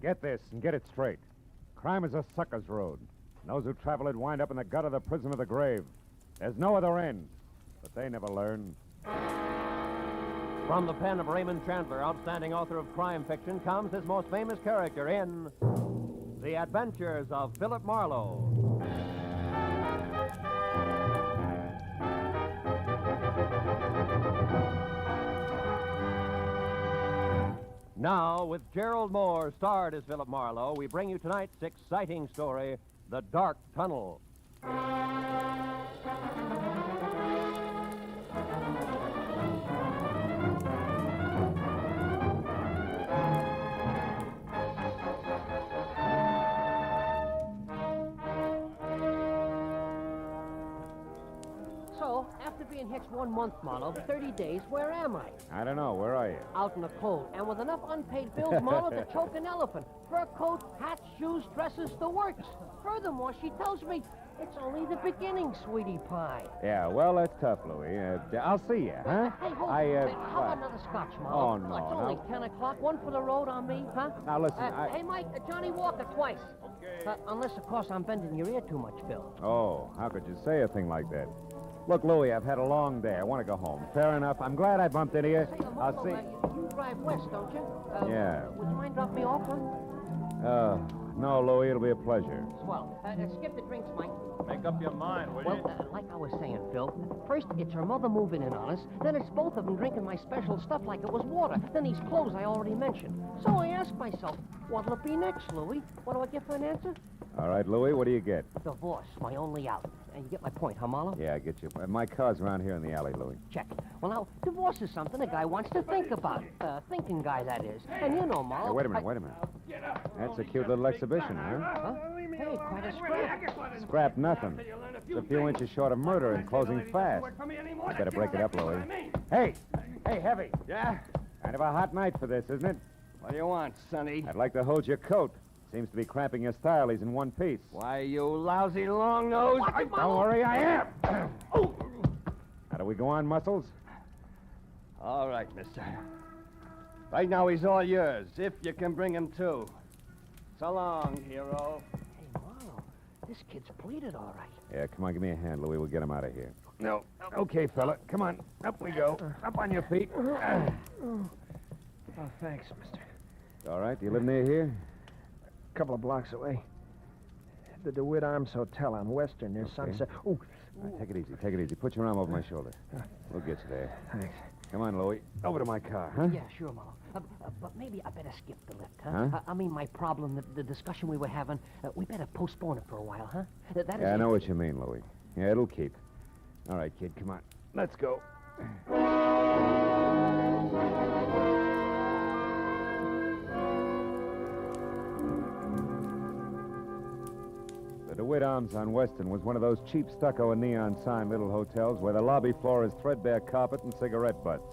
Get this and get it straight. Crime is a sucker's road. And those who travel it wind up in the gut of the prison of the grave. There's no other end. But they never learn. From the pen of Raymond Chandler, outstanding author of crime fiction, comes his most famous character in The Adventures of Philip Marlowe. Now, with Gerald Moore starred as Philip Marlowe, we bring you tonight's exciting story, The Dark Tunnel. So, after being hitched 1 month, Marlowe, 30 days, where am I? I don't know. Where are you? Out in the cold, and with enough unpaid bills, Marlowe, to choke an elephant. Fur coat, hats, shoes, dresses, the works. Furthermore, she tells me it's only the beginning, sweetie pie. Yeah, well, that's tough, Louie. I'll see you, huh? Hey, hold Hey, how about another scotch, Marlowe? Oh, no, It's only 10 o'clock. One for the road on me, huh? Now, listen, Hey, Mike, Johnny Walker twice. Okay. Unless, of course, I'm bending your ear too much, Phil. Oh, how could you say a thing like that? Look, Louie, I've had a long day. I want to go home. Fair enough. I'm glad I bumped into you. Say, I'll see. You drive west, don't you? Yeah. Would you mind dropping me off, huh? No, Louie, it'll be a pleasure. Swell. Skip the drinks, Mike. Make up your mind, will you? Well, like I was saying, Phil, first it's her mother moving in on us, then it's both of them drinking my special stuff like it was water, then these clothes I already mentioned. So I asked myself, what'll it be next, Louie? What do I get for an answer? All right, Louie, what do you get? Divorce, my only out. And you get my point, huh, Marlowe? Yeah, I get you. My car's around here in the alley, Louie. Check. Well, now, divorce is something a guy wants to think about. Thinking guy, that is. And you know, Marlowe... Hey, wait a minute. That's a cute little exhibition, huh? Huh? Hey, quite a scrap. Scrap nothing. It's a few inches short of murder and closing fast. You better break it up, Louie. Hey, Heavy. Yeah? Kind of a hot night for this, isn't it? What do you want, Sonny? I'd like to hold your coat. Seems to be cramping your style. He's in one piece. Why, you lousy long nose. Don't worry, I am. How do we go on, Muscles? All right, mister. Right now, he's all yours, if you can bring him to. So long, hero. Hey, Marlowe, this kid's pleated all right. Yeah, come on, give me a hand, Louie. We'll get him out of here. No. Okay, fella. Come on. Up we go. Up on your feet. Oh, thanks, mister. All right. Do you live near here? A couple of blocks away. The DeWitt Arms Hotel on Western near Sunset. Oh. All right, take it easy. Put your arm over my shoulder. We'll get you there. Thanks. Come on, Louie. Over to my car, huh? Yeah, sure, Marlowe. But maybe I better skip the lift, huh? I mean, my problem, the discussion we were having, we better postpone it for a while, huh? That is I know what you mean, Louie. Yeah, it'll keep. All right, kid, come on. Let's go. The DeWitt Arms on Weston was one of those cheap stucco and neon sign little hotels where the lobby floor is threadbare carpet and cigarette butts.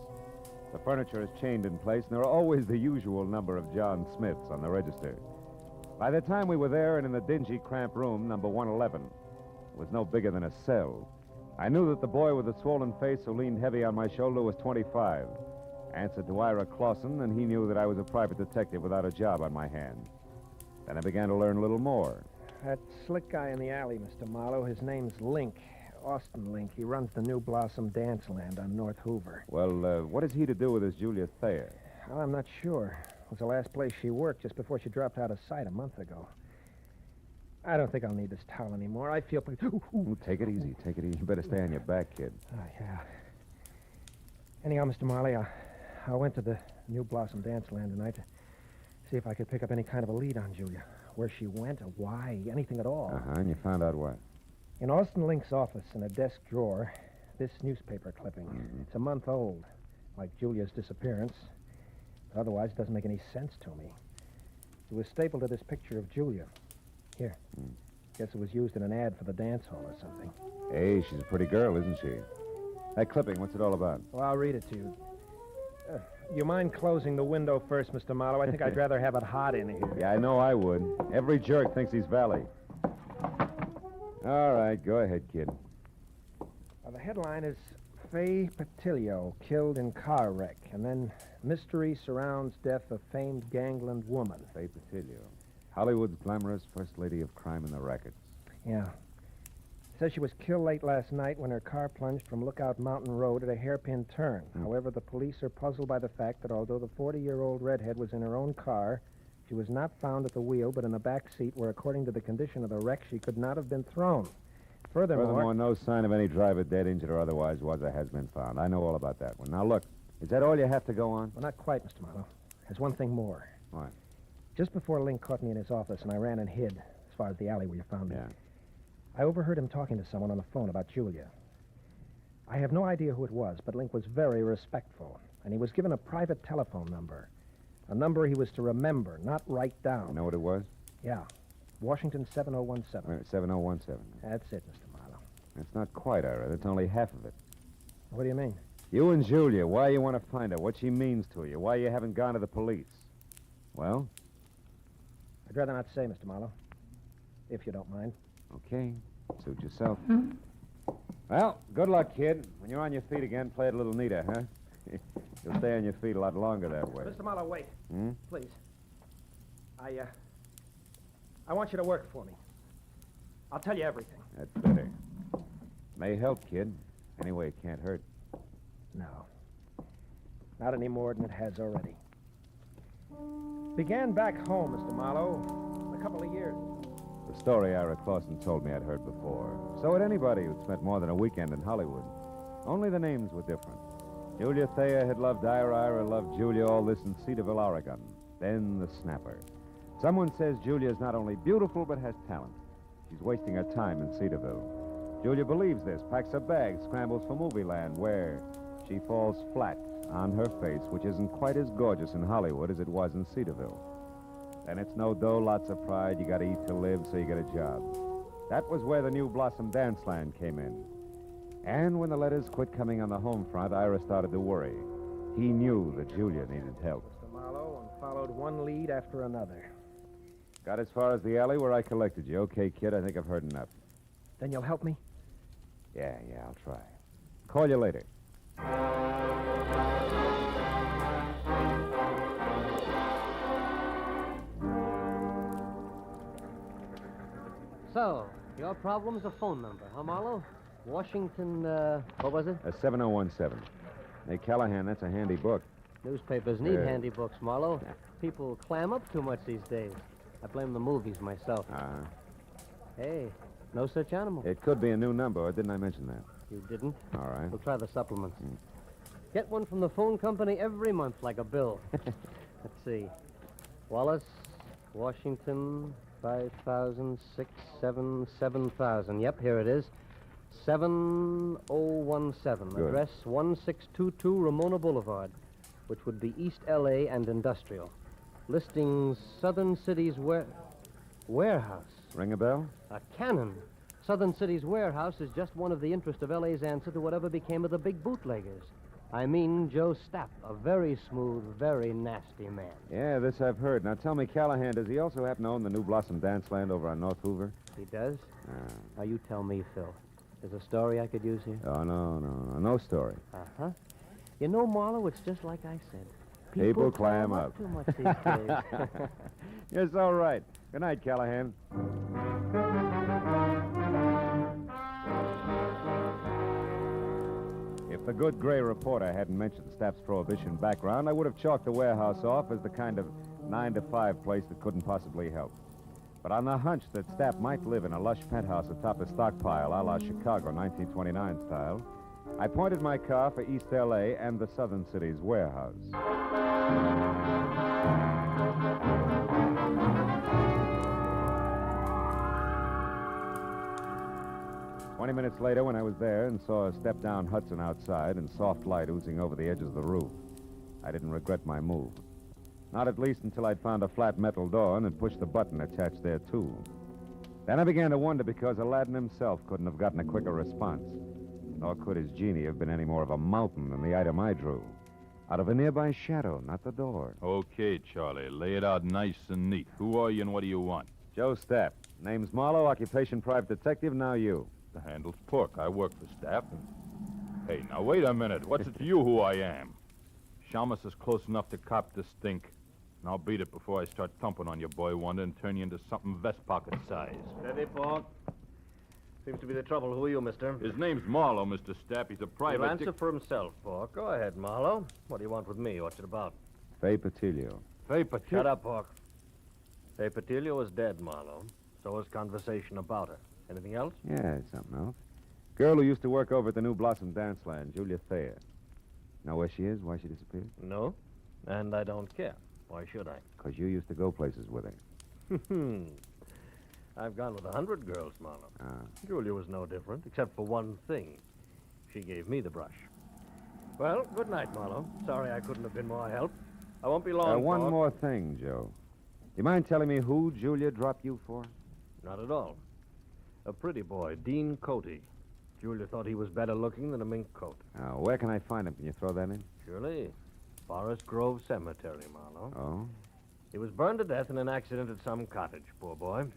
The furniture is chained in place, and there are always the usual number of John Smiths on the register. By the time we were there and in the dingy, cramped room, number 111, it was no bigger than a cell. I knew that the boy with the swollen face who leaned heavy on my shoulder was 25. Answered to Ira Clausen, and he knew that I was a private detective without a job on my hands. Then I began to learn a little more. That slick guy in the alley, Mr. Marlowe, his name's Link. Austin Link. He runs the New Blossom Dance Land on North Hoover. Well, what has he to do with this Julia Thayer? Well, I'm not sure. It was the last place she worked just before she dropped out of sight a month ago. I don't think I'll need this towel anymore. I feel... Ooh, take it easy. You better stay on your back, kid. Yeah. Anyhow, Mr. Marley, I went to the New Blossom Dance Land tonight to see if I could pick up any kind of a lead on Julia. Where she went, or why, anything at all. And you found out what? In Austin Link's office, in a desk drawer, this newspaper clipping. It's a month old, like Julia's disappearance. But otherwise, it doesn't make any sense to me. It was stapled to this picture of Julia. Here. Guess it was used in an ad for the dance hall or something. Hey, she's a pretty girl, isn't she? That clipping, what's it all about? Well, I'll read it to you. You mind closing the window first, Mr. Marlowe? I think I'd rather have it hot in here. Yeah, I know I would. Every jerk thinks he's Valley. All right, go ahead, kid. The headline is Faye Patillo killed in car wreck, and then mystery surrounds death of famed gangland woman. Faye Patillo. Hollywood's glamorous first lady of crime in the rackets. Yeah. Says she was killed late last night when her car plunged from Lookout Mountain Road at a hairpin turn. However, the police are puzzled by the fact that although the 40-year-old redhead was in her own car, she was not found at the wheel but in the back seat where, according to the condition of the wreck, she could not have been thrown. Furthermore, no sign of any driver dead, injured, or otherwise was or has been found. I know all about that one. Now, look, is that all you have to go on? Well, not quite, Mr. Marlowe. There's one thing more. What? Just before Link caught me in his office and I ran and hid, as far as the alley where you found me, Yeah. I overheard him talking to someone on the phone about Julia. I have no idea who it was, but Link was very respectful, and he was given a private telephone number. A number he was to remember, not write down. You know what it was? Yeah. Washington 7017. Wait, 7017. That's it, Mr. Marlowe. That's not quite, Ira. That's only half of it. What do you mean? You and Julia, why you want to find her, what she means to you, why you haven't gone to the police. Well? I'd rather not say, Mr. Marlowe, if you don't mind. Okay. Suit yourself. Well, good luck, kid. When you're on your feet again, play it a little neater, huh? You'll stay on your feet a lot longer that way. Mr. Marlowe, wait. Hmm? Please. I want you to work for me. I'll tell you everything. That's better. May help, kid. Anyway, it can't hurt. No. Not any more than it has already. Began back home, Mr. Marlowe, in a couple of years. The story Ira Clausen told me I'd heard before. So had anybody who'd spent more than a weekend in Hollywood. Only the names were different. Julia Thayer had loved Ira loved Julia, all this in Cedarville, Oregon. Then the snapper. Someone says Julia's not only beautiful, but has talent. She's wasting her time in Cedarville. Julia believes this, packs her bags, scrambles for movie land, where she falls flat on her face, which isn't quite as gorgeous in Hollywood as it was in Cedarville. Then it's no dough, lots of pride. You got to eat to live, so you get a job. That was where the New Blossom Dance Land came in. And when the letters quit coming on the home front, Ira started to worry. He knew that Julia needed help. Mr. Marlowe, and followed one lead after another. Got as far as the alley where I collected you. Okay, kid, I think I've heard enough. Then you'll help me? Yeah, I'll try. Call you later. So, your problem's a phone number, huh, Marlowe? Washington, what was it? 7017. Hey, Callahan, that's a handy book. Newspapers need handy books, Marlowe. People clam up too much these days. I blame the movies myself. Hey, no such animal. It could be a new number, or didn't I mention that? You didn't? All right. We'll try the supplements. Get one from the phone company every month, like a bill. Let's see. Wallace, Washington, 5,000, 6, 7, 7,000. Yep, here it is. 7017. Good. Address 1622 Ramona Boulevard, which would be East L.A. and Industrial. Listings Southern City's warehouse. Ring a bell? A cannon. Southern City's warehouse is just one of the interest of L.A.'s answer to whatever became of the big bootleggers. I mean Joe Stapp, a very smooth, very nasty man. Yeah, this I've heard. Now tell me, Callahan, does he also happen to own the New Blossom Dance Land over on North Hoover? He does? Now you tell me, Phil. There's a story I could use here? Oh, no story. Uh-huh. You know, Marlowe, it's just like I said. People clam up. Too much these days. You're so right. Good night, Callahan. If the good gray reporter hadn't mentioned Stapp's prohibition background, I would have chalked the warehouse off as the kind of 9-to-5 place that couldn't possibly help. But on the hunch that Stapp might live in a lush penthouse atop a stockpile a la Chicago 1929 style, I pointed my car for East L.A. and the Southern City's warehouse. 20 minutes later, when I was there and saw a step-down Hudson outside and soft light oozing over the edges of the roof, I didn't regret my move. Not at least until I'd found a flat metal door and had pushed the button attached there, too. Then I began to wonder because Aladdin himself couldn't have gotten a quicker response. Nor could his genie have been any more of a mountain than the item I drew. Out of a nearby shadow, not the door. Okay, Charlie. Lay it out nice and neat. Who are you and what do you want? Joe Stapp. Name's Marlowe, occupation private detective, now you. The handle's Pork. I work for Stapp. Hey, now wait a minute. What's it to you who I am? Shamus is close enough to cop the stink. And I'll beat it before I start thumping on your boy wonder and turn you into something vest pocket size. Steady, Pork. Seems to be the trouble. Who are you, mister? His name's Marlowe, Mr. Stapp. He's a private... He'll answer for himself, Pork. Go ahead, Marlowe. What do you want with me? What's it about? Fay Patillo. Fay Patillo? Shut up, Pork. Fay Patillo is dead, Marlowe. So is conversation about her. Anything else? Yeah, something else. Girl who used to work over at the New Blossom Dance Land, Julia Thayer. Know where she is? Why she disappeared? No. And I don't care. Why should I? Because you used to go places with her. I've gone with 100 girls, Marlowe. Ah. Julia was no different, except for one thing. She gave me the brush. Well, good night, Marlowe. Sorry I couldn't have been more help. I won't be long, One Pork. more thing, Joe. Do you mind telling me who Julia dropped you for? Not at all. A pretty boy, Dean Coty. Julia thought he was better looking than a mink coat. Where can I find him? Can you throw that in? Surely. Forest Grove Cemetery, Marlowe. Oh? He was burned to death in an accident at some cottage, poor boy.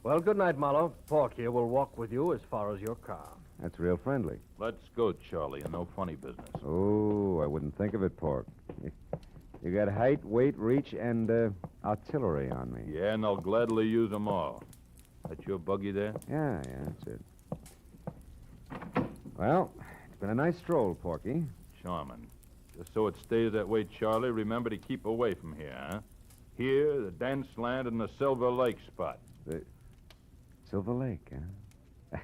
Well, good night, Marlowe. Pork here will walk with you as far as your car. That's real friendly. Let's go, Charlie, and no funny business. Oh, I wouldn't think of it, Pork. You got height, weight, reach, and artillery on me. Yeah, and I'll gladly use them all. That your buggy there? Yeah, that's it. Well, it's been a nice stroll, Porky. Charming. Just so it stays that way, Charlie, remember to keep away from here, huh? Here, the dance land, and the Silver Lake spot. The Silver Lake, huh?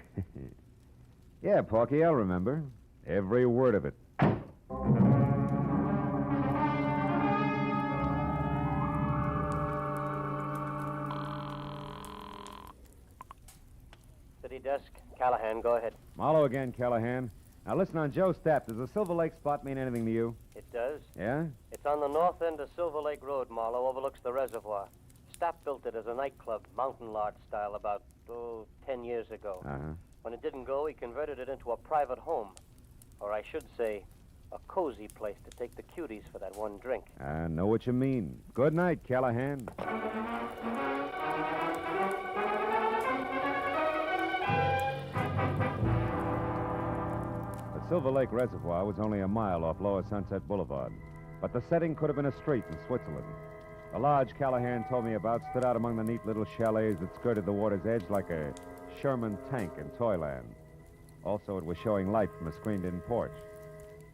Yeah, Porky, I'll remember. Every word of it. City desk. Callahan, go ahead. Marlowe again, Callahan. Now listen, on Joe Stapp, does the Silver Lake spot mean anything to you? It does. Yeah? It's on the north end of Silver Lake Road, Marlowe, overlooks the reservoir. Stapp built it as a nightclub, mountain lodge style, about, 10 years ago. Uh-huh. When it didn't go, he converted it into a private home. Or I should say, a cozy place to take the cuties for that one drink. I know what you mean. Good night, Callahan. The Silver Lake Reservoir was only a mile off Lower Sunset Boulevard, but the setting could have been a street in Switzerland. The lodge Callahan told me about stood out among the neat little chalets that skirted the water's edge like a Sherman tank in Toyland. Also, it was showing light from a screened-in porch.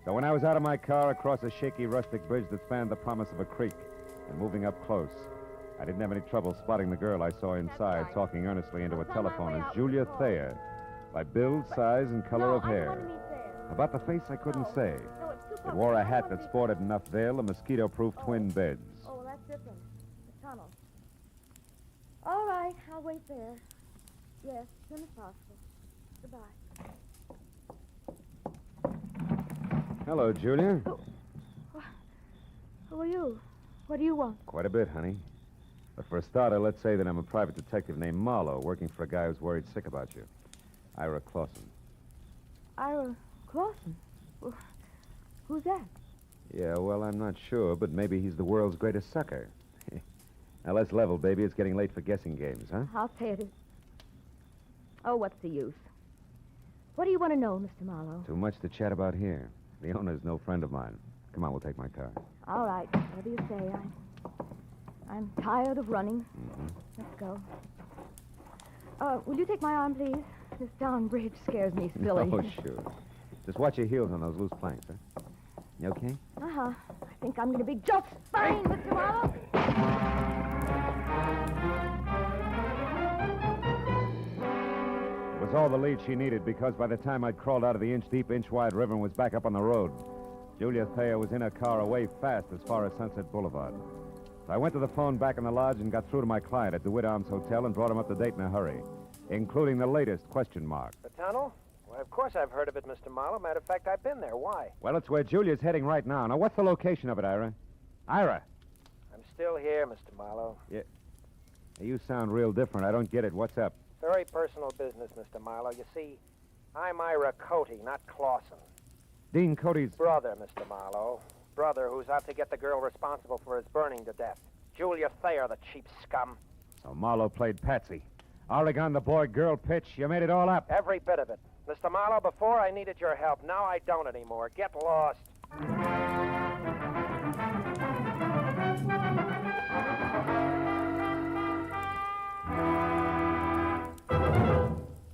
So when I was out of my car across a shaky rustic bridge that spanned the promise of a creek and moving up close, I didn't have any trouble spotting the girl I saw inside talking earnestly into a telephone as Julia Thayer, by build, size, and color of hair. About the face, I couldn't say. It wore a hat that sported enough veil and mosquito-proof twin beds. Oh, well, that's different. The tunnel. All right, I'll wait there. Yes, as soon as possible. Goodbye. Hello, Julia. Oh. Who are you? What do you want? Quite a bit, honey. But for a starter, let's say that I'm a private detective named Marlowe, working for a guy who's worried sick about you. Ira Clausen. Ira Clausen? Well, who's that? Yeah, well, I'm not sure, but maybe he's the world's greatest sucker. Now, let's level, baby. It's getting late for guessing games, huh? I'll say it is. Oh, what's the use? What do you want to know, Mr. Marlowe? Too much to chat about here. The owner's no friend of mine. Come on, we'll take my car. All right, whatever you say. I'm tired of running. Let's go. Will you take my arm, please? This darn bridge scares me silly. Oh, sure. Just watch your heels on those loose planks, huh? You okay? Uh-huh. I think I'm going to be just fine, Mr. Marlowe. It was all the lead she needed because by the time I'd crawled out of the inch-deep, inch-wide river and was back up on the road, Julia Thayer was in her car away fast as far as Sunset Boulevard. So I went to the phone back in the lodge and got through to my client at the DeWitt Arms Hotel and brought him up to date in a hurry, including the latest question mark. The tunnel? Well, of course I've heard of it, Mr. Marlowe. Matter of fact, I've been there. Why? Well, it's where Julia's heading right now. Now, what's the location of it, Ira? Ira! I'm still here, Mr. Marlowe. Yeah. You sound real different. I don't get it. What's up? Very personal business, Mr. Marlowe. You see, I'm Ira Coty, not Clausen. Dean Cody's... Brother, Mr. Marlowe. Brother who's out to get the girl responsible for his burning to death. Julia Thayer, the cheap scum. So Marlowe played Patsy. Oregon, the boy-girl pitch. You made it all up. Every bit of it. Mr. Marlowe, before I needed your help. Now I don't anymore. Get lost.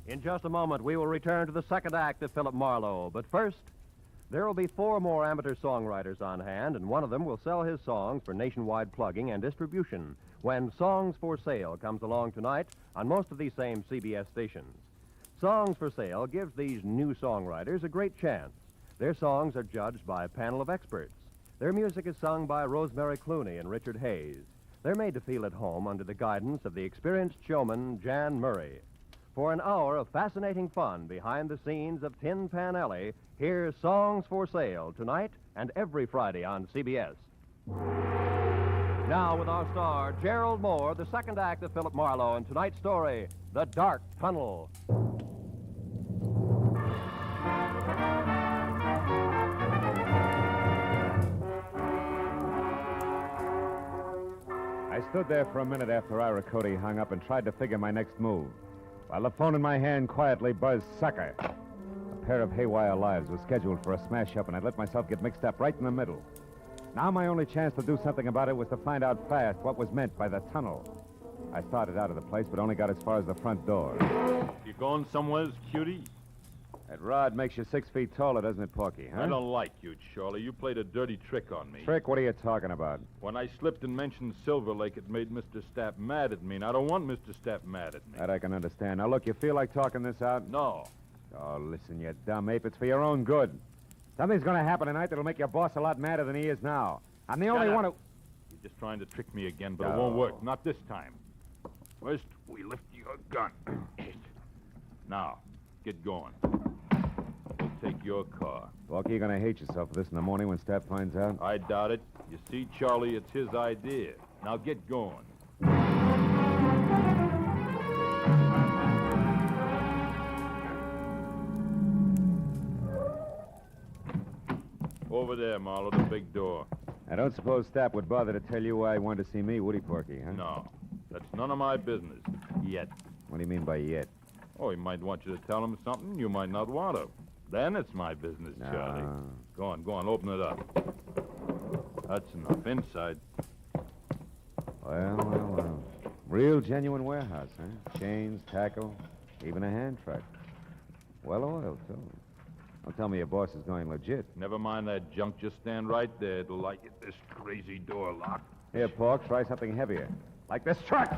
In just a moment, we will return to the second act of Philip Marlowe. But first, there will be 4 more amateur songwriters on hand, and one of them will sell his songs for nationwide plugging and distribution when Songs for Sale comes along tonight on most of these same CBS stations. Songs for Sale gives these new songwriters a great chance. Their songs are judged by a panel of experts. Their music is sung by Rosemary Clooney and Richard Hayes. They're made to feel at home under the guidance of the experienced showman, Jan Murray. For an hour of fascinating fun behind the scenes of Tin Pan Alley, here's Songs for Sale tonight and every Friday on CBS. Now with our star, Gerald Moore, the second act of Philip Marlowe, and tonight's story, The Dark Tunnel. I stood there for a minute after Ira Cody hung up and tried to figure my next move, while the phone in my hand quietly buzzed sucker. A pair of haywire lives was scheduled for a smash-up, and I'd let myself get mixed up right in the middle. Now my only chance to do something about it was to find out fast what was meant by the tunnel. I started out of the place, but only got as far as the front door. You going somewheres, cutie? That rod makes you 6 feet taller, doesn't it, Porky, huh? I don't like you, Charlie. You played a dirty trick on me. Trick? What are you talking about? When I slipped and mentioned Silver Lake, it made Mr. Stapp mad at me, and I don't want Mr. Stapp mad at me. That I can understand. Now, look, you feel like talking this out? No. Oh, listen, you dumb ape. It's for your own good. Something's going to happen tonight that'll make your boss a lot madder than he is now. I'm the only one who... You're just trying to trick me again, but it won't work. Not this time. First, we lift your gun. Now, get going. We'll take your car. Porky, you're going to hate yourself for this in the morning when Stapp finds out. I doubt it. You see, Charlie, it's his idea. Now get going. Over there, Marlowe, the big door. I don't suppose Stapp would bother to tell you why he wanted to see me, would he, Porky, huh? No, that's none of my business. Yet. What do you mean by yet? Oh, he might want you to tell him something you might not want to. Then it's my business, Charlie. Go on, open it up. That's enough. Inside. Well. Real genuine warehouse, huh? Chains, tackle, even a hand truck. Well oiled, too. Don't tell me your boss is going legit. Never mind that junk. Just stand right there till I get this crazy door locked. Here, Pork, try something heavier. Like this truck.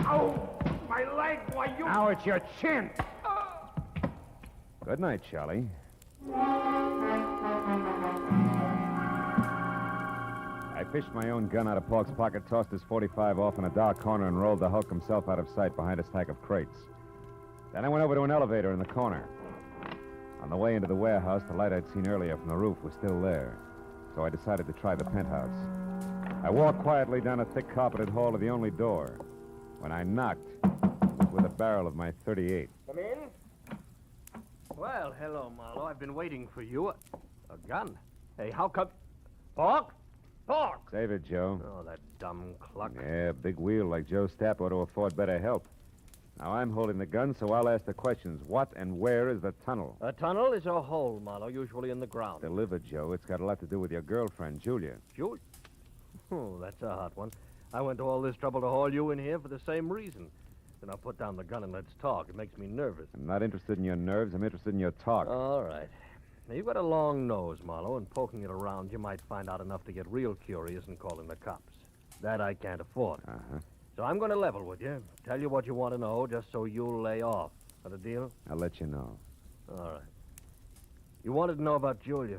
Ow! My leg! Why, you... Now it's your chin. Good night, Charlie. I fished my own gun out of Pork's pocket, tossed his .45 off in a dark corner, and rolled the Hulk himself out of sight behind a stack of crates. Then I went over to an elevator in the corner. On the way into the warehouse, the light I'd seen earlier from the roof was still there, so I decided to try the penthouse. I walked quietly down a thick carpeted hall to the only door. When I knocked, it was with a barrel of my .38. Come in. Well, hello, Marlowe. I've been waiting for you. A gun? Hey, how come... Pork? Save it, Joe. Oh, that dumb cluck. Yeah, big wheel like Joe Stapp ought to afford better help. Now, I'm holding the gun, so I'll ask the questions. What and where is the tunnel? A tunnel is a hole, Marlowe, usually in the ground. Delivered, Joe. It's got a lot to do with your girlfriend, Julia. Julia? Oh, that's a hot one. I went to all this trouble to haul you in here for the same reason. Then I'll put down the gun and let's talk. It makes me nervous. I'm not interested in your nerves. I'm interested in your talk. All right. Now, you've got a long nose, Marlowe, and poking it around, you might find out enough to get real curious and call in the cops. That I can't afford. Uh-huh. So I'm going to level with you, tell you what you want to know, just so you'll lay off. That a deal? I'll let you know. All right. You wanted to know about Julia.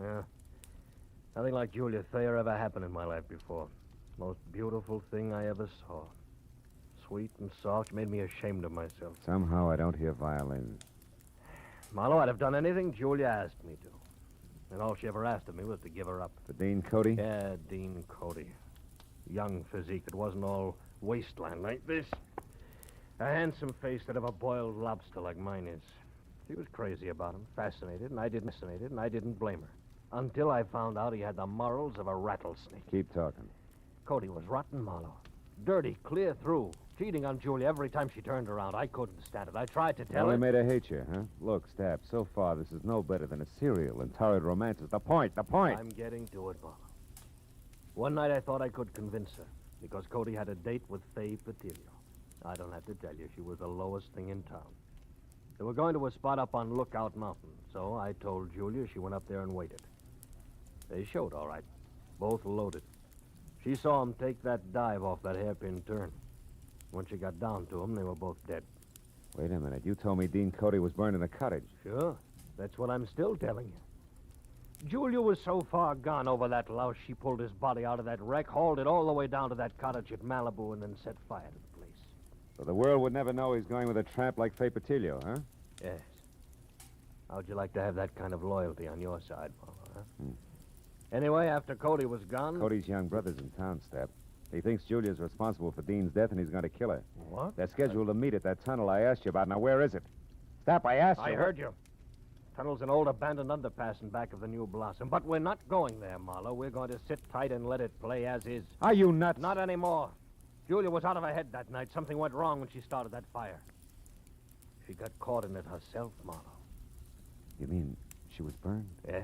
Yeah. Nothing like Julia Thayer ever happened in my life before. Most beautiful thing I ever saw. Sweet and soft, made me ashamed of myself. Somehow I don't hear violins. Marlowe, I'd have done anything Julia asked me to. And all she ever asked of me was to give her up. For Dean Cody? Yeah, Dean Cody. Young physique. It wasn't all wasteland like this. A handsome face that of a boiled lobster like mine is. She was crazy about him, fascinated, and I didn't blame her. Until I found out he had the morals of a rattlesnake. Keep talking. Cody was rotten, Marlowe. Dirty, clear through. Cheating on Julia every time she turned around. I couldn't stand it. I tried to You tell only her. made her hate you, huh? Look, Stapp, so far this is no better than a serial and torrid romances. The point. I'm getting to it, Marlowe. One night I thought I could convince her because Cody had a date with Faye Patilio. I don't have to tell you, she was the lowest thing in town. They were going to a spot up on Lookout Mountain, so I told Julia. She went up there and waited. They showed, all right. Both loaded. She saw him take that dive off that hairpin turn. When she got down to him, they were both dead. Wait a minute. You told me Dean Cody was burned in the cottage. Sure. That's what I'm still telling you. Julia was so far gone over that louse, she pulled his body out of that wreck, hauled it all the way down to that cottage at Malibu, and then set fire to the place. So the world would never know he's going with a tramp like Faye Patilio, huh? Yes. How'd you like to have that kind of loyalty on your side, Marlowe, huh? Anyway, after Cody was gone... Cody's young brother's in town, Stapp. He thinks Julia's responsible for Dean's death, and he's going to kill her. What? They're scheduled to meet at that tunnel I asked you about. Now, where is it? Stapp, I asked you. I heard you. Tunnel's an old abandoned underpass in back of the New Blossom. But we're not going there, Marlowe. We're going to sit tight and let it play as is. Are you nuts? Not anymore. Julia was out of her head that night. Something went wrong when she started that fire. She got caught in it herself, Marlowe. You mean she was burned? Yeah.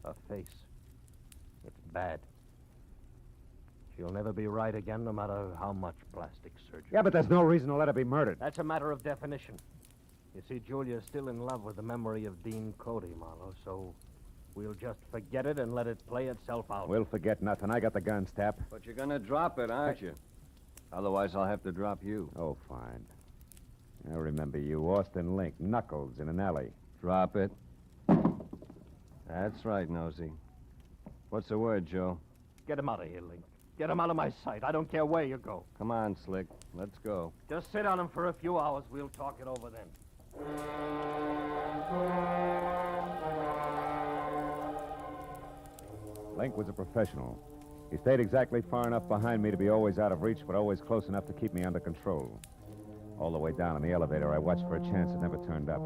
Her face. It's bad. She'll never be right again, no matter how much plastic surgery. Yeah, but there's no reason to let her be murdered. That's a matter of definition. You see, Julia's still in love with the memory of Dean Cody, Marlowe, so we'll just forget it and let it play itself out. We'll forget nothing. I got the gun, Stapp. But you're going to drop it, aren't you? Otherwise, I'll have to drop you. Oh, fine. I remember you, Austin Link, Knuckles in an alley. Drop it. That's right, Nosy. What's the word, Joe? Get him out of here, Link. Get him out of my sight. I don't care where you go. Come on, Slick. Let's go. Just sit on him for a few hours. We'll talk it over then. Link was a professional. He stayed exactly far enough behind me to be always out of reach, but always close enough to keep me under control. All the way down in the elevator, I watched for a chance that never turned up.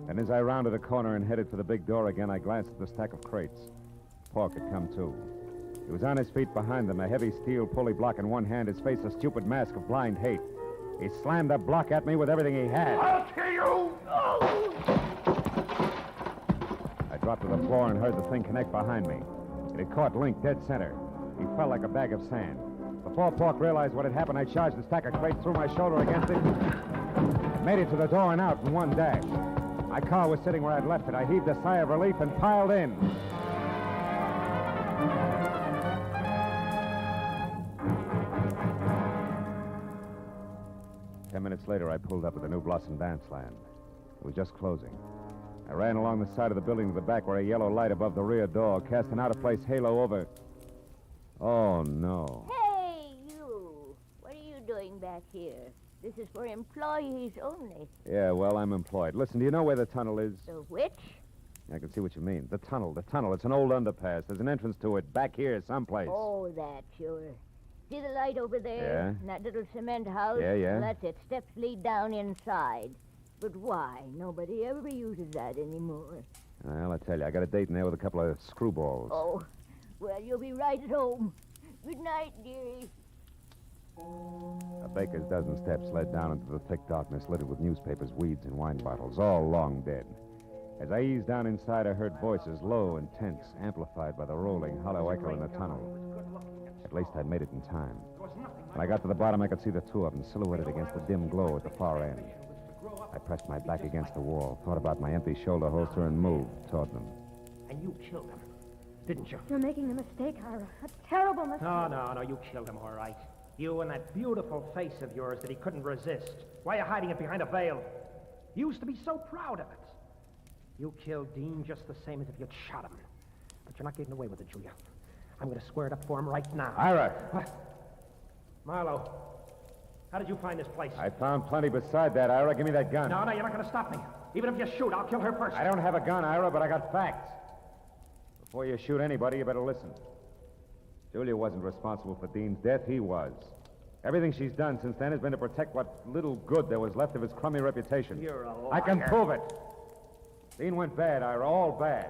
And as I rounded a corner and headed for the big door again, I glanced at the stack of crates. Pork had come, too. He was on his feet behind them, a heavy steel pulley block in one hand, his face a stupid mask of blind hate. He slammed the block at me with everything he had. I'll kill you! I dropped to the floor and heard the thing connect behind me. It had caught Link dead center. He fell like a bag of sand. Before Pork realized what had happened, I charged the stack of crates, threw my shoulder against it, made it to the door and out in one dash. My car was sitting where I'd left it. I heaved a sigh of relief and piled in. Ten minutes later, I pulled up at the New Blossom Dance Land. It was just closing. I ran along the side of the building to the back where a yellow light above the rear door cast an out-of-place halo over... Oh, no. Hey, you! What are you doing back here? This is for employees only. Yeah, well, I'm employed. Listen, do you know where the tunnel is? The which? I can see what you mean. The tunnel. It's an old underpass. There's an entrance to it back here someplace. Oh, that, sure. See the light over there? Yeah. And that little cement house? Yeah, yeah. Well, that's it. Steps lead down inside. But why? Nobody ever uses that anymore. Well, I tell you, I got a date in there with a couple of screwballs. Oh, well, you'll be right at home. Good night, dearie. A baker's dozen steps led down into the thick darkness littered with newspapers, weeds, and wine bottles, all long dead. As I eased down inside, I heard voices, low and tense, amplified by the rolling, hollow echo in the tunnel. At least I'd made it in time. When I got to the bottom, I could see the two of them silhouetted against the dim glow at the far end. I pressed my back against the wall, thought about my empty shoulder holster, and moved toward them. And you killed him, didn't you? You're making a mistake, Ira. A terrible mistake. No, you killed him, all right. You and that beautiful face of yours that he couldn't resist. Why are you hiding it behind a veil? You used to be so proud of it. You killed Dean just the same as if you'd shot him. But you're not getting away with it, Julia. I'm going to square it up for him right now. Ira! What? Marlowe, how did you find this place? I found plenty beside that, Ira. Give me that gun. No, you're not going to stop me. Even if you shoot, I'll kill her first. I don't have a gun, Ira, but I got facts. Before you shoot anybody, you better listen. Julia wasn't responsible for Dean's death. He was. Everything she's done since then has been to protect what little good there was left of his crummy reputation. You're a liar. I can prove it. Dean went bad, Ira, all bad.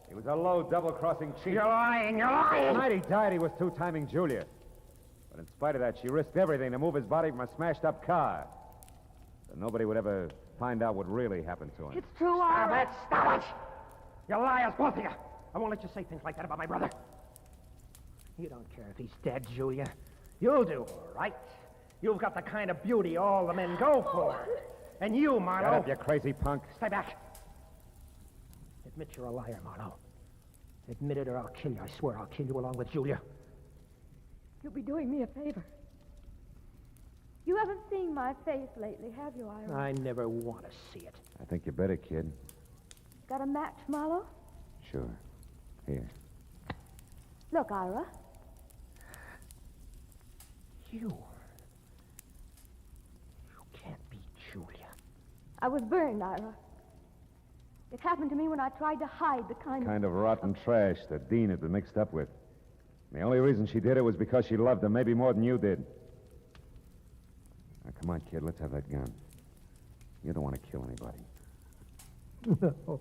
He was a low, double-crossing cheat. You're lying. The night he died, he was two-timing Julia. But in spite of that, she risked everything to move his body from a smashed-up car. So nobody would ever find out what really happened to him. It's true, Stop it! Stop it! You liars, both of you! I won't let you say things like that about my brother. You don't care if he's dead, Julia. You'll do all right. You've got the kind of beauty all the men go for. And you, Marlowe... Shut up, you crazy punk. Stay back. Admit you're a liar, Marlowe. Admit it or I'll kill you. I swear I'll kill you along with Julia. You'll be doing me a favor. You haven't seen my face lately, have you, Ira? I never want to see it. I think you better, kid. Got a match, Marlowe? Sure. Here. Look, Ira. You can't be Julia. I was burned, Ira. It happened to me when I tried to hide the kind of rotten trash that Dean had been mixed up with. The only reason she did it was because she loved him, maybe more than you did. Now, come on, kid, let's have that gun. You don't want to kill anybody. No.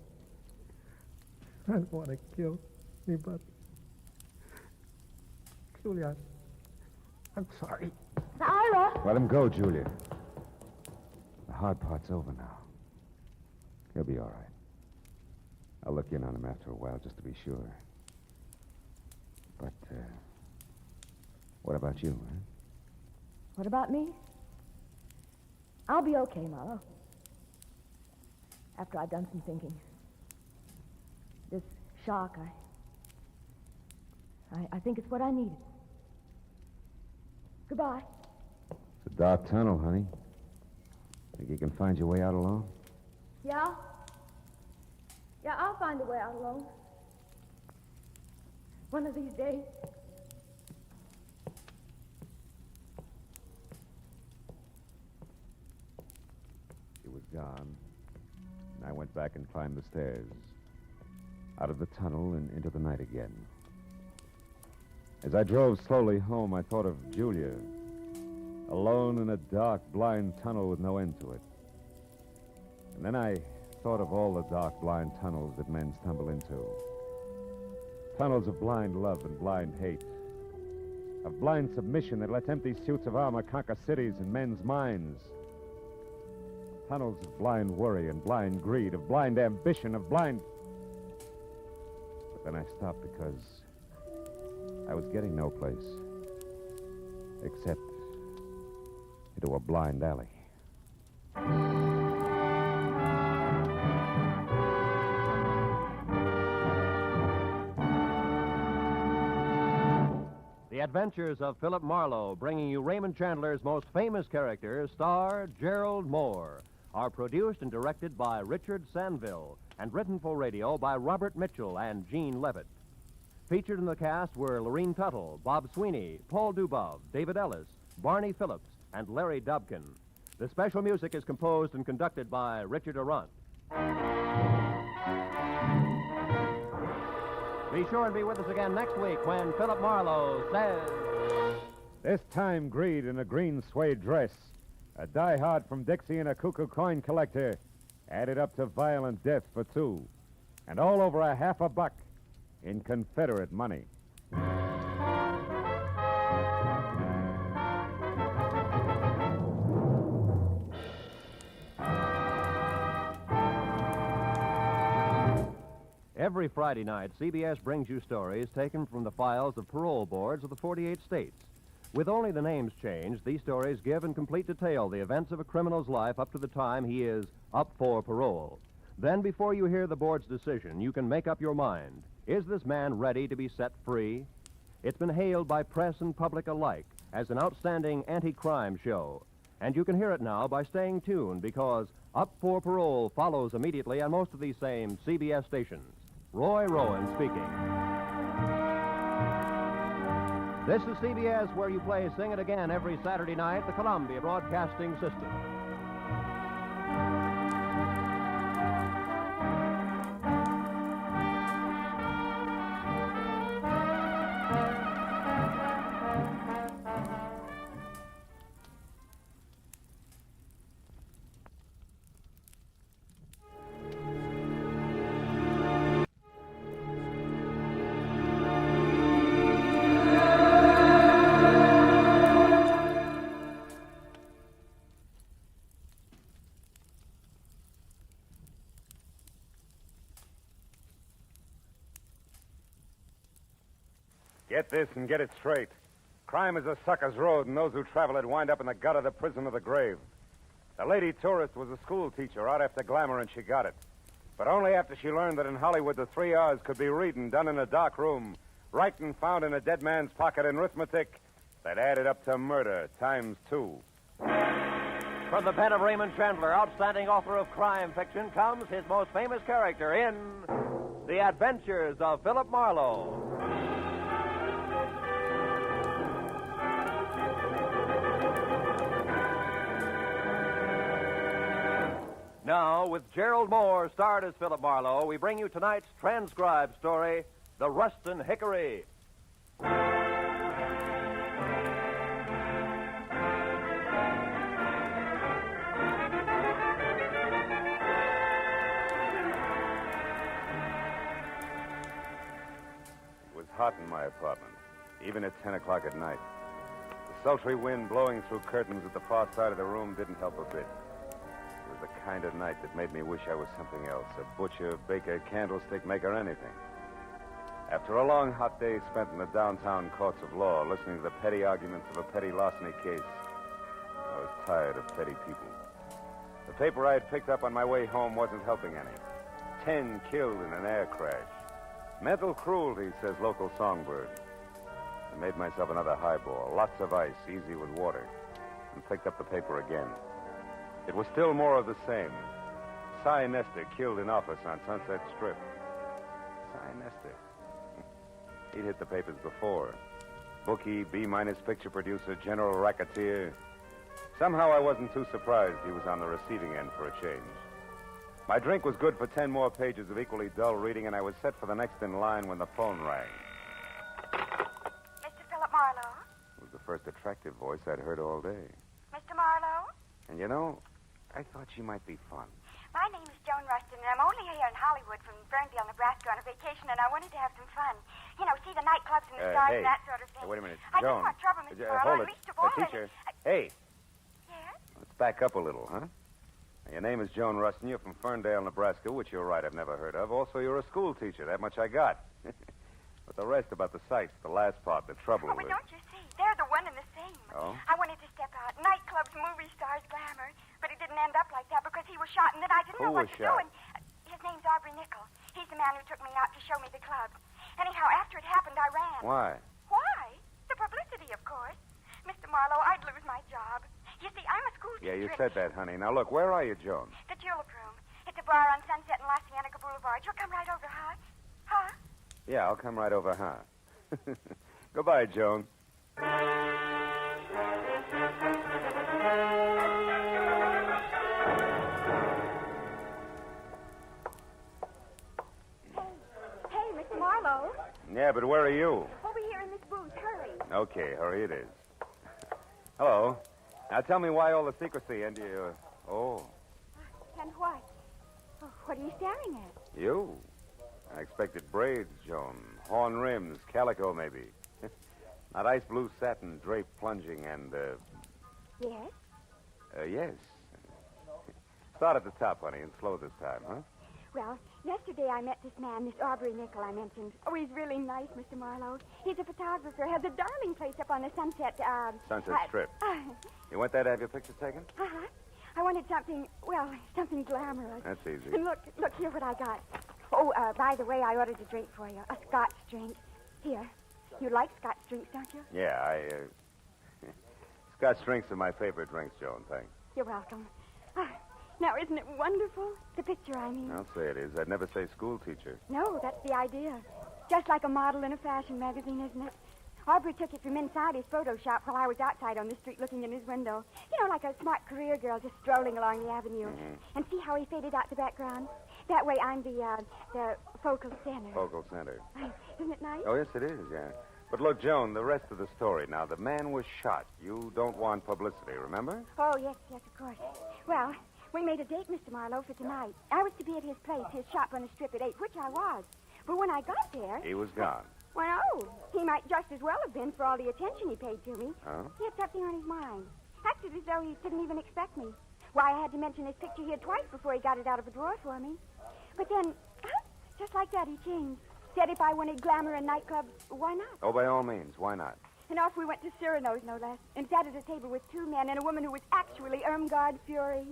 I don't want to kill anybody. Julia, I'm sorry. Ira! Let him go, Julia. The hard part's over now. He'll be all right. I'll look in on him after a while just to be sure. But, what about you, huh? What about me? I'll be okay, Marlowe. After I've done some thinking. This shock, I think it's what I needed. Goodbye. It's a dark tunnel, honey. Think you can find your way out alone? Yeah? Yeah, I'll find a way out alone. One of these days. He was gone, and I went back and climbed the stairs. Out of the tunnel and into the night again. As I drove slowly home, I thought of Julia, alone in a dark, blind tunnel with no end to it. And then I thought of all the dark, blind tunnels that men stumble into. Tunnels of blind love and blind hate. Of blind submission that lets empty suits of armor conquer cities and men's minds. Tunnels of blind worry and blind greed, of blind ambition, of blind... But then I stopped because I was getting no place. Except into a blind alley. The Adventures of Philip Marlowe, bringing you Raymond Chandler's most famous character, star Gerald Moore, are produced and directed by Richard Sanville and written for radio by Robert Mitchell and Gene Levitt. Featured in the cast were Lorene Tuttle, Bob Sweeney, Paul Dubov, David Ellis, Barney Phillips, and Larry Dobkin. The special music is composed and conducted by Richard Arant. Be sure and be with us again next week when Philip Marlowe says... This time, greed in a green suede dress, a diehard from Dixie and a cuckoo coin collector, added up to violent death for two, and all over $50 in Confederate money. Every Friday night, CBS brings you stories taken from the files of parole boards of the 48 states. With only the names changed, these stories give in complete detail the events of a criminal's life up to the time he is up for parole. Then, before you hear the board's decision, you can make up your mind. Is this man ready to be set free? It's been hailed by press and public alike as an outstanding anti-crime show. And you can hear it now by staying tuned, because Up for Parole follows immediately on most of these same CBS stations. Roy Rowan speaking. This is CBS, where you play Sing It Again every Saturday night, the Columbia Broadcasting System. Get this and get it straight. Crime is a sucker's road, and those who travel it wind up in the gut of the prison of the grave. The lady tourist was a school teacher out after glamour, and she got it. But only after she learned that in Hollywood the 3 R's could be reading, done in a dark room, writing found in a dead man's pocket, and arithmetic that added up to murder times 2. From the pen of Raymond Chandler, outstanding author of crime fiction, comes his most famous character in The Adventures of Philip Marlowe. Now, with Gerald Moore starred as Philip Marlowe, we bring you tonight's transcribed story, The Ruston Hickory. It was hot in my apartment, even at 10 o'clock at night. The sultry wind blowing through curtains at the far side of the room didn't help a bit. It was the kind of night that made me wish I was something else, a butcher, baker, candlestick maker, anything. After a long, hot day spent in the downtown courts of law, listening to the petty arguments of a petty larceny case, I was tired of petty people. The paper I had picked up on my way home wasn't helping any. 10 killed in an air crash. Mental cruelty, says local songbird. I made myself another highball, lots of ice, easy with water, and picked up the paper again. It was still more of the same. Cy Nestor killed in office on Sunset Strip. Cy Nestor. He'd hit the papers before. Bookie, B-minus picture producer, general racketeer. Somehow I wasn't too surprised he was on the receiving end for a change. My drink was good for 10 more pages of equally dull reading, and I was set for the next in line when the phone rang. Mr. Philip Marlowe? It was the first attractive voice I'd heard all day. Mr. Marlowe? And you know, I thought she might be fun. My name is Joan Ruston, and I'm only here in Hollywood from Ferndale, Nebraska on a vacation, and I wanted to have some fun. You know, see the nightclubs and the stars hey. and that sort of thing. Hey, wait a minute. I Joan. don't want trouble, Mr. Marlowe, hold and it. least of all... Teacher. Hey. Yes? Let's back up a little, huh? Now, your name is Joan Ruston. You're from Ferndale, Nebraska, which you're right, I've never heard of. Also, you're a school teacher. That much I got. But the rest about the sights, the last part, the trouble Oh, but with... don't you see? They're the one and the same. Oh? I wanted to step out. Nightclubs, movie stars, glamour. But it didn't end up like that because he was shot, and then I didn't know what to do. And his name's Aubrey Nickel. He's the man who took me out to show me the club. Anyhow, after it happened, I ran. Why? Why? The publicity, of course. Mr. Marlowe, I'd lose my job. You see, I'm a school teacher. Yeah, you said that, honey. Now, look, where are you, Joan? The Julep Room. It's a bar on Sunset and La Cienega Boulevard. You'll come right over, huh? Huh? Yeah, I'll come right over, huh? Goodbye, Joan. Hey, Mr. Marlowe. Yeah, but where are you? Over here in this booth. Hurry. Okay, hurry it is. Hello. Now tell me why all the secrecy and you... Oh, And what? Oh, what are you staring at? you? I expected braids, Joan. Horn rims, calico, maybe. Not ice blue satin, draped, plunging, and, Yes? yes. Start at the top, honey, and slow this time, huh? Well, yesterday I met this man, this Aubrey Nickel I mentioned. Oh, he's really nice, Mr. Marlowe. He's a photographer, has a darling place up on the Sunset, Sunset Strip. You went there to have your picture taken? Uh-huh. I wanted something, well, something glamorous. That's easy. And look here what I got. Oh, by the way, I ordered a drink for you, a Scotch drink. Here. You like Scotch drinks, don't you? Yeah, Scotch drinks are my favorite drinks, Joan, thanks. You're welcome. Now, isn't it wonderful? The picture, I mean. I'll say it is. I'd never say school teacher. No, that's the idea. Just like a model in a fashion magazine, isn't it? Aubrey took it from inside his photo shop while I was outside on the street looking in his window. You know, like a smart career girl just strolling along the avenue. Mm-hmm. And see how he faded out the background? That way I'm the focal center. Focal center. Isn't it nice? Oh, yes, it is, yeah. But look, Joan, the rest of the story. Now, the man was shot. You don't want publicity, remember? Oh, yes, of course. Well, we made a date, Mr. Marlowe, for tonight. I was to be at his place, his shop on the Strip at 8, which I was. But when I got there... He was gone. Well, no. He might just as well have been for all the attention he paid to me. Oh? He had something on his mind. Acted as though he didn't even expect me. Why, I had to mention his picture here twice before he got it out of a drawer for me. But then, just like that, he changed. Said if I wanted glamour in nightclubs, why not? Oh, by all means. Why not? And off we went to Cyrano's, no less, and sat at a table with two men and a woman who was actually Irmgard Fury.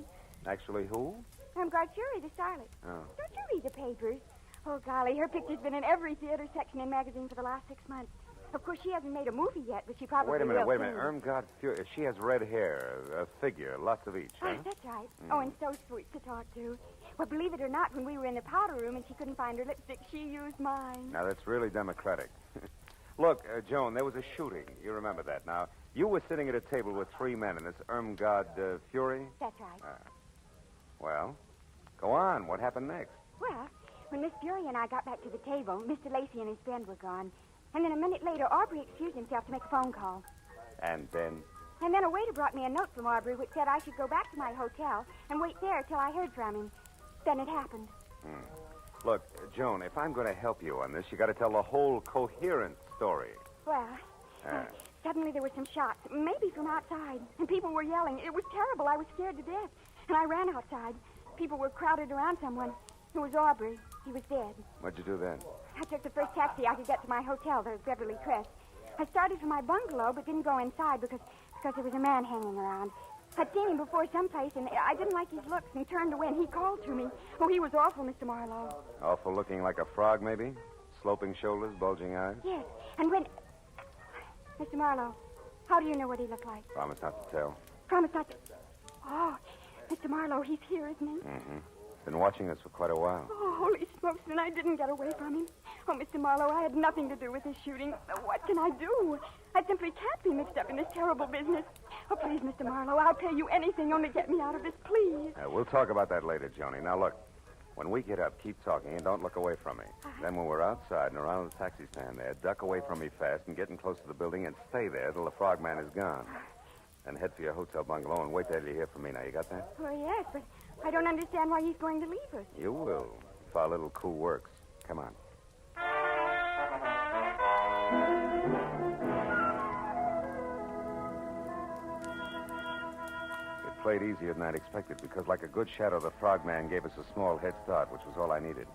Actually, who? Irmgard Fury, the starlet. Oh. Don't you read the papers? Oh, golly, her picture's been in every theater section and magazine for the last 6 months. Of course, she hasn't made a movie yet, but she probably will. Wait a minute. Irmgard Fury. She has red hair, a figure, lots of each, huh? Oh, that's right. Oh, and so sweet to talk to. Well, believe it or not, when we were in the powder room and she couldn't find her lipstick, she used mine. Now, that's really democratic. Look, Joan, there was a shooting. You remember that. Now, you were sitting at a table with 3 men, and this Irmgard Fury? That's right. Well, go on. What happened next? Well, when Miss Fury and I got back to the table, Mr. Lacey and his friend were gone. And then a minute later, Aubrey excused himself to make a phone call. And then? And then a waiter brought me a note from Aubrey which said I should go back to my hotel and wait there till I heard from him. Then it happened. Look, Joan, if I'm going to help you on this, you got to tell the whole coherent story. Well, suddenly there were some shots, maybe from outside, and people were yelling. It was terrible. I was scared to death. And I ran outside. People were crowded around someone. It was Aubrey. He was dead. What'd you do then? I took the first taxi I could get to my hotel, the Beverly Crest. I started for my bungalow, but didn't go inside because there was a man hanging around. I'd seen him before someplace, and I didn't like his looks and turned away, and he called to me. Oh, he was awful, Mr. Marlowe. Awful looking like a frog, maybe? Sloping shoulders, bulging eyes? Yes, and when... Mr. Marlowe, how do you know what he looked like? Promise not to tell. Promise not to... Oh, Mr. Marlowe, he's here, isn't he? Mm-hmm. Been watching us for quite a while. Oh, holy smokes, and I didn't get away from him. Oh, Mr. Marlowe, I had nothing to do with this shooting. What can I do? I simply can't be mixed up in this terrible business. Oh, please, Mr. Marlowe, I'll pay you anything, only get me out of this, please. We'll talk about that later, Joni. Now, look, when we get up, keep talking and don't look away from me. Then when we're outside and around the taxi stand there, duck away from me fast and get in close to the building and stay there till the frogman is gone. Then head for your hotel bungalow and wait till you hear from me. Now, you got that? Oh, yes, but I don't understand why he's going to leave us. You will, if our little coup works. Come on. It played easier than I'd expected because, like a good shadow, the frogman gave us a small head start, which was all I needed.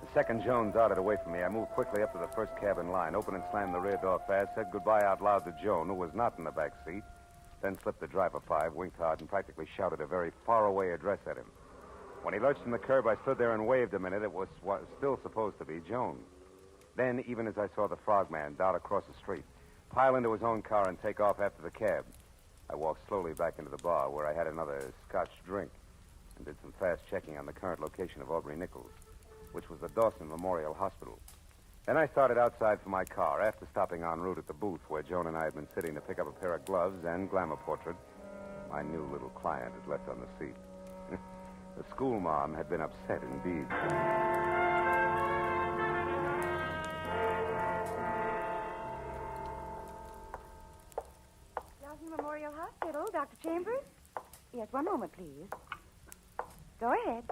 The second Joan darted away from me, I moved quickly up to the first cab in line, opened and slammed the rear door fast, said goodbye out loud to Joan, who was not in the back seat, then slipped the driver 5, winked hard, and practically shouted a very far-away address at him. When he lurched from the curb, I stood there and waved a minute. It was still supposed to be Joan. Then, even as I saw the frogman dart across the street, pile into his own car and take off after the cab, I walked slowly back into the bar where I had another Scotch drink and did some fast checking on the current location of Aubrey Nichols, which was the Dawson Memorial Hospital. Then I started outside for my car after stopping en route at the booth where Joan and I had been sitting to pick up a pair of gloves and glamour portrait my new little client had left on the seat. The school mom had been upset indeed. Dawson Memorial Hospital, Dr. Chambers? Yes, one moment, please. Go ahead.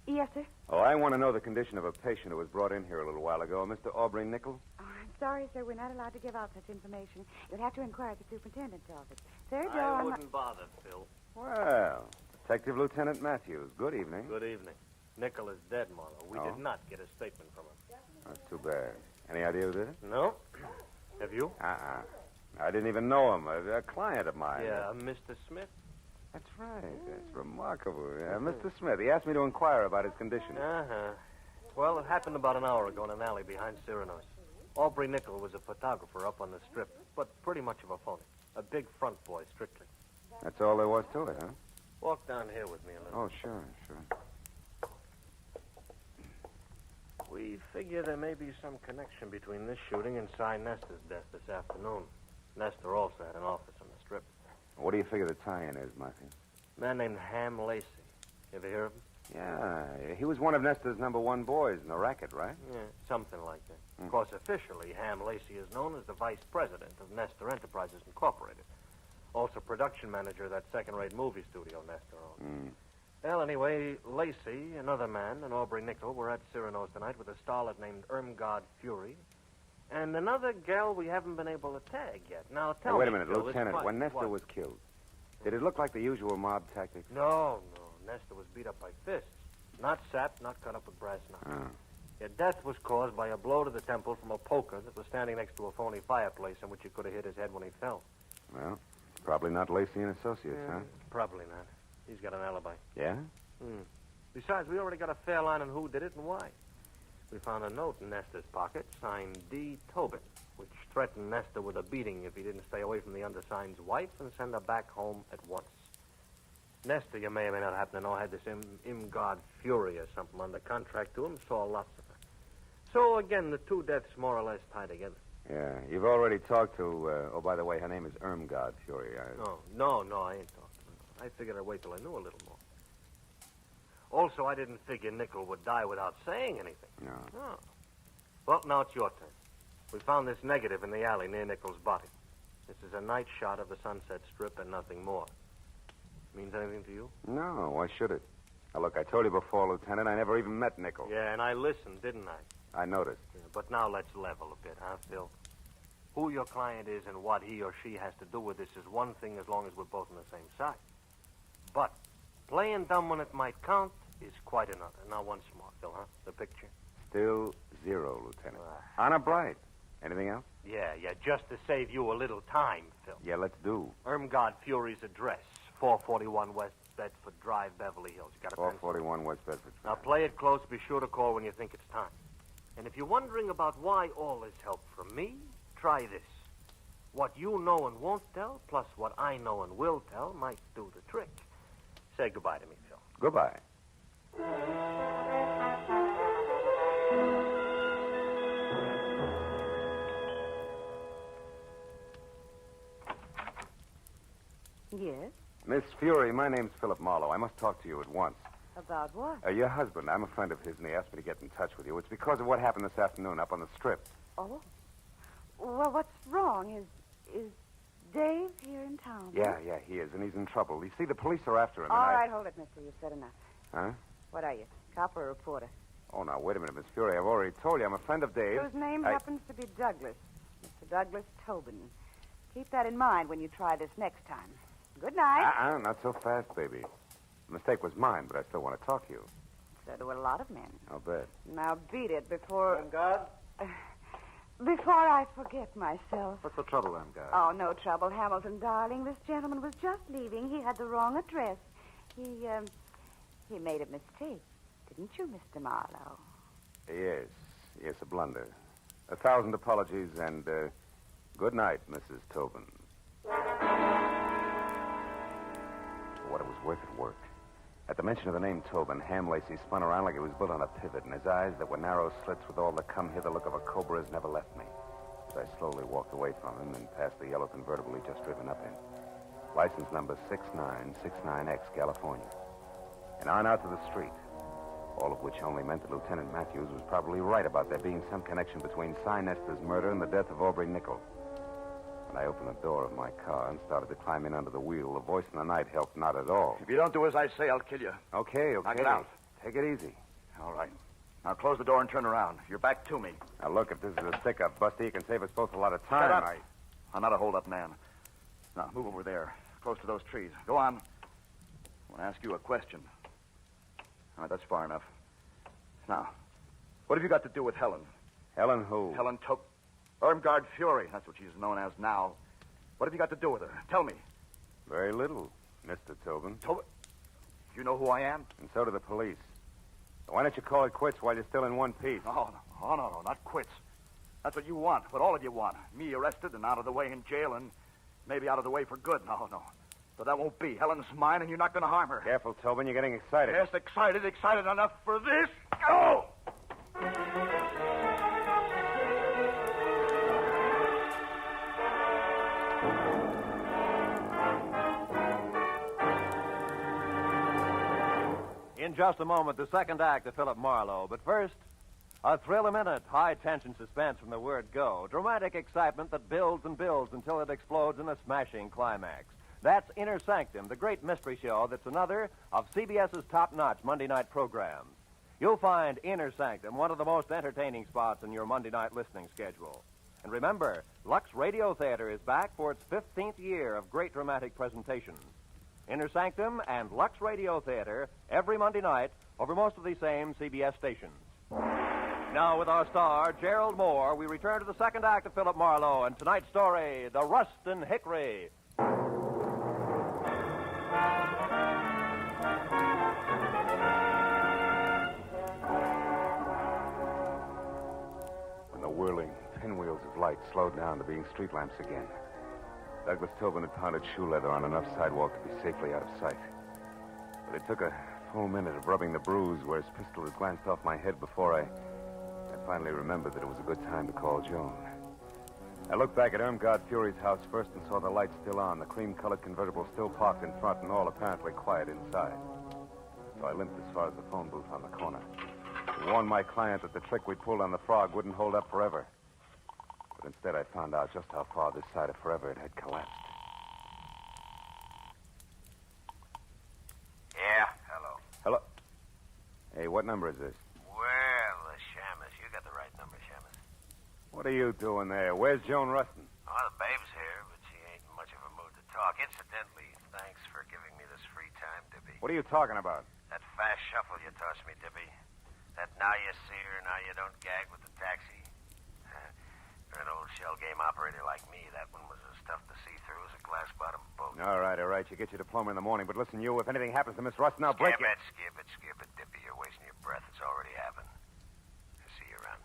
Yes, sir. Oh, I want to know the condition of a patient who was brought in here a little while ago, Mr. Aubrey Nichols. Oh, I'm sorry, sir. We're not allowed to give out such information. You'll have to inquire at the superintendent's office. Sir, Joe, I wouldn't bother, Phil. Well, Detective Lieutenant Matthews, good evening. Good evening. Nickel is dead, Marlowe. We did not get a statement from him. That's too bad. Any idea who did it? No. Have you? I didn't even know him. A client of mine. Yeah, Mr. Smith? That's right. That's remarkable. Mr. Smith, he asked me to inquire about his condition. Uh-huh. Well, it happened about an hour ago in an alley behind Cyrano's. Aubrey Nichols was a photographer up on the strip, but pretty much of a phony. A big front boy, strictly. That's all there was to it, huh? Walk down here with me a little. Oh, sure. We figure there may be some connection between this shooting and Cy Nestor's death this afternoon. Nestor also had an office on the strip. What do you figure the tie-in is, Matthew? A man named Ham Lacey. You ever hear of him? Yeah, he was one of Nestor's #1 boys in the racket, right? Yeah, something like that. Of course, officially, Ham Lacey is known as the vice president of Nestor Enterprises Incorporated. Also production manager of that second-rate movie studio Nestor owns. Well, anyway, Lacey, another man, and Aubrey Nichols were at Cyrano's tonight with a starlet named Irmgard Fury, and another gal we haven't been able to tag yet. Now, tell me... Wait a minute, Phil, Lieutenant. When Nestor was killed, did it look like the usual mob tactics? No. Nestor was beat up by fists. Not sapped, not cut up with brass knuckles. Your death was caused by a blow to the temple from a poker that was standing next to a phony fireplace in which you could have hit his head when he fell. Well, probably not Lacey and Associates, huh? Probably not. He's got an alibi. Yeah? Besides, we already got a fair line on who did it and why. We found a note in Nestor's pocket signed D. Tobin, which threatened Nestor with a beating if he didn't stay away from the undersigned's wife and send her back home at once. Nestor, you may or may not happen to know, had this Imgard Fury or something under contract to him, saw lots of her. So, again, the two deaths more or less tie together. Yeah, you've already talked to, oh, by the way, her name is Irmgard Fury. No, I ain't talked to her. I figured I'd wait till I knew a little more. Also, I didn't figure Nickel would die without saying anything. No. Oh. Well, now it's your turn. We found this negative in the alley near Nickel's body. This is a night shot of the Sunset Strip and nothing more. Means anything to you? No, why should it? Now, look, I told you before, Lieutenant, I never even met Nickel. Yeah, and I listened, didn't I? I noticed. Yeah, but now let's level a bit, huh, Phil? Who your client is and what he or she has to do with this is one thing as long as we're both on the same side. But playing dumb when it might count is quite another. Now, once more, Phil, huh? The picture? Still 0, Lieutenant. Honor bright. Anything else? Yeah, just to save you a little time, Phil. Yeah, let's do. Irmgard Fury's address, 441 West Bedford Drive, Beverly Hills. You got a 441 West Bedford Drive. Now, play it close. Be sure to call when you think it's time. And if you're wondering about why all this help from me, try this. What you know and won't tell, plus what I know and will tell, might do the trick. Say goodbye to me, Phil. Goodbye. Yes? Miss Fury, my name's Philip Marlowe. I must talk to you at once. About what? Your husband. I'm a friend of his, and he asked me to get in touch with you. It's because of what happened this afternoon up on the Strip. Oh? Well, what's wrong? Is Dave here in town? Yeah, he is, and he's in trouble. You see, the police are after him. All right, hold it, mister. You've said enough. Huh? What are you, cop or reporter? Oh, now, wait a minute, Miss Fury. I've already told you I'm a friend of Dave's. Whose name happens to be Douglas. Mr. Douglas Tobin. Keep that in mind when you try this next time. Good night. Not so fast, baby. The mistake was mine, but I still want to talk to you. So do a lot of men. I'll bet. Now beat it before... God? Before I forget myself. What's the trouble, God? Oh, no trouble, Hamilton, darling. This gentleman was just leaving. He had the wrong address. He made a mistake. Didn't you, Mr. Marlowe? Yes, a blunder. 1,000 apologies, and good night, Mrs. Tobin. For what it was worth, it worked. At the mention of the name Tobin, Ham Lacey spun around like he was built on a pivot, and his eyes that were narrow slits with all the come-hither look of a cobra's never left me. As I slowly walked away from him and past the yellow convertible he'd just driven up in. License number 6969X, California. And on out to the street. All of which only meant that Lieutenant Matthews was probably right about there being some connection between Cy Nestor's murder and the death of Aubrey Nickel. When I opened the door of my car and started to climb in under the wheel, the voice in the night helped not at all. If you don't do as I say, I'll kill you. Okay. Knock it out. Take it easy. All right. Now close the door and turn around. You're back to me. Now, look, if this is a stick-up, Busty, you can save us both a lot of time. Shut up. I'm not a hold-up man. Now, move over there, close to those trees. Go on. I want to ask you a question. All right, that's far enough. Now, what have you got to do with Helen? Helen who? Helen Irmgard Fury. That's what she's known as now. What have you got to do with her? Tell me. Very little, Mr. Tobin. Tobin? You know who I am? And so do the police. Why don't you call it quits while you're still in one piece? No, not quits. That's what you want, what all of you want. Me arrested and out of the way in jail and maybe out of the way for good. No. But that won't be. Helen's mine and you're not going to harm her. Careful, Tobin. You're getting excited. Yes, excited enough for this. Go! In just a moment, the second act of Philip Marlowe. But first, a thrill-a-minute, high-tension suspense from the word go. Dramatic excitement that builds and builds until it explodes in a smashing climax. That's Inner Sanctum, the great mystery show that's another of CBS's top-notch Monday night programs. You'll find Inner Sanctum one of the most entertaining spots in your Monday night listening schedule. And remember, Lux Radio Theater is back for its 15th year of great dramatic presentations. Inner Sanctum and Lux Radio Theater every Monday night over most of the same CBS stations. Now, with our star, Gerald Moore, we return to the second act of Philip Marlowe and tonight's story, The Rust and Hickory. When the whirling pinwheels of light slowed down to being street lamps again, Douglas Tobin had pounded shoe leather on enough sidewalk to be safely out of sight. But it took a full minute of rubbing the bruise where his pistol had glanced off my head before I finally remembered that it was a good time to call Joan. I looked back at Irmgard Fury's house first and saw the lights still on, the cream-colored convertible still parked in front, and all apparently quiet inside. So I limped as far as the phone booth on the corner to warn my client that the trick we pulled on the frog wouldn't hold up forever. But instead I found out just how far this side of forever it had collapsed. Yeah, hello. Hello? Hey, what number is this? Well, Shamus, you got the right number, Shamus. What are you doing there? Where's Joan Rustin? Oh, the babe's here, but she ain't in much of a mood to talk. Incidentally, thanks for giving me this free time, Dippy. What are you talking about? That fast shuffle you tossed me, Dippy. That now you see her, now you don't gag with the taxi. For an old shell game operator like me, that one was as tough to see through as a glass-bottom boat. All right. You get your diploma in the morning. But listen, you, if anything happens to Miss Rustin, I'll break it. Skip it, Dippy. You're wasting your breath. It's already happened. I'll see you around.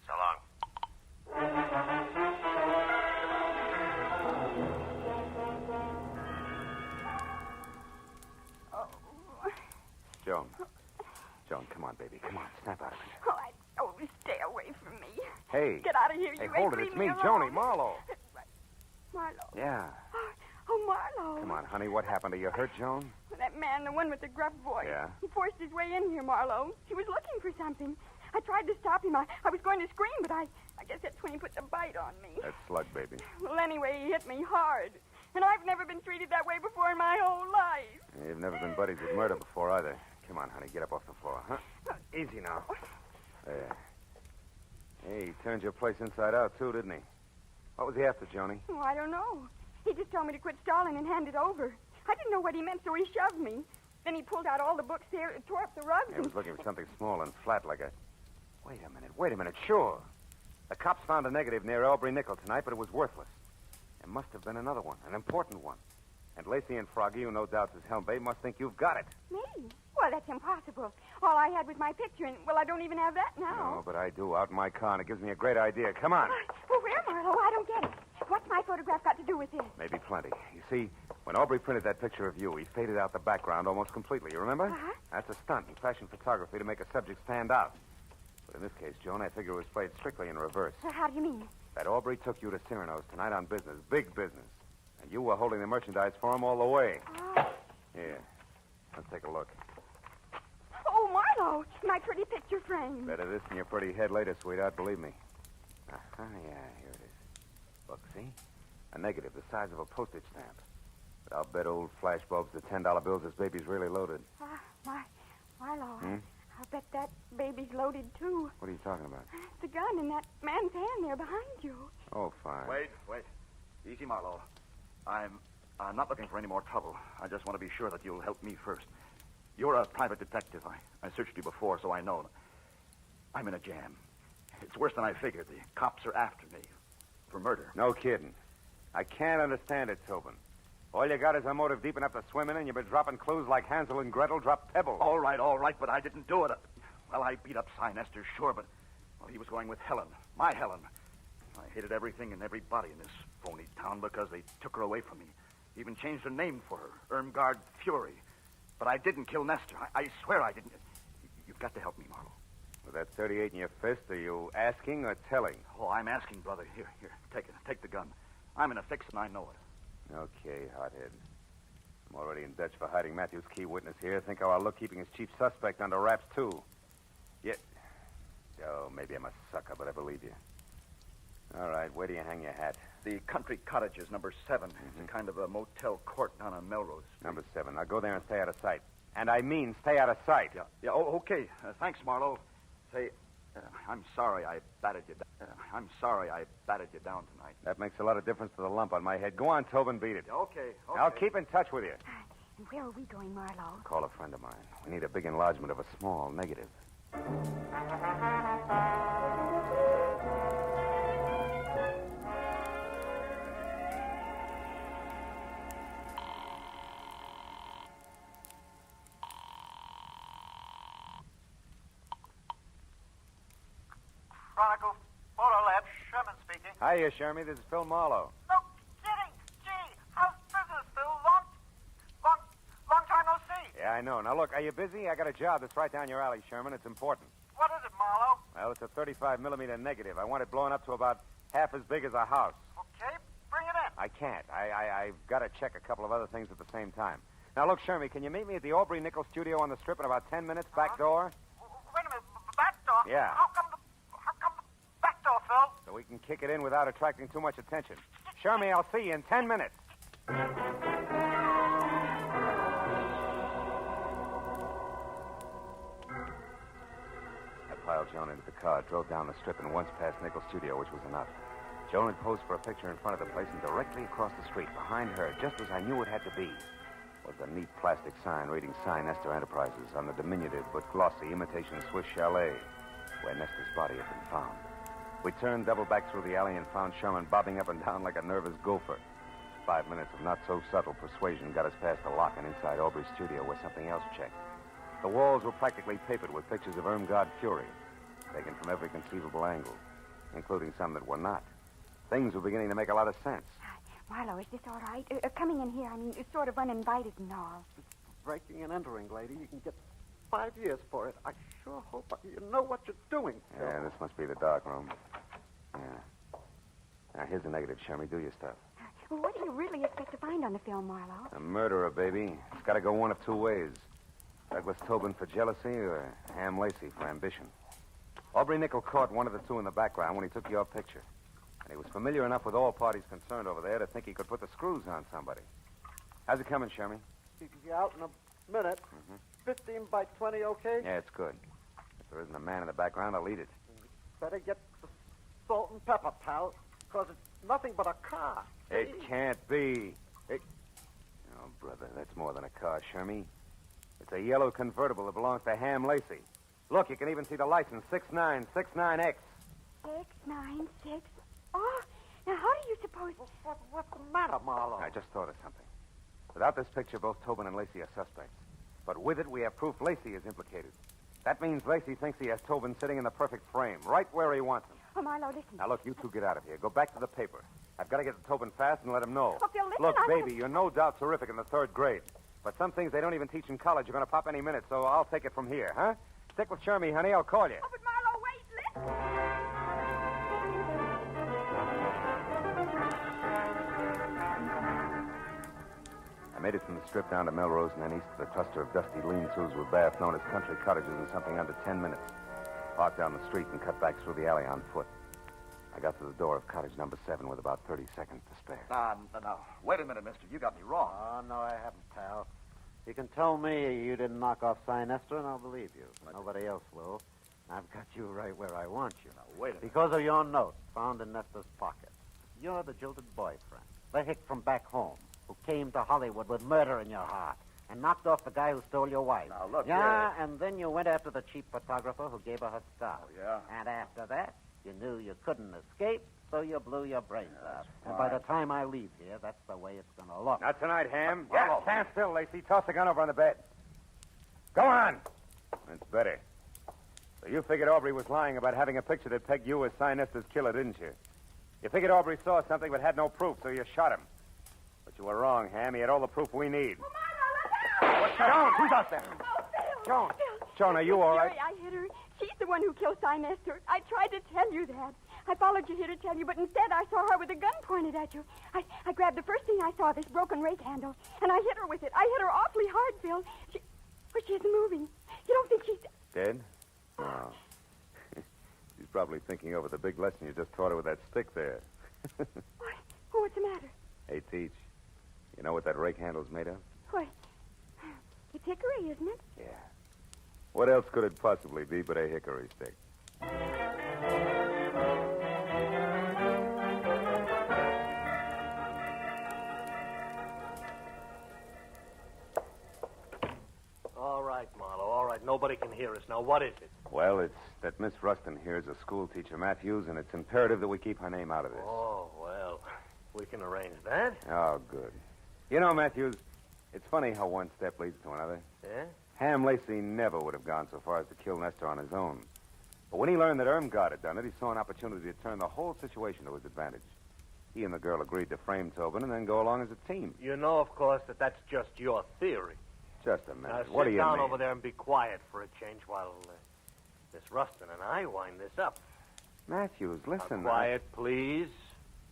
So long. Joan, come on, baby. Come on, snap out of it. Oh, stay away from me. Hey. Get out of here, Hey, you hold ain't it. It's leave me, alone. Joni, Marlowe. Marlowe. Yeah. Oh, Marlowe. Come on, honey. What happened? Are you hurt, Joan? That man, the one with the gruff voice. Yeah? He forced his way in here, Marlowe. He was looking for something. I tried to stop him. I was going to scream, but I guess that's when he put the bite on me. That slug, baby. Well, anyway, he hit me hard. And I've never been treated that way before in my whole life. You've never been buddies with murder before, either. Come on, honey. Get up off the floor, huh? Easy now. There. Hey, he turned your place inside out, too, didn't he? What was he after, Joni? Oh, I don't know. He just told me to quit stalling and hand it over. I didn't know what he meant, so he shoved me. Then he pulled out all the books there, tore up the rugs. He was looking for something small and flat like a... Wait a minute. Sure. The cops found a negative near Aubrey Nickel tonight, but it was worthless. There must have been another one, an important one. And Lacey and Froggy, who no doubt's his helm babe, must think you've got it. Me? Well, that's impossible. All I had was my picture, and, well, I don't even have that now. No, but I do, out in my car, and it gives me a great idea. Come on. Well, where, Marlowe? I don't get it. What's my photograph got to do with this? Maybe plenty. You see, when Aubrey printed that picture of you, he faded out the background almost completely. You remember? Uh-huh. That's a stunt in fashion photography to make a subject stand out. But in this case, Joan, I figure it was played strictly in reverse. How do you mean? That Aubrey took you to Cyrano's tonight on business, big business. And you were holding the merchandise for him all the way. Oh. Here. Let's take a look. Oh, Marlowe, my pretty picture frame. Better this than your pretty head later, sweetheart, believe me. Yeah, here it is. Look, see? A negative the size of a postage stamp. But I'll bet old flash bulbs to $10 bills this baby's really loaded. Marlowe, I'll bet that baby's loaded, too. What are you talking about? The gun in that man's hand there behind you. Oh, fine. Wait. Easy, Marlowe. I'm not looking for any more trouble. I just want to be sure that you'll help me first. You're a private detective. I searched you before, so I know. I'm in a jam. It's worse than I figured. The cops are after me for murder. No kidding. I can't understand it, Tobin. All you got is a motive deep enough to swim in, and you've been dropping clues like Hansel and Gretel drop pebbles. All right, but I didn't do it. Well, I beat up Cy Nestor, sure, but he was going with Helen, my Helen. I hated everything and everybody in this phony town because they took her away from me. Even changed her name for her, Irmgard Fury. But I didn't kill Nestor. I swear I didn't. You've got to help me, Marlowe. With that 38 in your fist, are you asking or telling? Oh, I'm asking, brother. Here, take it. Take the gun. I'm in a fix, and I know it. Okay, hothead. I'm already in Dutch for hiding Matthew's key witness here. Think how I'll look keeping his chief suspect under wraps, too. Yet... Oh, maybe I'm a sucker, but I believe you. All right, where do you hang your hat? The Country Cottages, number 7. It's a kind of a motel court down on Melrose. Number 7. Now go there and stay out of sight. And I mean stay out of sight. Yeah. Oh, okay. Thanks, Marlowe. Say, I'm sorry I batted you down. Down tonight. That makes a lot of difference to the lump on my head. Go on, Tobin, beat it. Okay. I'll keep in touch with you. And where are we going, Marlowe? Call a friend of mine. We need a big enlargement of a small negative. Chronicle Photo Lab, Sherman speaking. Hiya, Shermy. This is Phil Marlowe. No kidding. Gee, how's business, Phil? Long time no see. Yeah, I know. Now, look, are you busy? I got a job that's right down your alley, Sherman. It's important. What is it, Marlowe? Well, it's a 35mm negative. I want it blown up to about half as big as a house. Okay, bring it in. I can't. I've got to check a couple of other things at the same time. Now, look, Shermy, can you meet me at the Aubrey Nickel studio on the Strip in about 10 minutes? Back door? Wait a minute, back door? Yeah. How come the back door, Phil? So we can kick it in without attracting too much attention. Shermy, I'll see you in 10 minutes. I piled Joan into the car, drove down the Strip, and once past Nickel Studio, which was enough. Joan had posed for a picture in front of the place, and directly across the street, behind her, just as I knew it had to be, was a neat plastic sign reading Sign Nestor Enterprises on the diminutive but glossy imitation Swiss chalet where Nestor's body had been found. We turned double back through the alley and found Sherman bobbing up and down like a nervous gopher. 5 minutes of not-so-subtle persuasion got us past the lock and inside Aubrey's studio where something else checked. The walls were practically papered with pictures of Irmgard Fury, taken from every conceivable angle, including some that were not. Things were beginning to make a lot of sense. Marlowe, is this all right? Coming in here, I mean, it's sort of uninvited and all. Breaking and entering, lady. You can get 5 years for it. I sure hope you know what you're doing. Yeah, this must be the dark room. Yeah. Now, here's the negative, Shermy. Do your stuff. Well, what do you really expect to find on the film, Marlowe? A murderer, baby. It's got to go one of two ways. Douglas Tobin for jealousy or Ham Lacey for ambition. Aubrey Nickel caught one of the two in the background when he took your picture. And he was familiar enough with all parties concerned over there to think he could put the screws on somebody. How's it coming, Shermy? You can be out in a minute. 15 by 20, okay? Yeah, it's good. If there isn't a man in the background, I'll eat it. Better get the salt and pepper, pal, because it's nothing but a car. It can't be. Oh, brother, that's more than a car, Shermy. It's a yellow convertible that belongs to Ham Lacey. Look, you can even see the license, 6969X. 696. Oh, now how do you suppose... What's the matter, Marlowe? I just thought of something. Without this picture, both Tobin and Lacey are suspects. But with it, we have proof Lacey is implicated. That means Lacey thinks he has Tobin sitting in the perfect frame, right where he wants him. Oh, Marlowe, listen. Now, look, you two get out of here. Go back to the paper. I've got to get to Tobin fast and let him know. Oh, Phil, listen, Look, baby, you're no doubt terrific in the 3rd grade. But some things they don't even teach in college are going to pop any minute, so I'll take it from here, huh? Stick with Shermy, honey. I'll call you. Oh, but Marlowe, wait, listen. I made it from the Strip down to Melrose and then east to the cluster of dusty lean-tos with baths known as country cottages in something under 10 minutes. Parked down the street and cut back through the alley on foot. I got to the door of cottage number 7 with about 30 seconds to spare. No. Wait a minute, mister. You got me wrong. Oh, no, I haven't, pal. You can tell me you didn't knock off Sign Nestor, and I'll believe you. Nobody else will. I've got you right where I want you. Now, wait a minute. Because of your note found in Nestor's pocket. You're the jilted boyfriend, the hick from back home, who came to Hollywood with murder in your heart and knocked off the guy who stole your wife. Now, look, yeah, and then you went after the cheap photographer who gave her her stuff. Oh, yeah? And after that, you knew you couldn't escape, so you blew your brains out. And fine. by the time I leave here, that's the way it's going to look. Not tonight, Ham. Marlowe. Stand still, Lacey. Toss the gun over on the bed. Go on. That's better. So you figured Aubrey was lying about having a picture that pegged you as Sign Nestor's killer, didn't you? You figured Aubrey saw something but had no proof, so you shot him. But you were wrong, Ham. He had all the proof we need. What's Joan, who's out there? Oh, Phil. Joan. Phil. Joan, are you all right? I hit her. She's the one who killed Sign Nestor. I tried to tell you that. I followed you here to tell you, but instead I saw her with a gun pointed at you. I grabbed the first thing I saw, this broken rake handle, and I hit her with it. I hit her awfully hard, Phil. But she isn't moving. You don't think she's... Dead? No. She's probably thinking over the big lesson you just taught her with that stick there. What? Oh, what's the matter? Hey, Teach, you know what that rake handle's made of? What? It's hickory, isn't it? Yeah. What else could it possibly be but a hickory stick? All right, Marlowe, all right. No nobody can hear us. Now, what is it? Well, it's that Miss Rustin here is a school teacher, Matthews, and it's imperative that we keep her name out of this. Oh, well, we can arrange that. Oh, good. You know, Matthews, it's funny how one step leads to another. Yeah? Ham Lacey never would have gone so far as to kill Nestor on his own. But when he learned that Irmgard had done it, he saw an opportunity to turn the whole situation to his advantage. He and the girl agreed to frame Tobin and then go along as a team. You know, of course, that that's just your theory. Just a minute. Now, What do sit you down mean? over there and be quiet for a change while Miss Rustin and I wind this up. Matthews, listen. Now, quiet, please.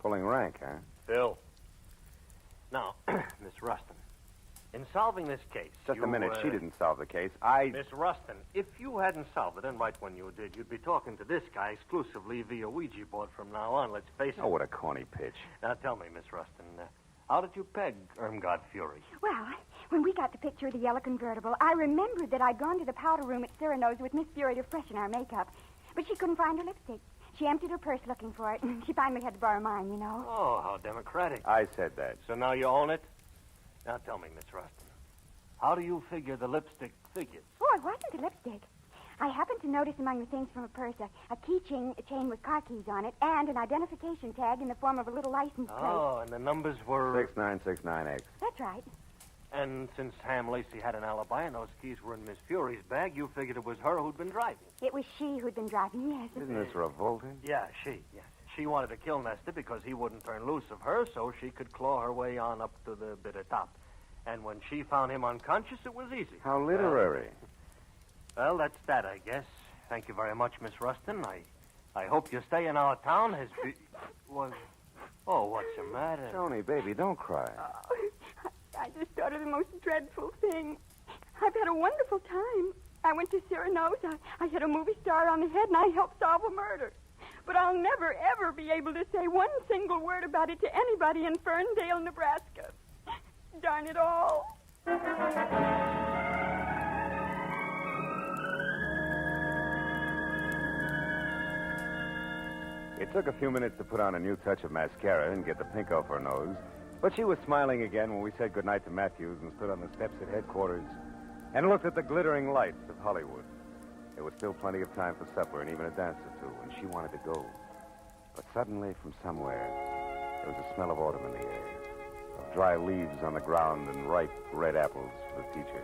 Pulling rank, huh? Phil. Now, Miss Rustin, in solving this case... Just a minute. She didn't solve the case. Miss Rustin, if you hadn't solved it, and right when you did, you'd be talking to this guy exclusively via Ouija board from now on, let's face it. Oh, what a corny pitch. Now, tell me, Miss Rustin, how did you peg Irmgard Fury? Well, when we got the picture of the yellow convertible, I remembered that I'd gone to the powder room at Cyrano's with Miss Fury to freshen our makeup. But she couldn't find her lipstick. She emptied her purse looking for it, and she finally had to borrow mine, you know. Oh, how democratic. I said that. So now you own it? Now tell me, Miss Rustin, how do you figure the lipstick figures? Oh, it wasn't a lipstick. I happened to notice among the things from her purse a keychain chain with car keys on it and an identification tag in the form of a little license plate. Oh, and the numbers were... 6969X. That's right. And since Ham Lacey had an alibi and those keys were in Miss Fury's bag, you figured it was her who'd been driving. It was she who'd been driving, yes. Isn't this revolting? Yeah, yes. She wanted to kill Nestor because he wouldn't turn loose of her so she could claw her way on up to the bitter top. And when she found him unconscious, it was easy. How literary. Well, that's that, I guess. Thank you very much, Miss Rustin. I hope your stay in our town has been... Oh, what's the matter? Tony, baby, don't cry. I just thought of the most dreadful thing. I've had a wonderful time. I went to Cyrano's. I hit a movie star on the head, and I helped solve a murder. But I'll never, ever be able to say one single word about it to anybody in Ferndale, Nebraska. Darn it all. It took a few minutes to put on a new touch of mascara and get the pink off her nose, but she was smiling again when we said goodnight to Matthews and stood on the steps at headquarters and looked at the glittering lights of Hollywood. There was still plenty of time for supper and even a dance or two, and she wanted to go. But suddenly, from somewhere, there was a smell of autumn in the air, of dry leaves on the ground and ripe red apples for the teacher.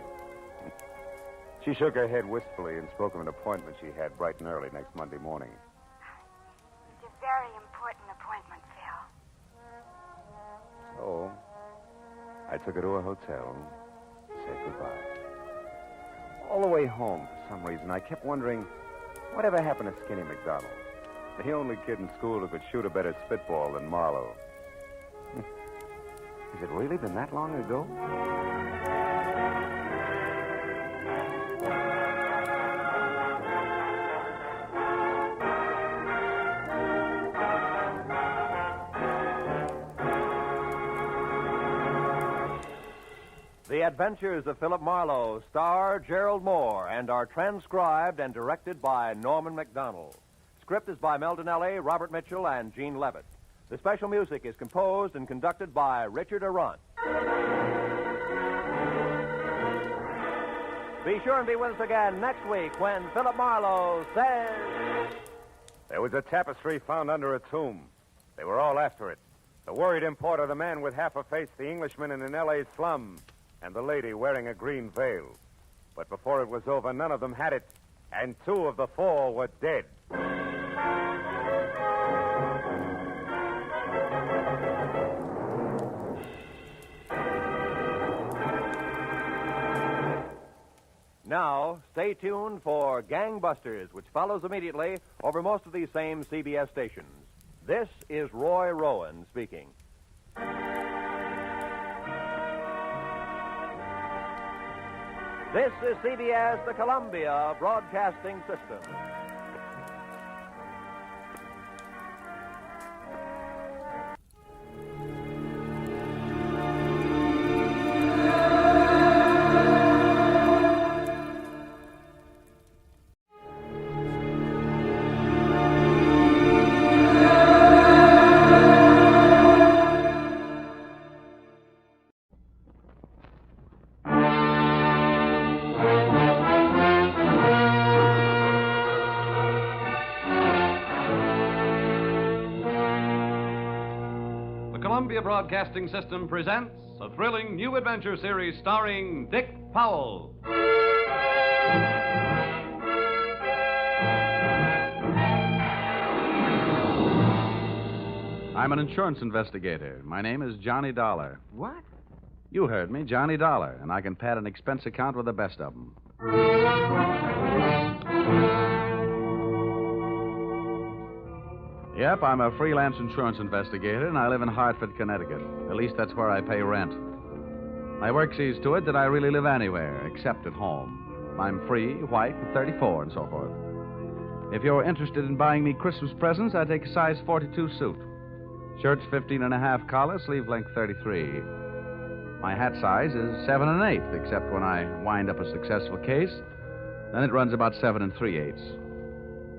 She shook her head wistfully and spoke of an appointment she had bright and early next Monday morning. It's a very important appointment, Phil. So, I took her to a hotel and said goodbye. All the way home, for some reason, I kept wondering, whatever happened to Skinny McDonald? The only kid in school who could shoot a better spitball than Marlowe. Has it really been that long ago? The Adventures of Philip Marlowe star Gerald Moore and are transcribed and directed by Norman MacDonald. Script is by Mel Donnelly, Robert Mitchell, and Gene Levitt. The special music is composed and conducted by Richard Arant. Be sure and be with us again next week when Philip Marlowe says... There was a tapestry found under a tomb. They were all after it. The worried importer, the man with half a face, the Englishman in an L.A. slum, and the lady wearing a green veil. But before it was over, none of them had it, and 2 of the 4 were dead. Now, stay tuned for Gangbusters, which follows immediately over most of these same CBS stations. This is Roy Rowan speaking. This is CBS, the Columbia Broadcasting System. The Columbia Broadcasting System presents a thrilling new adventure series starring Dick Powell. I'm an insurance investigator. My name is Johnny Dollar. What? You heard me, Johnny Dollar, and I can pad an expense account with the best of them. Yep, I'm a freelance insurance investigator, and I live in Hartford, Connecticut. At least that's where I pay rent. My work sees to it that I really live anywhere, except at home. I'm free, white, and 34, and so forth. If you're interested in buying me Christmas presents, I take a size 42 suit. Shirt's 15 and a half collar, sleeve length 33. My hat size is 7 1/8, except when I wind up a successful case. Then it runs about 7 3/8.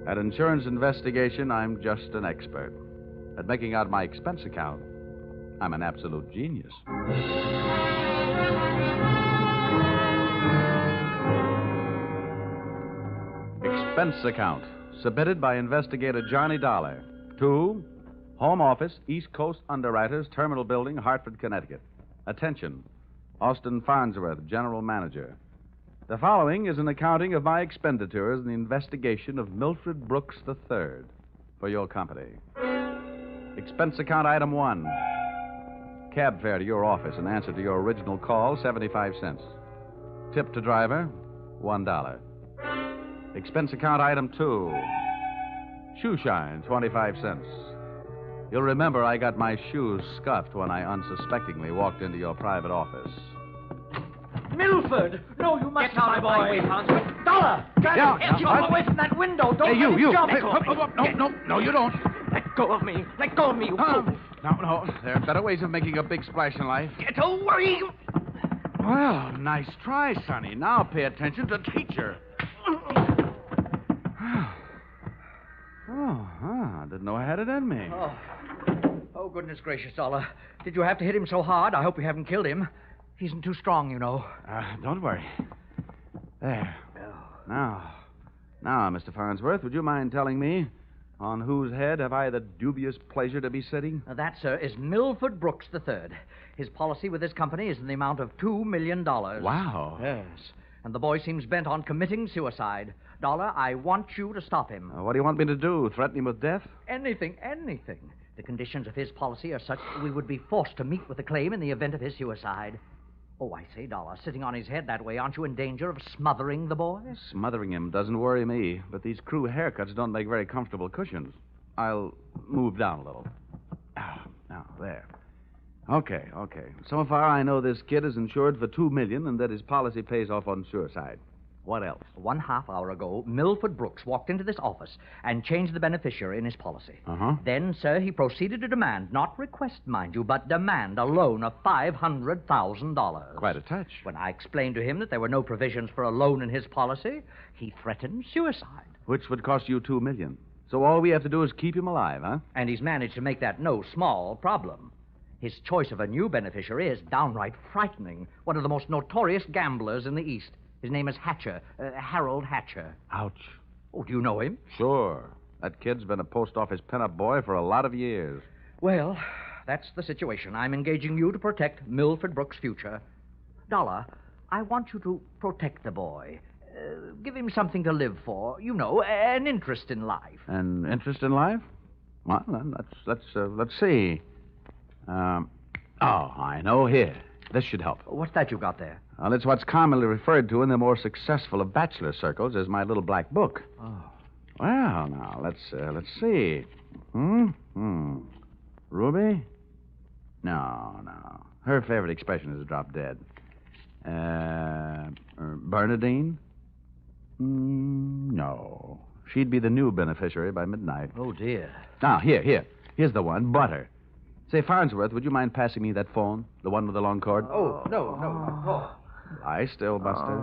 At insurance investigation, I'm just an expert. At making out my expense account, I'm an absolute genius. Expense account, submitted by investigator Johnny Dollar to Home Office, East Coast Underwriters, Terminal Building, Hartford, Connecticut. Attention, Austin Farnsworth, General Manager. The following is an accounting of my expenditures in the investigation of Milfred Brooks III for your company. Expense account item 1. Cab fare to your office in answer to your original call, 75 cents. Tip to driver, $1. Expense account item 2. Shoe shine, 25 cents. You'll remember I got my shoes scuffed when I unsuspectingly walked into your private office. Milford! No, you must Get out of my way, Farnsworth. Dollar! Get away from that window! Don't Hey, you! jump! Hey, no, you don't. Let go of me! Let go of me, you fool! No. There are better ways of making a big splash in life. Get away! Well, nice try, Sonny. Now pay attention to teacher. I didn't know I had it in me. Oh, goodness gracious, Dollar. Did you have to hit him so hard? I hope you haven't killed him. He isn't too strong, you know. Don't worry. There. Now, Mr. Farnsworth, would you mind telling me on whose head have I the dubious pleasure to be sitting? That, sir, is Milford Brooks III. His policy with this company is in the amount of $2 million. Wow. Yes. And the boy seems bent on committing suicide. Dollar, I want you to stop him. What do you want me to do? Threaten him with death? Anything. The conditions of his policy are such that we would be forced to meet with a claim in the event of his suicide. Oh, I say, Dollar, sitting on his head that way, aren't you in danger of smothering the boy? Smothering him doesn't worry me, but these crew haircuts don't make very comfortable cushions. I'll move down a little. Now, there. Okay. So far, I know this kid is insured for $2 million and that his policy pays off on suicide. What else? 1/2 hour ago, Milford Brooks walked into this office and changed the beneficiary in his policy. Then, sir, he proceeded to demand, not request, mind you, but demand a loan of $500,000. Quite a touch. When I explained to him that there were no provisions for a loan in his policy, he threatened suicide. Which would cost you $2 million. So all we have to do is keep him alive, huh? And he's managed to make that no small problem. His choice of a new beneficiary is downright frightening. One of the most notorious gamblers in the East. His name is Hatcher, Harold Hatcher. Ouch. Oh, do you know him? Sure. That kid's been a post office pinup boy for a lot of years. Well, that's the situation. I'm engaging you to protect Milford Brooks' future. Dollar, I want you to protect the boy. Give him something to live for. You know, an interest in life. An interest in life? Well, then, let's see. I know. Here. This should help. What's that you got there? Well, it's what's commonly referred to in the more successful of bachelor circles as my little black book. Oh. Well, now, let's see. Ruby? No. Her favorite expression is drop dead. Bernadine? No. She'd be the new beneficiary by midnight. Oh, dear. Now, here's the one, Butter. Say, Farnsworth, would you mind passing me that phone? The one with the long cord? Oh, no. Lie still, Buster.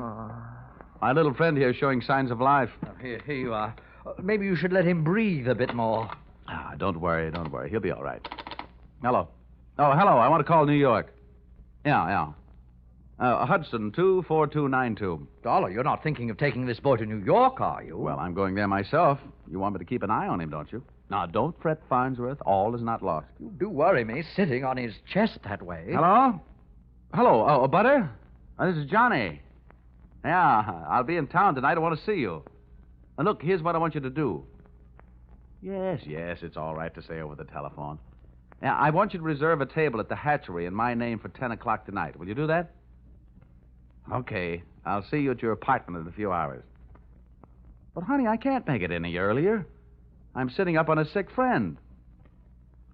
My little friend here is showing signs of life. Here you are. Maybe you should let him breathe a bit more. Don't worry. He'll be all right. Hello. Oh, hello. I want to call New York. Yeah. Hudson, 24292. Dollar, you're not thinking of taking this boy to New York, are you? Well, I'm going there myself. You want me to keep an eye on him, don't you? Now, don't fret, Farnsworth. All is not lost. You do worry me, sitting on his chest that way. Hello? Hello, Butter? This is Johnny. Yeah, I'll be in town tonight. I want to see you. And look, here's what I want you to do. Yes, it's all right to say over the telephone. Yeah, I want you to reserve a table at the hatchery in my name for 10 o'clock tonight. Will you do that? Okay. I'll see you at your apartment in a few hours. But, honey, I can't make it any earlier. I'm sitting up on a sick friend.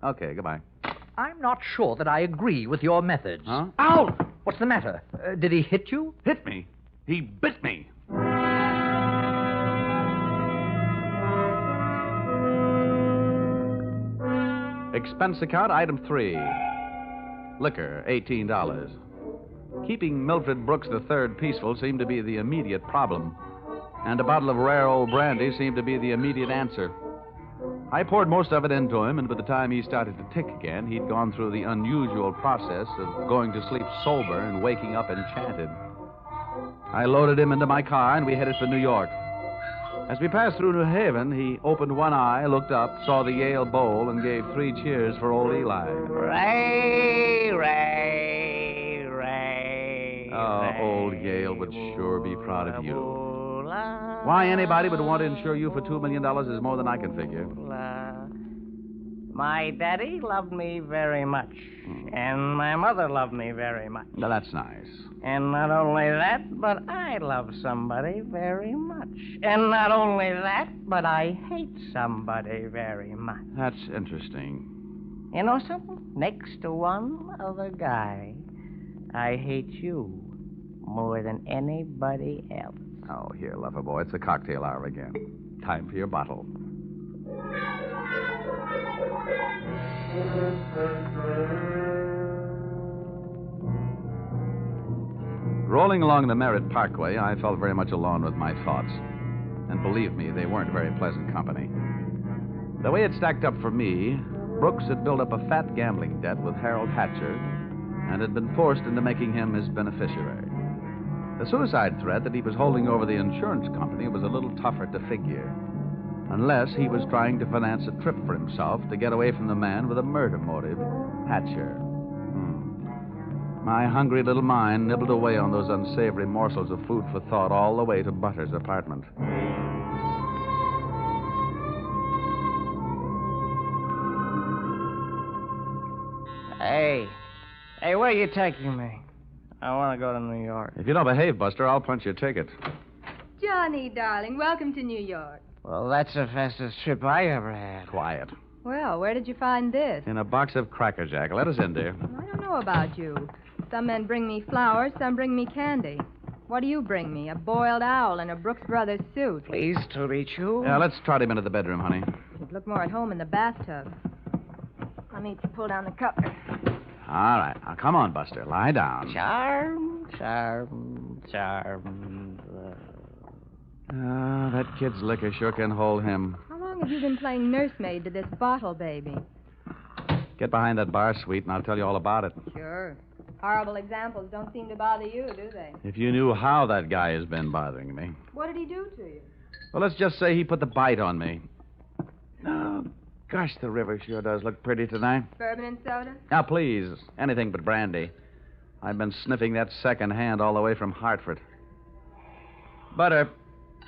Okay, goodbye. I'm not sure that I agree with your methods. Huh? Ow! What's the matter? Did he hit you? Hit me? He bit me. Expense account, item 3. Liquor, $18. Keeping Milfred Brooks III peaceful seemed to be the immediate problem, and a bottle of rare old brandy seemed to be the immediate answer. I poured most of it into him, and by the time he started to tick again, he'd gone through the unusual process of going to sleep sober and waking up enchanted. I loaded him into my car, and we headed for New York. As we passed through New Haven, he opened one eye, looked up, saw the Yale Bowl, and gave 3 cheers for old Eli. Ray, Ray, Ray. Oh, old Yale would sure be proud of you. Why anybody would want to insure you for $2 million is more than I can figure. My daddy loved me very much, and my mother loved me very much. Now, that's nice. And not only that, but I love somebody very much. And not only that, but I hate somebody very much. That's interesting. You know something? Next to one other guy, I hate you more than anybody else. Oh, here, lover boy, it's the cocktail hour again. Time for your bottle. Rolling along the Merritt Parkway, I felt very much alone with my thoughts. And believe me, they weren't very pleasant company. The way it stacked up for me, Brooks had built up a fat gambling debt with Harold Hatcher and had been forced into making him his beneficiary. The suicide threat that he was holding over the insurance company was a little tougher to figure, unless he was trying to finance a trip for himself to get away from the man with a murder motive, Hatcher. My hungry little mind nibbled away on those unsavory morsels of food for thought all the way to Butter's apartment. Hey, where are you taking me? I want to go to New York. If you don't behave, Buster, I'll punch your ticket. Johnny, darling, welcome to New York. Well, that's the fastest trip I ever had. Quiet. Well, where did you find this? In a box of Cracker Jack. Let us in, dear. I don't know about you. Some men bring me flowers, some bring me candy. What do you bring me? A boiled owl and a Brooks Brothers suit. Pleased to meet you. Yeah, let's trot him into the bedroom, honey. You'd look more at home in the bathtub. Let me pull down the cover. All right. Now, come on, Buster. Lie down. Charm. That kid's liquor sure can hold him. How long have you been playing nursemaid to this bottle baby? Get behind that bar, sweet, and I'll tell you all about it. Sure. Horrible examples don't seem to bother you, do they? If you knew how that guy has been bothering me. What did he do to you? Well, let's just say he put the bite on me. Oh, gosh, the river sure does look pretty tonight. Bourbon and soda? Now, please, anything but brandy. I've been sniffing that second hand all the way from Hartford. Butter,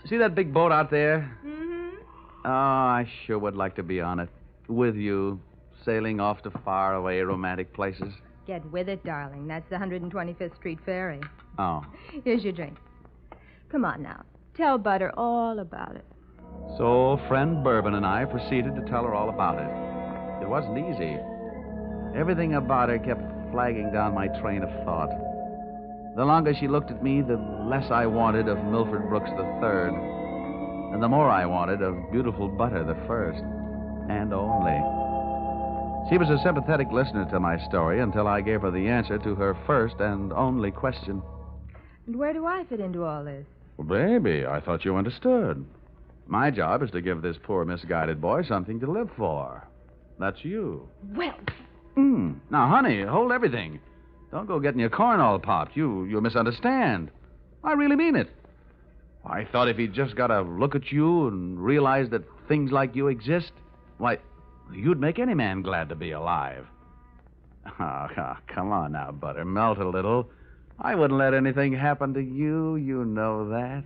see that big boat out there? Mm-hmm. Oh, I sure would like to be on it. With you, sailing off to faraway romantic places. Get with it, darling. That's the 125th Street Ferry. Oh. Here's your drink. Come on now. Tell Butter all about it. So, friend Bourbon and I proceeded to tell her all about it. It wasn't easy. Everything about her kept flagging down my train of thought. The longer she looked at me, the less I wanted of Milford Brooks III, and the more I wanted of beautiful Butter the first, and only. She was a sympathetic listener to my story until I gave her the answer to her first and only question. And where do I fit into all this? Well, baby, I thought you understood. My job is to give this poor misguided boy something to live for. That's you. Well... Now, honey, hold everything. Don't go getting your corn all popped. You misunderstand. I really mean it. I thought if he'd just got to look at you and realize that things like you exist, Why, you'd make any man glad to be alive. Oh, come on now, Butter. Melt a little. I wouldn't let anything happen to you. You know that.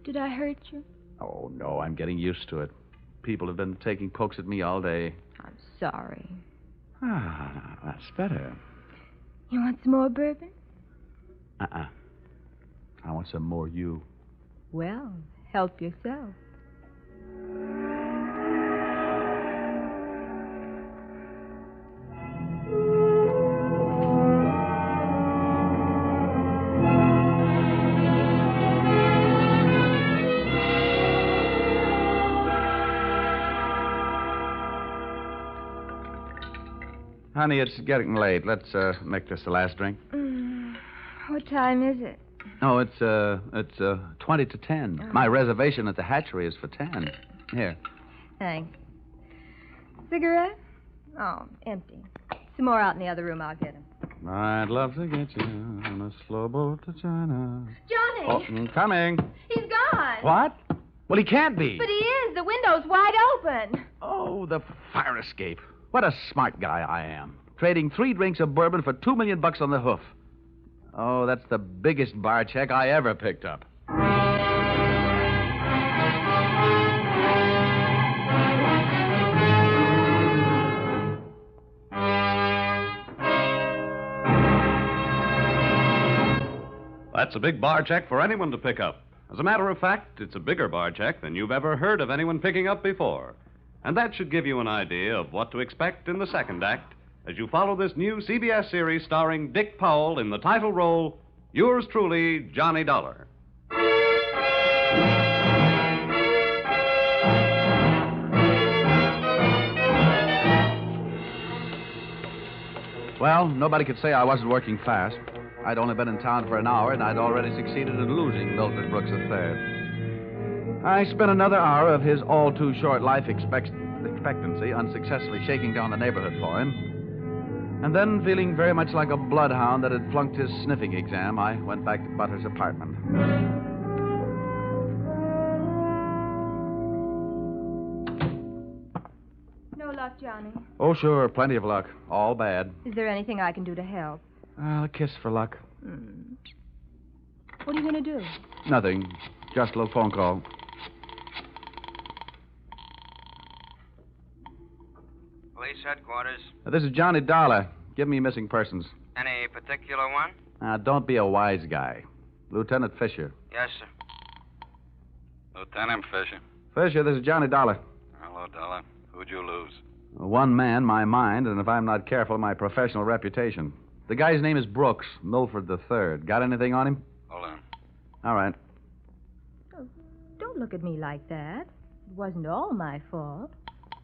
Did I hurt you? Oh, no, I'm getting used to it. People have been taking pokes at me all day. I'm sorry. Ah, that's better. You want some more bourbon? I want some more you. Well, help yourself. Honey, it's getting late. Let's make this the last drink. What time is it? Oh, it's 20 to 10. Oh. My reservation at the hatchery is for 10. Here. Thanks. Cigarette? Oh, empty. Some more out in the other room. I'll get them. I'd love to get you on a slow boat to China. Johnny! Oh, coming. He's gone. What? Well, he can't be. But he is. The window's wide open. Oh, the fire escape. What a smart guy I am. Trading 3 drinks of bourbon for $2 million on the hoof. Oh, that's the biggest bar check I ever picked up. That's a big bar check for anyone to pick up. As a matter of fact, it's a bigger bar check than you've ever heard of anyone picking up before. And that should give you an idea of what to expect in the second act as you follow this new CBS series starring Dick Powell in the title role, yours truly, Johnny Dollar. Well, nobody could say I wasn't working fast. I'd only been in town for an hour, and I'd already succeeded in losing Milford Brooks III. I spent another hour of his all-too-short life expectancy unsuccessfully shaking down the neighborhood for him. And then, feeling very much like a bloodhound that had flunked his sniffing exam, I went back to Butter's apartment. No luck, Johnny. Oh, sure, plenty of luck. All bad. Is there anything I can do to help? A kiss for luck. What are you going to do? Nothing. Just a little phone call. Police headquarters. This is Johnny Dollar. Give me missing persons. Any particular one? Don't be a wise guy. Lieutenant Fisher. Yes, sir. Lieutenant Fisher. Fisher, this is Johnny Dollar. Hello, Dollar. Who'd you lose? One man, my mind, and if I'm not careful, my professional reputation. The guy's name is Brooks, Milford III. Got anything on him? Hold on. All right. Oh, don't look at me like that. It wasn't all my fault.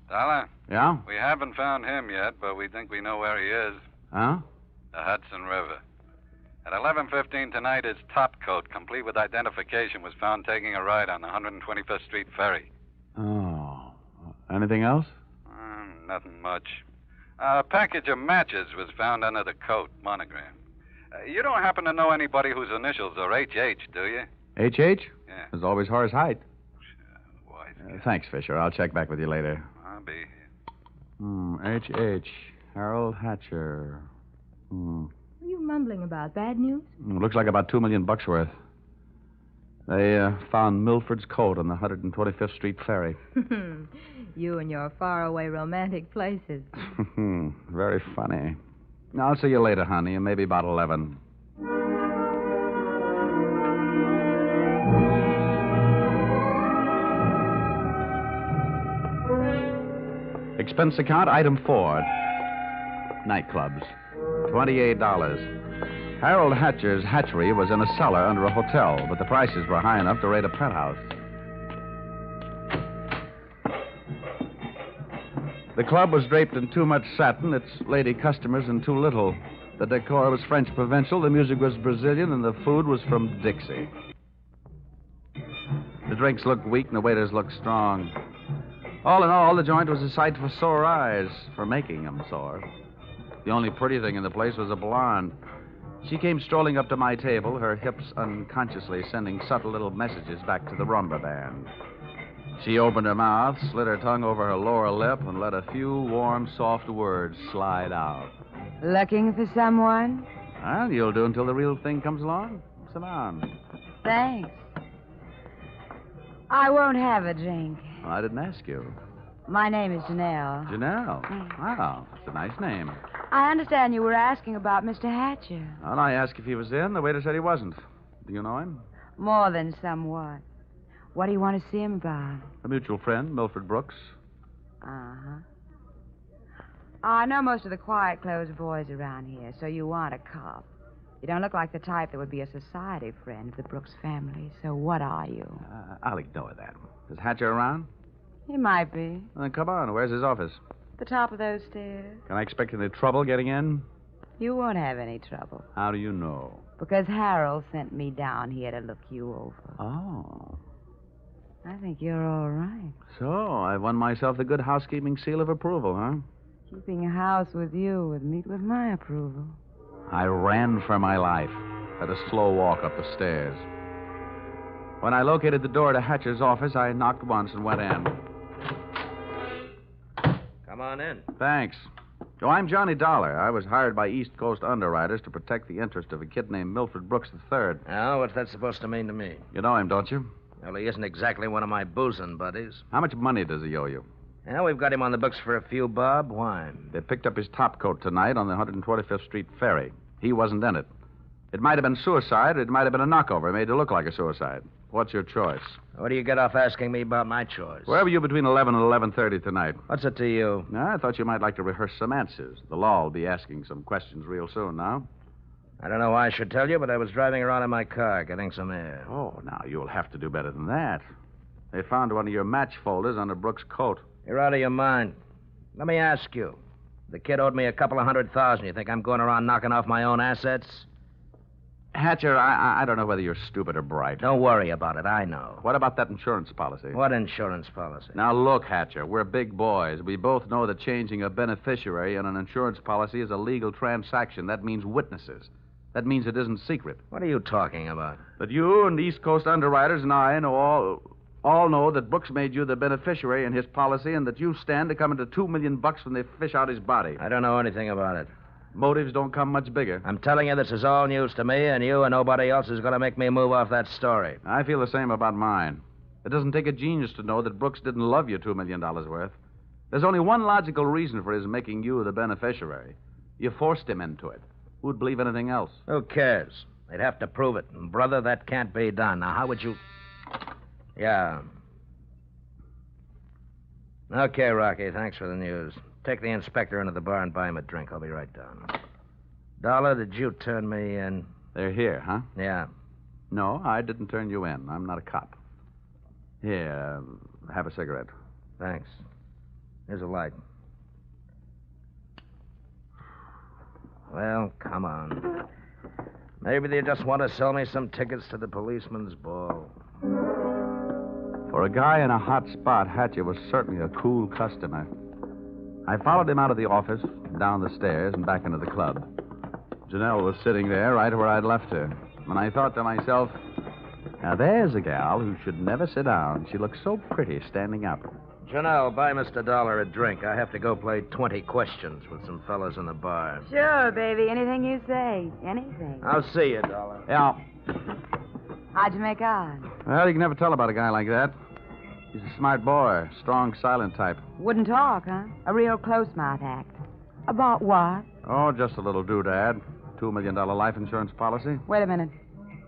Dollar? Yeah? We haven't found him yet, but we think we know where he is. Huh? The Hudson River. At 11:15 tonight, his top coat, complete with identification, was found taking a ride on the 125th Street ferry. Oh. Anything else? Nothing much. A package of matches was found under the coat, monogrammed. You don't happen to know anybody whose initials are H.H., do you? H.H.? Yeah. There's always Horace Height. Wise. Thanks, Fisher. I'll check back with you later. I'll be here. H.H. Harold Hatcher. What are you mumbling about? Bad news? Looks like about $2 million worth. They found Milford's coat on the 125th Street ferry. You and your faraway romantic places. Very funny. I'll see you later, honey, and maybe about 11. Expense account, item 4. Nightclubs. $28. Harold Hatcher's hatchery was in a cellar under a hotel, but the prices were high enough to rate a penthouse. The club was draped in too much satin, its lady customers in too little. The decor was French provincial, the music was Brazilian, and the food was from Dixie. The drinks looked weak and the waiters looked strong. All in all, the joint was a sight for sore eyes, for making them sore. The only pretty thing in the place was a blonde. She came strolling up to my table, her hips unconsciously sending subtle little messages back to the rumba band. She opened her mouth, slid her tongue over her lower lip, and let a few warm, soft words slide out. Looking for someone? Well, you'll do until the real thing comes along. Sit down. Thanks. I won't have a drink. Well, I didn't ask you. My name is Janelle. Janelle. Wow, that's a nice name. I understand you were asking about Mr. Hatcher. Well, I asked if he was in. The waiter said he wasn't. Do you know him? More than somewhat. What do you want to see him about? A mutual friend, Milford Brooks. Uh-huh. I know most of the quiet-closed boys around here, so you want a cop. You don't look like the type that would be a society friend of the Brooks family, so what are you? I'll ignore that. Is Hatcher around? He might be. Well, then come on. Where's his office? The top of those stairs. Can I expect any trouble getting in? You won't have any trouble. How do you know? Because Harold sent me down here to look you over. Oh. I think you're all right. So, I've won myself the good housekeeping seal of approval, huh? Keeping house with you would meet with my approval. I ran for my life at a slow walk up the stairs. When I located the door to Hatcher's office, I knocked once and went in. Come on in. Thanks. Oh, I'm Johnny Dollar. I was hired by East Coast underwriters to protect the interest of a kid named Milford Brooks III. Now, what's that supposed to mean to me? You know him, don't you? Well, he isn't exactly one of my boozing buddies. How much money does he owe you? Well, we've got him on the books for a few bob. Why? They picked up his top coat tonight on the 125th Street ferry. He wasn't in it. It might have been suicide, or it might have been a knockover made to look like a suicide. What's your choice? What do you get off asking me about my choice? Where were you between 11 and 11:30 tonight? What's it to you? I thought you might like to rehearse some answers. The law will be asking some questions real soon now. I don't know why I should tell you, but I was driving around in my car getting some air. Oh, now, you'll have to do better than that. They found one of your match folders under Brooks' coat. You're out of your mind. Let me ask you. The kid owed me a couple of $100,000. You think I'm going around knocking off my own assets? Hatcher, I don't know whether you're stupid or bright. Don't worry about it. I know. What about that insurance policy? What insurance policy? Now, look, Hatcher, we're big boys. We both know that changing a beneficiary in an insurance policy is a legal transaction. That means witnesses. That means it isn't secret. What are you talking about? But you and East Coast underwriters and I know all know that Brooks made you the beneficiary in his policy and that you stand to come into $2 million when they fish out his body. I don't know anything about it. Motives don't come much bigger. I'm telling you, this is all news to me, and you and nobody else is going to make me move off that story. I feel the same about mine. It doesn't take a genius to know that Brooks didn't love you $2 million worth. There's only one logical reason for his making you the beneficiary. You forced him into it. Who'd believe anything else? Who cares? They'd have to prove it. And, brother, that can't be done. Now, how would you... Yeah. Okay, Rocky, thanks for the news. Take the inspector into the bar and buy him a drink. I'll be right down. Dollar, did you turn me in? They're here, huh? Yeah. No, I didn't turn you in. I'm not a cop. Here, have a cigarette. Thanks. Here's a light. Well, come on. Maybe they just want to sell me some tickets to the policeman's ball. For a guy in a hot spot, Hatcher was certainly a cool customer. I followed him out of the office, down the stairs, and back into the club. Janelle was sitting there right where I'd left her. And I thought to myself, now there's a gal who should never sit down. She looks so pretty standing up. Janelle, buy Mr. Dollar a drink. I have to go play 20 questions with some fellas in the bar. Sure, baby. Anything you say. Anything. I'll see you, Dollar. Yeah. How'd you make out? Well, you can never tell about a guy like that. He's a smart boy, strong, silent type. Wouldn't talk, huh? A real close-mouth act. About what? Oh, just a little doodad. $2 million life insurance policy. Wait a minute.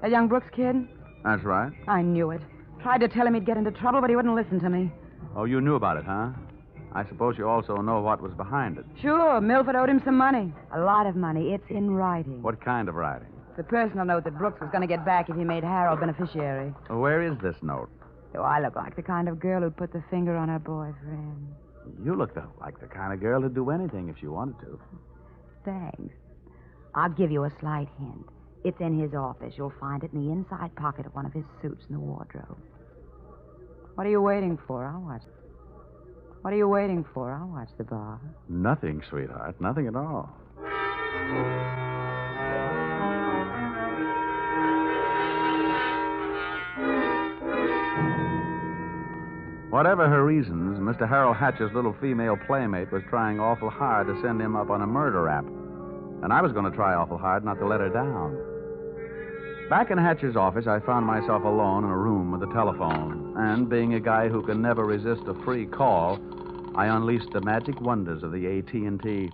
That young Brooks kid? That's right. I knew it. Tried to tell him he'd get into trouble, but he wouldn't listen to me. Oh, you knew about it, huh? I suppose you also know what was behind it. Sure, Milford owed him some money. A lot of money. It's in writing. What kind of writing? The personal note that Brooks was going to get back if he made Harold beneficiary. Well, where is this note? Do I look like the kind of girl who'd put the finger on her boyfriend? You look like the kind of girl who'd do anything if she wanted to. Thanks. I'll give you a slight hint. It's in his office. You'll find it in the inside pocket of one of his suits in the wardrobe. What are you waiting for? I'll watch. What are you waiting for? I'll watch the bar. Nothing, sweetheart. Nothing at all. Whatever her reasons, Mr. Harold Hatcher's little female playmate was trying awful hard to send him up on a murder rap. And I was going to try awful hard not to let her down. Back in Hatcher's office, I found myself alone in a room with a telephone. And being a guy who can never resist a free call, I unleashed the magic wonders of the AT&T.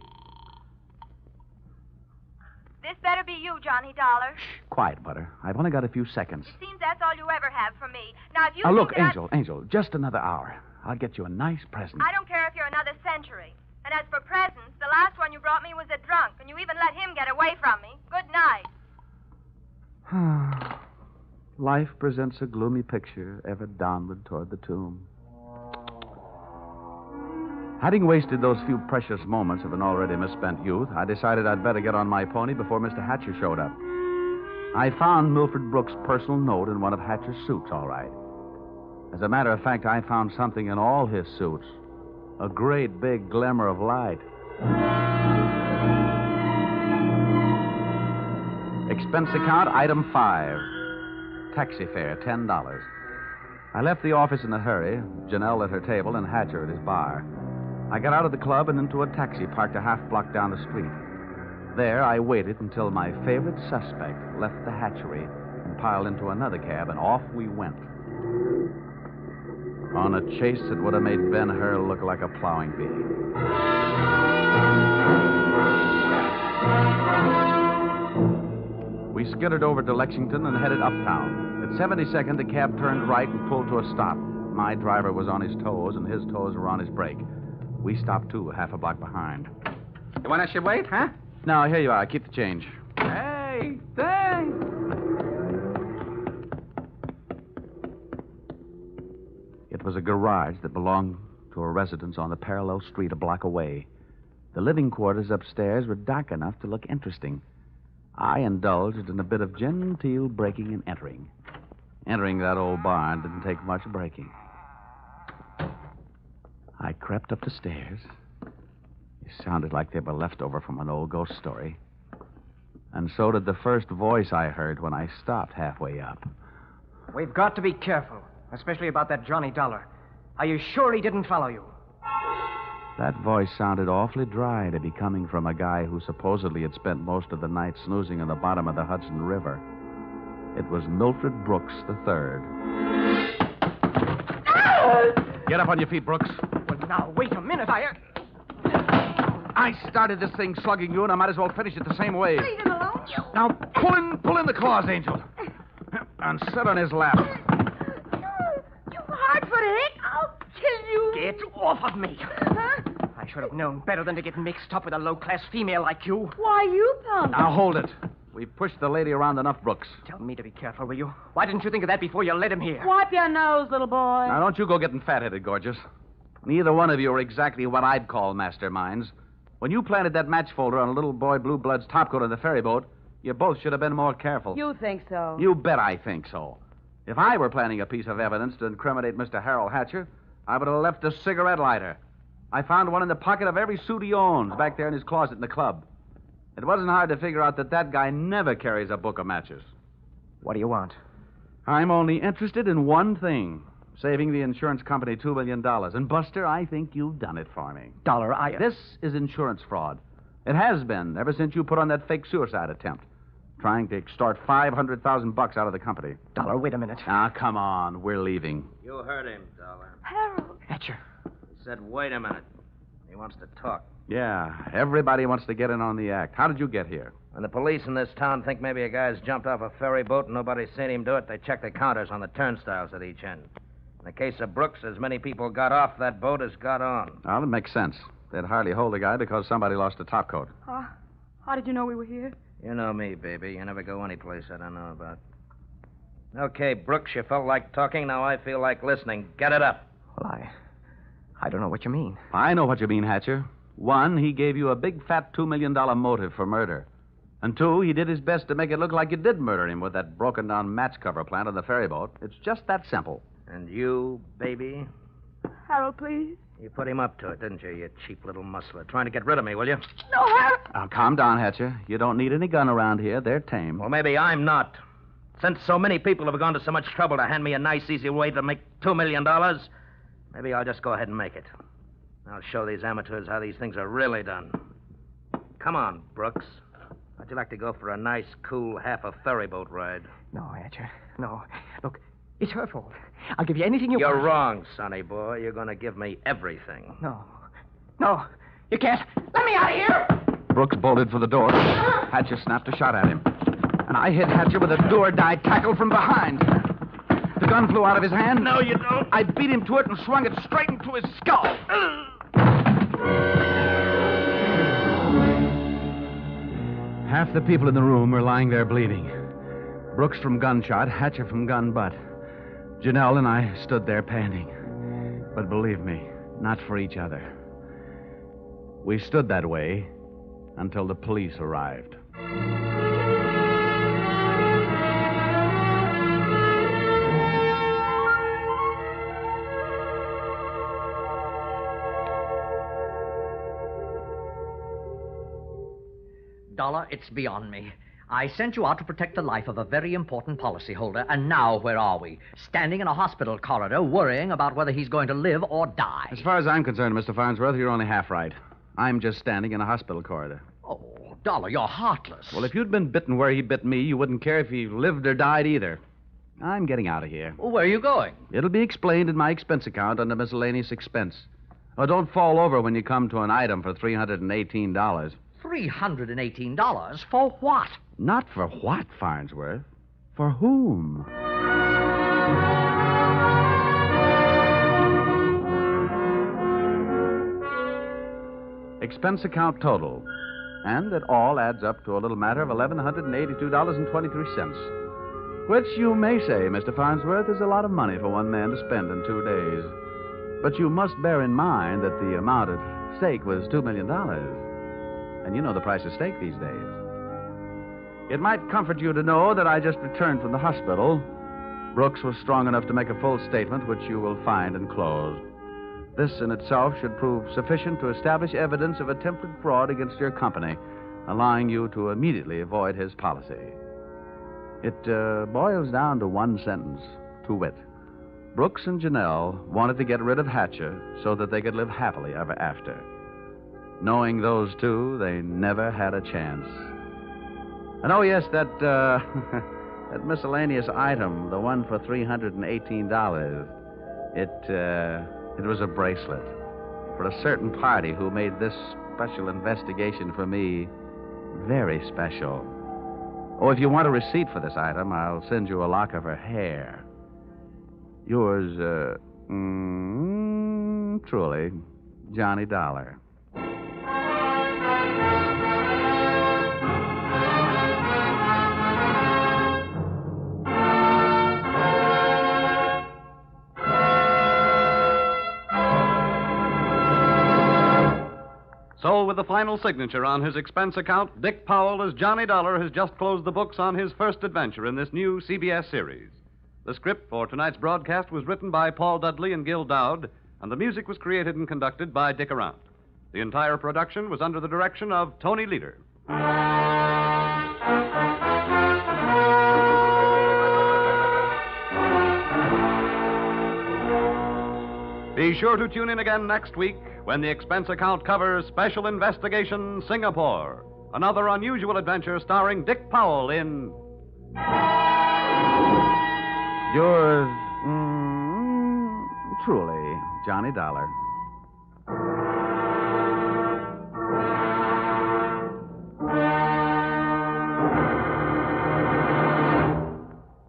This better be you, Johnny Dollar. Quiet, Butter. I've only got a few seconds. It seems that's all you ever have for me. Now, if you Look, think that Angel, just another hour. I'll get you a nice present. I don't care if you're another century. And as for presents, the last one you brought me was a drunk, and you even let him get away from me. Good night. Life presents a gloomy picture ever downward toward the tomb. Having wasted those few precious moments of an already misspent youth, I decided I'd better get on my pony before Mr. Hatcher showed up. I found Milford Brooks' personal note in one of Hatcher's suits, all right. As a matter of fact, I found something in all his suits. A great big glimmer of light. Expense account, item 5. Taxi fare, $10. I left the office in a hurry, Janelle at her table and Hatcher at his bar. I got out of the club and into a taxi parked a half block down the street. There, I waited until my favorite suspect left the hatchery and piled into another cab, and off we went. On a chase that would have made Ben-Hur look like a plowing bee. We skittered over to Lexington and headed uptown. At 72nd, the cab turned right and pulled to a stop. My driver was on his toes, and his toes were on his brake. We stopped, too, half a block behind. You want us to wait, huh? No, here you are. Keep the change. Hey, thanks. It was a garage that belonged to a residence on the parallel street a block away. The living quarters upstairs were dark enough to look interesting. I indulged in a bit of genteel breaking and entering. Entering that old barn didn't take much breaking. I crept up the stairs. It sounded like they were left over from an old ghost story. And so did the first voice I heard when I stopped halfway up. We've got to be careful, especially about that Johnny Dollar. Are you sure he didn't follow you? That voice sounded awfully dry to be coming from a guy who supposedly had spent most of the night snoozing in the bottom of the Hudson River. It was Milford Brooks III. Get up on your feet, Brooks. Well, now, wait a minute. I started this thing slugging you, and I might as well finish it the same way. Leave him alone. Now, pull in the claws, Angel. And sit on his lap. You hard-footed. I'll kill you. Get off of me. Huh? I should have known better than to get mixed up with a low-class female like you. Why, you punk. Now, hold it. We've pushed the lady around enough, Brooks. Tell me to be careful, will you? Why didn't you think of that before you led him here? Wipe your nose, little boy. Now, don't you go getting fat-headed, gorgeous. Neither one of you are exactly what I'd call masterminds. When you planted that match folder on a little boy Blue Blood's topcoat on the ferry boat, you both should have been more careful. You think so? You bet I think so. If I were planning a piece of evidence to incriminate Mr. Harold Hatcher, I would have left a cigarette lighter. I found one in the pocket of every suit he owns, back there in his closet in the club. It wasn't hard to figure out that guy never carries a book of matches. What do you want? I'm only interested in one thing. Saving the insurance company $2 million. And, Buster, I think you've done it for me. Dollar, This is insurance fraud. It has been ever since you put on that fake suicide attempt. Trying to extort $500,000 out of the company. Dollar, wait a minute. Ah, come on. We're leaving. You heard him, Dollar. Harold. Hatcher. He said, wait a minute. He wants to talk. Yeah, everybody wants to get in on the act. How did you get here? When the police in this town think maybe a guy's jumped off a ferry boat and nobody's seen him do it, they check the counters on the turnstiles at each end. In the case of Brooks, as many people got off that boat as got on. Well, it makes sense. They'd hardly hold the guy because somebody lost a topcoat. How did you know we were here? You know me, baby. You never go any place I don't know about. Okay, Brooks, you felt like talking. Now I feel like listening. Get it up. Well, I don't know what you mean. I know what you mean, Hatcher. One, he gave you a big, fat $2 million motive for murder. And two, he did his best to make it look like you did murder him with that broken-down match cover plant on the ferry boat. It's just that simple. And you, baby? Harold, please. You put him up to it, didn't you, you cheap little muscler? Trying to get rid of me, will you? No, Harold. Now, calm down, Hatcher. You don't need any gun around here. They're tame. Well, maybe I'm not. Since so many people have gone to so much trouble to hand me a nice, easy way to make $2 million, Maybe I'll just go ahead and make it. I'll show these amateurs how these things are really done. Come on, Brooks. How'd you like to go for a nice, cool, half a ferry boat ride? No, Hatcher. No. Look, it's her fault. I'll give you anything you You're want. wrong, sonny boy. You're going to give me everything. No. No. You can't. Let me out of here! Brooks bolted for the door. Hatcher snapped a shot at him. And I hit Hatcher with a do-or-die tackle from behind. The gun flew out of his hand. No, you don't. I beat him to it and swung it straight into his skull. Half the people in the room were lying there bleeding. Brooks from gunshot, Hatcher from gun butt. Janelle and I stood there panting. But believe me, not for each other. We stood that way until the police arrived. Dollar, it's beyond me. I sent you out to protect the life of a very important policyholder, and now where are we? Standing in a hospital corridor, worrying about whether he's going to live or die. As far as I'm concerned, Mr. Farnsworth, you're only half right. I'm just standing in a hospital corridor. Oh, Dollar, you're heartless. Well, if you'd been bitten where he bit me, you wouldn't care if he lived or died either. I'm getting out of here. Well, where are you going? It'll be explained in my expense account under miscellaneous expense. Oh, don't fall over when you come to an item for $318. $318? For what? Not for what, Farnsworth? For whom? Expense account total. And it all adds up to a little matter of $1,182.23. Which you may say, Mr. Farnsworth, is a lot of money for one man to spend in 2 days. But you must bear in mind that the amount at stake was $2 million. And you know the price of steak these days. It might comfort you to know that I just returned from the hospital. Brooks was strong enough to make a full statement, which you will find enclosed. This in itself should prove sufficient to establish evidence of attempted fraud against your company, allowing you to immediately avoid his policy. It boils down to one sentence, to wit. Brooks and Janelle wanted to get rid of Hatcher so that they could live happily ever after. Knowing those two, they never had a chance. And oh, yes, that that miscellaneous item, the one for $318, it was a bracelet for a certain party who made this special investigation for me very special. Oh, if you want a receipt for this item, I'll send you a lock of her hair. Yours, truly, Johnny Dollar. So, with the final signature on his expense account, Dick Powell as Johnny Dollar has just closed the books on his first adventure in this new CBS series. The script for tonight's broadcast was written by Paul Dudley and Gil Dowd, and the music was created and conducted by Dick Arant. The entire production was under the direction of Tony Leader. Be sure to tune in again next week when the expense account covers Special Investigation Singapore, another unusual adventure starring Dick Powell in... Yours, truly, Johnny Dollar.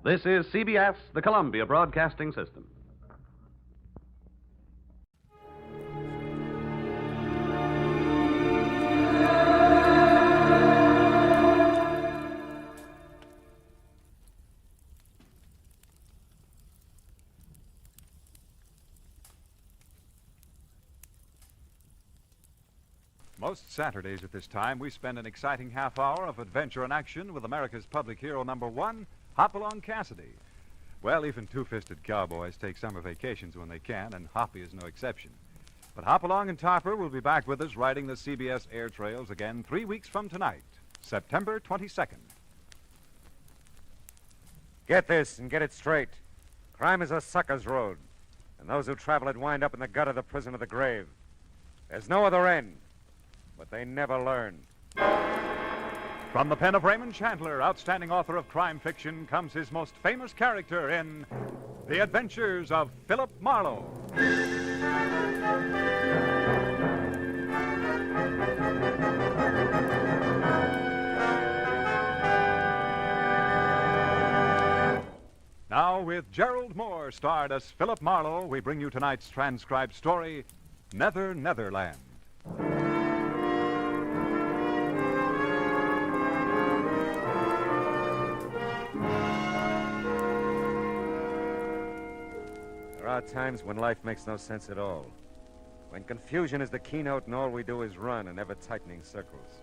This is CBS, the Columbia Broadcasting System. Most Saturdays at this time, we spend an exciting half hour of adventure and action with America's public hero #1, Hopalong Cassidy. Well, even two-fisted cowboys take summer vacations when they can, and Hoppy is no exception. But Hopalong and Topper will be back with us riding the CBS air trails again 3 weeks from tonight, September 22nd. Get this and get it straight. Crime is a sucker's road. And those who travel it wind up in the gut of the prison of the grave. There's no other end, but they never learn. From the pen of Raymond Chandler, outstanding author of crime fiction, comes his most famous character in The Adventures of Philip Marlowe. Now, with Gerald Moore starred as Philip Marlowe, we bring you tonight's transcribed story, Netherland. There are times when life makes no sense at all. When confusion is the keynote and all we do is run in ever-tightening circles.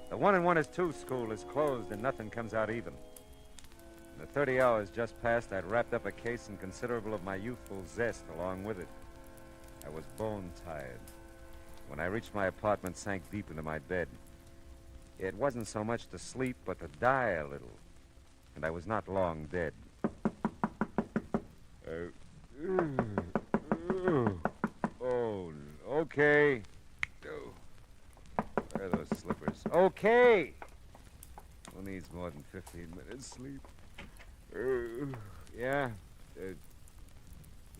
The 1 and 1 is 2 school is closed and nothing comes out even. In the 30 hours just past, I'd wrapped up a case and considerable of my youthful zest along with it. I was bone-tired. When I reached my apartment, sank deep into my bed. It wasn't so much to sleep, but to die a little. And I was not long dead. Oh, okay. Where are those slippers? Okay. Who needs more than 15 minutes sleep? Yeah. Yeah.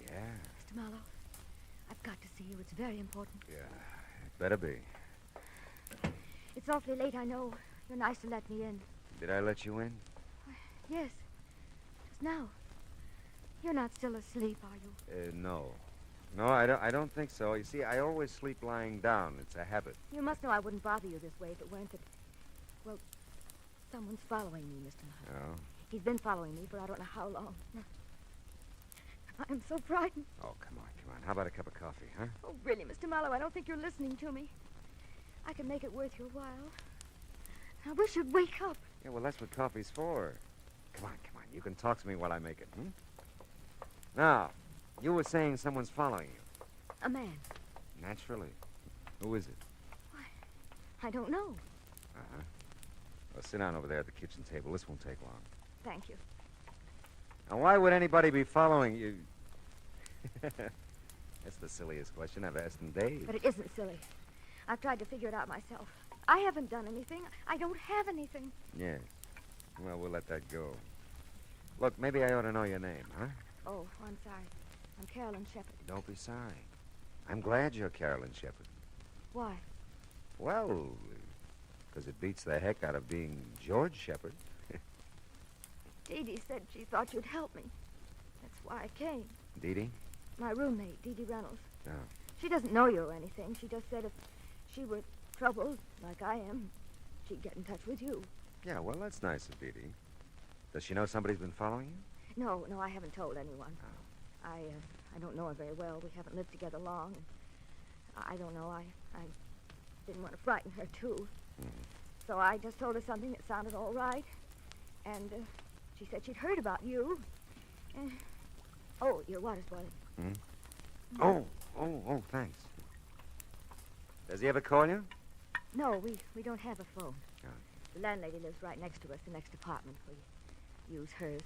Mr. Marlowe, I've got to see you. It's very important. Yeah, it better be. It's awfully late, I know. You're nice to let me in. Did I let you in? Yes. Just now. You're not still asleep, are you? No. No, I don't think so. You see, I always sleep lying down. It's a habit. You must know I wouldn't bother you this way if it weren't that... Well, someone's following me, Mr. Marlowe. Oh? He's been following me for I don't know how long. I'm so frightened. Oh, come on. How about a cup of coffee, huh? Oh, really, Mr. Marlowe, I don't think you're listening to me. I can make it worth your while. I wish you'd wake up. Yeah, well, that's what coffee's for. Come on. You can talk to me while I make it, Now, you were saying someone's following you. A man. Naturally. Who is it? Why, I don't know. Uh-huh. Well, sit down over there at the kitchen table. This won't take long. Thank you. Now, why would anybody be following you? That's the silliest question I've asked in days. But it isn't silly. I've tried to figure it out myself. I haven't done anything. I don't have anything. Yes. Well, we'll let that go. Look, maybe I ought to know your name, huh? Oh, I'm sorry. I'm Carolyn Shepherd. Don't be sorry. I'm glad you're Carolyn Shepherd. Why? Well, because it beats the heck out of being George Shepherd. Dee Dee said she thought you'd help me. That's why I came. Dee Dee? My roommate, Dee Dee Reynolds. Oh. She doesn't know you or anything. She just said if she were troubled, like I am, she'd get in touch with you. Yeah, well, that's nice of Dee Dee. Does she know somebody's been following you? No, I haven't told anyone. Oh. I don't know her very well. We haven't lived together long. I don't know. I didn't want to frighten her, too. Mm-hmm. So I just told her something that sounded all right. And she said she'd heard about you. Oh, your water's boiling. Hmm? Oh, thanks. Does he ever call you? No, we don't have a phone. Oh. The landlady lives right next to us, the next apartment. We use hers.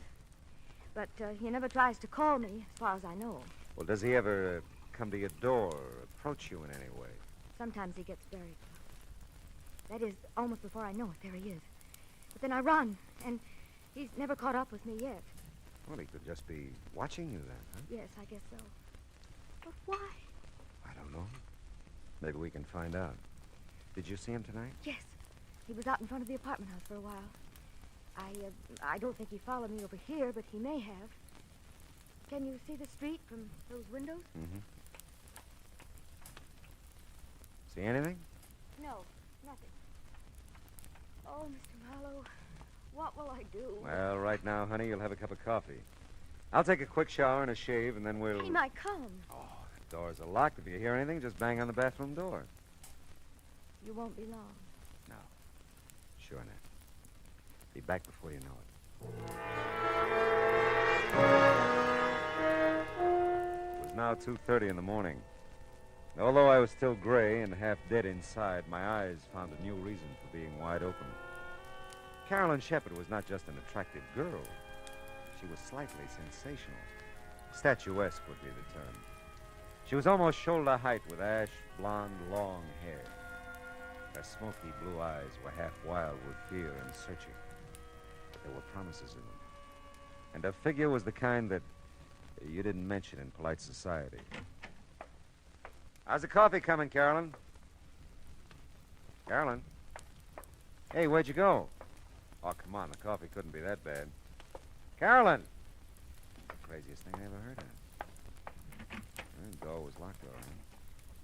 But he never tries to call me, as far as I know. Well, does he ever come to your door or approach you in any way? Sometimes he gets very close. That is, almost before I know it, there he is. But then I run, and he's never caught up with me yet. Well, he could just be watching you then, huh? Yes, I guess so. But why? I don't know. Maybe we can find out. Did you see him tonight? Yes. He was out in front of the apartment house for a while. I don't think he followed me over here, but he may have. Can you see the street from those windows? Mm-hmm. See anything? No, nothing. Oh, Mr. Marlowe, what will I do? Well, right now, honey, you'll have a cup of coffee. I'll take a quick shower and a shave, and then we'll... He might come. Oh, the doors are locked. If you hear anything, just bang on the bathroom door. You won't be long. No. Sure not. Be back before you know it. It was now 2:30 in the morning. Although I was still gray and half dead inside, my eyes found a new reason for being wide open. Carolyn Shepherd was not just an attractive girl. She was slightly sensational. Statuesque would be the term. She was almost shoulder height with ash blonde, long hair. Her smoky blue eyes were half wild with fear and searching. But there were promises in them. And her figure was the kind that you didn't mention in polite society. How's the coffee coming, Carolyn? Carolyn? Hey, where'd you go? Oh, come on, the coffee couldn't be that bad. Carolyn! The craziest thing I ever heard of. The door was locked, all right.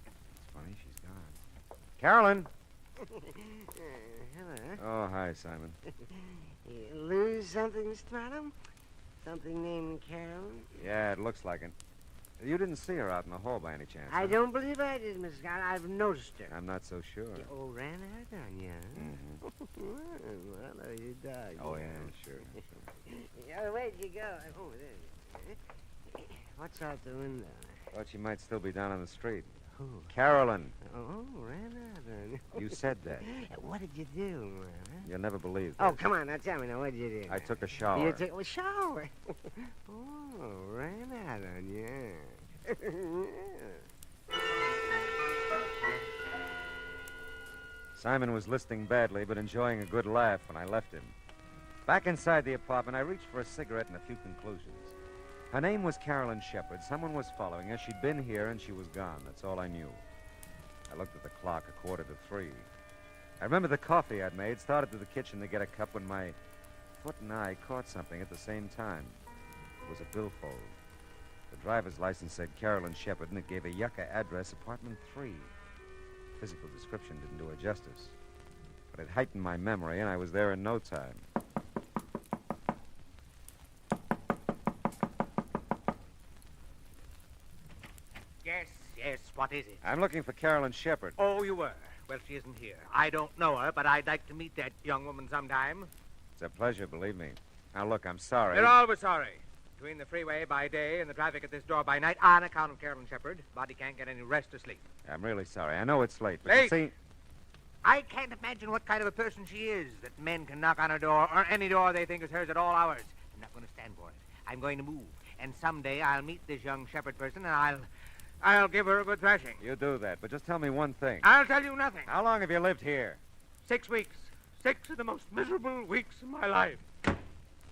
It's funny, she's gone. Carolyn! Hello. Oh, hi, Simon. You lose something, Stratum? Something named Carolyn? Yeah, it looks like it. You didn't see her out in the hall by any chance? I don't believe I did, Miss Scott. I've noticed her. I'm not so sure. Oh, ran out on you, huh? Well, are you dog? Oh, yeah, sure. Yeah, where'd you go? Oh, there. What's out the window? Thought she might still be down on the street. Who? Carolyn. Oh, ran out on you. You said that. What did you do, man? You'll never believe Oh, this. come on, now tell me now. What did you do? I took a shower. You took a shower? Oh, ran out on you. Simon was listening badly, but enjoying a good laugh when I left him. Back inside the apartment, I reached for a cigarette and a few conclusions. Her name was Carolyn Shepard. Someone was following her. She'd been here, and she was gone. That's all I knew. I looked at the clock, 2:45. I remember the coffee I'd made, started to the kitchen to get a cup when my foot and eye caught something at the same time. It was a billfold. The driver's license said Carolyn Shepard, and it gave a Yucca address, apartment 3. Physical description didn't do her justice. But it heightened my memory, and I was there in no time. Yes, what is it? I'm looking for Carolyn Shepard. Oh, you were? Well, she isn't here. I don't know her, but I'd like to meet that young woman sometime. It's a pleasure, believe me. Now, look, I'm sorry. You're always sorry. Between the freeway by day and the traffic at this door by night, on account of Carolyn Shepard, body can't get any rest or sleep. I'm really sorry. I know it's late, but Hey! you see... I can't imagine what kind of a person she is, that men can knock on her door, or any door they think is hers at all hours. I'm not going to stand for it. I'm going to move. And someday I'll meet this young Shepard person, and I'll give her a good thrashing. You do that, but just tell me one thing. I'll tell you nothing. How long have you lived here? 6 weeks. 6 of the most miserable weeks of my life.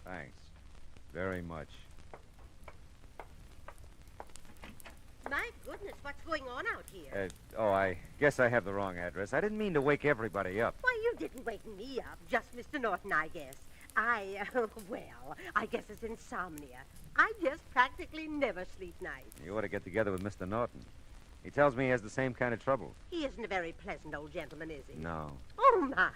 Thanks. Very much. My goodness, what's going on out here? I guess I have the wrong address. I didn't mean to wake everybody up. Why, you didn't wake me up. Just Mr. Norton, I guess. Well, I guess it's insomnia. I just practically never sleep nights. You ought to get together with Mr. Norton. He tells me he has the same kind of trouble. He isn't a very pleasant old gentleman, is he? No. Oh, my.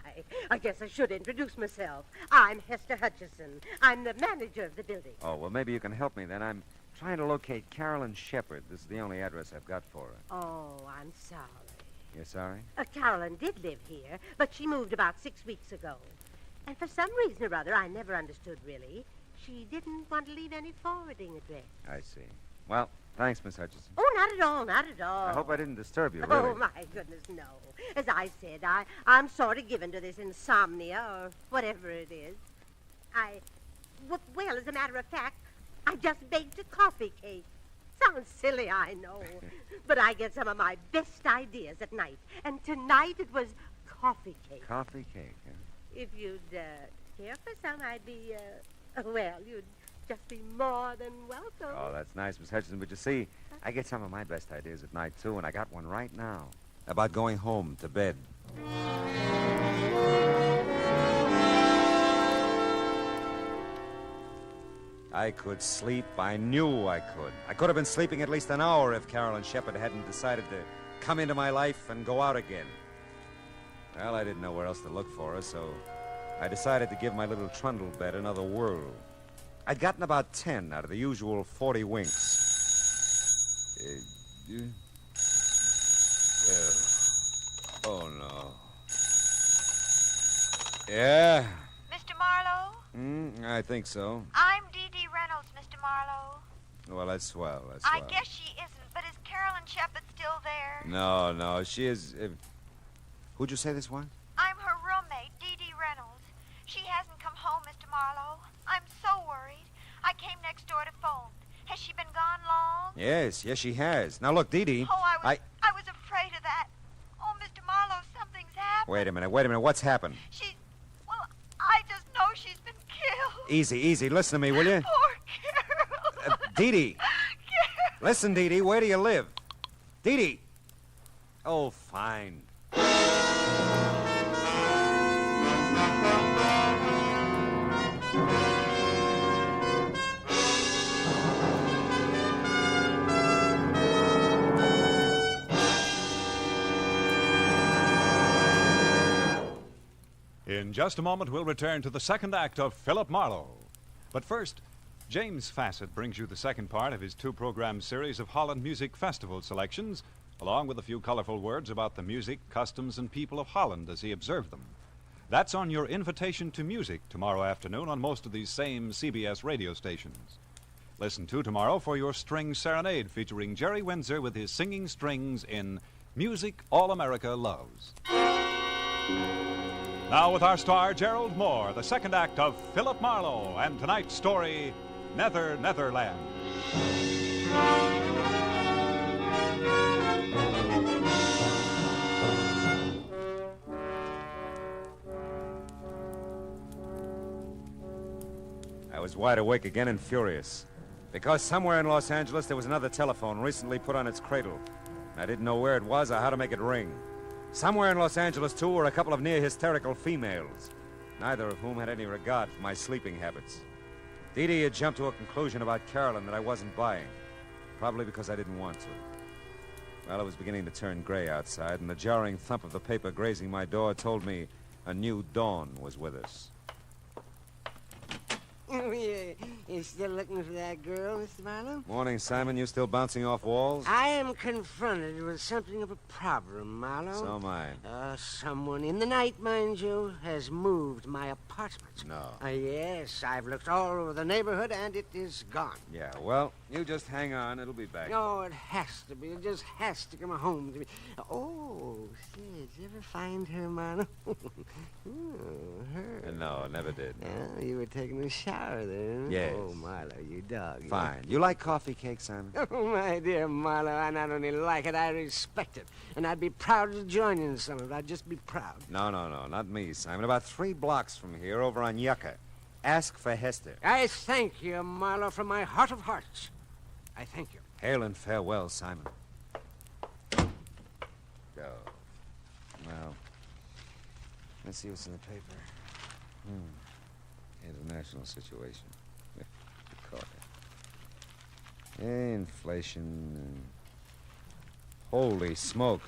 I guess I should introduce myself. I'm Hester Hutchison. I'm the manager of the building. Oh, well, maybe you can help me then. I'm trying to locate Carolyn Shepard. This is the only address I've got for her. Oh, I'm sorry. You're sorry? Carolyn did live here, but she moved about 6 weeks ago. And for some reason or other, I never understood really, she didn't want to leave any forwarding address. I see. Well, thanks, Miss Hutchison. Oh, not at all, not at all. I hope I didn't disturb you, Oh, really. my goodness, no. As I said, I'm sort of given to this insomnia or whatever it is. Well, as a matter of fact, I just baked a coffee cake. Sounds silly, I know. But I get some of my best ideas at night. And tonight it was coffee cake. Coffee cake, huh? If you'd care for some, I'd be, you'd just be more than welcome. Oh, that's nice, Miss Hutchison. But you see, I get some of my best ideas at night, too, and I got one right now. About going home to bed. I could sleep. I knew I could. I could have been sleeping at least an hour if Carolyn Shepard hadn't decided to come into my life and go out again. Well, I didn't know where else to look for her, so I decided to give my little trundle bed another whirl. I'd gotten about 10 out of the usual 40 winks. Oh, no. Yeah? Mr. Marlowe? I think so. I'm Dee Reynolds, Mr. Marlowe. Well, that's swell. That's I swell. guess she isn't, but is Carolyn Shepard still there? No, she is... Who'd you say this was? I'm her roommate, Dee Reynolds. She hasn't come home, Mr. Marlowe. I'm so worried. I came next door to phone. Has she been gone Yes, she has. Now, look, Dee Dee. Oh, I was afraid of that. Oh, Mr. Marlowe, something's happened. Wait a minute. What's happened? Well, I just know she's been killed. Easy. Listen to me, will you? Poor Carol. Dee Dee. Listen, Dee Dee, where do you live? Dee Dee. Oh, fine. In just a moment, we'll return to the second act of Philip Marlowe. But first, James Fassett brings you the second part of his two-program series of Holland Music Festival selections, along with a few colorful words about the music, customs, and people of Holland as he observed them. That's on your invitation to music tomorrow afternoon on most of these same CBS radio stations. Listen to tomorrow for your string serenade featuring Jerry Windsor with his singing strings in Music All America Loves. Now with our star, Gerald Moore, the second act of Philip Marlowe, and tonight's story, Netherland. I was wide awake again and furious. Because somewhere in Los Angeles there was another telephone recently put on its cradle. I didn't know where it was or how to make it ring. Somewhere in Los Angeles, too, were a couple of near-hysterical females, neither of whom had any regard for my sleeping habits. Dee Dee had jumped to a conclusion about Carolyn that I wasn't buying, probably because I didn't want to. Well, it was beginning to turn gray outside, and the jarring thump of the paper grazing my door told me a new dawn was with us. Oh, yeah. You still looking for that girl, Mr. Marlowe? Morning, Simon. You still bouncing off walls? I am confronted with something of a problem, Marlowe. So am I. Someone in the night, mind you, has moved my apartment. No. Yes, I've looked all over the neighborhood, and it is gone. Yeah, well, you just hang on. It'll be back. No, it has to be. It just has to come home to me. Oh, say, did you ever find her, Marlowe? Her. No, never did. Oh, you were taking a shower then? Yes. Oh, Marlowe, you dog. Fine. You like coffee cake, Simon? Oh, my dear Marlowe, I not only like it, I respect it. And I'd be proud to join you in some of it. I'd just be proud. No, not me, Simon. About 3 blocks from here, over on Yucca. Ask for Hester. I thank you, Marlowe, from my heart of hearts. I thank you. Hail and farewell, Simon. Go. Well, let's see what's in the paper. International situation. Inflation. Holy smoke.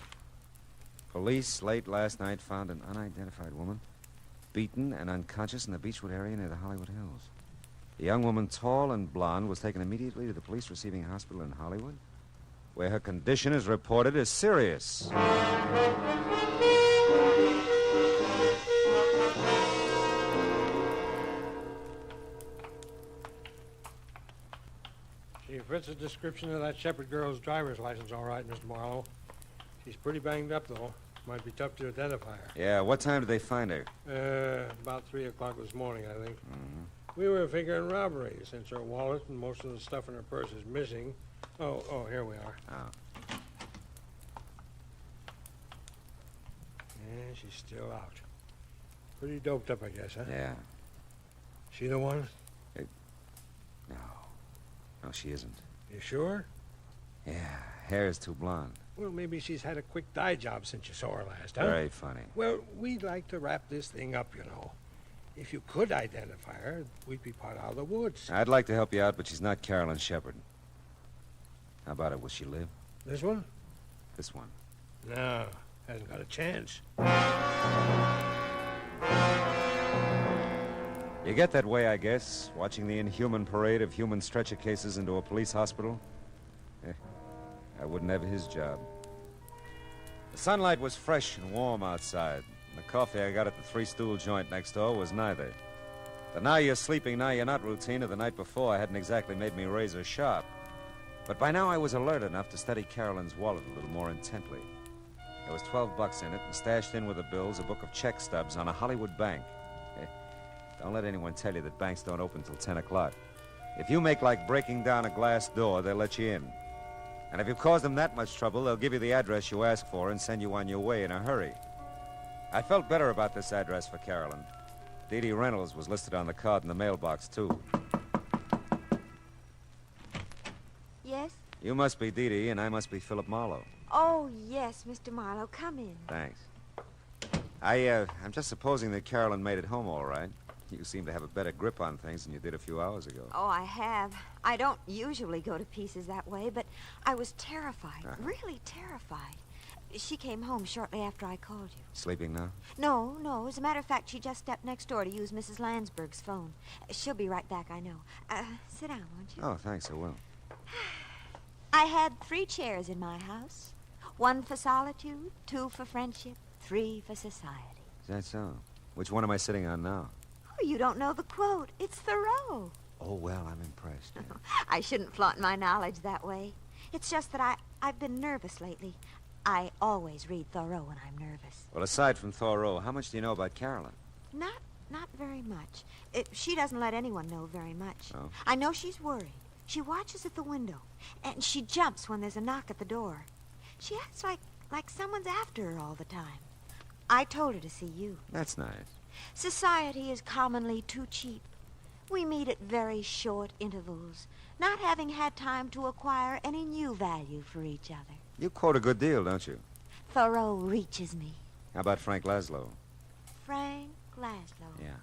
Police late last night found an unidentified woman beaten and unconscious in the Beechwood area near the Hollywood Hills. The young woman, tall and blonde, was taken immediately to the police receiving hospital in Hollywood, where her condition is reported as serious. She fits the description of that Shepherd girl's driver's license, all right, Mr. Marlowe. She's pretty banged up, though. Might be tough to identify her. Yeah, what time did they find her? About 3 o'clock this morning, I think. We were figuring robbery, since her wallet and most of the stuff in her purse is missing. Oh, here we are. Oh. Yeah, she's still out. Pretty doped up, I guess, huh? Yeah. She the one? No, she isn't. You sure? Yeah, hair is too blonde. Well, maybe she's had a quick dye job since you saw her last, huh? Very funny. Well, we'd like to wrap this thing up, you know. If you could identify her, we'd be part out of the woods. I'd like to help you out, but she's not Carolyn Shepherd. How about it? Will she live? This one? This one. No, hasn't got a chance. You get that way, I guess, watching the inhuman parade of human stretcher cases into a police hospital. I wouldn't have his job. The sunlight was fresh and warm outside, and the coffee I got at the Three Stool joint next door was neither. The now you're sleeping, now you're not routine of the night before hadn't exactly made me razor sharp. But by now I was alert enough to study Carolyn's wallet a little more intently. There was $12 in it, and stashed in with the bills a book of check stubs on a Hollywood bank. Don't let anyone tell you that banks don't open till 10 o'clock. If you make like breaking down a glass door, they'll let you in. And if you cause them that much trouble, they'll give you the address you ask for and send you on your way in a hurry. I felt better about this address for Carolyn. Dee Dee Reynolds was listed on the card in the mailbox, too. Yes? You must be Dee Dee, and I must be Philip Marlowe. Oh, yes, Mr. Marlowe. Come in. Thanks. I'm just supposing that Carolyn made it home all right. You seem to have a better grip on things than you did a few hours ago. Oh, I have. I don't usually go to pieces that way, but I was terrified, really terrified. She came home shortly after I called you. Sleeping now? No. As a matter of fact, she just stepped next door to use Mrs. Landsberg's phone. She'll be right back, I know. Sit down, won't you? Oh, thanks, I will. I had 3 chairs in my house. 1 for solitude, 2 for friendship, 3 for society. Is that so? Which one am I sitting on now? Oh, you don't know the quote. It's Thoreau. Oh, well, I'm impressed. Yeah. I shouldn't flaunt my knowledge that way. It's just that I've been nervous lately. I always read Thoreau when I'm nervous. Well, aside from Thoreau, how much do you know about Carolyn? Not very much. She doesn't let anyone know very much. Oh? I know she's worried. She watches at the window, and she jumps when there's a knock at the door. She acts like someone's after her all the time. I told her to see you. That's nice. Society is commonly too cheap. We meet at very short intervals, not having had time to acquire any new value for each other. You quote a good deal, don't you? Thoreau reaches me. How about Frank Laszlo? Frank Laszlo? Yeah.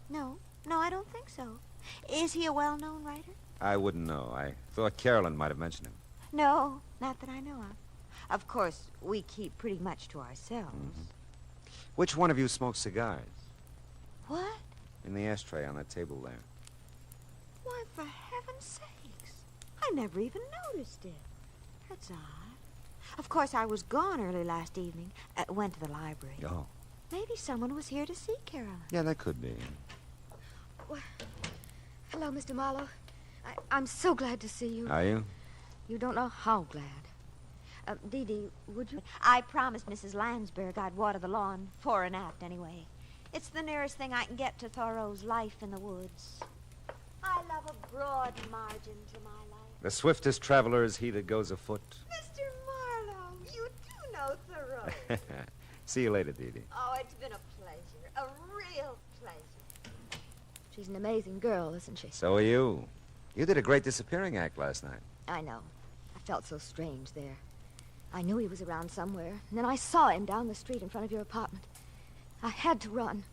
No, I don't think so. Is he a well-known writer? I wouldn't know. I thought Carolyn might have mentioned him. No, not that I know of. Of course, we keep pretty much to ourselves. Mm-hmm. Which one of you smokes cigars? What? In the ashtray on that table there. Why, for heaven's sakes. I never even noticed it. That's odd. Of course, I was gone early last evening. Went to the library. Oh. Maybe someone was here to see Carolyn. Yeah, that could be. Well, hello, Mr. Marlowe. I'm so glad to see you. Are you? You don't know how glad. Dee Dee, would you... I promised Mrs. Landsberg I'd water the lawn, fore and aft anyway. It's the nearest thing I can get to Thoreau's Life in the Woods. I love a broad margin to my life. The swiftest traveler is he that goes afoot. Mr. Marlowe, you do know Thoreau. See you later, Dee Dee. Oh, it's been a pleasure. A real pleasure. She's an amazing girl, isn't she? So are you. You did a great disappearing act last night. I know. I felt so strange there. I knew he was around somewhere, and then I saw him down the street in front of your apartment. I had to run.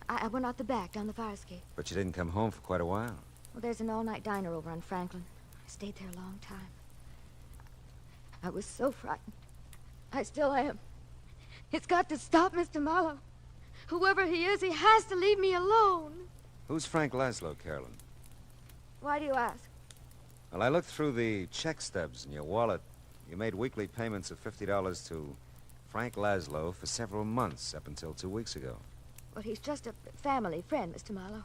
I went out the back, down the fire escape. But you didn't come home for quite a while. Well, there's an all-night diner over on Franklin. I stayed there a long time. I was so frightened. I still am. It's got to stop, Mr. Marlowe. Whoever he is, he has to leave me alone. Who's Frank Laszlo, Carolyn? Why do you ask? Well, I looked through the check stubs in your wallet. You made weekly payments of $50 to Frank Laszlo for several months, up until 2 weeks ago. Well, he's just a family friend, Mr. Marlowe.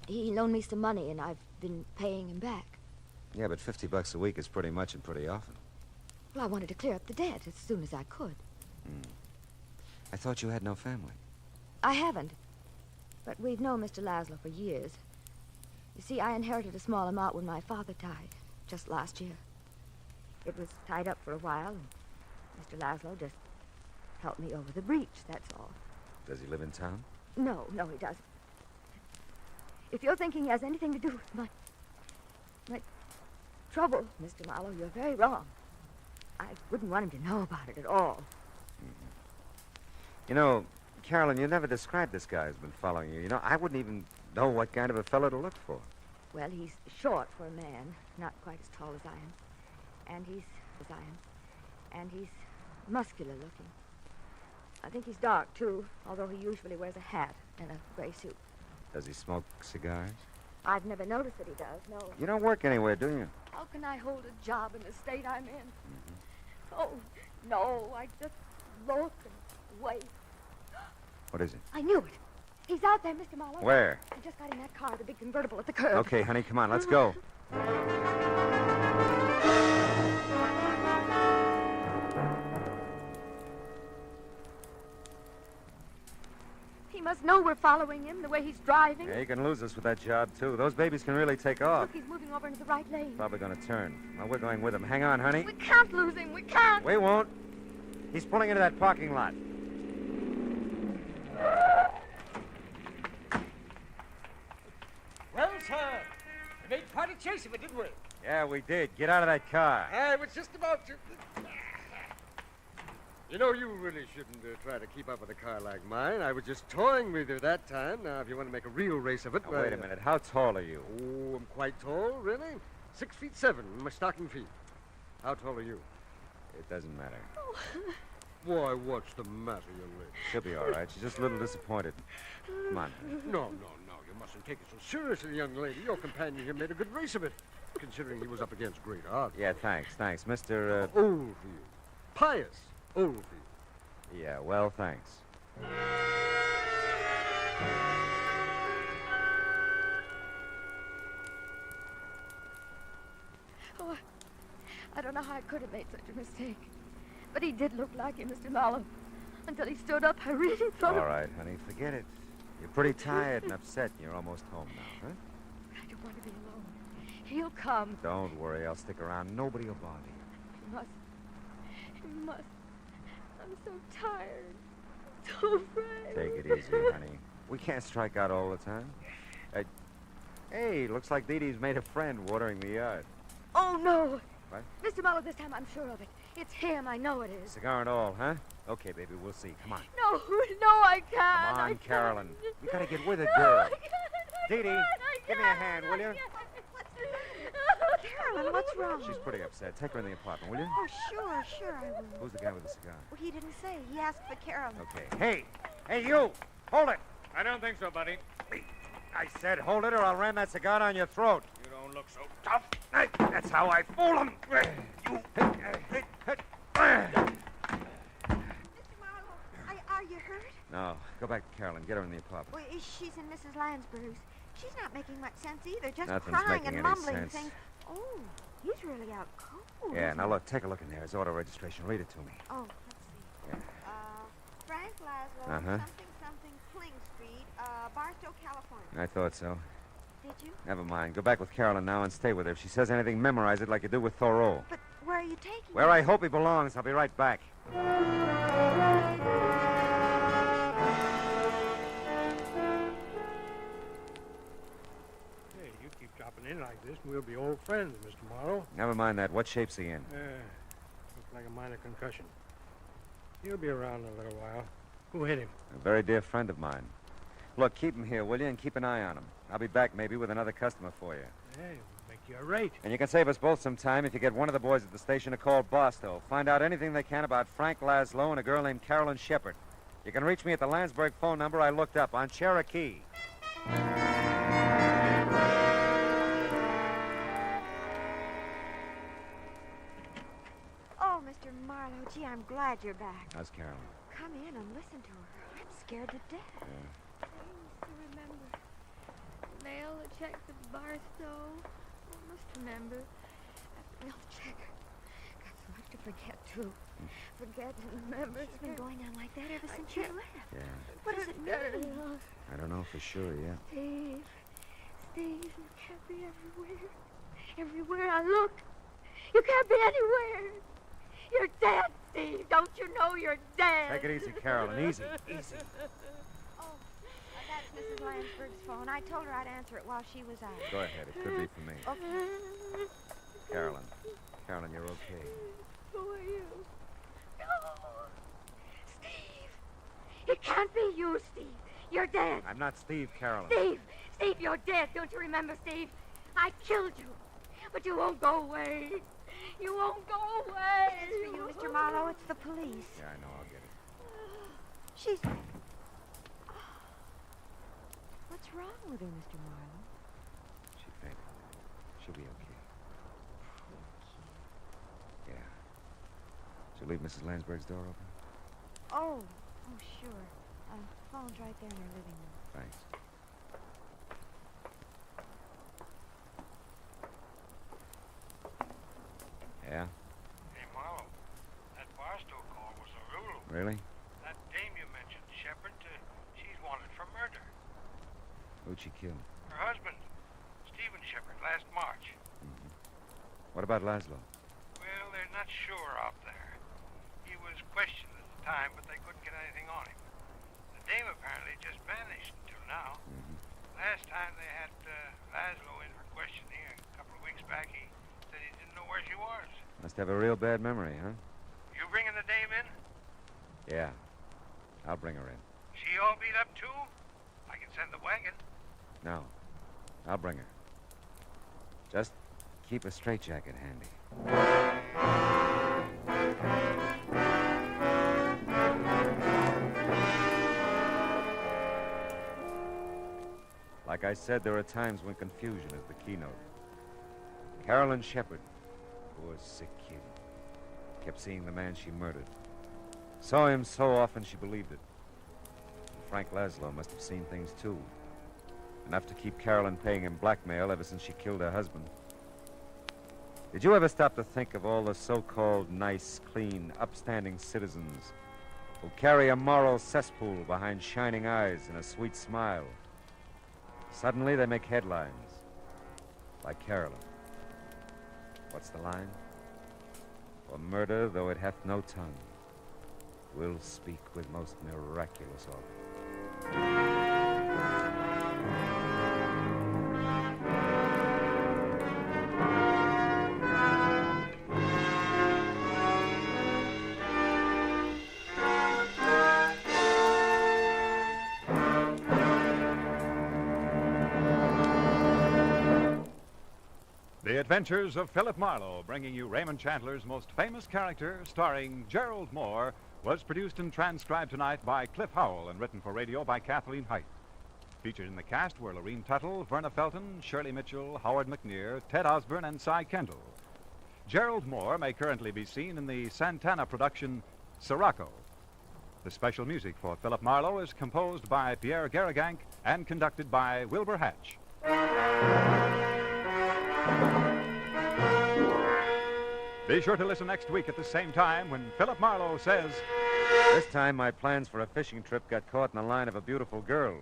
He loaned me some money, and I've been paying him back. Yeah, but $50 a week is pretty much and pretty often. Well, I wanted to clear up the debt as soon as I could. I thought you had no family. I haven't. But we've known Mr. Laszlo for years. You see, I inherited a small amount when my father died, just last year. It was tied up for a while, and Mr. Laszlo just helped me over the breach, that's all. Does he live in town? No, he doesn't. If you're thinking he has anything to do with my trouble, Mr. Marlowe, you're very wrong. I wouldn't want him to know about it at all. You know, Carolyn, you never described this guy who's been following you. You know, I wouldn't even know what kind of a fellow to look for. Well, he's short for a man, not quite as tall as I am. And he's muscular looking. I think he's dark, too, although he usually wears a hat and a gray suit. Does he smoke cigars? I've never noticed that he does, no. You don't work anywhere, do you? How can I hold a job in the state I'm in? Oh, no, I just look and wait. What is it? I knew it. He's out there, Mr. Marlowe. Where? I just got in that car, the big convertible at the curb. Okay, honey, come on, let's go. He He must know we're following him the way he's driving. Yeah, he can lose us with that job, too. Those babies can really take off. Look, he's moving over into the right lane. Probably going to turn. Well, we're going with him. Hang on, honey. We can't lose him. We can't. We won't. He's pulling into that parking lot. Well, sir, we made quite a chase of it, didn't we? Yeah, we did. Get out of that car. I was just about to... You know, you really shouldn't try to keep up with a car like mine. I was just toying with you that time. Now, if you want to make a real race of it... Now, wait a minute. How tall are you? Oh, I'm quite tall, really. 6'7" in my stocking feet. How tall are you? It doesn't matter. Why, what's the matter, young lady? She'll be all right. She's just a little disappointed. Come on. No. You mustn't take it so seriously, young lady. Your companion here made a good race of it, considering he was up against great odds. Yeah, thanks. Mr. Oldfield. Pius Oldfield. Yeah, well, thanks. Oh, I don't know how I could have made such a mistake. But he did look like him, Mr. Marlowe. Until he stood up, I really thought... All right, honey, forget it. You're pretty tired and upset, and you're almost home now, huh? I don't want to be alone. He'll come. Don't worry, I'll stick around. Nobody will bother you. He must. He must. I'm so tired. So afraid. Take it easy, honey. We can't strike out all the time. Hey, looks like Dee Dee's made a friend watering the yard. Oh, no. What? Mr. Marlowe, this time I'm sure of it. It's him. I know it is. Cigar and all, huh? Okay, baby, we'll see. Come on. No, I can't. Come on, I Carolyn. can't. You gotta get with it, No, girl. I can't. Dee Dee, give me a hand, will you? Carolyn, what's wrong? She's pretty upset. Take her in the apartment, will you? Oh, sure, I will. Who's the guy with the cigar? Well, he didn't say. He asked for Carolyn. Okay. Hey, you! Hold it! I don't think so, buddy. I said hold it or I'll ram that cigar down your throat. You don't look so tough. That's how I fool him. Are you hurt? No, go back to Carolyn. Get her in the apartment. Well, she's in Mrs. Lansbury's. She's not making much sense either. Just Nothing's crying making and any mumbling sense. things. Oh, he's really out cold. Yeah, now look, take a look in there. His auto registration. Read it to me. Oh, let's see. Frank Laszlo, Uh-huh. something, Kling Street, Barstow, California. I thought so. Did you? Never mind. Go back with Carolyn now and stay with her. If she says anything, memorize it like you do with Thoreau. But where are you taking Where I hope he belongs. I'll be right back. Hey, you keep dropping in like this, and we'll be old friends, Mr. Marlowe. Never mind that. What shape's he in? Looks like a minor concussion. He'll be around in a little while. Who hit him? A very dear friend of mine. Look, keep him here, will you, and keep an eye on him. I'll be back maybe with another customer for you. Hey, we'll make you a rate. And you can save us both some time if you get one of the boys at the station to call Barstow. Find out anything they can about Frank Laszlo and a girl named Carolyn Shepard. You can reach me at the Landsberg phone number I looked up on Cherokee. Oh, Mr. Marlowe, gee, I'm glad you're back. How's Carolyn? Come in and listen to her. I'm scared to death. I used to remember. Mail a check to Barstow. I must remember. That mail check. Got so much to forget, too. Forget and remember. It's been going on like that ever since you left. Yeah. What does it mean? I don't know for sure yet. Steve, you can't be everywhere. Everywhere I look, you can't be anywhere. You're dead, Steve. Don't you know you're dead? Take it easy, Carolyn. Easy. Oh, that's Mrs. Lansberg's phone. I told her I'd answer it while she was out. Go ahead. It could be for me. Okay. Carolyn, you're okay. Who are you? No. Steve. It can't be you, Steve. You're dead. I'm not Steve, Carolyn. Steve, you're dead. Don't you remember, Steve? I killed you. But you won't go away. You won't go away. It's for you, Mr. Marlowe. It's the police. Yeah, I know. I'll get it. She's... What's wrong with her, Mr. Marlowe? She fainted. She'll be okay. Yeah. She'll leave Mrs. Lansberg's door open? Oh, sure. Phone's right there in her living room. Thanks. Yeah? Hey, Marlowe, that Barstow call was a rule. Really? That dame you mentioned, Shepard, she's wanted for Who'd she kill? Her husband, Stephen Shepard, last March. What about Laszlo? Well, they're not sure out there. He was questioned at the time, but they couldn't get anything on him. The dame apparently just vanished until now. Last time they had Laszlo in for questioning a couple of weeks back, he said he didn't know where she was. Must have a real bad memory, huh? You bringing the dame in? Yeah. I'll bring her in. She all beat up, too? I can send the wagon. No. I'll bring her. Just keep a straitjacket handy. Like I said, there are times when confusion is the keynote. Carolyn Shepard, poor sick kid, kept seeing the man she murdered. Saw him so often she believed it. And Frank Laszlo must have seen things too. Enough to keep Carolyn paying him blackmail ever since she killed her husband. Did you ever stop to think of all the so-called nice, clean, upstanding citizens who carry a moral cesspool behind shining eyes and a sweet smile? Suddenly they make headlines, like Carolyn. What's the line? For murder, though it hath no tongue, will speak with most miraculous order. The Adventures of Philip Marlowe, bringing you Raymond Chandler's most famous character, starring Gerald Moore, was produced and transcribed tonight by Cliff Howell and written for radio by Kathleen Height. Featured in the cast were Lorene Tuttle, Verna Felton, Shirley Mitchell, Howard McNear, Ted Osborne, and Cy Kendall. Gerald Moore may currently be seen in the Santana production Sirocco. The special music for Philip Marlowe is composed by Pierre Garrigank and conducted by Wilbur Hatch. Be sure to listen next week at the same time when Philip Marlowe says... This time my plans for a fishing trip got caught in the line of a beautiful girl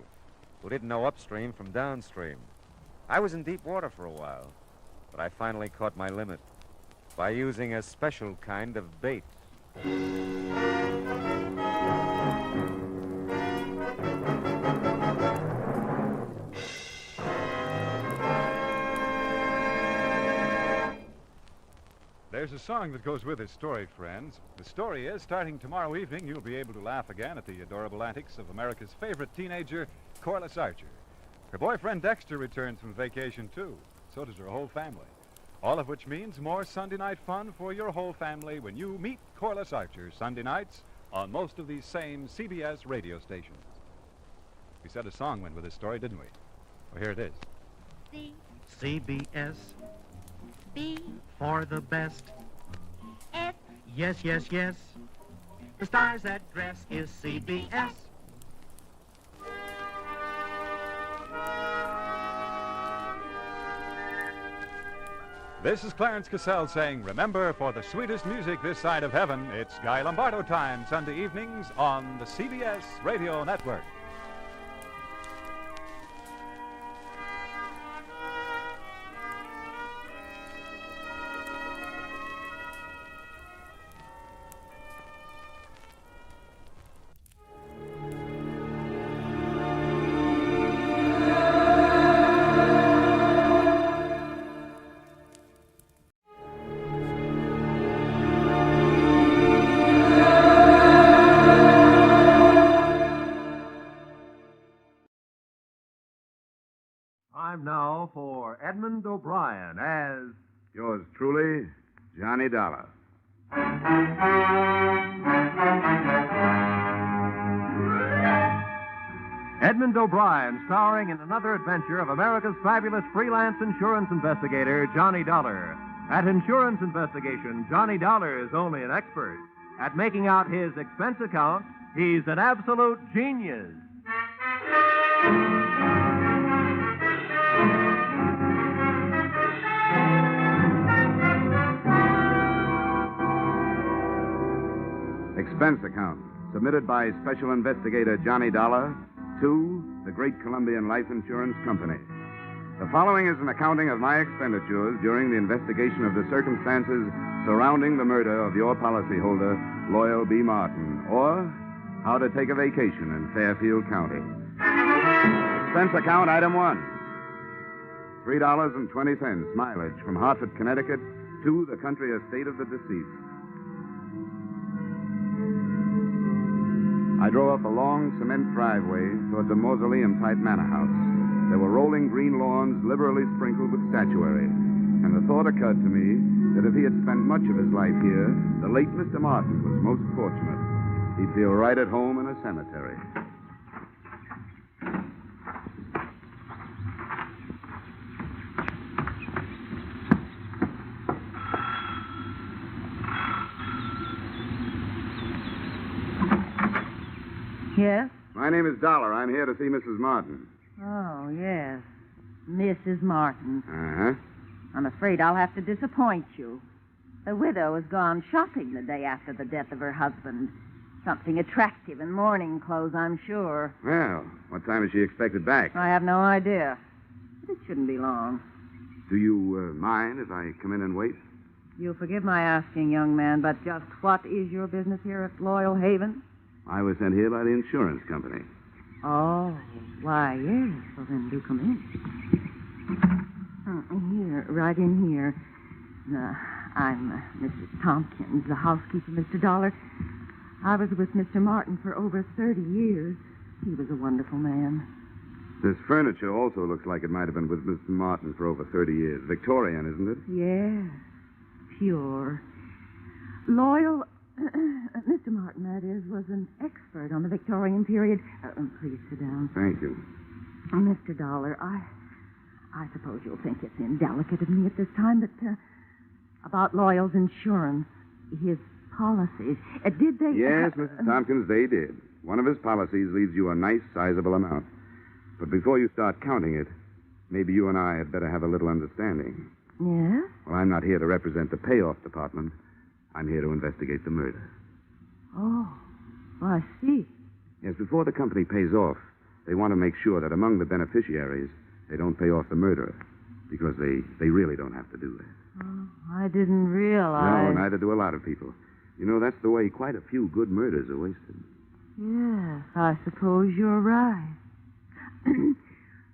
who didn't know upstream from downstream. I was in deep water for a while, but I finally caught my limit by using a special kind of bait. There's a song that goes with this story, friends. The story is, starting tomorrow evening, you'll be able to laugh again at the adorable antics of America's favorite teenager, Corliss Archer. Her boyfriend Dexter returns from vacation, too. So does her whole family. All of which means more Sunday night fun for your whole family when you meet Corliss Archer Sunday nights on most of these same CBS radio stations. We said a song went with this story, didn't we? Well, here it is. CBS. B. For the best. F. Yes, yes, yes. The stars that dress is CBS. This is Clarence Cassell saying, remember, for the sweetest music this side of heaven, it's Guy Lombardo time, Sunday evenings on the CBS Radio Network. Time now for Edmund O'Brien as... Yours truly, Johnny Dollar. Edmund O'Brien, starring in another adventure of America's fabulous freelance insurance investigator, Johnny Dollar. At insurance investigation, Johnny Dollar is only an expert. At making out his expense account, he's an absolute genius. Expense account, submitted by Special Investigator Johnny Dollar 2, the Great Columbian Life Insurance Company. The following is an accounting of my expenditures during the investigation of the circumstances surrounding the murder of your policyholder, Loyal B. Martin, or how to take a vacation in Fairfield County. Expense account item 1. $3.20 mileage from Hartford, Connecticut to the country estate of the deceased. I drove up a long cement driveway towards a mausoleum-type manor house. There were rolling green lawns liberally sprinkled with statuary, and the thought occurred to me that if he had spent much of his life here, the late Mr. Martin was most fortunate. He'd feel right at home in a cemetery. Yes? My name is Dollar. I'm here to see Mrs. Martin. Oh, yes. Mrs. Martin. Uh-huh. I'm afraid I'll have to disappoint you. The widow has gone shopping the day after the death of her husband. Something attractive in mourning clothes, I'm sure. Well, what time is she expected back? I have no idea. But it shouldn't be long. Do you mind if I come in and wait? You'll forgive my asking, young man, but just what is your business here at Loyal Haven? I was sent here by the insurance company. Oh, why, yes. Well, then do come in. Here, right in here. I'm Mrs. Tompkins, the housekeeper, Mr. Dollar. I was with Mr. Martin for over 30 years. He was a wonderful man. This furniture also looks like it might have been with Mr. Martin for over 30 years. Victorian, isn't it? Yes, pure. Loyal... Mr. Martin, that is, was an expert on the Victorian period. Please sit down. Thank you. Mr. Dollar, I suppose you'll think it's indelicate of me at this time, but about Loyal's insurance, his policies, did they... Yes, Mrs. Tompkins, they did. One of his policies leaves you a nice, sizable amount. But before you start counting it, maybe you and I had better have a little understanding. Yes? Well, I'm not here to represent the payoff department. I'm here to investigate the murder. Oh, I see. Yes, before the company pays off, they want to make sure that among the beneficiaries, they don't pay off the murderer, because they really don't have to do that. Oh, I didn't realize... No, neither do a lot of people. You know, that's the way quite a few good murders are wasted. Yes, I suppose you're right.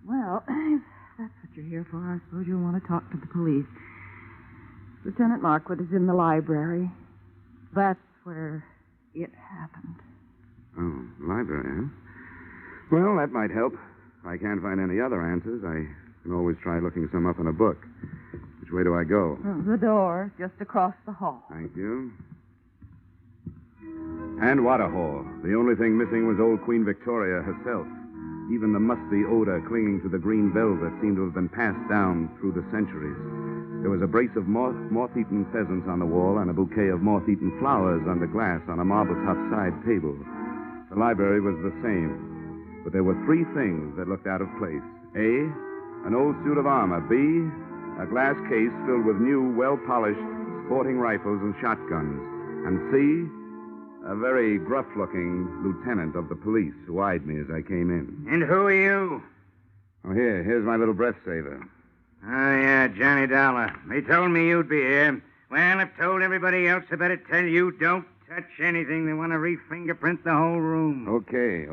Well, if that's what you're here for, I suppose you'll want to talk to the police. Lieutenant Markwood is in the library. That's where it happened. Oh, library, huh? Well, that might help. If I can't find any other answers, I can always try looking some up in a book. Which way do I go? The door, just across the hall. Thank you. And what a hall. The only thing missing was old Queen Victoria herself. Even the musty odor clinging to the green velvet seemed to have been passed down through the centuries. There was a brace of moth-eaten pheasants on the wall and a bouquet of moth-eaten flowers under glass on a marble-top side table. The library was the same, but there were three things that looked out of place. A, an old suit of armor. B, a glass case filled with new, well-polished sporting rifles and shotguns. And C, a very gruff-looking lieutenant of the police who eyed me as I came in. And who are you? Oh, here's my little breath saver. Oh, yeah, Johnny Dollar. They told me you'd be here. Well, I've told everybody else I better tell you, don't touch anything. They want to re-fingerprint the whole room. Okay.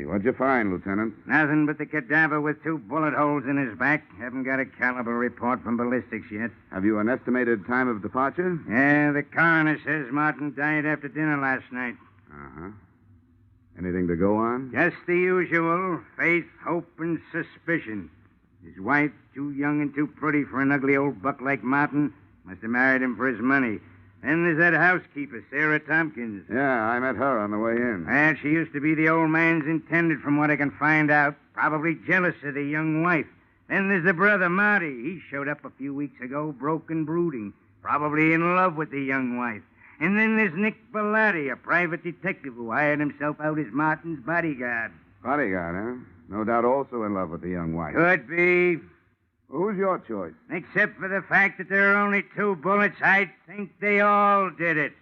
What'd you find, Lieutenant? Nothing but the cadaver with 2 bullet holes in his back. Haven't got a caliber report from ballistics yet. Have you an estimated time of departure? Yeah, the coroner says Martin died after dinner last night. Uh-huh. Anything to go on? Just the usual. Faith, hope, and suspicion. His wife, too young and too pretty for an ugly old buck like Martin, must have married him for his money. Then there's that housekeeper, Sarah Tompkins. Yeah, I met her on the way in. Well, she used to be the old man's intended, from what I can find out. Probably jealous of the young wife. Then there's the brother, Marty. He showed up a few weeks ago, broke and brooding. Probably in love with the young wife. And then there's Nick Bellotti, a private detective who hired himself out as Martin's bodyguard. Bodyguard, huh? No doubt also in love with the young wife. Could be. Who's your choice? Except for the fact that there are only 2 bullets, I think they all did it.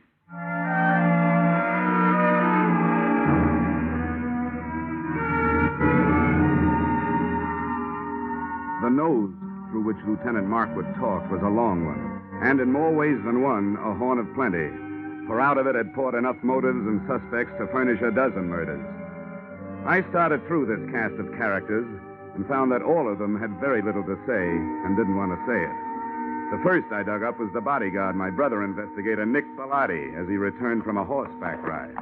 nose through which Lieutenant Markwood talked was a long one, and in more ways than one, a horn of plenty, for out of it had poured enough motives and suspects to furnish a dozen murders. I started through this cast of characters and found that all of them had very little to say and didn't want to say it. The first I dug up was the bodyguard, my brother investigator, Nick Bellotti, as he returned from a horseback ride.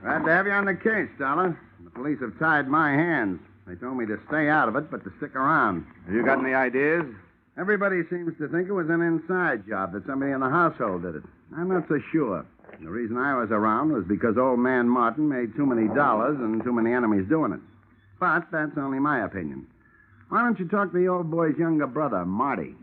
Glad to have you on the case, Dollar. The police have tied my hands. They told me to stay out of it, but to stick around. Have you got any ideas? Everybody seems to think it was an inside job, that somebody in the household did it. I'm not so sure. The reason I was around was because old man Martin made too many dollars and too many enemies doing it. But that's only my opinion. Why don't you talk to the old boy's younger brother, Marty?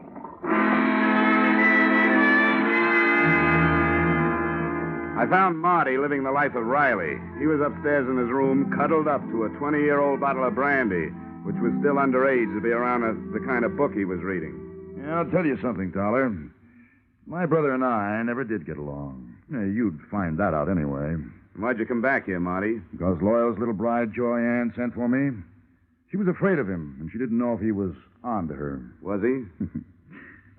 I found Marty living the life of Riley. He was upstairs in his room, cuddled up to a 20-year-old bottle of brandy, which was still underage to be around the kind of book he was reading. Yeah, I'll tell you something, Dollar. My brother and I never did get along. Yeah, you'd find that out anyway. Why'd you come back here, Marty? Because Loyal's little bride, Joyanne, sent for me. She was afraid of him, and she didn't know if he was on to her. Was he?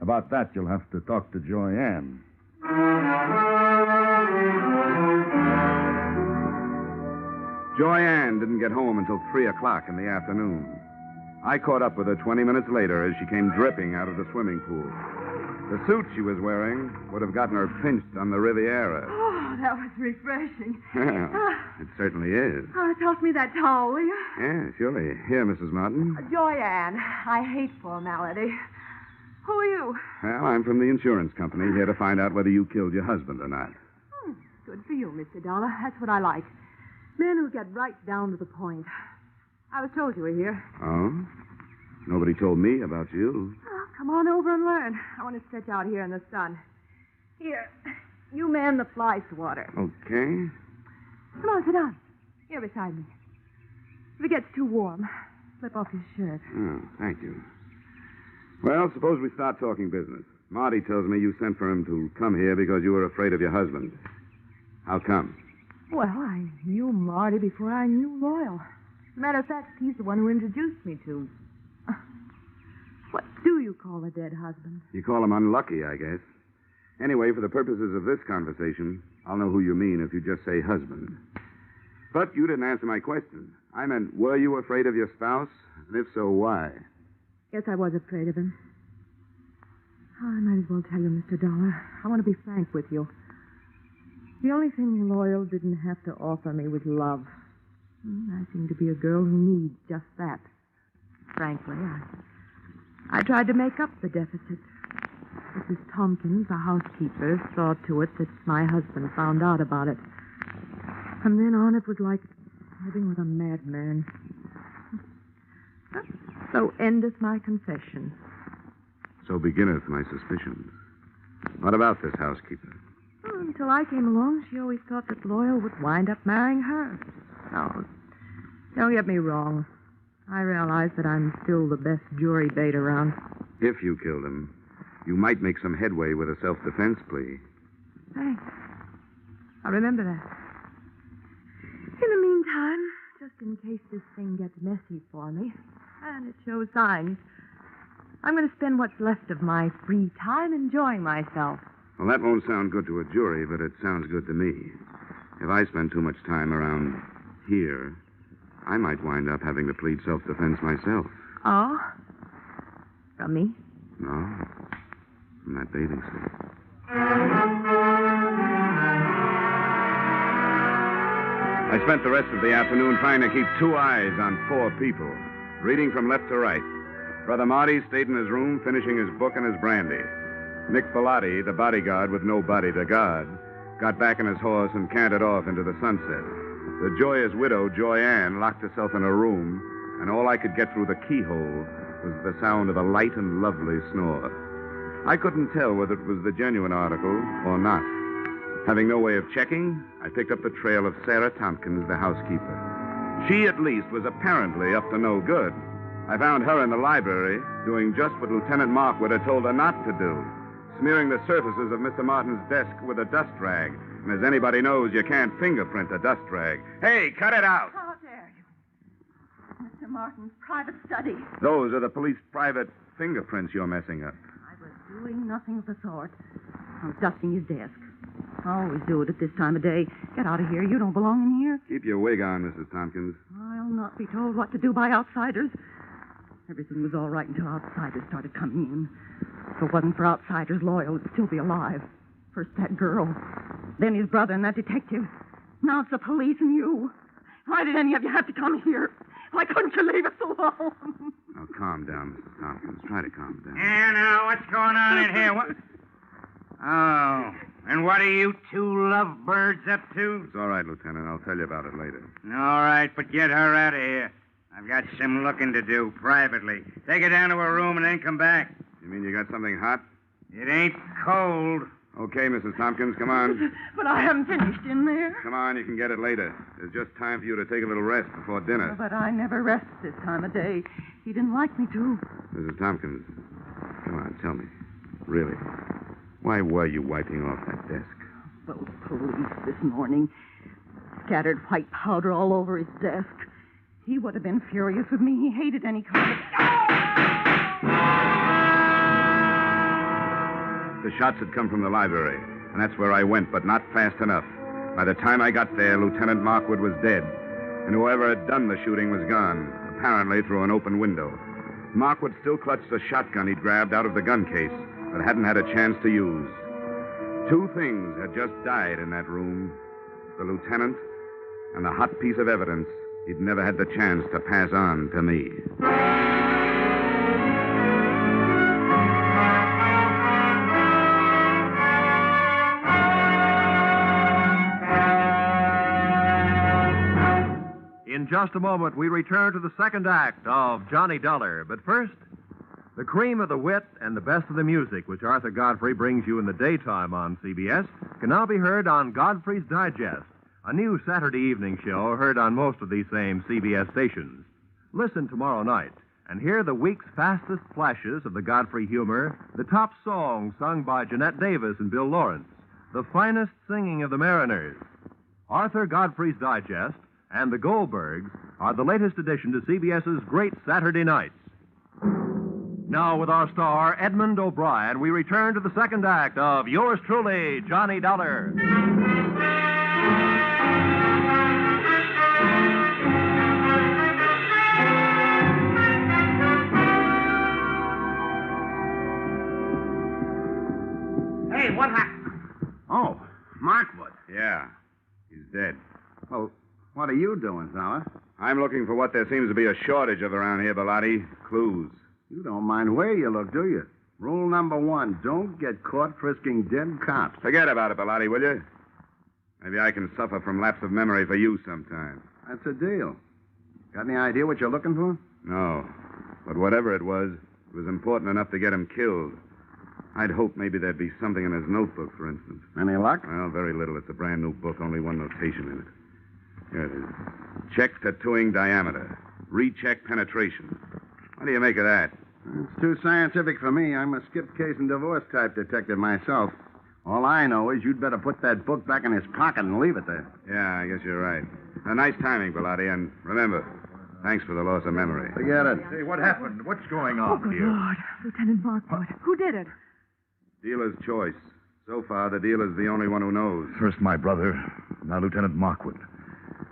About that, you'll have to talk to Joyanne. Joyanne didn't get home until 3 o'clock in the afternoon. I caught up with her 20 minutes later as she came dripping out of the swimming pool. The suit she was wearing would have gotten her pinched on the Riviera. Oh, that was refreshing. It certainly is. Toss me that towel, will you? Yeah, surely. Here, Mrs. Martin. Joyanne, I hate formality. Who are you? Well, I'm from the insurance company, here to find out whether you killed your husband or not. Good for you, Mr. Dollar. That's what I like. Men who get right down to the point. I was told you were here. Oh? Nobody told me about you. Oh, come on over and learn. I want to stretch out here in the sun. Here, you man the fly swatter. Okay. Come on, sit down. Here beside me. If it gets too warm, slip off your shirt. Oh, thank you. Well, suppose we start talking business. Marty tells me you sent for him to come here because you were afraid of your husband. How come? Well, I knew Marty before I knew Loyal. As a matter of fact, he's the one who introduced me to. What do you call a dead husband? You call him unlucky, I guess. Anyway, for the purposes of this conversation, I'll know who you mean if you just say husband. But you didn't answer my question. I meant, were you afraid of your spouse? And if so, why? Yes, I was afraid of him. Oh, I might as well tell you, Mr. Dollar. I want to be frank with you. The only thing Loyal didn't have to offer me was love. I seem to be a girl who needs just that. Frankly, I tried to make up the deficit. Mrs. Tompkins, the housekeeper, saw to it that my husband found out about it. From then on, it was like living with a madman. So endeth my confession. So beginneth my suspicions. What about this housekeeper? Well, until I came along, she always thought that Loyal would wind up marrying her. No, don't get me wrong. I realize that I'm still the best jury bait around. If you killed him, you might make some headway with a self-defense plea. Thanks. I'll remember that. In the meantime, just in case this thing gets messy for me, and it shows signs, I'm going to spend what's left of my free time enjoying myself. Well, that won't sound good to a jury, but it sounds good to me. If I spend too much time around here, I might wind up having to plead self-defense myself. Oh? From me? No, from that bathing suit. I spent the rest of the afternoon trying to keep 2 eyes on 4 people, reading from left to right. Brother Marty stayed in his room, finishing his book and his brandy. Nick Bellotti, the bodyguard with no body to guard, got back on his horse and cantered off into the sunset. The joyous widow, Joyanne, locked herself in her room, and all I could get through the keyhole was the sound of a light and lovely snore. I couldn't tell whether it was the genuine article or not. Having no way of checking, I picked up the trail of Sarah Tompkins, the housekeeper. She, at least, was apparently up to no good. I found her in the library doing just what Lieutenant Markwood had told her not to do, smearing the surfaces of Mr. Martin's desk with a dust rag. And as anybody knows, you can't fingerprint a dust rag. Hey, cut it out! How dare you? Mr. Martin's private study. Those are the police private fingerprints you're messing up. I was doing nothing of the sort. I was dusting his desk. I always do it at this time of day. Get out of here. You don't belong in here. Keep your wig on, Mrs. Tompkins. I'll not be told what to do by outsiders. Everything was all right until outsiders started coming in. If it wasn't for outsiders loyal, it'd still be alive. First that girl, then his brother and that detective. Now it's the police and you. Why did any of you have to come here? Why couldn't you leave us alone? Now, calm down, Mrs. Tompkins. Try to calm down. Yeah, now, what's going on in here? What? Oh, and what are you two lovebirds up to? It's all right, Lieutenant. I'll tell you about it later. All right, but get her out of here. I've got some looking to do privately. Take her down to her room and then come back. You mean you got something hot? It ain't cold. Okay, Mrs. Tompkins, come on. But I haven't finished in there. Come on, you can get it later. There's just time for you to take a little rest before dinner. But I never rest this time of day. He didn't like me to. Mrs. Tompkins, come on, tell me. Really, why were you wiping off that desk? Those police this morning scattered white powder all over his desk. He would have been furious with me. He hated any kind of... The shots had come from the library, and that's where I went, but not fast enough. By the time I got there, Lieutenant Markwood was dead, and whoever had done the shooting was gone, apparently through an open window. Markwood still clutched the shotgun he'd grabbed out of the gun case, but hadn't had a chance to use. Two things had just died in that room: the lieutenant and the hot piece of evidence he'd never had the chance to pass on to me. In just a moment, we return to the second act of Johnny Dollar. But first, the cream of the wit and the best of the music, which Arthur Godfrey brings you in the daytime on CBS, can now be heard on Godfrey's Digest, a new Saturday evening show heard on most of these same CBS stations. Listen tomorrow night and hear the week's fastest flashes of the Godfrey humor, the top songs sung by Jeanette Davis and Bill Lawrence, the finest singing of the Mariners. Arthur Godfrey's Digest and the Goldbergs are the latest addition to CBS's Great Saturday Nights. Now, with our star, Edmund O'Brien, we return to the second act of yours truly, Johnny Dollar. Hey, what happened? Oh, Markwood. Yeah, he's dead. Well, what are you doing, fella? I'm looking for what there seems to be a shortage of around here, Bellotti. Clues. You don't mind where you look, do you? Rule number 1, don't get caught frisking dead cops. Forget about it, Bellotti, will you? Maybe I can suffer from lapse of memory for you sometime. That's a deal. Got any idea what you're looking for? No. But whatever it was important enough to get him killed. I'd hoped maybe there'd be something in his notebook, for instance. Any luck? Well, very little. It's a brand new book, only one notation in it. Here it is. Check tattooing diameter. Recheck penetration. What do you make of that? It's too scientific for me. I'm a skip case and divorce type detective myself. All I know is you'd better put that book back in his pocket and leave it there. Yeah, I guess you're right. Nice timing, Bellotti, and remember, thanks for the loss of memory. Forget it. Hey, what happened? What's going on Oh, good here? Lord. Lieutenant Markwood. Who did it? Dealer's choice. So far, the dealer's the only one who knows. First my brother, now Lieutenant Markwood.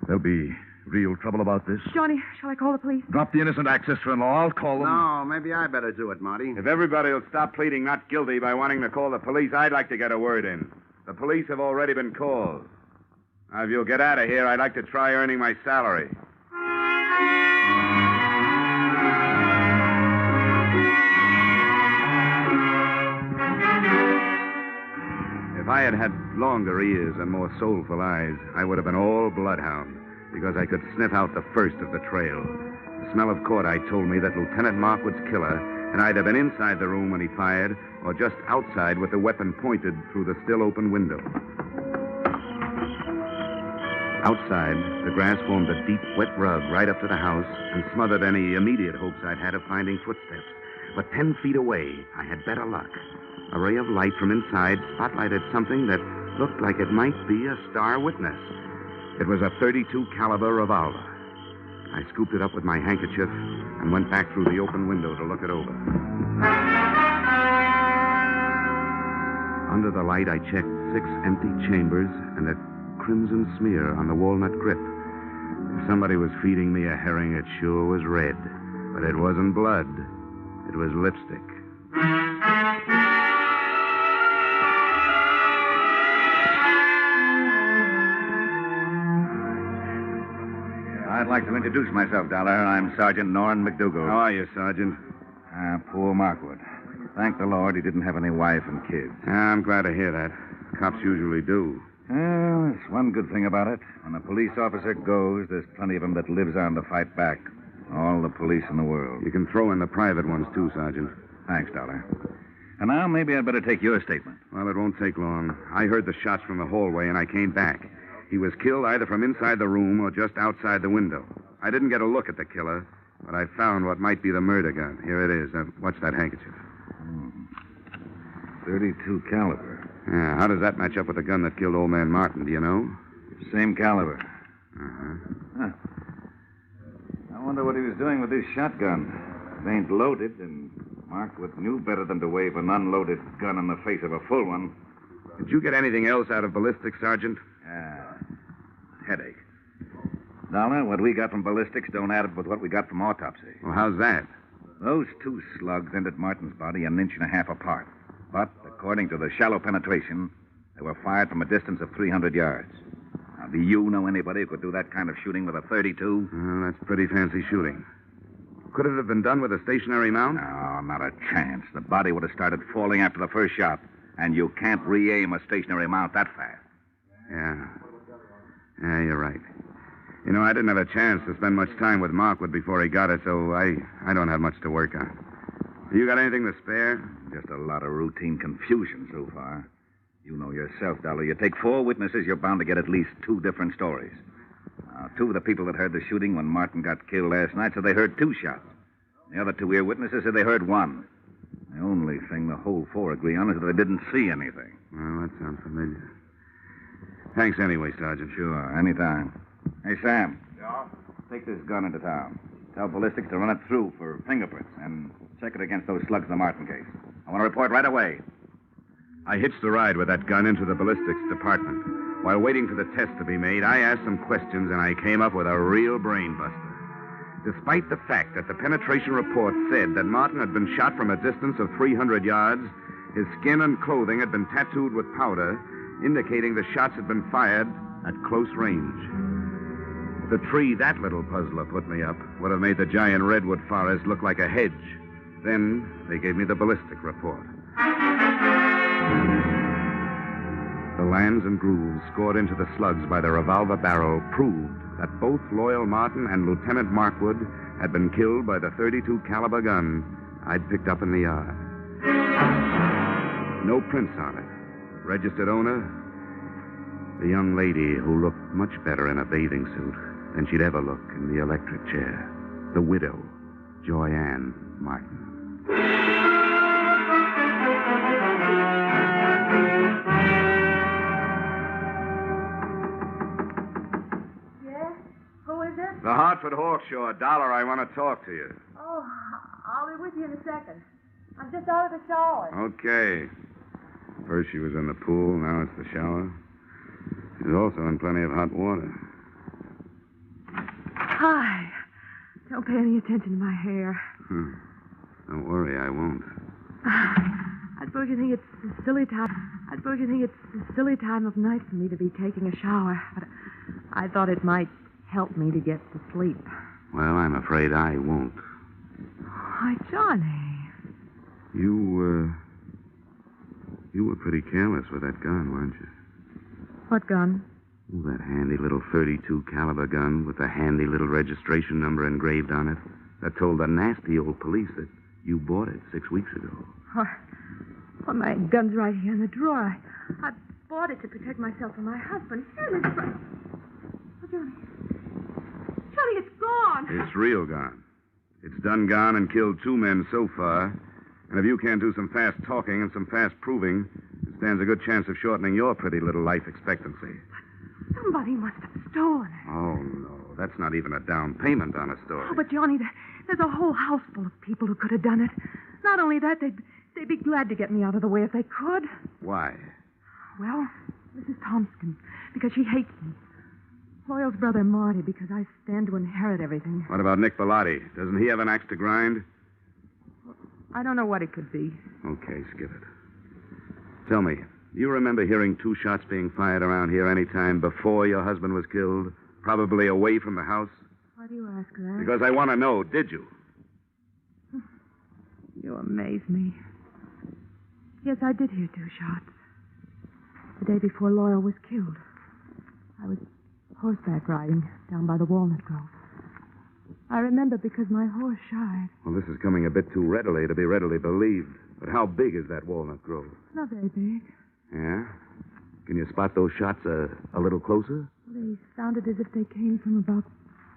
There'll be real trouble about this. Johnny, shall I call the police? Drop the innocent act, sister-in-law. I'll call them. No, maybe I better do it, Marty. If everybody will stop pleading not guilty by wanting to call the police, I'd like to get a word in. The police have already been called. Now, if you'll get out of here, I'd like to try earning my salary. If I had had longer ears and more soulful eyes, I would have been all bloodhound, because I could sniff out the first of the trail. The smell of cordite told me that Lieutenant Markwood's killer had either been inside the room when he fired or just outside with the weapon pointed through the still open window. Outside, the grass formed a deep, wet rug right up to the house and smothered any immediate hopes I'd had of finding footsteps. But 10 feet away, I had better luck. A ray of light from inside spotlighted something that looked like it might be a star witness. It was a .32 caliber revolver. I scooped it up with my handkerchief and went back through the open window to look it over. Under the light, I checked 6 empty chambers and a crimson smear on the walnut grip. If somebody was feeding me a herring, it sure was red. But it wasn't blood. It was lipstick. I'd like to introduce myself, Dollar. I'm Sergeant Norrin McDougal. How are you, Sergeant? Poor Markwood. Thank the Lord he didn't have any wife and kids. I'm glad to hear that. Cops usually do. Well, there's one good thing about it. When a police officer goes, there's plenty of them that lives on to fight back. All the police in the world. You can throw in the private ones, too, Sergeant. Thanks, Dollar. And now maybe I'd better take your statement. Well, it won't take long. I heard the shots from the hallway, and I came back. He was killed either from inside the room or just outside the window. I didn't get a look at the killer, but I found what might be the murder gun. Here it is. Watch that handkerchief. 32 caliber. Yeah, how does that match up with the gun that killed old man Martin, do you know? Same caliber. Uh-huh. I wonder what he was doing with this shotgun. It ain't loaded, and Markwood knew better than to wave an unloaded gun in the face of a full one. Did you get anything else out of ballistics, Sergeant? Headache. Dollar, what we got from ballistics don't add up with what we got from autopsy. Well, how's that? Those 2 slugs entered Martin's body an inch and a half apart. But, according to the shallow penetration, they were fired from a distance of 300 yards. Now, do you know anybody who could do that kind of shooting with a .32? Well, that's pretty fancy shooting. Could it have been done with a stationary mount? No, not a chance. The body would have started falling after the first shot, and you can't re-aim a stationary mount that fast. Yeah, you're right. You know, I didn't have a chance to spend much time with Markwood before he got it, so I don't have much to work on. You got anything to spare? Just a lot of routine confusion so far. You know yourself, Dollar. You take 4 witnesses, you're bound to get at least 2 different stories. 2 of the people that heard the shooting when Martin got killed last night said they heard 2 shots. The other 2 earwitnesses said they heard 1. The only thing the whole 4 agree on is that they didn't see anything. Well, that sounds familiar. Thanks anyway, Sergeant. Sure, anytime. Hey, Sam. Yeah? Take this gun into town. Tell ballistics to run it through for fingerprints and check it against those slugs in the Martin case. I want to report right away. I hitched a ride with that gun into the ballistics department. While waiting for the test to be made, I asked some questions, and I came up with a real brain buster. Despite the fact that the penetration report said that Martin had been shot from a distance of 300 yards, his skin and clothing had been tattooed with powder, indicating the shots had been fired at close range. The tree that little puzzler put me up would have made the giant redwood forest look like a hedge. Then they gave me the ballistic report. The lands and grooves scored into the slugs by the revolver barrel proved that both Loyal Martin and Lieutenant Markwood had been killed by the .32 caliber gun I'd picked up in the yard. No prints on it. Registered owner, the young lady who looked much better in a bathing suit than she'd ever look in the electric chair. The widow, Joyanne Martin. Yeah? Who is it? The Hartford Hawkshaw. Dollar, I want to talk to you. Oh, I'll be with you in a second. I'm just out of the shower. Okay. First she was in the pool, now it's the shower. She's also in plenty of hot water. Hi. Don't pay any attention to my hair. Don't worry, I won't. I suppose you think it's a silly time. I suppose you think it's a silly time of night for me to be taking a shower, but I thought it might help me to get to sleep. Well, I'm afraid I won't. Why, Johnny. You were pretty careless with that gun, weren't you? What gun? Oh, that handy little .32 caliber gun with a handy little registration number engraved on it that told the nasty old police that you bought it 6 weeks ago. Well, my gun's right here in the drawer. I bought it to protect myself from my husband. Here it is. Oh, Johnny. Johnny, it's gone. It's real gone. It's done gone and killed 2 men so far. And if you can't do some fast talking and some fast proving, it stands a good chance of shortening your pretty little life expectancy. Somebody must have stolen it. Oh, no. that's not even a down payment on a story. Oh, but Johnny, there's a whole house full of people who could have done it. Not only that, they'd be glad to get me out of the way if they could. Why? Well, Mrs. Thompson, because she hates me. Loyal's brother Marty, because I stand to inherit everything. What about Nick Bellotti? Doesn't he have an axe to grind? I don't know what it could be. Okay, skip it. Tell me, you remember hearing 2 shots being fired around here any time before your husband was killed? Probably away from the house? Why do you ask that? Because I want to know, did you? You amaze me. Yes, I did hear 2 shots. The day before Loyal was killed. I was horseback riding down by the walnut grove. I remember because my horse shied. Well, this is coming a bit too readily to be readily believed. But how big is that walnut grove? Not very big. Yeah? Can you spot those shots a little closer? They sounded as if they came from about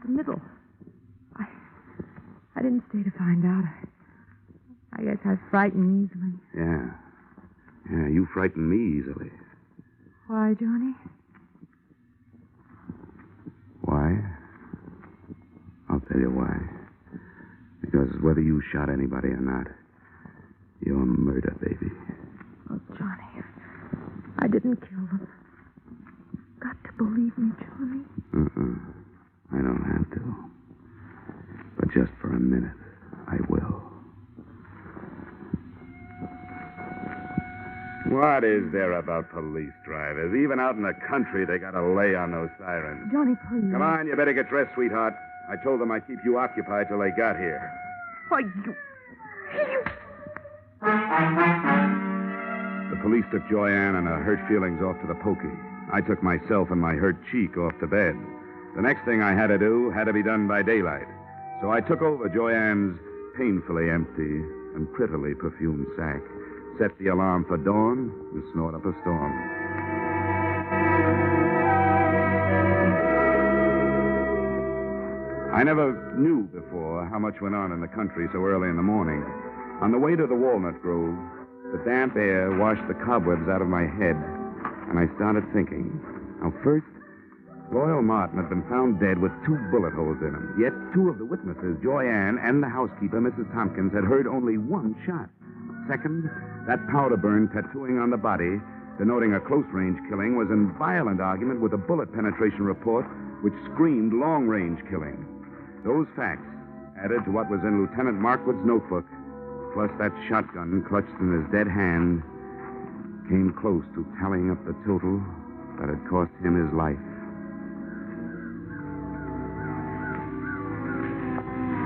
the middle. I didn't stay to find out. I guess I frighten easily. Yeah. Yeah, you frighten me easily. Why, Johnny? Why? I'll tell you why. Because whether you shot anybody or not, you're murder, baby. Oh, Johnny, I didn't kill them. Got to believe me, Johnny. I don't have to. But just for a minute, I will. What is there about police drivers? Even out in the country, they got to lay on those sirens. Johnny, please. Come on, you better get dressed, sweetheart. I told them I'd keep you occupied till they got here. Why, you... The police took Joyanne and her hurt feelings off to the pokey. I took myself and my hurt cheek off to bed. The next thing I had to do had to be done by daylight. So I took over Joyanne's painfully empty and prettily perfumed sack, set the alarm for dawn, and snort up a storm. I never knew before how much went on in the country so early in the morning. On the way to the walnut grove, the damp air washed the cobwebs out of my head, and I started thinking. Now, first, Loyal Martin had been found dead with 2 bullet holes in him. Yet 2 of the witnesses, Joyanne and the housekeeper, Mrs. Tompkins, had heard only 1 shot. Second, that powder burn tattooing on the body, denoting a close-range killing, was in violent argument with a bullet penetration report which screamed long-range killing. Those facts, added to what was in Lieutenant Markwood's notebook, plus that shotgun clutched in his dead hand, came close to tallying up the total that had cost him his life.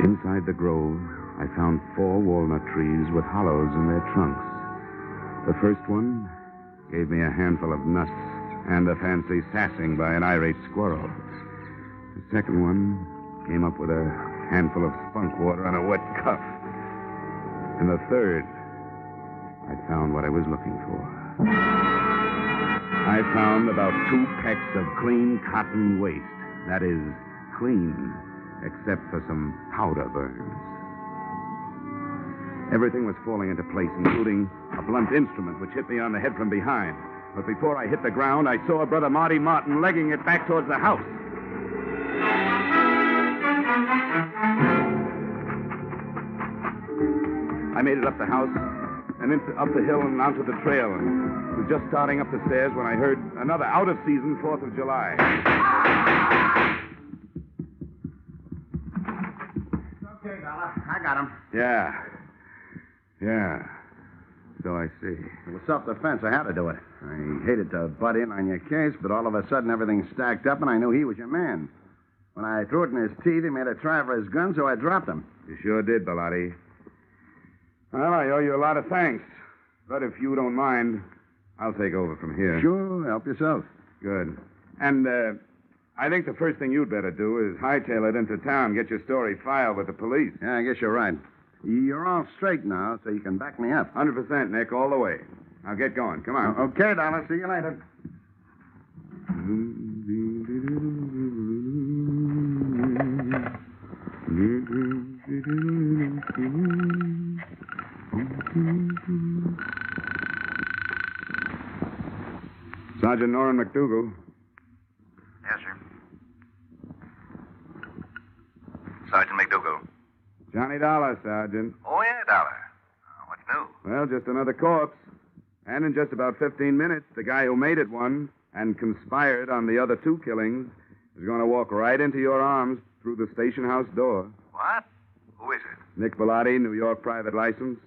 Inside the grove, I found 4 walnut trees with hollows in their trunks. The first one gave me a handful of nuts and a fancy sassing by an irate squirrel. The second one came up with a handful of spunk water and a wet cuff. And the third, I found what I was looking for. I found about 2 pecks of clean cotton waste. That is, clean, except for some powder burns. Everything was falling into place, including a blunt instrument which hit me on the head from behind. But before I hit the ground, I saw Brother Marty Martin legging it back towards the house. I made it up the house and up the hill and onto the trail, and was just starting up the stairs when I heard another out-of-season 4th of July. Okay, Dollar. I got him. Yeah. So I see. It was self-defense. I had to do it. I hated to butt in on your case, but all of a sudden everything stacked up, and I knew he was your man. When I threw it in his teeth, he made a try for his gun, so I dropped him. You sure did, Bellotti. Well, I owe you a lot of thanks. But if you don't mind, I'll take over from here. Sure, help yourself. Good. And, I think the first thing you'd better do is hightail it into town, get your story filed with the police. Yeah, I guess you're right. You're all straight now, so you can back me up. 100%, Nick, all the way. Now get going. Come on. Okay, Dollar. See you later. Sergeant Norrin McDougal. Yes, sir. Johnny Dollar, Sergeant. Oh, yeah, Dollar. What's new? Well, just another corpse. And in just about 15 minutes, the guy who made it one and conspired on the other 2 killings is going to walk right into your arms through the station house door. What? Who is it? Nick Bellotti, New York private license.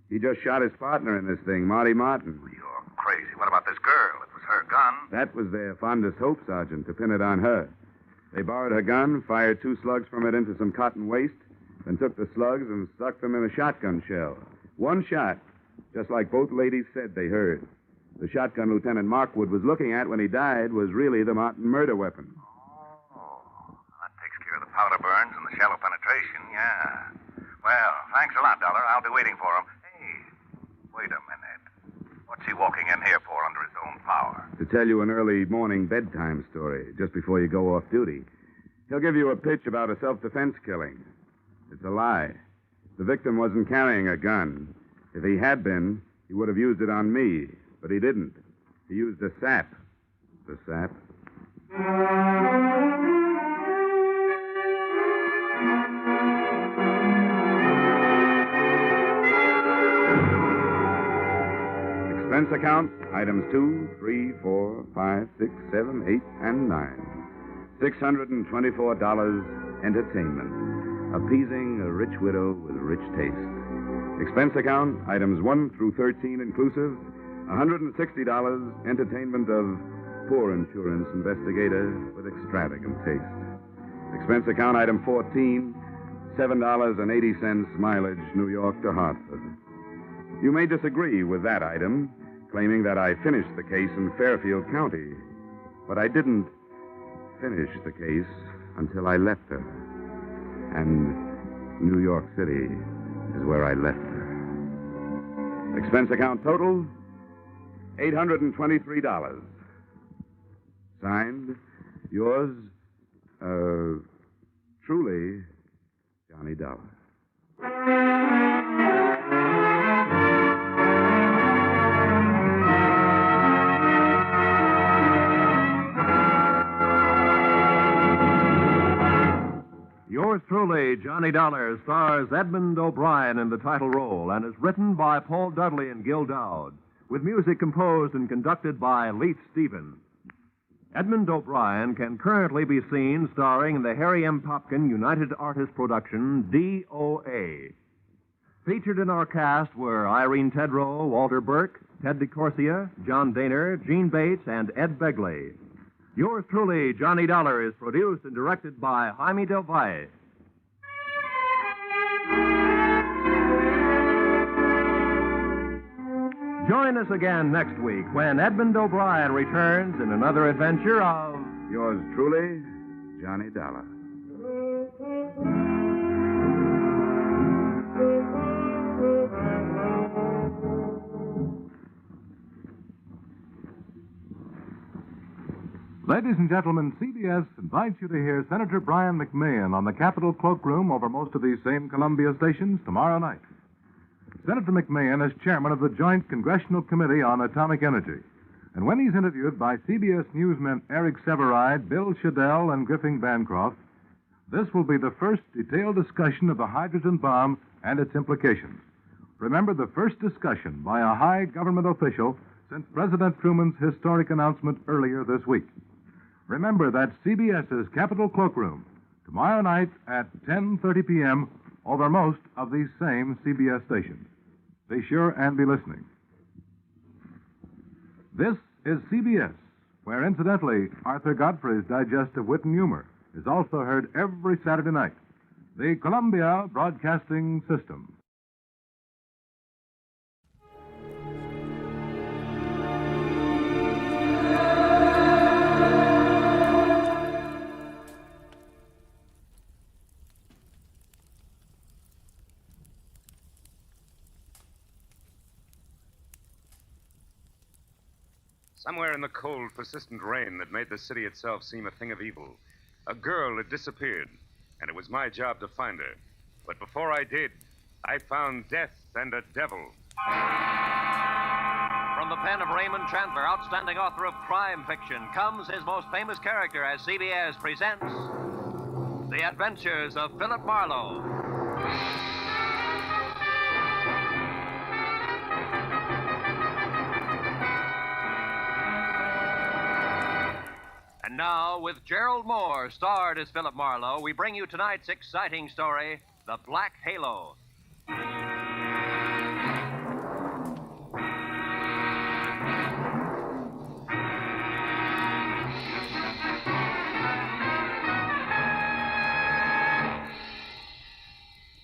He just shot his partner in this thing, Marty Martin. You're crazy. What about this girl? It was her gun. That was their fondest hope, Sergeant, to pin it on her. They borrowed her gun, fired 2 slugs from it into some cotton waste, then took the slugs and stuck them in a shotgun shell. 1 shot, just like both ladies said they heard. The shotgun Lieutenant Markwood was looking at when he died was really the Martin murder weapon. Oh, that takes care of the powder burns and the shallow penetration, yeah. Well, thanks a lot, Dollar. I'll be waiting for him. Hey, wait a minute. What's he walking in here for under his own power? To tell you an early morning bedtime story, just before you go off duty. He'll give you a pitch about a self-defense killing. It's a lie. The victim wasn't carrying a gun. If he had been, he would have used it on me. But he didn't. He used a sap. The sap. Expense account, items 2, 3, 4, 5, 6, 7, 8, and 9. $624 entertainment. Appeasing a rich widow with rich taste. Expense account, items 1 through 13 inclusive, $160 entertainment of poor insurance investigator with extravagant taste. Expense account, item 14, $7.80 mileage New York to Hartford. You may disagree with that item, claiming that I finished the case in Fairfield County. But I didn't finish the case until I left her. And New York City is where I left her. Expense account total, $823. Signed, yours, truly, Johnny Dollar. Yours truly, Johnny Dollar, stars Edmund O'Brien in the title role and is written by Paul Dudley and Gil Dowd, with music composed and conducted by Leith Stevens. Edmund O'Brien can currently be seen starring in the Harry M. Popkin United Artists production, DOA. Featured in our cast were Irene Tedrow, Walter Burke, Ted DeCorsia, John Daner, Gene Bates, and Ed Begley. Yours truly, Johnny Dollar, is produced and directed by Jaime Del Valle. Join us again next week when Edmund O'Brien returns in another adventure of... Yours truly, Johnny Dollar. Ladies and gentlemen, CBS invites you to hear Senator Brian McMahon on the Capitol Cloakroom over most of these same Columbia stations tomorrow night. Senator McMahon is chairman of the Joint Congressional Committee on Atomic Energy. And when he's interviewed by CBS newsmen Eric Severide, Bill Shadell, and Griffin Bancroft, this will be the first detailed discussion of the hydrogen bomb and its implications. Remember, the first discussion by a high government official since President Truman's historic announcement earlier this week. Remember, that's CBS's Capitol Cloakroom, tomorrow night at 10:30 p.m. over most of these same CBS stations. Be sure and be listening. This is CBS, where, incidentally, Arthur Godfrey's Digest of Wit and Humor is also heard every Saturday night. The Columbia Broadcasting System. Somewhere in the cold, persistent rain that made the city itself seem a thing of evil, a girl had disappeared, and it was my job to find her. But before I did, I found death and a devil. From the pen of Raymond Chandler, outstanding author of crime fiction, comes his most famous character as CBS presents The Adventures of Philip Marlowe. now, with Gerald Moore, starred as Philip Marlowe, we bring you tonight's exciting story, The Black Halo.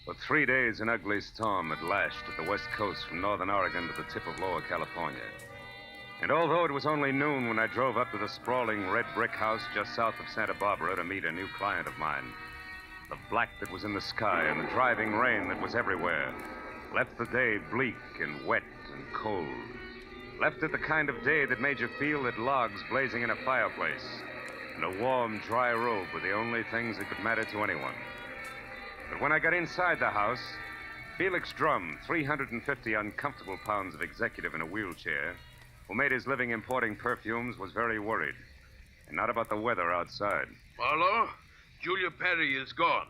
For 3 days, an ugly storm had lashed at the west coast from northern Oregon to the tip of Lower California. And although it was only noon when I drove up to the sprawling red brick house just south of Santa Barbara to meet a new client of mine, the black that was in the sky and the driving rain that was everywhere left the day bleak and wet and cold. Left it the kind of day that made you feel that logs blazing in a fireplace and a warm, dry robe were the only things that could matter to anyone. But when I got inside the house, Felix Drum, 350 uncomfortable pounds of executive in a wheelchair, who made his living importing perfumes, was very worried. And not about the weather outside. Marlowe, Julia Perry is gone.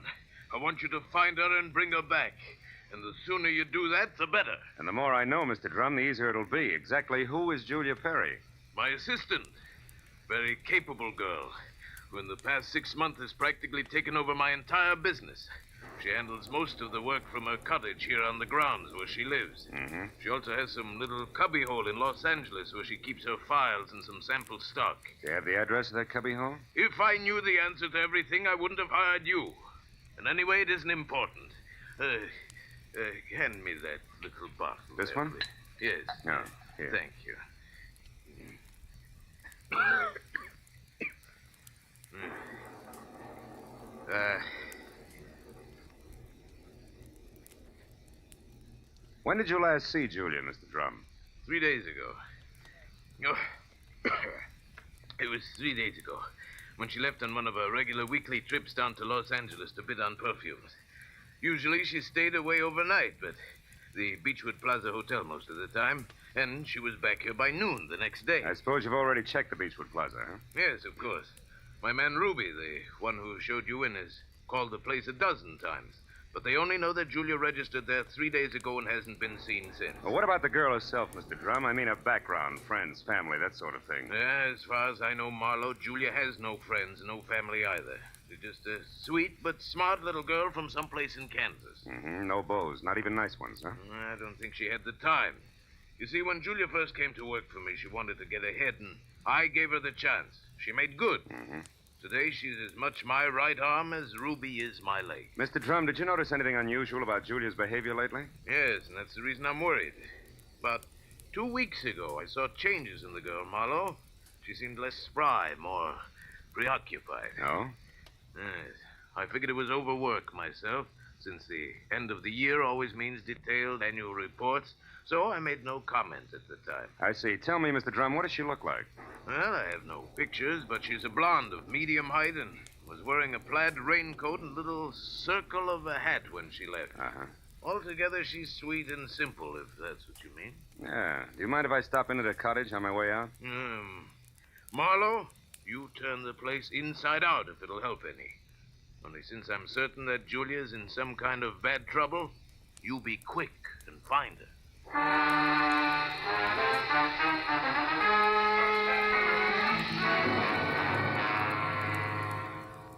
I want you to find her and bring her back. And the sooner you do that, the better. And the more I know, Mr. Drum, the easier it'll be. Exactly who is Julia Perry? My assistant. Very capable girl, who in the past 6 months has practically taken over my entire business. She handles most of the work from her cottage here on the grounds where she lives. Mm-hmm. She also has some little cubbyhole in Los Angeles where she keeps her files and some sample stock. Do you have the address of that cubbyhole? If I knew the answer to everything, I wouldn't have hired you. And anyway, it isn't important. Hand me that little bottle. This there, one? please. Yes. No, here. Thank you. When did you last see Julia, Mr. Drum? 3 days ago. Oh, it was 3 days ago when she left on one of her regular weekly trips down to Los Angeles to bid on perfumes. Usually she stayed away overnight, but the Beechwood Plaza Hotel most of the time, and she was back here by noon the next day. I suppose you've already checked the Beechwood Plaza, huh? Yes, of course. My man Ruby, the one who showed you in, has called the place a dozen times. But they only know that Julia registered there 3 days ago and hasn't been seen since. Well, what about the girl herself, Mr. Drum? I mean her background, friends, family, that sort of thing. As far as I know, Marlowe, Julia has no friends, no family either. She's just a sweet but smart little girl from someplace in Kansas. Mm-hmm. No beaux, not even nice ones, huh? I don't think she had the time. You see, when Julia first came to work for me, she wanted to get ahead, and I gave her the chance. She made good. Mm-hmm. Today, she's as much my right arm as Ruby is my leg. Mr. Drum, did you notice anything unusual about Julia's behavior lately? Yes, and that's the reason I'm worried. About 2 weeks ago, I saw changes in the girl, Marlowe. She seemed less spry, more preoccupied. Oh? Yes. I figured it was overwork myself, since the end of the year always means detailed annual reports, so I made no comment at the time. I see. Tell me, Mr. Drum, what does she look like? Well, I have no pictures, but she's a blonde of medium height and was wearing a plaid raincoat and little circle of a hat when she left. Uh-huh. Altogether, she's sweet and simple, if that's what you mean. Yeah. Do you mind if I stop into the cottage on my way out? Marlowe, you turn the place inside out if it'll help any. Only since I'm certain that Julia's in some kind of bad trouble, you be quick and find her.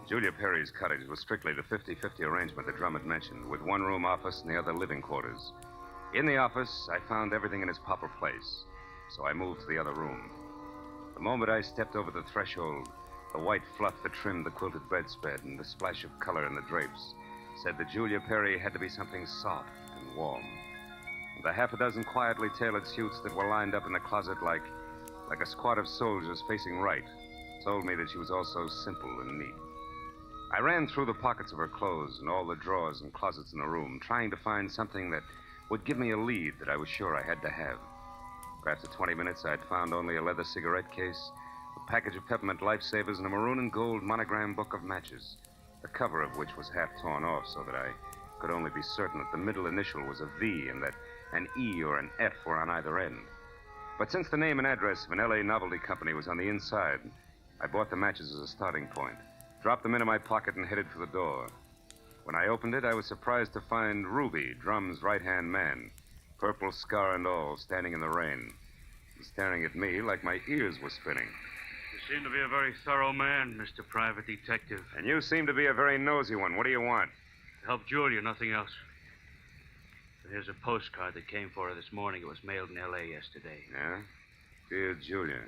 Julia Perry's cottage was strictly the 50-50 arrangement that Drum had mentioned, with one room office and the other living quarters. In the office, I found everything in its proper place, so I moved to the other room. The moment I stepped over the threshold, the white fluff that trimmed the quilted bedspread and the splash of color in the drapes said that Julia Perry had to be something soft and warm. The half a dozen quietly tailored suits that were lined up in the closet like a squad of soldiers facing right told me that she was also simple and neat. I ran through the pockets of her clothes and all the drawers and closets in the room, trying to find something that would give me a lead that I was sure I had to have. For after 20 minutes, I'd found only a leather cigarette case, a package of peppermint lifesavers, and a maroon and gold monogram book of matches, the cover of which was half torn off so that I could only be certain that the middle initial was a V and that an E or an F were on either end. But since the name and address of an L.A. novelty company was on the inside, I bought the matches as a starting point, dropped them into my pocket, and headed for the door. When I opened it, I was surprised to find Ruby, Drum's right-hand man, purple scar and all, standing in the rain, and staring at me like my ears were spinning. seem to be a very thorough man, Mr. Private Detective. And you seem to be a very nosy one. What do you want? To help Julia, nothing else. Here's a postcard that came for her this morning. It was mailed in L.A. yesterday. Yeah? Dear Julia,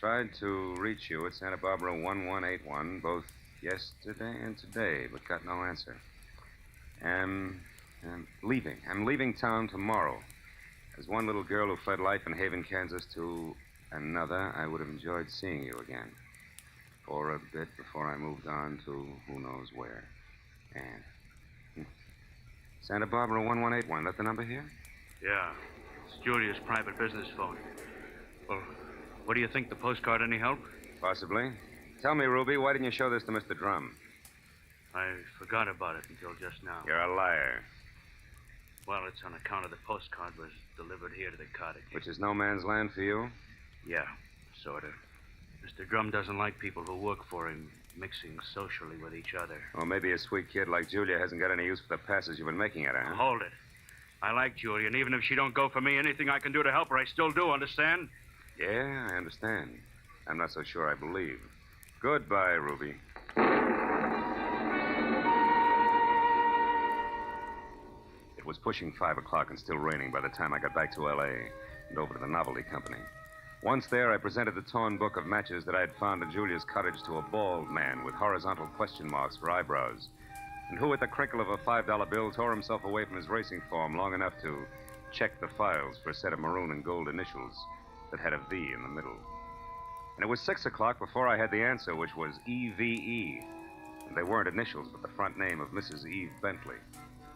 tried to reach you at Santa Barbara 1181 both yesterday and today, but got no answer. I'm leaving. I'm leaving town tomorrow. As one little girl who fled life in Haven, Kansas to another, I would have enjoyed seeing you again. For a bit before I moved on to who knows where. And Santa Barbara 1181. That the number here? Yeah. It's Julia's private business phone. Well, what do you think? The postcard any help? Possibly. Tell me, Ruby, why didn't you show this to Mr. Drum? I forgot about it until just now. You're a liar. Well, it's on account of the postcard was delivered here to the cottage. Which is no man's land for you? Yeah, sort of. Mr. Drum doesn't like people who work for him mixing socially with each other. Well, maybe a sweet kid like Julia hasn't got any use for the passes you've been making at her, huh? Hold it. I like Julia, and even if she don't go for me, anything I can do to help her, I still do, understand? Yeah, I understand. I'm not so sure I believe. Goodbye, Ruby. It was pushing 5 o'clock and still raining by the time I got back to L.A. and over to the Novelty Company. Once there, I presented the torn book of matches that I had found in Julia's cottage to a bald man with horizontal question marks for eyebrows, and who, at the crinkle of a $5 bill, tore himself away from his racing form long enough to check the files for a set of maroon and gold initials that had a V in the middle. And it was 6 o'clock before I had the answer, which was EVE. And they weren't initials, but the front name of Mrs. Eve Bentley,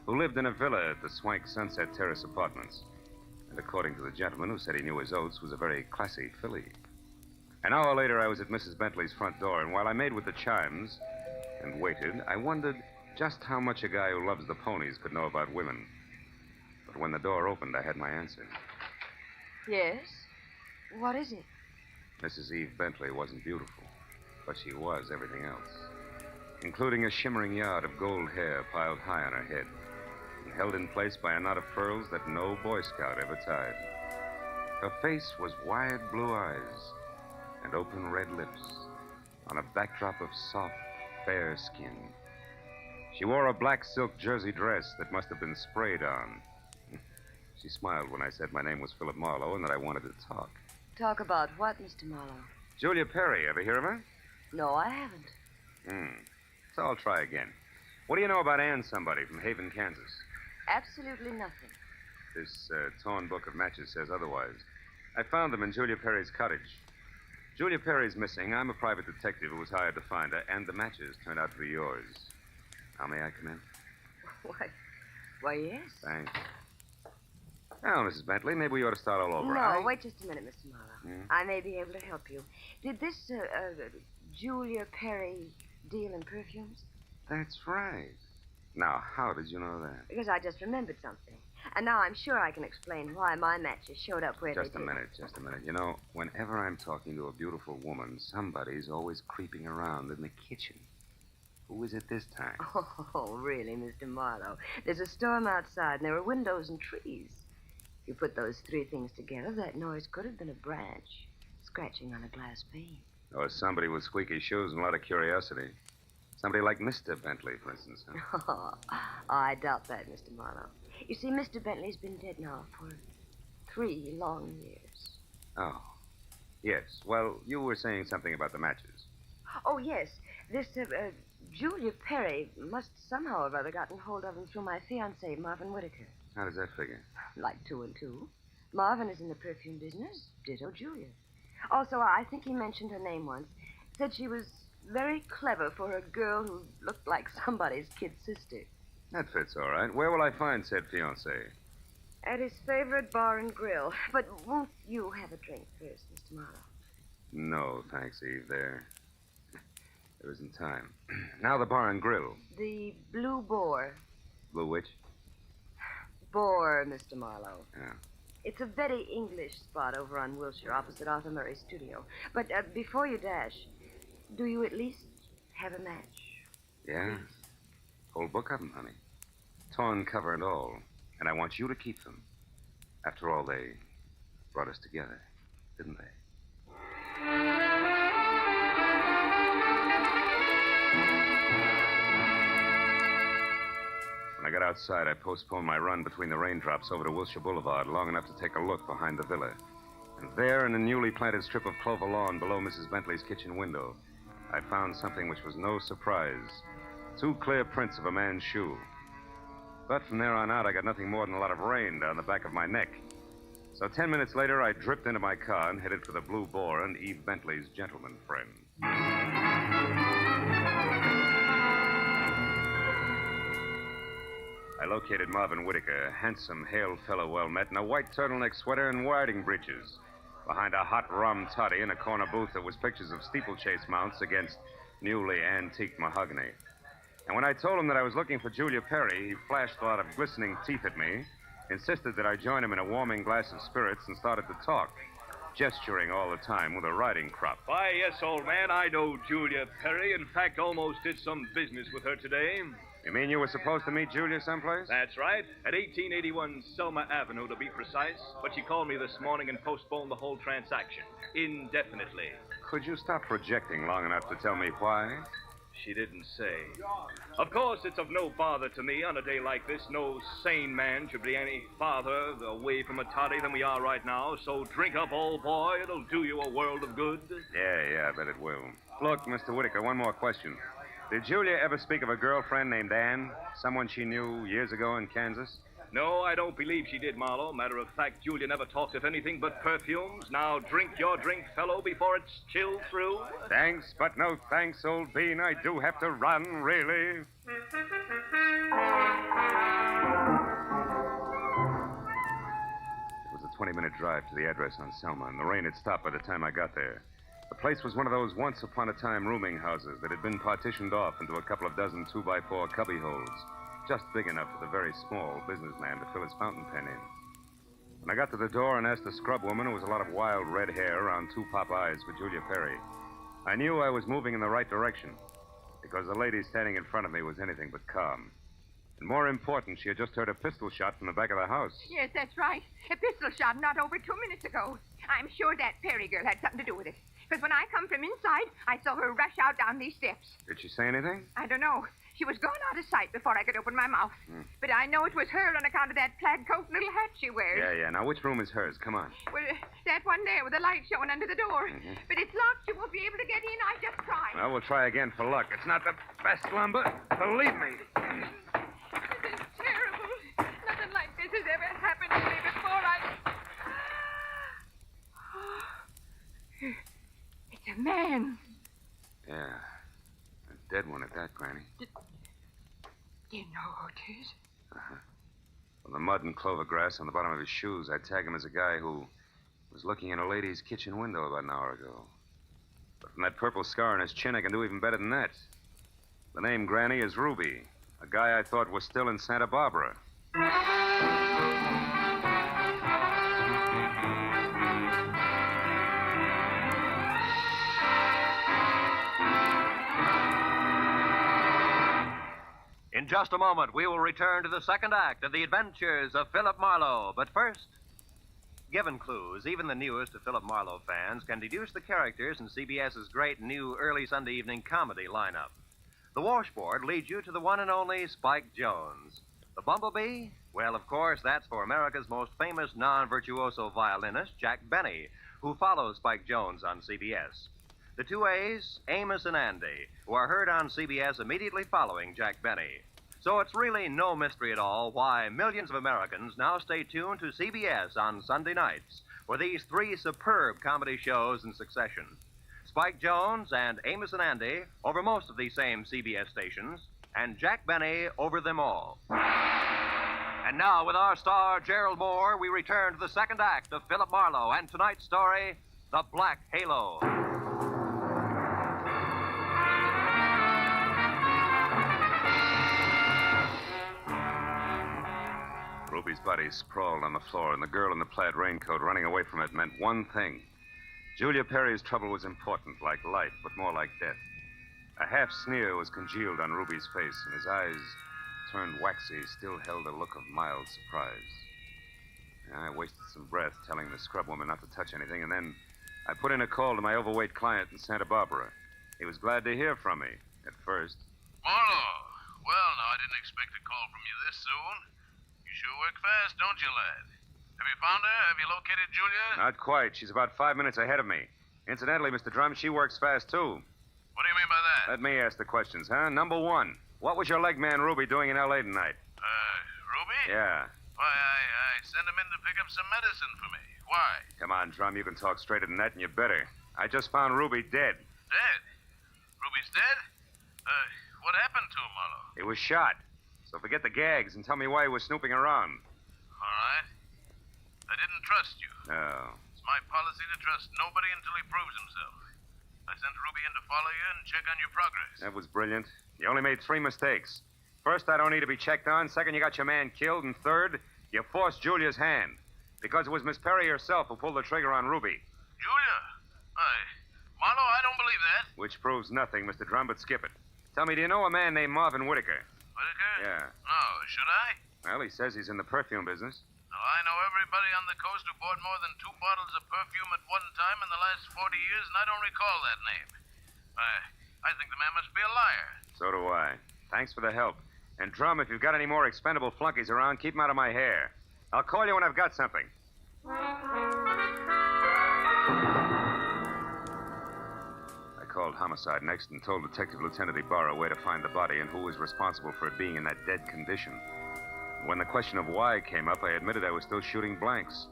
who lived in a villa at the swank Sunset Terrace Apartments. And according to the gentleman who said he knew his oats, was a very classy filly. An hour later, I was at Mrs. Bentley's front door, and while I made with the chimes and waited, I wondered just how much a guy who loves the ponies could know about women. But when the door opened, I had my answer. Yes? What is it? Mrs. Eve Bentley wasn't beautiful, but she was everything else, including a shimmering yard of gold hair piled high on her head and held in place by a knot of pearls that no Boy Scout ever tied. Her face was wide blue eyes and open red lips on a backdrop of soft, fair skin. She wore a black silk jersey dress that must have been sprayed on. She smiled when I said my name was Philip Marlowe and that I wanted to talk. Talk about what, Mr. Marlowe? Julia Perry, ever hear of her? No, I haven't. So I'll try again. What do you know about Ann somebody from Haven, Kansas? Absolutely nothing. This torn book of matches says otherwise. I found them in Julia Perry's cottage. Julia Perry's missing. I'm a private detective who was hired to find her, and the matches turned out to be yours. Now, may I come in? Why, yes. Thanks. Now, Mrs. Bentley, maybe we ought to start all over. No, wait just a minute, Mr. Marlowe. I may be able to help you. Did this Julia Perry deal in perfumes? That's right. Now, how did you know that? Because I just remembered something. And now I'm sure I can explain why my matches showed up where they did. Just a minute. You know, whenever I'm talking to a beautiful woman, somebody's always creeping around in the kitchen. Who is it this time? Oh, really, Mr. Marlowe? There's a storm outside, and there are windows and trees. If you put those three things together, that noise could have been a branch scratching on a glass pane. Or somebody with squeaky shoes and a lot of curiosity. Somebody like Mr. Bentley, for instance. Huh? Oh, I doubt that, Mr. Marlowe. You see, Mr. Bentley's been dead now for 3 long years. Oh. Yes. Well, you were saying something about the matches. Oh, yes. This, Julia Perry must somehow or other gotten hold of him through my fiancé, Marvin Whitaker. How does that figure? Like 2 and 2. Marvin is in the perfume business. Ditto Julia. Also, I think he mentioned her name once. Said she was very clever for a girl who looked like somebody's kid sister. That fits all right. Where will I find said fiancé? At his favorite bar and grill. But won't you have a drink first, Mr. Marlowe? No, thanks, Eve. There isn't time. Now the bar and grill. The Blue Boar. Blue which? Boar, Mr. Marlowe. Yeah. It's a very English spot over on Wilshire, opposite Arthur Murray's studio. But before you dash, do you at least have a match? Yeah. Whole book of them, honey. Torn cover and all. And I want you to keep them. After all, they brought us together, didn't they? When I got outside, I postponed my run between the raindrops over to Wilshire Boulevard long enough to take a look behind the villa. And there, in a newly planted strip of clover lawn below Mrs. Bentley's kitchen window, I found something which was no surprise. 2 clear prints of a man's shoe. But from there on out, I got nothing more than a lot of rain down the back of my neck. So 10 minutes later, I dripped into my car and headed for the Blue Boar and Eve Bentley's gentleman friend. I located Marvin Whitaker, a handsome, hale fellow well met, in a white turtleneck sweater and riding breeches, behind a hot rum toddy in a corner booth that was pictures of steeplechase mounts against newly antique mahogany. And when I told him that I was looking for Julia Perry, he flashed a lot of glistening teeth at me, insisted that I join him in a warming glass of spirits, and started to talk, gesturing all the time with a riding crop. Why, yes, old man, I know Julia Perry. In fact, almost did some business with her today. You mean you were supposed to meet Julia someplace? That's right. At 1881 Selma Avenue, to be precise. But she called me this morning and postponed the whole transaction indefinitely. Could you stop projecting long enough to tell me why? She didn't say. Of course, it's of no bother to me on a day like this. No sane man should be any farther away from a toddy than we are right now. So drink up, old boy. It'll do you a world of good. Yeah, I bet it will. Look, Mr. Whitaker, one more question. Did Julia ever speak of a girlfriend named Anne? Someone she knew years ago in Kansas? No, I don't believe she did, Marlowe. Matter of fact, Julia never talked of anything but perfumes. Now drink your drink, fellow, before it's chilled through. Thanks, but no thanks, old bean. I do have to run, really. It was a 20-minute drive to the address on Selma, and the rain had stopped by the time I got there. The place was one of those once-upon-a-time rooming houses that had been partitioned off into a couple of dozen 2x4 cubby holes, just big enough for the very small businessman to fill his fountain pen in. When I got to the door and asked the scrub woman, who was a lot of wild red hair around 2 pop eyes, for Julia Perry, I knew I was moving in the right direction, because the lady standing in front of me was anything but calm. And more important, she had just heard a pistol shot from the back of the house. Yes, that's right. A pistol shot not over 2 minutes ago. I'm sure that Perry girl had something to do with it. Because when I come from inside, I saw her rush out down these steps. Did she say anything? I don't know. She was gone out of sight before I could open my mouth. But I know it was her on account of that plaid coat and little hat she wears. Yeah. Now, which room is hers? Come on. Well, that one there with the light showing under the door. But it's locked. She won't be able to get in. I just tried. Well, we'll try again for luck. It's not the best lumber. Believe me. This is terrible. Nothing like this has ever happened to me before. It's a man. Yeah. A dead one at that, Granny. Do you know who it is? From the mud and clover grass on the bottom of his shoes, I tag him as a guy who was looking in a lady's kitchen window about an hour ago. But from that purple scar on his chin, I can do even better than that. The name Granny is Ruby, a guy I thought was still in Santa Barbara. In just a moment, we will return to the second act of the adventures of Philip Marlowe. But first, given clues, even the newest of Philip Marlowe fans can deduce the characters in CBS's great new early Sunday evening comedy lineup. The washboard leads you to the one and only Spike Jones. The bumblebee? Well, of course, that's for America's most famous non-virtuoso violinist, Jack Benny, who follows Spike Jones on CBS. The 2 A's, Amos and Andy, who are heard on CBS immediately following Jack Benny. So it's really no mystery at all why millions of Americans now stay tuned to CBS on Sunday nights for these 3 superb comedy shows in succession. Spike Jones and Amos and Andy over most of these same CBS stations, and Jack Benny over them all. And now, with our star, Gerald Moore, we return to the second act of Philip Marlowe and tonight's story, The Black Halo. Ruby's body sprawled on the floor, and the girl in the plaid raincoat running away from it meant one thing. Julia Perry's trouble was important, like life, but more like death. A half sneer was congealed on Ruby's face, and his eyes, turned waxy, still held a look of mild surprise. I wasted some breath telling the scrub woman not to touch anything, and then I put in a call to my overweight client in Santa Barbara. He was glad to hear from me, at first. Marlowe. Well, now, I didn't expect a call from you here soon. You sure work fast, don't you, lad? Have you found her? Have you located Julia? Not quite. She's about 5 minutes ahead of me. Incidentally, Mr. Drum, she works fast, too. What do you mean by that? Let me ask the questions, huh? Number one, what was your leg man Ruby doing in L.A. tonight? Ruby? Yeah. Why, I sent him in to pick up some medicine for me. Why? Come on, Drum, you can talk straighter than that, and you better. I just found Ruby dead. Dead? Ruby's dead? What happened to him, Marlowe? He was shot. So forget the gags and tell me why he was snooping around. All right. I didn't trust you. No. It's my policy to trust nobody until he proves himself. I sent Ruby in to follow you and check on your progress. That was brilliant. You only made 3 mistakes. First, I don't need to be checked on. Second, you got your man killed. And third, you forced Julia's hand. Because it was Miss Perry herself who pulled the trigger on Ruby. Julia? Marlowe, I don't believe that. Which proves nothing, Mr. Drum, but skip it. Tell me, do you know a man named Marvin Whitaker? Whitaker? Yeah. No, should I? Well, he says he's in the perfume business. Well, I know everybody on the coast who bought more than 2 bottles of perfume at one time in the last 40 years, and I don't recall that name. I think the man must be a liar. So do I. Thanks for the help. And Drum, if you've got any more expendable flunkies around, keep them out of my hair. I'll call you when I've got something. I called homicide next and told Detective Lieutenant Ibarra where to find the body and who was responsible for it being in that dead condition. When the question of why came up, I admitted I was still shooting blanks.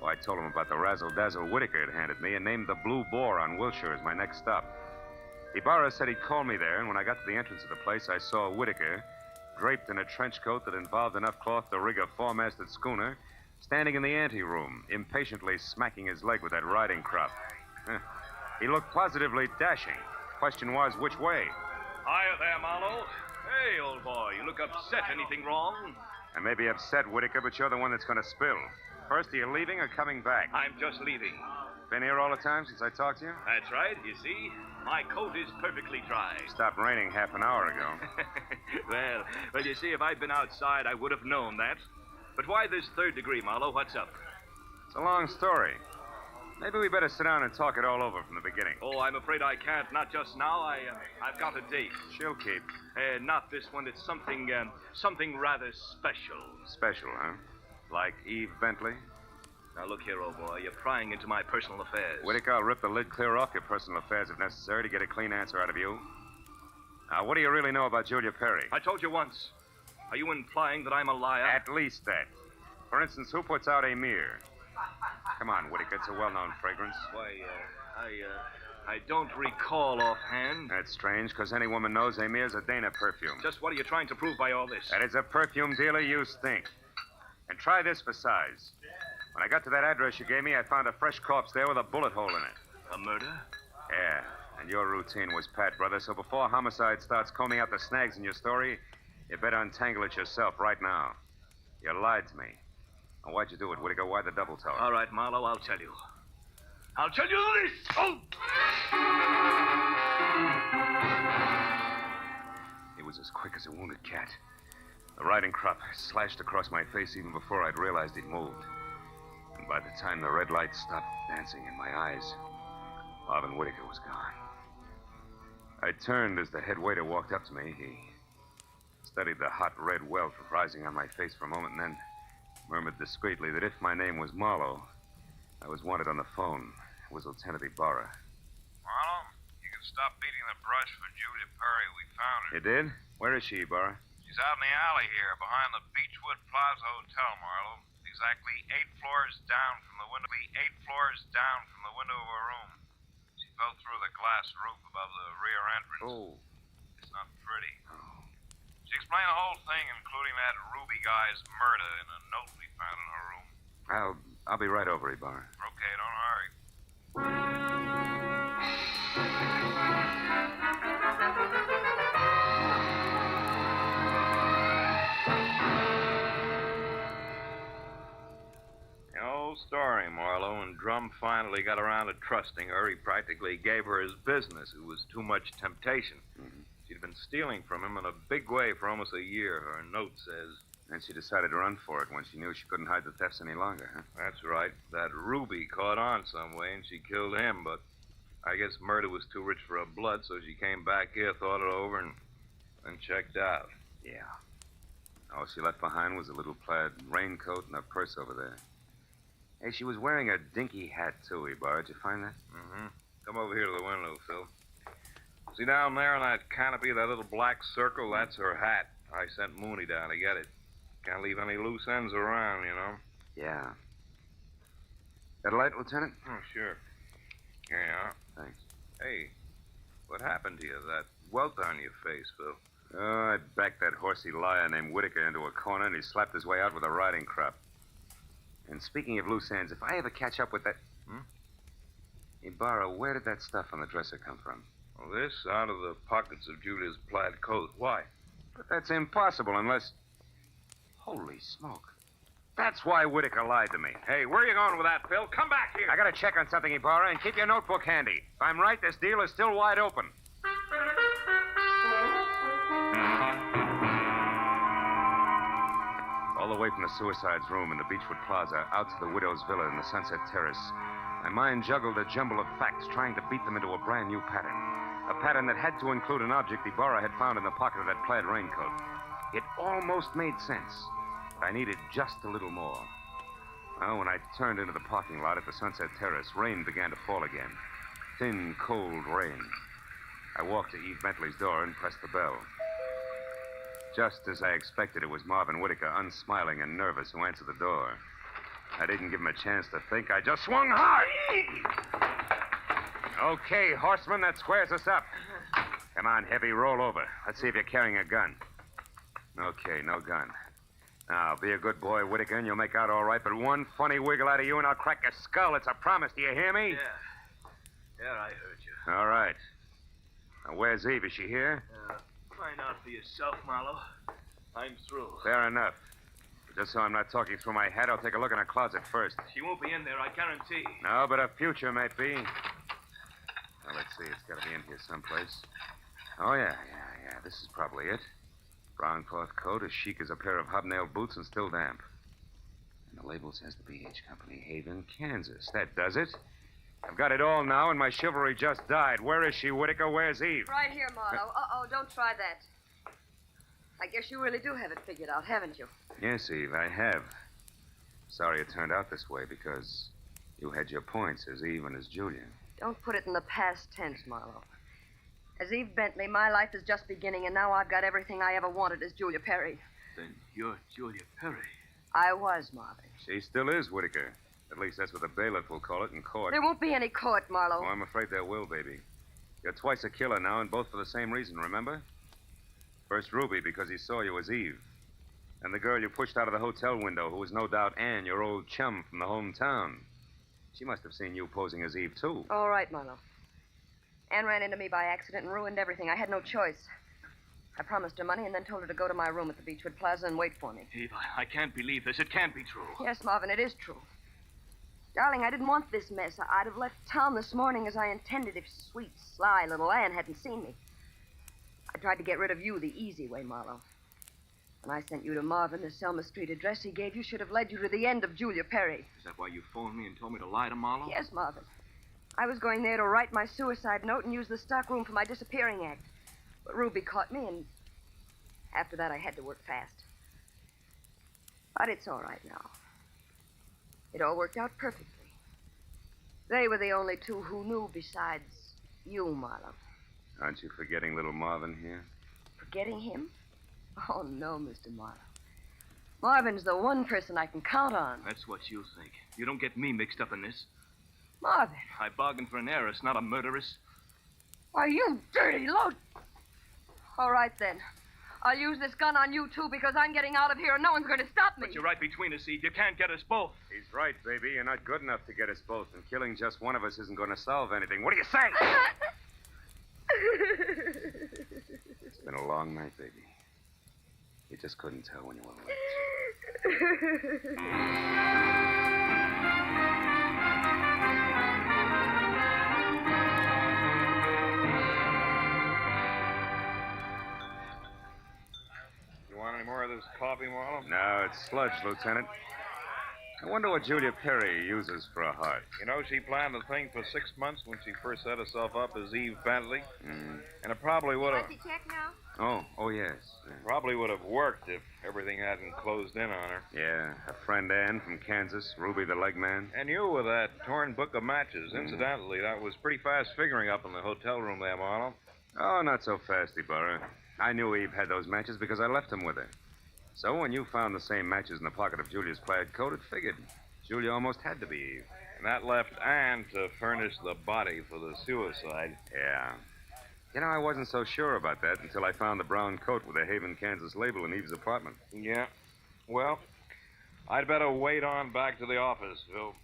Oh, I told him about the razzle-dazzle Whitaker had handed me and named the Blue Boar on Wilshire as my next stop. Ibarra said he'd call me there, and when I got to the entrance of the place, I saw Whitaker, draped in a trench coat that involved enough cloth to rig a 4-masted schooner, standing in the anteroom, impatiently smacking his leg with that riding crop. He looked positively dashing. Question was, which way? Hiya there, Marlowe. Hey, old boy, you look upset. Anything wrong? I may be upset, Whitaker, but you're the one that's going to spill. First, are you leaving or coming back? I'm just leaving. Been here all the time since I talked to you? That's right. You see, my coat is perfectly dry. Stopped raining half an hour ago. Well, you see, if I'd been outside, I would have known that. But why this 3rd degree, Marlowe? What's up? It's a long story. Maybe we better sit down and talk it all over from the beginning. Oh, I'm afraid I can't. Not just now. I've got a date. She'll keep. Not this one. It's something rather special. Special, huh? Like Eve Bentley? Now, look here, old boy. You're prying into my personal affairs. Whitaker, I'll rip the lid clear off your personal affairs if necessary to get a clean answer out of you. Now, what do you really know about Julia Perry? I told you once. Are you implying that I'm a liar? At least that. For instance, who puts out Amir? Come on, Whitaker. It's a well-known fragrance. Why, I don't recall offhand. That's strange, because any woman knows Amir's a Dana perfume. Just what are you trying to prove by all this? That as a perfume dealer, you stink. And try this for size. When I got to that address you gave me, I found a fresh corpse there with a bullet hole in it. A murder? Yeah, and your routine was pat, brother, so before homicide starts combing out the snags in your story, you better untangle it yourself right now. You lied to me. Now, why'd you do it, Whitaker? Why the double talk? All right, Marlowe, I'll tell you. I'll tell you this! Oh! He was as quick as a wounded cat. The riding crop slashed across my face even before I'd realized he'd moved. And by the time the red light stopped dancing in my eyes, Marvin Whitaker was gone. I turned as the head waiter walked up to me. He studied the hot red welt rising on my face for a moment and then murmured discreetly that if my name was Marlowe, I was wanted on the phone. It was Lieutenant Ibarra. Marlowe, you can stop beating the brush for Julia Perry. We found her. You did? Where is she, Ibarra? She's out in the alley here, behind the Beechwood Plaza Hotel, Marlowe. Exactly 8 floors down from the window. 8 floors down from the window of her room. She fell through the glass roof above the rear entrance. Oh. It's not pretty. She explained the whole thing, including that Ruby guy's murder in a note we found in her room. I'll be right over, Ibarra. Okay, don't hurry. The old story, Marlowe. When Drum finally got around to trusting her, he practically gave her his business. It was too much temptation. Mm-hmm. She'd been stealing from him in a big way for almost a year, her note says. And she decided to run for it when she knew she couldn't hide the thefts any longer, huh? That's right. That Ruby caught on some way, and she killed him, but I guess murder was too rich for her blood, so she came back here, thought it over, and checked out. Yeah. All she left behind was a little plaid raincoat and a purse over there. Hey, she was wearing a dinky hat, too, Ibarra. Did you find that? Mm-hmm. Come over here to the window, Phil. See down there on that canopy, that little black circle? That's her hat. I sent Mooney down to get it. Can't leave any loose ends around, you know. Yeah. Got a light, Lieutenant? Oh, sure. Here you are. Thanks. Hey, what happened to you? That welt on your face, Phil. Oh, I backed that horsey liar named Whitaker into a corner, and he slapped his way out with a riding crop. And speaking of loose ends, if I ever catch up with that... Ibarra, where did that stuff on the dresser come from? Well, this out of the pockets of Julia's plaid coat. Why? But that's impossible unless... Holy smoke. That's why Whitaker lied to me. Hey, where are you going with that, Phil? Come back here. I gotta check on something, Ibarra, and keep your notebook handy. If I'm right, this deal is still wide open. All the way from the suicide's room in the Beechwood Plaza out to the widow's villa in the Sunset Terrace, my mind juggled a jumble of facts, trying to beat them into a brand new pattern. A pattern that had to include an object Ibarra had found in the pocket of that plaid raincoat. It almost made sense, but I needed just a little more. Well, when I turned into the parking lot at the Sunset Terrace, rain began to fall again. Thin, cold rain. I walked to Eve Bentley's door and pressed the bell. Just as I expected, it was Marvin Whitaker, unsmiling and nervous, who answered the door. I didn't give him a chance to think. I just swung hard. Okay, horseman, that squares us up. Come on, Heavy, roll over. Let's see if you're carrying a gun. Okay, no gun. Now, be a good boy, Whitaker, and you'll make out all right, but one funny wiggle out of you and I'll crack your skull. It's a promise. Do you hear me? Yeah, I heard you. All right. Now, where's Eve? Is she here? Find out for yourself, Marlowe. I'm through. Fair enough. Just so I'm not talking through my head, I'll take a look in her closet first. She won't be in there, I guarantee. No, but her future might be. Now, let's see. It's got to be in here someplace. Oh, yeah. This is probably it. Brown cloth coat, as chic as a pair of hobnailed boots and still damp. And the label says the B.H. Company, Haven, Kansas. That does it. I've got it all now, and my chivalry just died. Where is she, Whitaker? Where's Eve? Right here, Marlowe. Don't try that. I guess you really do have it figured out, haven't you? Yes, Eve, I have. Sorry it turned out this way, because you had your points as Eve and as Julia. Don't put it in the past tense, Marlowe. As Eve Bentley, my life is just beginning, and now I've got everything I ever wanted as Julia Perry. Then you're Julia Perry. I was, Marvin. She still is, Whitaker. At least that's what the bailiff will call it in court. There won't be any court, Marlowe. Oh, I'm afraid there will, baby. You're twice a killer now, and both for the same reason, remember? First Ruby, because he saw you as Eve. And the girl you pushed out of the hotel window, who was no doubt Ann, your old chum from the hometown. She must have seen you posing as Eve, too. All right, Marlowe. Ann ran into me by accident and ruined everything. I had no choice. I promised her money and then told her to go to my room at the Beechwood Plaza and wait for me. Eve, I can't believe this. It can't be true. Yes, Marvin, it is true. Darling, I didn't want this mess. I'd have left town this morning as I intended if sweet, sly little Ann hadn't seen me. I tried to get rid of you the easy way, Marlowe. When I sent you to Marvin, the Selma Street address he gave you should have led you to the end of Julia Perry. Is that why you phoned me and told me to lie to Marlowe? Yes, Marvin. I was going there to write my suicide note and use the stockroom for my disappearing act. But Ruby caught me, and after that I had to work fast. But it's all right now. It all worked out perfectly. They were the only two who knew besides you, Marlowe. Aren't you forgetting little Marvin here? Forgetting him? Oh, no, Mr. Marlowe. Marvin's the one person I can count on. That's what you think. You don't get me mixed up in this. Marvin. I bargained for an heiress, not a murderess. Why, you dirty load. All right, then. I'll use this gun on you, too, because I'm getting out of here and no one's going to stop me. But you're right between us, Eve. You can't get us both. He's right, baby. You're not good enough to get us both, and killing just one of us isn't going to solve anything. What do you say? It's been a long night, baby. You just couldn't tell when you were late. You want any more of this coffee, Marlowe? No, it's sludge, Lieutenant. I wonder what Julia Perry uses for a heart. You know, she planned the thing for 6 months when she first set herself up as Eve Bentley. And it probably would have... Want to check now? Oh, yes. Probably would have worked if everything hadn't closed in on her. Yeah, her friend Ann from Kansas, Ruby the leg man. And you with that torn book of matches. Incidentally, that was pretty fast figuring up in the hotel room there, Marlowe. Oh, not so fasty, Burr. I knew Eve had those matches because I left them with her. So when you found the same matches in the pocket of Julia's plaid coat, it figured. Julia almost had to be Eve. And that left Ann to furnish the body for the suicide. Yeah. You know, I wasn't so sure about that until I found the brown coat with the Haven, Kansas label in Eve's apartment. Yeah. Well, I'd better wait on back to the office, Phil.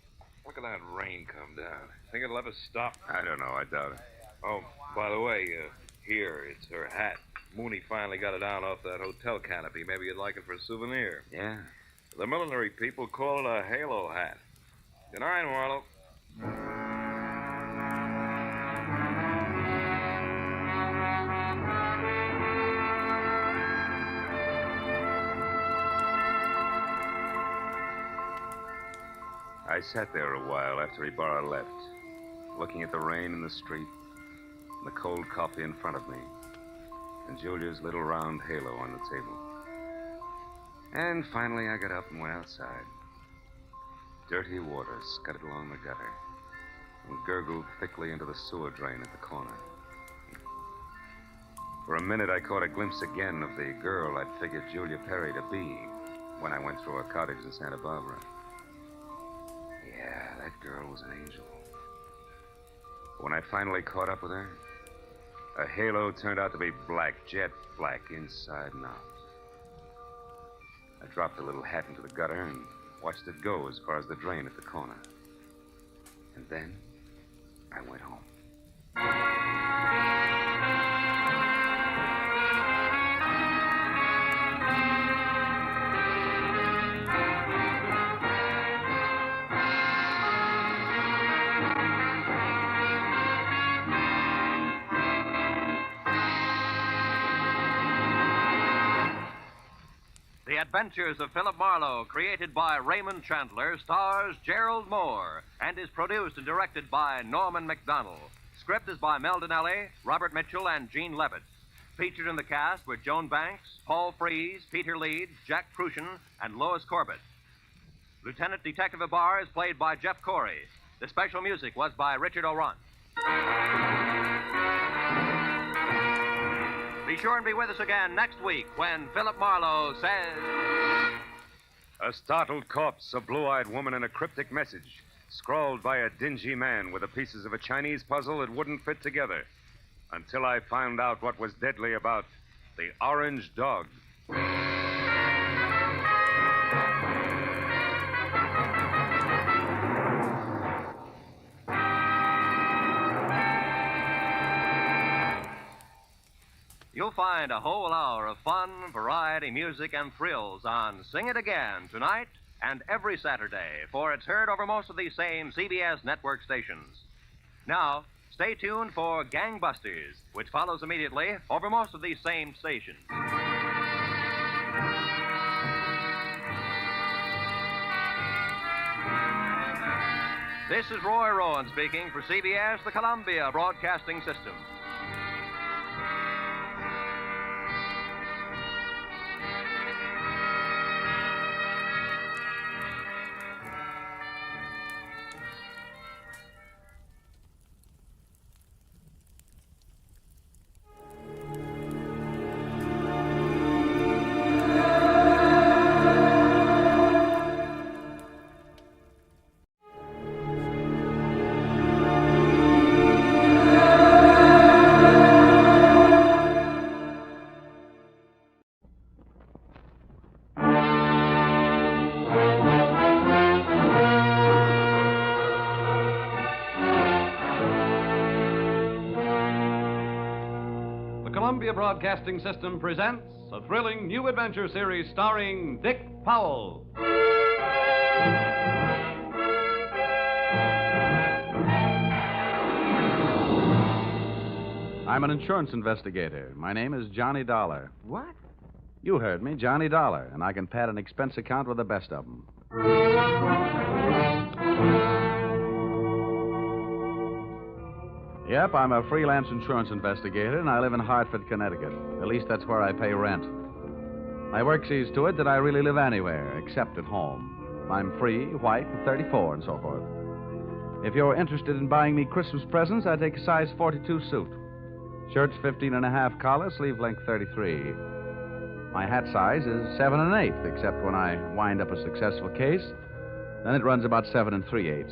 Look at that rain come down. Think it'll ever stop? I don't know. I doubt it. Oh, by the way, here, it's her hat. Mooney finally got it down off that hotel canopy. Maybe you'd like it for a souvenir. Yeah. The military people call it a halo hat. Good night, Marlowe. I sat there a while after Ibarra left, looking at the rain in the street, and the cold coffee in front of me, and Julia's little round halo on the table. And finally I got up and went outside. Dirty water scudded along the gutter and gurgled thickly into the sewer drain at the corner. For a minute I caught a glimpse again of the girl I'd figured Julia Perry to be when I went through her cottage in Santa Barbara. Yeah, that girl was an angel. When I finally caught up with her, her halo turned out to be black, jet black, inside and out. I dropped the little hat into the gutter and watched it go as far as the drain at the corner. And then I went home. The Adventures of Philip Marlowe, created by Raymond Chandler, stars Gerald Moore, and is produced and directed by Norman MacDonald. Script is by Mel Donnelly, Robert Mitchell, and Gene Levitt. Featured in the cast were Joan Banks, Paul Frees, Peter Leeds, Jack Crucian, and Lois Corbett. Lieutenant Detective Ibarra is played by Jeff Corey. The special music was by Richard O'Run. Be sure and be with us again next week when Philip Marlowe says... A startled corpse, a blue-eyed woman, and a cryptic message, scrawled by a dingy man with the pieces of a Chinese puzzle that wouldn't fit together, until I found out what was deadly about the orange dog. You'll find a whole hour of fun, variety, music, and thrills on Sing It Again tonight and every Saturday, for it's heard over most of these same CBS network stations. Now, stay tuned for Gangbusters, which follows immediately over most of these same stations. This is Roy Rowan speaking for CBS, the Columbia Broadcasting System. Columbia Broadcasting System presents a thrilling new adventure series starring Dick Powell. I'm an insurance investigator. My name is Johnny Dollar. What? You heard me, Johnny Dollar, and I can pad an expense account with the best of them. Yep, I'm a freelance insurance investigator, and I live in Hartford, Connecticut. At least that's where I pay rent. My work sees to it that I really live anywhere, except at home. I'm free, white, 34, and so forth. If you're interested in buying me Christmas presents, I take a size 42 suit. Shirt's 15 and a half collar, sleeve length 33. My hat size is 7 1/8, except when I wind up a successful case. Then it runs about 7 3/8.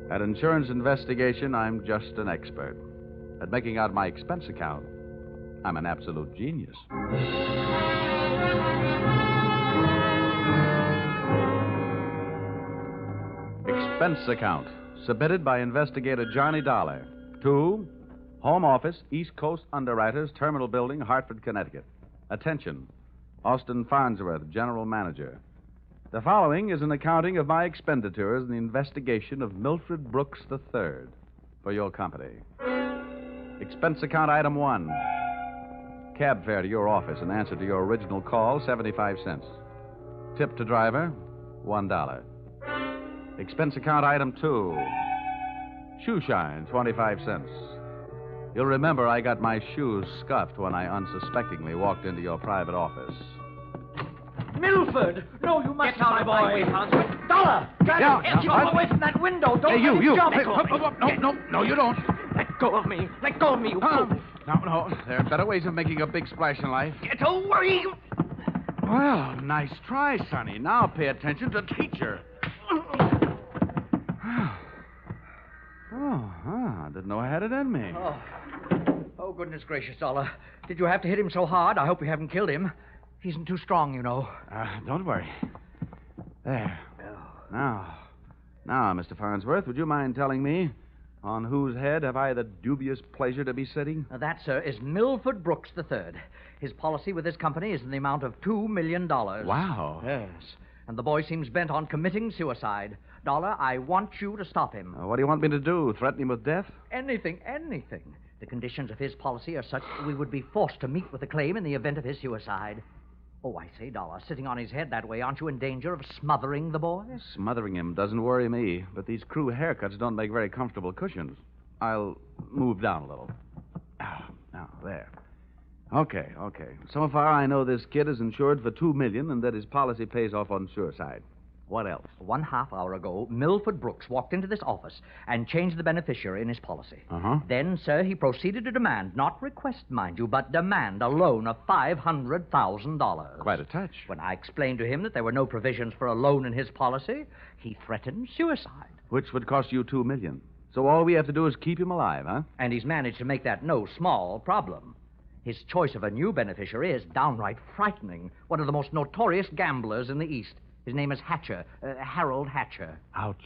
At insurance investigation, I'm just an expert. At making out my expense account, I'm an absolute genius. Expense account, submitted by investigator Johnny Dollar to Home Office, East Coast Underwriters, Terminal Building, Hartford, Connecticut. Attention, Austin Farnsworth, General Manager. The following is an accounting of my expenditures in the investigation of Milfred Brooks III for your company. Expense account item 1. Cab fare to your office in answer to your original call, 75 cents. Tip to driver, $1. Expense account item 2. Shoe shine, 25 cents. You'll remember I got my shoes scuffed when I unsuspectingly walked into your private office. Milford! No, you must not, my boy. Dollar! Get you away from that window. Don't Hey, you. jump. No, you don't. Let go of me. Let go of me, you fool. No. There are better ways of making a big splash in life. Get away! Well, nice try, Sonny. Now pay attention to teacher. I didn't know I had it in me. Oh, goodness gracious, Dollar. Did you have to hit him so hard? I hope you haven't killed him. He isn't too strong, you know. Don't worry. There. Now, Mr. Farnsworth, would you mind telling me on whose head have I the dubious pleasure to be sitting? That, sir, is Milford Brooks III. His policy with this company is in the amount of $2 million. Wow. Yes. And the boy seems bent on committing suicide. Dollar, I want you to stop him. What do you want me to do? Threaten him with death? Anything. The conditions of his policy are such that we would be forced to meet with a claim in the event of his suicide. Oh, I say, Dollar, sitting on his head that way, aren't you in danger of smothering the boy? Smothering him doesn't worry me, but these crew haircuts don't make very comfortable cushions. I'll move down a little. Now, there. Okay. So far, I know this kid is insured for $2 million and that his policy pays off on suicide. What else? 1/2 hour ago, Milford Brooks walked into this office and changed the beneficiary in his policy. Then, sir, he proceeded to demand, not request, mind you, but demand a loan of $500,000. Quite a touch. When I explained to him that there were no provisions for a loan in his policy, he threatened suicide. Which would cost you $2 million. So all we have to do is keep him alive, huh? And he's managed to make that no small problem. His choice of a new beneficiary is downright frightening. One of the most notorious gamblers in the East. His name is Hatcher, Harold Hatcher. Ouch.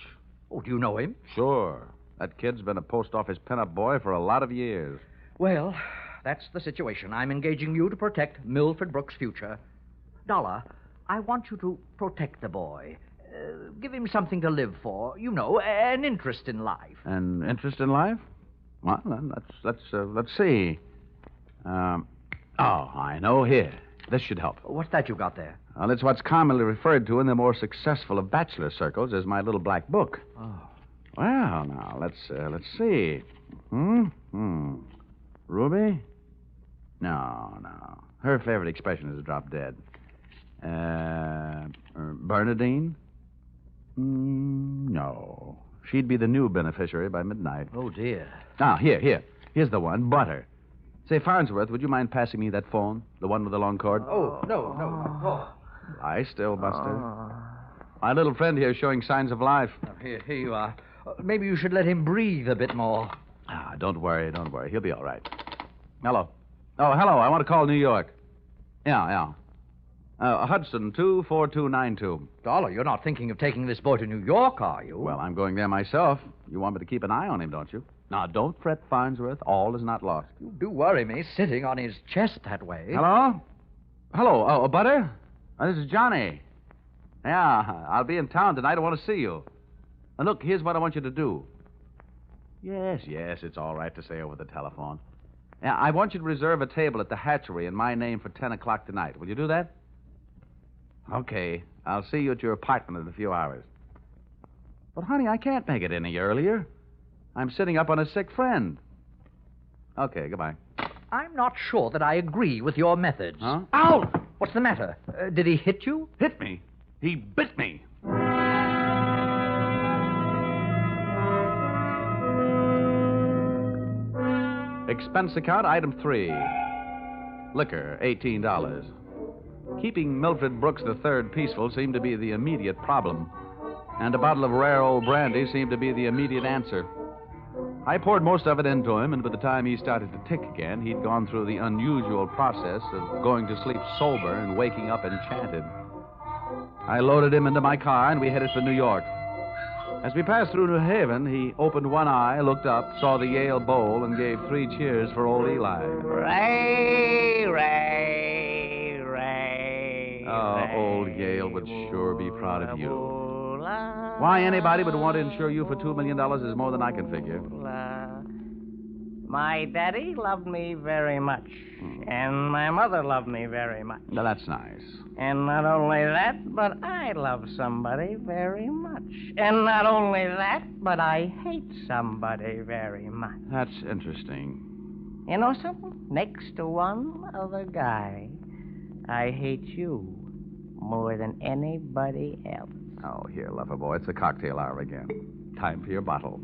Oh, do you know him? Sure. That kid's been a post office pinup boy for a lot of years. Well, that's the situation. I'm engaging you to protect Milford Brooks' future. Dollar, I want you to protect the boy. Give him something to live for. You know, an interest in life. An interest in life? Well, then, let's see. I know. Here. This should help. What's that you got there? Well, it's what's commonly referred to in the more successful of bachelor circles as my little black book. Oh. Well, now, let's see. Ruby? No. Her favorite expression is drop dead. Bernadine? No. She'd be the new beneficiary by midnight. Oh, dear. Now, here. Here's the one, Butter. Say, Farnsworth, would you mind passing me that phone? The one with the long cord? Oh, no. Lie still, Buster. My little friend here is showing signs of life. Here you are. Maybe you should let him breathe a bit more. Don't worry. He'll be all right. Hello. Oh, hello. I want to call New York. Yeah. Hudson, 24292. Dollar, you're not thinking of taking this boy to New York, are you? Well, I'm going there myself. You want me to keep an eye on him, don't you? Now, don't fret, Farnsworth. All is not lost. You do worry me, sitting on his chest that way. Hello? Oh, Butter? This is Johnny. Yeah, I'll be in town tonight. I want to see you. And look, here's what I want you to do. Yes, it's all right to say over the telephone. Yeah, I want you to reserve a table at the hatchery in my name for 10 o'clock tonight. Will you do that? Okay. I'll see you at your apartment in a few hours. But, honey, I can't make it any earlier. I'm sitting up on a sick friend. Okay, goodbye. I'm not sure that I agree with your methods. Huh? Ow! What's the matter? Did he hit you? Hit me? He bit me. Expense account item 3. Liquor, $18. Keeping Milfred Brooks III peaceful seemed to be the immediate problem, and a bottle of rare old brandy seemed to be the immediate answer. I poured most of it into him, and by the time he started to tick again, he'd gone through the unusual process of going to sleep sober and waking up enchanted. I loaded him into my car, and we headed for New York. As we passed through New Haven, he opened one eye, looked up, saw the Yale Bowl, and gave 3 cheers for old Eli. Ray, Ray, Ray. Oh, old Yale would sure be proud of you. Why anybody would want to insure you for $2 million is more than I can figure. My daddy loved me very much, and my mother loved me very much. Now, that's nice. And not only that, but I love somebody very much. And not only that, but I hate somebody very much. That's interesting. You know something? Next to one other guy, I hate you more than anybody else. Oh, here, lover boy, it's the cocktail hour again. Time for your bottle.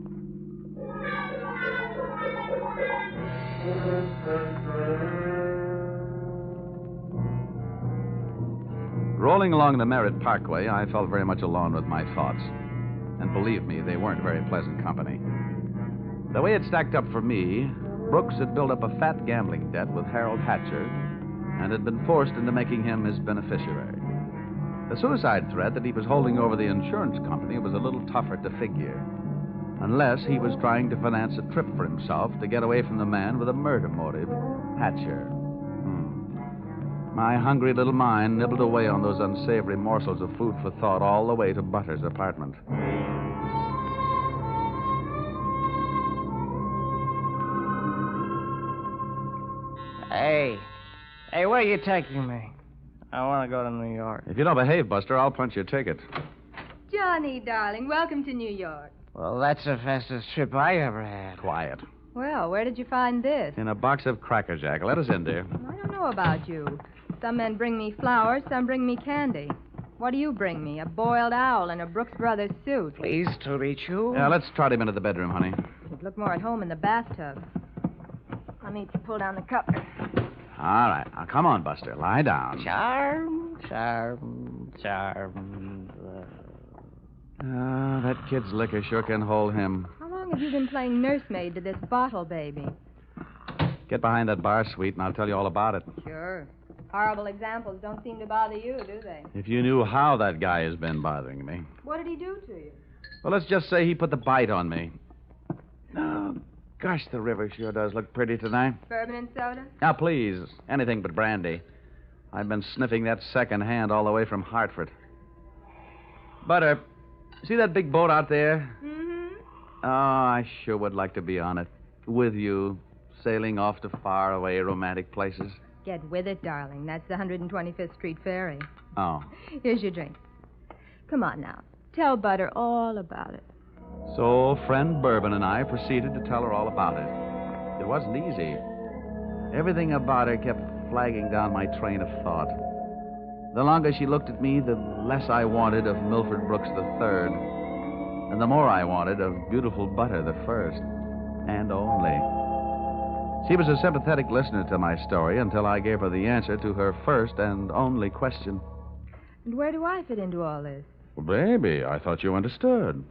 Rolling along the Merritt Parkway, I felt very much alone with my thoughts. And believe me, they weren't very pleasant company. The way it stacked up for me, Brooks had built up a fat gambling debt with Harold Hatcher and had been forced into making him his beneficiary. The suicide threat that he was holding over the insurance company was a little tougher to figure, unless he was trying to finance a trip for himself to get away from the man with a murder motive, Hatcher. My hungry little mind nibbled away on those unsavory morsels of food for thought all the way to Butter's apartment. Hey, where are you taking me? I want to go to New York. If you don't behave, Buster, I'll punch your ticket. Johnny, darling, welcome to New York. Well, that's the fastest trip I ever had. Quiet. Well, where did you find this? In a box of Cracker Jack. Let us in, dear. I don't know about you. Some men bring me flowers, some bring me candy. What do you bring me? A boiled owl in a Brooks Brothers suit. Pleased to meet you. Yeah, let's trot him into the bedroom, honey. You'd look more at home in the bathtub. Let me pull down the cover. All right. Now, come on, Buster. Lie down. Charm. That kid's liquor sure can hold him. How long have you been playing nursemaid to this bottle, baby? Get behind that bar, sweet, and I'll tell you all about it. Sure. Horrible examples don't seem to bother you, do they? If you knew how that guy has been bothering me. What did he do to you? Well, let's just say he put the bite on me. Oh, gosh, the river sure does look pretty tonight. Bourbon and soda? Now, please, anything but brandy. I've been sniffing that second hand all the way from Hartford. Butter, see that big boat out there? Mm-hmm. Oh, I sure would like to be on it. With you, sailing off to faraway romantic places. Get with it, darling. That's the 125th Street Ferry. Oh. Here's your drink. Come on now. Tell Butter all about it. So, friend Bourbon and I proceeded to tell her all about it. It wasn't easy. Everything about her kept flagging down my train of thought. The longer she looked at me, the less I wanted of Milford Brooks III, and the more I wanted of beautiful Butter the first, and only. She was a sympathetic listener to my story until I gave her the answer to her first and only question. And where do I fit into all this? Well, baby, I thought you understood.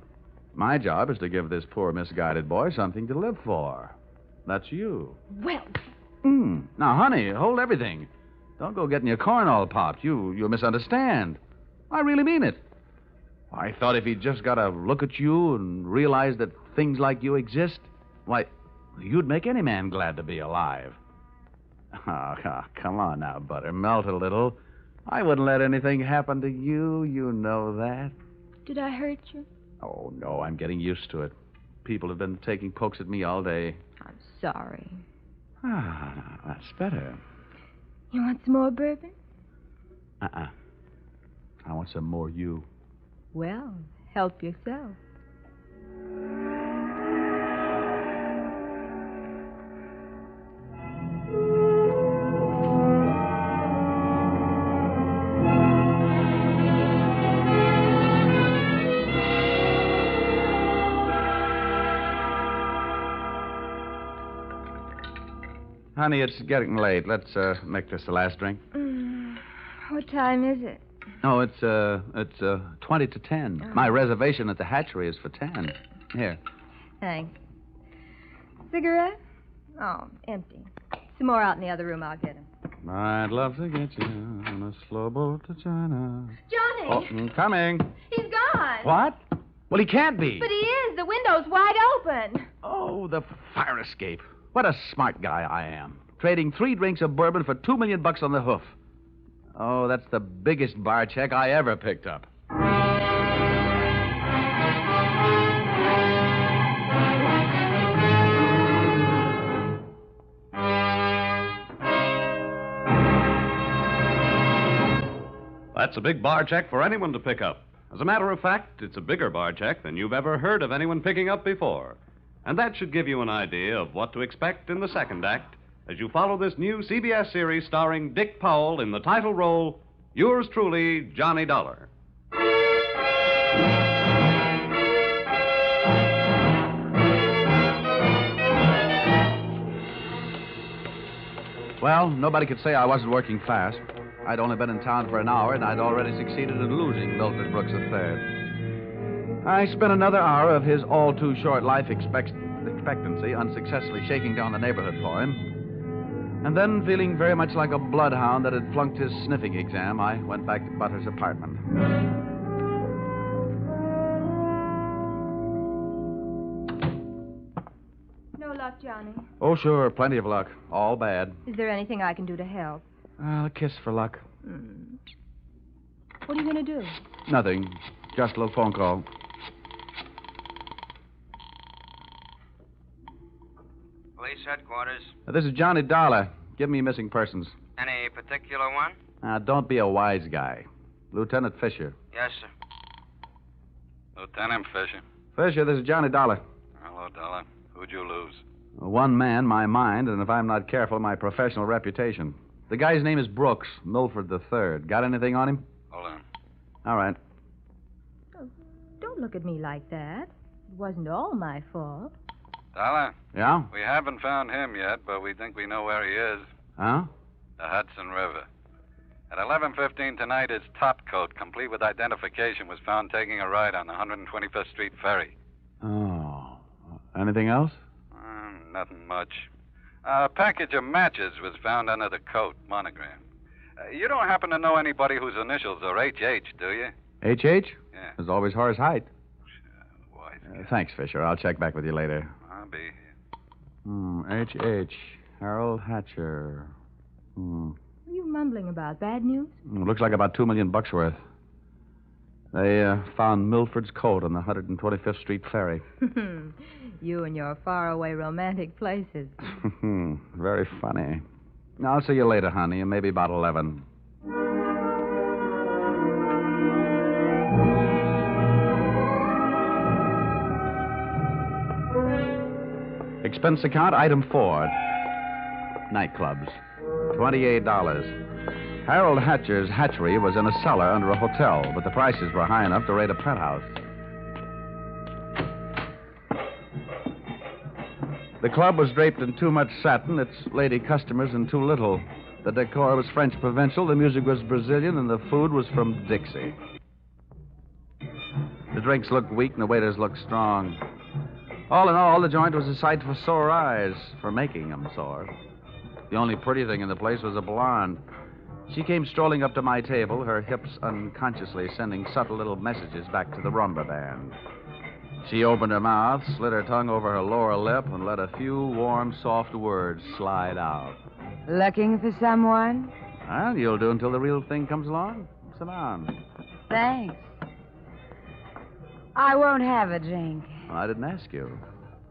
My job is to give this poor misguided boy something to live for. That's you. Well... Now, honey, hold everything. Don't go getting your corn all popped. You'll misunderstand. I really mean it. I thought if he'd just got to look at you and realize that things like you exist, why, you'd make any man glad to be alive. Oh, come on now, Butter. Melt a little. I wouldn't let anything happen to you. You know that. Did I hurt you? Oh, no, I'm getting used to it. People have been taking pokes at me all day. I'm sorry. Ah, that's better. You want some more bourbon? I want some more you. Well, help yourself. Honey, it's getting late. Let's make this the last drink. What time is it? Oh, it's 20 to 10. Oh. My reservation at the hatchery is for 10. Here. Thanks. Cigarette? Oh, empty. Some more out in the other room. I'll get them. I'd love to get you on a slow boat to China. Johnny! Oh, coming. He's gone. What? Well, he can't be. But he is. The window's wide open. Oh, the fire escape. What a smart guy I am. Trading 3 drinks of bourbon for $2 million on the hoof. Oh, that's the biggest bar check I ever picked up. That's a big bar check for anyone to pick up. As a matter of fact, it's a bigger bar check than you've ever heard of anyone picking up before. And that should give you an idea of what to expect in the second act as you follow this new CBS series starring Dick Powell in the title role, yours truly, Johnny Dollar. Well, nobody could say I wasn't working fast. I'd only been in town for an hour, and I'd already succeeded in losing Milford Brooks III. I spent another hour of his all-too-short life expectancy unsuccessfully shaking down the neighborhood for him. And then, feeling very much like a bloodhound that had flunked his sniffing exam, I went back to Butter's apartment. No luck, Johnny. Oh, sure, plenty of luck. All bad. Is there anything I can do to help? A kiss for luck. What are you going to do? Nothing. Just a little phone call. Police headquarters. This is Johnny Dollar. Give me missing persons. Any particular one? Don't be a wise guy. Lieutenant Fisher. Yes, sir. Lieutenant Fisher. Fisher, this is Johnny Dollar. Hello, Dollar. Who'd you lose? One man, my mind, and if I'm not careful, my professional reputation. The guy's name is Brooks, Milford III. Got anything on him? Hold on. All right. Oh, don't look at me like that. It wasn't all my fault. Dollar? Yeah? We haven't found him yet, but we think we know where he is. Huh? The Hudson River. At 11:15 tonight, his top coat, complete with identification, was found taking a ride on the 125th Street ferry. Oh. Anything else? Nothing much. A package of matches was found under the coat, monogram. You don't happen to know anybody whose initials are HH, do you? H.H.? Yeah. There's always Horace Height. Wise. Thanks, Fisher. I'll check back with you later. I'll be here. H.H. Harold Hatcher. What are you mumbling about? Bad news? Looks like about $2 million worth. They found Milford's coat on the 125th Street ferry. You and your faraway romantic places. Very funny. I'll see you later, honey, and maybe about 11. Expense account, item 4. Nightclubs. $28. Harold Hatcher's hatchery was in a cellar under a hotel, but the prices were high enough to rate a penthouse. The club was draped in too much satin, its lady customers in too little. The decor was French provincial, the music was Brazilian, and the food was from Dixie. The drinks looked weak and the waiters looked strong. All in all, the joint was a sight for sore eyes, for making them sore. The only pretty thing in the place was a blonde. She came strolling up to my table, her hips unconsciously sending subtle little messages back to the rumba band. She opened her mouth, slid her tongue over her lower lip, and let a few warm, soft words slide out. Looking for someone? Well, you'll do until the real thing comes along. Sit down. Thanks. I won't have a drink. Well, I didn't ask you.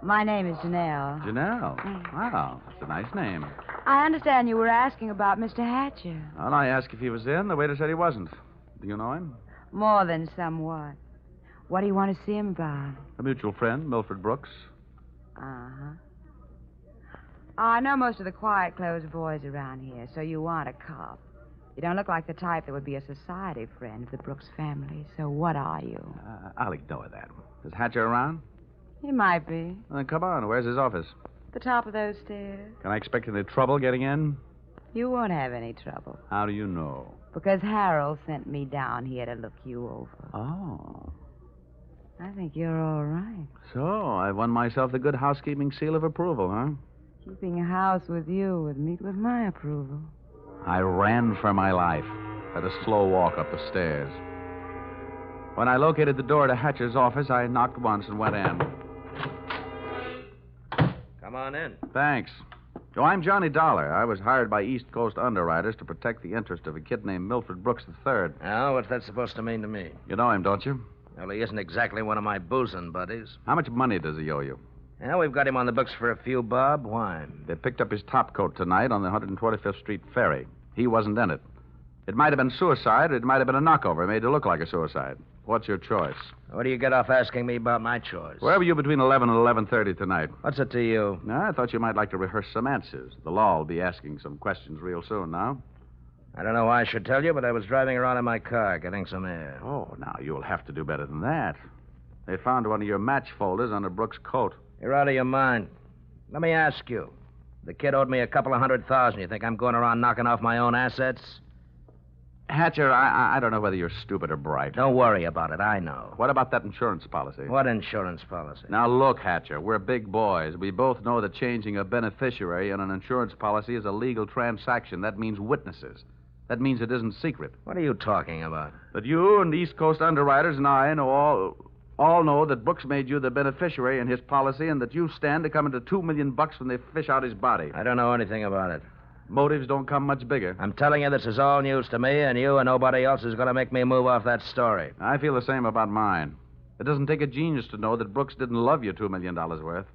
My name is Janelle. Janelle? Wow, that's a nice name. I understand you were asking about Mr. Hatcher. Well, I asked if he was in. The waiter said he wasn't. Do you know him? More than somewhat. What do you want to see him about? A mutual friend, Milford Brooks. Uh-huh. I know most of the quiet-clothes boys around here, so you want a cop. You don't look like the type that would be a society friend of the Brooks family, so what are you? I'll ignore that. Is Hatcher around? He might be. Well, then come on. Where's his office? The top of those stairs. Can I expect any trouble getting in? You won't have any trouble. How do you know? Because Harold sent me down here to look you over. Oh. I think you're all right. So, I won myself the good housekeeping seal of approval, huh? Keeping a house with you would meet with my approval. I ran for my life, at a slow walk up the stairs. When I located the door to Hatcher's office, I knocked once and went in. Come on in. Thanks. Oh, I'm Johnny Dollar. I was hired by East Coast underwriters to protect the interest of a kid named Milford Brooks III. Now, what's that supposed to mean to me? You know him, don't you? Well, he isn't exactly one of my boozing buddies. How much money does he owe you? Yeah, we've got him on the books for a few bob. Why? They picked up his topcoat tonight on the 125th Street ferry. He wasn't in it. It might have been suicide, or it might have been a knockover made to look like a suicide. What's your choice? What do you get off asking me about my choice? Where were you between 11 and 11:30 tonight? What's it to you? I thought you might like to rehearse some answers. The law will be asking some questions real soon now. I don't know why I should tell you, but I was driving around in my car getting some air. Oh, now, you'll have to do better than that. They found one of your match folders under Brooks' coat. You're out of your mind. Let me ask you. The kid owed me a couple of $100,000. You think I'm going around knocking off my own assets? Hatcher, I don't know whether you're stupid or bright. Don't worry about it. I know. What about that insurance policy? What insurance policy? Now, look, Hatcher, we're big boys. We both know that changing a beneficiary in an insurance policy is a legal transaction. That means witnesses. That means it isn't secret. What are you talking about? That you and East Coast underwriters and I know all know that Brooks made you the beneficiary in his policy and that you stand to come into $2 million when they fish out his body. I don't know anything about it. Motives don't come much bigger. I'm telling you this is all news to me, and you and nobody else is going to make me move off that story. I feel the same about mine. It doesn't take a genius to know that Brooks didn't love you $2 million worth.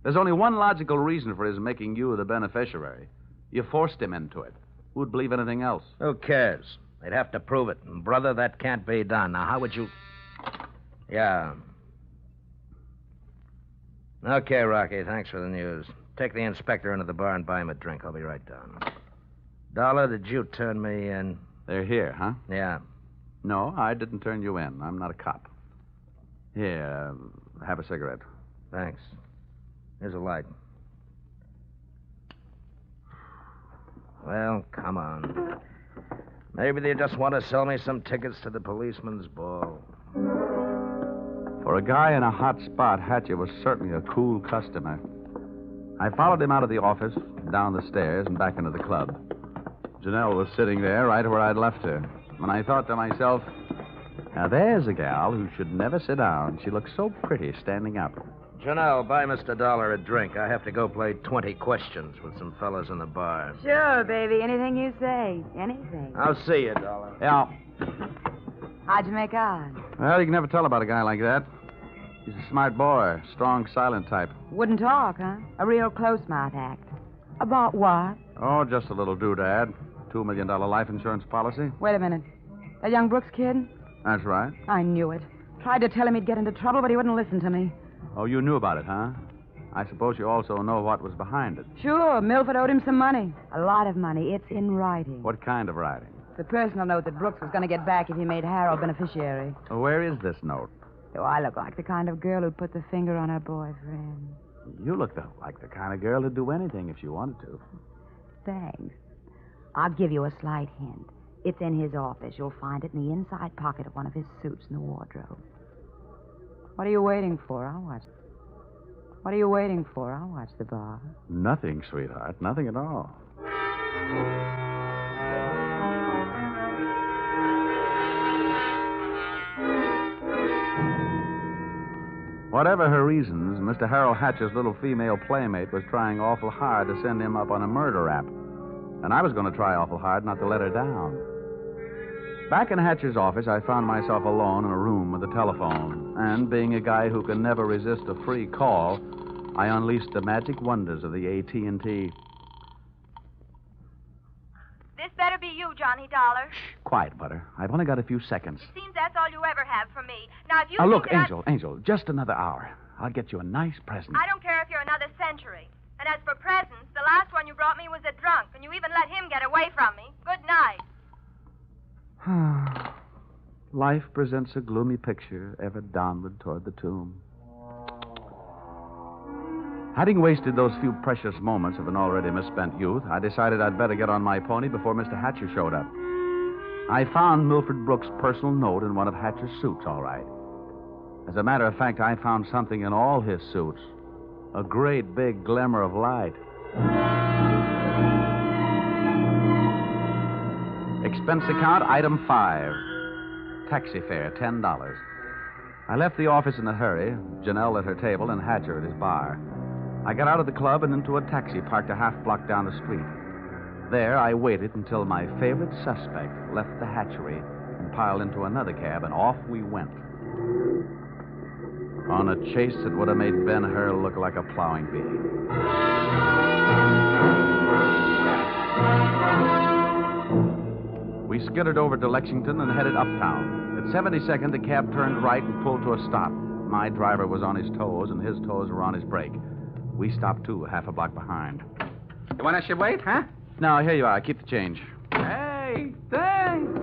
There's only one logical reason for his making you the beneficiary. You forced him into it. Who'd believe anything else? Who cares? They'd have to prove it. And, brother, that can't be done. Now, how would you... Yeah. Okay, Rocky, thanks for the news. Take the inspector into the bar and buy him a drink. I'll be right down. Dollar, did you turn me in? They're here, huh? Yeah. No, I didn't turn you in. I'm not a cop. Here, have a cigarette. Thanks. Here's a light. Well, come on. Maybe they just want to sell me some tickets to the policeman's ball. For a guy in a hot spot, Hatcher was certainly a cool customer. I followed him out of the office, down the stairs, and back into the club. Janelle was sitting there right where I'd left her. And I thought to myself, now there's a gal who should never sit down. She looks so pretty standing up. Janelle, buy Mr. Dollar a drink. I have to go play 20 questions with some fellas in the bar. Sure, baby. Anything you say. Anything. I'll see you, Dollar. Yeah. How'd you make out? Well, you can never tell about a guy like that. He's a smart boy, strong, silent type. Wouldn't talk, huh? A real close-mouth act. About what? Oh, just a little doodad. $2 million life insurance policy. Wait a minute. That young Brooks kid? That's right. I knew it. Tried to tell him he'd get into trouble, but he wouldn't listen to me. Oh, you knew about it, huh? I suppose you also know what was behind it. Sure, Milford owed him some money. A lot of money. It's in writing. What kind of writing? The personal note that Brooks was going to get back if he made Harold beneficiary. Well, where is this note? Do I look like the kind of girl who'd put the finger on her boyfriend? You look like the kind of girl who'd do anything if she wanted to. Thanks. I'll give you a slight hint. It's in his office. You'll find it in the inside pocket of one of his suits in the wardrobe. What are you waiting for? I'll watch. What are you waiting for? I'll watch the bar. Nothing, sweetheart. Nothing at all. Whatever her reasons, Mr. Harold Hatcher's little female playmate was trying awful hard to send him up on a murder rap. And I was going to try awful hard not to let her down. Back in Hatcher's office, I found myself alone in a room with a telephone. And being a guy who can never resist a free call, I unleashed the magic wonders of the AT&T. This better be you, Johnny Dollar. Quiet, Butter. I've only got a few seconds. It seems that's all you ever have for me. Now, if you Look, think that Angel, just another hour. I'll get you a nice present. I don't care if you're another century. And as for presents, the last one you brought me was a drunk, and you even let him get away from me. Good night. Life presents a gloomy picture, ever downward toward the tomb. Having wasted those few precious moments of an already misspent youth, I decided I'd better get on my pony before Mr. Hatcher showed up. I found Milford Brooks' personal note in one of Hatcher's suits, all right. As a matter of fact, I found something in all his suits. A great big glimmer of light. Expense account, item 5. Taxi fare, $10. I left the office in a hurry, Janelle at her table and Hatcher at his bar. I got out of the club and into a taxi parked a half block down the street. There, I waited until my favorite suspect left the hatchery and piled into another cab, and off we went. On a chase that would have made Ben-Hur look like a plowing bee. We skittered over to Lexington and headed uptown. At 72nd, the cab turned right and pulled to a stop. My driver was on his toes, and his toes were on his brake. We stopped, too, half a block behind. You want I should wait, huh? No, here you are. Keep the change. Hey, thanks.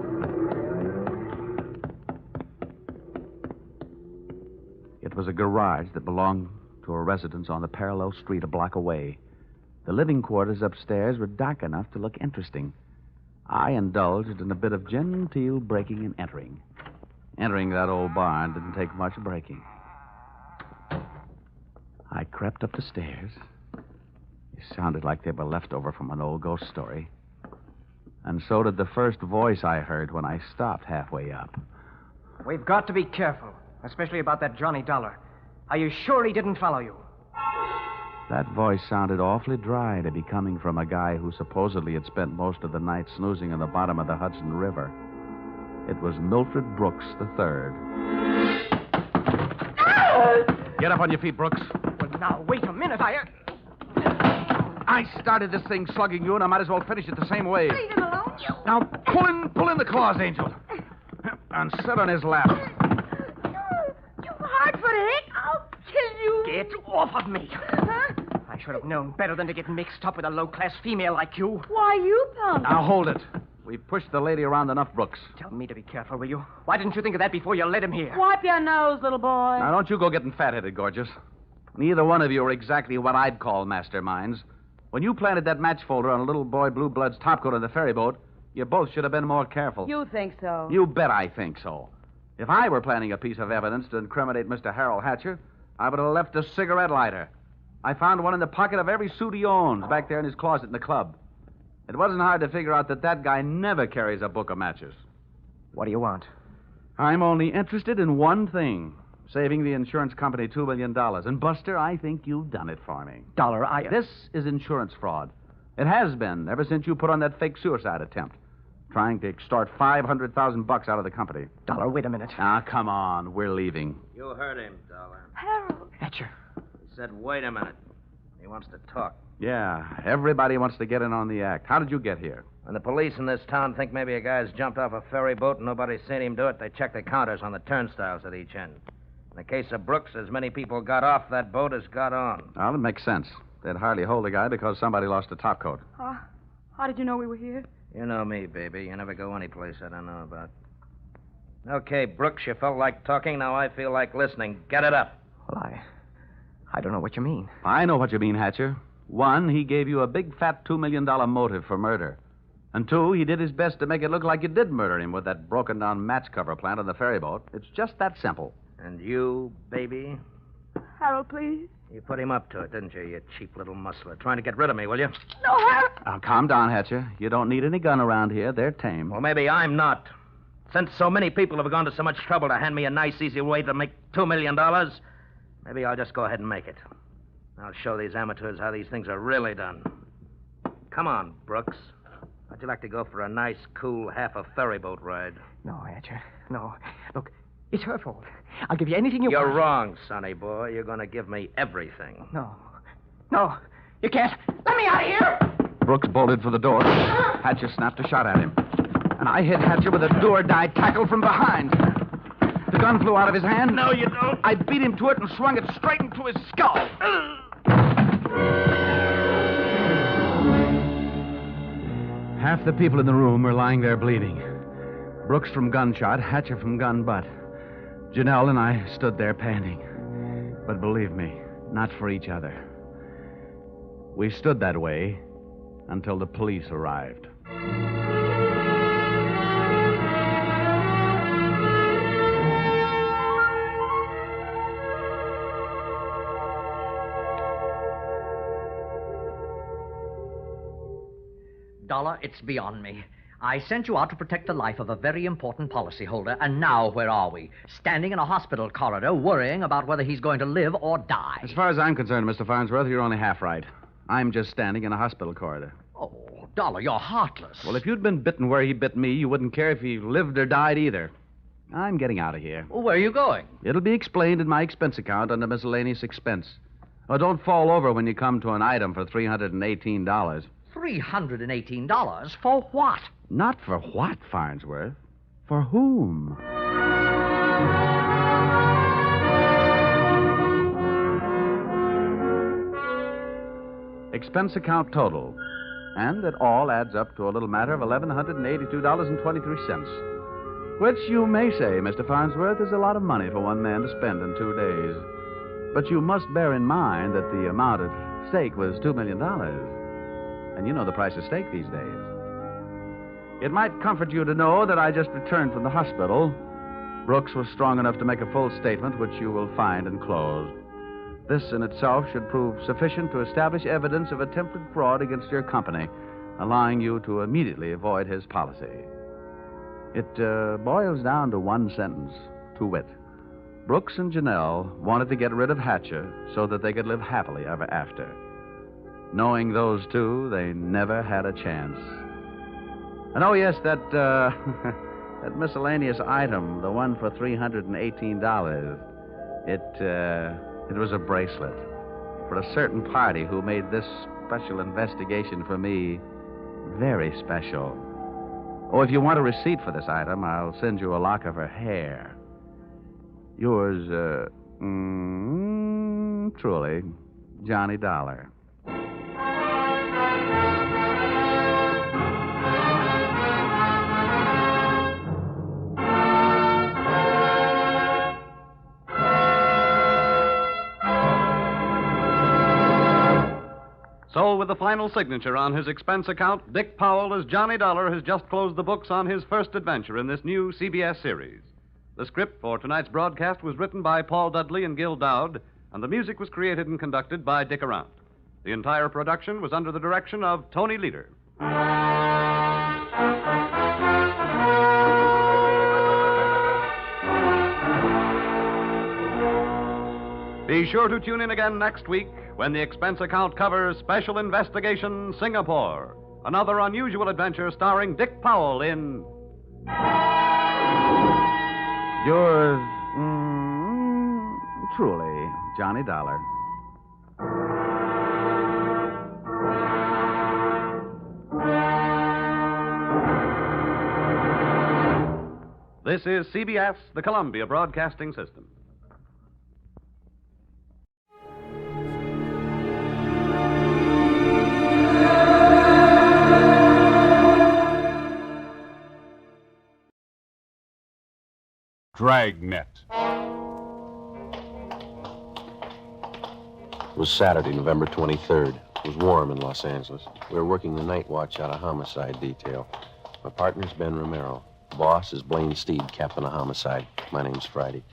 It was a garage that belonged to a residence on the parallel street a block away. The living quarters upstairs were dark enough to look interesting. I indulged in a bit of genteel breaking and entering. Entering that old barn didn't take much breaking. I crept up the stairs. It sounded like they were left over from an old ghost story. And so did the first voice I heard when I stopped halfway up. We've got to be careful, especially about that Johnny Dollar. Are you sure he didn't follow you? That voice sounded awfully dry to be coming from a guy who supposedly had spent most of the night snoozing in the bottom of the Hudson River. It was Milford Brooks III. Get up on your feet, Brooks. Well, now, wait a minute. I started this thing slugging you, and I might as well finish it the same way. Leave him alone, you. Now, pull in the claws, Angel. And sit on his lap. You hard-footed. I'll kill you. Get off of me. Huh? I should have known better than to get mixed up with a low-class female like you. Why, you punk. Now, hold it. We've pushed the lady around enough, Brooks. Tell me to be careful, will you? Why didn't you think of that before you led him here? Wipe your nose, little boy. Now, don't you go getting fat-headed, gorgeous. Neither one of you are exactly what I'd call masterminds. When you planted that match folder on a little boy Blue Blood's topcoat on the ferry boat, you both should have been more careful. You think so? You bet I think so. If I were planning a piece of evidence to incriminate Mr. Harold Hatcher, I would have left a cigarette lighter. I found one in the pocket of every suit he owns back there in his closet in the club. It wasn't hard to figure out that guy never carries a book of matches. What do you want? I'm only interested in one thing. Saving the insurance company $2 million. And, Buster, I think you've done it for me. This is insurance fraud. It has been ever since you put on that fake suicide attempt. Trying to extort $500,000 out of the company. Dollar, wait a minute. Ah, come on. We're leaving. You heard him, Dollar. Harold. Hatcher. He said, wait a minute. He wants to talk. Yeah, everybody wants to get in on the act. How did you get here? When the police in this town think maybe a guy's jumped off a ferry boat and nobody's seen him do it, they check the counters on the turnstiles at each end. In the case of Brooks, as many people got off that boat as got on. Well, it makes sense. They'd hardly hold a guy because somebody lost a topcoat. How did you know we were here? You know me, baby. You never go anyplace I don't know about. Okay, Brooks, you felt like talking. Now I feel like listening. Get it up. Well, I don't know what you mean. I know what you mean, Hatcher. One, he gave you a big, fat $2 million motive for murder. And two, he did his best to make it look like you did murder him with that broken-down match cover plant on the ferry boat. It's just that simple. And you, baby? Harold, please. You put him up to it, didn't you, you cheap little muscler? Trying to get rid of me, will you? No, Harold. Now, calm down, Hatcher. You don't need any gun around here. They're tame. Well, maybe I'm not. Since so many people have gone to so much trouble to hand me a nice, easy way to make $2 million, maybe I'll just go ahead and make it. I'll show these amateurs how these things are really done. Come on, Brooks. How'd you like to go for a nice, cool, half a ferry boat ride? No, Hatcher. No. Look, it's her fault. I'll give you anything you want. You're wrong, sonny boy. You're going to give me everything. No. No. You can't. Let me out of here! Brooks bolted for the door. Hatcher snapped a shot at him. And I hit Hatcher with a do-or-die tackle from behind. The gun flew out of his hand. No, you don't. I beat him to it and swung it straight into his skull. Half the people in the room were lying there bleeding. Brooks from gunshot, Hatcher from gun butt. Janelle and I stood there panting. But believe me, not for each other. We stood that way until the police arrived. Dollar, it's beyond me. I sent you out to protect the life of a very important policyholder, and now where are we? Standing in a hospital corridor worrying about whether he's going to live or die. As far as I'm concerned, Mr. Farnsworth, you're only half right. I'm just standing in a hospital corridor. Oh, Dollar, you're heartless. Well, if you'd been bitten where he bit me, you wouldn't care if he lived or died either. I'm getting out of here. Well, where are you going? It'll be explained in my expense account under miscellaneous expense. Oh, don't fall over when you come to an item for $318. $318? For what? Not for what, Farnsworth? For whom? Expense account total. And it all adds up to a little matter of $1,182.23. Which you may say, Mr. Farnsworth, is a lot of money for one man to spend in 2 days. But you must bear in mind that the amount at stake was $2 million. And you know the price of steak these days. It might comfort you to know that I just returned from the hospital. Brooks was strong enough to make a full statement, which you will find enclosed. This in itself should prove sufficient to establish evidence of attempted fraud against your company, allowing you to immediately avoid his policy. It boils down to one sentence, to wit. Brooks and Janelle wanted to get rid of Hatcher so that they could live happily ever after. Knowing those two, they never had a chance. And oh, yes, that that miscellaneous item, the one for $318, it was a bracelet for a certain party who made this special investigation for me very special. Oh, if you want a receipt for this item, I'll send you a lock of her hair. Yours, truly, Johnny Dollar. So, with the final signature on his expense account, Dick Powell as Johnny Dollar has just closed the books on his first adventure in this new CBS series. The script for tonight's broadcast was written by Paul Dudley and Gil Dowd, and the music was created and conducted by Dick Arant. The entire production was under the direction of Tony Leader. Be sure to tune in again next week when the expense account covers Special Investigation Singapore, another unusual adventure starring Dick Powell in... Yours, truly, Johnny Dollar. This is CBS, the Columbia Broadcasting System. Dragnet. It was Saturday, November 23rd. It was warm in Los Angeles. We were working the night watch out of homicide detail. My partner's Ben Romero. Boss is Blaine Steed, captain of homicide. My name's Friday.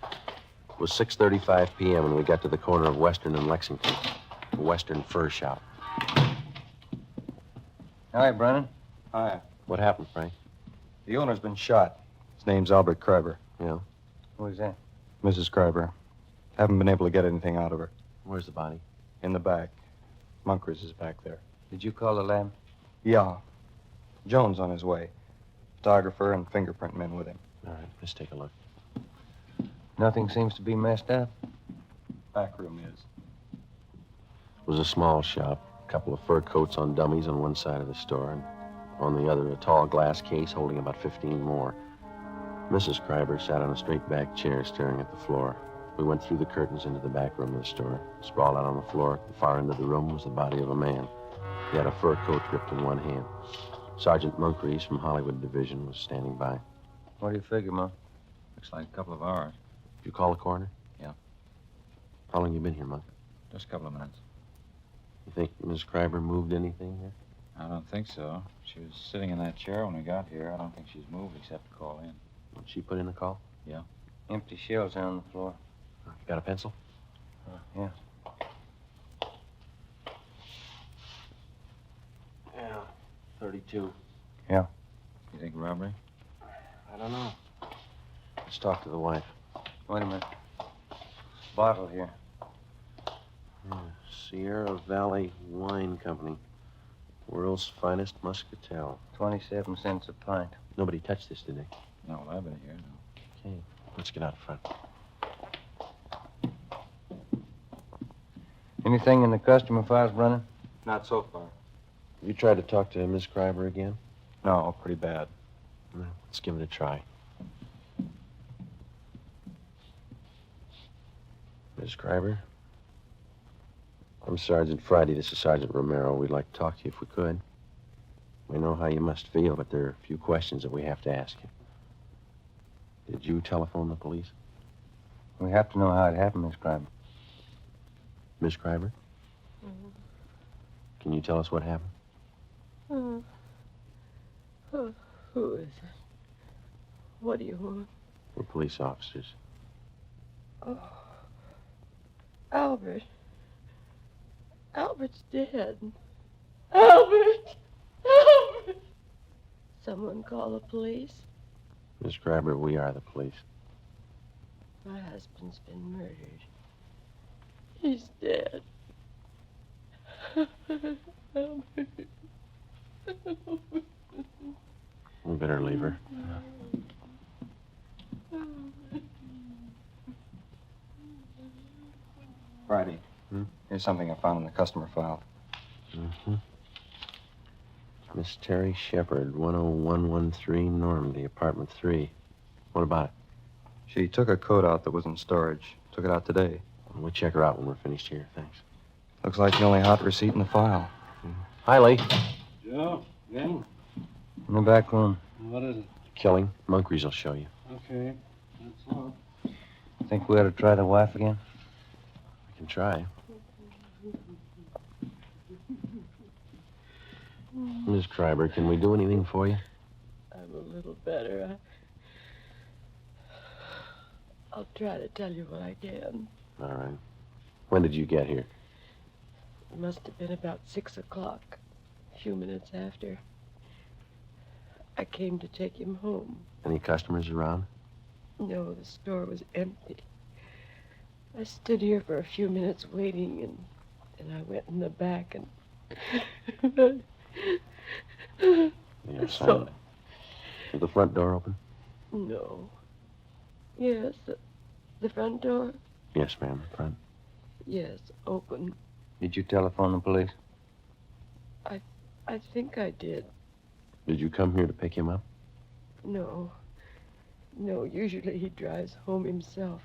It was 6:35 p.m. when we got to the corner of Western and Lexington, a Western fur shop. Hi, Brennan. Hi. What happened, Frank? The owner's been shot. His name's Albert Kreiber. Yeah? Who is that? Mrs. Kreiber. Haven't been able to get anything out of her. Where's the body? In the back. Munkers is back there. Did you call the lab? Yeah. Jones on his way. Photographer and fingerprint men with him. All right, let's take a look. Nothing seems to be messed up. Back room is. It was a small shop. A couple of fur coats on dummies on one side of the store, and on the other, a tall glass case holding about 15 more. Mrs. Kreiber sat on a straight-back chair staring at the floor. We went through the curtains into the back room of the store. Sprawled out on the floor at the far end of the room was the body of a man. He had a fur coat gripped in one hand. Sergeant Moncrief from Hollywood Division was standing by. What do you figure, Ma? Looks like a couple of hours. Did you call the coroner? Yeah. How long you been here, Monk? Just a couple of minutes. You think Miss Kreiber moved anything here? I don't think so. She was sitting in that chair when we got here. I don't think she's moved except to call in. Did she put in a call? Yeah. Empty shells there on the floor. You got a pencil? Yeah. Yeah, 32. Yeah. You think robbery? I don't know. Let's talk to the wife. Wait a minute. Bottle here. Yeah, Sierra Valley Wine Company. World's finest muscatel. 27 cents a pint. Nobody touched this, did they? No, well, I've been here. No. Okay, let's get out front. Anything in the customer files running? Not so far. You tried to talk to Miss Kreiber again? No, pretty bad. Well, let's give it a try. Miss Kreiber? I'm Sergeant Friday. This is Sergeant Romero. We'd like to talk to you if we could. We know how you must feel, but there are a few questions that we have to ask you. Did you telephone the police? We have to know how it happened, Miss Kreiber. Miss Kreiber? Can you tell us what happened? Who is it? What do you want? We're police officers. Oh, Albert. Albert's dead. Albert! Albert! Someone call the police? Miss Kreiber, we are the police. My husband's been murdered. He's dead. Albert. We better leave her. Friday. Here's something I found in the customer file. Mm-hmm. Miss Terry Shepard, 10113 Normandy, apartment 3. What about it? She took a coat out that was in storage. Took it out today. We'll check her out when we're finished here. Thanks. Looks like the only hot receipt in the file. Hi, Lee. Joe, again? In the back room. What is it? Killing. Moncrief will show you. Okay, that's all. Think we ought to try the wife again? We can try. Miss Kreiber, can we do anything for you? I'm a little better. I'll try to tell you what I can. All right. When did you get here? It must have been about 6 o'clock, a few minutes after. I came to take him home. Any customers around? No, the store was empty. I stood here for a few minutes waiting, and I went in the back and... Yes, silent. Is the front door open? No. Yes, the front door? Yes, ma'am, the front. Yes, open. Did you telephone the police? I think I did. Did you come here to pick him up? No. No, usually he drives home himself.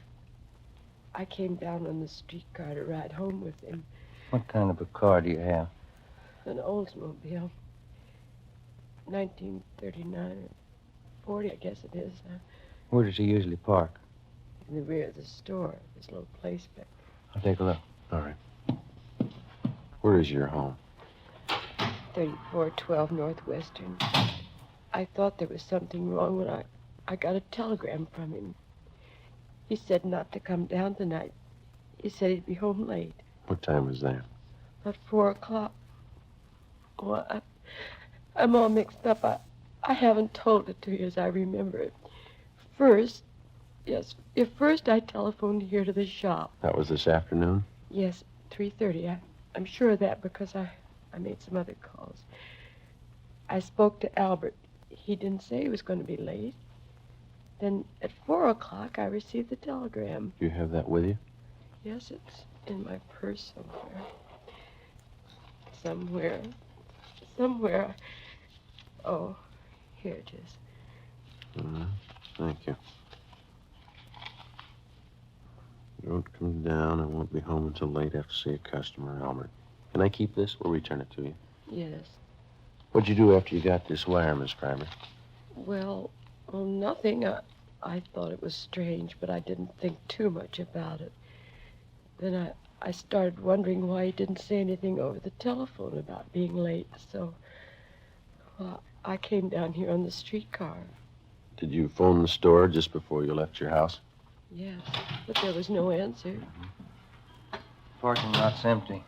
I came down on the streetcar to ride home with him. What kind of a car do you have? An Oldsmobile. 1939 or 40, I guess it is. Where does he usually park? In the rear of the store. This little place back I'll take a look. All right. Where is your home? 3412 Northwestern. I thought there was something wrong when I got a telegram from him. He said not to come down tonight. He said he'd be home late. What time was that? About 4 o'clock. Oh, I'm all mixed up. I haven't told it to you as I remember it. First I telephoned here to the shop. That was this afternoon? Yes, 3:30. I'm sure of that because I made some other calls. I spoke to Albert. He didn't say he was going to be late. Then at 4 o'clock, I received the telegram. You have that with you? Yes, it's in my purse somewhere. Somewhere. Oh, here it is. Thank you. Don't come down. I won't be home until late after see a customer, Albert. Can I keep this? We'll return it to you. Yes. What'd you do after you got this wire, Miss Kreiber? Well, nothing. I thought it was strange, but I didn't think too much about it. Then I started wondering why he didn't say anything over the telephone about being late, so well, I came down here on the streetcar. Did you phone the store just before you left your house? Yes, but there was no answer. Parking lot's empty.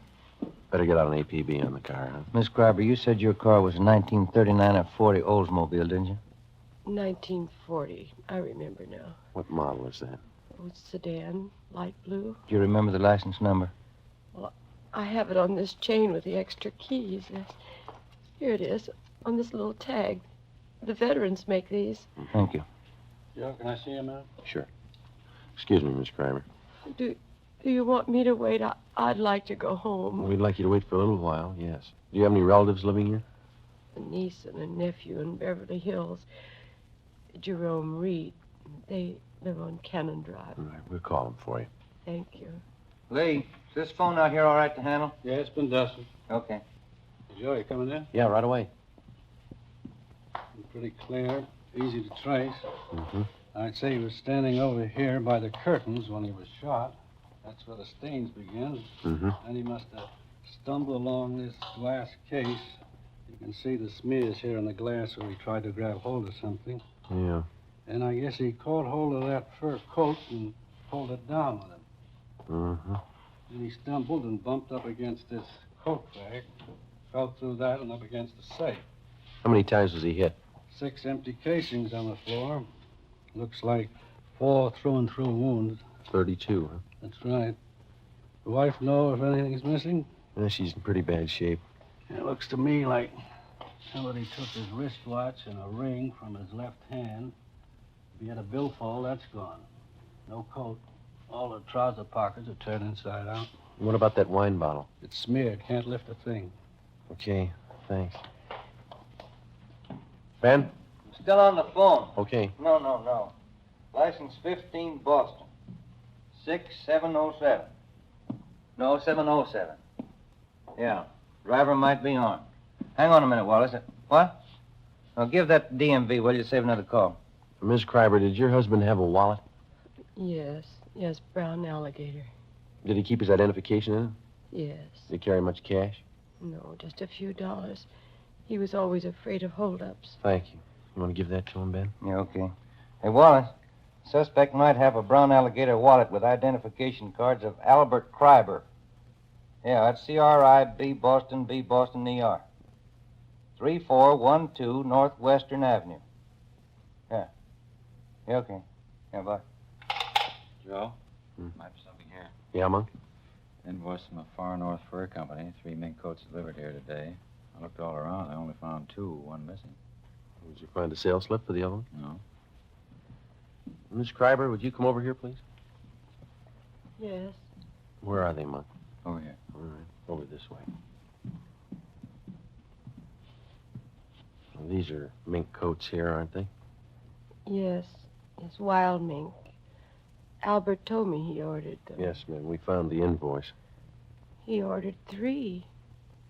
Better get out an APB on the car, huh? Miss Crabber, you said your car was a 1939 or 40 Oldsmobile, didn't you? 1940. I remember now. What model is that? Oh, it's sedan, light blue. Do you remember the license number? Well, I have it on this chain with the extra keys. Here it is, on this little tag. The veterans make these. Thank you. Joe, can I see him now? Sure. Excuse me, Miss Kramer. Do you want me to wait? I'd like to go home. We'd like you to wait for a little while, yes. Do you have any relatives living here? A niece and a nephew in Beverly Hills. Jerome Reed. They live on Cannon Drive. All right, we'll call them for you. Thank you. Lee, is this phone out here all right to handle? Yeah, it's been dusted. Okay. Joe, you coming in? Yeah, right away. Pretty clear, easy to trace. Mm-hmm. I'd say he was standing over here by the curtains when he was shot. That's where the stains begin. Mm-hmm. And he must have stumbled along this glass case. You can see the smears here on the glass where he tried to grab hold of something. Yeah. And I guess he caught hold of that fur coat and pulled it down with him. Mm-hmm. Then he stumbled and bumped up against this coat bag, fell through that and up against the safe. How many times was he hit? 6 empty casings on the floor. Looks like 4 through-and-through wounds. 32, huh? That's right. The wife know if anything's missing? Yeah, she's in pretty bad shape. It looks to me like somebody took his wristwatch and a ring from his left hand. If he had a billfold, that's gone. No coat. All the trouser pockets are turned inside out. What about that wine bottle? It's smeared. Can't lift a thing. Okay, thanks. Ben? Still on the phone. Okay. No. License 15 Boston. 6707. No, 707. Yeah. Driver might be on. Hang on a minute, Wallace. What? Now, give that DMV, will you? Save another call. Miss Kreiber, did your husband have a wallet? Yes, brown alligator. Did he keep his identification in it? Yes. Did he carry much cash? No, just a few dollars. He was always afraid of holdups. Thank you. You want to give that to him, Ben? Yeah, okay. Hey, Wallace, suspect might have a brown alligator wallet with identification cards of Albert Kreiber. Yeah, that's C-R-I-B, Boston, B, Boston, ER. 3412 Northwestern Avenue. Yeah. Yeah, okay. Yeah, bye. Joe? Might be something here. Yeah, Monk? Invoice from a Far North Fur Company. 3 mink coats delivered here today. I looked all around. I only found 2, 1 missing. Did you find a sales slip for the other one? No. Miss Kreiber, would you come over here, please? Yes. Where are they, Monk? Over here. All right. Over this way. Well, these are mink coats here, aren't they? Yes. It's wild mink. Albert told me he ordered them. Yes, ma'am. We found the invoice. He ordered 3.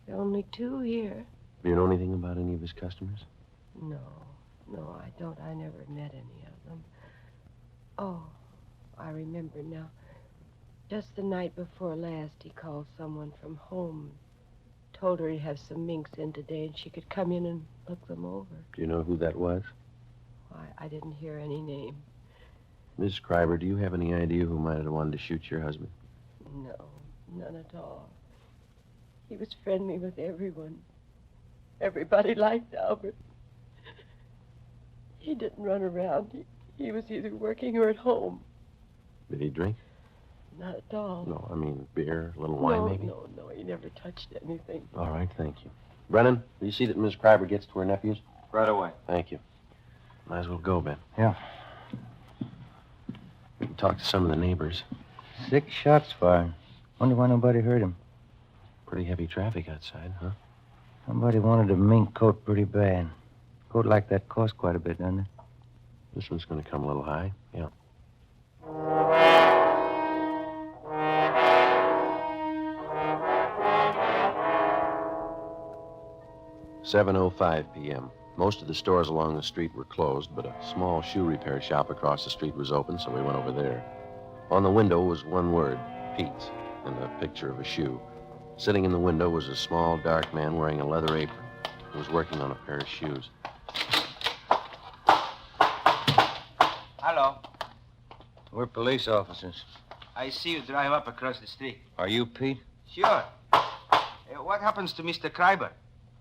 There are only 2 here. Do you know anything about any of his customers? No, I don't. I never met any of them. Oh, I remember now. Just the night before last, he called someone from home. Told her he'd have some minks in today and she could come in and look them over. Do you know who that was? Why, I didn't hear any name. Miss Kreiber, do you have any idea who might have wanted to shoot your husband? No, none at all. He was friendly with everyone. Everybody liked Albert. He didn't run around. He was either working or at home. Did he drink? Not at all. No, I mean beer, a little wine, maybe? No, he never touched anything. All right, thank you. Brennan, will you see that Miss Kreiber gets to her nephews? Right away. Thank you. Might as well go, Ben. Yeah. We can talk to some of the neighbors. 6 shots fired. Wonder why nobody heard him. Pretty heavy traffic outside, huh? Somebody wanted a mink coat pretty bad. Coat like that costs quite a bit, doesn't it? This one's going to come a little high, yeah. "7:05 p.m. Most of the stores along the street were closed, but a small shoe repair shop across the street was open, so we went over there. On the window was one word, Pete's. and a picture of a shoe. Sitting in the window was a small, dark man wearing a leather apron. He was working on a pair of shoes. Hello. We're police officers. I see you drive up across the street. Are you Pete? Sure. What happens to Mr. Kreiber?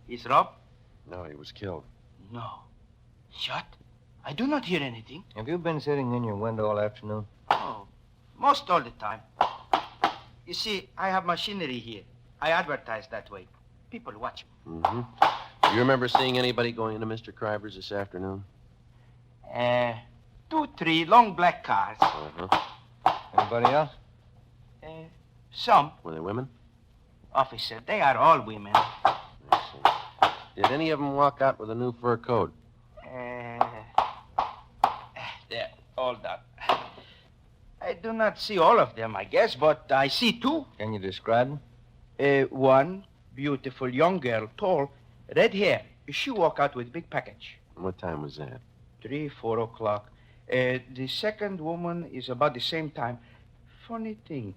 He's robbed? No, he was killed. No. Shot? I do not hear anything. Have you been sitting in your window all afternoon? Oh, most all the time. You see, I have machinery here. I advertise that way. People watch me. Mm-hmm. Do you remember seeing anybody going into Mr. Kreiber's this afternoon? 2, 3 long black cars. Uh-huh. Anybody else? Some. Were they women? Officer, they are all women. I see. Did any of them walk out with a new fur coat? They're all done. I do not see all of them, I guess, but I see 2. Can you describe them? One beautiful young girl, tall, red hair. She walk out with big package. What time was that? 3, 4 o'clock. The second woman is about the same time. Funny thing.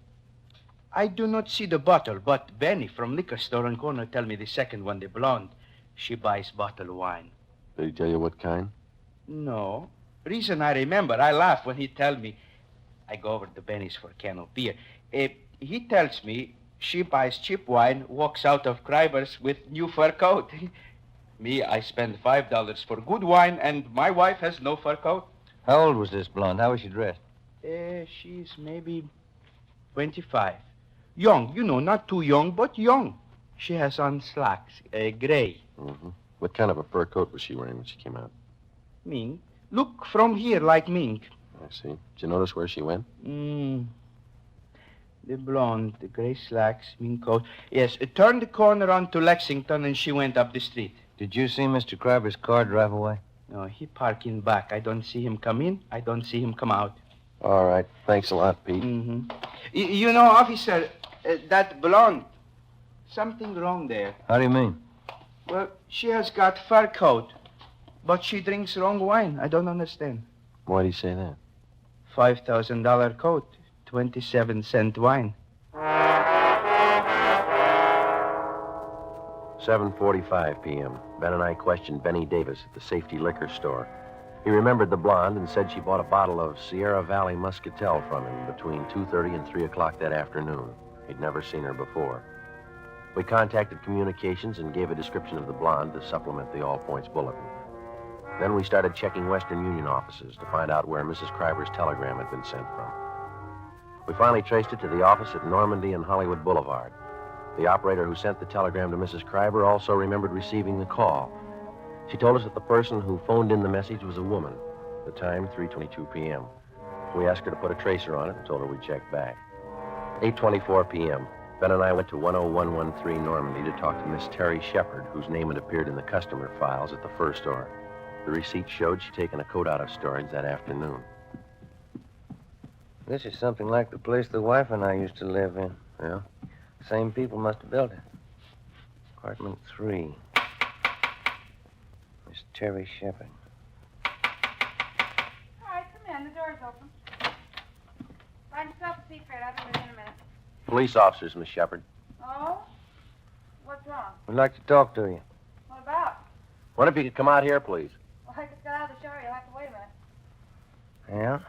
I do not see the bottle, but Benny from liquor store on corner tell me the second one, the blonde. She buys bottle wine. Did he tell you what kind? No. Reason I remember, I laugh when he tell me. I go over to Benny's for a can of beer. He tells me she buys cheap wine, walks out of Kreiber's with new fur coat. Me, I spend $5 for good wine, and my wife has no fur coat. How old was this blonde? How was she dressed? She's maybe 25. Young, you know, not too young, but young. She has on slacks, gray. Mm-hmm. What kind of a fur coat was she wearing when she came out? Mink. Look from here like mink. I see. Did you notice where she went? The blonde, the gray slacks, mink coat. Yes, turned the corner onto Lexington and she went up the street. Did you see Mr. Kreiber's car drive away? No, he parked in back. I don't see him come in. I don't see him come out. All right. Thanks a lot, Pete. Mm-hmm. You know, officer, that blonde, something wrong there. How do you mean? Well, she has got fur coat, but she drinks wrong wine. I don't understand. Why do you say that? $5,000 coat, 27-cent wine. 7:45 p.m. Ben and I questioned Benny Davis at the Safety Liquor Store. He remembered the blonde and said she bought a bottle of Sierra Valley Muscatel from him between 2:30 and 3 o'clock that afternoon. He'd never seen her before. We contacted communications and gave a description of the blonde to supplement the All Points bulletin. Then we started checking Western Union offices to find out where Mrs. Kreiber's telegram had been sent from. We finally traced it to the office at Normandy and Hollywood Boulevard. The operator who sent the telegram to Mrs. Kreiber also remembered receiving the call. She told us that the person who phoned in the message was a woman. The time, 3:22 p.m. We asked her to put a tracer on it and told her we'd check back. 8:24 p.m. Ben and I went to 10113 Normandy to talk to Miss Terry Shepard, whose name had appeared in the customer files at the fur store. The receipt showed she'd taken a coat out of storage that afternoon. This is something like the place the wife and I used to live in. Yeah? Same people must have built it. Apartment 3. Miss Terry Shepard. All right, come in. The door's open. Find yourself a seat, Fred. I'll be in a minute. Police officers, Miss Shepard. Oh? What's wrong? We'd like to talk to you. What about? Wonder if you could come out here, please. Well, I just got out of the shower. You'll have to wait a minute. Yeah?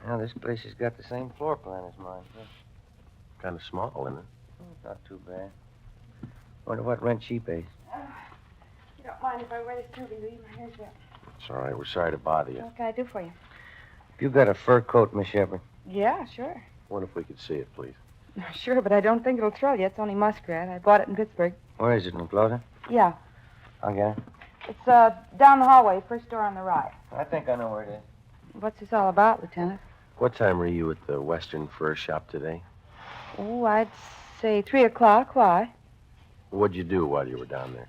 Yeah, this place has got the same floor plan as mine. Kind of small, isn't it? Not too bad. Wonder what rent she pays. You don't mind if I wear this tubing, do you? My hair's wet. It's all right. We're sorry to bother you. What can I do for you? You got a fur coat, Miss Shepard? Yeah, sure. Wonder if we could see it, please. Sure, but I don't think it'll thrill you. It's only muskrat. I bought it in Pittsburgh. Where is it, in the closet? Yeah. I'll get it. It's down the hallway, first door on the right. I think I know where it is. What's this all about, Lieutenant? What time were you at the Western Fur Shop today? Oh, I'd say 3 o'clock. Why? What'd you do while you were down there?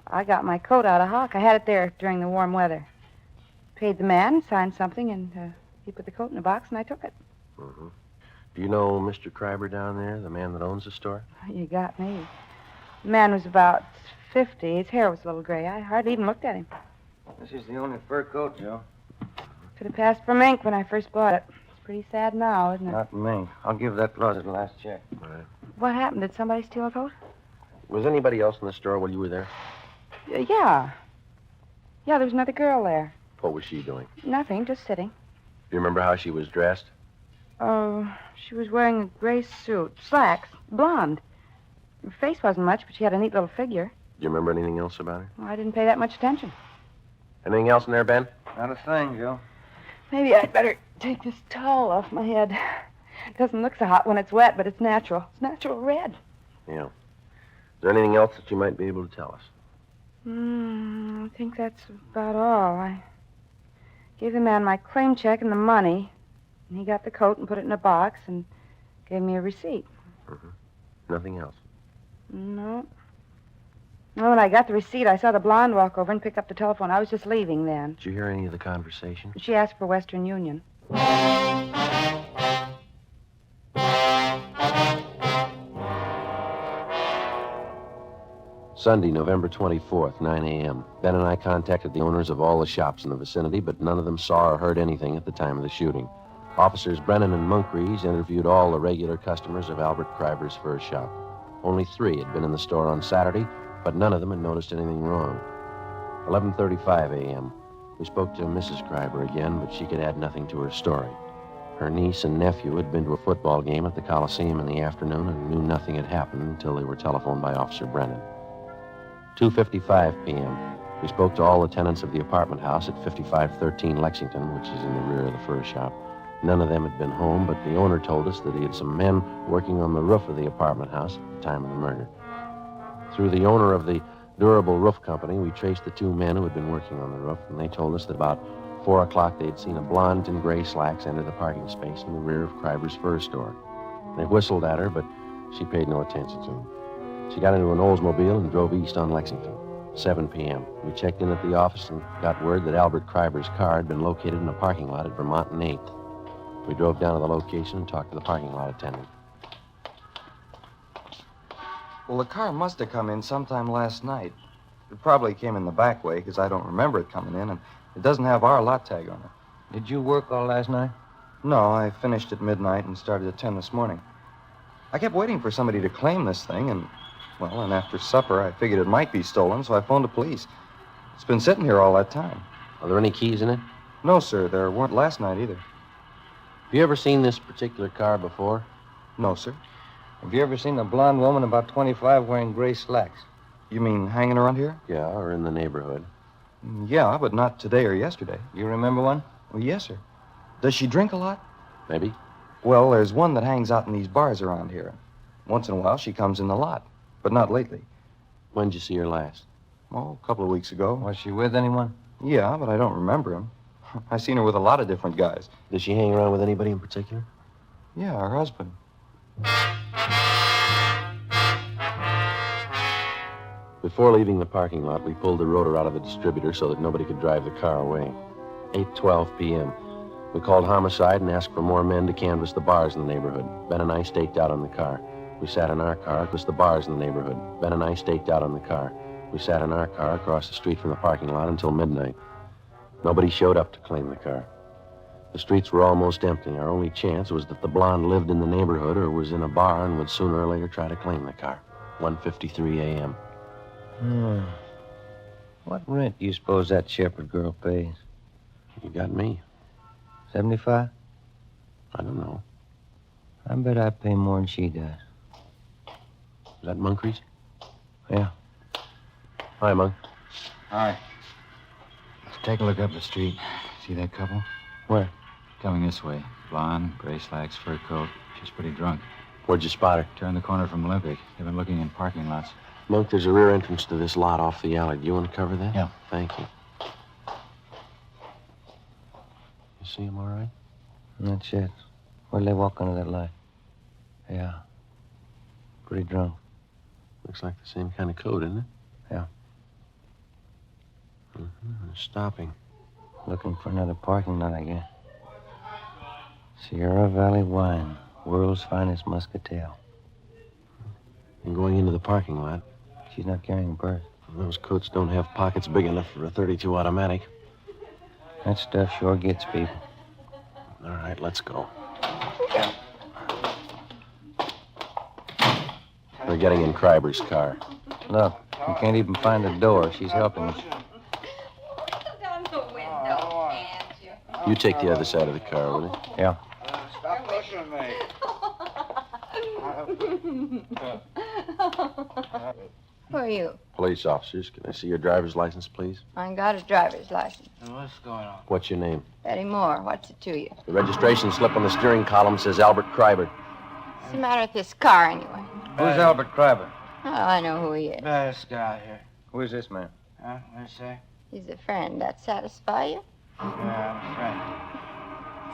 I got my coat out of hock. I had it there during the warm weather. Paid the man, signed something, and he put the coat in a box, and I took it. Mm-hmm. Do you know Mr. Kreiber down there, the man that owns the store? You got me. The man was about 50. His hair was a little gray. I hardly even looked at him. This is the only fur coat, Joe. Could have passed for mink when I first bought it. It's pretty sad now, isn't it? Not me. I'll give that closet a last check. All right. What happened? Did somebody steal a coat? Was anybody else in the store while you were there? Yeah. Yeah, there was another girl there. What was she doing? Nothing, just sitting. Do you remember how she was dressed? Oh, she was wearing a gray suit. Slacks. Blonde. Her face wasn't much, but she had a neat little figure. Do you remember anything else about her? Well, I didn't pay that much attention. Anything else in there, Ben? Not a thing, Joe. Maybe I'd better take this towel off my head. It doesn't look so hot when it's wet, but it's natural. It's natural red. Yeah. Is there anything else that you might be able to tell us? I think that's about all. I gave the man my claim check and the money, and he got the coat and put it in a box and gave me a receipt. Mm-hmm. Nothing else? No. Well, when I got the receipt, I saw the blonde walk over and pick up the telephone. I was just leaving then. Did you hear any of the conversation? She asked for Western Union. Sunday, November 24th, 9 a.m. Ben and I contacted the owners of all the shops in the vicinity, but none of them saw or heard anything at the time of the shooting. Officers Brennan and Moncrief interviewed all the regular customers of Albert Kreiber's fur shop. Only 3 had been in the store on Saturday, but none of them had noticed anything wrong. 11:35 a.m. We spoke to Mrs. Kreiber again, but she could add nothing to her story. Her niece and nephew had been to a football game at the Coliseum in the afternoon and knew nothing had happened until they were telephoned by Officer Brennan. 2:55 p.m. We spoke to all the tenants of the apartment house at 5513 Lexington, which is in the rear of the fur shop. None of them had been home, but the owner told us that he had some men working on the roof of the apartment house at the time of the murder. Through the owner of the Durable Roof Company, we traced the 2 men who had been working on the roof, and they told us that about 4 o'clock they had seen a blonde in gray slacks enter the parking space in the rear of Kreiber's fur store. They whistled at her, but she paid no attention to them. She got into an Oldsmobile and drove east on Lexington. 7 p.m. We checked in at the office and got word that Albert Kreiber's car had been located in a parking lot at Vermont and 8th. We drove down to the location and talked to the parking lot attendant. Well, the car must have come in sometime last night. It probably came in the back way, because I don't remember it coming in, and it doesn't have our lot tag on it. Did you work all last night? No, I finished at midnight and started at 10 this morning. I kept waiting for somebody to claim this thing, and after supper, I figured it might be stolen, so I phoned the police. It's been sitting here all that time. Are there any keys in it? No, sir. There weren't last night either. Have you ever seen this particular car before? No, sir. Have you ever seen a blonde woman about 25 wearing gray slacks? You mean hanging around here? Yeah, or in the neighborhood. Yeah, but not today or yesterday. You remember one? Well, yes, sir. Does she drink a lot? Maybe. Well, there's one that hangs out in these bars around here. Once in a while, she comes in the lot, but not lately. When'd you see her last? Oh, a couple of weeks ago. Was she with anyone? Yeah, but I don't remember him. I've seen her with a lot of different guys. Does she hang around with anybody in particular? Yeah, her husband. Before leaving the parking lot, we pulled the rotor out of the distributor so that nobody could drive the car away. 8:12 p.m. We called homicide and asked for more men to canvass the bars in the neighborhood. Ben and I staked out on the car. We sat in our car. It was the bars in the neighborhood. Ben and I staked out on the car. We sat in our car across the street from the parking lot until midnight. Nobody showed up to claim the car. The streets were almost empty. Our only chance was that the blonde lived in the neighborhood or was in a bar and would sooner or later try to claim the car. 1:53 a.m. What rent do you suppose that Shepherd girl pays? You got me. 75? I don't know. I bet I pay more than she does. Is that Moncrief's? Yeah. Hi, Monk. Hi. Let's take a look up the street. See that couple? Where? Coming this way. Blonde, gray slacks, fur coat. She's pretty drunk. Where'd you spot her? Turned the corner from Olympic. They've been looking in parking lots. Monk, there's a rear entrance to this lot off the alley. Do you want to cover that? Yeah. Thank you. You see him all right? That's it. Where'd they walk under that light? Yeah. Pretty drunk. Looks like the same kind of coat, isn't it? Yeah. They're stopping. Looking for another parking lot, I guess. Sierra Valley Wine, world's finest muscatel. And going into the parking lot. She's not carrying a purse. Those coats don't have pockets big enough for a .32 automatic. That stuff sure gets people. All right, let's go. getting in Kreiber's car. Look, we can't even find the door. She's helping us. Down the window, can't you? You take the other side of the car, will you? Yeah. Stop pushing me. Who are you? Police officers. Can I see your driver's license, please? I ain't got a driver's license. What's going on? What's your name? Betty Moore, what's it to you? The registration slip on the steering column says Albert Kreiber. What's the matter with this car, anyway? Who's Albert Kreiber? Oh, I know who he is. Best guy here. Who is this man? Huh? What you say? He's a friend. That satisfy you? Yeah, I'm a friend.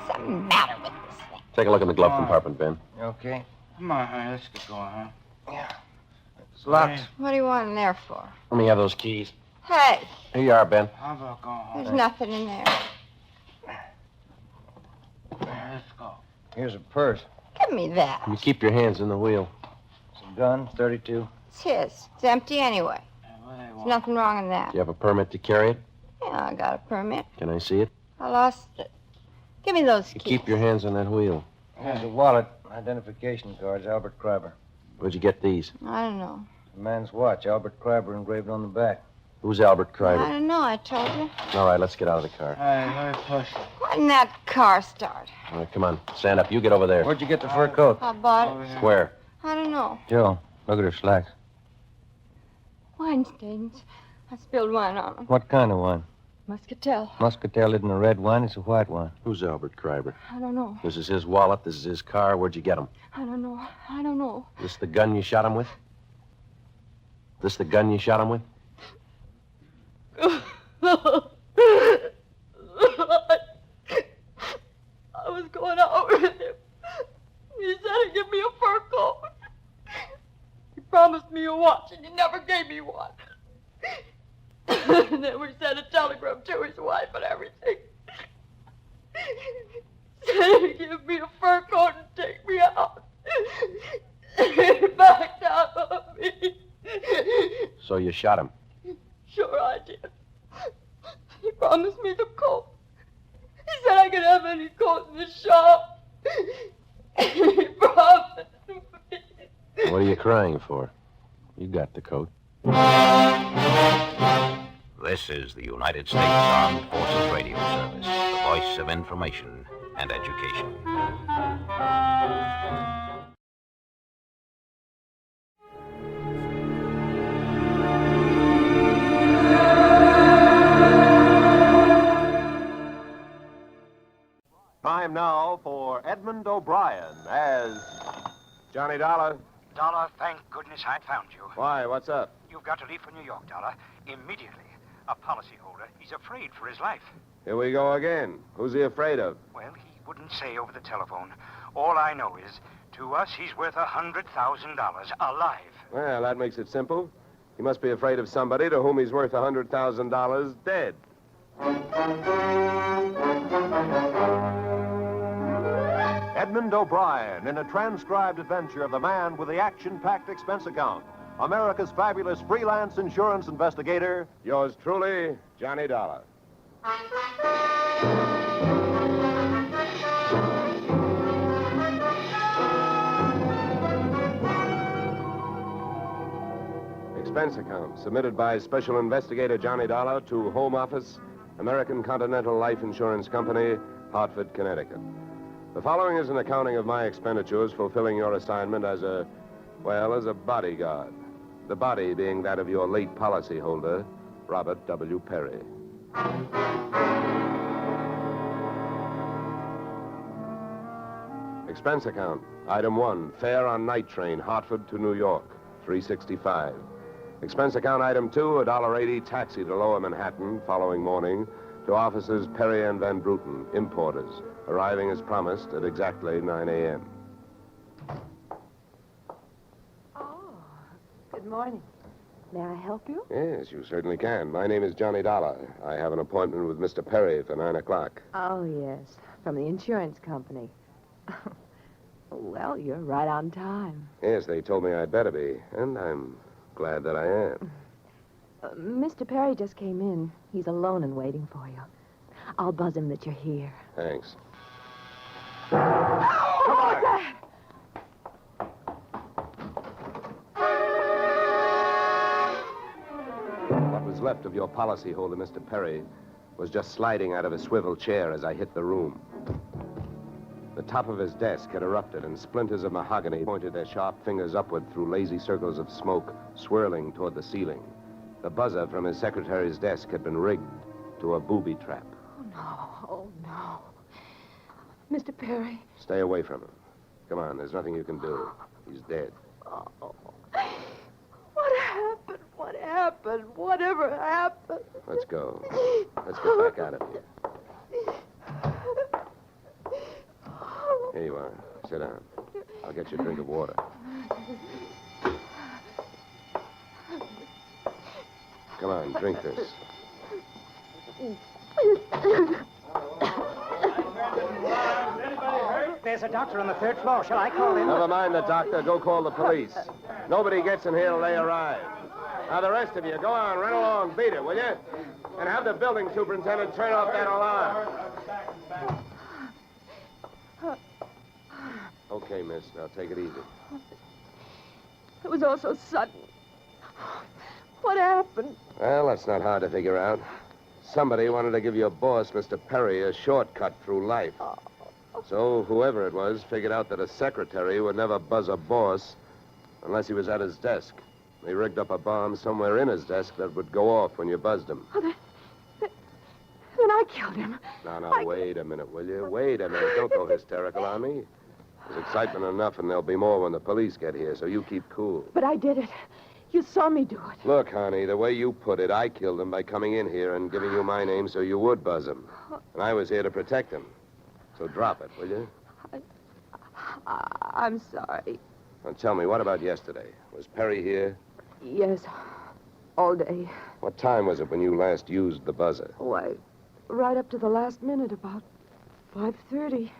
What's the matter with this thing? Take a look in the glove compartment, Ben. Okay. Come on, honey, let's get going, huh? Yeah. It's locked. What do you want in there for? Let me have those keys. Hey, Here you are, Ben. How about going home? there's nothing in there. Let's go. Here's a purse. Give me that. You keep your hands in the wheel. Some gun, 32. It's his. It's empty anyway. What do they There's want? nothing wrong in that. Do you have a permit to carry it? Yeah, I got a permit. Can I see it? I lost it. Give me those You keys. keep your hands on that wheel. Here's a wallet, identification cards, Albert Kreiber. Where'd you get these? I don't know. A man's watch, Albert Kreiber engraved on the back. Who's Albert I Kreiber? don't know, I told you. All right, let's get out of the car. Hey, let me push it. Why didn't that car start? All right, come on. Stand up. You get over there. Where'd you get the fur coat? I bought it. Where? I don't know. Joe, look at her slacks. Wine stains. I spilled wine on them. What kind of wine? Muscatel. Muscatel isn't a red wine, it's a white wine. Who's Albert Kreiber? I don't know. This is his wallet. This is his car. Where'd you get him? I don't know. I don't know. This the gun you shot him with? This the gun you shot him with? I was going out with him. He said he'd give me a fur coat. He promised me a watch, and he never gave me one. And then we sent a telegram to his wife and everything. Said he'd give me a fur coat and take me out. He backed out on me. So you shot him. Sure I did. He promised me the coat. He said I could have any coat in the shop. He promised me. What are you crying for? You got the coat. This is the United States Armed Forces Radio Service, the voice of information and education. Time now for Edmund O'Brien as Johnny Dollar. Dollar, thank goodness I found you. Why, what's up? You've got to leave for New York, Dollar, immediately. A policyholder, he's afraid for his life. Here we go again. Who's he afraid of? Well, he wouldn't say over the telephone. All I know is, to us, he's worth $100,000 alive. Well, that makes it simple. He must be afraid of somebody to whom he's worth $100,000 dead. Edmund O'Brien in a transcribed adventure of the man with the action-packed expense account. America's fabulous freelance insurance investigator. Yours truly, Johnny Dollar. Expense account submitted by Special Investigator Johnny Dollar to Home Office, American Continental Life Insurance Company, Hartford, Connecticut. The following is an accounting of my expenditures fulfilling your assignment as a bodyguard. The body being that of your late policyholder, Robert W. Perry. Expense account. Item 1, fare on night train, Hartford to New York, $3.65. Expense account item 2, $1.80 taxi to Lower Manhattan following morning to offices Perry and Van Bruten, importers, arriving as promised at exactly 9 a.m. Good morning. May I help you? Yes, you certainly can. My name is Johnny Dollar. I have an appointment with Mr. Perry for 9 o'clock. Oh, yes. From the insurance company. Well, you're right on time. Yes, they told me I'd better be, and I'm glad that I am. Mr. Perry just came in. He's alone and waiting for you. I'll buzz him that you're here. Thanks. Come on! left of your policyholder, Mr. Perry, was just sliding out of a swivel chair as I hit the room. The top of his desk had erupted, and splinters of mahogany pointed their sharp fingers upward through lazy circles of smoke swirling toward the ceiling. The buzzer from his secretary's desk had been rigged to a booby trap. Oh, no. Mr. Perry. Stay away from him. Come on, there's nothing you can do. He's dead. Oh. What happened? What happened? Whatever happened? Let's go. Let's get back out of here. Here you are. Sit down. I'll get you a drink of water. Come on, drink this. There's a doctor on the third floor. Shall I call him? Never mind the doctor. Go call the police. Nobody gets in here till they arrive. Now, the rest of you, go on, run along, beat it, will you? And have the building superintendent turn off that alarm. Okay, miss. Now, take it easy. It was all so sudden. What happened? Well, that's not hard to figure out. Somebody wanted to give your boss, Mr. Perry, a shortcut through life. So whoever it was figured out that a secretary would never buzz a boss unless he was at his desk. They rigged up a bomb somewhere in his desk that would go off when you buzzed him. Oh, then I killed him. Now, wait a minute, will you? Wait a minute. Don't go hysterical on me. There's excitement enough, and there'll be more when the police get here, so you keep cool. But I did it. You saw me do it. Look, honey, the way you put it, I killed him by coming in here and giving you my name so you would buzz him. And I was here to protect him. So drop it, will you? I'm sorry. Now tell me, what about yesterday? Was Perry here? Yes, all day. What time was it when you last used the buzzer? Oh, right up to the last minute, about 5:30.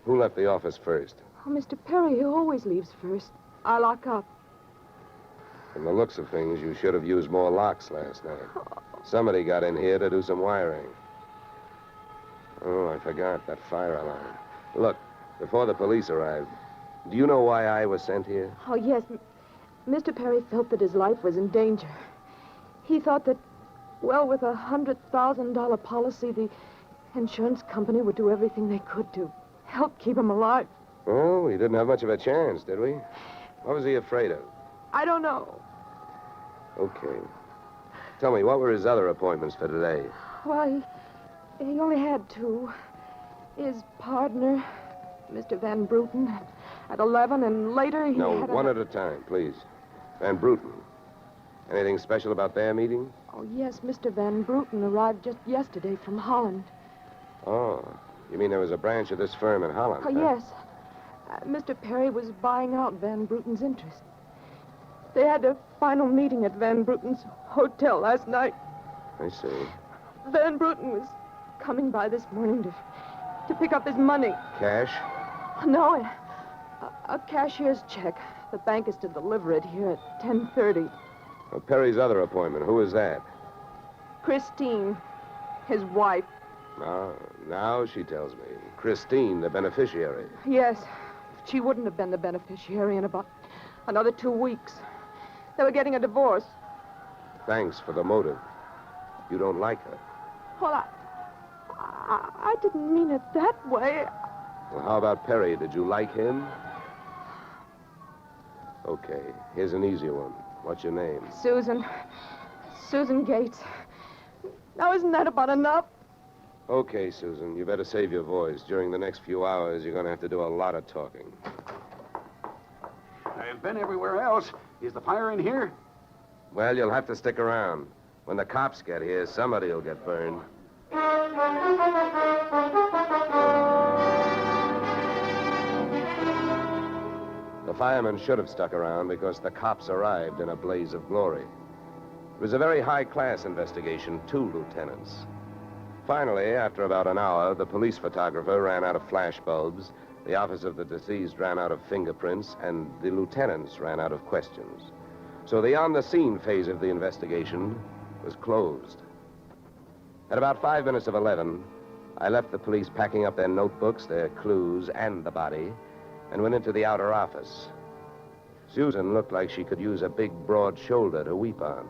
Who left the office first? Oh, Mr. Perry, he always leaves first. I lock up. From the looks of things, you should have used more locks last night. Somebody got in here to do some wiring. Oh, I forgot that fire alarm. Look, before the police arrived, do you know why I was sent here? Oh, yes. Mr. Perry felt that his life was in danger. He thought that, well, with a $100,000 policy, the insurance company would do everything they could to help keep him alive. Oh, we didn't have much of a chance, did we? What was he afraid of? I don't know. Okay. Tell me, what were his other appointments for today? Well, he only had two. His partner, Mr. Van Bruten, at 11, and later he No, had one at a time, please. Van Bruten. Anything special about their meeting? Oh, yes, Mr. Van Bruten arrived just yesterday from Holland. Oh, you mean there was a branch of this firm in Holland? Oh, huh? yes. Mr. Perry was buying out Van Bruten's interest. They had a final meeting at Van Bruten's hotel last night. I see. Van Bruten was coming by this morning to pick up his money. Cash? No, a cashier's check. The bank is to deliver it here at 10:30. Well, Perry's other appointment, who is that? Christine, his wife. Now she tells me. Christine, the beneficiary. Yes, she wouldn't have been the beneficiary in about another 2 weeks. They were getting a divorce. Thanks for the motive. You don't like her. Well, I didn't mean it that way. Well, how about Perry? Did you like him? Okay, here's an easy one. What's your name? Susan Gates. Now, isn't that about enough? Okay, Susan, you better save your voice. During the next few hours, you're going to have to do a lot of talking. I've been everywhere else. Is the fire in here? Well, you'll have to stick around. When the cops get here, somebody will get burned. The firemen should have stuck around because the cops arrived in a blaze of glory. It was a very high-class investigation, 2 lieutenants. Finally, after about an hour, the police photographer ran out of flash bulbs, the office of the deceased ran out of fingerprints, and the lieutenants ran out of questions. So the on-the-scene phase of the investigation was closed. At about 5 minutes of 11, I left the police packing up their notebooks, their clues, and the body, and went into the outer office. Susan looked like she could use a big, broad shoulder to weep on.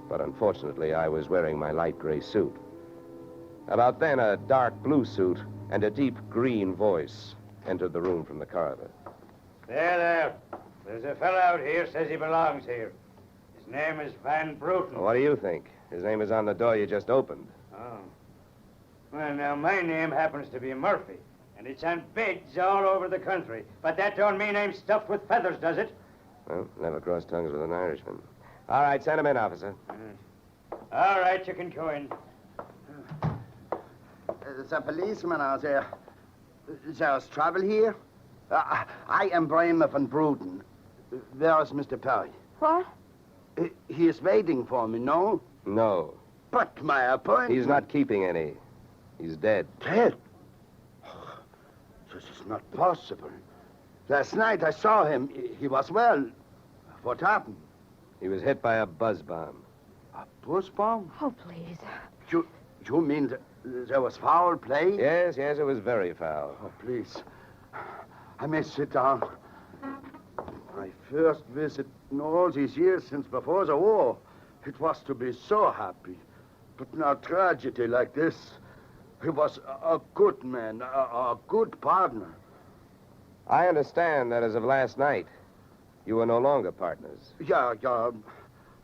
But unfortunately, I was wearing my light gray suit. About then, a dark blue suit and a deep green voice entered the room from the corridor. There. There's a fellow out here says he belongs here. His name is Van Bruten. What do you think? His name is on the door you just opened. Oh. Well, now, my name happens to be Murphy, and it's on bids all over the country. But that don't mean I'm stuffed with feathers, does it? Well, never cross tongues with an Irishman. All right, send him in, officer. All right, you can go in. The policeman out there. There's trouble here? I am Raymond Van Bruten. Where is Mr. Perry? What? He is waiting for me, no? No. But my appointment... He's not keeping any. He's dead. Dead? This is not possible. Last night I saw him. He was well. What happened? He was hit by a buzz bomb. A buzz bomb? Oh, please. You mean there was foul play? Yes, it was very foul. Oh, please. I may sit down. My first visit in all these years since before the war. It was to be so happy. But now tragedy like this. He was a good man, a good partner. I understand that as of last night, you were no longer partners. Yeah.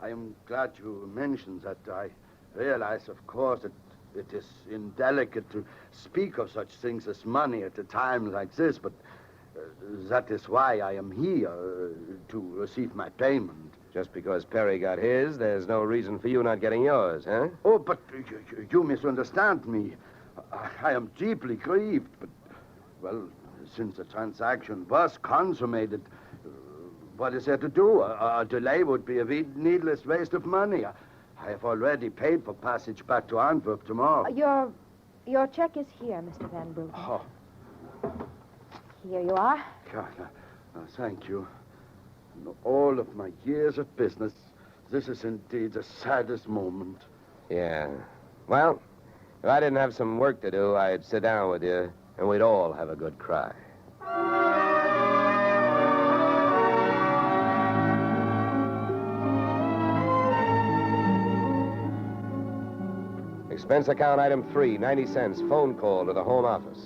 I am glad you mentioned that. I realize, of course, that it is indelicate to speak of such things as money at a time like this, but that is why I am here, to receive my payment. Just because Perry got his, there's no reason for you not getting yours, huh? Oh, but you misunderstand me. I am deeply grieved, but, well, since the transaction was consummated, what is there to do? A delay would be a needless waste of money. I have already paid for passage back to Antwerp tomorrow. Your check is here, Mr. Van Bruten. Oh. Here you are. Thank you. In all of my years of business, this is indeed the saddest moment. Yeah. Well, if I didn't have some work to do, I'd sit down with you, and we'd all have a good cry. Expense account item 3, 90 cents. Phone call to the home office.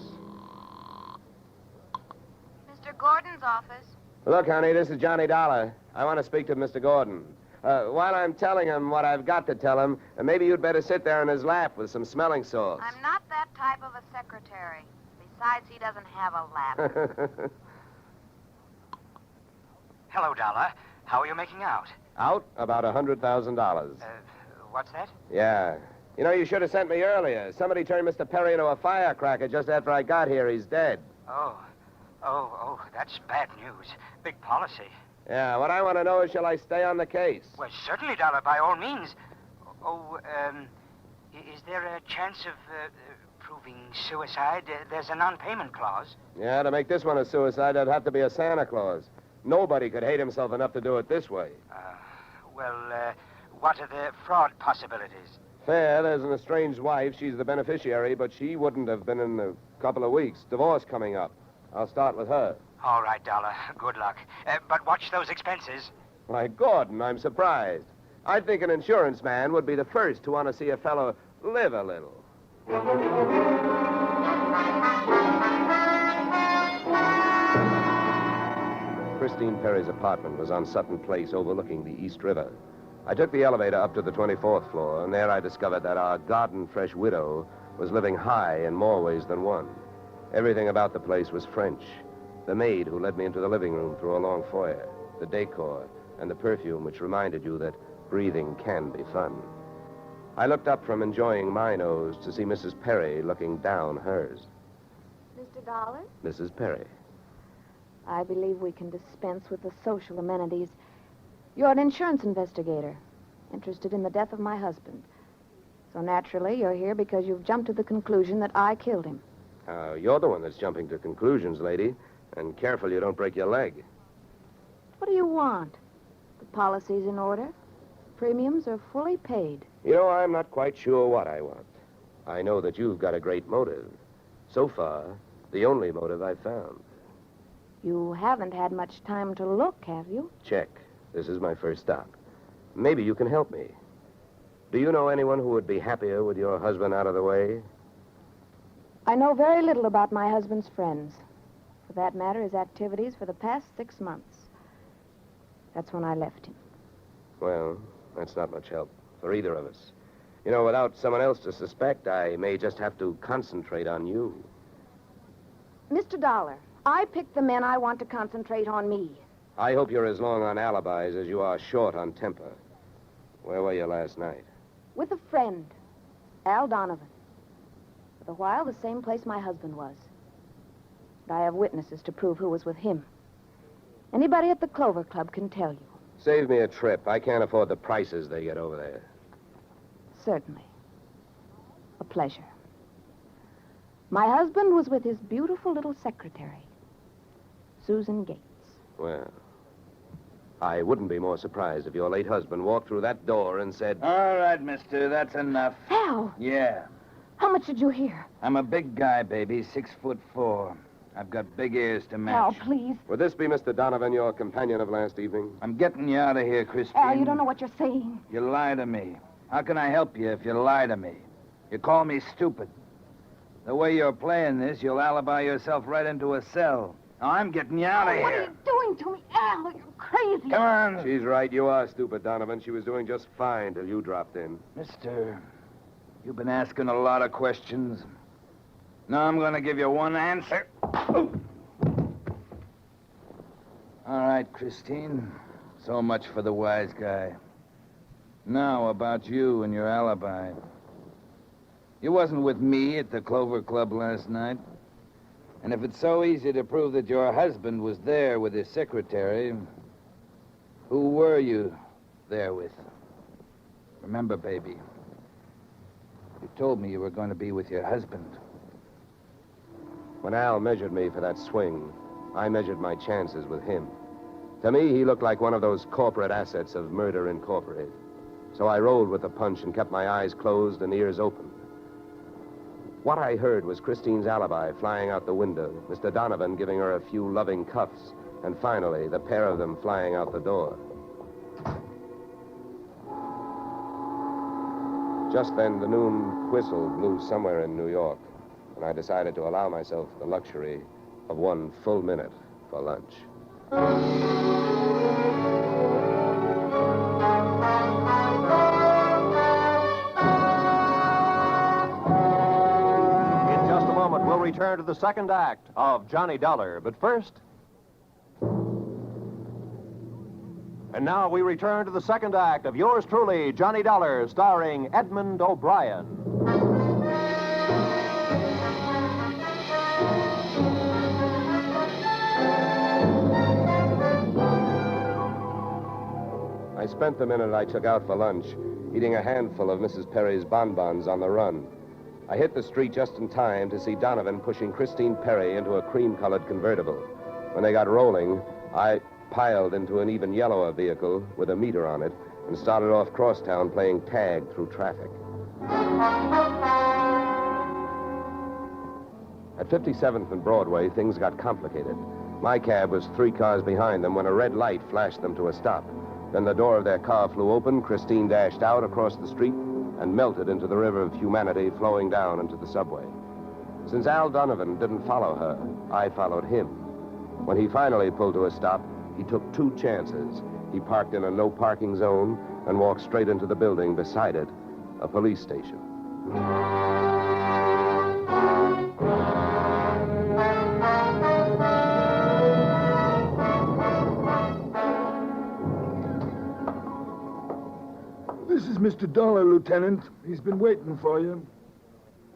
Mr. Gordon's office. Look, honey, this is Johnny Dollar. I want to speak to Mr. Gordon. While I'm telling him what I've got to tell him, maybe you'd better sit there in his lap with some smelling salts. I'm not that type of a secretary. Besides, he doesn't have a lap. Hello, Dollar. How are you making out? Out? About $100,000. What's that? Yeah. You know, you should have sent me earlier. Somebody turned Mr. Perry into a firecracker just after I got here. He's dead. Oh, that's bad news. Big policy. Yeah, what I want to know is, shall I stay on the case? Well, certainly, Dollar, by all means. Is there a chance of proving suicide? There's a non-payment clause. Yeah, to make this one a suicide, there'd have to be a Santa Claus. Nobody could hate himself enough to do it this way. What are the fraud possibilities? Fair, there's an estranged wife. She's the beneficiary, but she wouldn't have been in a couple of weeks. Divorce coming up. I'll start with her. All right, Dollar. Good luck. But watch those expenses. Why, Gordon, I'm surprised. I'd think an insurance man would be the first to want to see a fellow live a little. Christine Perry's apartment was on Sutton Place overlooking the East River. I took the elevator up to the 24th floor, and there I discovered that our garden-fresh widow was living high in more ways than one. Everything about the place was French. The maid who led me into the living room through a long foyer, the decor, and the perfume which reminded you that breathing can be fun. I looked up from enjoying my nose to see Mrs. Perry looking down hers. Mr. Dollar, Mrs. Perry. I believe we can dispense with the social amenities. You're an insurance investigator, interested in the death of my husband. So naturally, you're here because you've jumped to the conclusion that I killed him. You're the one that's jumping to conclusions, lady. And careful you don't break your leg. What do you want? The policy's in order. Premiums are fully paid. You know, I'm not quite sure what I want. I know that you've got a great motive. So far, the only motive I've found. You haven't had much time to look, have you? Check. This is my first stop. Maybe you can help me. Do you know anyone who would be happier with your husband out of the way? I know very little about my husband's friends. For that matter, his activities for the past 6 months. That's when I left him. Well, that's not much help for either of us. You know, without someone else to suspect, I may just have to concentrate on you. Mr. Dollar, I picked the men I want to concentrate on me. I hope you're as long on alibis as you are short on temper. Where were you last night? With a friend, Al Donovan. For a while, the same place my husband was. And I have witnesses to prove who was with him. Anybody at the Clover Club can tell you. Save me a trip. I can't afford the prices they get over there. Certainly. A pleasure. My husband was with his beautiful little secretary, Susan Gates. Well, I wouldn't be more surprised if your late husband walked through that door and said... All right, mister, that's enough. Al! Yeah. How much did you hear? I'm a big guy, baby, 6'4". I've got big ears to match. Al, please. Would this be Mr. Donovan, your companion of last evening? I'm getting you out of here, Christine. Al, you don't know what you're saying. You lie to me. How can I help you if you lie to me? You call me stupid. The way you're playing this, you'll alibi yourself right into a cell. Now, I'm getting you out of What are here. you doing to me, Al? You're crazy. Come on. She's right. You are stupid, Donovan. She was doing just fine till you dropped in. Mister, you've been asking a lot of questions. Now I'm going to give you one answer. All right, Christine. So much for the wise guy. Now, about you and your alibi. You wasn't with me at the Clover Club last night. And if it's so easy to prove that your husband was there with his secretary, who were you there with? Remember, baby, you told me you were going to be with your husband. When Al measured me for that swing, I measured my chances with him. To me, he looked like one of those corporate assets of Murder Incorporated. So I rolled with the punch and kept my eyes closed and ears open. What I heard was Christine's alibi flying out the window, Mr. Donovan giving her a few loving cuffs, and finally, the pair of them flying out the door. Just then, the noon whistle blew somewhere in New York, and I decided to allow myself the luxury of 1 full minute for lunch. In just a moment, we'll return to the second act of Johnny Dollar. But first... And now we return to the second act of yours truly, Johnny Dollar, starring Edmund O'Brien. I spent the minute I took out for lunch eating a handful of Mrs. Perry's bonbons on the run. I hit the street just in time to see Donovan pushing Christine Perry into a cream-colored convertible. When they got rolling, I piled into an even yellower vehicle with a meter on it and started off crosstown playing tag through traffic. At 57th and Broadway, things got complicated. My cab was 3 cars behind them when a red light flashed them to a stop. Then the door of their car flew open, Christine dashed out across the street and melted into the river of humanity flowing down into the subway. Since Al Donovan didn't follow her, I followed him. When he finally pulled to a stop, he took 2 chances. He parked in a no-parking zone and walked straight into the building beside it, a police station. This is Mr. Dollar, Lieutenant. He's been waiting for you.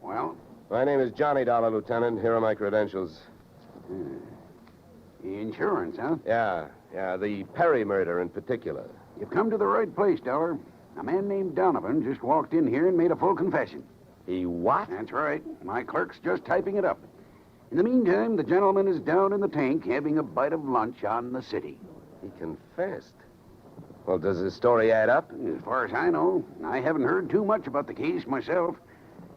Well? My name is Johnny Dollar, Lieutenant. Here are my credentials. Insurance, huh? Yeah, the Perry murder in particular. You've come to the right place, Dollar. A man named Donovan just walked in here and made a full confession. He what? That's right. My clerk's just typing it up. In the meantime, the gentleman is down in the tank having a bite of lunch on the city. He confessed. Well, does his story add up? As far as I know, I haven't heard too much about the case myself.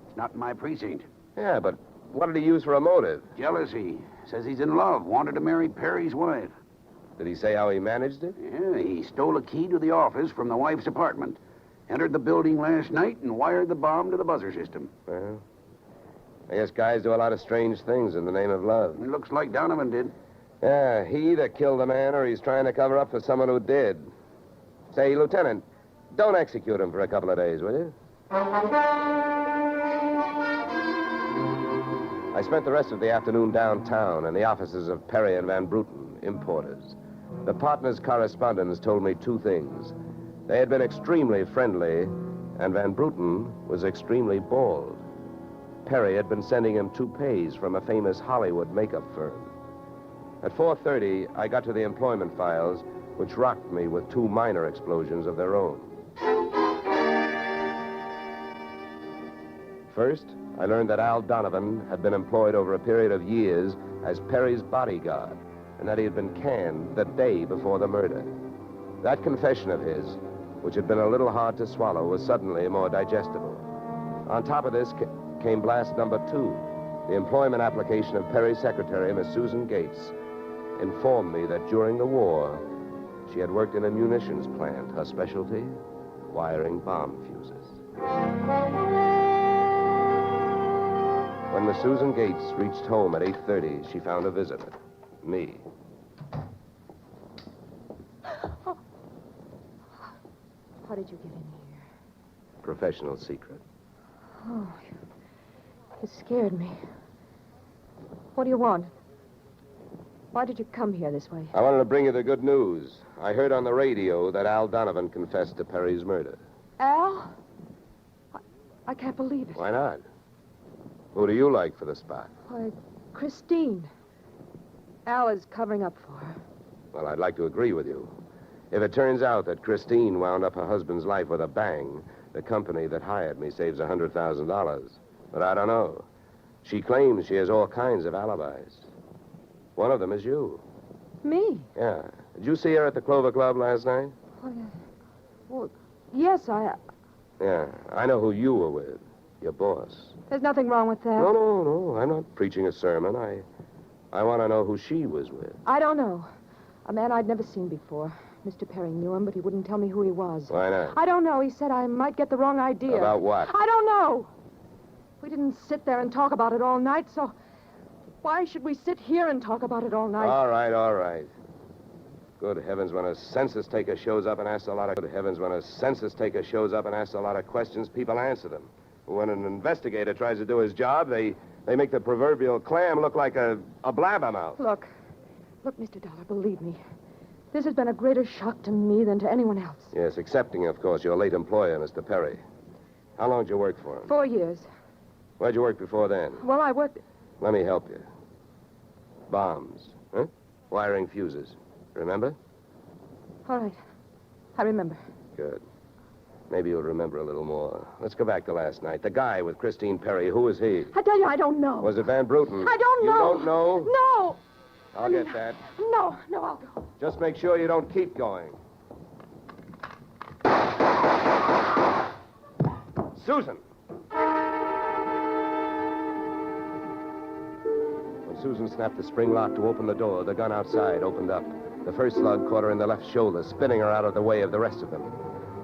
It's not in my precinct. Yeah, but what did he use for a motive? Jealousy. Says he's in love, wanted to marry Perry's wife. Did he say how he managed it? Yeah, he stole a key to the office from the wife's apartment. Entered the building last night and wired the bomb to the buzzer system. Well, I guess guys do a lot of strange things in the name of love. It looks like Donovan did. Yeah, he either killed the man or he's trying to cover up for someone who did. Say, Lieutenant, don't execute him for a couple of days, will you? I spent the rest of the afternoon downtown in the offices of Perry and Van Bruten, importers. The partners' correspondents told me two things. They had been extremely friendly, and Van Bruten was extremely bald. Perry had been sending him toupees from a famous Hollywood makeup firm. At 4:30, I got to the employment files, which rocked me with two minor explosions of their own. First, I learned that Al Donovan had been employed over a period of years as Perry's bodyguard, and that he had been canned the day before the murder. That confession of his, which had been a little hard to swallow, was suddenly more digestible. On top of this came blast number 2. The employment application of Perry's secretary, Miss Susan Gates, informed me that during the war, she had worked in a munitions plant, her specialty, wiring bomb fuses. When Miss Susan Gates reached home at 8:30, she found a visitor, me. How did you get in here? Professional secret. Oh, you scared me. What do you want? Why did you come here this way? I wanted to bring you the good news. I heard on the radio that Al Donovan confessed to Perry's murder. Al? I can't believe it. Why not? Who do you like for the spot? Why, Christine. Al is covering up for her. Well, I'd like to agree with you. If it turns out that Christine wound up her husband's life with a bang, the company that hired me saves $100,000. But I don't know. She claims she has all kinds of alibis. One of them is you. Me? Yeah. Did you see her at the Clover Club last night? Well, yes, Yeah. I know who you were with. Your boss. There's nothing wrong with that. No. I'm not preaching a sermon. I want to know who she was with. I don't know. A man I'd never seen before. Mr. Perry knew him, but he wouldn't tell me who he was. Why not? I don't know. He said I might get the wrong idea. About what? I don't know. We didn't sit there and talk about it all night, so why should we sit here and talk about it all night? All right. Good heavens, when a census taker shows up and asks a lot of questions, people answer them. When an investigator tries to do his job, they make the proverbial clam look like a blabbermouth. Look, Mr. Dollar, believe me. This has been a greater shock to me than to anyone else. Yes, excepting, of course, your late employer, Mr. Perry. How long did you work for him? 4 years. Where'd you work before then? Well, I worked... Let me help you. Bombs, huh? Wiring fuses. Remember? All right. I remember. Good. Maybe you'll remember a little more. Let's go back to last night. The guy with Christine Perry, who was he? I tell you, I don't know. Was it Van Bruten? I don't know. You don't know? No. I'll get that. No, I'll go. Just make sure you don't keep going. Susan! When Susan snapped the spring lock to open the door, the gun outside opened up. The first slug caught her in the left shoulder, spinning her out of the way of the rest of them.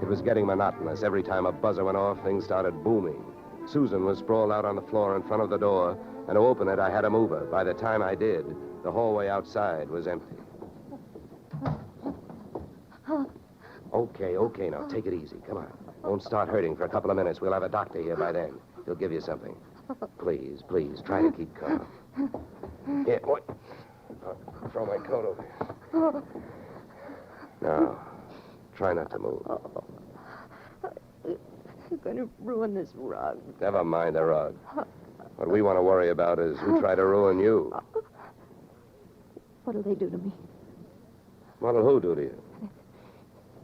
It was getting monotonous. Every time a buzzer went off, things started booming. Susan was sprawled out on the floor in front of the door, and to open it, I had to move her. By the time I did, the hallway outside was empty. Okay, now, take it easy. Come on. Won't start hurting for a couple of minutes. We'll have a doctor here by then. He'll give you something. Please, try to keep calm. Yeah, what? I'll throw my coat over here. Now, try not to move. You're going to ruin this rug. Never mind the rug. What we want to worry about is who tried to ruin you. What'll they do to me? What'll who do to you?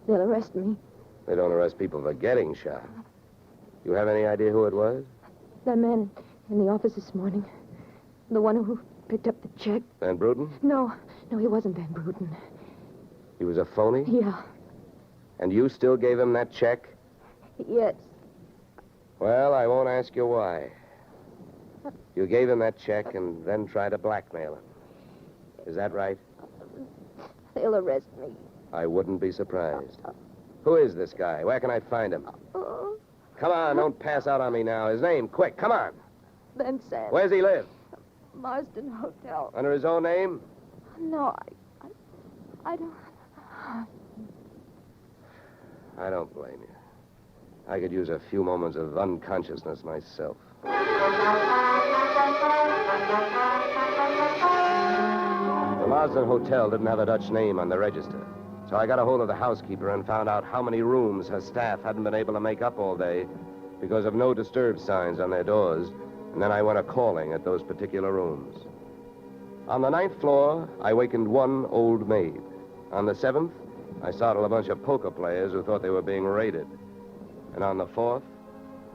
They'll arrest me. They don't arrest people for getting shot. You have any idea who it was? That man in the office this morning. The one who picked up the check. Van Bruten? No, he wasn't Van Bruten. He was a phony? Yeah. And you still gave him that check? Yes. Well, I won't ask you why. You gave him that check and then tried to blackmail him. Is that right? They'll arrest me. I wouldn't be surprised. Who is this guy? Where can I find him? Come on, don't pass out on me now. His name, quick, come on. Ben Sand. Where's he live? Marsden Hotel. Under his own name? No, I don't. I don't blame you. I could use a few moments of unconsciousness myself. The Marsden Hotel didn't have a Dutch name on the register. So I got a hold of the housekeeper and found out how many rooms her staff hadn't been able to make up all day because of no disturb signs on their doors. And then I went a-calling at those particular rooms. On the 9th floor, I wakened one old maid. On the 7th, I startled a bunch of poker players who thought they were being raided. And on the 4th,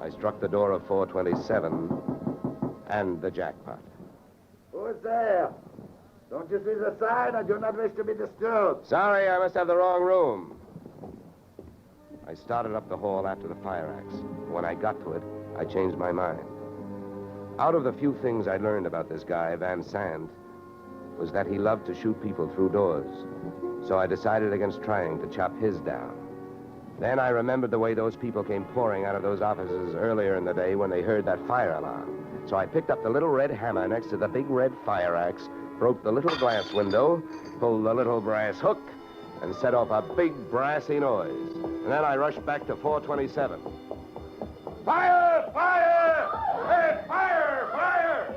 I struck the door of 427 and the jackpot. Who's there? Don't you see the sign? I do not wish to be disturbed. Sorry, I must have the wrong room. I started up the hall after the fire axe. When I got to it, I changed my mind. Out of the few things I learned about this guy, Van Sant, was that he loved to shoot people through doors. So I decided against trying to chop his down. Then I remembered the way those people came pouring out of those offices earlier in the day when they heard that fire alarm. So I picked up the little red hammer next to the big red fire axe, broke the little glass window, pulled the little brass hook, and set off a big brassy noise. And then I rushed back to 427. Fire! Fire! Hey, fire! Fire!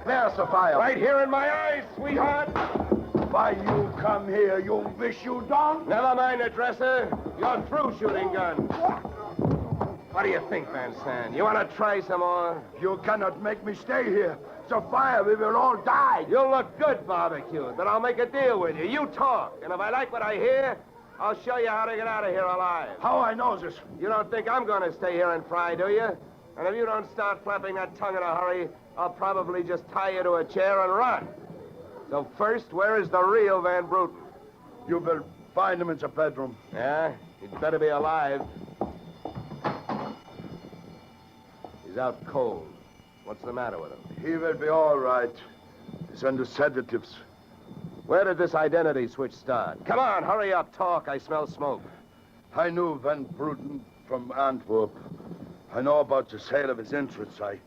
There's the fire. Right here in my eyes, sweetheart. Why you come here, you wish you don't? Never mind the dresser. You're through shooting guns. What do you think, Van Sant? You want to try some more? You cannot make me stay here. It's a fire. We will all die. You'll look good barbecued, but I'll make a deal with you. You talk, and if I like what I hear, I'll show you how to get out of here alive. How I know this? You don't think I'm going to stay here and fry, do you? And if you don't start flapping that tongue in a hurry, I'll probably just tie you to a chair and run. So first, where is the real Van Bruten? You will find him in the bedroom. Yeah? He'd better be alive. He's out cold. What's the matter with him? He will be all right. He's under sedatives. Where did this identity switch start? Come on, hurry up, talk. I smell smoke. I knew Van Bruten from Antwerp. I know about the sale of his interests. I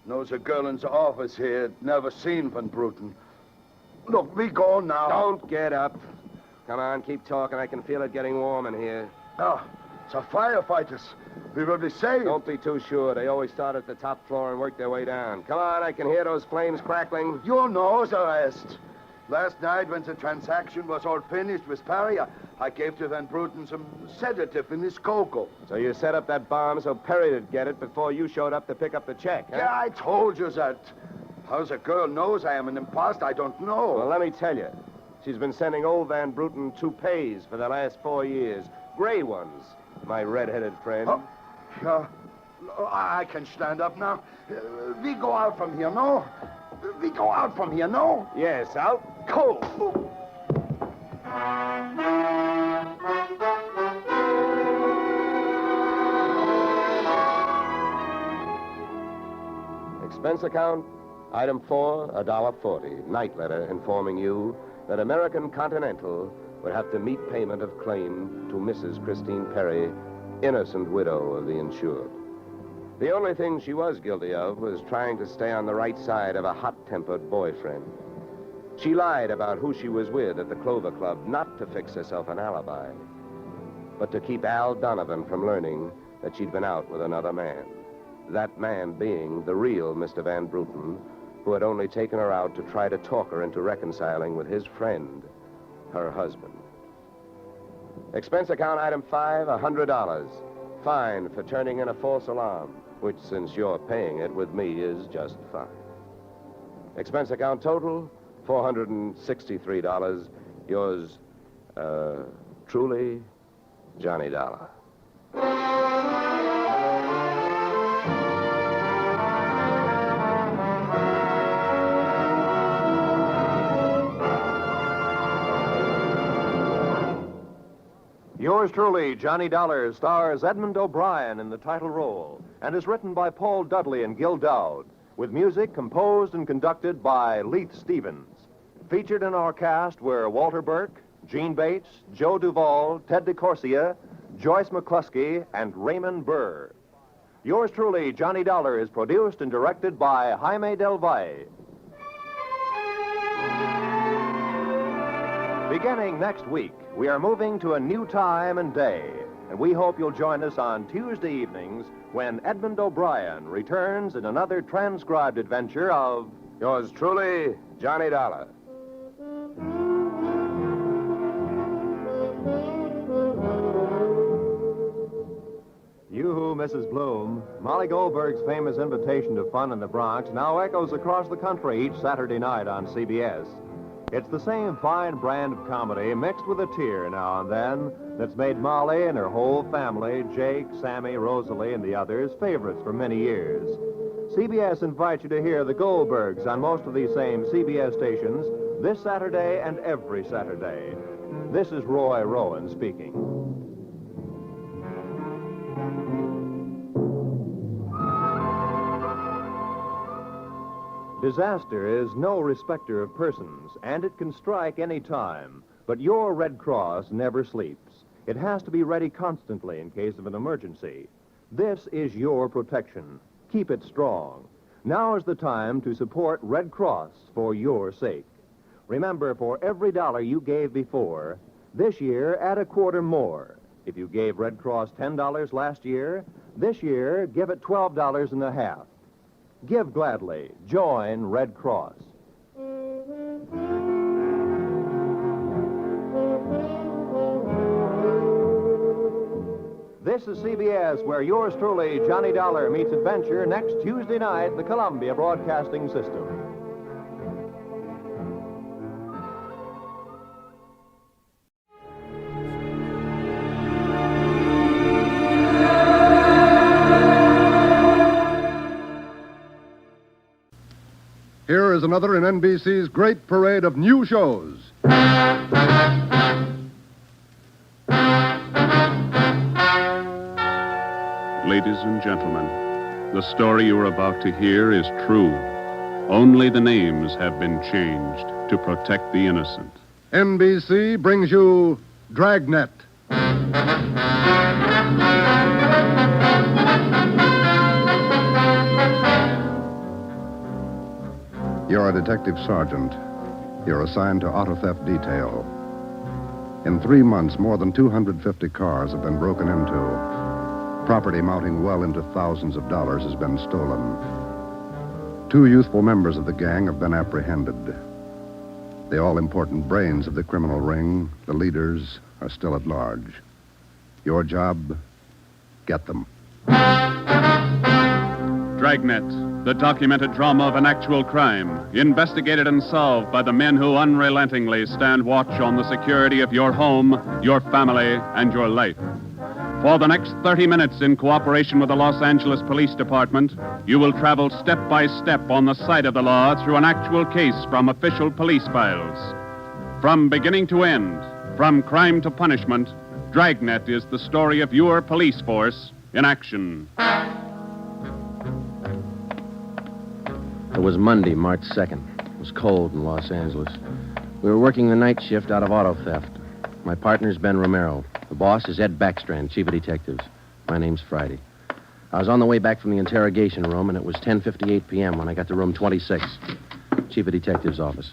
know the girl in the office here had never seen Van Bruten. Look, we go now. Don't get up. Come on, keep talking. I can feel it getting warm in here. Ah, the firefighters. We will be saved. Don't be too sure. They always start at the top floor and work their way down. Come on, I can hear those flames crackling. You know the rest. Last night, when the transaction was all finished with Perry, I gave to Van Bruten some sedative in his cocoa. So you set up that bomb so Perry would get it before you showed up to pick up the check, huh? Yeah, I told you that. How the girl knows I am an imposter, I don't know. Well, let me tell you. She's been sending old Van Bruten toupees for the last 4 years. Gray ones, my red-headed friend. Oh, yeah. I can stand up now. We go out from here, no? We go out from here, no? Yes, out cold. Expense account, item 4, $1.40. Night letter informing you that American Continental would have to meet payment of claim to Mrs. Christine Perry, innocent widow of the insured. The only thing she was guilty of was trying to stay on the right side of a hot-tempered boyfriend. She lied about who she was with at the Clover Club, not to fix herself an alibi, but to keep Al Donovan from learning that she'd been out with another man. That man being the real Mr. Van Bruten, who had only taken her out to try to talk her into reconciling with his friend, her husband. Expense account item 5, $100. Fine for turning in a false alarm, which, since you're paying it with me, is just fine. Expense account total, $463. Yours, truly, Johnny Dollar. Yours truly, Johnny Dollar, stars Edmund O'Brien in the title role and is written by Paul Dudley and Gil Dowd, with music composed and conducted by Leith Stevens. Featured in our cast were Walter Burke, Gene Bates, Joe Duvall, Ted DeCorsia, Joyce McCluskey, and Raymond Burr. Yours truly, Johnny Dollar, is produced and directed by Jaime Del Valle. Beginning next week, we are moving to a new time and day, and we hope you'll join us on Tuesday evenings when Edmund O'Brien returns in another transcribed adventure of Yours truly, Johnny Dollar. Yoo-hoo, Mrs. Bloom. Molly Goldberg's famous invitation to fun in the Bronx now echoes across the country each Saturday night on CBS. It's the same fine brand of comedy mixed with a tear now and then that's made Molly and her whole family, Jake, Sammy, Rosalie, and the others, favorites for many years. CBS invites you to hear the Goldbergs on most of these same CBS stations this Saturday and every Saturday. This is Roy Rowan speaking. Disaster is no respecter of persons, and it can strike any time. But your Red Cross never sleeps. It has to be ready constantly in case of an emergency. This is your protection. Keep it strong. Now is the time to support Red Cross for your sake. Remember, for every dollar you gave before, this year add a quarter more. If you gave Red Cross $10 last year, this year give it $12.50. Give gladly. Join Red Cross. This is CBS, where yours truly, Johnny Dollar, meets adventure next Tuesday night, the Columbia Broadcasting System. Here is another in NBC's great parade of new shows. Ladies and gentlemen, the story you are about to hear is true. Only the names have been changed to protect the innocent. NBC brings you Dragnet. You're a detective sergeant. You're assigned to auto theft detail. In 3 months, more than 250 cars have been broken into. Property amounting well into thousands of dollars has been stolen. 2 youthful members of the gang have been apprehended. The all-important brains of the criminal ring, the leaders, are still at large. Your job, get them. Dragnet, the documented drama of an actual crime, investigated and solved by the men who unrelentingly stand watch on the security of your home, your family, and your life. For the next 30 minutes, in cooperation with the Los Angeles Police Department, you will travel step by step on the side of the law through an actual case from official police files. From beginning to end, from crime to punishment, Dragnet is the story of your police force in action. It was Monday, March 2nd. It was cold in Los Angeles. We were working the night shift out of auto theft. My partner's Ben Romero. The boss is Ed Backstrand, chief of detectives. My name's Friday. I was on the way back from the interrogation room, and it was 10:58 p.m. when I got to room 26, chief of detectives' office.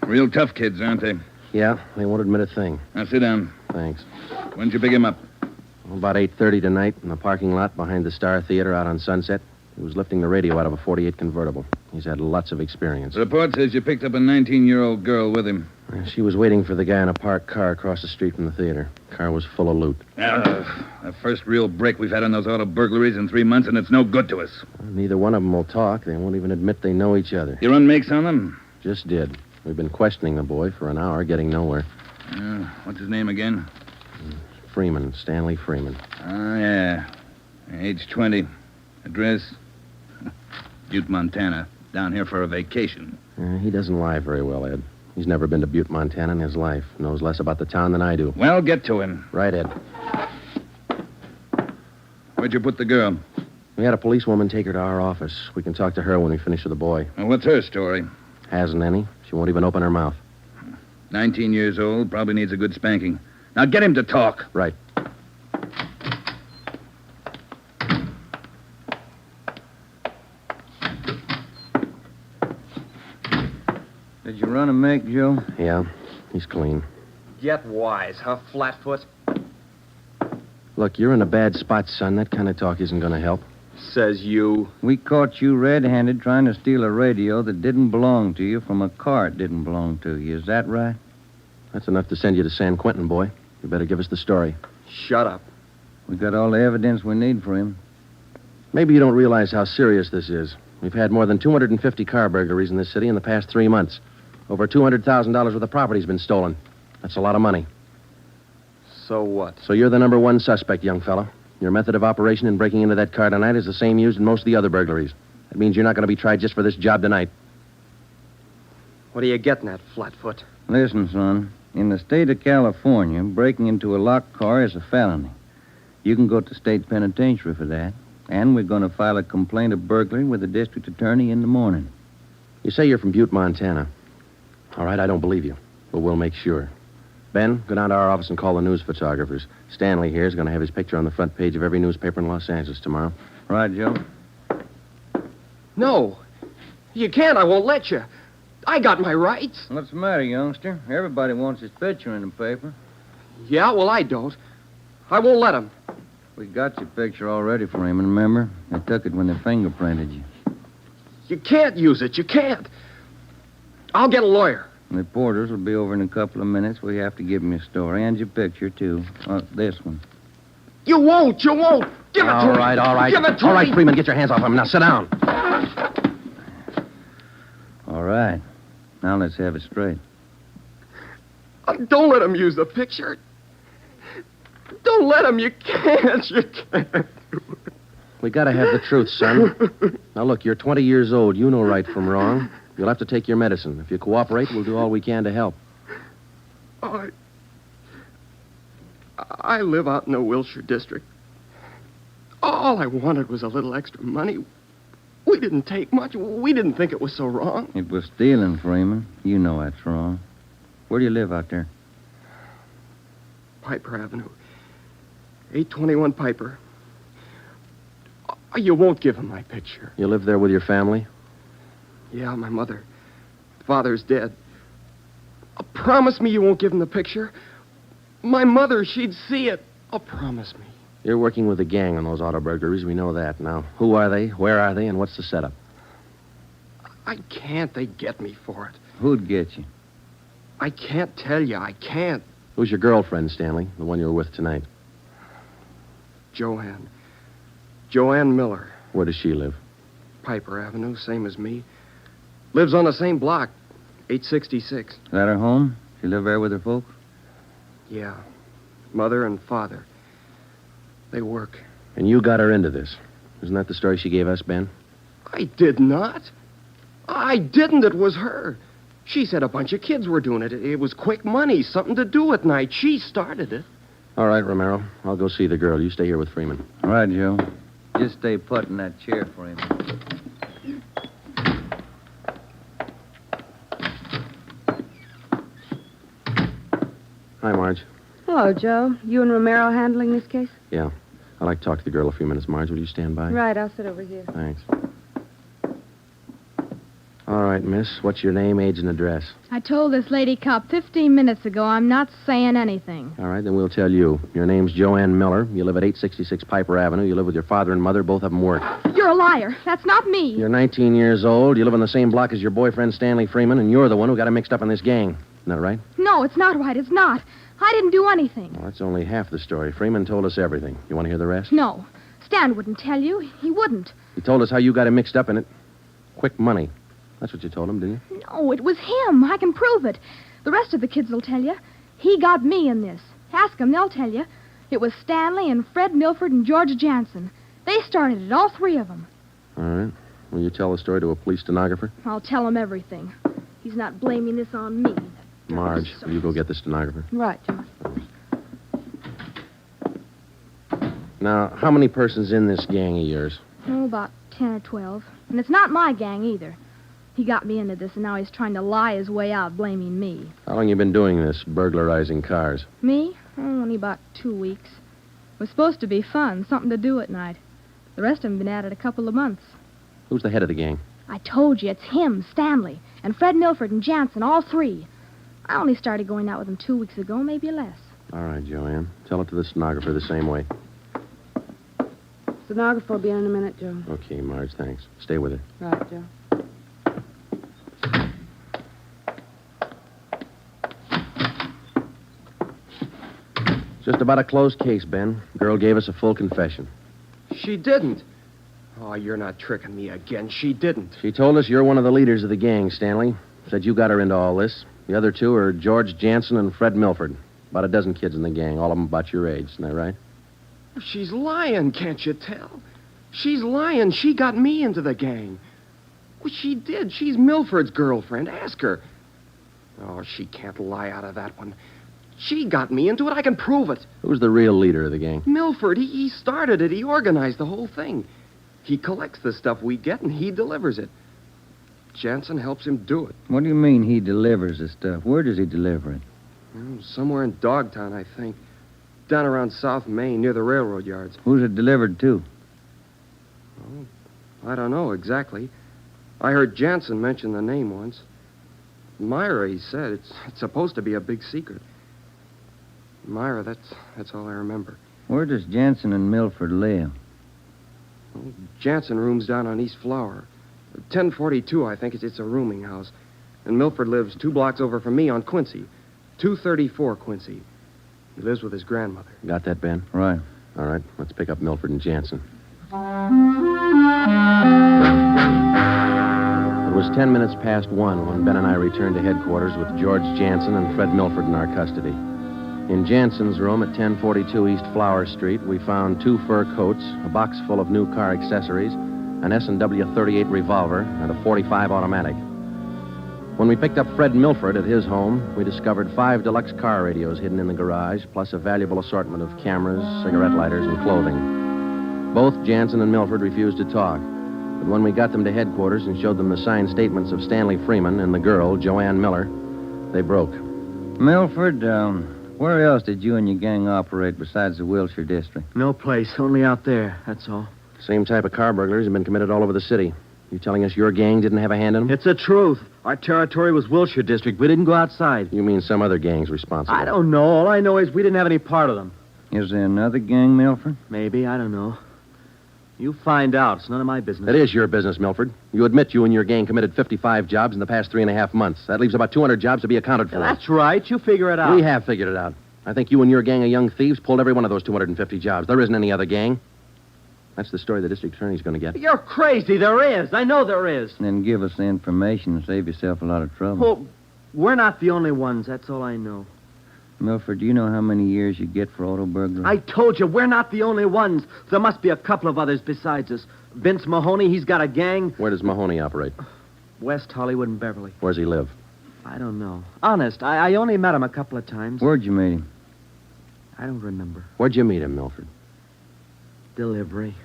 Real tough kids, aren't they? Yeah, they won't admit a thing. Now, sit down. Thanks. When'd you pick him up? About 8:30 tonight in the parking lot behind the Star Theater out on Sunset. He was lifting the radio out of a 48 convertible. He's had lots of experience. The report says you picked up a 19-year-old girl with him. She was waiting for the guy in a parked car across the street from the theater. Car was full of loot. The first real break we've had on those auto burglaries in 3 months, and it's no good to us. Neither one of them will talk. They won't even admit they know each other. You run makes on them? Just did. We've been questioning the boy for an hour, getting nowhere. What's his name again? Freeman, Stanley Freeman. Oh, yeah. Age 20. Address? Butte, Montana. Down here for a vacation. He doesn't lie very well, Ed. He's never been to Butte, Montana in his life. Knows less about the town than I do. Well, get to him. Right, Ed. Where'd you put the girl? We had a policewoman take her to our office. We can talk to her when we finish with the boy. Well, what's her story? Hasn't any. She won't even open her mouth. 19 years old, probably needs a good spanking. Now get him to talk. Right. Did you run a make, Joe? Yeah, he's clean. Get wise, huh, Flatfoot? Look, you're in a bad spot, son. That kind of talk isn't going to help. Says you. We caught you red-handed trying to steal a radio that didn't belong to you from a car it didn't belong to you. Is that right? That's enough to send you to San Quentin, boy. You better give us the story. Shut up. We got all the evidence we need for him. Maybe you don't realize how serious this is. We've had more than 250 car burglaries in this city in the past 3 months. Over $200,000 worth of property's been stolen. That's a lot of money. So what? So you're the number one suspect, young fella. Your method of operation in breaking into that car tonight is the same used in most of the other burglaries. That means you're not going to be tried just for this job tonight. What are you getting at, Flatfoot? Listen, son. In the state of California, breaking into a locked car is a felony. You can go to state penitentiary for that. And we're going to file a complaint of burglary with the district attorney in the morning. You say you're from Butte, Montana. All right, I don't believe you, but we'll make sure. Ben, go down to our office and call the news photographers. Stanley here is going to have his picture on the front page of every newspaper in Los Angeles tomorrow. Right, Joe? No. You can't. I won't let you. I got my rights. What's the matter, youngster? Everybody wants his picture in the paper. Yeah, well, I don't. I won't let him. We got your picture already for him, remember? They took it when they fingerprinted you. You can't use it. You can't. I'll get a lawyer. Reporters will be over in a couple of minutes. We have to give them your story and your picture, too. This one. You won't. You won't. Give it to me. All right. Give it to me. All right, Freeman, get your hands off him. Now, sit down. All right. Now let's have it straight. Don't let him use the picture. Don't let him. You can't. You can't. We got to have the truth, son. Now, look, you're 20 years old. You know right from wrong. You'll have to take your medicine. If you cooperate, we'll do all we can to help. I live out in the Wilshire district. All I wanted was a little extra money. We didn't take much. We didn't think it was so wrong. It was stealing, Freeman. You know that's wrong. Where do you live out there? Piper Avenue. 821 Piper. You won't give him my picture. You live there with your family? Yeah, my mother. Father's dead. Promise me you won't give him the picture. My mother, she'd see it. Promise me. You're working with a gang on those auto burglaries. We know that. Now, who are they? Where are they? And what's the setup? I can't. They get me for it. Who'd get you? I can't tell you. I can't. Who's your girlfriend, Stanley? The one you were with tonight? Joanne. Joanne Miller. Where does she live? Piper Avenue, same as me. Lives on the same block, 866. Is that her home? She live there with her folks? Yeah. Mother and father. They work. And you got her into this. Isn't that the story she gave us, Ben? I did not. I didn't. It was her. She said a bunch of kids were doing it. It was quick money, something to do at night. She started it. All right, Romero. I'll go see the girl. You stay here with Freeman. All right, Joe. Just stay put in that chair for him. Hi, Marge. Hello, Joe. You and Romero handling this case? Yeah. I'd like to talk to the girl a few minutes, Marge. Will you stand by? Right, I'll sit over here. Thanks. All right, miss. What's your name, age, and address? I told this lady cop 15 minutes ago I'm not saying anything. All right, then we'll tell you. Your name's Joanne Miller. You live at 866 Piper Avenue. You live with your father and mother. Both of them work. You're a liar. That's not me. You're 19 years old. You live on the same block as your boyfriend, Stanley Freeman, and you're the one who got him mixed up in this gang. Isn't that right? No, it's not right. It's not. I didn't do anything. Well, that's only half the story. Freeman told us everything. You want to hear the rest? No. Stan wouldn't tell you. He wouldn't. He told us how you got him mixed up in it. Quick money. That's what you told him, didn't you? No, it was him. I can prove it. The rest of the kids will tell you. He got me in this. Ask them, they'll tell you. It was Stanley and Fred Milford and George Jansen. They started it, all three of them. All right. Will you tell the story to a police stenographer? I'll tell him everything. He's not blaming this on me. Marge, will you go get the stenographer? Right, Joe. Now, how many persons in this gang of yours? Oh, about 10 or 12. And it's not my gang, either. He got me into this, and now he's trying to lie his way out, blaming me. How long you been doing this, burglarizing cars? Me? Oh, only about 2 weeks. It was supposed to be fun, something to do at night. The rest of them been at it a couple of months. Who's the head of the gang? I told you, it's him, Stanley, and Fred Milford and Jansen, all three. I only started going out with them 2 weeks ago, maybe less. All right, Joanne. Tell it to the stenographer the same way. Stenographer will be in a minute, Joe. Okay, Marge, thanks. Stay with her. Right, Joe. Just about a closed case, Ben. Girl gave us a full confession. She didn't. Oh, you're not tricking me again. She didn't. She told us you're one of the leaders of the gang, Stanley. Said you got her into all this. The other two are George Jansen and Fred Milford. About a dozen kids in the gang, all of them about your age. Isn't that right? She's lying, can't you tell? She's lying. She got me into the gang. Well, she did. She's Milford's girlfriend. Ask her. Oh, she can't lie out of that one. She got me into it. I can prove it. Who's the real leader of the gang? Milford. He started it. He organized the whole thing. He collects the stuff we get, and he delivers it. Jansen helps him do it. What do you mean he delivers the stuff? Where does he deliver it? Somewhere in Dogtown, I think. Down around South Main, near the railroad yards. Who's it delivered to? I don't know exactly. I heard Jansen mention the name once. Myra, he said. It's supposed to be a big secret. Myra, that's all I remember. Where does Jansen and Milford live? Jansen rooms down on East Flower. 1042, I think. It's a rooming house. And Milford lives 2 blocks over from me on Quincy. 234 Quincy. He lives with his grandmother. Got that, Ben? Right. All right, let's pick up Milford and Jansen. It was 10 minutes past 1 when Ben and I returned to headquarters with George Jansen and Fred Milford in our custody. In Jansen's room at 1042 East Flower Street, we found 2 fur coats, a box full of new car accessories, an S&W .38 revolver, and a .45 automatic. When we picked up Fred Milford at his home, we discovered 5 deluxe car radios hidden in the garage, plus a valuable assortment of cameras, cigarette lighters, and clothing. Both Jansen and Milford refused to talk, but when we got them to headquarters and showed them the signed statements of Stanley Freeman and the girl, Joanne Miller, they broke. Milford, where else did you and your gang operate besides the Wilshire district? No place, only out there, that's all. Same type of car burglaries have been committed all over the city. You telling us your gang didn't have a hand in them? It's the truth. Our territory was Wilshire district. We didn't go outside. You mean some other gang's responsible? I don't know. All I know is we didn't have any part of them. Is there another gang, Milford? Maybe, I don't know. You find out. It's none of my business. It is your business, Milford. You admit you and your gang committed 55 jobs in the past 3.5 months. That leaves about 200 jobs to be accounted for. That's right. You figure it out. We have figured it out. I think you and your gang of young thieves pulled every one of those 250 jobs. There isn't any other gang. That's the story the district attorney's going to get. You're crazy. There is. I know there is. Then give us the information and save yourself a lot of trouble. Well, we're not the only ones. That's all I know. Milford, do you know how many years you get for auto burglary? I told you, we're not the only ones. There must be a couple of others besides us. Vince Mahoney, he's got a gang. Where does Mahoney operate? West Hollywood and Beverly. Where's he live? I don't know. Honest, I only met him a couple of times. Where'd you meet him? I don't remember. Where'd you meet him, Milford? Delivery.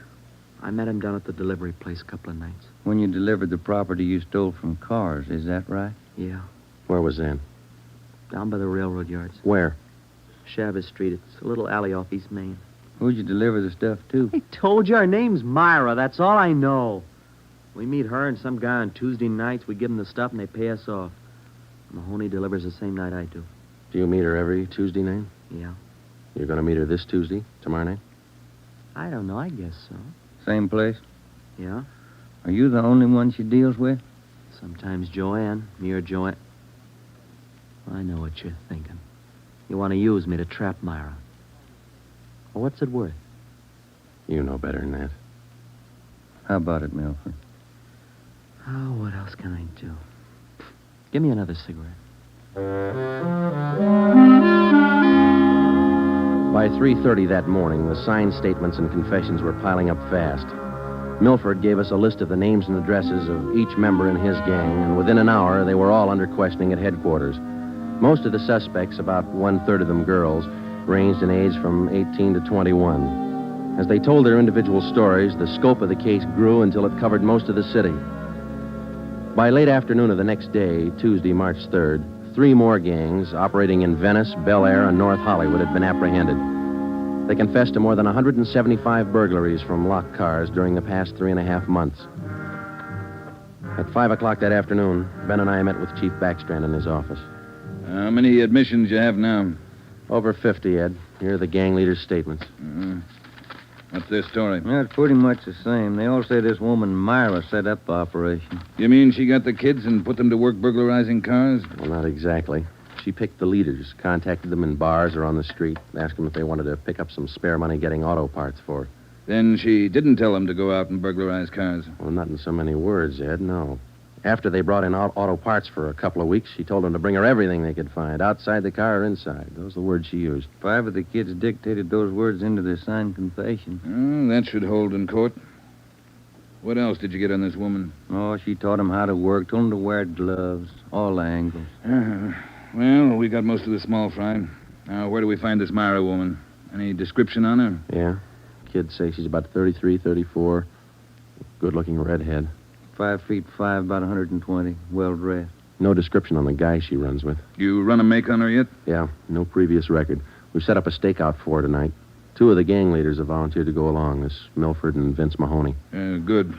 I met him down at the delivery place a couple of nights. When you delivered the property you stole from cars, is that right? Yeah. Where was that? Down by the railroad yards. Where? Chavez Street. It's a little alley off East Main. Who'd you deliver the stuff to? I told you her name's Myra. That's all I know. We meet her and some guy on Tuesday nights. We give them the stuff and they pay us off. Mahoney delivers the same night I do. Do you meet her every Tuesday night? Yeah. You're going to meet her this Tuesday, tomorrow night? I don't know. I guess so. Same place? Yeah. Are you the only one she deals with? Sometimes Joanne. Me or Joanne. I know what you're thinking. You want to use me to trap Myra. Well, what's it worth? You know better than that. How about it, Milford? Oh, what else can I do? Give me another cigarette. By 3:30 that morning, the signed statements and confessions were piling up fast. Milford gave us a list of the names and addresses of each member in his gang, and within an hour, they were all under questioning at headquarters. Most of the suspects, about 1/3 of them girls, ranged in age from 18 to 21. As they told their individual stories, the scope of the case grew until it covered most of the city. By late afternoon of the next day, Tuesday, March 3rd, 3 more gangs operating in Venice, Bel Air, and North Hollywood had been apprehended. They confessed to more than 175 burglaries from locked cars during the past 3.5 months. At 5 o'clock that afternoon, Ben and I met with Chief Backstrand in his office. How many admissions you have now? Over 50, Ed. Here are the gang leaders' statements. What's their story? Yeah, it's pretty much the same. They all say this woman, Myra, set up the operation. You mean she got the kids and put them to work burglarizing cars? Well, not exactly. She picked the leaders, contacted them in bars or on the street, asked them if they wanted to pick up some spare money getting auto parts for. Then she didn't tell them to go out and burglarize cars. Well, not in so many words, Ed, no. After they brought in auto parts for a couple of weeks, she told them to bring her everything they could find, outside the car or inside. Those are the words she used. 5 of the kids dictated those words into their signed confession. That should hold in court. What else did you get on this woman? Oh, she taught them how to work, told them to wear gloves, all angles. Well, we got most of the small fry. Now, where do we find this Myra woman? Any description on her? Yeah. Kids say she's about 33, 34. Good-looking redhead. 5'5", about 120, well-dressed. No description on the guy she runs with. You run a make on her yet? Yeah, no previous record. We've set up a stakeout for her tonight. 2 of the gang leaders have volunteered to go along, this Milford and Vince Mahoney. Good.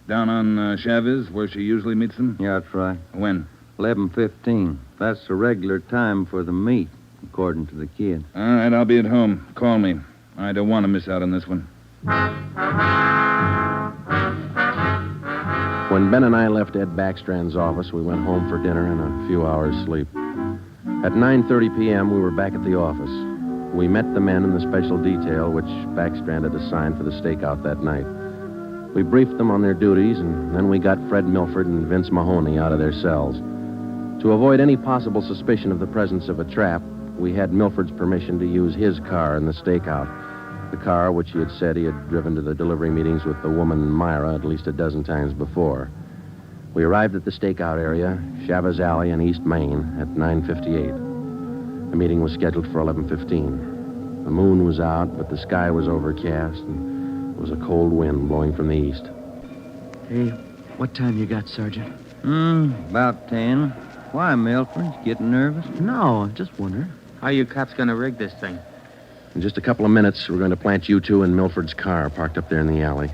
Down on Chavez, where she usually meets them? Yeah, that's right. When? 11:15. That's the regular time for the meet, according to the kid. All right, I'll be at home. Call me. I don't want to miss out on this one. When Ben and I left Ed Backstrand's office, we went home for dinner and a few hours' sleep. At 9:30 p.m., we were back at the office. We met the men in the special detail which Backstrand had assigned for the stakeout that night. We briefed them on their duties, and then we got Fred Milford and Vince Mahoney out of their cells. To avoid any possible suspicion of the presence of a trap, we had Milford's permission to use his car in the stakeout. The car which he had said he had driven to the delivery meetings with the woman Myra at least a dozen times before. We arrived at the stakeout area, Chavez Alley in East Main, at 9:58. The meeting was scheduled for 11:15. The moon was out, but the sky was overcast, and there was a cold wind blowing from the east. Hey, what time you got, Sergeant? About 10. Why, Milford? Getting nervous? No, I'm just wondering. How you cops gonna rig this thing? In just a couple of minutes, we're going to plant you 2 in Milford's car parked up there in the alley.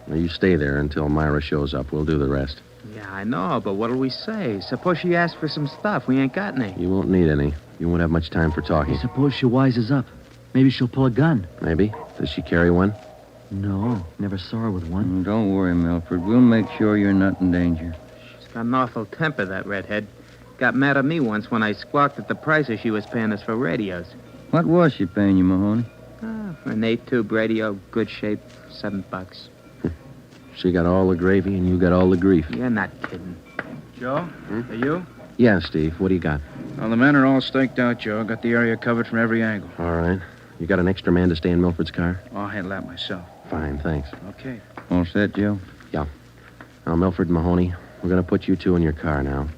Now, you stay there until Myra shows up. We'll do the rest. Yeah, I know, but what'll we say? Suppose she asks for some stuff. We ain't got any. You won't need any. You won't have much time for talking. Hey, suppose she wises up. Maybe she'll pull a gun. Maybe. Does she carry one? No, never saw her with one. Don't worry, Milford. We'll make sure you're not in danger. She's got an awful temper, that redhead. Got mad at me once when I squawked at the prices she was paying us for radios. What was she paying you, Mahoney? For an 8-tube radio, good shape, $7. She got all the gravy and you got all the grief. You're not kidding. Joe, are you? Yeah, Steve. What do you got? Well, the men are all staked out, Joe. Got the area covered from every angle. All right. You got an extra man to stay in Milford's car? I'll handle that myself. Fine, thanks. Okay. All set, Joe? Yeah. Now, Milford and Mahoney, we're going to put you 2 in your car now.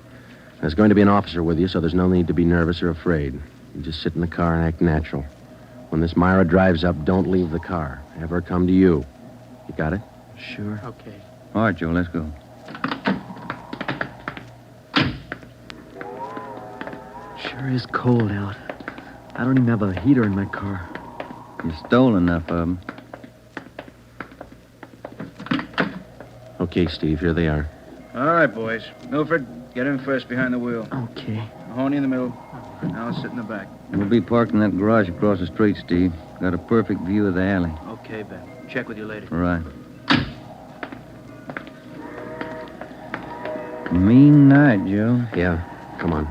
There's going to be an officer with you, so there's no need to be nervous or afraid. You just sit in the car and act natural. When this Myra drives up, don't leave the car. Have her come to you. You got it? Sure. Okay. All right, Joe, let's go. Sure is cold out. I don't even have a heater in my car. You stole enough of them. Okay, Steve, here they are. All right, boys. Milford, get in first behind the wheel. Okay. Mahoney in the middle. I'll sit in the back. We'll be parked in that garage across the street, Steve. Got a perfect view of the alley. Okay, Ben. Check with you later. Right. Mean night, Joe. Yeah, come on.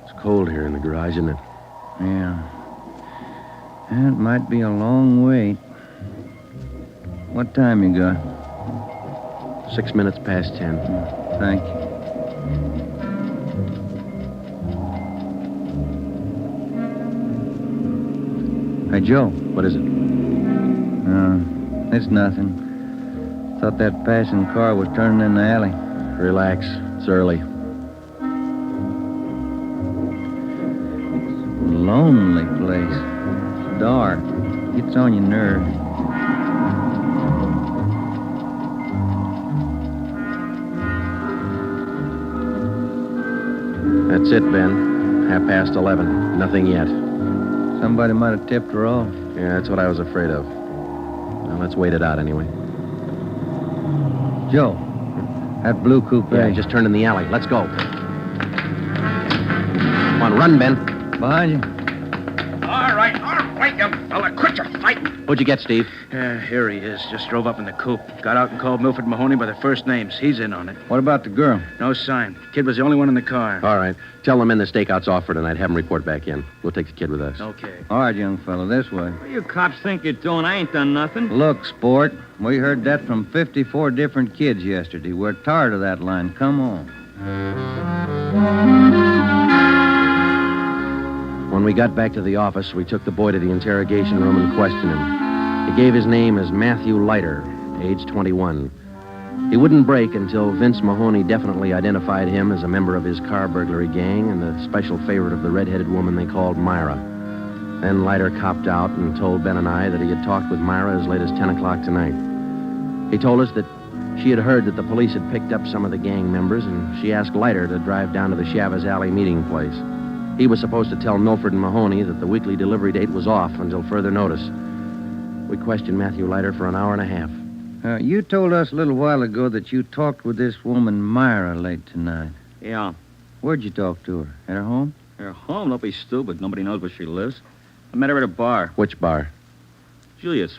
It's cold here in the garage, isn't it? Yeah. It might be a long wait. What time you got? 6 minutes past 10. Thank you. Hey, Joe. What is it? It's nothing. Thought that passing car was turning in the alley. Relax. It's early. Lonely place. dark. Gets on your nerves. That's it, Ben. 11:30. Nothing yet. Somebody might have tipped her off. Yeah, that's what I was afraid of. Well, let's wait it out anyway. Joe, that blue coupe. Yeah, just turned in the alley. Let's go. Come on, run, Ben. Behind you. All right, you fella. Quit your fighting. What'd you get, Steve? Here he is. Just drove up in the coupe. Got out and called Milford Mahoney by their first names. He's in on it. What about the girl? No sign. Kid was the only one in the car. All right. Tell them in the stakeout's off for tonight. Have him report back in. We'll take the kid with us. Okay. All right, young fella, this way. What do you cops think you're doing? I ain't done nothing. Look, sport, we heard that from 54 different kids yesterday. We're tired of that line. Come on. When we got back to the office, we took the boy to the interrogation room and questioned him. He gave his name as Matthew Leiter, age 21. He wouldn't break until Vince Mahoney definitely identified him as a member of his car burglary gang and the special favorite of the red-headed woman they called Myra. Then Leiter copped out and told Ben and I that he had talked with Myra as late as 10 o'clock tonight. He told us that she had heard that the police had picked up some of the gang members, and she asked Leiter to drive down to the Chavez Alley meeting place. He was supposed to tell Milford and Mahoney that the weekly delivery date was off until further notice. We questioned Matthew Leiter for an hour and a half. You told us a little while ago that you talked with this woman, Myra, late tonight. Yeah. Where'd you talk to her? At her home? Her home? Don't be stupid. Nobody knows where she lives. I met her at a bar. Which bar? Julius,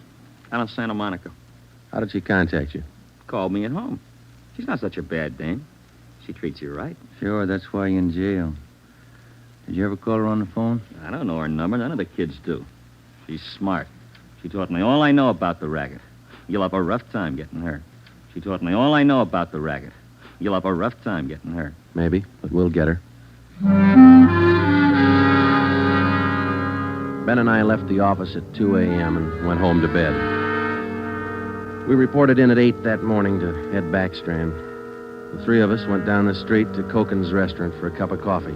out in Santa Monica. How did she contact you? Called me at home. She's not such a bad dame. She treats you right. Sure, that's why you're in jail. Did you ever call her on the phone? I don't know her number. None of the kids do. She's smart. She taught me all I know about the racket. You'll have a rough time getting her. She taught me all I know about the racket. You'll have a rough time getting her. Maybe, but we'll get her. Ben and I left the office at 2 a.m. and went home to bed. We reported in at 8 that morning to head back Strand. The three of us went down the street to Koken's restaurant for a cup of coffee.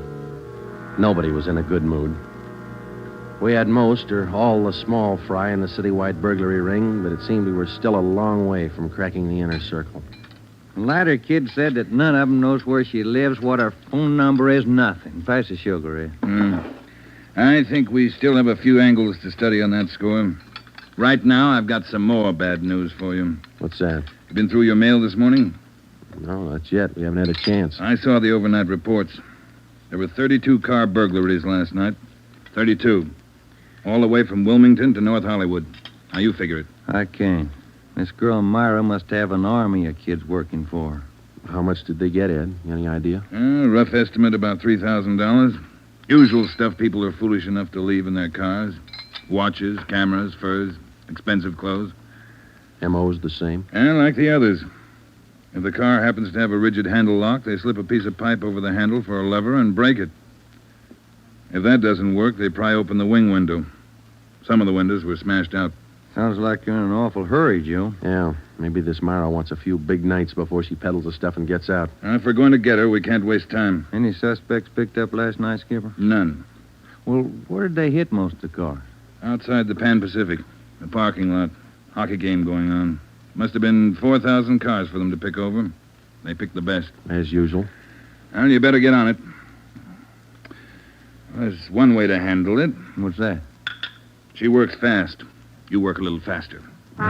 Nobody was in a good mood. We had most or all the small fry in the citywide burglary ring, but it seemed we were still a long way from cracking the inner circle. The latter kid said that none of them knows where she lives, what her phone number is, nothing. Pass the sugar, Ed. I think we still have a few angles to study on that score. Right now, I've got some more bad news for you. What's that? You been through your mail this morning? No, not yet. We haven't had a chance. I saw the overnight reports. There were 32 car burglaries last night. 32. All the way from Wilmington to North Hollywood. Now, you figure it. I can't. This girl Myra must have an army of kids working for her. How much did they get, Ed? Any idea? Rough estimate, about $3,000. Usual stuff people are foolish enough to leave in their cars. Watches, cameras, furs, expensive clothes. M.O.'s the same? And like the others. If the car happens to have a rigid handle lock, they slip a piece of pipe over the handle for a lever and break it. If that doesn't work, they pry open the wing window. Some of the windows were smashed out. Sounds like you're in an awful hurry, Joe. Yeah, maybe this Myra wants a few big nights before she peddles the stuff and gets out. If we're going to get her, we can't waste time. Any suspects picked up last night, Skipper? None. Well, where did they hit most of the cars? Outside the Pan Pacific. The parking lot. Hockey game going on. Must have been 4,000 cars for them to pick over. They picked the best. As usual. Well, you better get on it. There's one way to handle it. What's that? She works fast. You work a little faster. We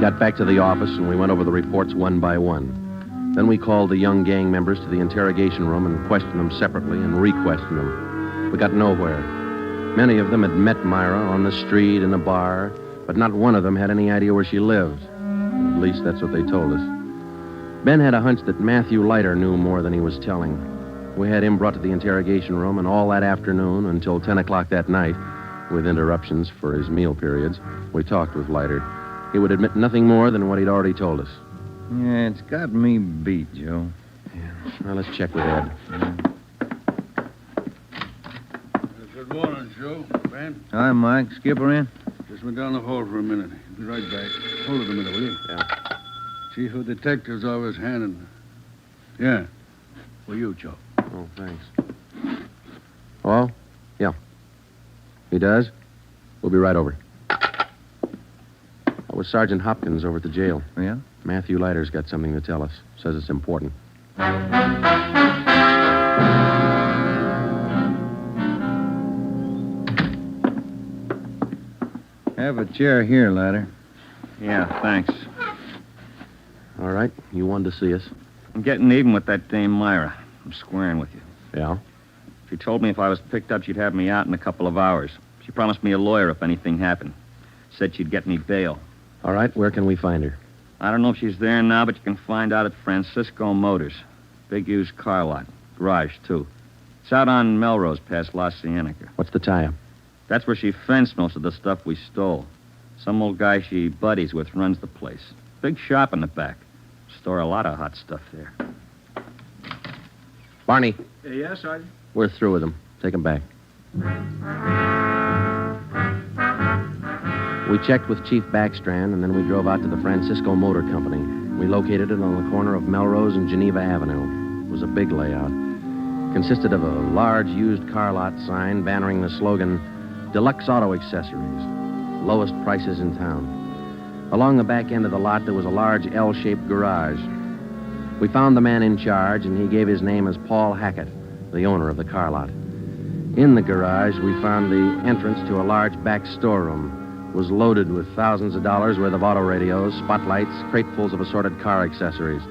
got back to the office and we went over the reports one by one. Then we called the young gang members to the interrogation room and questioned them separately and re-questioned them. We got nowhere. Many of them had met Myra on the street, in a bar, but not one of them had any idea where she lived. At least that's what they told us. Ben had a hunch that Matthew Leiter knew more than he was telling. We had him brought to the interrogation room, and all that afternoon until 10 o'clock that night, with interruptions for his meal periods, we talked with Leiter. He would admit nothing more than what he'd already told us. Yeah, it's got me beat, Joe. Yeah. Well, let's check with Ed. Good morning, Joe. Ben? Hi, Mike. Skipper in? Just went down the hall for a minute. Be right back. Hold it a minute, will you? Yeah. Chief of Detectives Office, Hannon. Yeah. For you, Joe. Oh, thanks. Well, yeah. He does? We'll be right over. I was Sergeant Hopkins over at the jail. Yeah? Matthew Leiter's got something to tell us. Says it's important. Have a chair here, Leiter. Yeah, thanks. All right. You wanted to see us. I'm getting even with that dame Myra. I'm squaring with you. Yeah? She told me if I was picked up, she'd have me out in a couple of hours. She promised me a lawyer if anything happened. Said she'd get me bail. All right. Where can we find her? I don't know if she's there now, but you can find out at Francisco Motors. Big used car lot. Garage, too. It's out on Melrose past La Cienega. What's the tie-up? That's where she fenced most of the stuff we stole. Some old guy she buddies with runs the place. Big shop in the back. Store a lot of hot stuff there. Barney, Yes, Sergeant? we're through with them. Take them back. We checked with Chief Backstrand, and then we drove out to the Francisco Motor Company. We located it on the corner of Melrose and Geneva Avenue. It was a big layout. Consisted of a large used car lot sign bannering the slogan, Deluxe Auto Accessories, lowest prices in town. Along the back end of the lot, there was a large L-shaped garage. We found the man in charge, and he gave his name as Paul Hackett, the owner of the car lot. In the garage, we found the entrance to a large back storeroom. It was loaded with thousands of dollars worth of auto radios, spotlights, cratefuls of assorted car accessories.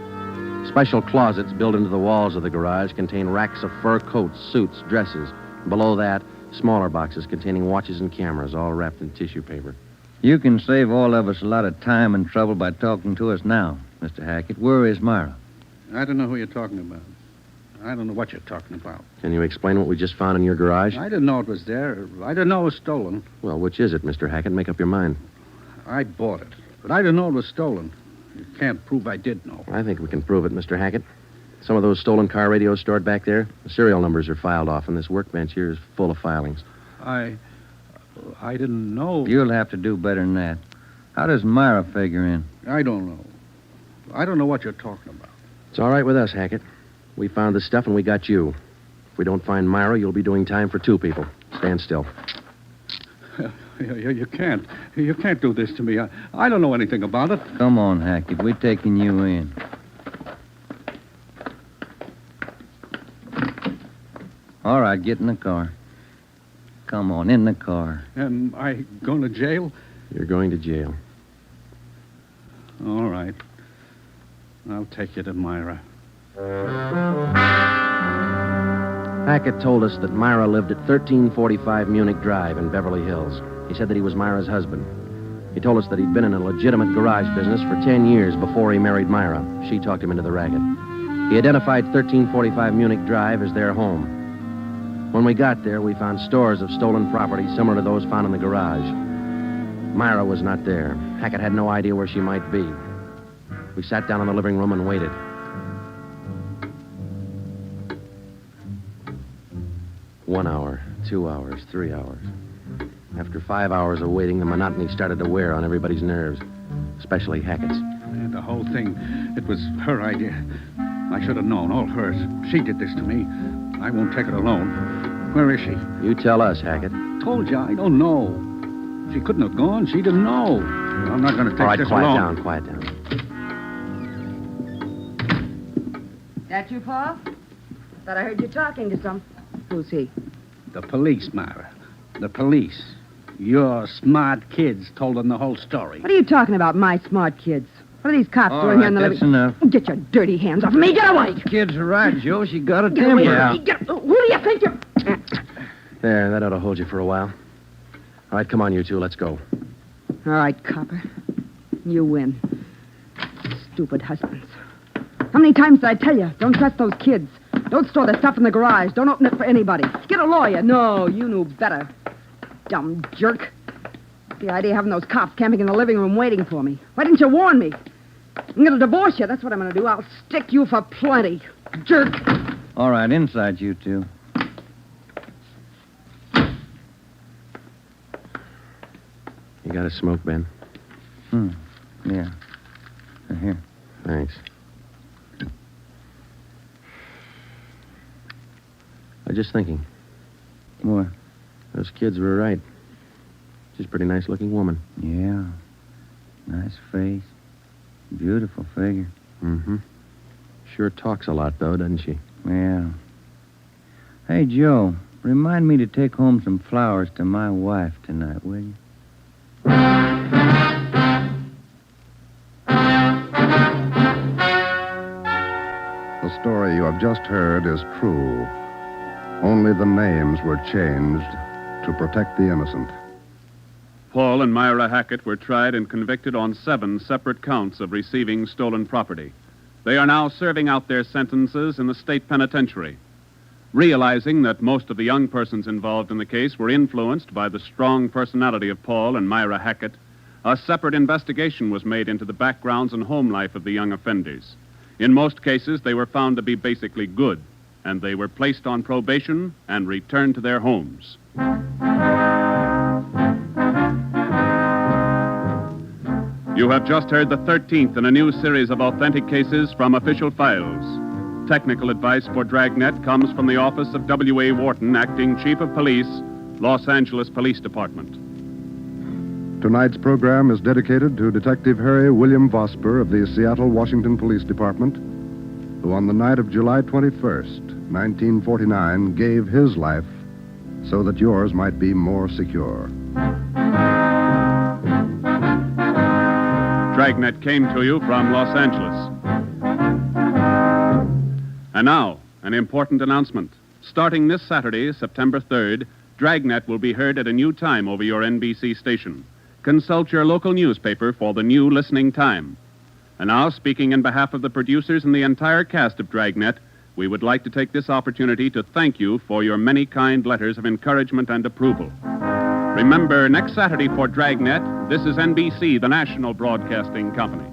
Special closets built into the walls of the garage contain racks of fur coats, suits, dresses. Below that, smaller boxes containing watches and cameras, all wrapped in tissue paper. You can save all of us a lot of time and trouble by talking to us now, Mr. Hackett. Where is Myra? I don't know who you're talking about. I don't know what you're talking about. Can you explain what we just found in your garage? I didn't know it was there. I didn't know it was stolen. Well, which is it, Mr. Hackett? Make up your mind. I bought it, but I didn't know it was stolen. You can't prove I did know. I think we can prove it, Mr. Hackett. Some of those stolen car radios stored back there, the serial numbers are filed off, and this workbench here is full of filings. I didn't know. You'll have to do better than that. How does Myra figure in? I don't know. I don't know what you're talking about. It's all right with us, Hackett. We found the stuff and we got you. If we don't find Myra, you'll be doing time for 2 people. Stand still. You can't. You can't do this to me. I don't know anything about it. Come on, Hackett. We're taking you in. All right, get in the car. Come on, in the car. Am I going to jail? You're going to jail. All right. I'll take you to Myra. Hackett told us that Myra lived at 1345 Munich Drive in Beverly Hills. He said that he was Myra's husband. He told us that he'd been in a legitimate garage business for 10 years before he married Myra. She talked him into the racket. He identified 1345 Munich Drive as their home. When we got there, we found stores of stolen property similar to those found in the garage. Myra was not there. Hackett had no idea where she might be. We sat down in the living room and waited. One hour, 2 hours, 3 hours. After 5 hours of waiting, the monotony started to wear on everybody's nerves, especially Hackett's. And the whole thing, it was her idea. I should have known, all hers. She did this to me. I won't take it alone. Where is she? You tell us, Hackett. Told you, I don't know. She couldn't have gone. She didn't know. I'm not going to take All right, this quiet alone. down, quiet down. That you, Paul? Thought I heard you talking to some. Who's he? The police, Myra. The police. Your smart kids told them the whole story. What are you talking about, my smart kids? What are these cops doing here in the that's living... enough. Get your dirty hands off me. Get away. Kids are right, Joe. She got a Get temper. away from me. Who do you think you're... There, that ought to hold you for a while. All right, come on, you two. Let's go. All right, copper. You win. Stupid husbands. How many times did I tell you? Don't trust those kids. Don't store the stuff in the garage. Don't open it for anybody. Get a lawyer. No, you knew better. Dumb jerk. The idea of having those cops camping in the living room waiting for me. Why didn't you warn me? I'm going to divorce you. That's what I'm going to do. I'll stick you for plenty. Jerk. All right, inside you two. You got a smoke, Ben? Yeah. Here. Thanks. I was just thinking. What? Those kids were right. She's a pretty nice-looking woman. Yeah. Nice face. Beautiful figure. Mm-hmm. Sure talks a lot, though, doesn't she? Yeah. Hey, Joe, remind me to take home some flowers to my wife tonight, will you? The story you have just heard is true. Only the names were changed to protect the innocent. Paul and Myra Hackett were tried and convicted on 7 separate counts of receiving stolen property. They are now serving out their sentences in the state penitentiary. Realizing that most of the young persons involved in the case were influenced by the strong personality of Paul and Myra Hackett, a separate investigation was made into the backgrounds and home life of the young offenders. In most cases, they were found to be basically good, and they were placed on probation and returned to their homes. You have just heard the 13th in a new series of authentic cases from official files. Technical advice for Dragnet comes from the office of W.A. Wharton, Acting Chief of Police, Los Angeles Police Department. Tonight's program is dedicated to Detective Harry William Vosper of the Seattle, Washington Police Department, who on the night of July 21st, 1949, gave his life so that yours might be more secure. Dragnet came to you from Los Angeles. And now, an important announcement. Starting this Saturday, September 3rd, Dragnet will be heard at a new time over your NBC station. Consult your local newspaper for the new listening time. And now, speaking in behalf of the producers and the entire cast of Dragnet, we would like to take this opportunity to thank you for your many kind letters of encouragement and approval. Remember, next Saturday for Dragnet, this is NBC, the national broadcasting company.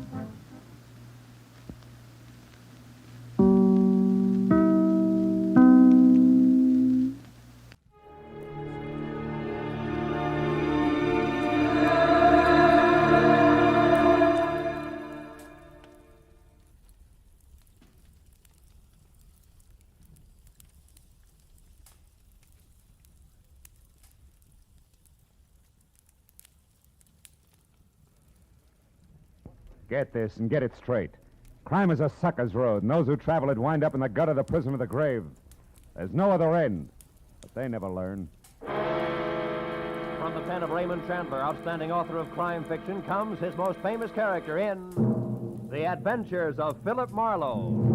Get this and get it straight. Crime is a sucker's road, and those who travel it wind up in the gut of the prison of the grave. There's no other end, but they never learn. From the pen of Raymond Chandler, outstanding author of crime fiction, comes his most famous character in The Adventures of Philip Marlowe.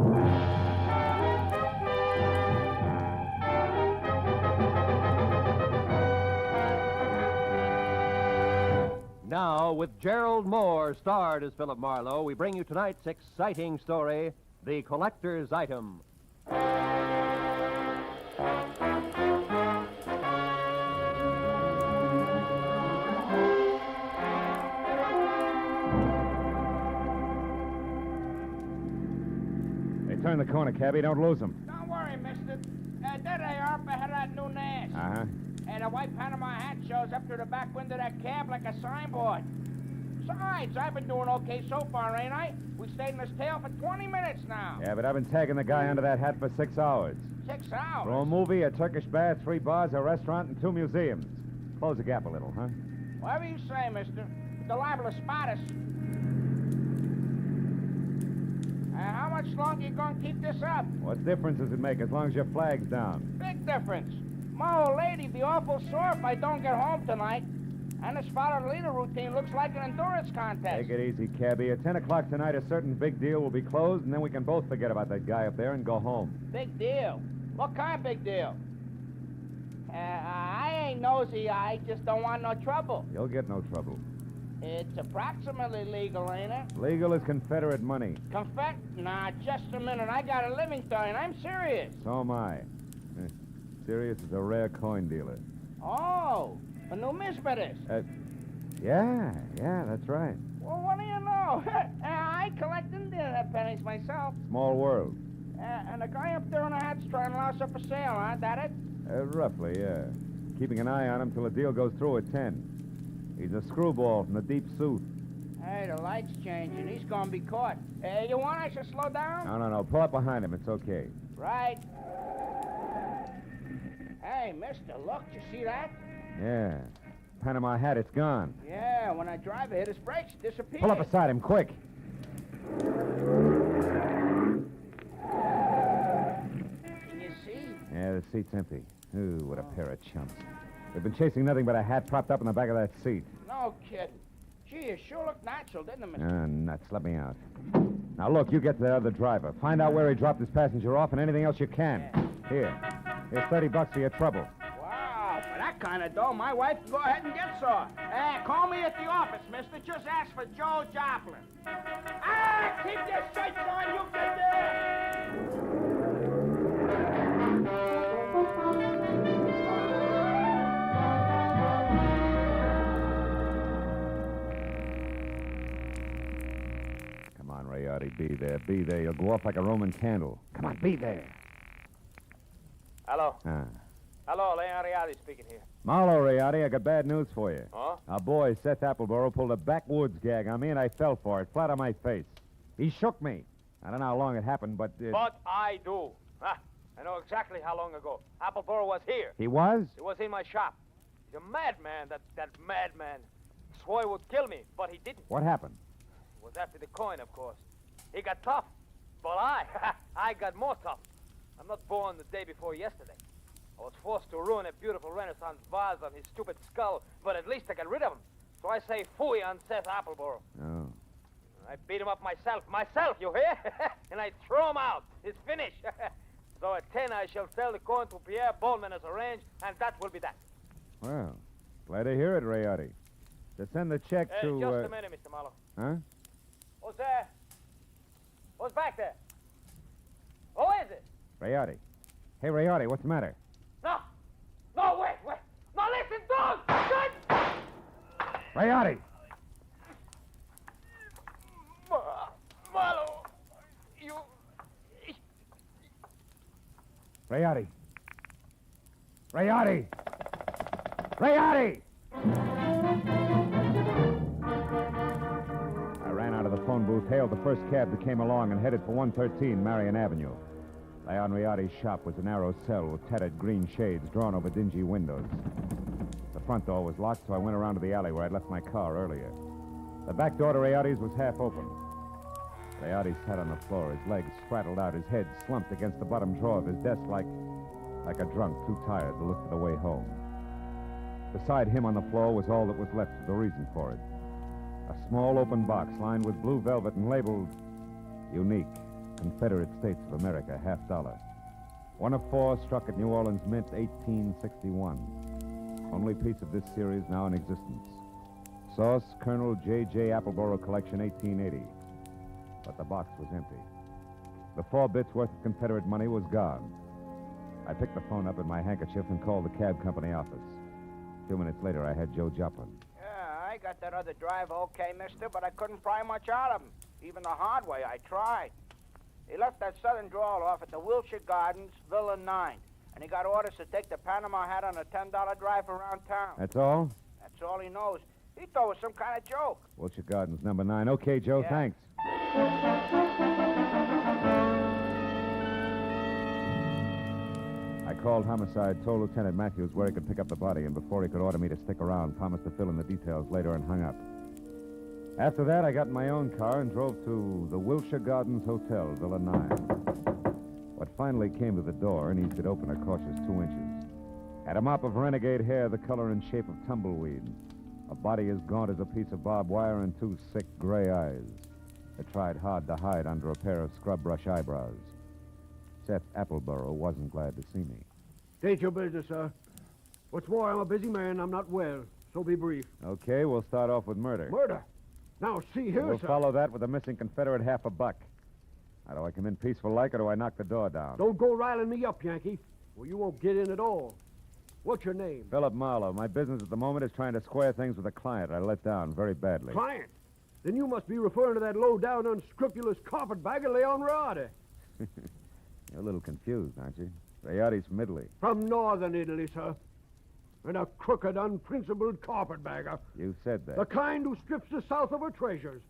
Now, with Gerald Moore starred as Philip Marlowe, we bring you tonight's exciting story, The Collector's Item. Hey, turn the corner, cabby. Don't lose them. Don't worry, mister. There they are up ahead of that new Nash. Uh-huh. And a white Panama hat shows up through the back window of that cab like a signboard. Besides, I've been doing okay so far, ain't I? We stayed in this tail for 20 minutes now. Yeah, but I've been tagging the guy under that hat for 6 hours. 6 hours? For a movie, a Turkish bath, 3 bars, a restaurant, and 2 museums. Close the gap a little, huh? Whatever you say, mister. They're liable to spot us. How much longer you gonna keep this up? What difference does it make as long as your flag's down? Big difference. My old lady'd be awful sore if I don't get home tonight. And this follow-the-leader routine looks like an endurance contest. Take it easy, cabby. At 10 o'clock tonight, a certain big deal will be closed, and then we can both forget about that guy up there and go home. Big deal? What kind of big deal? I ain't nosy. I just don't want no trouble. You'll get no trouble. It's approximately legal, ain't it? Legal as Confederate money. Nah, just a minute. I got a living to earn. I'm serious. So am I. Sirius is a rare coin dealer. Oh, a numismatist. Yeah, that's right. Well, what do you know? I collect Indian pennies myself. Small world. And the guy up there in the hat's trying to louse up for sale, huh? That it? Roughly, yeah. Keeping an eye on him till the deal goes through at 10. He's a screwball from the deep south. Hey, the light's changing. He's gonna be caught. You want I should slow down? No. Pull up behind him. It's okay. Right. Hey, mister, look. You see that? Yeah. Panama hat, it's gone. Yeah, when I drive it, his brakes disappear. Pull up beside him, quick. Can you see? Yeah, the seat's empty. Ooh, what a pair of chumps. They've been chasing nothing but a hat propped up in the back of that seat. No kidding. Gee, it sure looked natural, didn't it, Mr. Ah, nuts. Let me out. Now, look, you get to the other driver. Find out where he dropped his passenger off and anything else you can. Here. Here's $30 for your trouble. Wow, for that kind of dough, my wife can go ahead and get some. Call me at the office, mister. Just ask for Joe Joplin. Keep your shirts on, you can do Come on, Rayardi, be there. Be there. You'll go off like a Roman candle. Come on, be there. Hello. Ah. Hello, Leon Rialdi speaking here. Marlowe, Rayardi, I got bad news for you. Huh? Our boy, Seth Appleboro, pulled a backwoods gag on me, and I fell for it, flat on my face. He shook me. I don't know how long it happened, but... But I do. I know exactly how long ago. Appleboro was here. He was? He was in my shop. He's a madman, that madman. Swore he would kill me, but he didn't. What happened? It was after the coin, of course. He got tough. But I got more tough. I'm not born the day before yesterday. I was forced to ruin a beautiful Renaissance vase on his stupid skull, but at least I got rid of him. So I say phooey on Seth Appleboro. Oh. I beat him up myself, you hear? And I throw him out. It's finished. So at 10, I shall sell the coin to Pierre Bowman as arranged, and that will be that. Well, glad to hear it, Rayardi. To send the check to... Just a minute, Mr. Marlowe. Huh? Who's there? Who's back there? Who is it? Rayardi. Hey, Rayardi, what's the matter? No, wait. No, listen, dog! Rayardi! Marlowe, you... Rayardi! Rayardi! Rayardi! I ran out of the phone booth, hailed the first cab that came along, and headed for 113 Marion Avenue. Leon Rayardi's shop was a narrow cell with tattered green shades drawn over dingy windows. The front door was locked, so I went around to the alley where I'd left my car earlier. The back door to Rayardi's was half open. Rayardi sat on the floor, his legs spraddled out, his head slumped against the bottom drawer of his desk like a drunk too tired to look for the way home. Beside him on the floor was all that was left of the reason for it. A small open box lined with blue velvet and labeled Unique, Confederate States of America, $50. One of 4 struck at New Orleans Mint, 1861. Only piece of this series now in existence. Source, Colonel J.J. Appleboro Collection, 1880. But the box was empty. The 4 bits worth of Confederate money was gone. I picked the phone up in my handkerchief and called the cab company office. 2 minutes later, I had Joe Joplin. Yeah, I got that other driver okay, mister, but I couldn't pry much out of him. Even the hard way, I tried. He left that southern drawl off at the Wilshire Gardens, Villa 9. And he got orders to take the Panama hat on a $10 drive around town. That's all? That's all he knows. He thought it was some kind of joke. Wilshire Gardens, number 9. Okay, Joe, Yeah. thanks. I called Homicide, told Lieutenant Matthews where he could pick up the body, and before he could order me to stick around, promised to fill in the details later and hung up. After that, I got in my own car and drove to the Wilshire Gardens Hotel, Villa 9. What finally came to the door and eased it open a cautious 2 inches. Had a mop of renegade hair the color and shape of tumbleweed, a body as gaunt as a piece of barbed wire, and 2 sick gray eyes that tried hard to hide under a pair of scrub brush eyebrows. Seth Appleboro wasn't glad to see me. State your business, sir. What's more, I'm a busy man. I'm not well, so be brief. Okay, we'll start off with murder. Murder? Now, see here, We'll sir. follow that with a missing Confederate $50. Now, do I come in peaceful like, or do I knock the door down? Don't go riling me up, Yankee. Well, you won't get in at all. What's your name? Philip Marlowe. My business at the moment is trying to square things with a client I let down very badly. Client? Then you must be referring to that low-down, unscrupulous carpetbagger, Leon Rayardi. You're a little confused, aren't you? Rayardi's from Italy. From northern Italy, sir. And a crooked, unprincipled carpetbagger. You said that. The kind who strips the South of her treasures,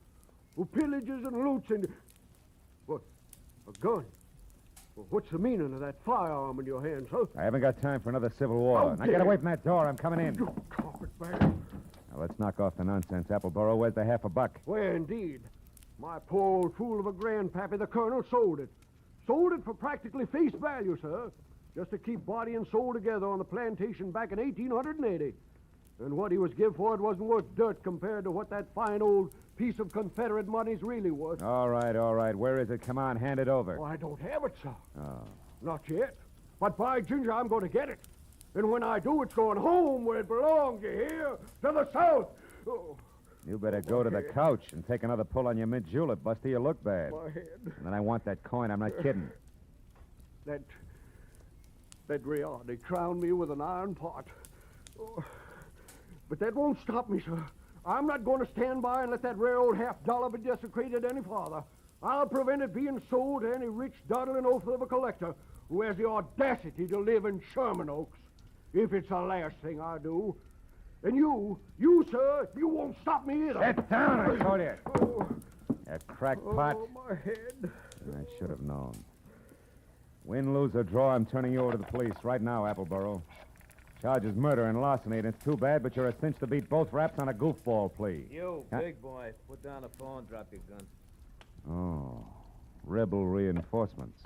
who pillages and loots and... What? A gun? Well, what's the meaning of that firearm in your hand, sir? I haven't got time for another civil war. Now get away from that door. I'm coming in. You carpetbagger. Now, let's knock off the nonsense, Appleboro. Where's the half a buck? Where, indeed? My poor old fool of a grandpappy, the colonel, sold it. Sold it for practically face value, sir. Just to keep body and soul together on the plantation back in 1880. And what he was give for it wasn't worth dirt compared to what that fine old piece of Confederate money's really worth. All right, all right. Where is it? Come on, hand it over. Well, I don't have it, sir. Oh. Not yet. But by ginger, I'm going to get it. And when I do, it's going home where it belongs, you hear? To the south. Oh. You better go to the couch and take another pull on your mint julep, Busty. You look bad. My head. And then I want that coin. I'm not kidding. That Rialdi crowned me with an iron pot. Oh. But that won't stop me, sir. I'm not going to stand by and let that rare old $50 be desecrated any farther. I'll prevent it being sold to any rich, dawdling oaf of a collector who has the audacity to live in Sherman Oaks. If it's the last thing I do. And you, sir, you won't stop me either. Sit down, I told you. Oh. That crackpot. Oh, my head. I should have known. Win, lose, or draw, I'm turning you over to the police right now, Appleboro. Charge is murder and larceny, and it's too bad, but you're a cinch to beat both raps on a goofball plea. You, big boy, put down the phone, drop your gun. Oh, rebel reinforcements.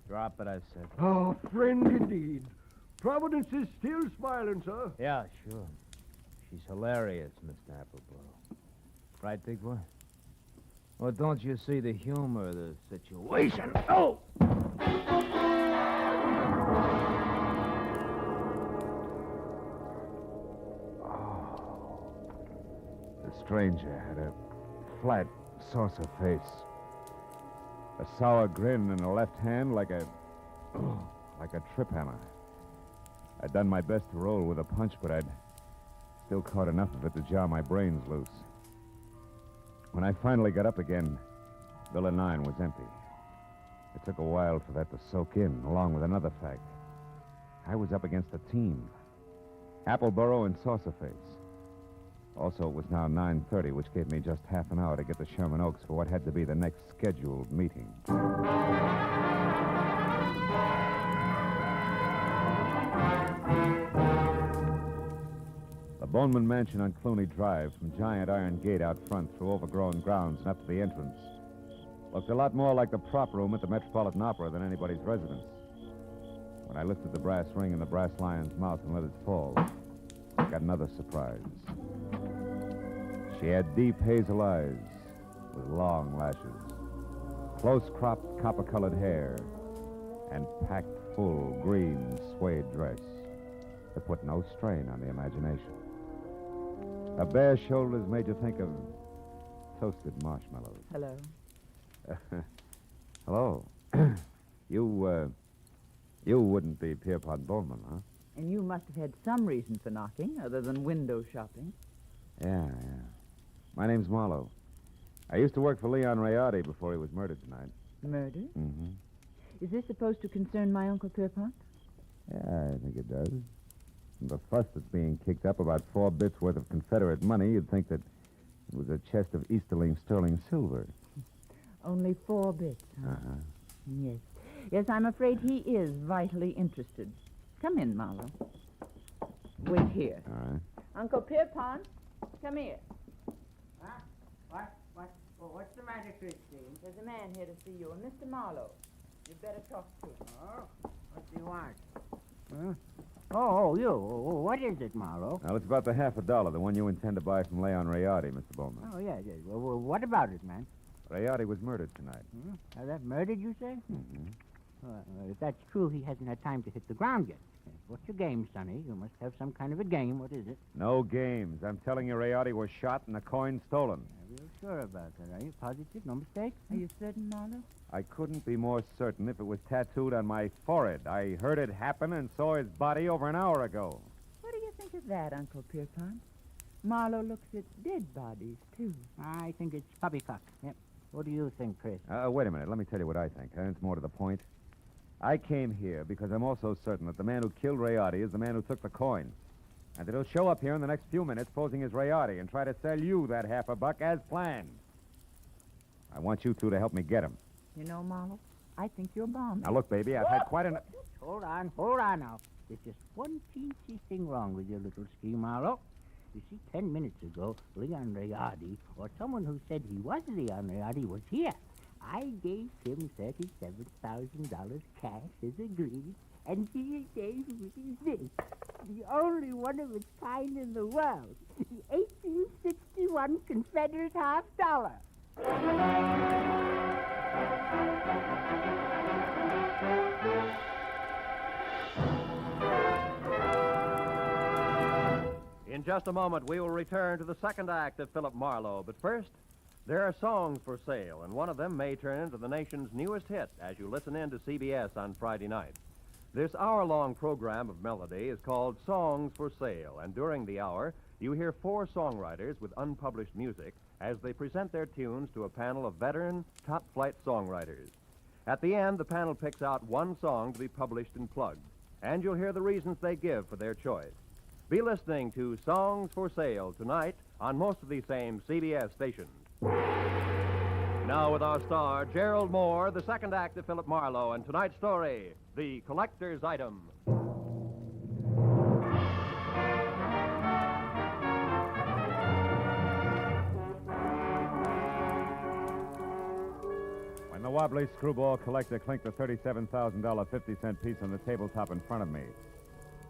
Drop it, I said. Oh, friend indeed. Providence is still smiling, sir. Yeah, sure. She's hilarious, Mr. Appleboro. Right, big boy? Well, don't you see the humor of the situation? Oh! The stranger had a flat, saucer face. A sour grin in the left hand like a trip hammer. I'd done my best to roll with a punch, but I'd still caught enough of it to jar my brains loose. When I finally got up again, Villa 9 was empty. It took a while for that to soak in, along with another fact. I was up against a team. Appleboro and Saucerface. Also, it was now 9:30, which gave me just half an hour to get to Sherman Oaks for what had to be the next scheduled meeting. The Boneman Mansion on Clooney Drive, from giant iron gate out front through overgrown grounds and up to the entrance, looked a lot more like the prop room at the Metropolitan Opera than anybody's residence. When I lifted the brass ring in the brass lion's mouth and let it fall, I got another surprise. She had deep hazel eyes with long lashes, close-cropped copper-colored hair, and packed full green suede dress that put no strain on the imagination. Her bare shoulders made you think of toasted marshmallows. Hello. Hello. You wouldn't be Pierpont Bowman, huh? And you must have had some reason for knocking, other than window shopping. Yeah. My name's Marlowe. I used to work for Leon Rayardi before he was murdered tonight. Murder? Mm-hmm. Is this supposed to concern my Uncle Pierpont? Yeah, I think it does. From the fuss that's being kicked up about 4 bits worth of Confederate money, you'd think that it was a chest of Easterling sterling silver. Only 4 bits, huh? Uh-huh. Yes. Yes, I'm afraid he is vitally interested. Come in, Marlowe. Wait here. All right. Uncle Pierpont, come here. Huh? What's the matter, Christine? There's a man here to see you, a Mr. Marlowe. You'd better talk to him. Oh, what do you want? Huh? Oh, you. What is it, Marlowe? Now, it's about the $50, the one you intend to buy from Leon Rayardi, Mr. Bowman. Oh, yeah. Well, what about it, man? Rayardi was murdered tonight. Now, that murdered, you say? Mm-hmm. If that's true, he hasn't had time to hit the ground yet. What's your game, Sonny? You must have some kind of a game. What is it? No games. I'm telling you, Rayardi was shot and the coin stolen. Are you sure about that? Are you positive? No mistake? Are you certain, Marlowe? I couldn't be more certain if it was tattooed on my forehead. I heard it happen and saw his body over an hour ago. What do you think of that, Uncle Pierpont? Marlowe looks at dead bodies, too. I think it's poppycock. Yep. What do you think, Chris? Wait a minute. Let me tell you what I think. It's more to the point. I came here because I'm also certain that the man who killed Rayardi is the man who took the coin. And that he'll show up here in the next few minutes posing as Rayardi and try to sell you that $50 as planned. I want you two to help me get him. You know, Marlowe, I think you're balmy. Now, look, baby, I've had quite an... Hold on now. There's just one teensy thing wrong with your little scheme, Marlowe. You see, 10 minutes ago, Leon Rayardi, or someone who said he was Leon Rayardi, was here. I gave him $37,000 cash as agreed, and he gave me this, the only one of its kind in the world, the 1861 Confederate $half. In just a moment, we will return to the second act of Philip Marlowe. But first, there are songs for sale, and one of them may turn into the nation's newest hit as you listen in to CBS on Friday night. This hour-long program of melody is called Songs for Sale, and during the hour, you hear 4 songwriters with unpublished music as they present their tunes to a panel of veteran, top-flight songwriters. At the end, the panel picks out one song to be published and plugged, and you'll hear the reasons they give for their choice. Be listening to Songs for Sale tonight on most of these same CBS stations. Now with our star, Gerald Moore, the second act of Philip Marlowe, and tonight's story, The Collector's Item. When the wobbly screwball collector clinked the $37,000 50-cent piece on the tabletop in front of me,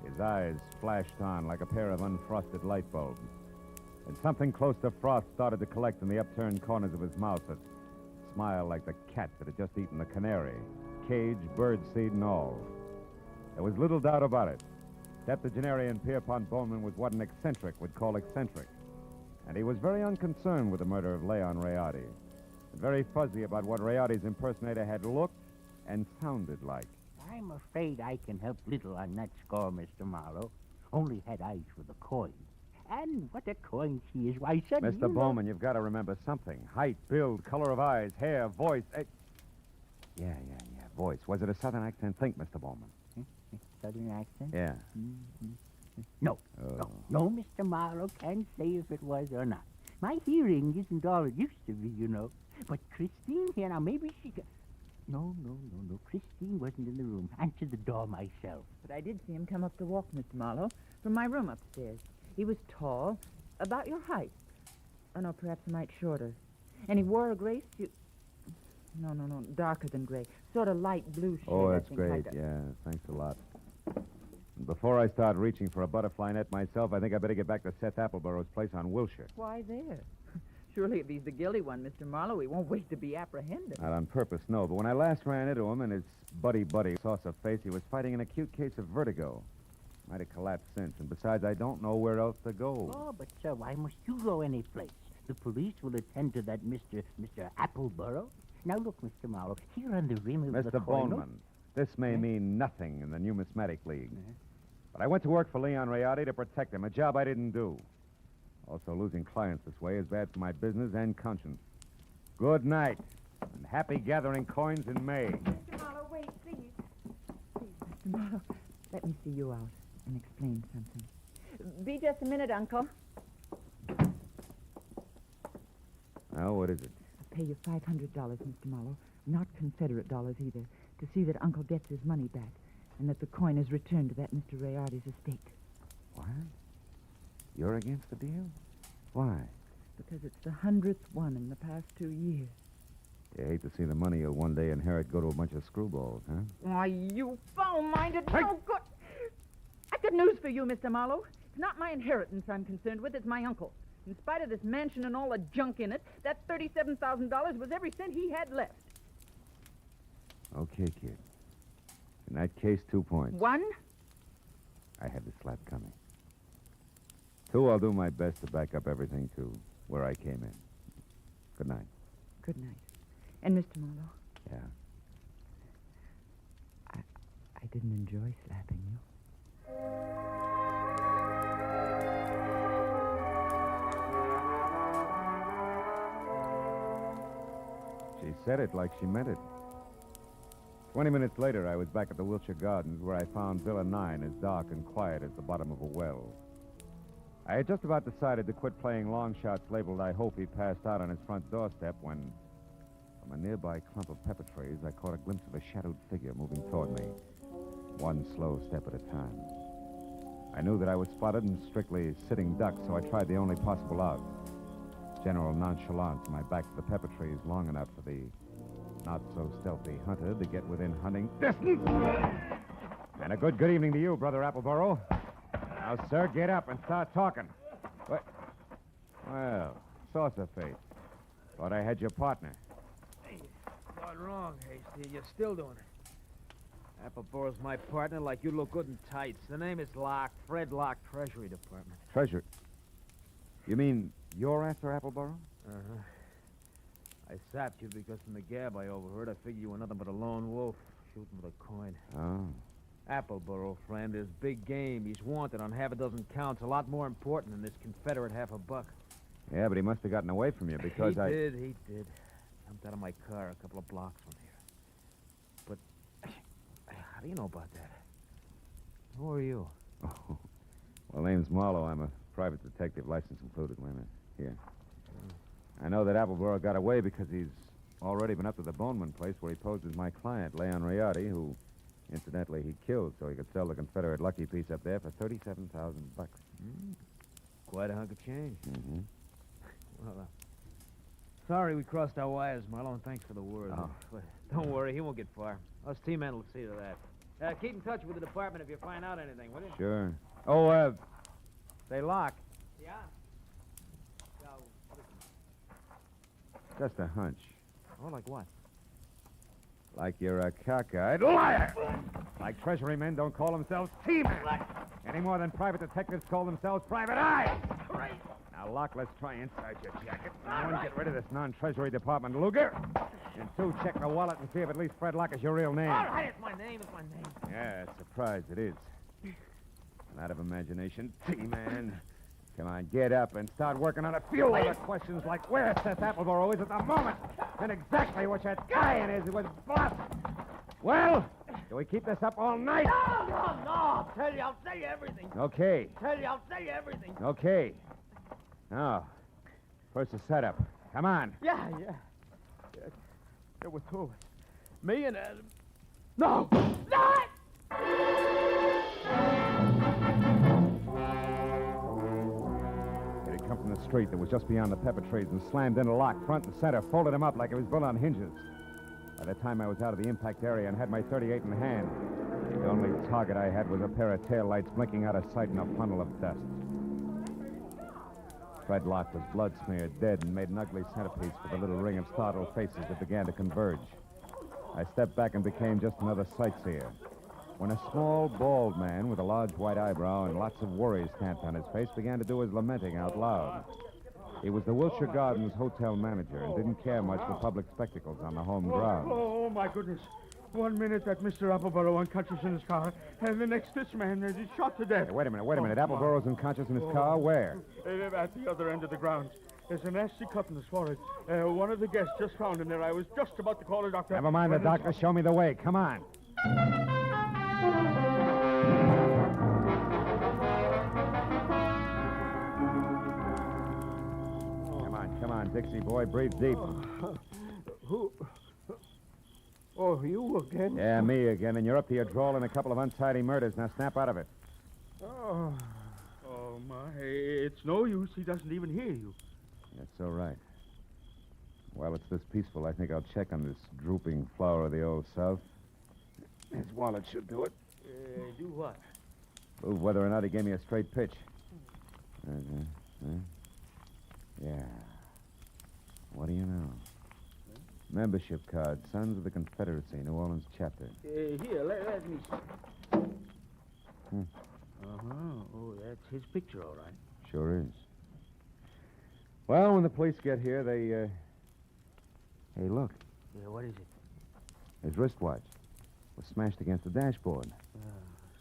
his eyes flashed on like a pair of unfrosted light bulbs. And something close to frost started to collect in the upturned corners of his mouth, a smile like the cat that had just eaten the canary, cage, birdseed, and all. There was little doubt about it. Septuagenarian Pierpont Bowman was what an eccentric would call eccentric. And he was very unconcerned with the murder of Leon Rayardi, and very fuzzy about what Rayardi's impersonator had looked and sounded like. I'm afraid I can help little on that score, Mr. Marlowe. Only had eyes for the coin. And what a coin she is. Why, son, Mr. Bowman, you've got to remember something. Height, build, color of eyes, hair, voice. Yeah, voice. Was it a southern accent? Think, Mr. Bowman. Southern accent? Yeah. No, no, Mr. Marlowe can't say if it was or not. My hearing isn't all it used to be, you know. But Christine here, now maybe she could... No. Christine wasn't in the room. Answered the door myself. But I did see him come up the walk, Mr. Marlowe, from my room upstairs. He was tall, about your height. Oh, no, perhaps a mite shorter. And he wore a gray suit. No, darker than gray. Sort of light blue shade. Oh, that's I think, great. like Yeah, thanks a lot. Before I start reaching for a butterfly net myself, I think I better get back to Seth Appleborough's place on Wilshire. Why there? Surely if he's the guilty one, Mr. Marlowe, he won't wait to be apprehended. Not on purpose, no. But when I last ran into him and his buddy saucer face, he was fighting an acute case of vertigo. Might have collapsed since. And besides, I don't know where else to go. Oh, but, sir, why must you go any place? The police will attend to that Mr. Appleborough. Now, look, Mr. Marlowe, here on the rim of the Mr. corner... Bowman, this may mean nothing in the numismatic league. But I went to work for Leon Rayardi to protect him, a job I didn't do. Also, losing clients this way is bad for my business and conscience. Good night, and happy gathering coins in May. Mr. Marlowe, wait, please. Please, Mr. Marlowe, let me see you out and explain something. Be just a minute, Uncle. Now, what is it? I'll pay you $500, Mr. Marlowe, not Confederate dollars either, to see that Uncle gets his money back and that the coin is returned to that Mr. Rayardi's estate. What? You're against the deal? Why? Because it's the 100th one in the past 2 years. You hate to see the money you'll one day inherit go to a bunch of screwballs, huh? Why, you foul-minded, no good... I've got news for you, Mr. Marlowe. It's not my inheritance I'm concerned with, it's my uncle. In spite of this mansion and all the junk in it, that $37,000 was every cent he had left. Okay, kid. In that case, 2 points. 1? I had the slap coming. 2, I'll do my best to back up everything to where I came in. Good night. Good night. And Mr. Marlowe? Yeah. I didn't enjoy slapping you. She said it like she meant it. 20 minutes later, I was back at the Wilshire Gardens where I found Villa 9 as dark and quiet as the bottom of a well. I had just about decided to quit playing long shots labeled I Hope He Passed Out on his front doorstep when, from a nearby clump of pepper trees, I caught a glimpse of a shadowed figure moving toward me, one slow step at a time. I knew that I was spotted and strictly sitting duck, so I tried the only possible out. General nonchalance, my back to the pepper trees long enough for the not-so-stealthy hunter to get within hunting distance. And a good evening to you, Brother Appleboro. Now, sir, get up and start talking. What? Well, saucer face. Thought I had your partner. Hey, not wrong, Hasty. You're still doing it. Appleboro's my partner, like you look good in tights. The name is Locke, Fred Locke, Treasury Department. Treasure? You mean you're after Appleboro? Uh-huh. I sapped you because from the gab I overheard, I figured you were nothing but a lone wolf shooting with a coin. Oh. Appleboro, friend, is big game. He's wanted on half a dozen counts, a lot more important than this Confederate $50. Yeah, but he must have gotten away from you because he I... He did. Jumped out of my car a couple of blocks from here. But how do you know about that? Who are you? Oh. Well, name's Marlowe. I'm a private detective, license included. Wait a minute. Here. I know that Appleboro got away because he's already been up to the Boneman place where he posed as my client, Leon Riotti, who, incidentally, he killed so he could sell the Confederate lucky piece up there for $37,000. Quite a hunk of change. Mm-hmm. Well, sorry we crossed our wires, Marlowe, and thanks for the word. Oh. But don't worry, he won't get far. Us T-men will see to that. Keep in touch with the department if you find out anything, will you? Sure. Oh, say, Locke. Yeah? Just a hunch. Oh, like what? Like you're a cockeyed liar. Like Treasury men don't call themselves T-men. Any more than private detectives call themselves private eyes. Now, Locke, let's try inside your jacket. And one, get rid of this non-Treasury Department Luger. And two, check the wallet and see if at least Fred Locke is your real name. All right, it's my name, it's my name. Yeah, surprise it is. Out of imagination, T-man. Come on, get up and start working on a few other questions like where Seth Appleboro is at the moment and exactly what that guy in is with Boss. Well, do we keep this up all night? No. I'll tell you everything. Okay. I'll tell you everything. Okay. Now, first the setup. Come on. Yeah. There were two of us. Me and Adam. No! Come from the street that was just beyond the pepper trees and slammed into Locke front and center, folded him up like it was built on hinges. By the time I was out of the impact area and had my .38 in hand, the only target I had was a pair of taillights blinking out of sight in a funnel of dust. Fred Locke was blood-smeared, dead, and made an ugly centerpiece for the little ring of startled faces that began to converge. I stepped back and became just another sightseer. When a small, bald man with a large white eyebrow and lots of worry stamped on his face began to do his lamenting out loud. He was the Wilshire Gardens hotel manager and didn't care much for public spectacles on the home grounds. Oh, my goodness. 1 minute that Mr. Appleboro unconscious in his car, and the next this man is shot to death. Hey, wait a minute. Appleboro's unconscious in his car? Where? At the other end of the grounds. There's a nasty cut in his forehead. One of the guests just found him there. I was just about to call a doctor. Never mind the doctor. Show me the way. Come on. Come on, Dixie boy. Breathe deep. Who? Oh, you again? Yeah, me again. And you're up to your drawl in a couple of untidy murders. Now snap out of it. Oh, my. It's no use. He doesn't even hear you. That's all right. While it's this peaceful, I think I'll check on this drooping flower of the Old South. His wallet should do it. Do what? Prove whether or not he gave me a straight pitch. Yeah. What do you know? Membership card, Sons of the Confederacy, New Orleans chapter. Here, let me see. Oh, that's his picture, all right. Sure is. Well, when the police get here, they, Hey, look. Yeah, what is it? His wristwatch was smashed against the dashboard.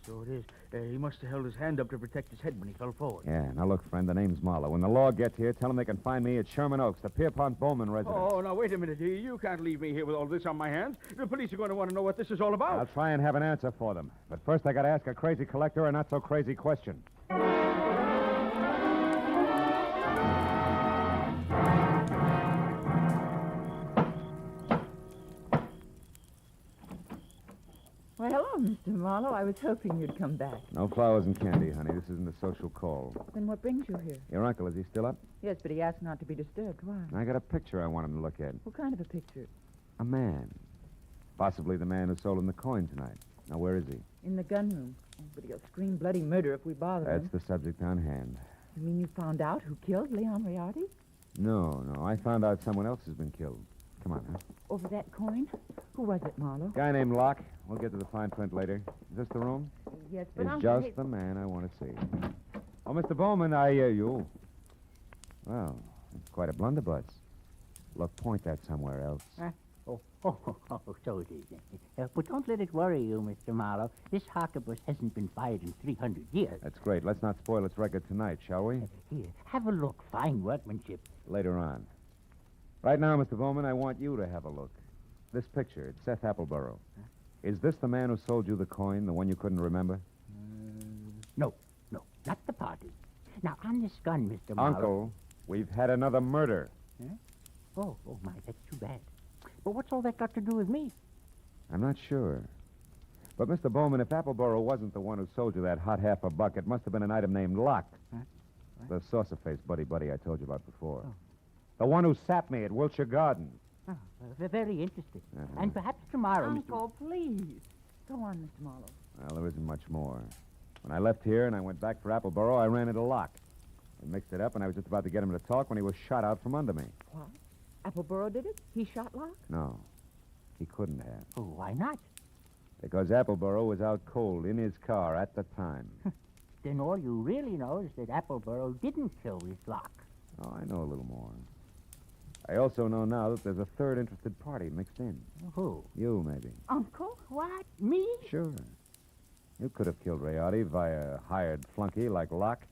So it is. He must have held his hand up to protect his head when he fell forward. Yeah, now look, friend, the name's Marlowe. When the law gets here, tell them they can find me at Sherman Oaks, the Pierpont Bowman residence. Oh, now, wait a minute. You can't leave me here with all this on my hands. The police are going to want to know what this is all about. I'll try and have an answer for them. But first, I got to ask a crazy collector a not-so-crazy question. Why, hello, Mr. Marlowe. I was hoping you'd come back. No flowers and candy, honey. This isn't a social call. Then what brings you here? Your uncle, is he still up? Yes, but he asked not to be disturbed. Why? I got a picture I want him to look at. What kind of a picture? A man. Possibly the man who sold him the coin tonight. Now, where is he? In the gun room. Oh, but he'll scream bloody murder if we bother him. That's the subject on hand. You mean you found out who killed Leon Riardi? No. I found out someone else has been killed. Come on, huh? Over that coin? Who was it, Marlowe? Guy named Locke. We'll get to the fine print later. Is this the room? Yes, but It's Uncle... just the man I want to see. Oh, Mr. Bowman, you. Well, it's quite a blunderbuss. Look, point that somewhere else. So it is. But don't let it worry you, Mr. Marlowe. This harquebus hasn't been fired in 300 years. That's great. Let's not spoil its record tonight, shall we? Here, have a look. Fine workmanship. Later on. Right now, Mr. Bowman, I want you to have a look. This picture, it's Seth Appleborough. Huh? Is this the man who sold you the coin, the one you couldn't remember? No, not the party. Now, on this gun, Mr. Marlowe... Uncle, we've had another murder. Huh? Oh, my, that's too bad. But what's all that got to do with me? I'm not sure. But, Mr. Bowman, if Appleborough wasn't the one who sold you that hot half a buck, it must have been an item named Locke. Huh? The saucer-faced buddy I told you about before. Oh. The one who sapped me at Wilshire Gardens. Oh, very interesting. Uh-huh. And perhaps tomorrow, Uncle, please. Go on, Mr. Marlowe. Well, there isn't much more. When I left here and I went back for Appleborough, I ran into Locke. We mixed it up, and I was just about to get him to talk when he was shot out from under me. What? Appleborough did it? He shot Locke? No, he couldn't have. Oh, why not? Because Appleborough was out cold in his car at the time. Then all you really know is that Appleborough didn't kill his Locke. Oh, I know a little more. I also know now that there's a third interested party mixed in. Who? You, maybe. Uncle? What? Me? Sure. You could have killed Riardi via hired flunky like Locke.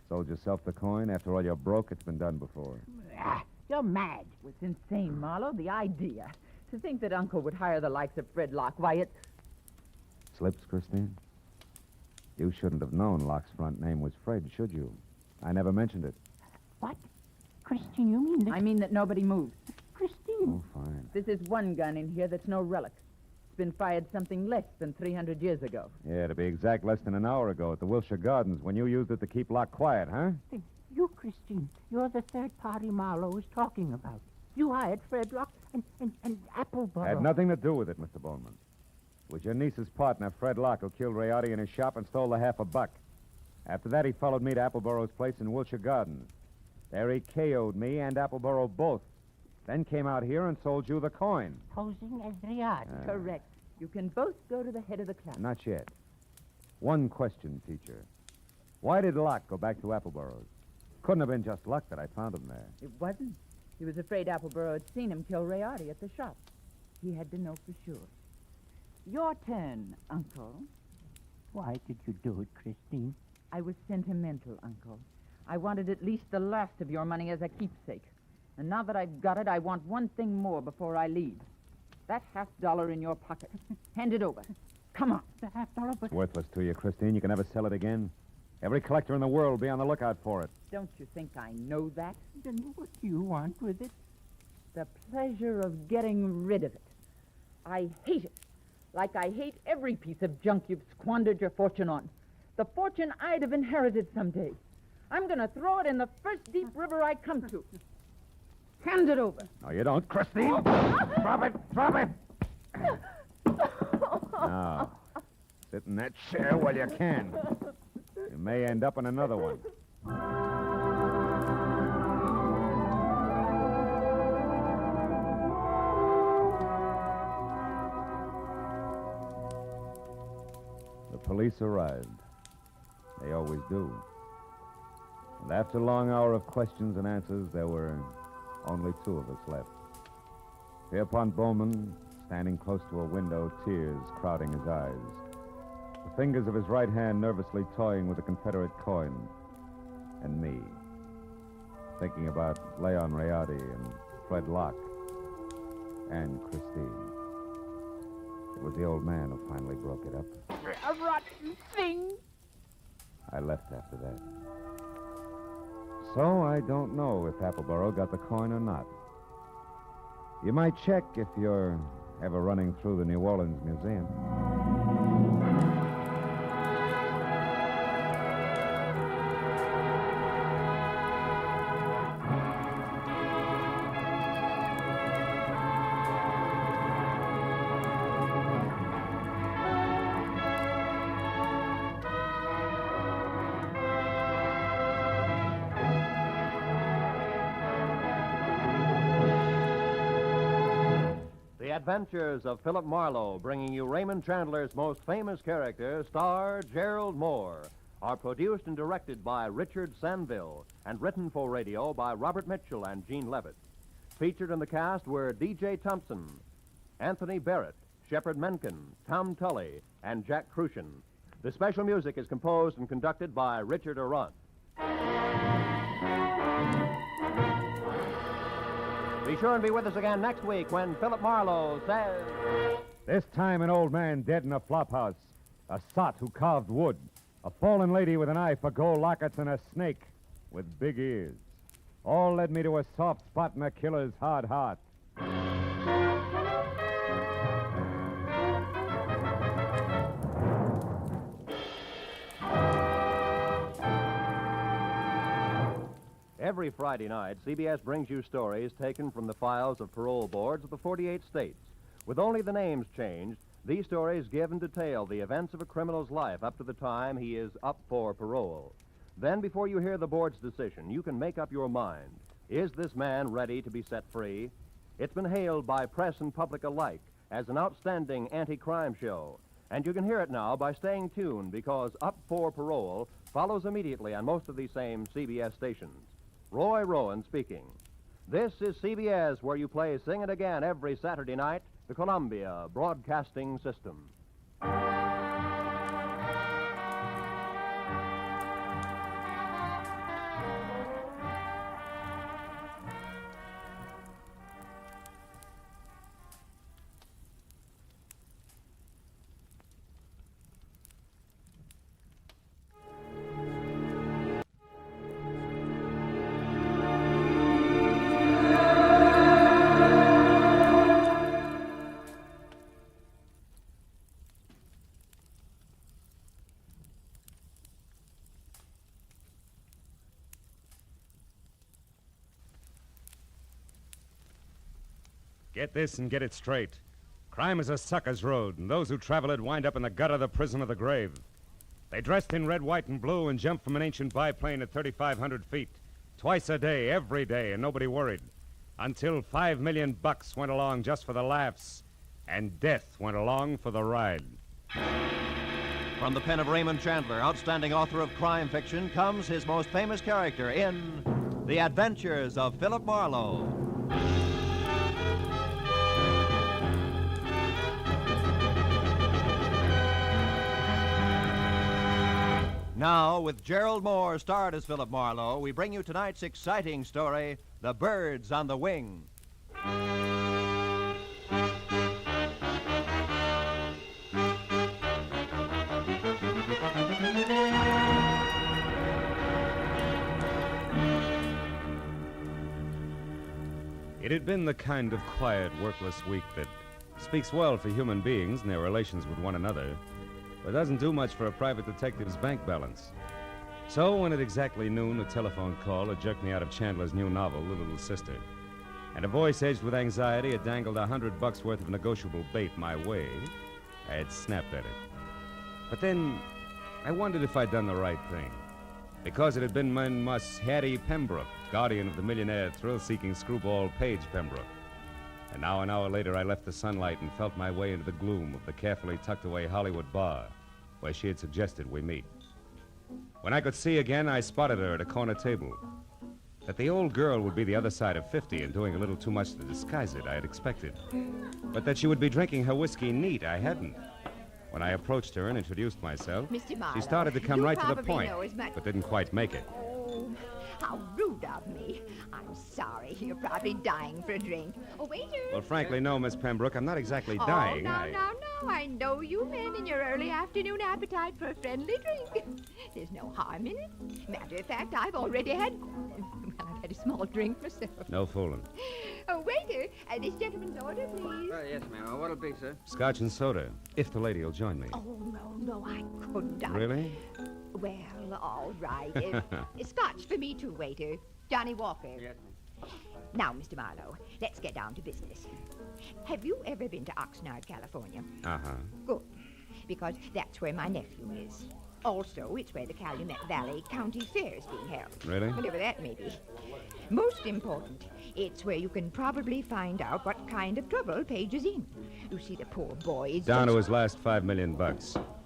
Sold yourself the coin. After all, you're broke. It's been done before. You're mad. It's insane, Marlowe. The idea. To think that Uncle would hire the likes of Fred Locke. Why, it... Slips, Christine? You shouldn't have known Locke's front name was Fred, should you? I never mentioned it. What? Christine, you mean that... I mean that nobody moves. Christine. Oh, fine. This is one gun in here that's no relic. It's been fired something less than 300 years ago. Yeah, to be exact, less than an hour ago at the Wilshire Gardens when you used it to keep Locke quiet, huh? You, Christine, you're the third party Marlowe was talking about. You hired Fred Locke and Appleborough. Had nothing to do with it, Mr. Bowman. It was your niece's partner, Fred Locke, who killed Riardi in his shop and stole the half a buck. After that, he followed me to Appleborow's place in Wilshire Gardens. There he KO'd me and Appleborough both. Then came out here and sold you the coin. Posing as Riardi. Correct. You can both go to the head of the class. Not yet. One question, teacher. Why did Locke go back to Appleborow's? Couldn't have been just luck that I found him there. It wasn't. He was afraid Appleborough had seen him kill Riardi at the shop. He had to know for sure. Your turn, Uncle. Why did you do it, Christine? I was sentimental, Uncle. I wanted at least the last of your money as a keepsake. And now that I've got it, I want one thing more before I leave. That $50 in your pocket. Hand it over. Come on. The $50, but... It's worthless to you, Christine. You can never sell it again. Every collector in the world will be on the lookout for it. Don't you think I know that? Then what do you want with it? The pleasure of getting rid of it. I hate it. Like I hate every piece of junk you've squandered your fortune on. The fortune I'd have inherited someday. I'm going to throw it in the first deep river I come to. Hand it over. No, you don't, Christine. Drop it. Drop it. Now, sit in that chair while you can. You may end up in another one. The police arrived. They always do. And after a long hour of questions and answers, there were only two of us left. Pierpont Bowman, standing close to a window, tears crowding his eyes. The fingers of his right hand nervously toying with the Confederate coin. And me, thinking about Leon Riardi and Fred Locke and Christine. It was the old man who finally broke it up. A rotten thing. I left after that. So I don't know if Appleborough got the coin or not. You might check if you're ever running through the New Orleans Museum. The Adventures of Philip Marlowe, bringing you Raymond Chandler's most famous character, star Gerald Moore, are produced and directed by Richard Sanville and written for radio by Robert Mitchell and Gene Levitt. Featured in the cast were D.J. Thompson, Anthony Barrett, Shepard Menken, Tom Tully, and Jack Crucian. The special music is composed and conducted by Richard Arant. Be sure and be with us again next week when Philip Marlowe says... This time an old man dead in a flophouse, a sot who carved wood, a fallen lady with an eye for gold lockets, and a snake with big ears. All led me to a soft spot in a killer's hard heart. Every Friday night, CBS brings you stories taken from the files of parole boards of the 48 states. With only the names changed, these stories give and detail the events of a criminal's life up to the time he is up for parole. Then, before you hear the board's decision, you can make up your mind. Is this man ready to be set free? It's been hailed by press and public alike as an outstanding anti-crime show. And you can hear it now by staying tuned, because Up for Parole follows immediately on most of these same CBS stations. Roy Rowan speaking. This is CBS, where you play Sing It Again every Saturday night, the Columbia Broadcasting System. Get this and get it straight. Crime is a sucker's road, and those who travel it wind up in the gutter, the prison, or the grave. They dressed in red, white, and blue and jumped from an ancient biplane at 3,500 feet. Twice a day, every day, and nobody worried. Until $5 million went along just for the laughs, and death went along for the ride. From the pen of Raymond Chandler, outstanding author of crime fiction, comes his most famous character in The Adventures of Philip Marlowe. Now, with Gerald Moore starred as Philip Marlowe, we bring you tonight's exciting story, The Birds on the Wing. It had been the kind of quiet, workless week that speaks well for human beings and their relations with one another, but doesn't do much for a private detective's bank balance. So when at exactly noon, a telephone call had jerked me out of Chandler's new novel, The Little Sister, and a voice edged with anxiety had dangled $100 worth of negotiable bait my way, I had snapped at it. But then I wondered if I'd done the right thing, because it had been Miss Hattie Pembroke, guardian of the millionaire thrill-seeking screwball Page Pembroke. And now, an hour later, I left the sunlight and felt my way into the gloom of the carefully tucked-away Hollywood bar, where she had suggested we meet. When I could see again, I spotted her at a corner table. That the old girl would be the other side of 50 and doing a little too much to disguise it, I had expected. But that she would be drinking her whiskey neat, I hadn't. When I approached her and introduced myself, Mr. Marlowe, she started to come you right to the probably point, know as much- but didn't quite make it. Oh, how rude of me. I'm sorry. You're probably dying for a drink. Oh, waiter. Well, frankly, no, Miss Pembroke. I'm not exactly dying. Oh, no. I know you men in your early afternoon appetite for a friendly drink. There's no harm in it. Matter of fact, I've already had... Well, I've had a small drink myself. No fooling. Oh, waiter, this gentleman's order, please. Yes, ma'am. What'll it be, sir? Scotch and soda, if the lady will join me. Oh, no, I couldn't. Really? Well, all right. Scotch for me too, waiter. Johnny Walker. Yes, ma'am. Now, Mr. Marlowe, let's get down to business. Have you ever been to Oxnard, California? Uh-huh. Good, because that's where my nephew is. Also, it's where the Calumet Valley County Fair is being held. Really? Whatever that may be. Most important, it's where you can probably find out what kind of trouble Page is in. You see, the poor boy is Down to just... his last $5 million.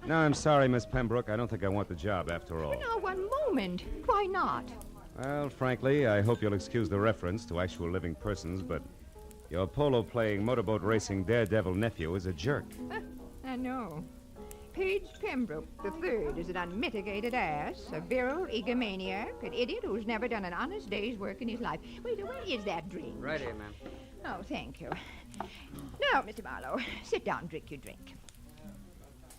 No, I'm sorry, Miss Pembroke. I don't think I want the job after all. Now, one moment. Why not? Well, frankly, I hope you'll excuse the reference to actual living persons, but your polo-playing, motorboat racing daredevil nephew is a jerk. I know. Page Pembroke III is an unmitigated ass, a virile egomaniac, an idiot who's never done an honest day's work in his life. Wait, where is that drink? Right here, ma'am. Oh, thank you. Now, Mr. Marlowe, sit down and drink your drink.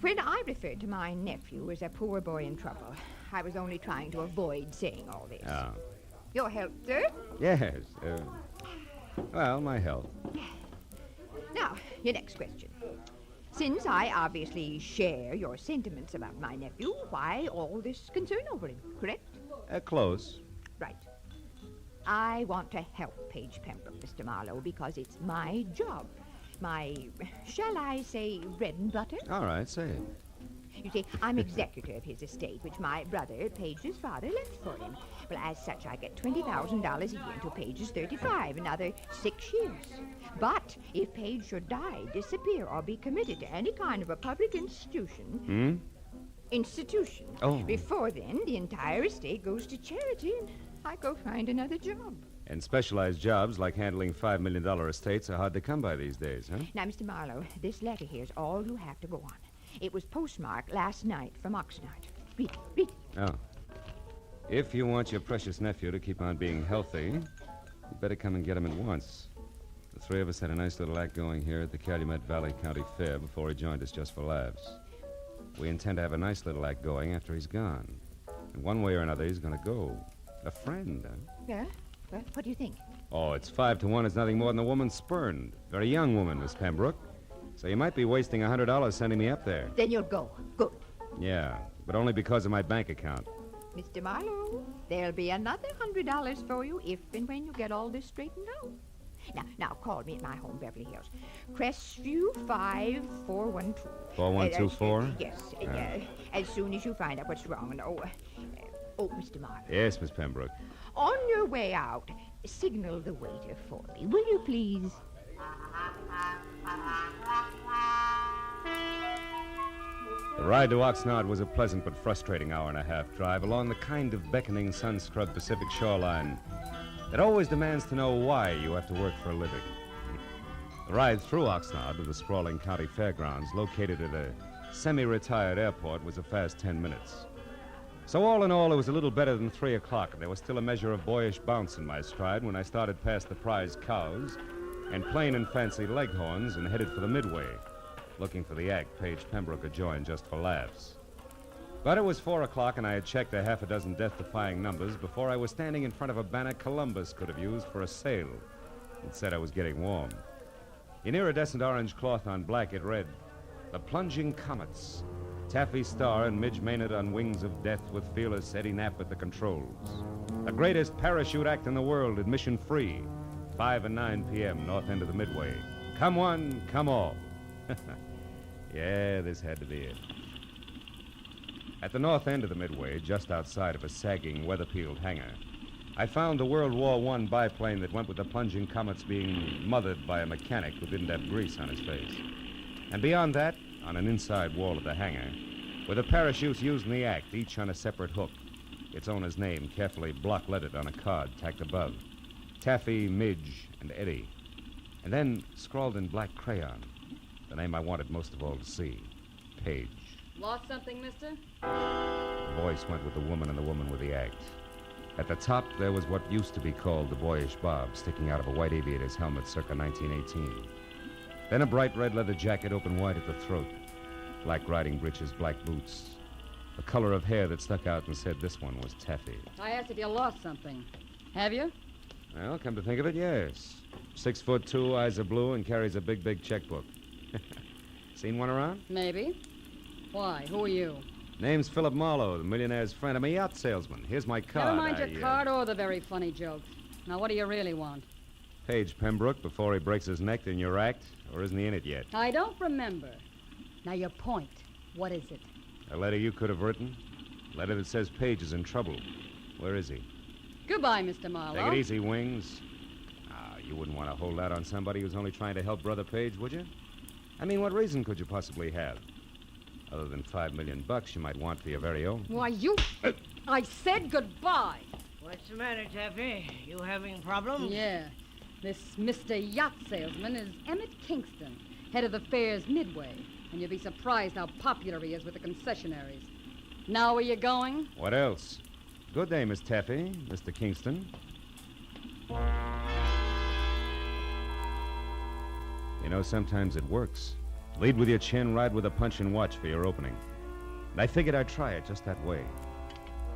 When I referred to my nephew as a poor boy in trouble, I was only trying to avoid saying all this. Oh. Your health, sir? Yes. Well, my health. Now, your next question. Since I obviously share your sentiments about my nephew, why all this concern over him, correct? Close. Right. I want to help Page Pembroke, Mr. Marlowe, because it's my job. My, shall I say, bread and butter? All right, say it. You see, I'm executor of his estate, which my brother, Page's father, left for him. Well, as such, I get $20,000 a year until Page is 35, another 6 years. But if Page should die, disappear, or be committed to any kind of a public institution... Oh. Before then, the entire estate goes to charity, and I go find another job. And specialized jobs like handling $5 million estates are hard to come by these days, huh? Now, Mr. Marlowe, this letter here's all you have to go on. It was postmarked last night from Oxnard. Read it, read it. Oh. If you want your precious nephew to keep on being healthy, you better come and get him at once. The three of us had a nice little act going here at the Calumet Valley County Fair before he joined us just for laughs. We intend to have a nice little act going after he's gone. And one way or another, he's going to go. A friend, huh? Yeah? Well, what do you think? Oh, it's 5 to 1. It's nothing more than a woman spurned. Very young woman, Miss Pembroke. So you might be wasting $100 sending me up there. Then you'll go. Good. Yeah, but only because of my bank account. Mr. Marlowe, there'll be another $100 for you if and when you get all this straightened out. Now, call me at my home, Beverly Hills. Crestview 5412. 4124? Yes, as soon as you find out what's wrong. And, Mr. Marlowe. Yes, Miss Pembroke. On your way out, signal the waiter for me, will you please? The ride to Oxnard was a pleasant but frustrating hour-and-a-half drive along the kind of beckoning, sun-scrubbed Pacific shoreline that always demands to know why you have to work for a living. The ride through Oxnard to the sprawling county fairgrounds located at a semi-retired airport was a fast 10 minutes. So all in all, it was a little better than 3 o'clock, and there was still a measure of boyish bounce in my stride when I started past the prize cows and plain and fancy leghorns and headed for the Midway, looking for the act Page Pembroke had joined just for laughs. But it was 4 o'clock, and I had checked a half a dozen death-defying numbers before I was standing in front of a banner Columbus could have used for a sail. It said I was getting warm. In iridescent orange cloth on black, it read, "The Plunging Comets. Taffy Starr and Midge Maynard on wings of death with fearless Eddie Knapp at the controls. The greatest parachute act in the world, admission free. 5 and 9 p.m., north end of the Midway. Come one, come all." Yeah, this had to be it. At the north end of the Midway, just outside of a sagging, weather-peeled hangar, I found the World War I biplane that went with the Plunging Comets being mothered by a mechanic who didn't have grease on his face. And beyond that, on an inside wall of the hangar, were the parachutes used in the act, each on a separate hook, its owner's name carefully block-lettered on a card tacked above. Taffy, Midge, and Eddie. And then, scrawled in black crayon, the name I wanted most of all to see, Page. Lost something, mister? The voice went with the woman and the woman with the act. At the top, there was what used to be called the boyish bob, sticking out of a white aviator's helmet circa 1918. Then a bright red leather jacket open wide at the throat, black riding breeches, black boots, a color of hair that stuck out and said this one was Taffy. I asked if you lost something. Have you? Well, come to think of it, yes. 6'2", eyes are blue, and carries a big, big checkbook. Seen one around? Maybe. Why? Who are you? Name's Philip Marlowe, the millionaire's friend. I'm a yacht salesman. Here's my card. Never mind your card or the very funny jokes. Now, what do you really want? Page Pembroke before he breaks his neck in your act, or isn't he in it yet? I don't remember. Now, your point. What is it? A letter you could have written, Letter that says Page is in trouble. Where is he? Goodbye, Mr. Marlowe. Take it easy, Wings. You wouldn't want to hold out on somebody who's only trying to help Brother Page, would you? I mean, what reason could you possibly have? Other than $5 million you might want for your very own. Why, you... I said goodbye. What's the matter, Taffy? You having problems? Yeah. This Mr. Yacht Salesman is Emmett Kingston, head of the fair's Midway. And you'll be surprised how popular he is with the concessionaires. Now where you going? What else? Good day, Miss Taffy, Mr. Kingston. You know, sometimes it works. Lead with your chin, ride with a punch, and watch for your opening. And I figured I'd try it just that way.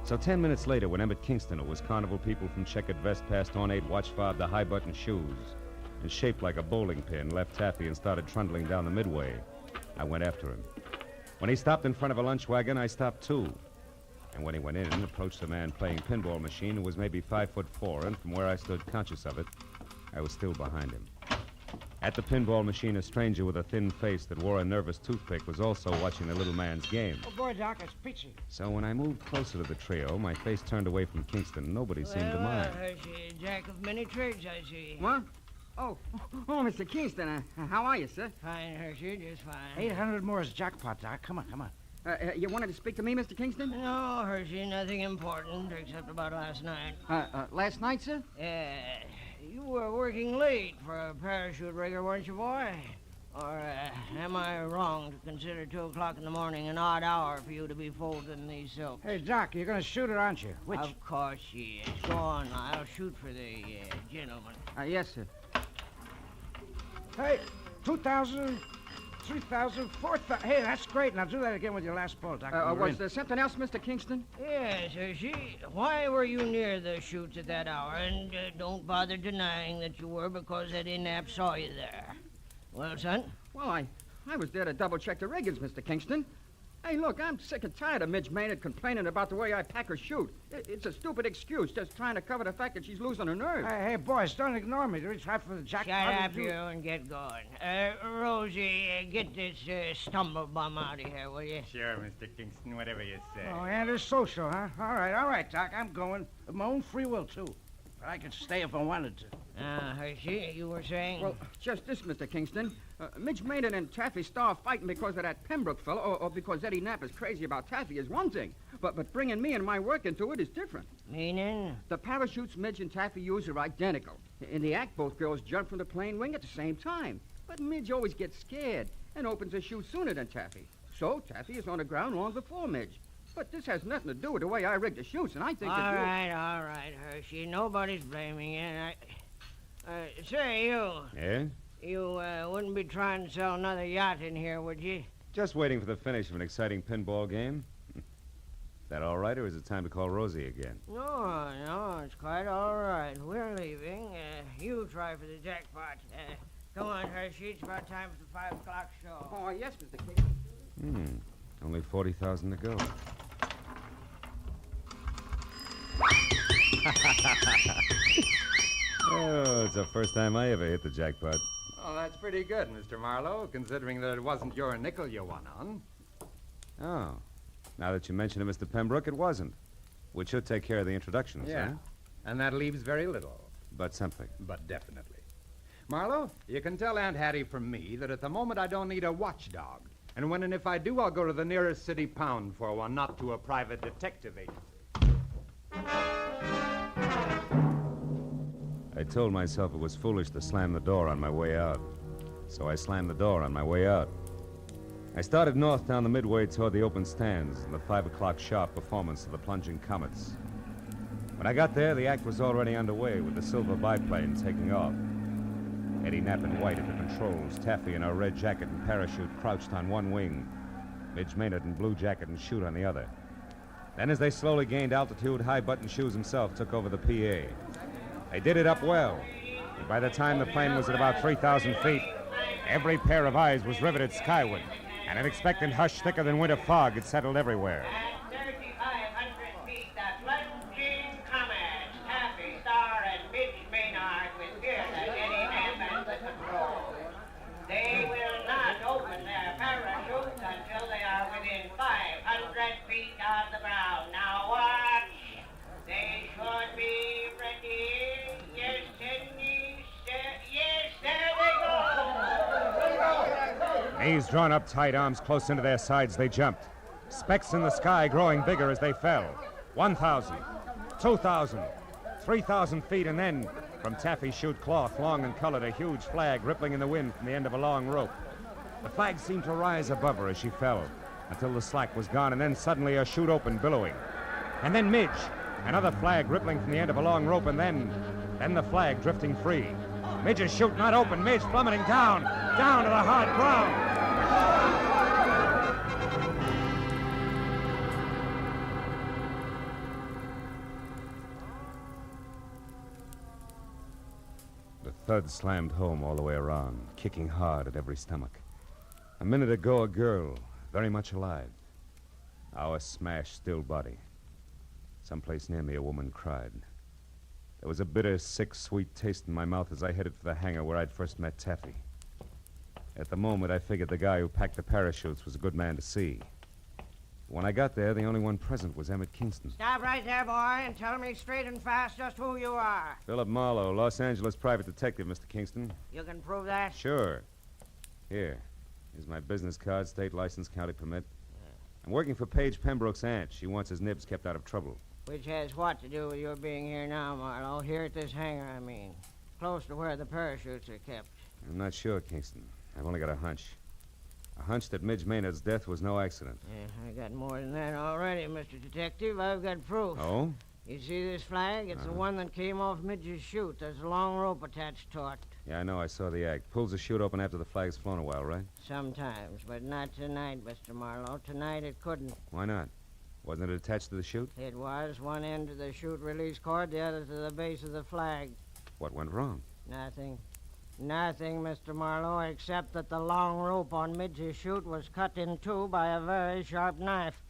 So 10 minutes later, when Emmett Kingston, who was carnival people from checkered vest past ornate watch fob to high-button shoes, and shaped like a bowling pin, left Taffy and started trundling down the Midway, I went after him. When he stopped in front of a lunch wagon, I stopped too. And when he went in and approached a man playing pinball machine who was maybe 5'4", and from where I stood conscious of it, I was still behind him. At the pinball machine, a stranger with a thin face that wore a nervous toothpick was also watching the little man's game. Oh, boy, Doc, it's peachy. So when I moved closer to the trio, my face turned away from Kingston. Nobody seemed to mind. Hershey, jack of many trades, I see. What? Oh, Mr. Kingston, how are you, sir? Fine, Hershey, just fine. 800 more is jackpot, Doc. Come on. You wanted to speak to me, Mr. Kingston? No, Hershey, nothing important except about last night. Last night, sir? You were working late for a parachute rigger, weren't you, boy? Or am I wrong to consider 2 o'clock in the morning an odd hour for you to be folding these silks? Hey, Doc, you're going to shoot it, aren't you? Which? Of course she is. Go on, I'll shoot for the gentleman. Yes, sir. Hey, 2,000, 3,000, 4,000. Hey, that's great. Now do that again with your last ball, Doctor. Was there something else, Mr. Kingston? Yes, Hershey. Why were you near the chutes at that hour? And don't bother denying that you were, because Eddie Knapp saw you there. Well, son? Well, I was there to double-check the riggings, Mr. Kingston. Hey, look, I'm sick and tired of Midge Maynard complaining about the way I pack her chute. It's a stupid excuse, just trying to cover the fact that she's losing her nerve. Hey, boys, don't ignore me. Do we try for the jackpot? Shut up, you, and get going. Rosie, get this stumble bum out of here, will you? Sure, Mr. Kingston, whatever you say. Oh, and it's social, huh? All right, Doc, I'm going. Of my own free will, too. But I could stay if I wanted to. Hershey, you were saying? Well, just this, Mr. Kingston. Midge Maynard and Taffy Starr fighting because of that Pembroke fellow, or because Eddie Knapp is crazy about Taffy is one thing. But bringing me and my work into it is different. Meaning? The parachutes Midge and Taffy use are identical. In the act, both girls jump from the plane wing at the same time. But Midge always gets scared and opens her chute sooner than Taffy. So Taffy is on the ground long before Midge. But this has nothing to do with the way I rigged the chutes, and I think that you... All right, Hershey. Nobody's blaming you. Say, you... Yeah? You wouldn't be trying to sell another yacht in here, would you? Just waiting for the finish of an exciting pinball game. Is that all right, or is it time to call Rosie again? No, it's quite all right. We're leaving. You try for the jackpot. Come on, Hershey. It's about time for the 5 o'clock show. Oh, yes, Mr. Kingston. Only 40,000 to go. Oh, it's the first time I ever hit the jackpot. Oh, that's pretty good, Mr. Marlowe, considering that it wasn't your nickel you won on. Oh. Now that you mention it, Mr. Pembroke, it wasn't. Which should take care of the introductions, Yeah. huh? And that leaves very little. But something. But definitely. Marlowe, you can tell Aunt Hattie from me that at the moment I don't need a watchdog. And when and if I do, I'll go to the nearest city pound for one, not to a private detective agency. I told myself it was foolish to slam the door on my way out. So I slammed the door on my way out. I started north down the Midway toward the open stands and the 5 o'clock sharp performance of the plunging comets. When I got there, the act was already underway with the silver biplane taking off. Eddie Knapp in white at the controls, Taffy in her red jacket and parachute crouched on one wing, Midge Maynard in blue jacket and chute on the other. Then as they slowly gained altitude, High-Button Shoes himself took over the PA. They did it up well, and by the time the plane was at about 3,000 feet, every pair of eyes was riveted skyward, and an expectant hush thicker than winter fog had settled everywhere. At 3,500 feet, the plunging comets, Taffy, Starr, and Midge Maynard with fearless Eddie Knapp at the control. They will not open their parachutes until they are within 500 feet of the ground. Knees drawn up tight, arms close into their sides, they jumped. Specks in the sky growing bigger as they fell. 1,000, 2,000, 3,000 feet, and then, from taffy chute cloth, long and colored, a huge flag rippling in the wind from the end of a long rope. The flag seemed to rise above her as she fell, until the slack was gone, and then suddenly her chute opened, billowing. And then Midge, another flag rippling from the end of a long rope, and then the flag drifting free. Midge's chute not open, Midge plummeting down to the hard ground. The thud slammed home all the way around, kicking hard at every stomach. A minute ago, a girl, very much alive. Now a smashed, still body. Someplace near me, a woman cried. There was a bitter, sick, sweet taste in my mouth as I headed for the hangar where I'd first met Taffy. At the moment, I figured the guy who packed the parachutes was a good man to see. When I got there, the only one present was Emmett Kingston. Stop right there, boy, and tell me straight and fast just who you are. Philip Marlowe, Los Angeles private detective, Mr. Kingston. You can prove that? Sure. Here's my business card, state license, county permit. I'm working for Paige Pembroke's aunt. She wants his nibs kept out of trouble. Which has what to do with your being here now, Marlowe? Here at this hangar, I mean. Close to where the parachutes are kept. I'm not sure, Kingston. I've only got a hunch. A hunch that Midge Maynard's death was no accident. Yeah, I got more than that already, Mr. Detective. I've got proof. Oh? You see this flag? It's the one that came off Midge's chute. There's a long rope attached to it. Yeah, I know. I saw the act. Pulls the chute open after the flag's flown a while, right? Sometimes, but not tonight, Mr. Marlowe. Tonight it couldn't. Why not? Wasn't it attached to the chute? It was. One end to the chute release cord, the other to the base of the flag. What went wrong? Nothing. Nothing, Mr. Marlowe, except that the long rope on Midge's chute was cut in two by a very sharp knife.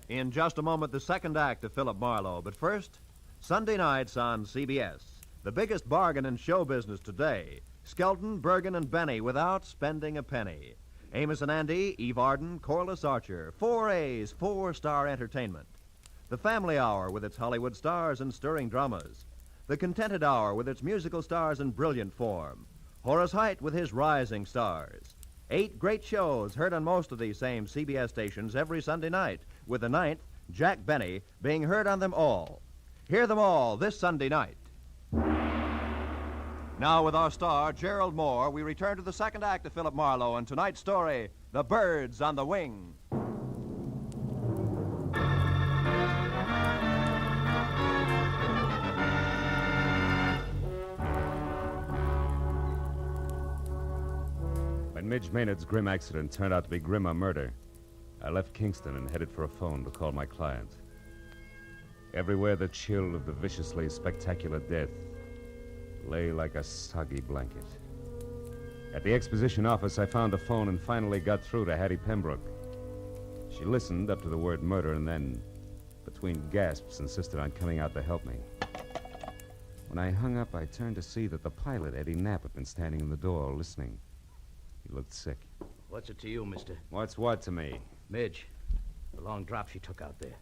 In just a moment, the second act of Philip Marlowe. But first, Sunday nights on CBS. The biggest bargain in show business today. Skelton, Bergen, and Benny without spending a penny. Amos and Andy, Eve Arden, Corliss Archer. 4A's, four-star entertainment. The Family Hour with its Hollywood stars and stirring dramas. The Contented Hour with its musical stars in brilliant form. Horace Heidt with his rising stars. 8 great shows heard on most of these same CBS stations every Sunday night, with the 9th, Jack Benny, being heard on them all. Hear them all this Sunday night. Now, with our star, Gerald Moore, we return to the second act of Philip Marlowe and tonight's story, The Birds on the Wing. When Midge Maynard's grim accident turned out to be grimmer murder, I left Kingston and headed for a phone to call my client. Everywhere the chill of the viciously spectacular death lay like a soggy blanket. At the exposition office, I found a phone and finally got through to Hattie Pembroke. She listened up to the word murder and then, between gasps, insisted on coming out to help me. When I hung up, I turned to see that the pilot, Eddie Knapp, had been standing in the door listening. He looked sick. What's it to you, mister? What's what to me? Midge. The long drop she took out there.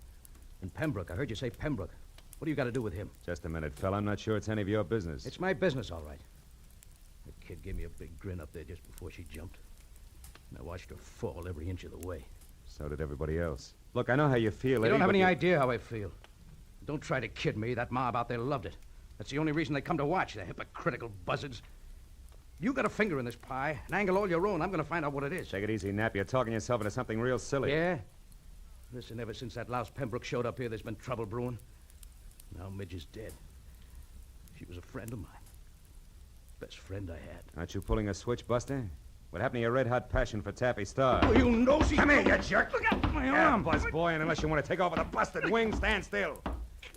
And Pembroke. I heard you say Pembroke. What do you got to do with him? Just a minute, fella. I'm not sure it's any of your business. It's my business, all right. The kid gave me a big grin up there just before she jumped. And I watched her fall every inch of the way. So did everybody else. Look, I know how you feel, Eddie. You don't have any idea how I feel. Don't try to kid me. That mob out there loved it. That's the only reason they come to watch, the hypocritical buzzards. You got a finger in this pie, an angle all your own. I'm going to find out what it is. Take it easy, Knapp. You're talking yourself into something real silly. Yeah? Listen, ever since that louse Pembroke showed up here, there's been trouble brewing. Now Midge is dead. She was a friend of mine. Best friend I had. Aren't you pulling a switch, Buster? What happened to your red-hot passion for Taffy Star? Oh, you nosy... Come here, you jerk! Look at my arm, Buzz boy, and unless you want to take off with a busted wing, stand still.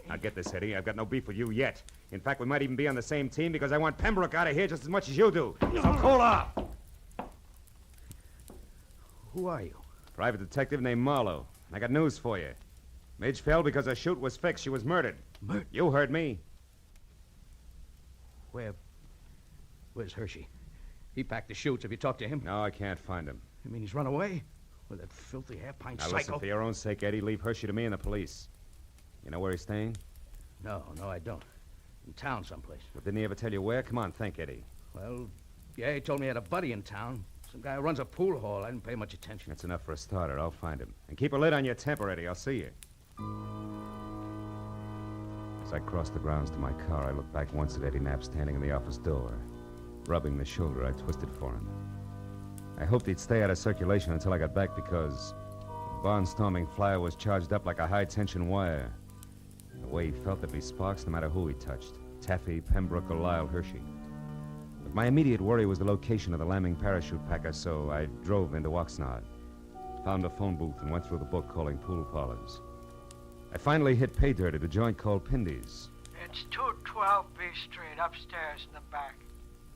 Now get this, Eddie. I've got no beef with you yet. In fact, we might even be on the same team because I want Pembroke out of here just as much as you do. So cool off! Who are you? Private detective named Marlowe. I got news for you. Midge fell because her chute was fixed. She was murdered. Murdered? You heard me. Where's Hershey? He packed the chutes. Have you talked to him? No, I can't find him. You mean he's run away? With that filthy half-pint Now, psycho. listen, for your own sake, Eddie, leave Hershey to me and the police. You know where he's staying? No, I don't. In town someplace. Well, didn't he ever tell you where? Come on, think, Eddie. Well, yeah, he told me he had a buddy in town. Some guy who runs a pool hall. I didn't pay much attention. That's enough for a starter. I'll find him. And keep a lid on your temper, Eddie. I'll see you. As I crossed the grounds to my car, I looked back once at Eddie Knapp standing in the office door, rubbing the shoulder I twisted for him. I hoped he'd stay out of circulation until I got back because the barnstorming flyer was charged up like a high-tension wire. The way he felt there'd be sparks no matter who he touched, Taffy, Pembroke, or Lyle Hershey. But my immediate worry was the location of the lambing parachute packer, so I drove into Oxnard, found a phone booth, and went through the book calling pool parlors. I finally hit pay dirt at a joint called Pindy's. It's 212 B Street, upstairs in the back.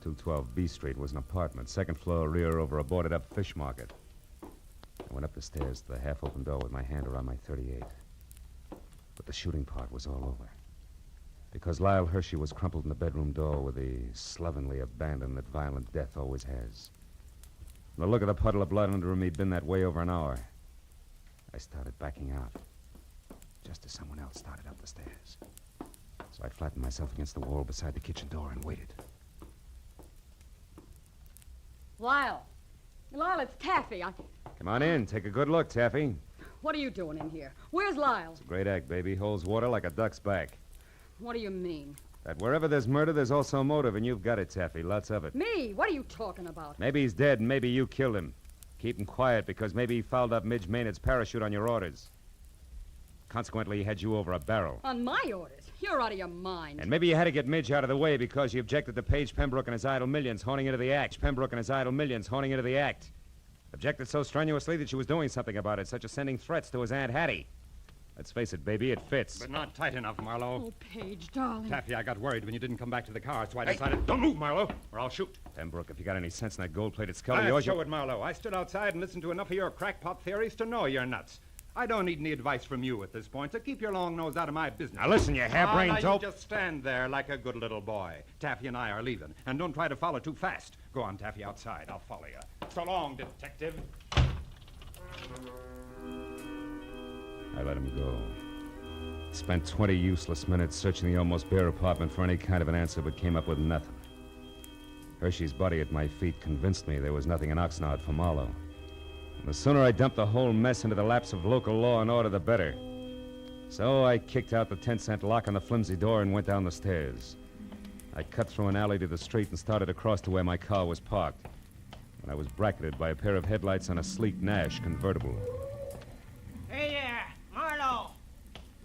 212 B Street was an apartment, second floor rear over a boarded-up fish market. I went up the stairs to the half-open door with my hand around my .38. But the shooting part was all over. Because Lyle Hershey was crumpled in the bedroom door with the slovenly abandon that violent death always has. From the look of the puddle of blood under him, he'd been that way over an hour. I started backing out, just as someone else started up the stairs. So I flattened myself against the wall beside the kitchen door and waited. Lyle, it's Taffy. Come on in. Take a good look, Taffy. What are you doing in here? Where's Lyle? It's a great act, baby. Holds water like a duck's back. What do you mean? That wherever there's murder, there's also motive, and you've got it, Taffy. Lots of it. Me? What are you talking about? Maybe he's dead, and maybe you killed him. Keep him quiet, because maybe he fouled up Midge Maynard's parachute on your orders. Consequently, he had you over a barrel. On my orders? You're out of your mind. And maybe you had to get Midge out of the way because you objected to Page Pembroke and his idle millions honing into the act. Pembroke and his idle millions honing into the act. Objected so strenuously that she was doing something about it, such as sending threats to his Aunt Hattie. Let's face it, baby, it fits. But not tight enough, Marlowe. Oh, Paige, darling. Taffy, I got worried when you didn't come back to the car, so I decided... Don't move, Marlowe, or I'll shoot. Pembroke, if you got any sense in that gold-plated skull of I'll yours... show it, Marlowe. I stood outside and listened to enough of your crackpot theories to know you're nuts. I don't need any advice from you at this point, so keep your long nose out of my business. Now listen, you harebrained now dope. You just stand there like a good little boy. Taffy and I are leaving, and don't try to follow too fast. Go on, Taffy, outside. I'll follow you. So long, detective. I let him go. Spent 20 useless minutes searching the almost bare apartment for any kind of an answer, but came up with nothing. Hershey's body at my feet convinced me there was nothing in Oxnard for Marlowe. And the sooner I dumped the whole mess into the laps of local law and order, the better. So I kicked out the 10-cent lock on the flimsy door and went down the stairs. I cut through an alley to the street and started across to where my car was parked. And I was bracketed by a pair of headlights on a sleek Nash convertible. Hey there, Marlowe.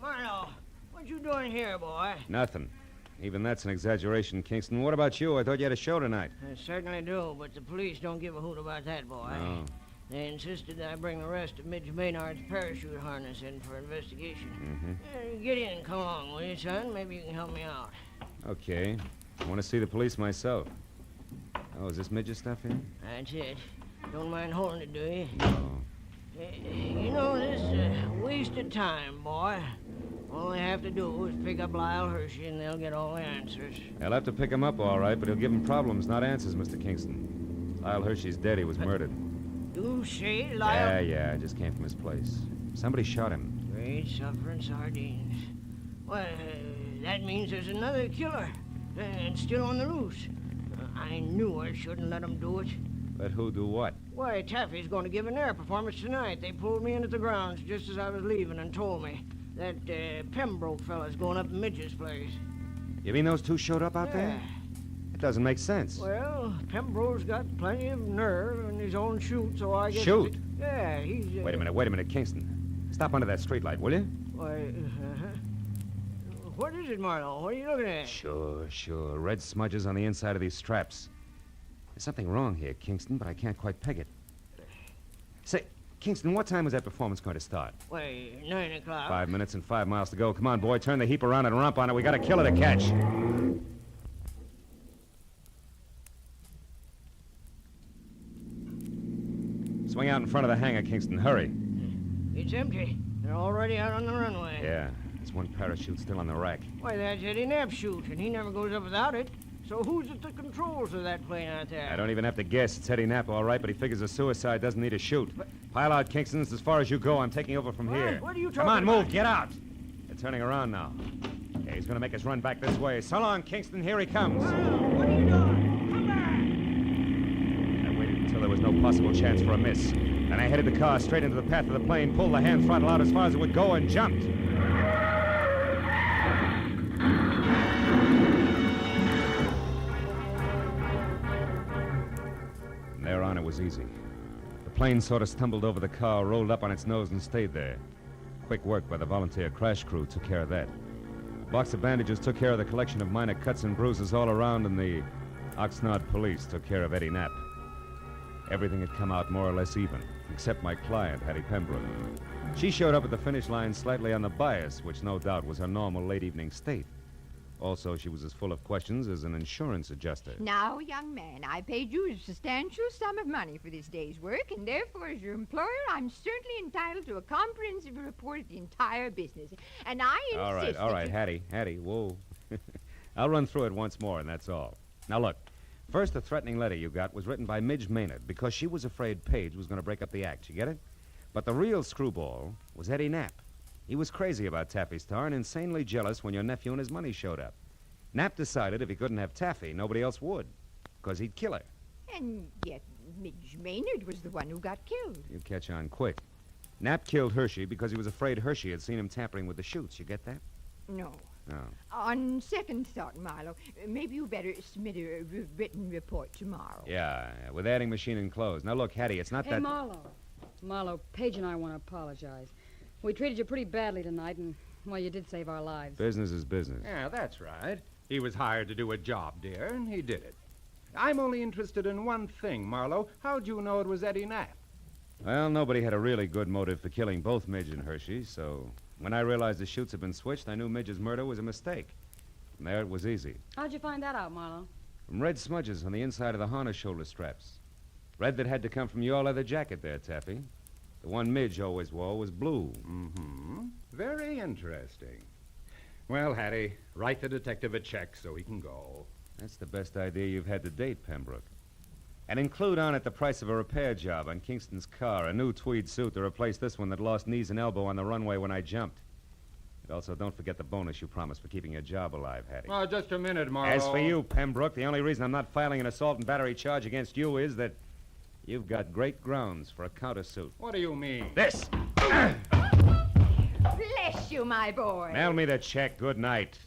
Marlowe, what you doing here, boy? Nothing. Even that's an exaggeration, Kingston. What about you? I thought you had a show tonight. I certainly do, but the police don't give a hoot about that, boy. No. They insisted that I bring the rest of Midge Maynard's parachute harness in for investigation. Get in and come along, will you, son? Maybe you can help me out. Okay. I want to see the police myself. Oh, is this Midge's stuff here? That's it. Don't mind holding it, do you? No. You know, this is a waste of time, boy. All they have to do is pick up Lyle Hershey, and they'll get all the answers. They'll have to pick him up, all right, but he'll give him problems, not answers, Mr. Kingston. Lyle Hershey's dead. He was murdered. You say Lyle... Yeah, I just came from his place. Somebody shot him. Great suffering sardines. Well, that means there's another killer, and still on the loose. I knew I shouldn't let him do it. Let who do what? Why, Taffy's going to give an air performance tonight. They pulled me into the grounds just as I was leaving and told me that Pembroke fella's going up to Midge's place. You mean those two showed up out there? It doesn't make sense. Well, Pembroke's got plenty of nerve in his own chute, so I guess... Shoot? Yeah, he's... Wait a minute, Kingston. Stop under that streetlight, will you? Why, what is it, Marlowe? What are you looking at? Sure. Red smudges on the inside of these straps. There's something wrong here, Kingston, but I can't quite peg it. Say, Kingston, what time was that performance going to start? Why, 9 o'clock. 5 minutes and 5 miles to go. Come on, boy, turn the heap around and romp on it. We got a killer to catch. Swing out in front of the hangar, Kingston. Hurry. It's empty. They're already out on the runway. Yeah, there's one parachute still on the rack. Why, that's Eddie Knapp's chute, and he never goes up without it. So who's at the controls of that plane out there? I don't even have to guess. It's Eddie Knapp, all right, but he figures a suicide doesn't need a chute. Pile out, Kingston. It's as far as you go. I'm taking over from here. What are you Come talking on, move. about? Get out. They're turning around now. Yeah, he's going to make us run back this way. So long, Kingston. Here he comes. What are you doing? Come back! I waited until there was no possible chance for a miss. Then I headed the car straight into the path of the plane, pulled the hand throttle out as far as it would go, and jumped. From there on, it was easy. The plane sort of stumbled over the car, rolled up on its nose, and stayed there. Quick work by the volunteer crash crew took care of that. A box of bandages took care of the collection of minor cuts and bruises all around, and the Oxnard police took care of Eddie Knapp. Everything had come out more or less even, except my client, Hattie Pembroke. She showed up at the finish line slightly on the bias, which no doubt was her normal late-evening state. Also, she was as full of questions as an insurance adjuster. Now, young man, I paid you a substantial sum of money for this day's work, and therefore, as your employer, I'm certainly entitled to a comprehensive report of the entire business. And I insist All right, Hattie, whoa. I'll run through it once more, and that's all. Now, look. First, the threatening letter you got was written by Midge Maynard because she was afraid Paige was going to break up the act. You get it? But the real screwball was Eddie Knapp. He was crazy about Taffy Star and insanely jealous when your nephew and his money showed up. Knapp decided if he couldn't have Taffy, nobody else would, because he'd kill her. And yet, Midge Maynard was the one who got killed. You catch on quick. Knapp killed Hershey because he was afraid Hershey had seen him tampering with the chutes. You get that? No. No. On second thought, Marlowe, maybe you better submit a written report tomorrow. Yeah, with adding machine enclosed. Now, look, Hattie, it's not Hey, that... Marlowe, Paige and I want to apologize. We treated you pretty badly tonight, and, well, you did save our lives. Business is business. Yeah, that's right. He was hired to do a job, dear, and he did it. I'm only interested in one thing, Marlowe. How'd you know it was Eddie Knapp? Well, nobody had a really good motive for killing both Midge and Hershey, so when I realized the chutes had been switched, I knew Midge's murder was a mistake. From there, it was easy. How'd you find that out, Marlowe? From red smudges on the inside of the harness shoulder straps. Red that had to come from your leather jacket there, Taffy. The one Midge always wore was blue. Mm-hmm. Very interesting. Well, Hattie, write the detective a check so he can go. That's the best idea you've had to date, Pembroke. And include on it the price of a repair job on Kingston's car, a new tweed suit to replace this one that lost knees and elbow on the runway when I jumped. And also, don't forget the bonus you promised for keeping your job alive, Hattie. Oh, just a minute, Marlowe. As for you, Pembroke, the only reason I'm not filing an assault and battery charge against you is that you've got great grounds for a countersuit. What do you mean? This! Bless you, my boy. Mail me the check. Good night.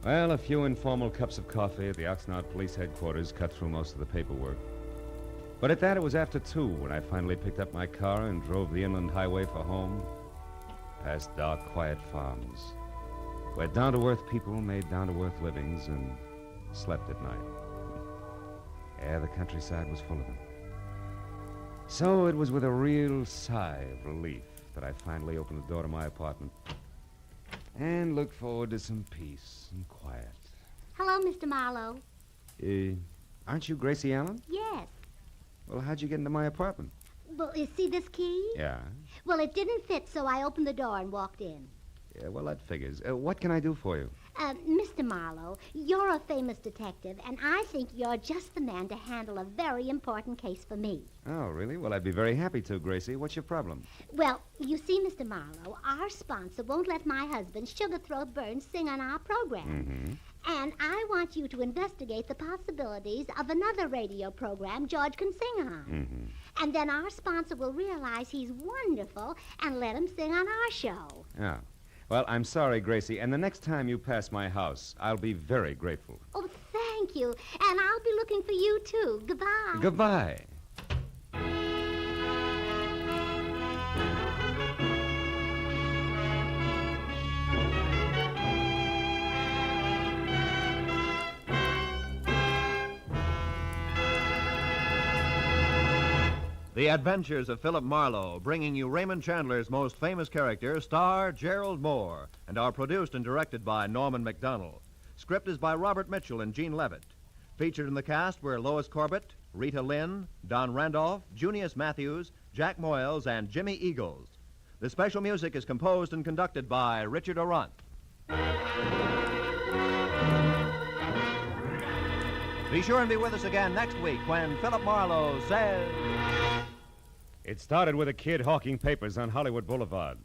Well, a few informal cups of coffee at the Oxnard Police Headquarters cut through most of the paperwork. But at that, it was after 2 when I finally picked up my car and drove the inland highway for home, past dark, quiet farms, where down-to-earth people made down-to-earth livings and slept at night. Yeah, the countryside was full of them. So it was with a real sigh of relief that I finally opened the door to my apartment and looked forward to some peace and quiet. Hello, Mr. Marlowe. Aren't you Gracie Allen? Yes. Well, how'd you get into my apartment? Well, you see this key? Yeah. Well, it didn't fit, so I opened the door and walked in. Yeah, well, that figures. What can I do for you? Mr. Marlowe, you're a famous detective, and I think you're just the man to handle a very important case for me. Oh, really? Well, I'd be very happy to, Gracie. What's your problem? Well, you see, Mr. Marlowe, our sponsor won't let my husband, Sugar Throat Burns, sing on our program. Mm-hmm. And I want you to investigate the possibilities of another radio program George can sing on. Mm-hmm. And then our sponsor will realize he's wonderful and let him sing on our show. Oh. Well, I'm sorry, Gracie, and the next time you pass my house, I'll be very grateful. Oh, thank you. And I'll be looking for you, too. Goodbye. Goodbye. The Adventures of Philip Marlowe, bringing you Raymond Chandler's most famous character, star Gerald Moore, and are produced and directed by Norman MacDonald. Script is by Robert Mitchell and Gene Levitt. Featured in the cast were Lois Corbett, Rita Lynn, Don Randolph, Junius Matthews, Jack Moyles, and Jimmy Eagles. The special music is composed and conducted by Richard Aurunt. Be sure and be with us again next week when Philip Marlowe says... It started with a kid hawking papers on Hollywood Boulevard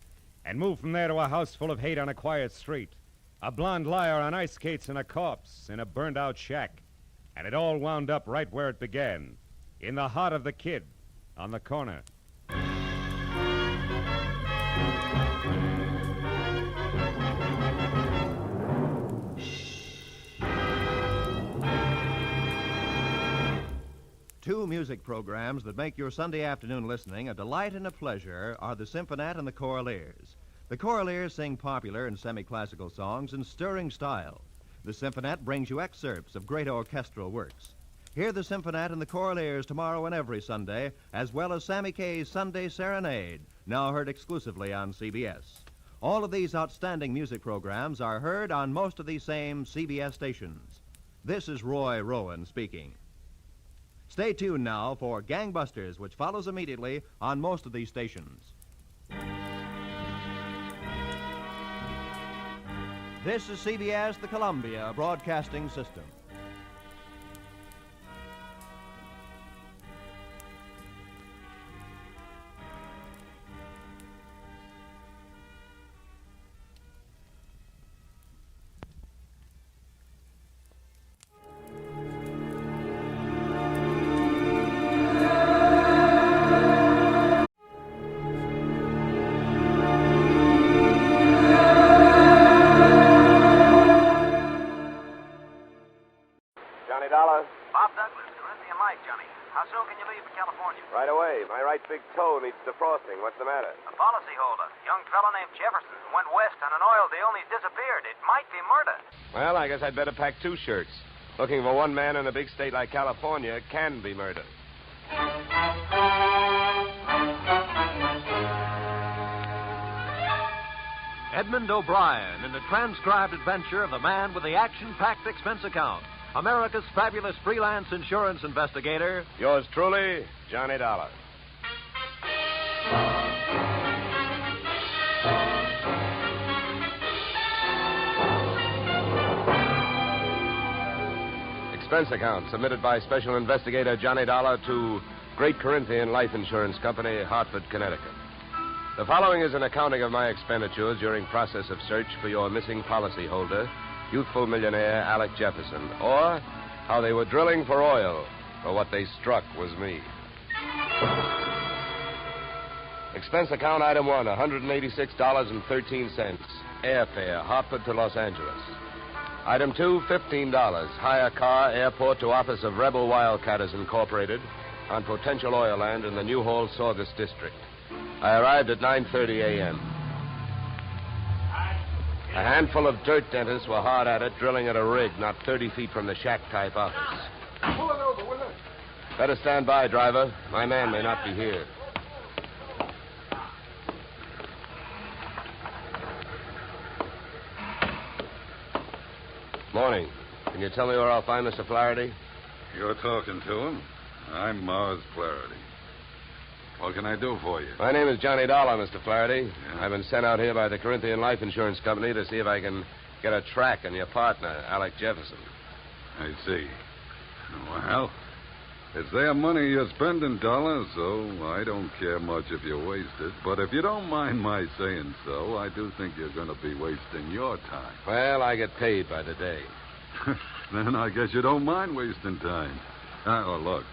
and moved from there to a house full of hate on a quiet street, a blonde liar on ice skates, and a corpse in a burned-out shack. And it all wound up right where it began, in the heart of the kid, on the corner. Two music programs that make your Sunday afternoon listening a delight and a pleasure are the Symphonette and the Choraleers. The Choraleers sing popular and semi-classical songs in stirring style. The Symphonette brings you excerpts of great orchestral works. Hear the Symphonette and the Choraleers tomorrow and every Sunday, as well as Sammy Kaye's Sunday Serenade, now heard exclusively on CBS. All of these outstanding music programs are heard on most of these same CBS stations. This is Roy Rowan speaking. Stay tuned now for Gangbusters, which follows immediately on most of these stations. This is CBS, the Columbia Broadcasting System. Right away. My right big toe needs defrosting. What's the matter? A policyholder, young fellow named Jefferson, went west on an oil deal and he's disappeared. It might be murder. Well, I guess I'd better pack two shirts. Looking for one man in a big state like California can be murder. Edmund O'Brien in the transcribed adventure of the man with the action-packed expense account. America's fabulous freelance insurance investigator. Yours truly, Johnny Dollar. Expense account submitted by Special Investigator Johnny Dollar to Great Corinthian Life Insurance Company, Hartford, Connecticut. The following is an accounting of my expenditures during process of search for your missing policyholder, youthful millionaire Alec Jefferson, or how they were drilling for oil, for what they struck was me. Expense account item 1, $186.13, airfare, Hartford to Los Angeles. Item 2, $15, hire car, airport to office of Rebel Wildcatters Incorporated on potential oil land in the New Hall, Saugus district. I arrived at 9:30 a.m. A handful of dirt dentists were hard at it, drilling at a rig not 30 feet from the shack-type office. Pull it over, will you? Better stand by, driver. My man may not be here. Morning. Can you tell me where I'll find Mr. Flaherty? You're talking to him. I'm Mars Flaherty. What can I do for you? My name is Johnny Dollar, Mr. Flaherty. Yeah. I've been sent out here by the Corinthian Life Insurance Company to see if I can get a track on your partner, Alec Jefferson. I see. Well, it's their money you're spending, Dollar, so I don't care much if you waste it. But if you don't mind my saying so, I do think you're going to be wasting your time. Well, I get paid by the day. Then I guess you don't mind wasting time. Oh, look,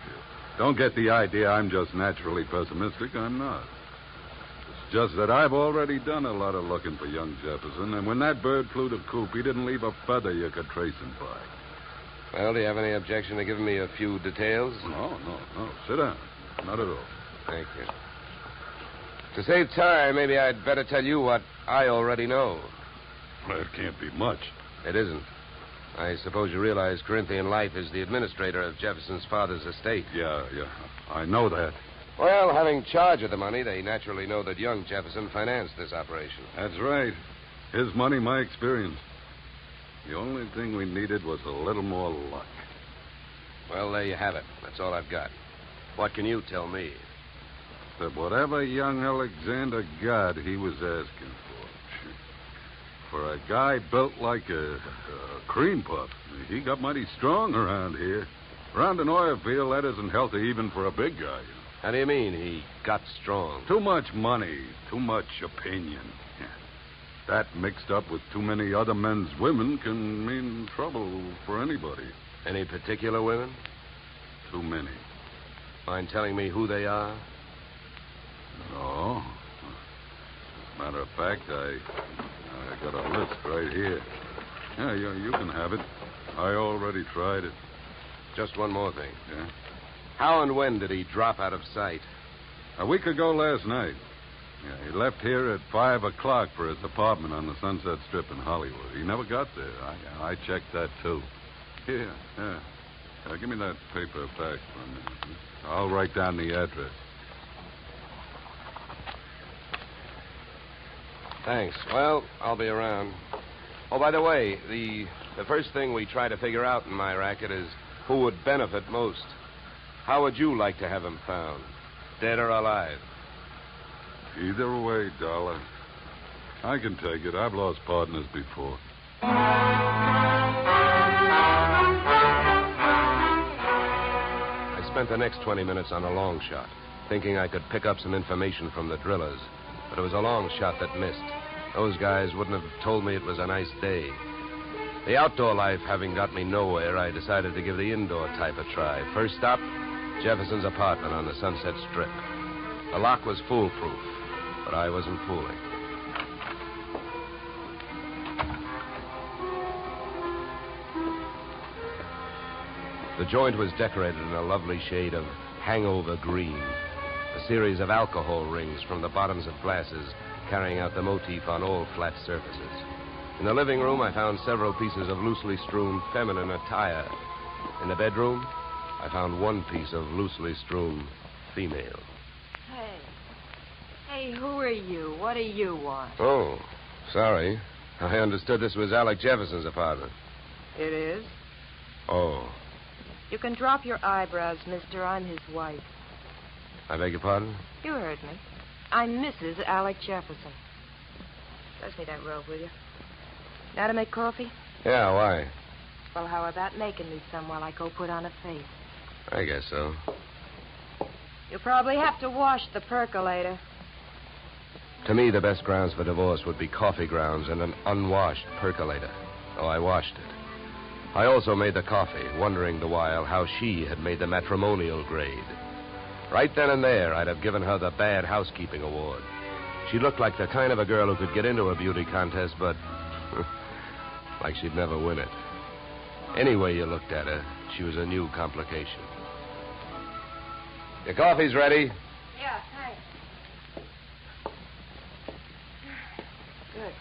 don't get the idea I'm just naturally pessimistic. I'm not. It's just that I've already done a lot of looking for young Jefferson, and when that bird flew to coop, he didn't leave a feather you could trace him by. Well, do you have any objection to giving me a few details? No. Sit down. Not at all. Thank you. To save time, maybe I'd better tell you what I already know. Well, it can't be much. It isn't. I suppose you realize Corinthian Life is the administrator of Jefferson's father's estate. Yeah. I know that. Well, having charge of the money, they naturally know that young Jefferson financed this operation. That's right. His money, my experience. The only thing we needed was a little more luck. Well, there you have it. That's all I've got. What can you tell me? That whatever young Alexander got, he was asking for. For a guy built like a cream puff, he got mighty strong around here. Around an oil field, that isn't healthy even for a big guy. How do you mean he got strong? Too much money, too much opinion. That mixed up with too many other men's women can mean trouble for anybody. Any particular women? Too many. Mind telling me who they are? No. Matter of fact, I got a list right here. Yeah, you can have it. I already tried it. Just one more thing. Yeah? How and when did he drop out of sight? A week ago last night. Yeah, he left here at 5 o'clock for his apartment on the Sunset Strip in Hollywood. He never got there. I checked that, too. Here, yeah. Give me that paper back for a minute. I'll write down the address. Thanks. Well, I'll be around. Oh, by the way, the first thing we try to figure out in my racket is who would benefit most. How would you like to have him found? Dead or alive? Either way, Dollar. I can take it. I've lost partners before. I spent the next 20 minutes on a long shot, thinking I could pick up some information from the drillers. But it was a long shot that missed. Those guys wouldn't have told me it was a nice day. The outdoor life having got me nowhere, I decided to give the indoor type a try. First stop, Jefferson's apartment on the Sunset Strip. The lock was foolproof, but I wasn't fooling. The joint was decorated in a lovely shade of hangover green. A series of alcohol rings from the bottoms of glasses carrying out the motif on all flat surfaces. In the living room, I found several pieces of loosely strewn feminine attire. In the bedroom, I found one piece of loosely strewn female. Hey, who are you? What do you want? Oh, sorry. I understood this was Alec Jefferson's apartment. It is? Oh, You can drop your eyebrows, mister. I'm his wife. I beg your pardon? You heard me. I'm Mrs. Alec Jefferson. Pass me that robe, will you? Now to make coffee? Yeah, why? Well, how about making me some while I go put on a face? I guess so. You'll probably have to wash the percolator. To me, the best grounds for divorce would be coffee grounds and an unwashed percolator. Oh, I washed it. I also made the coffee, wondering the while how she had made the matrimonial grade. Right then and there, I'd have given her the Bad Housekeeping Award. She looked like the kind of a girl who could get into a beauty contest, but like she'd never win it. Any way you looked at her, she was a new complication. Your coffee's ready. Yeah, thanks. Good.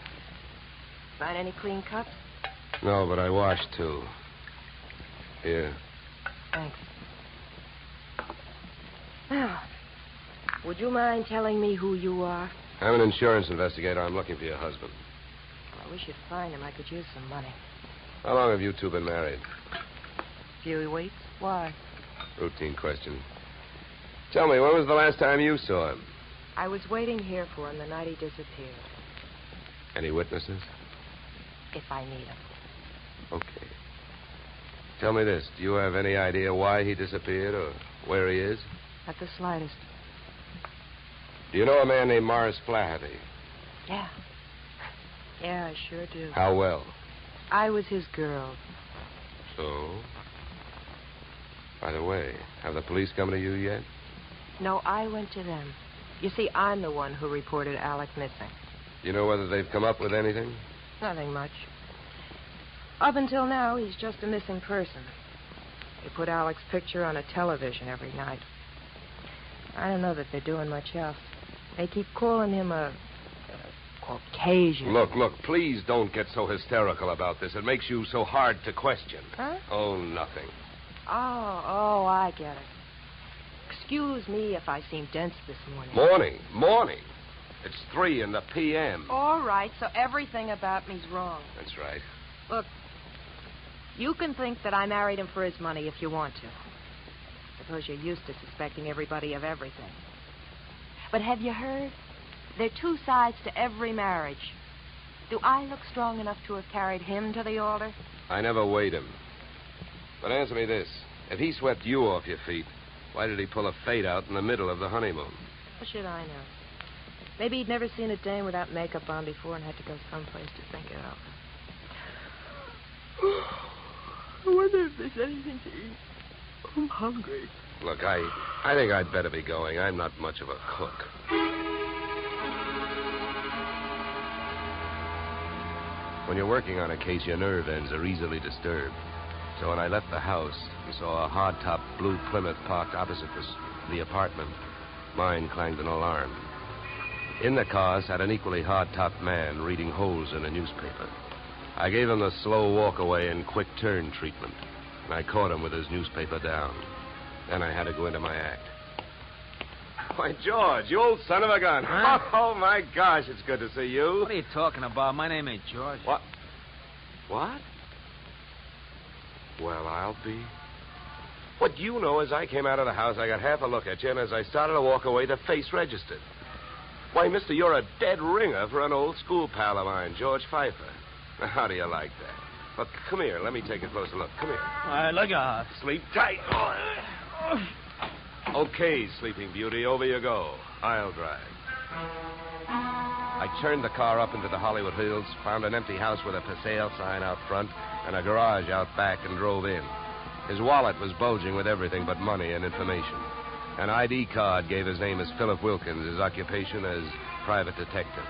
Find any clean cups? No, but I washed two. Here. Thanks. Now, would you mind telling me who you are? I'm an insurance investigator. I'm looking for your husband. I wish you'd find him. I could use some money. How long have you two been married? Few weeks. Why? Routine question. Tell me, when was the last time you saw him? I was waiting here for him the night he disappeared. Any witnesses? If I need him. Okay. Tell me this. Do you have any idea why he disappeared or where he is? At the slightest. Do you know a man named Morris Flaherty? Yeah. Yeah, I sure do. How well? I was his girl. So? By the way, have the police come to you yet? No, I went to them. You see, I'm the one who reported Alec missing. Do you know whether they've come up with anything? Nothing much. Up until now, he's just a missing person. They put Alec's picture on a television every night. I don't know that they're doing much else. They keep calling him a Caucasian. Look, please don't get so hysterical about this. It makes you so hard to question. Huh? Oh, nothing. Oh, I get it. Excuse me if I seem dense this morning. Morning. It's 3 in the p.m. All right, so everything about me's wrong. That's right. Look, You can think that I married him for his money if you want to. Suppose you're used to suspecting everybody of everything. But have you heard? There are two sides to every marriage. Do I look strong enough to have carried him to the altar? I never weighed him. But answer me this. If he swept you off your feet, why did he pull a fade out in the middle of the honeymoon? What should I know? Maybe he'd never seen a dame without makeup on before and had to go someplace to think it out. I wonder if there's anything to eat. I'm hungry. Look, I think I'd better be going. I'm not much of a cook. When you're working on a case, your nerve ends are easily disturbed. So when I left the house and saw a hardtop blue Plymouth parked opposite the apartment, mine clanged an alarm. In the car sat an equally hard-topped man reading holes in a newspaper. I gave him the slow walk-away and quick turn treatment, and I caught him with his newspaper down. Then I had to go into my act. Why, George, you old son of a gun. Huh? Oh, my gosh, it's good to see you. What are you talking about? My name ain't George. What? What? Well, I'll be. What you know is I came out of the house, I got half a look at you, and as I started to walk away, the face registered. Why, mister, you're a dead ringer for an old school pal of mine, George Pfeiffer. Now, how do you like that? Look, come here. Let me take a closer look. Come here. All right, look out. Sleep tight. Okay, Sleeping Beauty, over you go. I'll drive. I turned the car up into the Hollywood Hills, found an empty house with a for sale sign out front and a garage out back, and drove in. His wallet was bulging with everything but money and information. An ID card gave his name as Philip Wilkins, his occupation as private detective.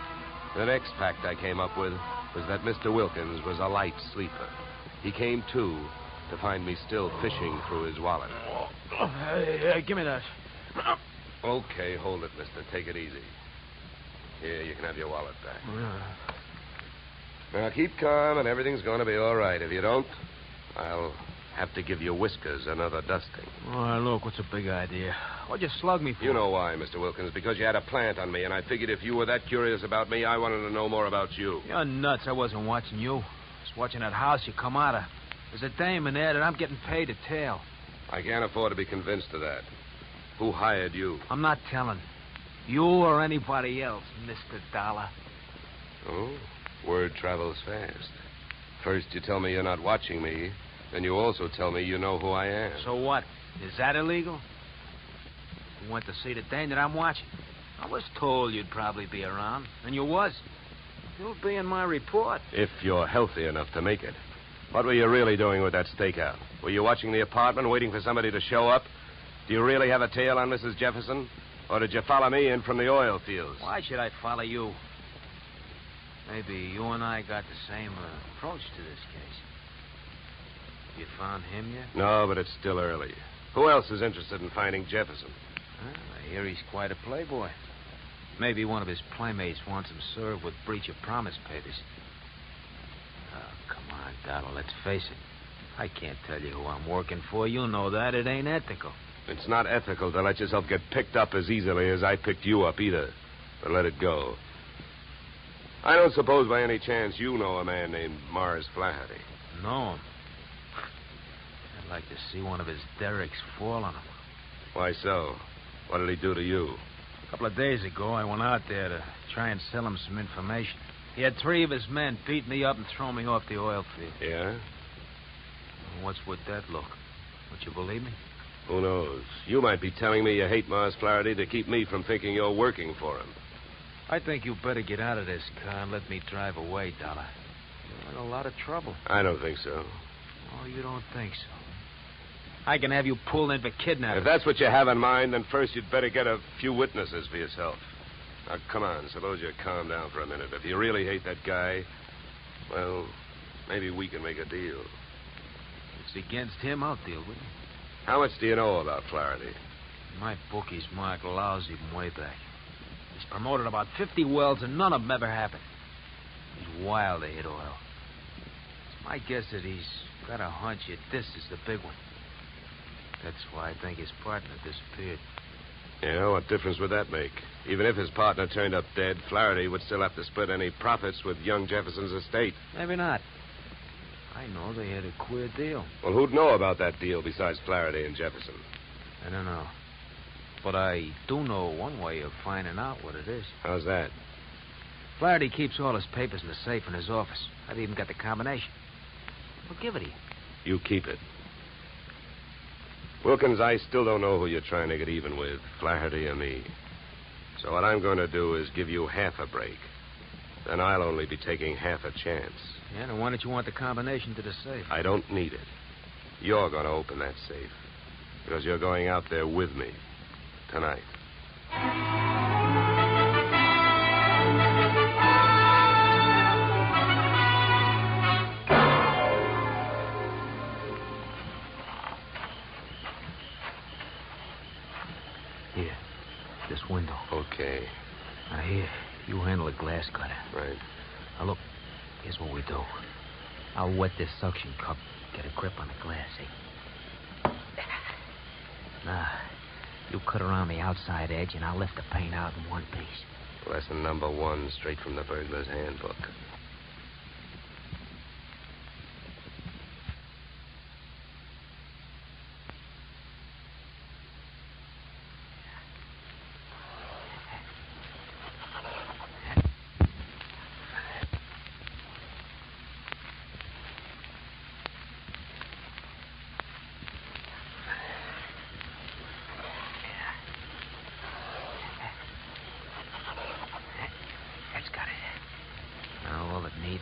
The next fact I came up with was that Mr. Wilkins was a light sleeper. He came to find me still fishing through his wallet. Hey, give me that. Okay, hold it, mister. Take it easy. Here, you can have your wallet back. Now, keep calm, and everything's going to be all right. If you don't, I'll have to give your whiskers another dusting. All right, look, what's a big idea? What'd you slug me for? You know why, Mr. Wilkins, because you had a plant on me, and I figured if you were that curious about me, I wanted to know more about you. You're nuts. I wasn't watching you. I was watching that house you come out of. There's a dame in there that I'm getting paid to tail. I can't afford to be convinced of that. Who hired you? I'm not telling. You or anybody else, Mr. Dollar. Oh, word travels fast. First you tell me you're not watching me, then you also tell me you know who I am. So what? Is that illegal? You went to see the dame that I'm watching. I was told you'd probably be around, and you was. You'll be in my report. If you're healthy enough to make it. What were you really doing with that stakeout? Were you watching the apartment, waiting for somebody to show up? Do you really have a tail on Mrs. Jefferson? Or did you follow me in from the oil fields? Why should I follow you? Maybe you and I got the same approach to this case. You found him yet? No, but it's still early. Who else is interested in finding Jefferson? Well, I hear he's quite a playboy. Maybe one of his playmates wants him served with breach of promise papers. Oh, come on, Donald, let's face it. I can't tell you who I'm working for. You know that. It ain't ethical. It's not ethical to let yourself get picked up as easily as I picked you up either. But let it go. I don't suppose by any chance you know a man named Mars Flaherty. Know him? I'd like to see one of his derricks fall on him. Why so? What did he do to you? A couple of days ago, I went out there to try and sell him some information. He had 3 of his men beat me up and throw me off the oil field. Yeah? What's with that look? Don't you believe me? Who knows? You might be telling me you hate Mars Flaherty to keep me from thinking you're working for him. I think you better get out of this car and let me drive away, Dollar. You're in a lot of trouble. I don't think so. Oh, you don't think so? I can have you pulled in for kidnapping. If that's what you have in mind, then first you'd better get a few witnesses for yourself. Now, come on. Suppose you calm down for a minute. If you really hate that guy, well, maybe we can make a deal. If it's against him, I'll deal with it. How much do you know about Flaherty? My bookie's marked lousy from way back. He's promoted about 50 wells, and none of them ever happened. He's wild to hit oil. It's my guess that he's got a hunch that this is the big one. That's why I think his partner disappeared. Yeah, what difference would that make? Even if his partner turned up dead, Flaherty would still have to split any profits with young Jefferson's estate. Maybe not. I know they had a queer deal. Well, who'd know about that deal besides Flaherty and Jefferson? I don't know. But I do know one way of finding out what it is. How's that? Flaherty keeps all his papers in the safe in his office. I've even got the combination. I'll give it to you. You keep it. Wilkins, I still don't know who you're trying to get even with, Flaherty or me. So what I'm going to do is give you half a break. Then I'll only be taking half a chance. Yeah, then why don't you want the combination to the safe? I don't need it. You're going to open that safe. Because you're going out there with me. Tonight. Here. This window. Okay. Now, here. You handle the glass cutter. Right. Now, look. Here's what we do. I'll wet this suction cup. Get a grip on the glass, see? Now, you cut around the outside edge, and I'll lift the paint out in one piece. Lesson number 1, straight from the burglar's handbook.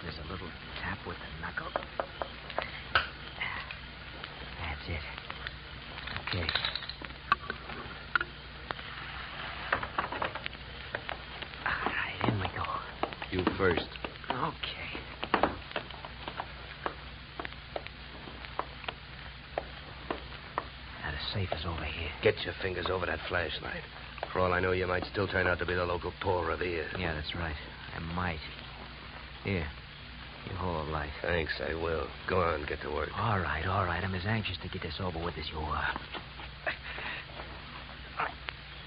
There's a little tap with the knuckle. That's it. Okay. All right, in we go. You first. Okay. Now, the safe is over here. Get your fingers over that flashlight. For all I know, you might still turn out to be the local Paul Revere. Yeah, that's right. I might. Here. You hold the light. Thanks, I will. Go on, get to work. All right. I'm as anxious to get this over with as you are. All right.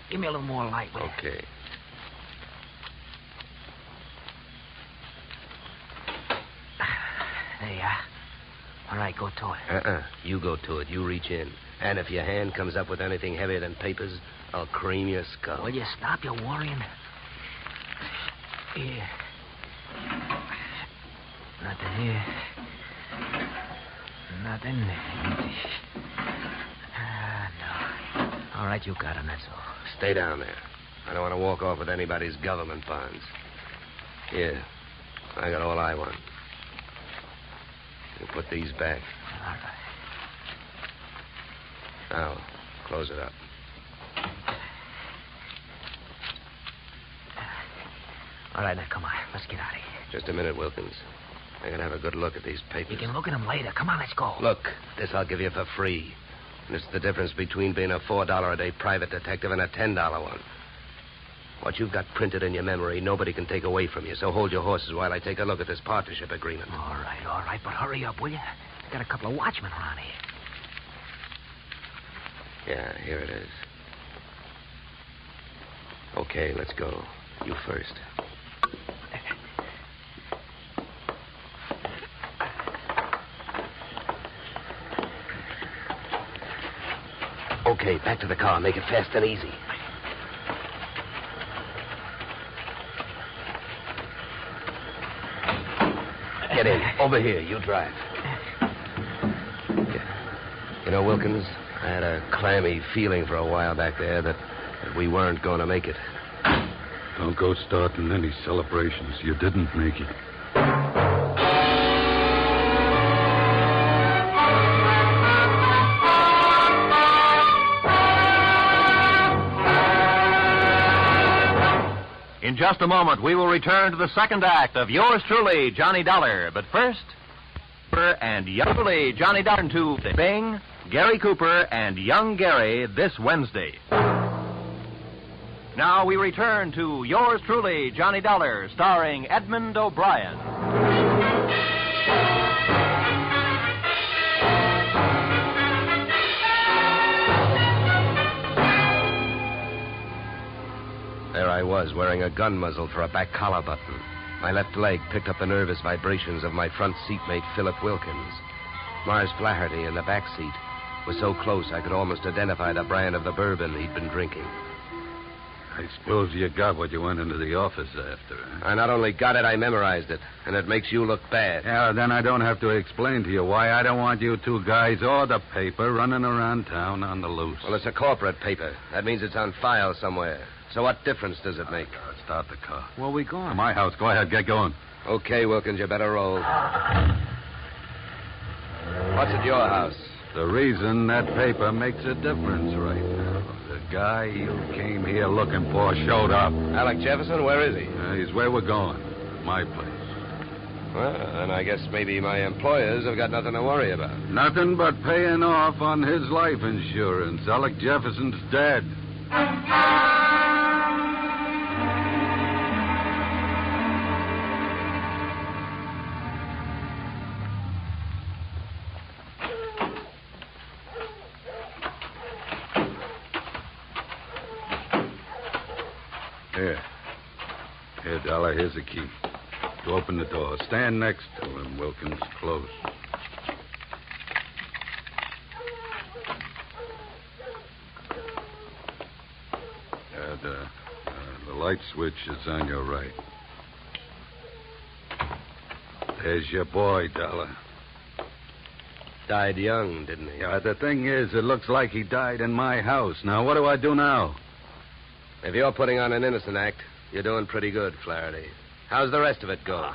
Give me a little more light, will you? Okay. There you are. All right, go to it. You go to it. You reach in. And if your hand comes up with anything heavier than papers, I'll cream your skull. Will you stop your worrying? Here. Nothing here. Nothing. No. All right, you got him, that's all. Stay down there. I don't want to walk off with anybody's government bonds. Here. I got all I want. You put these back. All right. Now, close it up. All right, now, come on. Let's get out of here. Just a minute, Wilkins. I can have a good look at these papers. You can look at them later. Come on, let's go. Look, this I'll give you for free. And it's the difference between being a $4 a day private detective and a $10 one. What you've got printed in your memory, nobody can take away from you. So hold your horses while I take a look at this partnership agreement. All right. But hurry up, will you? Got a couple of watchmen around here. Yeah, here it is. Okay, let's go. You first. Okay, back to the car. Make it fast and easy. Get in. Over here. You drive. You know, Wilkins, I had a clammy feeling for a while back there that we weren't going to make it. Don't go starting any celebrations. You didn't make it. In just a moment, we will return to the second act of Yours Truly, Johnny Dollar. But first, and Young Truly, Johnny Dollar to Bing, Gary Cooper, and Young Gary this Wednesday. Now we return to Yours Truly, Johnny Dollar, starring Edmund O'Brien. There I was, wearing a gun muzzle for a back collar button. My left leg picked up the nervous vibrations of my front seatmate, Philip Wilkins. Mars Flaherty in the back seat was so close I could almost identify the brand of the bourbon he'd been drinking. I suppose you got what you went into the office after, huh? I not only got it, I memorized it, and it makes you look bad. Yeah, then I don't have to explain to you why I don't want you two guys or the paper running around town on the loose. Well, it's a corporate paper. That means it's on file somewhere. So what difference does it make? Start the car. Where are we going? To my house. Go ahead, get going. Okay, Wilkins, you better roll. What's at your house? The reason that paper makes a difference right now. The guy you came here looking for showed up. Alec Jefferson, where is he? He's where we're going. My place. Well, then I guess maybe my employers have got nothing to worry about. Nothing but paying off on his life insurance. Alec Jefferson's dead. Here, Dollar, here's the key. You open the door. Stand next to him, Wilkins. Close. The light switch is on your right. There's your boy, Dollar. Died young, didn't he? Yeah, the thing is, it looks like he died in my house. Now, what do I do now? If you're putting on an innocent act, you're doing pretty good, Flaherty. How's the rest of it go?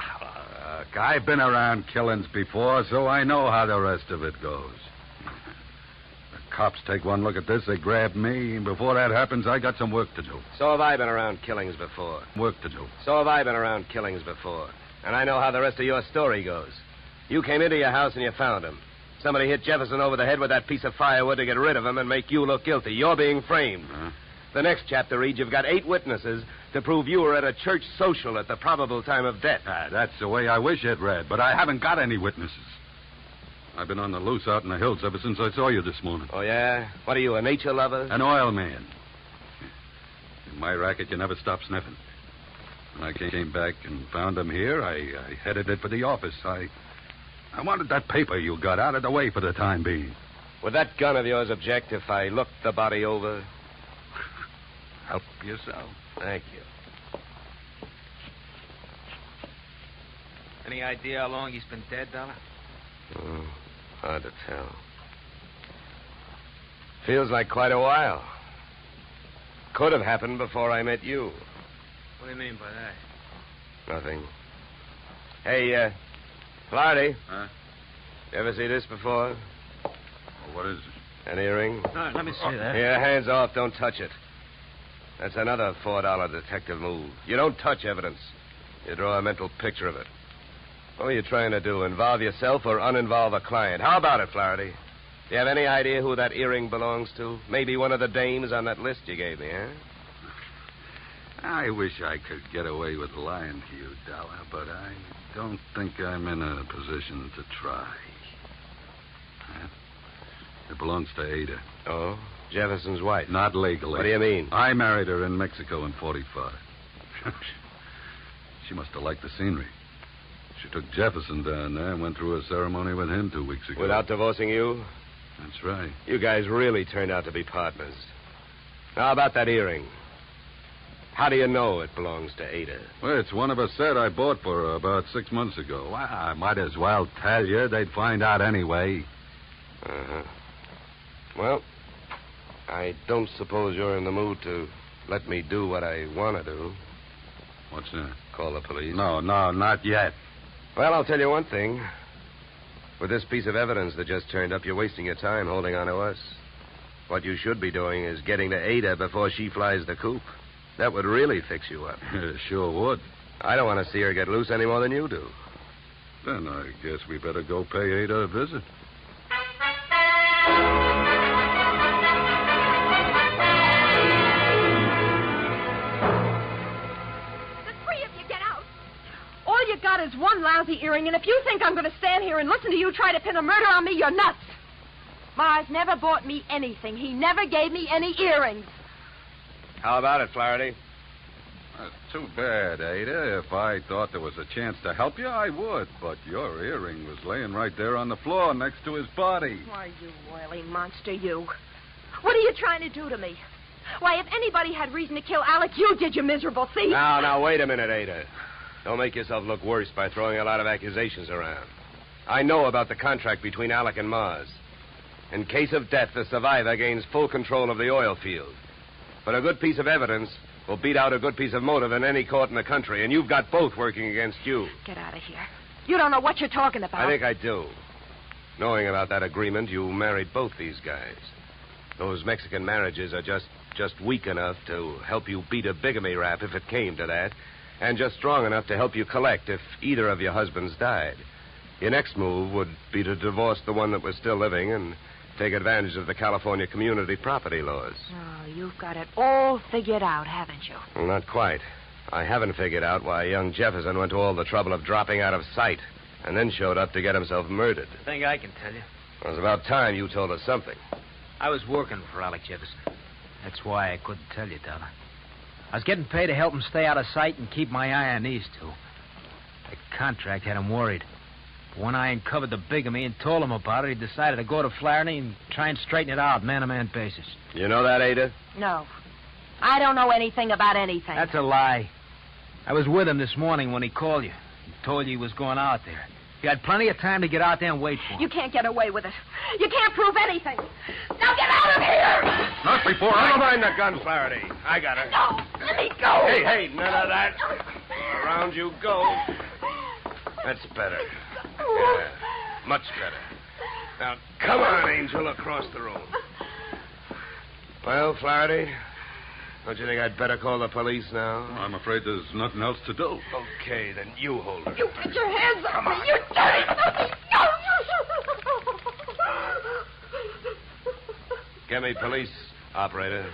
I've been around killings before, so I know how the rest of it goes. The cops take one look at this, they grab me, and before that happens, I got some work to do. So have I been around killings before. Work to do. So have I been around killings before. And I know how the rest of your story goes. You came into your house and you found him. Somebody hit Jefferson over the head with that piece of firewood to get rid of him and make you look guilty. You're being framed. Huh? The next chapter reads you've got 8 witnesses to prove you were at a church social at the probable time of death. That's the way I wish it read, but I haven't got any witnesses. I've been on the loose out in the hills ever since I saw you this morning. Oh, yeah? What are you, a nature lover? An oil man. In my racket, you never stop sniffing. When I came back and found him here, I headed it for the office. I wanted that paper you got out of the way for the time being. Would that gun of yours object if I looked the body over? Help yourself. Thank you. Any idea how long he's been dead, Dollar? Oh, hard to tell. Feels like quite a while. Could have happened before I met you. What do you mean by that? Nothing. Hey, Flaherty. Huh? You ever see this before? Well, what is it? An earring? No, let me see that. Here, hands off. Don't touch it. That's another $4 detective move. You don't touch evidence. You draw a mental picture of it. What are you trying to do? Involve yourself or uninvolve a client? How about it, Flaherty? Do you have any idea who that earring belongs to? Maybe one of the dames on that list you gave me, huh? I wish I could get away with lying to you, Dollar, but I don't think I'm in a position to try. It belongs to Ada. Oh? Jefferson's wife? Not legally. What do you mean? I married her in Mexico in 45. She must have liked the scenery. She took Jefferson down there and went through a ceremony with him 2 weeks ago. Without divorcing you? That's right. You guys really turned out to be partners. Now, how about that earring? How do you know it belongs to Ada? Well, it's one of a set I bought for her about 6 months ago. Well, I might as well tell you. They'd find out anyway. Uh-huh. Well, I don't suppose you're in the mood to let me do what I want to do. What's that? Call the police? No, not yet. Well, I'll tell you one thing. With this piece of evidence that just turned up, you're wasting your time holding on to us. What you should be doing is getting to Ada before she flies the coop. That would really fix you up. Sure would. I don't want to see her get loose any more than you do. Then I guess we better go pay Ada a visit. All you got is one lousy earring, and if you think I'm going to stand here and listen to you try to pin a murder on me, you're nuts. Mars never bought me anything. He never gave me any earrings. How about it, Flaherty? That's too bad, Ada. If I thought there was a chance to help you, I would. But your earring was laying right there on the floor next to his body. Why, you oily monster, you. What are you trying to do to me? Why, if anybody had reason to kill Alec, you did, you miserable thief. Now, wait a minute, Ada. Don't make yourself look worse by throwing a lot of accusations around. I know about the contract between Alec and Mars. In case of death, the survivor gains full control of the oil field. But a good piece of evidence will beat out a good piece of motive in any court in the country, and you've got both working against you. Get out of here. You don't know what you're talking about. I think I do. Knowing about that agreement, you married both these guys. Those Mexican marriages are just weak enough to help you beat a bigamy rap if it came to that, and just strong enough to help you collect if either of your husbands died. Your next move would be to divorce the one that was still living and take advantage of the California community property laws. Oh, you've got it all figured out, haven't you? Well, not quite. I haven't figured out why young Jefferson went to all the trouble of dropping out of sight and then showed up to get himself murdered. I think I can tell you. It was about time you told us something. I was working for Alec Jefferson. That's why I couldn't tell you, Dollar. I was getting paid to help him stay out of sight and keep my eye on these two. That contract had him worried. But when I uncovered the bigamy and told him about it, he decided to go to Flaherty and try and straighten it out, man-to-man basis. You know that, Ada? No. I don't know anything about anything. That's a lie. I was with him this morning when he called you. He told you he was going out there. You had plenty of time to get out there and wait for him. You can't get away with it. You can't prove anything. Now get out of here! Not before Don't mind the gun, Flaherty. I got her. No, let me go. Hey, none of that. Around you go. That's better. Yeah, much better. Now, come on, Angel, across the room. Well, Flaherty, don't you think I'd better call the police now? I'm afraid there's nothing else to do. Okay, then you hold her. You get your hands off me, you dirty puppy! No! Get me police, operator.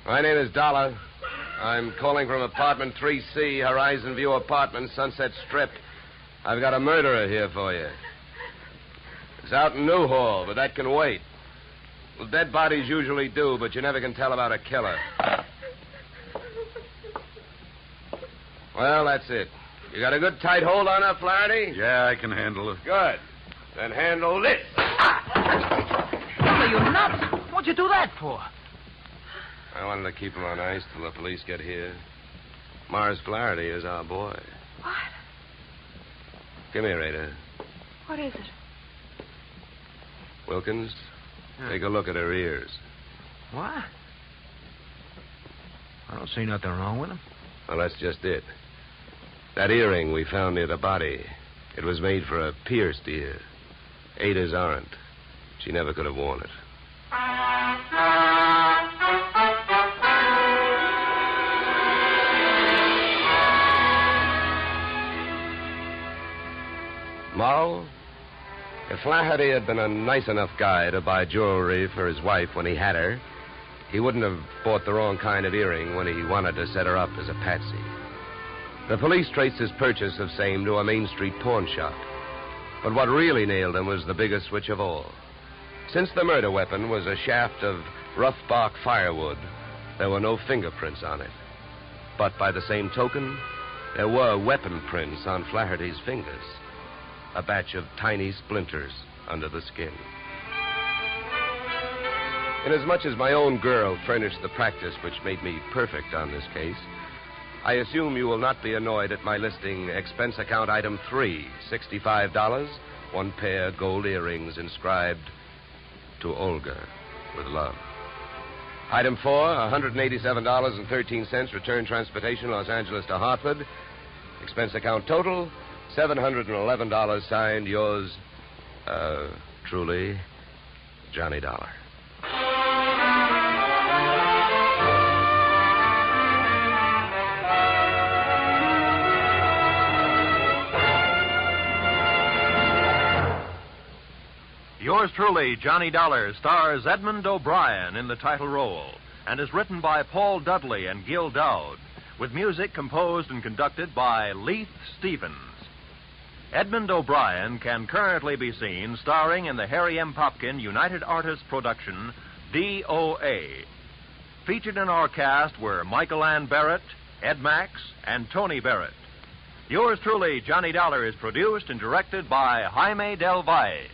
My name is Dollar. I'm calling from apartment 3C, Horizon View Apartment, Sunset Strip. I've got a murderer here for you. It's out in Newhall, but that can wait. Well, dead bodies usually do, but you never can tell about a killer. Well, that's it. You got a good tight hold on her, Flaherty? Yeah, I can handle it. Good. Then handle this. Are you nuts? What'd you do that for? I wanted to keep him on ice till the police get here. Mars Flaherty is our boy. What? Come here, Ada. What is it? Wilkins, take a look at her ears. What? I don't see nothing wrong with them. Well, that's just it. That earring we found near the body, it was made for a pierced ear. Ada's aren't. She never could have worn it. Moral? If Flaherty had been a nice enough guy to buy jewelry for his wife when he had her, he wouldn't have bought the wrong kind of earring when he wanted to set her up as a patsy. The police traced his purchase of same to a Main Street pawn shop. But what really nailed him was the biggest switch of all. Since the murder weapon was a shaft of rough bark firewood, there were no fingerprints on it. But by the same token, there were weapon prints on Flaherty's fingers. A batch of tiny splinters under the skin. Inasmuch as my own girl furnished the practice which made me perfect on this case, I assume you will not be annoyed at my listing expense account item 3, $65, one pair gold earrings inscribed to Olga with love. Item 4, $187.13, return transportation Los Angeles to Hartford. Expense account total, $711, signed yours, truly, Johnny Dollar. Yours truly, Johnny Dollar, stars Edmund O'Brien in the title role and is written by Paul Dudley and Gil Dowd, with music composed and conducted by Leith Stevens. Edmund O'Brien can currently be seen starring in the Harry M. Popkin United Artists production, DOA, Featured in our cast were Michael Ann Barrett, Ed Max, and Tony Barrett. Yours truly, Johnny Dollar, is produced and directed by Jaime Del Valle.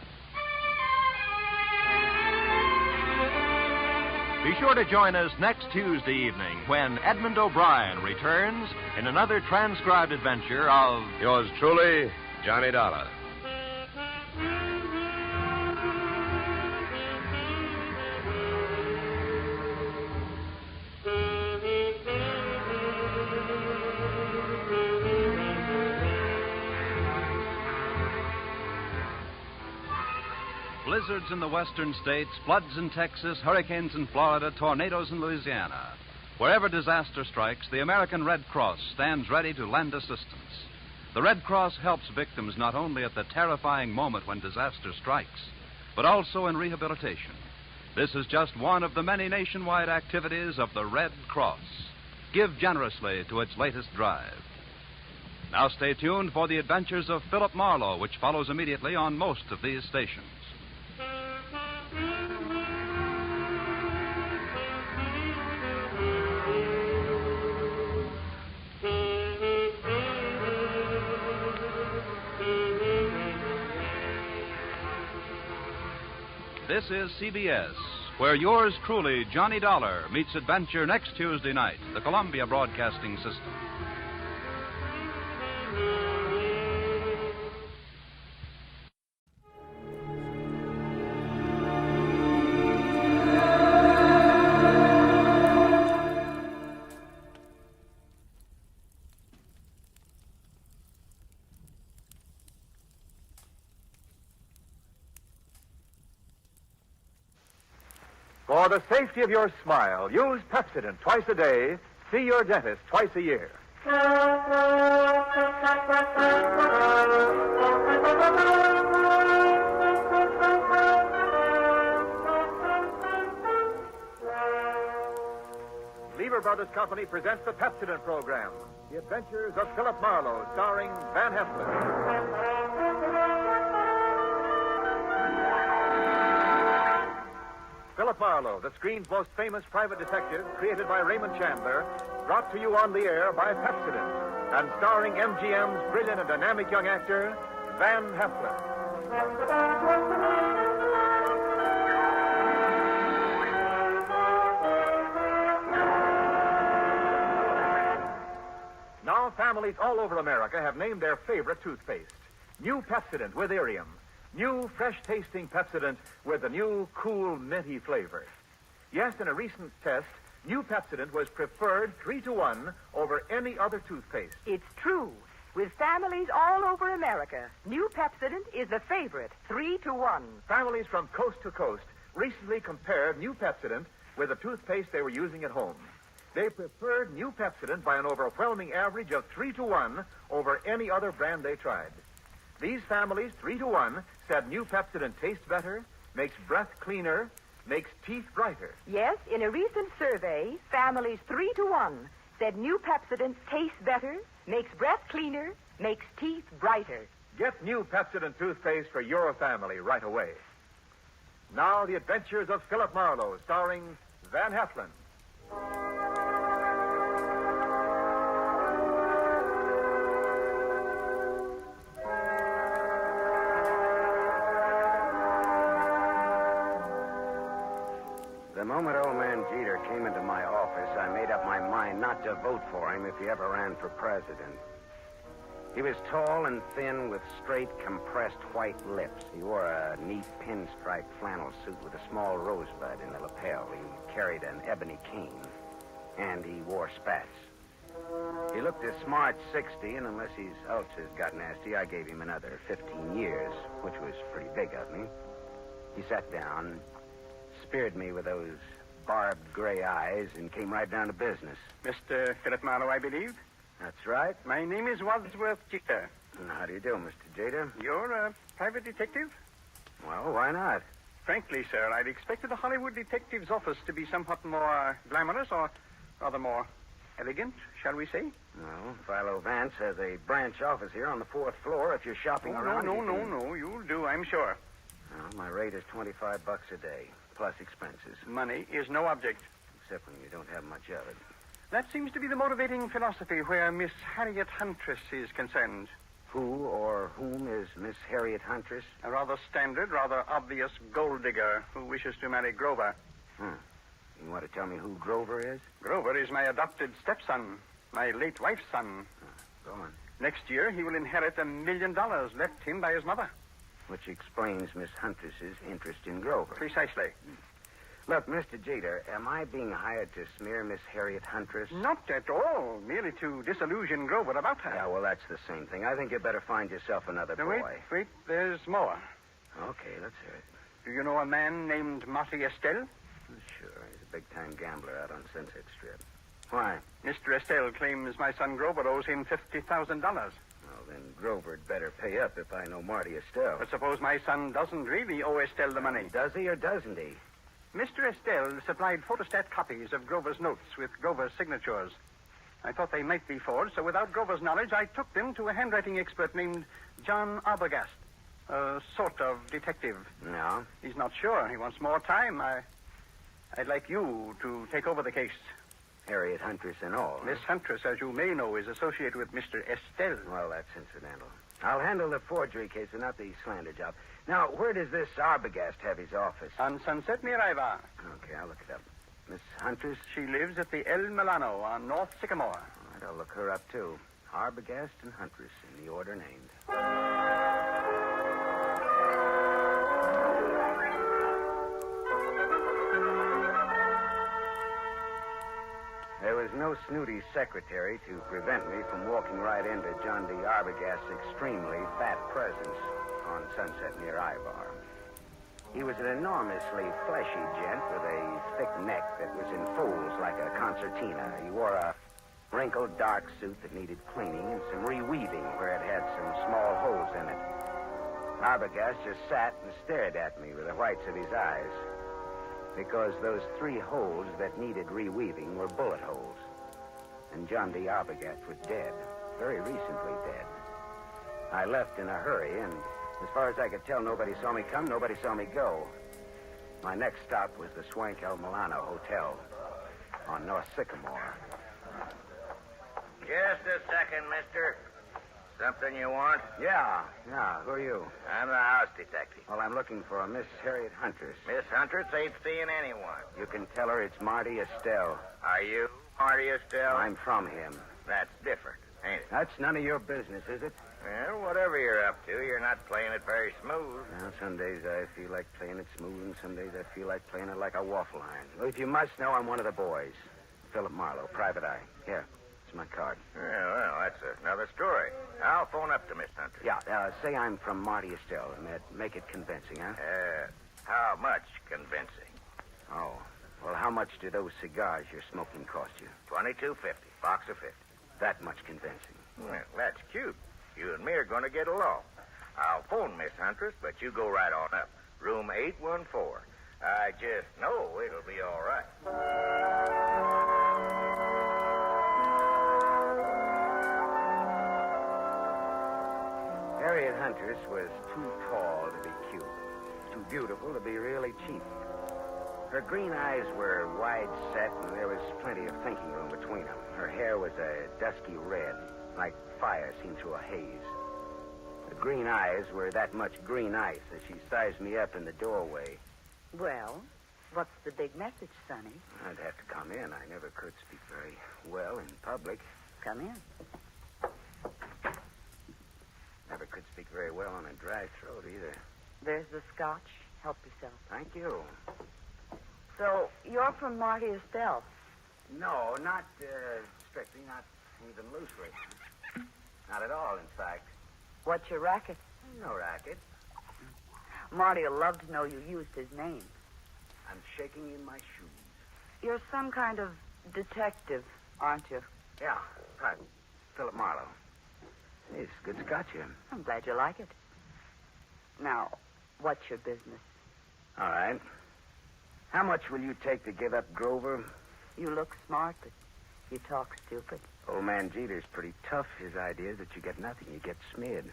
Be sure to join us next Tuesday evening when Edmund O'Brien returns in another transcribed adventure of... Yours truly, Johnny Dollar. Blizzards in the western states, floods in Texas, hurricanes in Florida, tornadoes in Louisiana. Wherever disaster strikes, the American Red Cross stands ready to lend assistance. The Red Cross helps victims not only at the terrifying moment when disaster strikes, but also in rehabilitation. This is just one of the many nationwide activities of the Red Cross. Give generously to its latest drive. Now stay tuned for the adventures of Philip Marlowe, which follows immediately on most of these stations. This is CBS, where yours truly, Johnny Dollar, meets adventure next Tuesday night, the Columbia Broadcasting System. For the safety of your smile, use Pepsodent twice a day. See your dentist twice a year. Lever Brothers Company presents the Pepsodent program, The Adventures of Philip Marlowe, starring Van Heflin. Philip Marlowe, the screen's most famous private detective, created by Raymond Chandler, brought to you on the air by Pepsodent, and starring MGM's brilliant and dynamic young actor, Van Heflin. Now, families all over America have named their favorite toothpaste. New Pepsodent with Irium. New, fresh-tasting Pepsodent with a new, cool, minty flavor. Yes, in a recent test, new Pepsodent was preferred 3-to-1 over any other toothpaste. It's true. With families all over America, new Pepsodent is the favorite, 3-to-1. Families from coast to coast recently compared new Pepsodent with the toothpaste they were using at home. They preferred new Pepsodent by an overwhelming average of 3-to-1 over any other brand they tried. These families, 3-to-1, said new Pepsodent tastes better, makes breath cleaner, makes teeth brighter. Yes, in a recent survey, families 3-to-1 said new Pepsodent tastes better, makes breath cleaner, makes teeth brighter. Get new Pepsodent toothpaste for your family right away. Now, the adventures of Philip Marlowe, starring Van Heflin. The moment old man Jeter came into my office, I made up my mind not to vote for him if he ever ran for president. He was tall and thin with straight, compressed white lips. He wore a neat pinstripe flannel suit with a small rosebud in the lapel. He carried an ebony cane, and he wore spats. He looked a smart 60, and unless his ulcers got nasty, I gave him another 15 years, which was pretty big of me. He sat down, speared me with those barbed gray eyes, and came right down to business. Mr. Philip Marlowe, I believe? That's right. My name is Wadsworth Jeter. How do you do, Mr. Jeter? You're a private detective? Well, why not? Frankly, sir, I'd expected a Hollywood detective's office to be somewhat more glamorous, or rather more elegant, shall we say? Well, Philo Vance has a branch office here on the 4th floor if you're shopping around. No. You'll do, I'm sure. Well, my rate is $25 a day, plus expenses. Money is no object. except when you don't have much of it. That seems to be the motivating philosophy where Miss Harriet Huntress is concerned. Who or whom is Miss Harriet Huntress? A rather standard, rather obvious gold digger who wishes to marry Grover. You want to tell me who Grover is? Grover is my adopted stepson, my late wife's son. Go on. Next year, he will inherit $1 million left him by his mother. Which explains Miss Huntress's interest in Grover. Precisely. Look, Mr. Jeter, am I being hired to smear Miss Harriet Huntress? Not at all. Merely to disillusion Grover about her. Yeah, well, that's the same thing. I think you better find yourself another Now, boy. Wait. There's more. Okay, let's hear it. Do you know a man named Marty Estelle? Sure, he's a big-time gambler out on Sunset Strip. Why? Mr. Estelle claims my son Grover owes him $50,000. Well, then Grover'd better pay up if I know Marty Estelle. But suppose my son doesn't really owe Estelle the money. Does he or doesn't he? Mr. Estelle supplied photostat copies of Grover's notes with Grover's signatures. I thought they might be forged, so without Grover's knowledge, I took them to a handwriting expert named John Arbogast, a sort of detective. No? He's not sure. He wants more time. I'd like you to take over the case. Harriet Huntress and all. Miss Huntress, as you may know, is associated with Mr. Estelle. Well, that's incidental. I'll handle the forgery case and not the slander job. Now, where does this Arbogast have his office? On Sunset near Ivar. Okay, I'll look it up. Miss Huntress? She lives at the El Milano on North Sycamore. All right, I'll look her up, too. Arbogast and Huntress in the order named. There was no snooty secretary to prevent me from walking right into John D. Arbogast's extremely fat presence on Sunset near Ivar. He was an enormously fleshy gent with a thick neck that was in folds like a concertina. He wore a wrinkled dark suit that needed cleaning and some reweaving where it had some small holes in it. Arbogast just sat and stared at me with the whites of his eyes, because those 3 holes that needed reweaving were bullet holes. And John D. Arbogast was dead, very recently dead. I left in a hurry, and as far as I could tell, nobody saw me come, nobody saw me go. My next stop was the Swank El Milano Hotel on North Sycamore. Just a second, mister. Something you want? Yeah. Who are you? I'm the house detective. Well, I'm looking for a Miss Harriet Huntress. Miss Huntress ain't seeing anyone. You can tell her it's Marty Estelle. Are you Marty Estelle? I'm from him. That's different, ain't it? That's none of your business, is it? Well, whatever you're up to, you're not playing it very smooth. Well, some days I feel like playing it smooth, and some days I feel like playing it like a waffle iron. Well, if you must know, I'm one of the boys. Philip Marlowe, private eye. Here. It's my card. Yeah, well, that's another story. I'll phone up to Miss Hunter. Yeah, say I'm from Marty Estelle, and make it convincing, huh? How much convincing? Oh, well, how much do those cigars you're smoking cost you? $22.50, box of 50. That much convincing. Well, that's cute. You and me are going to get along. I'll phone Miss Huntress, but you go right on up. Room 814. I just know it'll be all right. Harriet Huntress was too tall to be cute, too beautiful to be really cheap. Her green eyes were wide set, and there was plenty of thinking room between them. Her hair was a dusky red, like fire seen through a haze. The green eyes were that much green ice as she sized me up in the doorway. Well, what's the big message, Sonny? I'd have to come in. I never could speak very well in public. Come in. Never could speak very well on a dry throat either. There's the scotch. Help yourself. Thank you. So, you're from Marty Estelle? No, not strictly, not even loosely. Not at all, in fact. What's your racket? No racket. Marty will love to know you used his name. I'm shaking in my shoes. You're some kind of detective, aren't you? Yeah, pardon. Philip Marlowe. It's good scotch here. I'm glad you like it. Now, what's your business? All right. How much will you take to give up Grover? You look smart, but you talk stupid. Old man Jeter's pretty tough. His idea is that you get nothing. You get smeared.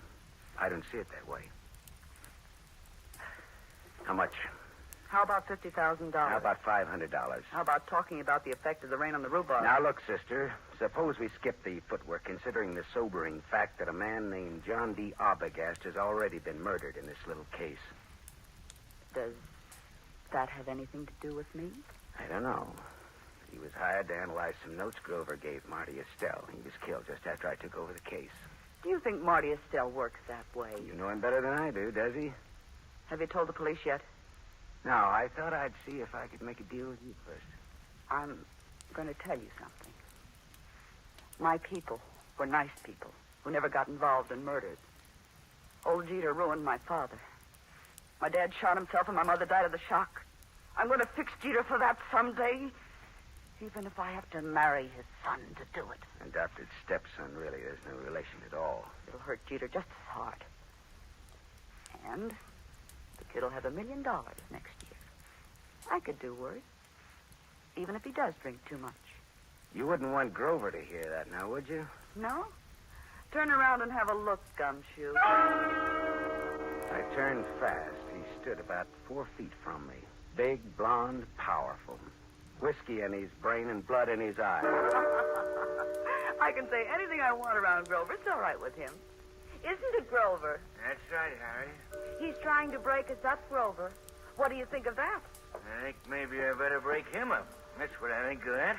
I don't see it that way. How much? How about $50,000? How about $500? How about talking about the effect of the rain on the rhubarb? Now, look, sister. Suppose we skip the footwork, considering the sobering fact that a man named John D. Arbogast has already been murdered in this little case. Does that have anything to do with me? I don't know. He was hired to analyze some notes Grover gave Marty Estelle. He was killed just after I took over the case. Do you think Marty Estelle works that way? You know him better than I do, does he? Have you told the police yet? No, I thought I'd see if I could make a deal with you first. I'm going to tell you something. My people were nice people who never got involved in murders. Old Jeter ruined my father. My dad shot himself and my mother died of the shock. I'm going to fix Jeter for that someday, even if I have to marry his son to do it. Adopted stepson, really. There's no relation at all. It'll hurt Jeter just as hard. And the kid will have $1 million next year. I could do worse, even if he does drink too much. You wouldn't want Grover to hear that now, would you? No? Turn around and have a look, Gumshoe. I turned fast. He stood about 4 feet from me. Big, blonde, powerful. Whiskey in his brain and blood in his eyes. I can say anything I want around Grover. It's all right with him. Isn't it, Grover? That's right, Harry. He's trying to break us up, Grover. What do you think of that? I think maybe I better break him up. That's what I think of that.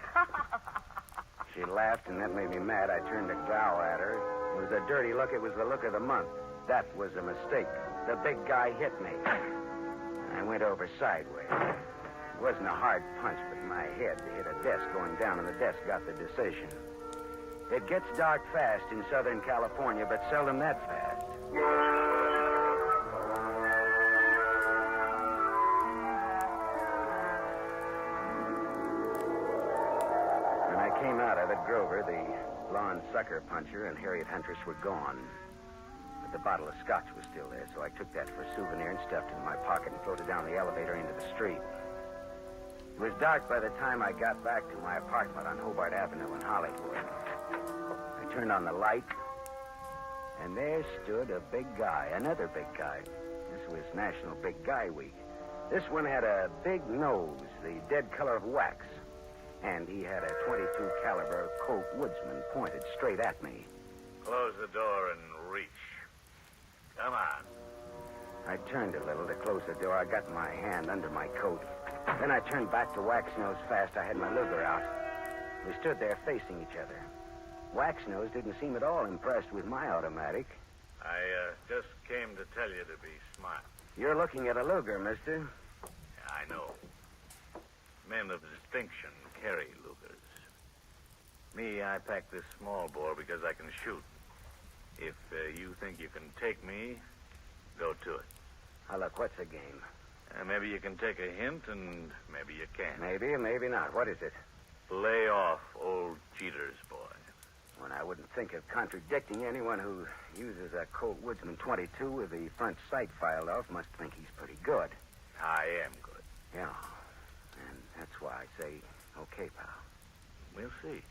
She laughed, and that made me mad. I turned to glower at her. It was a dirty look. It was the look of the month. That was a mistake. The big guy hit me. I went over sideways. It wasn't a hard punch, but my head hit a desk going down, and the desk got the decision. It gets dark fast in Southern California, but seldom that fast. When I came out of it, Grover, the blonde sucker puncher, and Harriet Huntress were gone. But the bottle of scotch was still there, so I took that for a souvenir and stuffed it in my pocket and floated down the elevator into the street. It was dark by the time I got back to my apartment on Hobart Avenue in Hollywood. I turned on the light, and there stood a big guy, another big guy. This was National Big Guy Week. This one had a big nose, the dead color of wax, and he had a .22 caliber Colt Woodsman pointed straight at me. Close the door and reach. Come on. I turned a little to close the door. I got my hand under my coat. Then I turned back to Waxnose fast. I had my Luger out. We stood there facing each other. Waxnose didn't seem at all impressed with my automatic. I just came to tell you to be smart. You're looking at a Luger, mister. Yeah, I know. Men of distinction carry Lugers. Me, I pack this small bore because I can shoot. If you think you can take me, go to it. Now, look, what's the game? Maybe you can take a hint, and maybe you can't. Maybe and maybe not. What is it? Lay off old Jeter's boy. Well, I wouldn't think of contradicting anyone who uses a Colt Woodsman .22 with the front sight filed off. Must think he's pretty good. I am good. Yeah. And that's why I say, okay, pal. We'll see.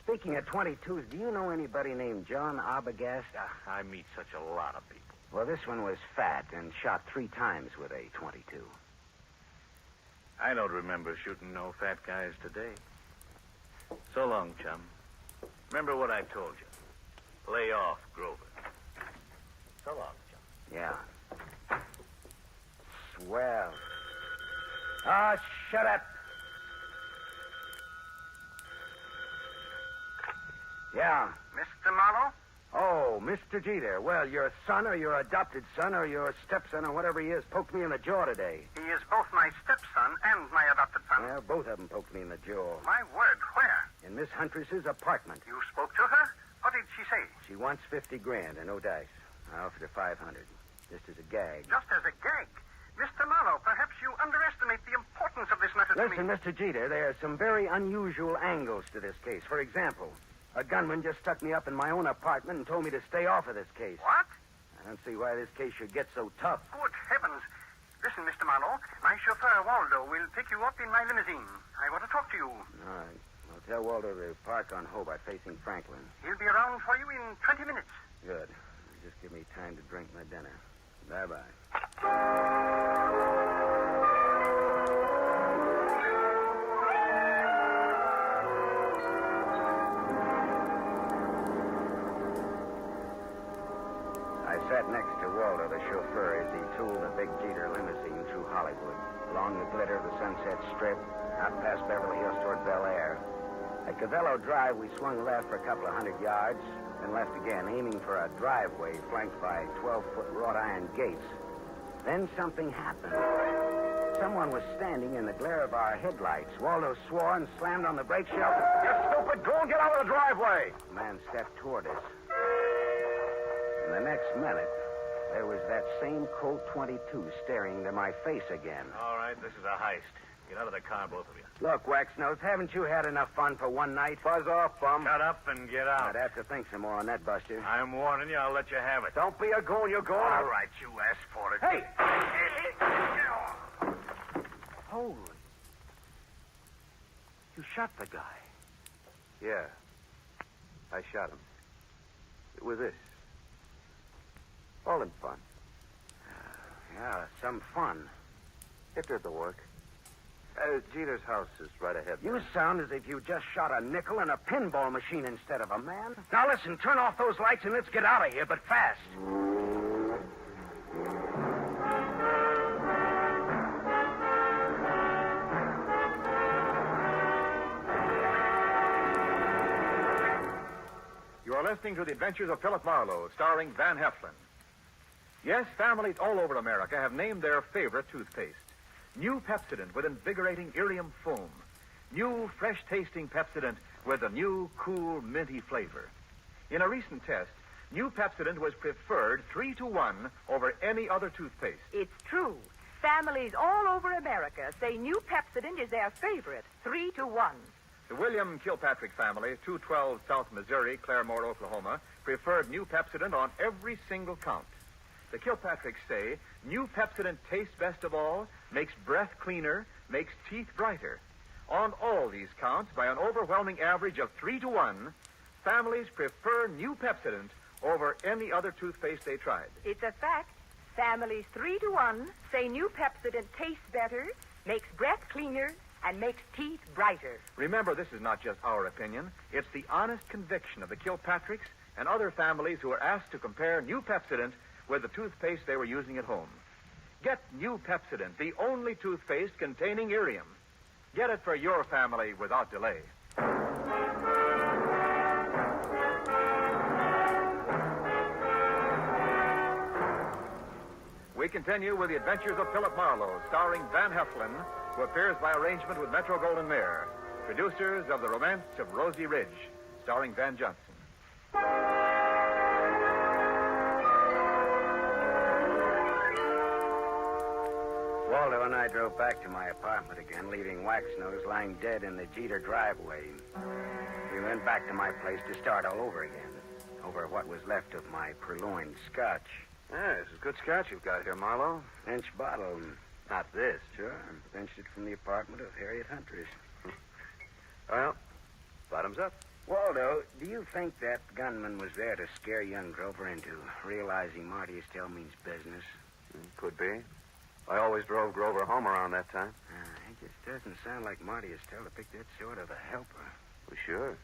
Speaking of .22s, do you know anybody named John Arbogast? I meet such a lot of people. Well, this one was fat and shot 3 times with a .22. I don't remember shooting no fat guys today. So long, chum. Remember what I told you. Lay off, Grover. So long, chum. Yeah. Swell. Ah, shut up. Yeah. Mr. Marlowe? Oh, Mr. Jeter. Well, your son or your adopted son or your stepson or whatever he is poked me in the jaw today. He is both my stepson and my adopted son. Well, both of them poked me in the jaw. My word, where? In Miss Huntress's apartment. You spoke to her? What did she say? She wants $50,000 and no dice. I offered her $500, just as a gag. Just as a gag? Mr. Marlowe, perhaps you underestimate the importance of this matter to me. Listen, Mr. Jeter, there are some very unusual angles to this case. For example, a gunman just stuck me up in my own apartment and told me to stay off of this case. What? I don't see why this case should get so tough. Good heavens. Listen, Mr. Marlowe, my chauffeur, Waldo, will pick you up in my limousine. I want to talk to you. All right. I'll tell Waldo to park on Hobart facing Franklin. He'll be around for you in 20 minutes. Good. Just give me time to drink my dinner. Bye-bye. sat next to Waldo, the chauffeur, as he tooled a big Jeter limousine through Hollywood, along the glitter of the Sunset Strip, out past Beverly Hills toward Bel Air. At Cavello Drive, we swung left for a couple of 100 yards, then left again, aiming for a driveway flanked by 12-foot wrought iron gates. Then something happened. Someone was standing in the glare of our headlights. Waldo swore and slammed on the brake shelf. You stupid! Go and get out of the driveway! The man stepped toward us. And the next minute, there was that same Colt 22 staring into my face again. All right, this is a heist. Get out of the car, both of you. Look, Waxnose, haven't you had enough fun for one night? Fuzz off, bum. Shut up and get out. I'd have to think some more on that, Buster. I'm warning you. I'll let you have it. Don't be a goon. You're going. All right, you asked for it. Hey! Holy. You shot the guy. Yeah. I shot him. With this. All in fun. Yeah, some fun. It did the work. Jeter's house is right ahead. You sound as if you just shot a nickel in a pinball machine instead of a man. Now listen, turn off those lights and let's get out of here, but fast. You are listening to The Adventures of Philip Marlowe, starring Van Heflin. Yes, families all over America have named their favorite toothpaste. New Pepsodent with invigorating Irium foam. New, fresh-tasting Pepsodent with a new, cool, minty flavor. In a recent test, New Pepsodent was preferred 3-to-1 over any other toothpaste. It's true. Families all over America say New Pepsodent is their favorite, 3-to-1. The William Kilpatrick family, 212 South Missouri, Claremore, Oklahoma, preferred New Pepsodent on every single count. The Kilpatricks say New Pepsodent tastes best of all, makes breath cleaner, makes teeth brighter. On all these counts, by an overwhelming average of 3-to-1, families prefer New Pepsodent over any other toothpaste they tried. It's a fact. Families 3-to-1 say New Pepsodent tastes better, makes breath cleaner, and makes teeth brighter. Remember, this is not just our opinion. It's the honest conviction of the Kilpatricks and other families who were asked to compare New Pepsodent with the toothpaste they were using at home. Get New Pepsodent, the only toothpaste containing Irium. Get it for your family without delay. We continue with The Adventures of Philip Marlowe, starring Van Heflin, who appears by arrangement with Metro-Goldwyn-Mayer. Producers of The Romance of Rosie Ridge, starring Van Johnson. Waldo and I drove back to my apartment again, leaving Waxnose lying dead in the Jeter driveway. We went back to my place to start all over again, over what was left of my purloined scotch. Yeah, this is good scotch you've got here, Marlowe. Inch bottle. Not this. Sure. Pinched it from the apartment of Harriet Huntress. Well, bottoms up. Waldo, do you think that gunman was there to scare young Grover into realizing Marty Estelle means business? Could be. I always drove Grover home around that time. It just doesn't sound like Marty Estelle to pick that sort of a helper. Well, sure.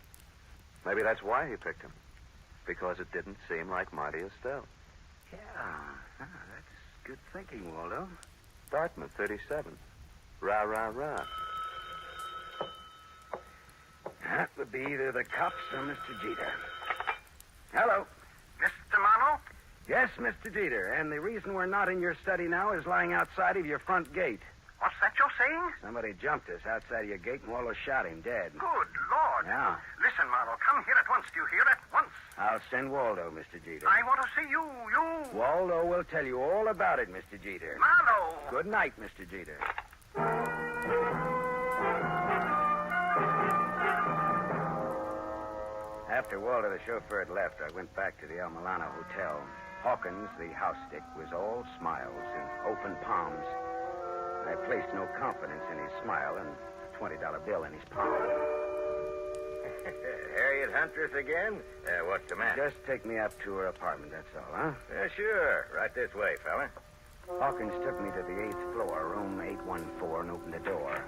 Maybe that's why he picked him. Because it didn't seem like Marty Estelle. Yeah, that's good thinking, Waldo. Dartmouth, 37. Rah, rah, rah. That would be either the cops or Mr. Jeter. Hello. Mr. Marlowe? Yes, Mr. Jeter. And the reason we're not in your study now is lying outside of your front gate. What's that you're saying? Somebody jumped us outside of your gate and Waldo shot him dead. Good Lord. Yeah. Listen, Marlowe, come here at once. Do you hear? At once. I'll send Waldo, Mr. Jeter. I want to see you. Waldo will tell you all about it, Mr. Jeter. Marlowe. Good night, Mr. Jeter. After Waldo, the chauffeur, had left, I went back to the El Milano Hotel. Hawkins, the house stick, was all smiles and open palms. I placed no confidence in his smile and a $20 bill in his palm. Harriet Huntress again? What's the matter? Just take me up to her apartment, that's all, huh? Sure. Right this way, fella. Hawkins took me to the 8th floor, room 814, and opened the door.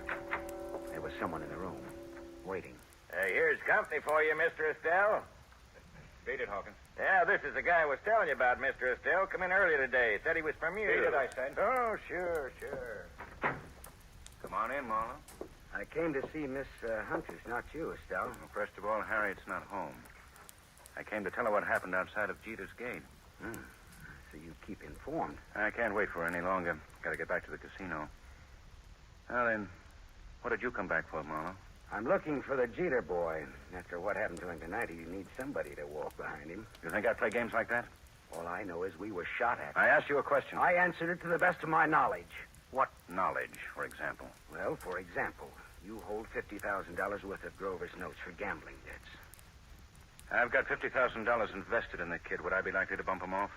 There was someone in the room, waiting. Here's company for you, Mr. Estelle. Beat it, Hawkins. Yeah, this is the guy I was telling you about, Mr. Estelle. Come in earlier today. Said he was from you. Beat it, I said. Oh, sure. Come on in, Marlowe. I came to see Miss Huntress, not you, Estelle. Well, first of all, Harriet's not home. I came to tell her what happened outside of Jeter's gate. So you keep informed. I can't wait for her any longer. Got to get back to the casino. Well, then, what did you come back for, Marlowe? I'm looking for the Jeter boy. After what happened to him tonight, he needs somebody to walk behind him. You think I play games like that? All I know is we were shot at. I asked you a question. I answered it to the best of my knowledge. What knowledge, for example? Well, for example, you hold $50,000 worth of Grover's notes for gambling debts. I've got $50,000 invested in the kid. Would I be likely to bump him off?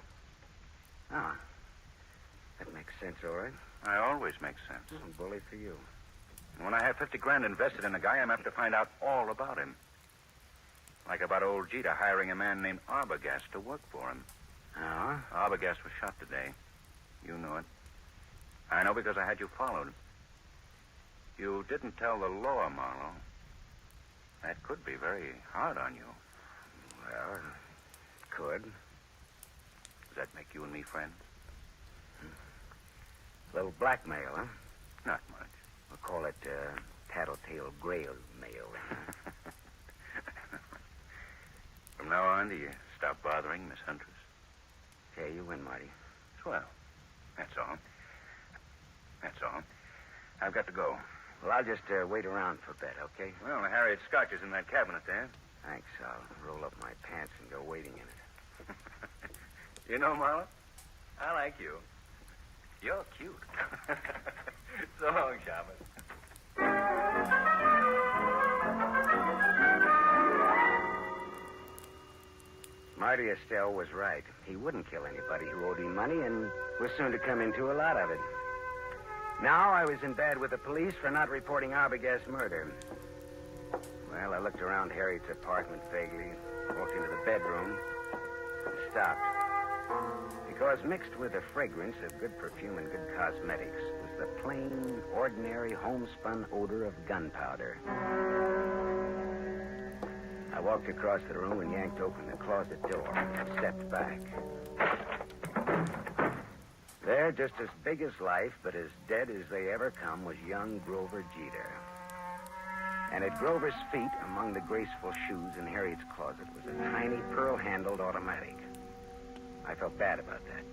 Ah, that makes sense, all right. I always make sense. Bully for you. And when I have $50,000 invested in a guy, I'm apt to find out all about him. Like about old Jeter hiring a man named Arbogast to work for him. Ah? Arbogast was shot today. You know it. I know because I had you followed. You didn't tell the law, Marlowe. That could be very hard on you. Well, it could. Does that make you and me friends? A little blackmail, huh? Not much. We'll call it tattletale grail mail. From now on, do you stop bothering Miss Huntress? Okay, you win, Marty. Swell. That's all. I've got to go. Well, I'll just wait around for a bit, okay? Well, Harriet Scotch is in that cabinet there. Thanks. I'll roll up my pants and go waiting in it. You know, Marlowe, I like you. You're cute. So long, Shamus. Marty Estelle was right. He wouldn't kill anybody who owed him money and was soon to come into a lot of it. Now I was in bed with the police for not reporting Arbogast's murder. Well, I looked around Harriet's apartment vaguely, walked into the bedroom, and stopped. Because mixed with the fragrance of good perfume and good cosmetics was the plain, ordinary, homespun odor of gunpowder. I walked across the room and yanked open the closet door and stepped back. There, just as big as life, but as dead as they ever come, was young Grover Jeter. And at Grover's feet, among the graceful shoes in Harriet's closet, was a tiny pearl-handled automatic. I felt bad about that,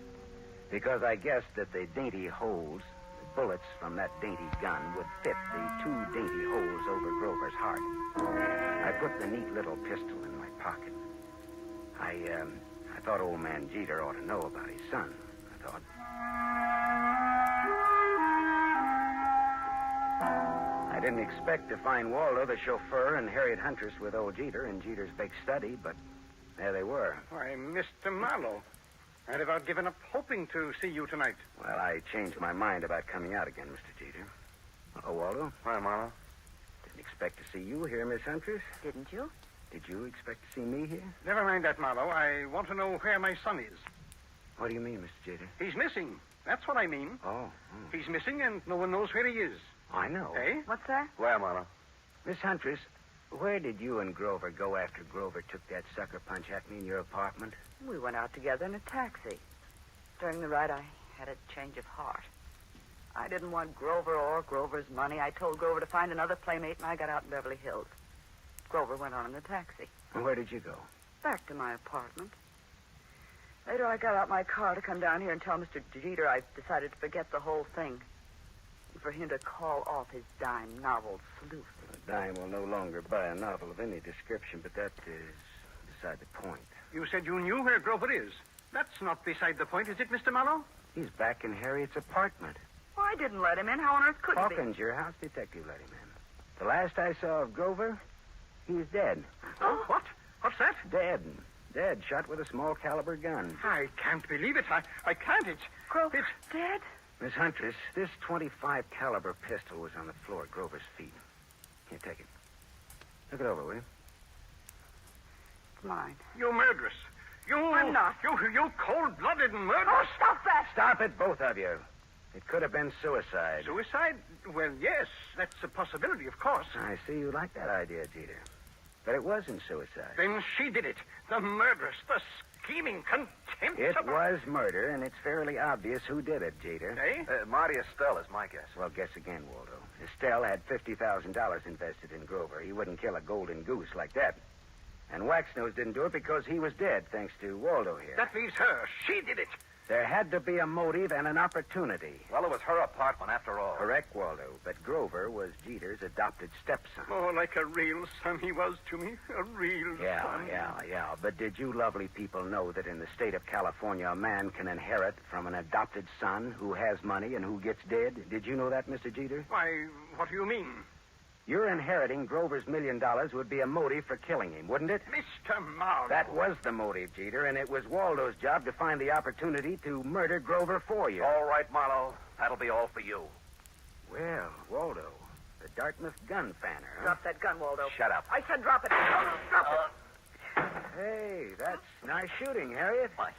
because I guessed that the dainty holes, the bullets from that dainty gun, would fit the two dainty holes over Grover's heart. I put the neat little pistol in my pocket. I thought old man Jeter ought to know about his son, I thought. I didn't expect to find Waldo, the chauffeur, and Harriet Huntress with old Jeter in Jeter's big study, but there they were. Why, Mr. Marlowe, I'd about given up hoping to see you tonight. Well, I changed my mind about coming out again, Mr. Jeter. Oh, Waldo? Why, Marlowe? Didn't expect to see you here, Miss Huntress. Didn't you? Did you expect to see me here? Never mind that, Marlowe. I want to know where my son is. What do you mean, Mr. Jeter? He's missing. That's what I mean. Oh. He's missing, and no one knows where he is. I know. Eh? What's that? Where, Marlowe? Miss Huntress, where did you and Grover go after Grover took that sucker punch at me in your apartment? We went out together in a taxi. During the ride, I had a change of heart. I didn't want Grover or Grover's money. I told Grover to find another playmate, and I got out in Beverly Hills. Grover went on in the taxi. And where did you go? Back to my apartment. Later, I got out my car to come down here and tell Mr. Jeter I decided to forget the whole thing. And for him to call off his dime novel, Sleuth. A dime will no longer buy a novel of any description, but that is beside the point. You said you knew where Grover is. That's not beside the point, is it, Mr. Marlowe? He's back in Harriet's apartment. Well, I didn't let him in. How on earth could he Hawkins, your house detective, let him in. The last I saw of Grover, he's dead. Oh, what? What's that? Dead. Dead, shot with a small caliber gun. I can't believe it. I can't. Grover dead? Miss Huntress, this .25 caliber pistol was on the floor at Grover's feet. Here, take it. Look it over, will you? It's mine. You murderess. I'm not. You cold-blooded murderess. Oh, stop that! Stop it, both of you. It could have been suicide. Suicide? Well, yes, that's a possibility, of course. I see you like that idea, Jeter. But it wasn't suicide. Then she did it. The murderess, the scheming, contemptible... It was murder, and it's fairly obvious who did it, Jeter. Eh? Marty Estelle is my guess. Well, guess again, Waldo. Estelle had $50,000 invested in Grover. He wouldn't kill a golden goose like that. And Waxnose didn't do it because he was dead, thanks to Waldo here. That leaves her. She did it. There had to be a motive and an opportunity. Well, it was her apartment after all. Correct, Waldo. But Grover was Jeter's adopted stepson. Oh, like a real son he was to me. A real son. Yeah. But did you lovely people know that in the state of California, a man can inherit from an adopted son who has money and who gets dead? Did you know that, Mr. Jeter? Why, what do you mean? Your inheriting Grover's $1 million would be a motive for killing him, wouldn't it? Mr. Marlowe. That was the motive, Jeter, and it was Waldo's job to find the opportunity to murder Grover for you. All right, Marlowe. That'll be all for you. Well, Waldo, the Dartmouth gun fanner, huh? Drop that gun, Waldo. Shut up. I said drop it. Drop it. Hey, that's nice shooting, Harriet. My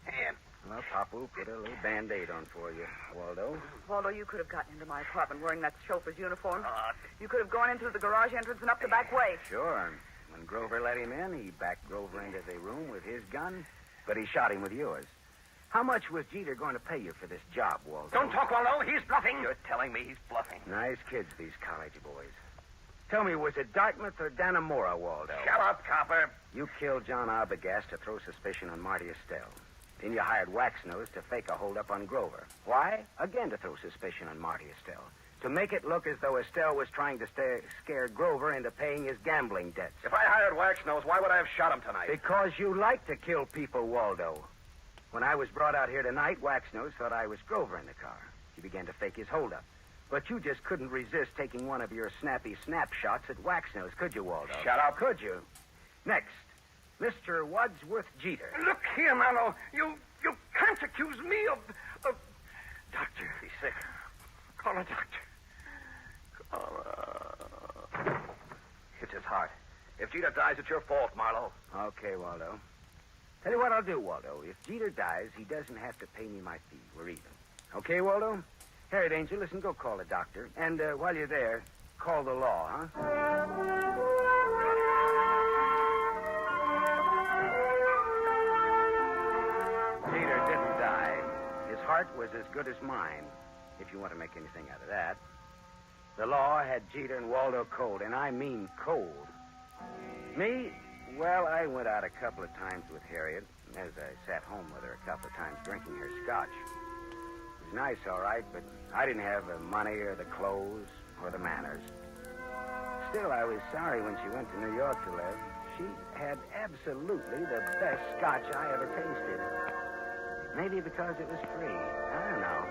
hand. Well, Papu put a little Band-Aid on for you, Waldo. Waldo, you could have gotten into my apartment wearing that chauffeur's uniform. You could have gone in through the garage entrance and up the back way. Sure. When Grover let him in, he backed Grover into the room with his gun, but he shot him with yours. How much was Jeter going to pay you for this job, Waldo? Don't talk, Waldo. He's bluffing. You're telling me he's bluffing. Nice kids, these college boys. Tell me, was it Dartmouth or Dannemora, Waldo? Shut up, copper. You killed John Arbogast to throw suspicion on Marty Estelle. Then you hired Waxnose to fake a holdup on Grover. Why? Again, to throw suspicion on Marty Estelle. To make it look as though Estelle was trying to scare Grover into paying his gambling debts. If I hired Waxnose, why would I have shot him tonight? Because you like to kill people, Waldo. When I was brought out here tonight, Waxnose thought I was Grover in the car. He began to fake his holdup. But you just couldn't resist taking one of your snappy snapshots at Waxnose, could you, Waldo? Shut up. Could you? Next, Mr. Wadsworth Jeter. Look here, Marlowe. You can't accuse me of... Doctor. He's sick. Call a doctor. It's his heart. If Jeter dies, it's your fault, Marlowe. Okay, Waldo. Tell you what I'll do, Waldo. If Jeter dies, he doesn't have to pay me my fee. We're even. Okay, Waldo? Harriet Angel, listen, go call a doctor. And while you're there, call the law, huh? Jeter didn't die. His heart was as good as mine, if you want to make anything out of that. The law had Jeter and Waldo cold, and I mean cold. Me? Well, I went out a couple of times with Harriet, as I sat home with her a couple of times drinking her scotch. It was nice, all right, but I didn't have the money or the clothes or the manners. Still, I was sorry when she went to New York to live. She had absolutely the best scotch I ever tasted. Maybe because it was free. I don't know.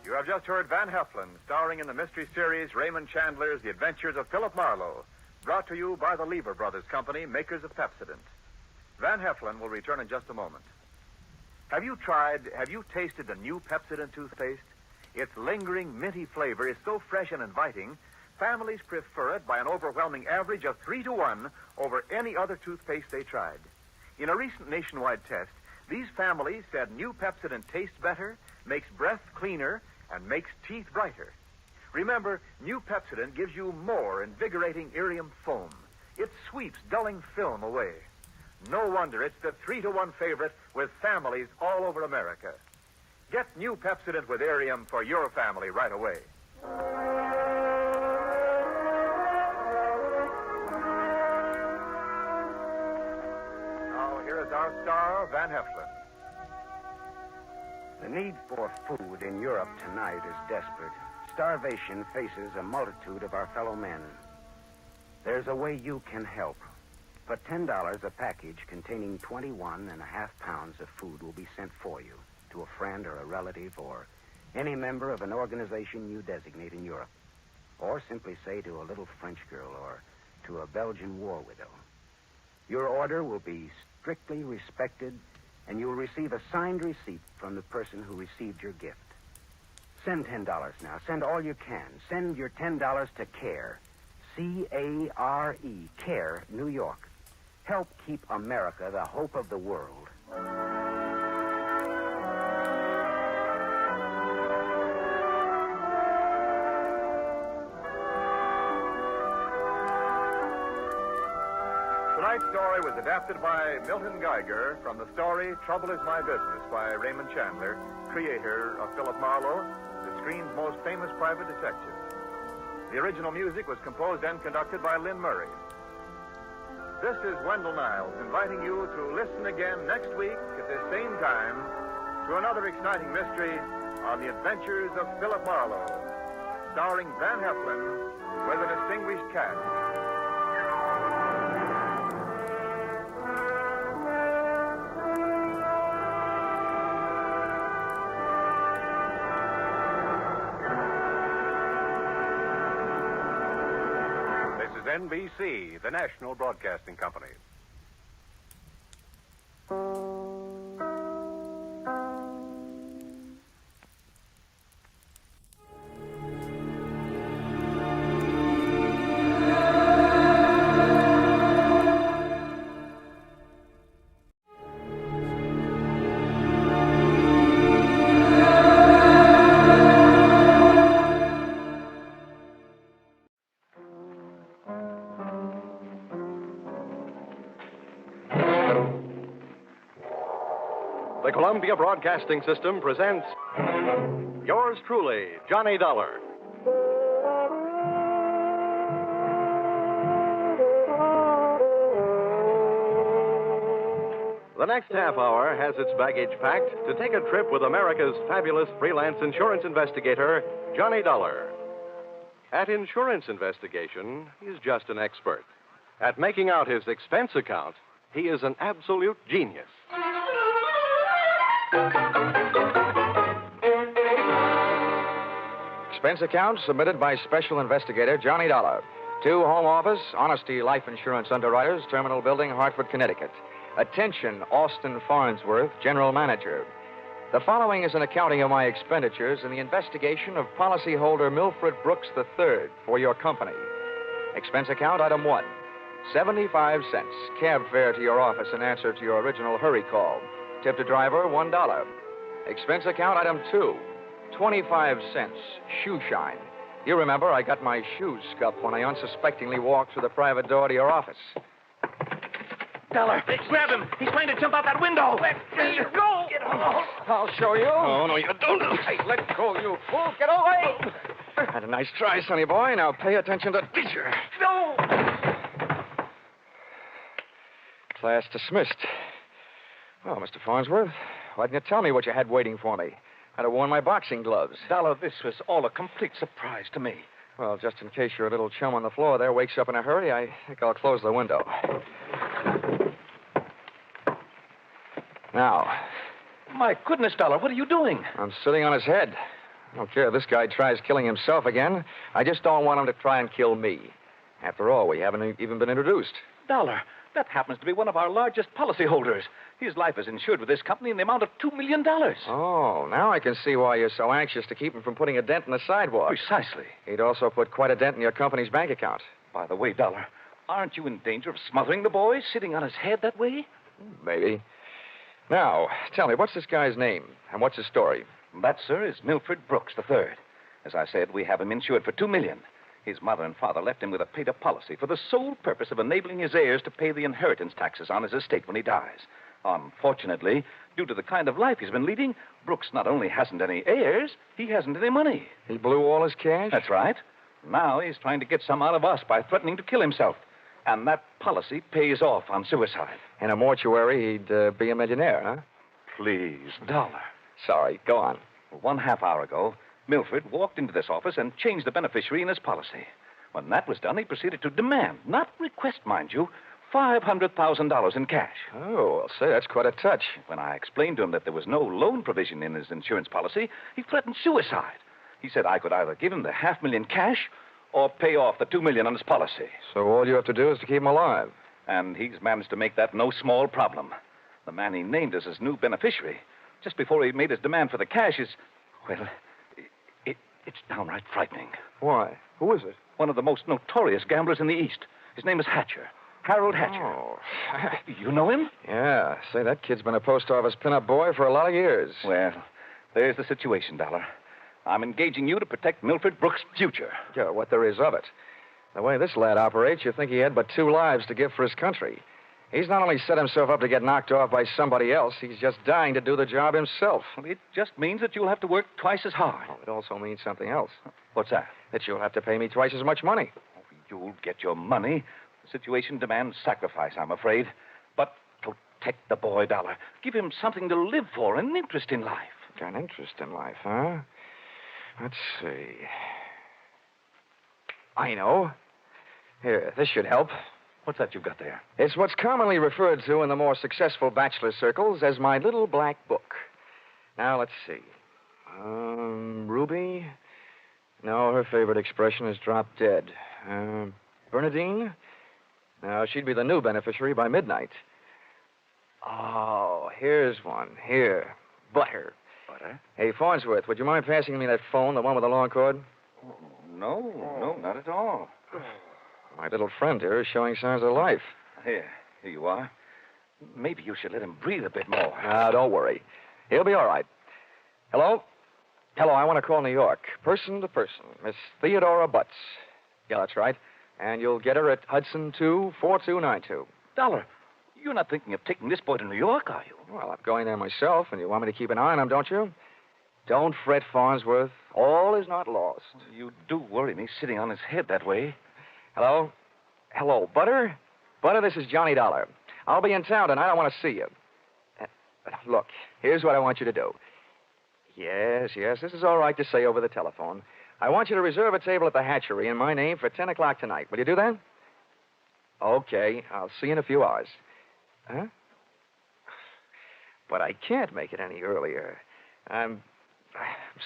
You have just heard Van Heflin, starring in the mystery series Raymond Chandler's The Adventures of Philip Marlowe, brought to you by the Lever Brothers Company, makers of Pepsodent. Van Heflin will return in just a moment. Have you tasted the new Pepsodent toothpaste? Its lingering, minty flavor is so fresh and inviting, families prefer it by an overwhelming average of 3-to-1 over any other toothpaste they tried. In a recent nationwide test, these families said new Pepsodent tastes better, makes breath cleaner, and makes teeth brighter. Remember, new Pepsodent gives you more invigorating Irium foam. It sweeps dulling film away. No wonder it's the 3-to-1 favorite with families all over America. Get new Pepsodent with Irium for your family right away. Now, here is our star, Van Heflin. The need for food in Europe tonight is desperate. Starvation faces a multitude of our fellow men. There's a way you can help. For $10 a package containing 21.5 pounds of food will be sent for you to a friend or a relative or any member of an organization you designate in Europe. Or simply say to a little French girl or to a Belgian war widow. Your order will be strictly respected, and you'll receive a signed receipt from the person who received your gift. Send $10 now. Send all you can. Send your $10 to CARE. C-A-R-E, CARE, New York. Help keep America the hope of the world. Tonight's story was adapted by Milton Geiger from the story Trouble Is My Business by Raymond Chandler, creator of Philip Marlowe, the screen's most famous private detective. The original music was composed and conducted by Lynn Murray. This is Wendell Niles inviting you to listen again next week at this same time to another exciting mystery on the adventures of Philip Marlowe, starring Van Heflin with a distinguished cast. NBC, the National Broadcasting Company. The Columbia Broadcasting System presents yours truly, Johnny Dollar. The next half hour has its baggage packed to take a trip with America's fabulous freelance insurance investigator, Johnny Dollar. At insurance investigation, he's just an expert. At making out his expense account, he is an absolute genius. Expense account submitted by Special Investigator Johnny Dollar to Home Office, Honesty Life Insurance Underwriters, Terminal Building, Hartford, Connecticut. Attention, Austin Farnsworth, General Manager. The following is an accounting of my expenditures in the investigation of policyholder Milfred Brooks III for your company. Expense account item 1, 75 cents. Cab fare to your office in answer to your original hurry call. Tip to driver, $1. Expense account item 2, 25 cents. Shoe shine. You remember I got my shoes scuffed when I unsuspectingly walked through the private door to your office. Dollar, grab him. He's trying to jump out that window. Let go. Get off. I'll show you. Oh, no, you don't. Hey, let go, you fool. Get away. Had a nice try, sonny boy. Now pay attention to teacher. No. Class dismissed. Well, Mr. Farnsworth, why didn't you tell me what you had waiting for me? I'd have worn my boxing gloves. Dollar, this was all a complete surprise to me. Well, just in case your little chum on the floor there wakes up in a hurry, I think I'll close the window. Now. My goodness, Dollar, what are you doing? I'm sitting on his head. I don't care if this guy tries killing himself again. I just don't want him to try and kill me. After all, we haven't even been introduced. Dollar, that happens to be one of our largest policyholders. His life is insured with this company in the amount of $2 million. Oh, now I can see why you're so anxious to keep him from putting a dent in the sidewalk. Precisely. He'd also put quite a dent in your company's bank account. By the way, Dollar, aren't you in danger of smothering the boy sitting on his head that way? Maybe. Now, tell me, what's this guy's name and what's his story? That, sir, is Milfred Brooks III. As I said, we have him insured for $2 million. His mother and father left him with a paid-up policy for the sole purpose of enabling his heirs to pay the inheritance taxes on his estate when he dies. Unfortunately, due to the kind of life he's been leading, Brooks not only hasn't any heirs, he hasn't any money. He blew all his cash? That's right. Now he's trying to get some out of us by threatening to kill himself. And that policy pays off on suicide. In a mortuary, he'd be a millionaire, huh? Please, Dollar. Sorry, go on. Well, 1/2 hour ago, Milfred walked into this office and changed the beneficiary in his policy. When that was done, he proceeded to demand, not request, mind you, $500,000 in cash. Oh, well, say, that's quite a touch. When I explained to him that there was no loan provision in his insurance policy, he threatened suicide. He said I could either give him the $500,000 cash or pay off the $2 million on his policy. So all you have to do is to keep him alive. And he's managed to make that no small problem. The man he named as his new beneficiary, just before he made his demand for the cash, is, well, it's downright frightening. Why? Who is it? One of the most notorious gamblers in the East. His name is Hatcher. Harold Hatcher. Oh. You know him? Yeah. Say, that kid's been a post office pinup boy for a lot of years. Well, there's the situation, Dollar. I'm engaging you to protect Milford Brooks' future. Yeah, what there is of it. The way this lad operates, you think he had but 2 lives to give for his country. He's not only set himself up to get knocked off by somebody else, he's just dying to do the job himself. Well, it just means that you'll have to work twice as hard. Oh, it also means something else. What's that? That you'll have to pay me twice as much money. You'll get your money. The situation demands sacrifice, I'm afraid. But protect the boy, Dollar. Give him something to live for, an interest in life. An interest in life, huh? Let's see. I know. Here, this should help. What's that you've got there? It's what's commonly referred to in the more successful bachelor circles as my little black book. Now, let's see. Ruby? No, her favorite expression is drop dead. Bernadine? No, she'd be the new beneficiary by midnight. Oh, here's one. Here. Butter. Butter? Hey, Farnsworth, would you mind passing me that phone, the one with the long cord? No, not at all. My little friend here is showing signs of life. Here you are. Maybe you should let him breathe a bit more. Don't worry. He'll be all right. Hello? Hello, I want to call New York. Person to person. Miss Theodora Butts. Yeah, that's right. And you'll get her at Hudson 24292. Dollar, you're not thinking of taking this boy to New York, are you? Well, I'm going there myself, and you want me to keep an eye on him, don't you? Don't fret, Farnsworth. All is not lost. You do worry me sitting on his head that way. Hello? Hello, Butter? Butter, this is Johnny Dollar. I'll be in town tonight. I want to see you. Look, here's what I want you to do. Yes, this is all right to say over the telephone. I want you to reserve a table at the hatchery in my name for 10 o'clock tonight. Will you do that? Okay, I'll see you in a few hours. Huh? But I can't make it any earlier. I'm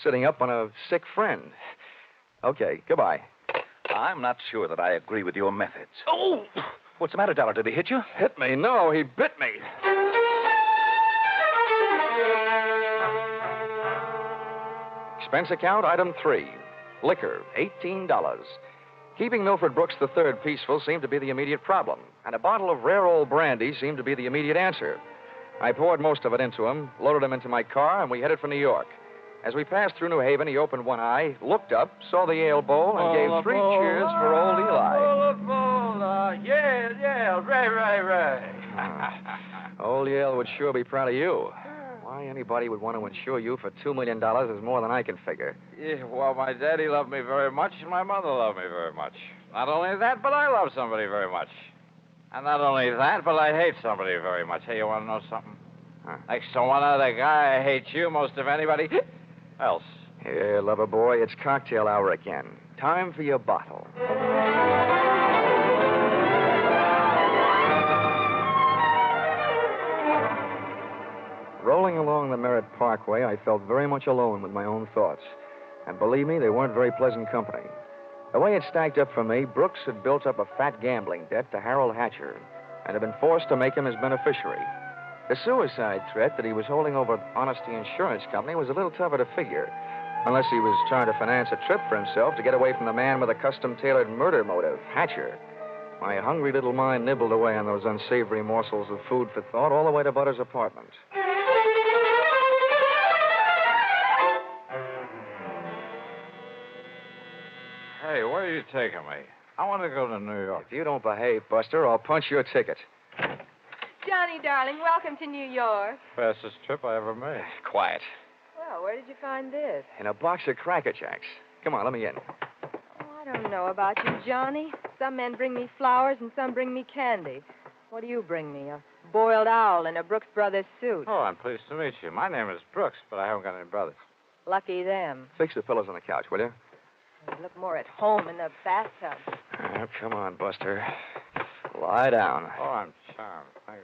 sitting up on a sick friend. Okay, goodbye. I'm not sure that I agree with your methods. Oh! What's the matter, Dollar? Did he hit you? Hit me? No, he bit me. Expense account, item 3. Liquor, $18. Keeping Milford Brooks III peaceful seemed to be the immediate problem, and a bottle of rare old brandy seemed to be the immediate answer. I poured most of it into him, loaded him into my car, and we headed for New York. As we passed through New Haven, he opened one eye, looked up, saw the ale bowl, and gave 3 cheers for old Eli. Yeah, Ray. Old Yale would sure be proud of you. Why anybody would want to insure you for $2 million is more than I can figure. Yeah, well, my daddy loved me very much, and my mother loved me very much. Not only that, but I love somebody very much. And not only that, but I hate somebody very much. Hey, you want to know something? Huh. Next to one other guy, I hate you most of anybody else. Here, lover boy, it's cocktail hour again. Time for your bottle. Rolling along the Merritt Parkway, I felt very much alone with my own thoughts. And believe me, they weren't very pleasant company. The way it stacked up for me, Brooks had built up a fat gambling debt to Harold Hatcher and had been forced to make him his beneficiary. The suicide threat that he was holding over Honesty Insurance Company was a little tougher to figure, unless he was trying to finance a trip for himself to get away from the man with a custom-tailored murder motive, Hatcher. My hungry little mind nibbled away on those unsavory morsels of food for thought all the way to Butter's apartment. Hey, where are you taking me? I want to go to New York. If you don't behave, Buster, I'll punch your ticket. Johnny, darling, welcome to New York. Fastest trip I ever made. Quiet. Well, where did you find this? In a box of Cracker Jacks. Come on, let me in. Oh, I don't know about you, Johnny. Some men bring me flowers and some bring me candy. What do you bring me? A boiled owl in a Brooks Brothers suit. Oh, I'm pleased to meet you. My name is Brooks, but I haven't got any brothers. Lucky them. Fix the pillows on the couch, will you? They look more at home in the bathtub. Oh, come on, Buster. Lie down. Oh, I'm charmed. Thank you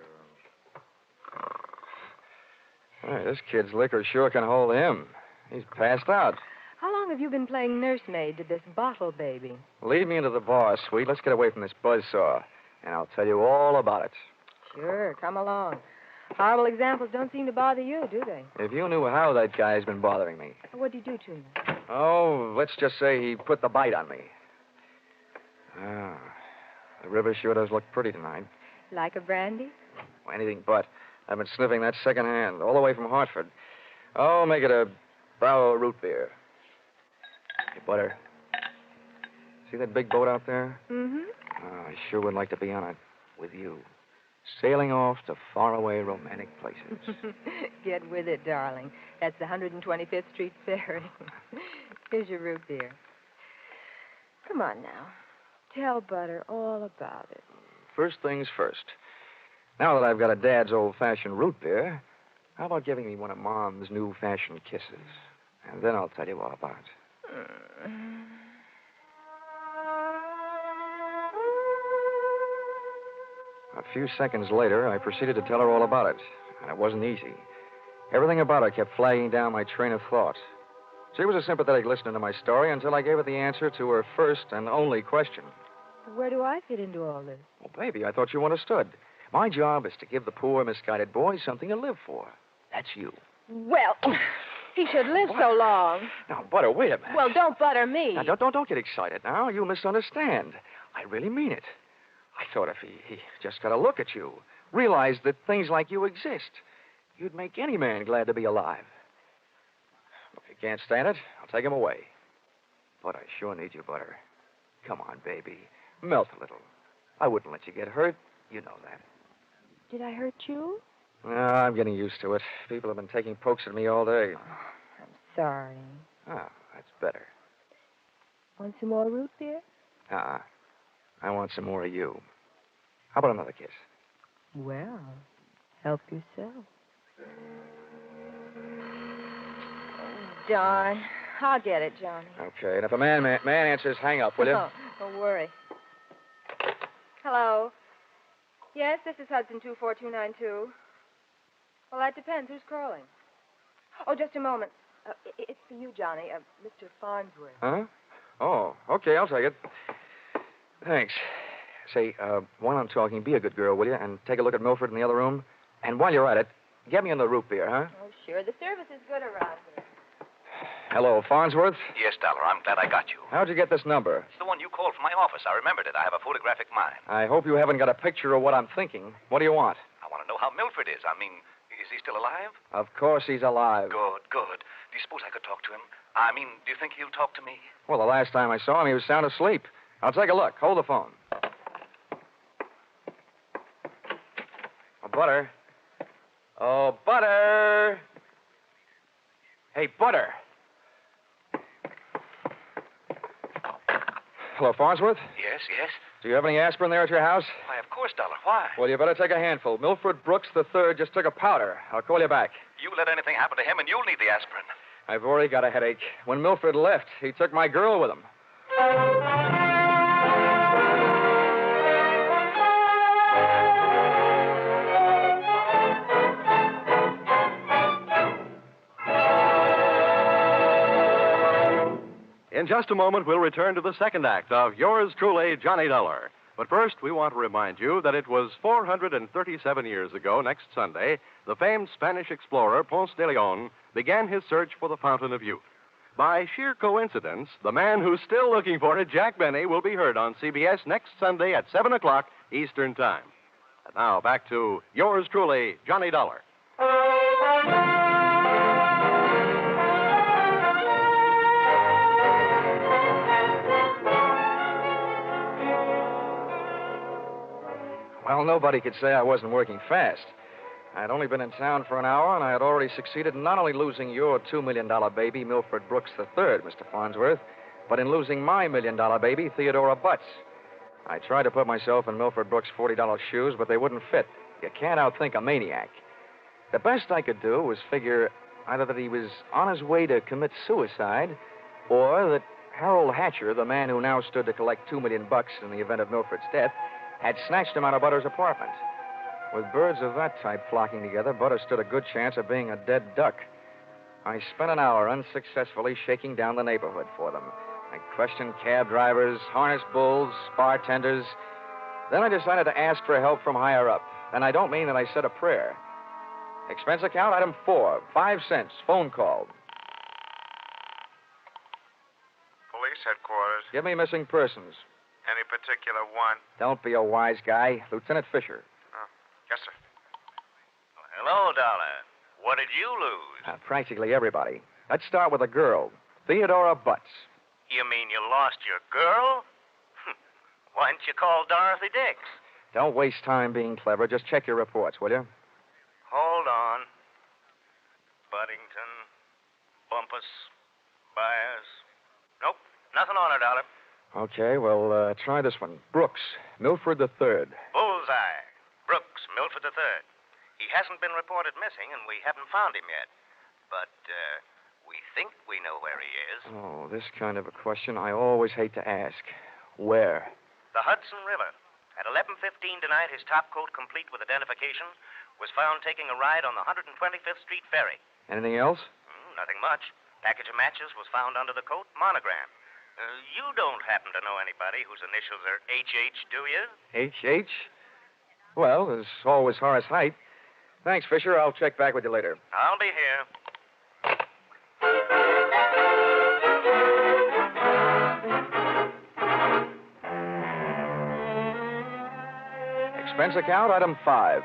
very much. Hey, this kid's liquor sure can hold him. He's passed out. How long have you been playing nursemaid to this bottle baby? Lead me into the bar, sweet. Let's get away from this buzzsaw, and I'll tell you all about it. Sure, come along. Horrible examples don't seem to bother you, do they? If you knew how that guy's been bothering me. What'd you do to him? Oh, let's just say he put the bite on me. Ah, The river sure does look pretty tonight. Like a brandy? Well, anything but. I've been sniffing that secondhand, all the way from Hartford. Oh, make it a Bravo root beer. Hey, Butter. See that big boat out there? Mm-hmm. Oh, I sure would like to be on it with you. Sailing off to faraway romantic places. Get with it, darling. That's the 125th Street Ferry. Here's your root beer. Come on now. Tell Butter all about it. First things first. Now that I've got a Dad's old-fashioned root beer, how about giving me one of Mom's new-fashioned kisses? And then I'll tell you all about it. A few seconds later, I proceeded to tell her all about it, and it wasn't easy. Everything about her kept flagging down my train of thought. She was a sympathetic listener to my story until I gave her the answer to her first and only question. Where do I fit into all this? Well, baby, I thought you understood. My job is to give the poor, misguided boy something to live for. That's you. Well, he should live so long. Now, Butter, wait a minute. Well, don't butter me. Now, don't get excited now. You misunderstand. I really mean it. I thought if he just got a look at you, realized that things like you exist, you'd make any man glad to be alive. If you can't stand it, I'll take him away. But I sure need you, Butter. Come on, baby. Melt a little. I wouldn't let you get hurt. You know that. Did I hurt you? No, I'm getting used to it. People have been taking pokes at me all day. I'm sorry. Ah, that's better. Want some more root beer? I want some more of you. How about another kiss? Well, help yourself. Darn. I'll get it, Johnny. Okay, and if a man answers, hang up, will you? Oh, don't worry. Hello. Yes, this is Hudson 24292. Well, that depends. Who's calling? Oh, just a moment. It's for you, Johnny. Mr. Farnsworth. Huh? Oh, okay, I'll take it. Thanks. Say, while I'm talking, be a good girl, will you? And take a look at Milford in the other room. And while you're at it, get me in the root beer, huh? Oh, sure. The service is good around here. Hello, Farnsworth. Yes, Dollar, I'm glad I got you. How'd you get this number? It's the one you called from my office. I remembered it. I have a photographic mind. I hope you haven't got a picture of what I'm thinking. What do you want? I want to know how Milford is. I mean, is he still alive? Of course he's alive. Good, good. Do you suppose I could talk to him? I mean, do you think he'll talk to me? Well, the last time I saw him, he was sound asleep. I'll take a look. Hold the phone. Oh, Butter. Oh, Butter. Hey, Butter. Hello, Farnsworth? Yes, yes. Do you have any aspirin there at your house? Why, of course, Dollar. Why? Well, you better take a handful. Milford Brooks III just took a powder. I'll call you back. You let anything happen to him, and you'll need the aspirin. I've already got a headache. When Milford left, he took my girl with him. In just a moment, we'll return to the second act of Yours Truly, Johnny Dollar. But first, we want to remind you that it was 437 years ago, next Sunday, the famed Spanish explorer Ponce de Leon began his search for the Fountain of Youth. By sheer coincidence, the man who's still looking for it, Jack Benny, will be heard on CBS next Sunday at 7 o'clock Eastern Time. And now, back to Yours Truly, Johnny Dollar. Well, nobody could say I wasn't working fast. I had only been in town for an hour, and I had already succeeded in not only losing your $2 million baby, Milford Brooks III, Mr. Farnsworth, but in losing my $1 million baby, Theodora Butts. I tried to put myself in Milford Brooks' $40 shoes, but they wouldn't fit. You can't outthink a maniac. The best I could do was figure either that he was on his way to commit suicide, or that Harold Hatcher, the man who now stood to collect $2 million in the event of Milford's death, had snatched him out of Butter's apartment. With birds of that type flocking together, Butter stood a good chance of being a dead duck. I spent an hour unsuccessfully shaking down the neighborhood for them. I questioned cab drivers, harness bulls, bartenders. Then I decided to ask for help from higher up. And I don't mean that I said a prayer. Expense account, item 4, 5 cents, phone call. Police headquarters. Give me missing persons. Any particular one. Don't be a wise guy. Lieutenant Fisher. Oh, yes, sir. Hello, Dollar. What did you lose? Practically everybody. Let's start with a girl. Theodora Butts. You mean you lost your girl? Why didn't you call Dorothy Dix? Don't waste time being clever. Just check your reports, will you? Hold on. Buddington, Bumpus, Byers. Nope, nothing on her, Dollar. Okay, well, try this one. Brooks, Milford III. Bullseye. Brooks, Milford III. He hasn't been reported missing, and we haven't found him yet. But, we think we know where he is. Oh, this kind of a question I always hate to ask. Where? The Hudson River. At 11:15 tonight, his top coat, complete with identification, was found taking a ride on the 125th Street ferry. Anything else? Nothing much. Package of matches was found under the coat, monogram. You don't happen to know anybody whose initials are H.H., do you? H.H.? Well, there's always Horace Height. Thanks, Fisher. I'll check back with you later. I'll be here. Expense account, item 5.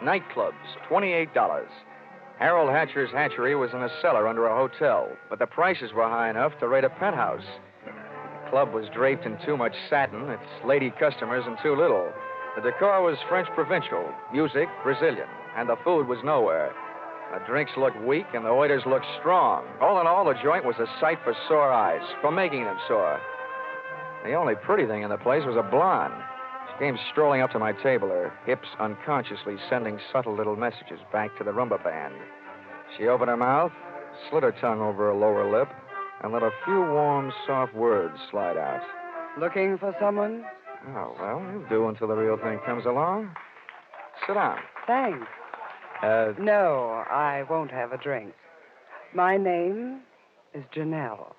Nightclubs, $28. Harold Hatcher's hatchery was in a cellar under a hotel, but the prices were high enough to rate a penthouse. The club was draped in too much satin, its lady customers in too little. The decor was French provincial, music Brazilian, and the food was nowhere. The drinks looked weak and the waiters looked strong. All in all, the joint was a sight for sore eyes, for making them sore. The only pretty thing in the place was a blonde. She came strolling up to my table, her hips unconsciously sending subtle little messages back to the rumba band. She opened her mouth, slid her tongue over her lower lip, and let a few warm, soft words slide out. Looking for someone? Oh, well, you'll do until the real thing comes along. Sit down. Thanks. No, I won't have a drink. My name is Janelle.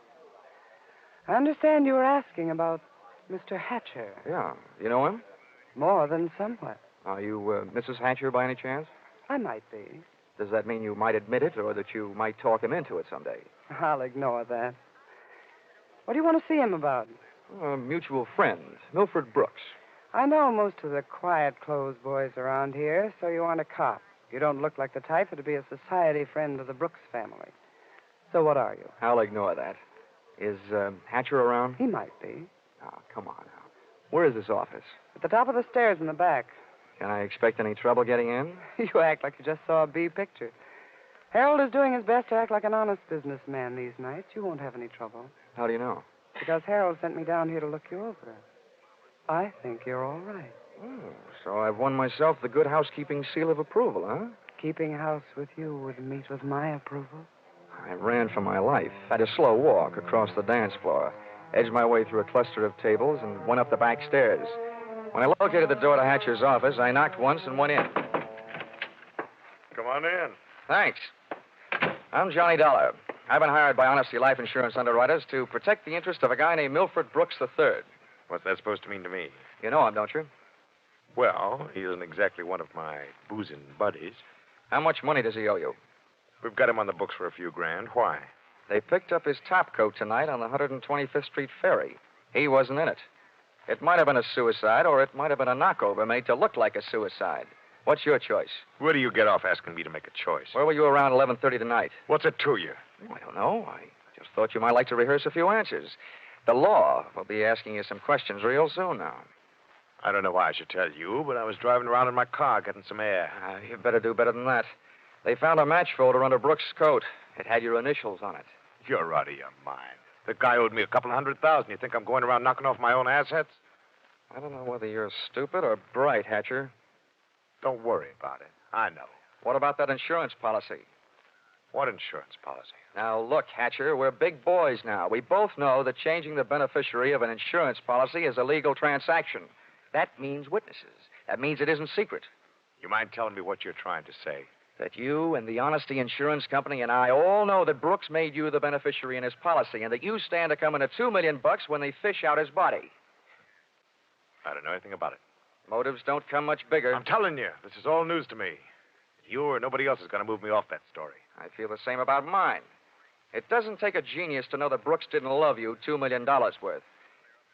I understand you were asking about Mr. Hatcher. Yeah. You know him? More than somewhat. Are you Mrs. Hatcher by any chance? I might be. Does that mean you might admit it or that you might talk him into it someday? I'll ignore that. What do you want to see him about? A mutual friend, Milford Brooks. I know most of the quiet clothes boys around here, so you aren't a cop. You don't look like the type to be a society friend of the Brooks family. So what are you? I'll ignore that. Is Hatcher around? He might be. Oh, come on now. Where is this office? At the top of the stairs in the back. Can I expect any trouble getting in? You act like you just saw a B picture. Harold is doing his best to act like an honest businessman these nights. You won't have any trouble. How do you know? Because Harold sent me down here to look you over. I think you're all right. Oh, so I've won myself the good housekeeping seal of approval, huh? Keeping house with you would meet with my approval. I ran for my life, had a slow walk across the dance floor, edged my way through a cluster of tables, and went up the back stairs. When I located the door to Hatcher's office, I knocked once and went in. Come on in. Thanks. I'm Johnny Dollar. I've been hired by Honesty Life Insurance underwriters to protect the interest of a guy named Milford Brooks III. What's that supposed to mean to me? You know him, don't you? Well, he isn't exactly one of my boozing buddies. How much money does he owe you? We've got him on the books for a few grand. Why? They picked up his top coat tonight on the 125th Street ferry. He wasn't in it. It might have been a suicide, or it might have been a knockover made to look like a suicide. What's your choice? Where do you get off asking me to make a choice? Where were you around 11:30 tonight? What's it to you? I don't know. I just thought you might like to rehearse a few answers. The law will be asking you some questions real soon now. I don't know why I should tell you, but I was driving around in my car getting some air. You better do better than that. They found a match folder under Brooks' coat. It had your initials on it. You're out of your mind. The guy owed me a couple $100,000. You think I'm going around knocking off my own assets? I don't know whether you're stupid or bright, Hatcher. Don't worry about it. I know. What about that insurance policy? What insurance policy? Now, look, Hatcher, we're big boys now. We both know that changing the beneficiary of an insurance policy is a legal transaction. That means witnesses. That means it isn't secret. You mind telling me what you're trying to say? That you and the Honesty Insurance Company and I all know that Brooks made you the beneficiary in his policy and that you stand to come into $2 million when they fish out his body. I don't know anything about it. Motives don't come much bigger. I'm telling you, this is all news to me. You or nobody else is going to move me off that story. I feel the same about mine. It doesn't take a genius to know that Brooks didn't love you $2 million worth.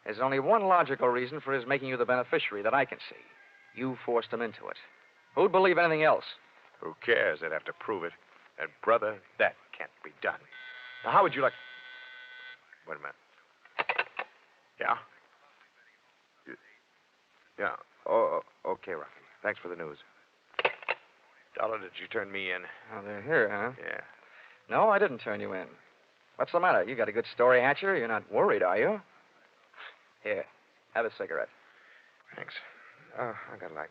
There's only one logical reason for his making you the beneficiary that I can see. You forced him into it. Who'd believe anything else? Who cares? They'd have to prove it. And, brother, that can't be done. Now, how would you like... Wait a minute. Yeah? Yeah. Oh, okay, Rocky. Thanks for the news. Dollar, did you turn me in? Oh, they're here, huh? Yeah. No, I didn't turn you in. What's the matter? You got a good story, Hatcher? You're not worried, are you? Here, have a cigarette. Thanks. I got a light.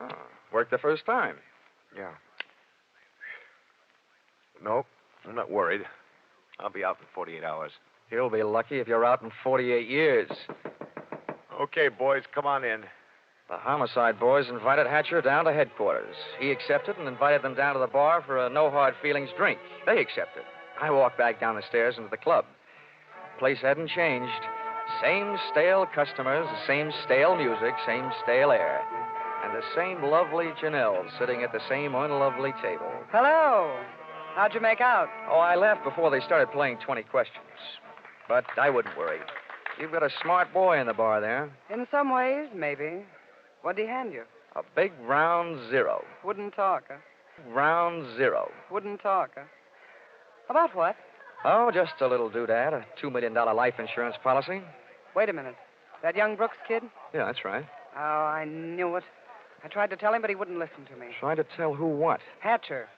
Oh, worked the first time. Yeah. Nope, I'm not worried. I'll be out in 48 hours. You'll be lucky if you're out in 48 years. Okay, boys, come on in. The homicide boys invited Hatcher down to headquarters. He accepted and invited them down to the bar for a no-hard-feelings drink. They accepted. I walked back down the stairs into the club. The place hadn't changed. Same stale customers, the same stale music, same stale air. And the same lovely Janelle sitting at the same unlovely table. Hello. How'd you make out? Oh, I left before they started playing 20 questions. But I wouldn't worry. You've got a smart boy in the bar there. In some ways, maybe. What'd he hand you? A big round zero. Wouldn't talk, huh? Round zero. Wouldn't talk, huh? About what? Oh, just a little doodad, a $2 million life insurance policy. Wait a minute. That young Brooks kid? Yeah, that's right. Oh, I knew it. I tried to tell him, but he wouldn't listen to me. Trying to tell who what? Hatcher.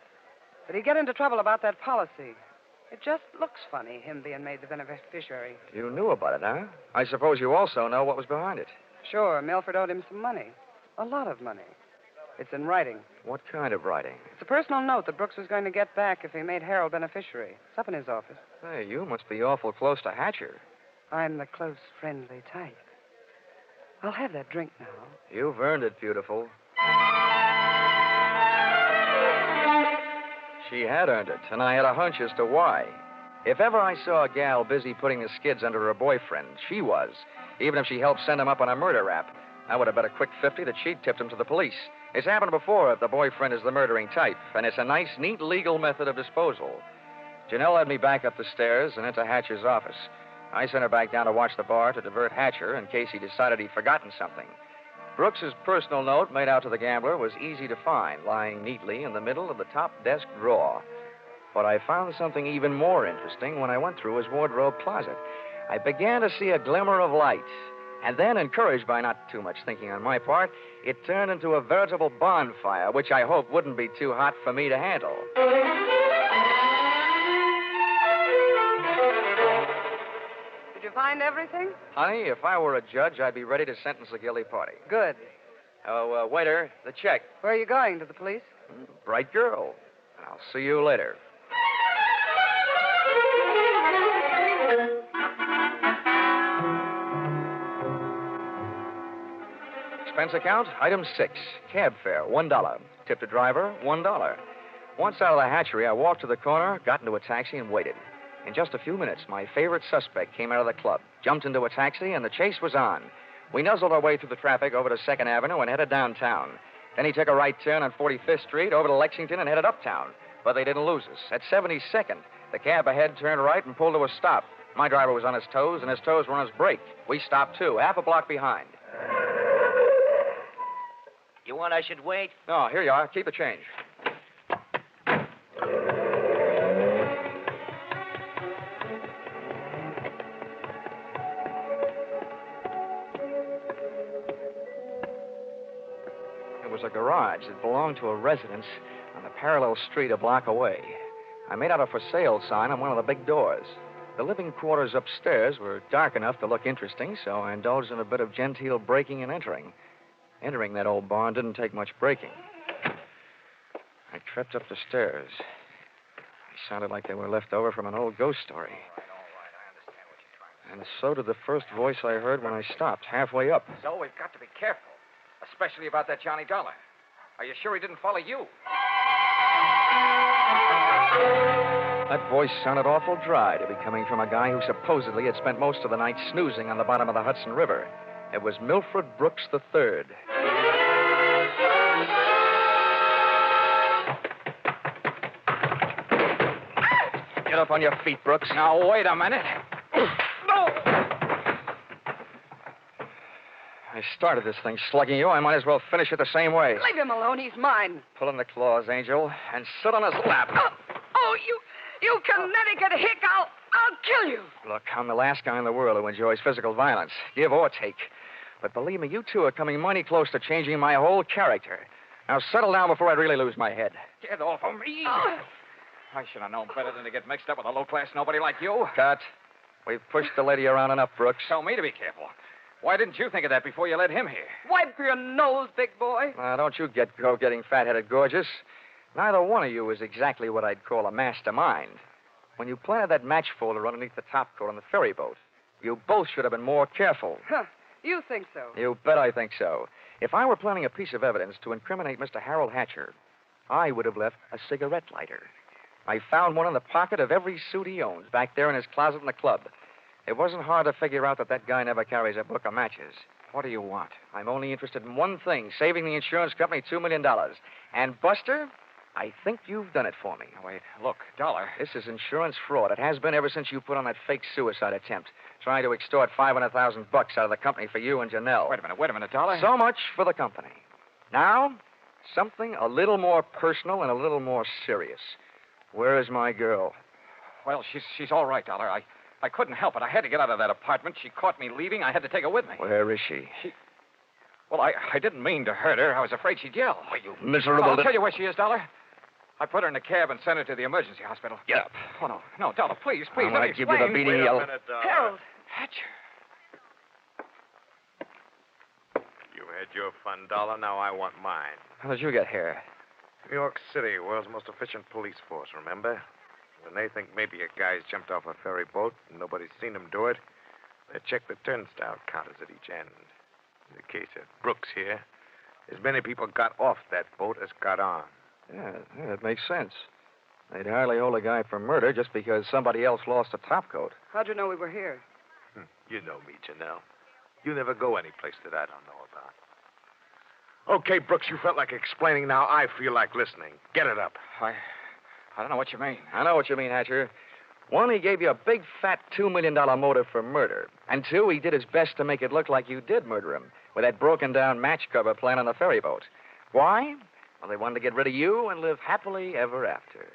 But he'd get into trouble about that policy. It just looks funny, him being made the beneficiary. You knew about it, huh? I suppose you also know what was behind it. Sure, Milford owed him some money. A lot of money. It's in writing. What kind of writing? It's a personal note that Brooks was going to get back if he made Harold beneficiary. It's up in his office. Hey, you must be awful close to Hatcher. I'm the close, friendly type. I'll have that drink now. You've earned it, beautiful. She had earned it, and I had a hunch as to why. If ever I saw a gal busy putting the skids under her boyfriend, she was. Even if she helped send him up on a murder rap. I would have bet a quick 50 that she'd tipped him to the police. It's happened before if the boyfriend is the murdering type, and it's a nice, neat legal method of disposal. Janelle led me back up the stairs and into Hatcher's office. I sent her back down to watch the bar to divert Hatcher in case he decided he'd forgotten something. Brooks's personal note made out to the gambler was easy to find, lying neatly in the middle of the top desk drawer. But I found something even more interesting when I went through his wardrobe closet. I began to see a glimmer of light. And then, encouraged by not too much thinking on my part, it turned into a veritable bonfire, which I hope wouldn't be too hot for me to handle. Did you find everything? Honey, if I were a judge, I'd be ready to sentence the guilty party. Good. Oh, waiter, the check. Where are you going? To the police? Bright girl. I'll see you later. Expense account, item 6. Cab fare, $1. Tip the driver, $1. Once out of the hatchery, I walked to the corner, got into a taxi, and waited. In just a few minutes, my favorite suspect came out of the club, jumped into a taxi, and the chase was on. We nuzzled our way through the traffic over to 2nd Avenue and headed downtown. Then he took a right turn on 45th Street over to Lexington and headed uptown. But they didn't lose us. At 72nd, the cab ahead turned right and pulled to a stop. My driver was on his toes, and his toes were on his brake. We stopped, too, half a block behind. You want I should wait? No, here you are. Keep the change. It was a garage that belonged to a residence on the parallel street a block away. I made out a for sale sign on one of the big doors. The living quarters upstairs were dark enough to look interesting, so I indulged in a bit of genteel breaking and entering. Entering that old barn didn't take much breaking. I crept up the stairs. They sounded like they were left over from an old ghost story. And so did the first voice I heard when I stopped, halfway up. So we've got to be careful, especially about that Johnny Dollar. Are you sure he didn't follow you? That voice sounded awful dry to be coming from a guy who supposedly had spent most of the night snoozing on the bottom of the Hudson River. It was Milford Brooks III. Get up on your feet, Brooks. Now, wait a minute. No! I started this thing slugging you. I might as well finish it the same way. Leave him alone. He's mine. Pull in the claws, Angel, and sit on his lap. Oh, you Connecticut hick. I'll kill you. Look, I'm the last guy in the world who enjoys physical violence, give or take. But believe me, you two are coming mighty close to changing my whole character. Now settle down before I really lose my head. Get off of me. I should have known better than to get mixed up with a low-class nobody like you. Cut. We've pushed the lady around enough, Brooks. Tell me to be careful. Why didn't you think of that before you led him here? Wipe your nose, big boy. Now, don't you go getting fat-headed, gorgeous. Neither one of you is exactly what I'd call a mastermind. When you planted that match folder underneath the topcoat on the ferry boat, you both should have been more careful. Huh. You think so? You bet I think so. If I were planning a piece of evidence to incriminate Mr. Harold Hatcher, I would have left a cigarette lighter. I found one in the pocket of every suit he owns, back there in his closet in the club. It wasn't hard to figure out that guy never carries a book of matches. What do you want? I'm only interested in one thing, saving the insurance company $2 million. And, Buster, I think you've done it for me. Wait, look, Dollar. This is insurance fraud. It has been ever since you put on that fake suicide attempt, trying to extort $500,000 out of the company for you and Janelle. Wait a minute, Dollar. So much for the company. Now, something a little more personal and a little more serious. Where is my girl? Well, she's all right, Dollar. I couldn't help it. I had to get out of that apartment. She caught me leaving. I had to take her with me. Where is she? Well, I didn't mean to hurt her. I was afraid she'd yell. Oh, you miserable... I'll tell you where she is, Dollar. I put her in a cab and sent her to the emergency hospital. Get up. Oh, no, Dollar, please. I'm let me going to give you the beating Wait a yell. minute, Harold. Hatcher. You had your fun, Dollar. Now I want mine. How did you get here? New York City, world's most efficient police force, remember? When they think maybe a guy's jumped off a ferry boat and nobody's seen him do it, they check the turnstile counters at each end. In the case of Brooks here, as many people got off that boat as got on. Yeah, that makes sense. They'd hardly hold a guy for murder just because somebody else lost a topcoat. How'd you know we were here? You know me, Janelle. You never go any place that I don't know about. Okay, Brooks, you felt like explaining. Now I feel like listening. Get it up. I don't know what you mean. I know what you mean, Hatcher. One, he gave you a big, fat $2 million motive for murder. And two, he did his best to make it look like you did murder him with that broken-down match cover plan on the ferry boat. Why? Well, they wanted to get rid of you and live happily ever after.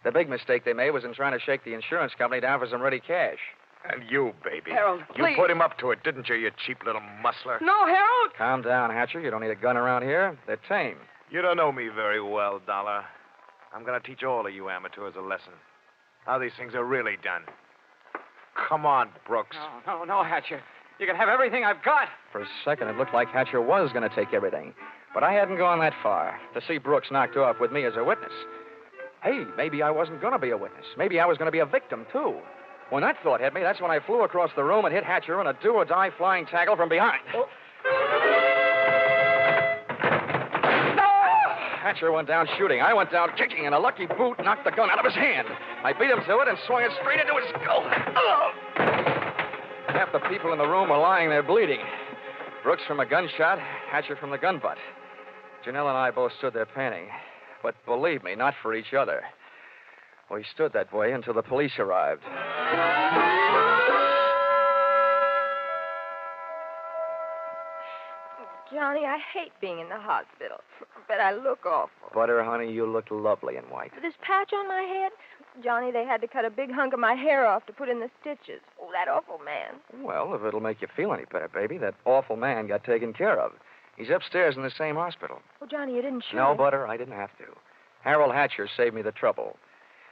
The big mistake they made was in trying to shake the insurance company down for some ready cash. And you, baby. Harold, you please. put him up to it, didn't you, you cheap little muscler? No, Harold! Calm down, Hatcher. You don't need a gun around here. They're tame. You don't know me very well, Dollar. I'm going to teach all of you amateurs a lesson. How these things are really done. Come on, Brooks. No, Hatcher. You can have everything I've got. For a second, it looked like Hatcher was going to take everything. But I hadn't gone that far to see Brooks knocked off with me as a witness. Hey, maybe I wasn't going to be a witness. Maybe I was going to be a victim, too. When that thought hit me, that's when I flew across the room and hit Hatcher in a do-or-die flying tackle from behind. Oh. Hatcher went down shooting. I went down kicking, and a lucky boot knocked the gun out of his hand. I beat him to it and swung it straight into his skull. Oh! Half the people in the room were lying there bleeding. Brooks from a gunshot, Hatcher from the gun butt. Janelle and I both stood there panting. But believe me, not for each other. We stood that way until the police arrived. Johnny, I hate being in the hospital, but I look awful. Butter, honey, you look lovely in white. This patch on my head, Johnny, they had to cut a big hunk of my hair off to put in the stitches. Oh, that awful man. Well, if it'll make you feel any better, baby, that awful man got taken care of. He's upstairs in the same hospital. Oh, Johnny, you didn't shoot No, him. Butter, I didn't have to. Harold Hatcher saved me the trouble.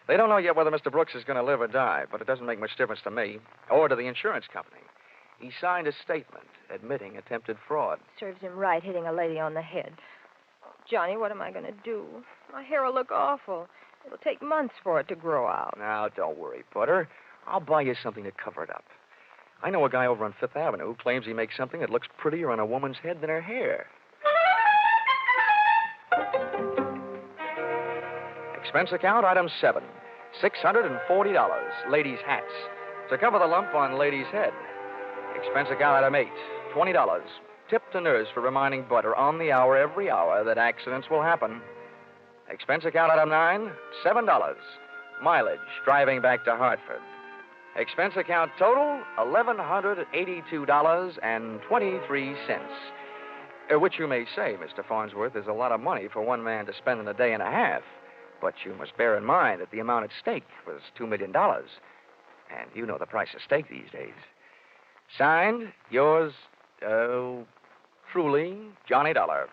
They don't know yet whether Mr. Brooks is going to live or die, but it doesn't make much difference to me or to the insurance company. He signed a statement admitting attempted fraud. Serves him right hitting a lady on the head. Oh, Johnny, what am I going to do? My hair will look awful. It'll take months for it to grow out. Now, don't worry, Butter. I'll buy you something to cover it up. I know a guy over on Fifth Avenue who claims he makes something that looks prettier on a woman's head than her hair. Expense account, item 7. $640. Ladies' hats. To cover the lump on lady's head. Expense account, item 8. $20. Tip to nurse for reminding Butter on the hour every hour that accidents will happen. Expense account, item 9. $7. Mileage driving back to Hartford. Expense account total, $1,182.23. Which you may say, Mr. Farnsworth, is a lot of money for one man to spend in a day and a half. But you must bear in mind that the amount at stake was $2 million. And you know the price of steak these days. Signed, yours, truly, Johnny Dollar.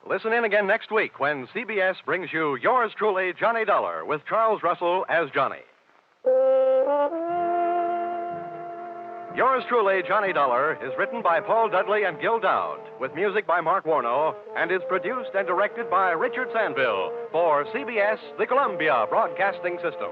Listen in again next week when CBS brings you Yours Truly, Johnny Dollar, with Charles Russell as Johnny. Yours Truly, Johnny Dollar, is written by Paul Dudley and Gil Dowd, with music by Mark Warno, and is produced and directed by Richard Sandville for CBS, the Columbia Broadcasting System.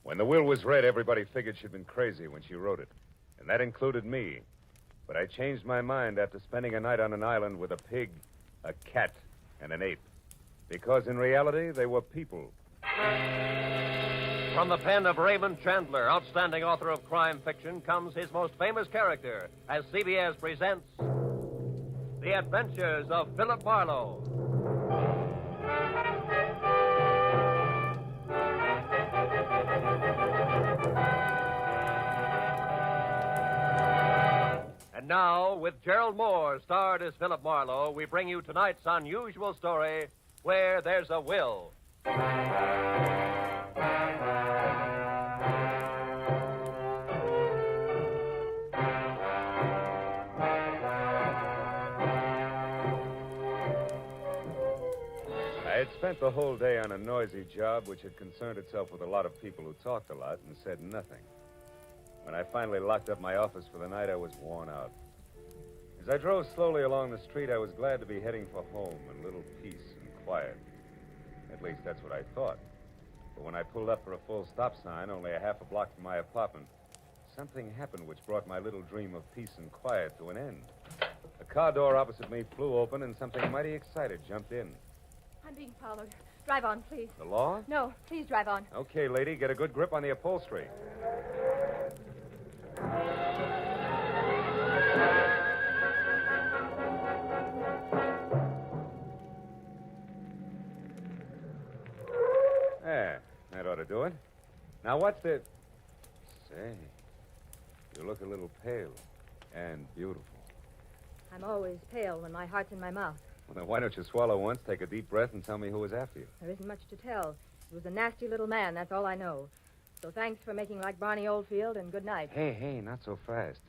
When the will was read, everybody figured she'd been crazy when she wrote it. And that included me. But I changed my mind after spending a night on an island with a pig, a cat, and an ape. Because in reality, they were people. From the pen of Raymond Chandler, outstanding author of crime fiction, comes his most famous character as CBS presents The Adventures of Philip Marlowe. And now, with Gerald Moore starred as Philip Marlowe, we bring you tonight's unusual story, Where There's a Will. I had spent the whole day on a noisy job which had concerned itself with a lot of people who talked a lot and said nothing. When I finally locked up my office for the night, I was worn out. As I drove slowly along the street, I was glad to be heading for home and a little peace and quiet. At least that's what I thought. But when I pulled up for a full stop sign, only a half a block from my apartment, something happened which brought my little dream of peace and quiet to an end. The car door opposite me flew open, and something mighty excited jumped in. I'm being followed. Drive on, please. The law? No, please drive on. Okay, lady, get a good grip on the upholstery. There, that ought to do it. Now, what's the... Say, you look a little pale and beautiful. I'm always pale when my heart's in my mouth. Well, then why don't you swallow once, take a deep breath, and tell me who was after you? There isn't much to tell. It was a nasty little man, that's all I know. So thanks for making like Barney Oldfield, and good night. Hey, not so fast.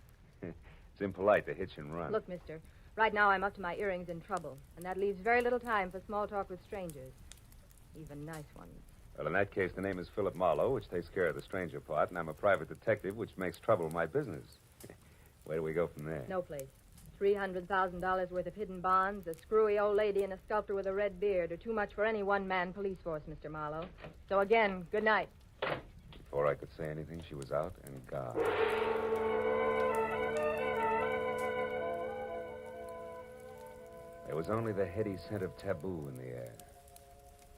It's impolite to hitch and run. Look, mister, right now I'm up to my earrings in trouble, and that leaves very little time for small talk with strangers, even nice ones. Well, in that case, the name is Philip Marlowe, which takes care of the stranger part, and I'm a private detective, which makes trouble my business. Where do we go from there? No place. $300,000 worth of hidden bonds, a screwy old lady, and a sculptor with a red beard are too much for any one-man police force, Mr. Marlowe. So again, good night. Before I could say anything, she was out and gone. There was only the heady scent of taboo in the air,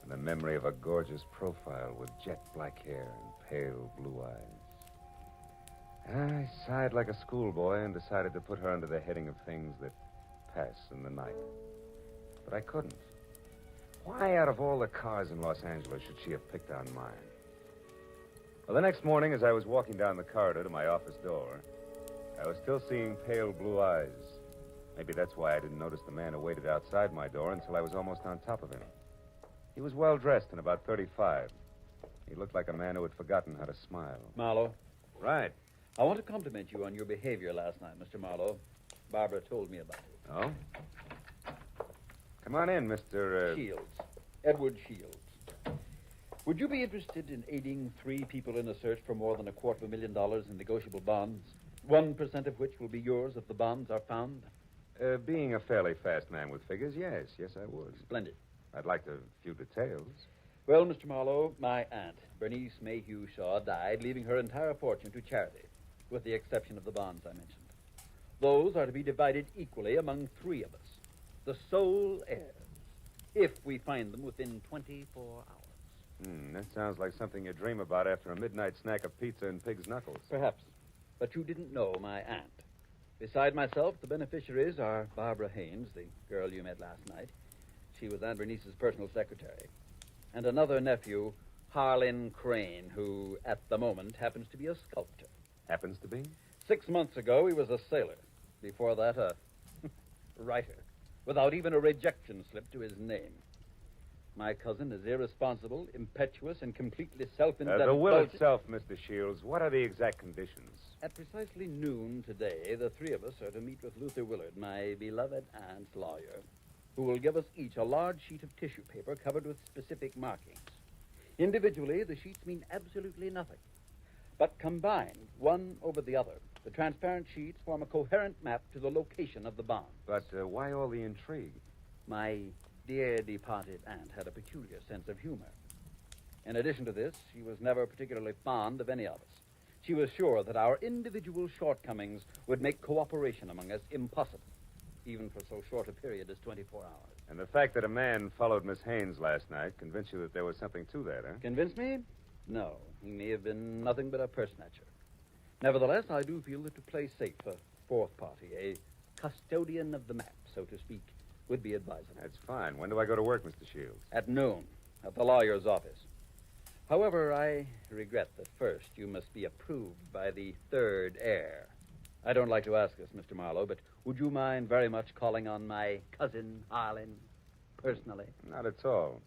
and the memory of a gorgeous profile with jet black hair and pale blue eyes. I sighed like a schoolboy and decided to put her under the heading of things that pass in the night. But I couldn't. Why, out of all the cars in Los Angeles, should she have picked on mine? Well, the next morning, as I was walking down the corridor to my office door, I was still seeing pale blue eyes. Maybe that's why I didn't notice the man who waited outside my door until I was almost on top of him. He was well-dressed and about 35. He looked like a man who had forgotten how to smile. Marlowe? Right. I want to compliment you on your behavior last night, Mr. Marlowe. Barbara told me about it. Oh? Come on in, Mr. Shields. Edward Shields. Would you be interested in aiding 3 people in a search for more than $250,000 in negotiable bonds, 1% of which will be yours if the bonds are found? Being a fairly fast man with figures, yes. Yes, I would. Splendid. I'd like a few details. Well, Mr. Marlowe, my aunt, Bernice Mayhew Shaw, died, leaving her entire fortune to charity, with the exception of the bonds I mentioned. Those are to be divided equally among 3 of us, the sole heirs, if we find them within 24 hours. That sounds like something you dream about after a midnight snack of pizza and pig's knuckles. Perhaps. But you didn't know my aunt. Beside myself, the beneficiaries are Barbara Haynes, the girl you met last night. She was Aunt Bernice's personal secretary. And another nephew, Harlan Crane, who, at the moment, happens to be a sculptor. Happens to be? 6 months ago, he was a sailor. Before that, a writer, without even a rejection slip to his name. My cousin is irresponsible, impetuous, and completely self-indulgent. The will itself, Mr. Shields, what are the exact conditions? At precisely noon today, the 3 of us are to meet with Luther Willard, my beloved aunt's lawyer, who will give us each a large sheet of tissue paper covered with specific markings. Individually, the sheets mean absolutely nothing. But combined, one over the other, the transparent sheets form a coherent map to the location of the bond. But why all the intrigue? My dear departed aunt had a peculiar sense of humor. In addition to this, she was never particularly fond of any of us. She was sure that our individual shortcomings would make cooperation among us impossible, even for so short a period as 24 hours. And the fact that a man followed Miss Haynes last night convinced you that there was something to that, huh? Convinced me? No. He may have been nothing but a personature. Nevertheless, I do feel that to play safe, a 4th party, a custodian of the map, so to speak, would be advisable. That's fine. When do I go to work, Mr. Shields? At noon, at the lawyer's office. However, I regret that first you must be approved by the 3rd heir. I don't like to ask this, Mr. Marlowe, but would you mind very much calling on my cousin, Harlan, personally? Not at all.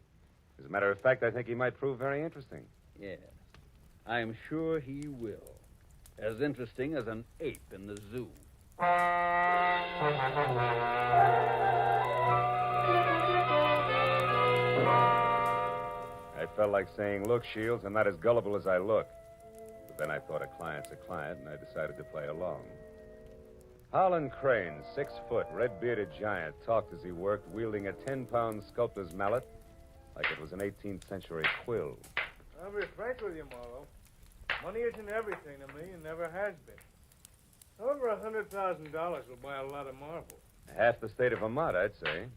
As a matter of fact, I think he might prove very interesting. Yes. I'm sure he will. As interesting as an ape in the zoo. I felt like saying, look, Shields, I'm not as gullible as I look. But then I thought a client's a client, and I decided to play along. Harlan Crane, 6 foot, red-bearded giant, talked as he worked, wielding a 10-pound sculptor's mallet like it was an 18th century quill. I'll be frank with you, Marlowe. Money isn't everything to me and never has been. Over $100,000 will buy a lot of marble. Half the state of Vermont, I'd say.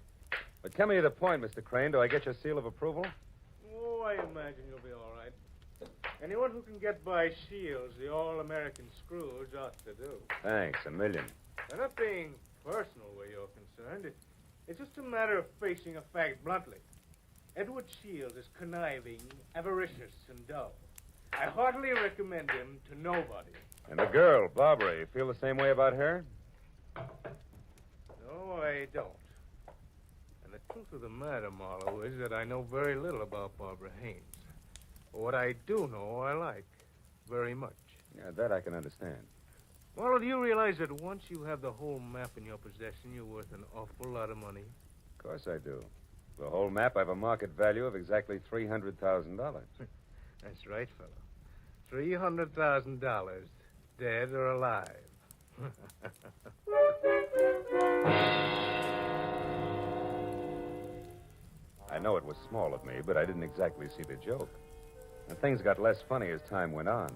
But come to the point, Mr. Crane. Do I get your seal of approval? Oh, I imagine you'll be all right. Anyone who can get by Shields, the all-American Scrooge, ought to do. Thanks, $1 million. I'm not being personal where you're concerned. It's just a matter of facing a fact bluntly. Edward Shields is conniving, avaricious, and dull. I heartily recommend him to nobody. And the girl, Barbara, you feel the same way about her? No, I don't. And the truth of the matter, Marlowe, is that I know very little about Barbara Haynes. But what I do know, I like very much. Yeah, that I can understand. Marlowe, do you realize that once you have the whole map in your possession, you're worth an awful lot of money? Of course I do. The whole map, I have a market value of exactly $300,000. That's right, fellow. $300,000, dead or alive. I know it was small of me, but I didn't exactly see the joke. And things got less funny as time went on.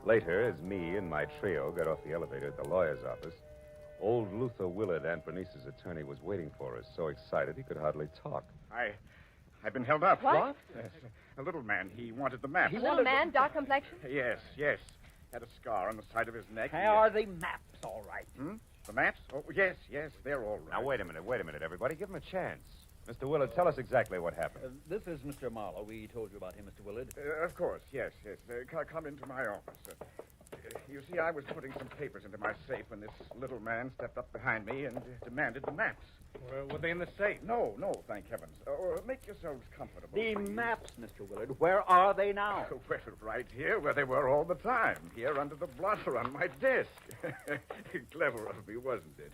Later, as me and my trio got off the elevator at the lawyer's office, old Luther Willard, Aunt Bernice's attorney, was waiting for us, so excited he could hardly talk. I've been held up. What? Yes. A little man. He wanted the map. Little man, dark complexion? Yes. Had a scar on the side of his neck. Are the maps all right? The maps? Oh, yes, they're all right. Now, wait a minute, everybody. Give him a chance. Mr. Willard, tell us exactly what happened. This is Mr. Marlowe. We told you about him, Mr. Willard. Of course, yes. Come into my office. You see, I was putting some papers into my safe when this little man stepped up behind me and demanded the maps. Were they in the safe? No, thank heavens. Make yourselves comfortable. The maps, Mr. Willard, where are they now? Well, right here, where they were all the time. Here under the blotter on my desk. Clever of me, wasn't it?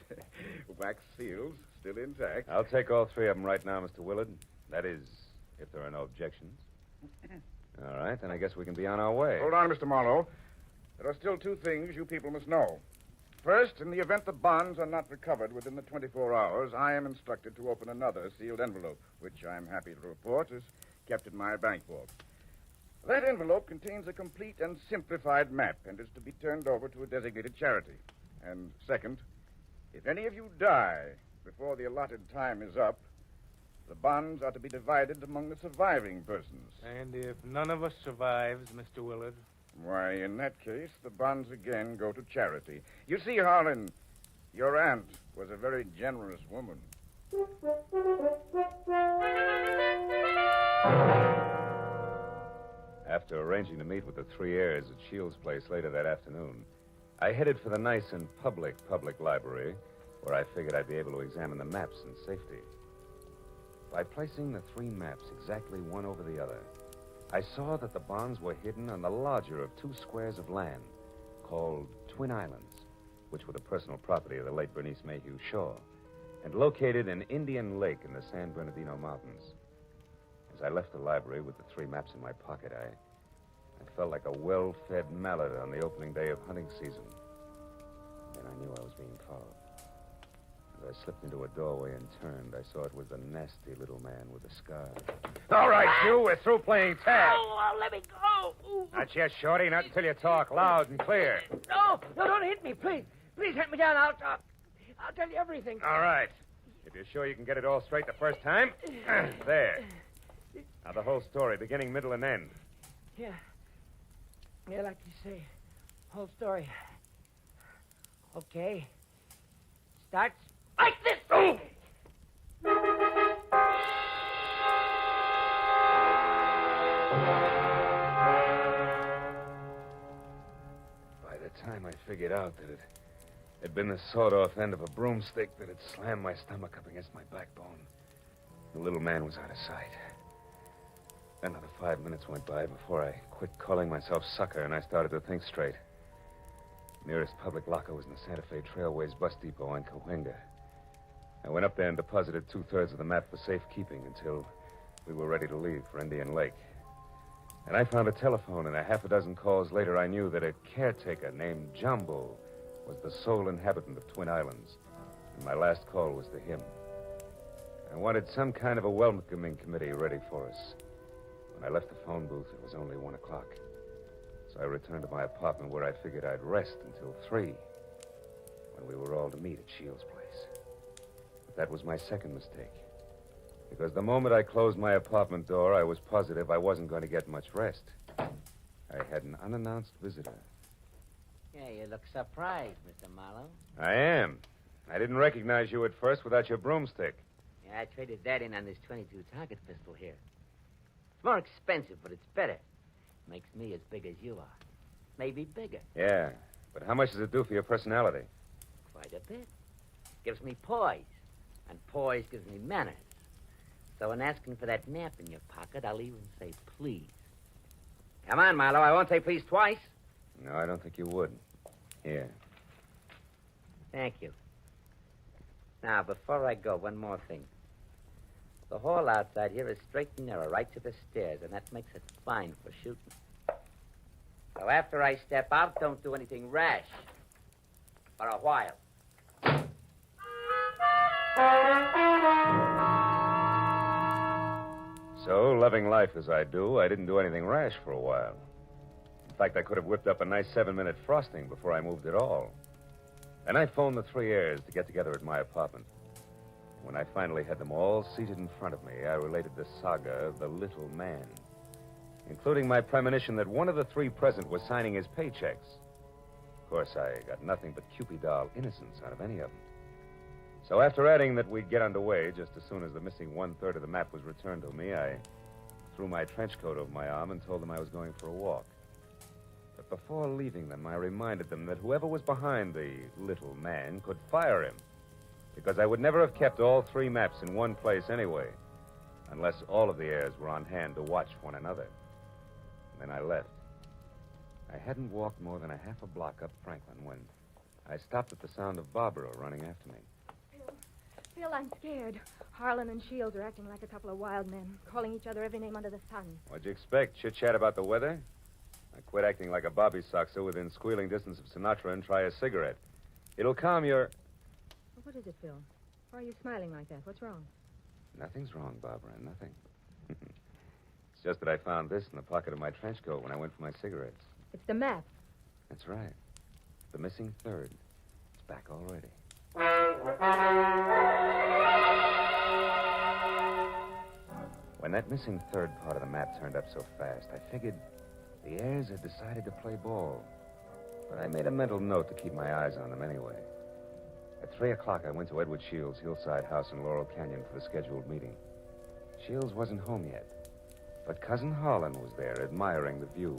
Wax seals, still intact. I'll take all 3 of them right now, Mr. Willard. That is, if there are no objections. All right, then I guess we can be on our way. Hold on, Mr. Marlowe. There are still two things you people must know. First, in the event the bonds are not recovered within the 24 hours, I am instructed to open another sealed envelope, which I'm happy to report is kept in my bank vault. That envelope contains a complete and simplified map and is to be turned over to a designated charity. And second, if any of you die before the allotted time is up, the bonds are to be divided among the surviving persons. And if none of us survives, Mr. Willard? Why, in that case, the bonds again go to charity. You see, Harlan, your aunt was a very generous woman. After arranging to meet with the three heirs at Shields' place later that afternoon, I headed for the nice and public library, where I figured I'd be able to examine the maps in safety. By placing the three maps exactly one over the other, I saw that the bonds were hidden on the larger of two squares of land called Twin Islands, which were the personal property of the late Bernice Mayhew Shaw, and located in Indian Lake in the San Bernardino Mountains. As I left the library with the three maps in my pocket, I felt like a well-fed mallard on the opening day of hunting season. Then I knew I was being followed. As I slipped into a doorway and turned, I saw it was the nasty little man with the scar. All right, you, we're through playing tag. Oh, let me go. Ooh. Not yet, Shorty, not until you talk loud and clear. No, don't hit me, please. Please hit me down. I'll tell you everything. All right. If you're sure you can get it all straight the first time, there. Now, the whole story, beginning, middle, and end. Yeah. Yeah, like you say. Whole story. Okay. Starts like this. Oh! By the time I figured out that it had been the sawed-off end of a broomstick that had slammed my stomach up against my backbone, the little man was out of sight. Another 5 minutes went by before I quit calling myself sucker and I started to think straight. The nearest public locker was in the Santa Fe Trailways bus depot on Cahuenga. I went up there and deposited 2/3 of the map for safekeeping until we were ready to leave for Indian Lake. And I found a telephone, and a half a dozen calls later, I knew that a caretaker named Jumbo was the sole inhabitant of Twin Islands. And my last call was to him. I wanted some kind of a welcoming committee ready for us. When I left the phone booth, it was only 1 o'clock. So I returned to my apartment where I figured I'd rest until 3, when we were all to meet at Shields' place. But that was my second mistake. Because the moment I closed my apartment door, I was positive I wasn't going to get much rest. I had an unannounced visitor. Yeah, you look surprised, Mr. Marlowe. I am. I didn't recognize you at first without your broomstick. Yeah, I traded that in on this .22 target pistol here. It's more expensive, but it's better. Makes me as big as you are. Maybe bigger. Yeah, but how much does it do for your personality? Quite a bit. Gives me poise. And poise gives me manners. So in asking for that map in your pocket, I'll even say please. Come on, Marlowe. I won't say please twice. No, I don't think you would. Here. Thank you. Now, before I go, one more thing. The hall outside here is straight and narrow, right to the stairs, and that makes it fine for shooting. So after I step out, don't do anything rash. For a while. So, loving life as I do, I didn't do anything rash for a while. In fact, I could have whipped up a nice 7-minute frosting before I moved at all. And I phoned the three heirs to get together at my apartment. When I finally had them all seated in front of me, I related the saga of the little man, including my premonition that one of the three present was signing his paychecks. Of course, I got nothing but Cupid doll innocence out of any of them. So after adding that we'd get underway just as soon as the missing 1/3 of the map was returned to me, I threw my trench coat over my arm and told them I was going for a walk. But before leaving them, I reminded them that whoever was behind the little man could fire him, because I would never have kept all three maps in one place anyway, unless all of the heirs were on hand to watch one another. And then I left. I hadn't walked more than a half a block up Franklin when I stopped at the sound of Barbara running after me. Phil, I'm scared. Harlan and Shields are acting like a couple of wild men, calling each other every name under the sun. What'd you expect? Chit-chat about the weather? Now quit acting like a bobby soxer within squealing distance of Sinatra and try a cigarette. It'll calm your... What is it, Phil? Why are you smiling like that? What's wrong? Nothing's wrong, Barbara, nothing. It's just that I found this in the pocket of my trench coat when I went for my cigarettes. It's the map. That's right. The missing third. It's back already. When that missing third part of the map turned up so fast, I figured the heirs had decided to play ball. But I made a mental note to keep my eyes on them anyway. At 3 o'clock, I went to Edward Shields' hillside house in Laurel Canyon for the scheduled meeting. Shields wasn't home yet, but Cousin Harlan was there, admiring the view.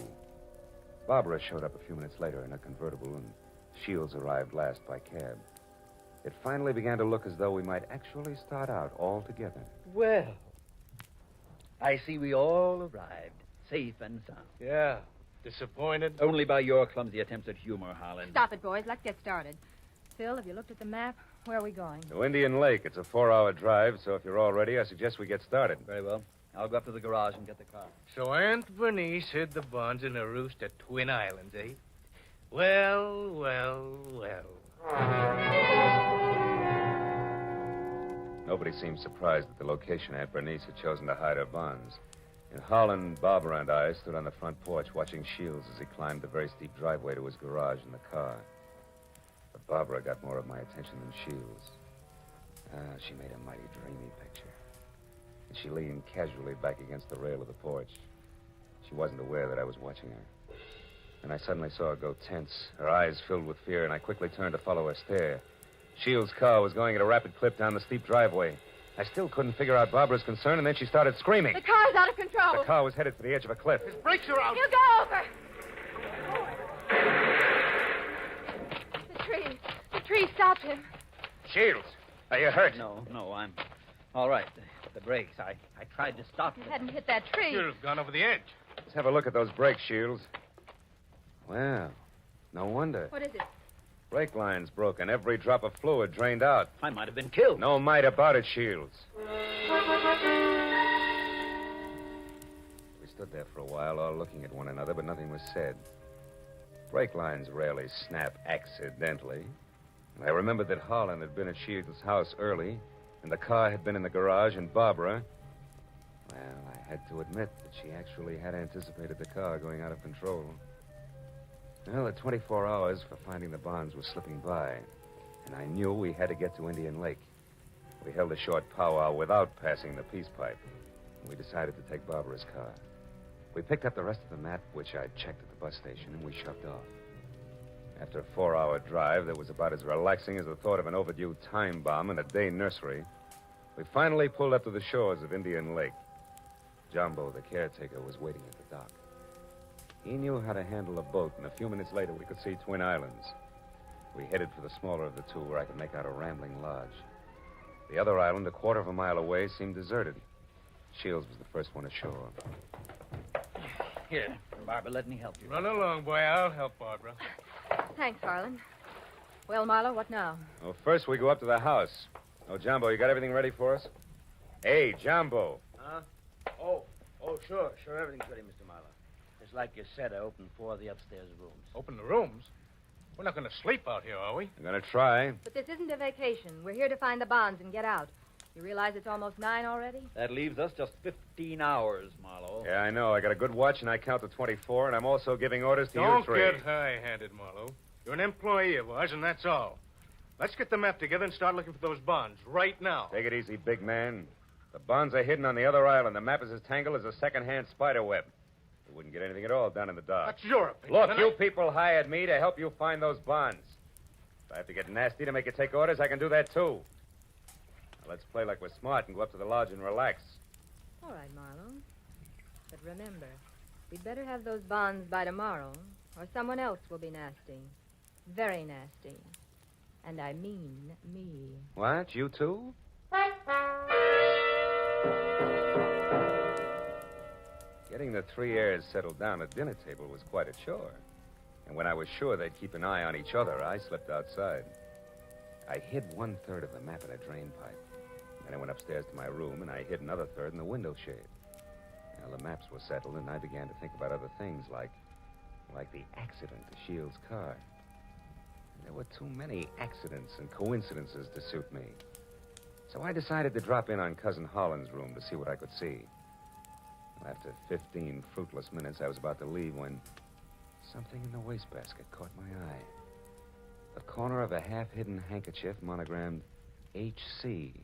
Barbara showed up a few minutes later in a convertible, and Shields arrived last by cab. It finally began to look as though we might actually start out all together. Well, I see we all arrived, safe and sound. Yeah. Disappointed? Only by your clumsy attempts at humor, Harlan. Stop it, boys. Let's get started. Phil, have you looked at the map? Where are we going? To Indian Lake. It's a 4-hour drive, so if you're all ready, I suggest we get started. Very well. I'll go up to the garage and get the car. So Aunt Bernice hid the bonds in a roost at Twin Islands, eh? Well, well, well. Nobody seemed surprised at the location Aunt Bernice had chosen to hide her bonds. And Harlan, Barbara, and I stood on the front porch watching Shields as he climbed the very steep driveway to his garage in the car. But Barbara got more of my attention than Shields. She made a mighty dreamy picture. And she leaned casually back against the rail of the porch. She wasn't aware that I was watching her. And I suddenly saw her go tense, her eyes filled with fear, and I quickly turned to follow her stare. Shields' car was going at a rapid clip down the steep driveway. I still couldn't figure out Barbara's concern, and then she started screaming. The car's out of control. The car was headed for the edge of a cliff. His brakes are out. You go over. The tree stopped him. Shields, are you hurt? No, I'm all right. The brakes, I tried to stop You them. hadn't hit that tree. Should have gone over the edge. Let's have a look at those brakes, Shields. Well, no wonder. What is it? Brake line's broken. Every drop of fluid drained out. I might have been killed. No might about it, Shields. We stood there for a while, all looking at one another, but nothing was said. Brake lines rarely snap accidentally. And I remembered that Harlan had been at Shields' house early, and the car had been in the garage, and Barbara... Well, I had to admit that she actually had anticipated the car going out of control. Well, the 24 hours for finding the bonds was slipping by, and I knew we had to get to Indian Lake. We held a short powwow without passing the peace pipe, and we decided to take Barbara's car. We picked up the rest of the map, which I'd checked at the bus station, and we shoved off. After a 4-hour drive that was about as relaxing as the thought of an overdue time bomb in a day nursery, we finally pulled up to the shores of Indian Lake. Jumbo, the caretaker, was waiting at the dock. He knew how to handle a boat, and a few minutes later we could see Twin Islands. We headed for the smaller of the two, where I could make out a rambling lodge. The other island, a quarter of a mile away, seemed deserted. Shields was the first one ashore. Here, Barbara, let me help you. Run along, boy. I'll help Barbara. Thanks, Harlan. Well, Marlowe, what now? Well, first we go up to the house. Oh, Jumbo, you got everything ready for us? Hey, Jumbo. Huh? Oh, sure. Everything's ready, Mr. Marlowe. Just like you said, I opened 4 of the upstairs rooms. Open the rooms? We're not going to sleep out here, are we? I'm going to try. But this isn't a vacation. We're here to find the bonds and get out. You realize it's almost 9 already? That leaves us just 15 hours, Marlowe. Yeah, I know. I got a good watch, and I count to 24, and I'm also giving orders to you Don't three. get high-handed, Marlowe. You're an employee of ours, and that's all. Let's get the map together and start looking for those bonds right now. Take it easy, big man. The bonds are hidden on the other island. The map is as tangled as a second-hand spider web. We wouldn't get anything at all down in the dark. That's your opinion. Look, you people hired me to help you find those bonds. If I have to get nasty to make you take orders, I can do that, too. Now, let's play like we're smart and go up to the lodge and relax. All right, Marlowe. But remember, we'd better have those bonds by tomorrow, or someone else will be nasty. Very nasty. And I mean me. What? You too? Getting the 3 heirs settled down at dinner table was quite a chore. And when I was sure they'd keep an eye on each other, I slipped outside. I hid 1/3 of the map in a drain pipe. Then I went upstairs to my room, and I hid another third in the window shade. Now, the maps were settled, and I began to think about other things, like the accident to Shields' car. There were too many accidents and coincidences to suit me. So I decided to drop in on Cousin Holland's room to see what I could see. Well, after 15 fruitless minutes, I was about to leave when something in the wastebasket caught my eye. The corner of a half-hidden handkerchief monogrammed H.C.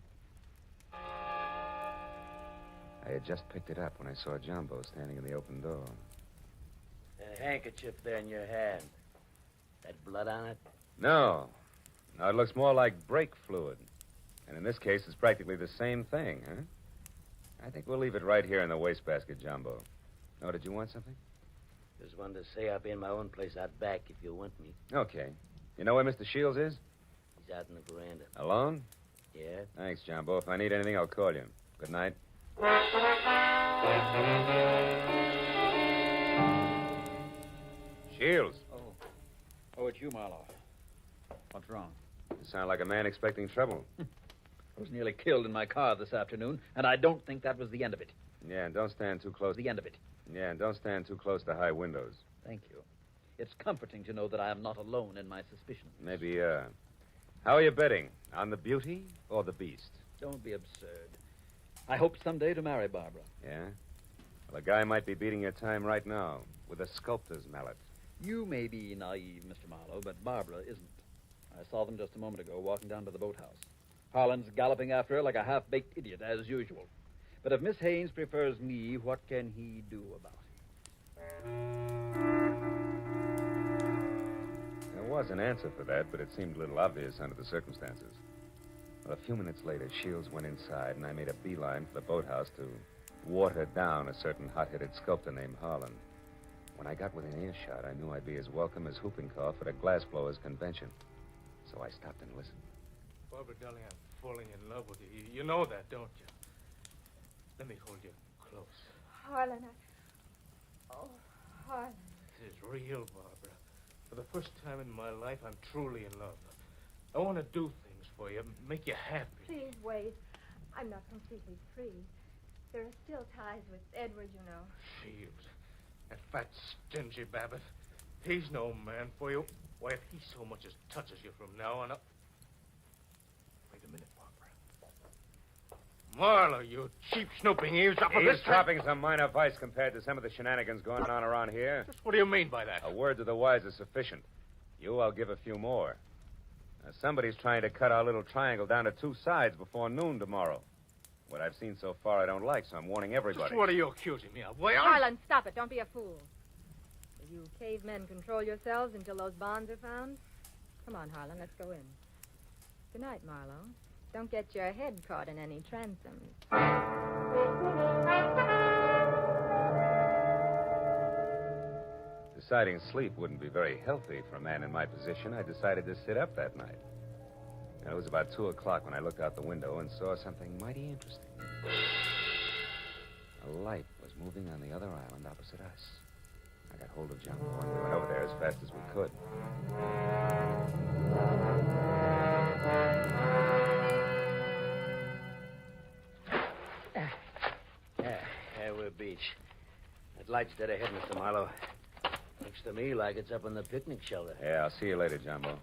I had just picked it up when I saw Jumbo standing in the open door. That handkerchief there in your hand. That blood on it? No. No, it looks more like brake fluid. And in this case, it's practically the same thing, huh? I think we'll leave it right here in the wastebasket, Jumbo. Oh, did you want something? Just wanted to say I'll be in my own place out back if you want me. Okay. You know where Mr. Shields is? He's out in the veranda. Alone? Yeah? Thanks, Jumbo. If I need anything, I'll call you. Good night. Shields. Oh, it's you, Marlowe. What's wrong? You sound like a man expecting trouble. I was nearly killed in my car this afternoon, and I don't think that was the end of it. Yeah, and don't stand too close. The end of it. Yeah, and don't stand too close to high windows. Thank you. It's comforting to know that I am not alone in my suspicions. Maybe, how are you betting? On the beauty or the beast? Don't be absurd. I hope someday to marry Barbara. Yeah? Well, a guy might be beating your time right now with a sculptor's mallet. You may be naive, Mr. Marlowe, but Barbara isn't. I saw them just a moment ago walking down to the boathouse. Harlan's galloping after her like a half-baked idiot, as usual. But if Miss Haynes prefers me, what can he do about it? There was an answer for that, but it seemed a little obvious under the circumstances. Well, a few minutes later, Shields went inside, and I made a beeline for the boathouse to water down a certain hot-headed sculptor named Harlan. When I got within earshot, I knew I'd be as welcome as whooping cough at a glassblower's convention. So I stopped and listened. Barbara, darling, I'm falling in love with you. You know that, don't you? Let me hold you close. Harlan, Oh, Harlan. This is real, Barbara. For the first time in my life, I'm truly in love. I want to do things for you, make you happy. Please wait. I'm not completely free. There are still ties with Edward, you know. Shields. That fat, stingy Babbitt. He's no man for you. Why, if he so much as touches you from now on up... Wait a minute, Barbara. Marlowe, you cheap snooping eavesdropper. He's dropping some minor vice compared to some of the shenanigans going on around here. Just what do you mean by that? A word to the wise is sufficient. You, I'll give a few more. Now, somebody's trying to cut our little triangle down to two sides before noon tomorrow. What I've seen so far I don't like, so I'm warning everybody. Just what are you accusing me of? Why, Harlan, stop it. Don't be a fool. Will you cavemen control yourselves until those bonds are found? Come on, Harlan, let's go in. Good night, Marlowe. Don't get your head caught in any transoms. Deciding sleep wouldn't be very healthy for a man in my position, I decided to sit up that night. And it was about 2 o'clock when I looked out the window and saw something mighty interesting. A light was moving on the other island opposite us. I got hold of Jumbo and we went over there as fast as we could. Yeah, we're beach. That light's dead ahead, Mr. Marlowe. Looks to me like it's up on the picnic shelter. Yeah, I'll see you later, Jumbo.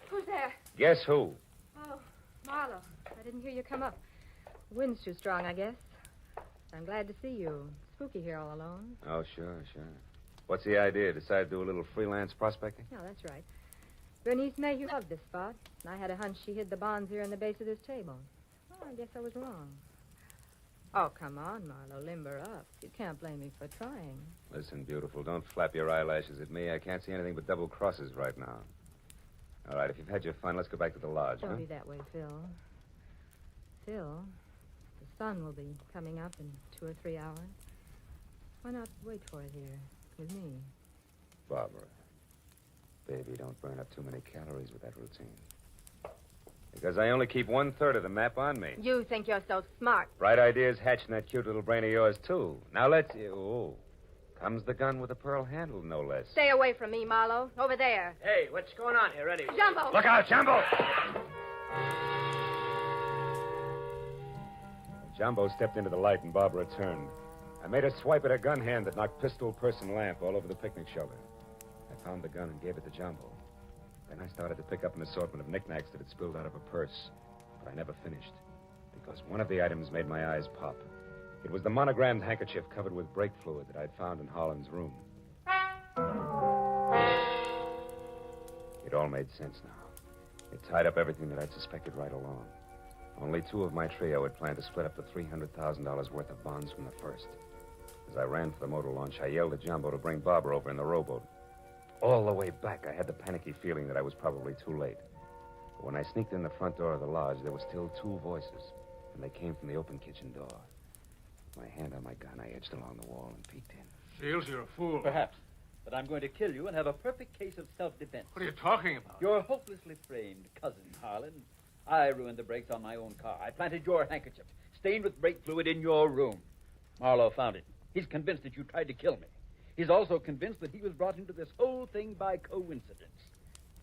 Who's there? Guess who? Oh, Marlowe. I didn't hear you come up. The wind's too strong, I guess. I'm glad to see you. Spooky here all alone. Oh, sure. What's the idea? Decide to do a little freelance prospecting? No, that's right. Bernice Mayhew loved this spot, and I had a hunch she hid the bonds here in the base of this table. Oh, I guess I was wrong. Oh, come on, Marlowe. Limber up. You can't blame me for trying. Listen, beautiful, don't flap your eyelashes at me. I can't see anything but double crosses right now. All right, if you've had your fun, let's go back to the lodge, Don't huh? be that way, Phil. Phil, the sun will be coming up in 2 or 3 hours. Why not wait for it here with me? Barbara, baby, don't burn up too many calories with that routine. Because I only keep 1/3 of the map on me. You think you're so smart. Bright ideas hatch in that cute little brain of yours, too. Now let's... Oh, Comes the gun with a pearl handle, no less. Stay away from me, Marlowe. Over there. Hey, what's going on here, Eddie? Jumbo! Look out, Jumbo! Jumbo stepped into the light and Barbara turned. I made a swipe at her gun hand that knocked pistol, purse, and lamp all over the picnic shelter. I found the gun and gave it to Jumbo. Then I started to pick up an assortment of knickknacks that had spilled out of a purse. But I never finished, because one of the items made my eyes pop. It was the monogrammed handkerchief covered with brake fluid that I'd found in Holland's room. It all made sense now. It tied up everything that I'd suspected right along. Only two of my trio had planned to split up the $300,000 worth of bonds from the first. As I ran for the motor launch, I yelled at Jumbo to bring Barbara over in the rowboat. All the way back, I had the panicky feeling that I was probably too late. But when I sneaked in the front door of the lodge, there were still two voices, and they came from the open kitchen door. With my hand on my gun, I edged along the wall and peeked in. Shields, you're a fool. Perhaps. But I'm going to kill you and have a perfect case of self-defense. What are you talking about? Your hopelessly framed cousin, Harlan. I ruined the brakes on my own car. I planted your handkerchief, stained with brake fluid, in your room. Marlowe found it. He's convinced that you tried to kill me. He's also convinced that he was brought into this whole thing by coincidence.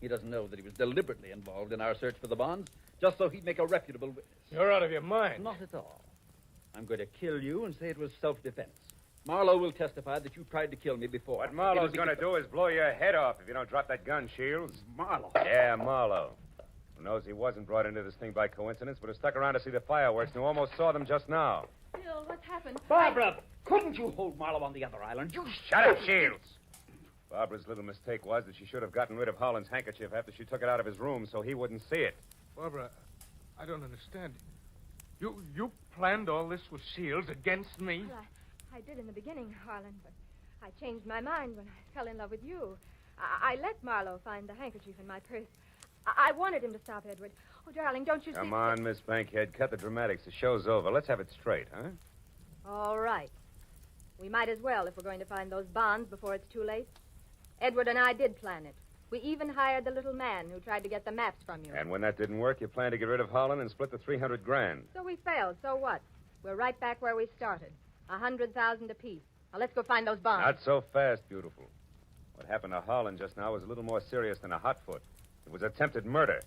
He doesn't know that he was deliberately involved in our search for the bonds, just so he'd make a reputable witness. You're out of your mind. Not at all. I'm going to kill you and say it was self-defense. Marlowe will testify that you tried to kill me before. What Marlowe's going to do is blow your head off if you don't drop that gun, Shields. Marlowe? Yeah, Marlowe. Who knows he wasn't brought into this thing by coincidence, but has stuck around to see the fireworks and who almost saw them just now. Bill, what's happened? Barbara, couldn't you hold Marlowe on the other island? You Shut up, Shields. Barbara's little mistake was that she should have gotten rid of Holland's handkerchief after she took it out of his room so he wouldn't see it. Barbara, I don't understand. You planned all this with Shields against me? Well, I did in the beginning, Harlan, but I changed my mind when I fell in love with you. I let Marlowe find the handkerchief in my purse. I wanted him to stop Edward. Oh, darling, don't you see... Come on, Miss Bankhead. Cut the dramatics. The show's over. Let's have it straight, huh? All right. We might as well if we're going to find those bonds before it's too late. Edward and I did plan it. We even hired the little man who tried to get the maps from you. And when that didn't work, you planned to get rid of Holland and split the $300,000. So we failed. So what? We're right back where we started. 100,000 apiece. Now let's go find those bonds. Not so fast, beautiful. What happened to Holland just now was a little more serious than a hot foot. It was attempted murder.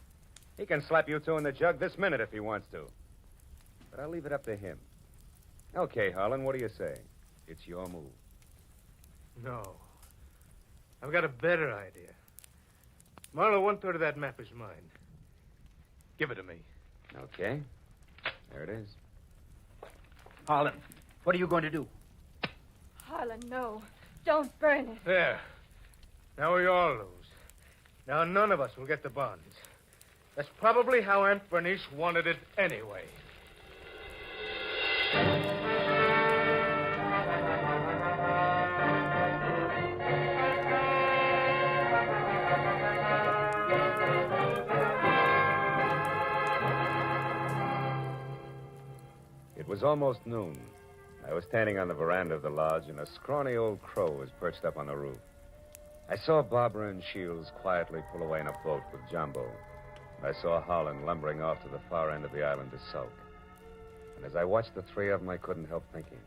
He can slap you two in the jug this minute if he wants to. But I'll leave it up to him. Okay, Harlan, what do you say? It's your move. No. I've got a better idea. Marlowe, 1/3 of that map is mine. Give it to me. Okay. There it is. Harlan, what are you going to do? Harlan, no. Don't burn it. There. Now we all lose. Now none of us will get the bonds. That's probably how Aunt Bernice wanted it anyway. It was almost noon. I was standing on the veranda of the lodge, and a scrawny old crow was perched up on the roof. I saw Barbara and Shields quietly pull away in a boat with Jumbo. And I saw Holland lumbering off to the far end of the island to sulk. And as I watched the three of them, I couldn't help thinking.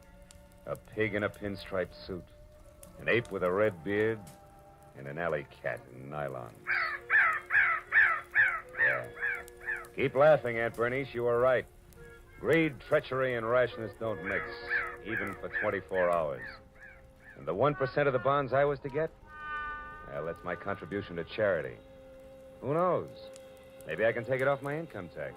A pig in a pinstripe suit, an ape with a red beard, and an alley cat in nylon. Yeah. Keep laughing, Aunt Bernice. You were right. Greed, treachery, and rashness don't mix, even for 24 hours. And the 1% of the bonds I was to get? Well, that's my contribution to charity. Who knows? Maybe I can take it off my income tax.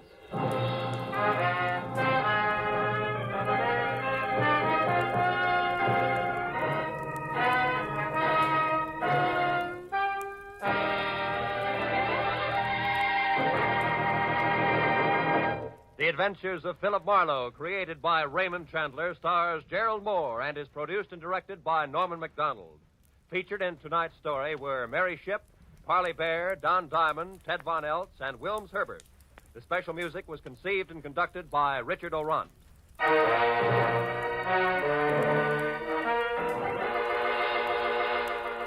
The Adventures of Philip Marlowe, created by Raymond Chandler, stars Gerald Moore and is produced and directed by Norman MacDonald. Featured in tonight's story were Mary Shipp, Parley Bear, Don Diamond, Ted Von Eltz, and Wilms Herbert. The special music was conceived and conducted by Richard O'Run.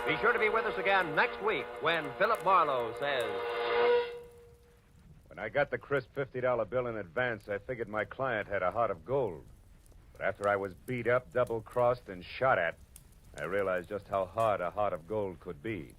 Be sure to be with us again next week when Philip Marlowe says... When I got the crisp $50 bill in advance, I figured my client had a heart of gold. But after I was beat up, double-crossed, and shot at, I realized just how hard a heart of gold could be.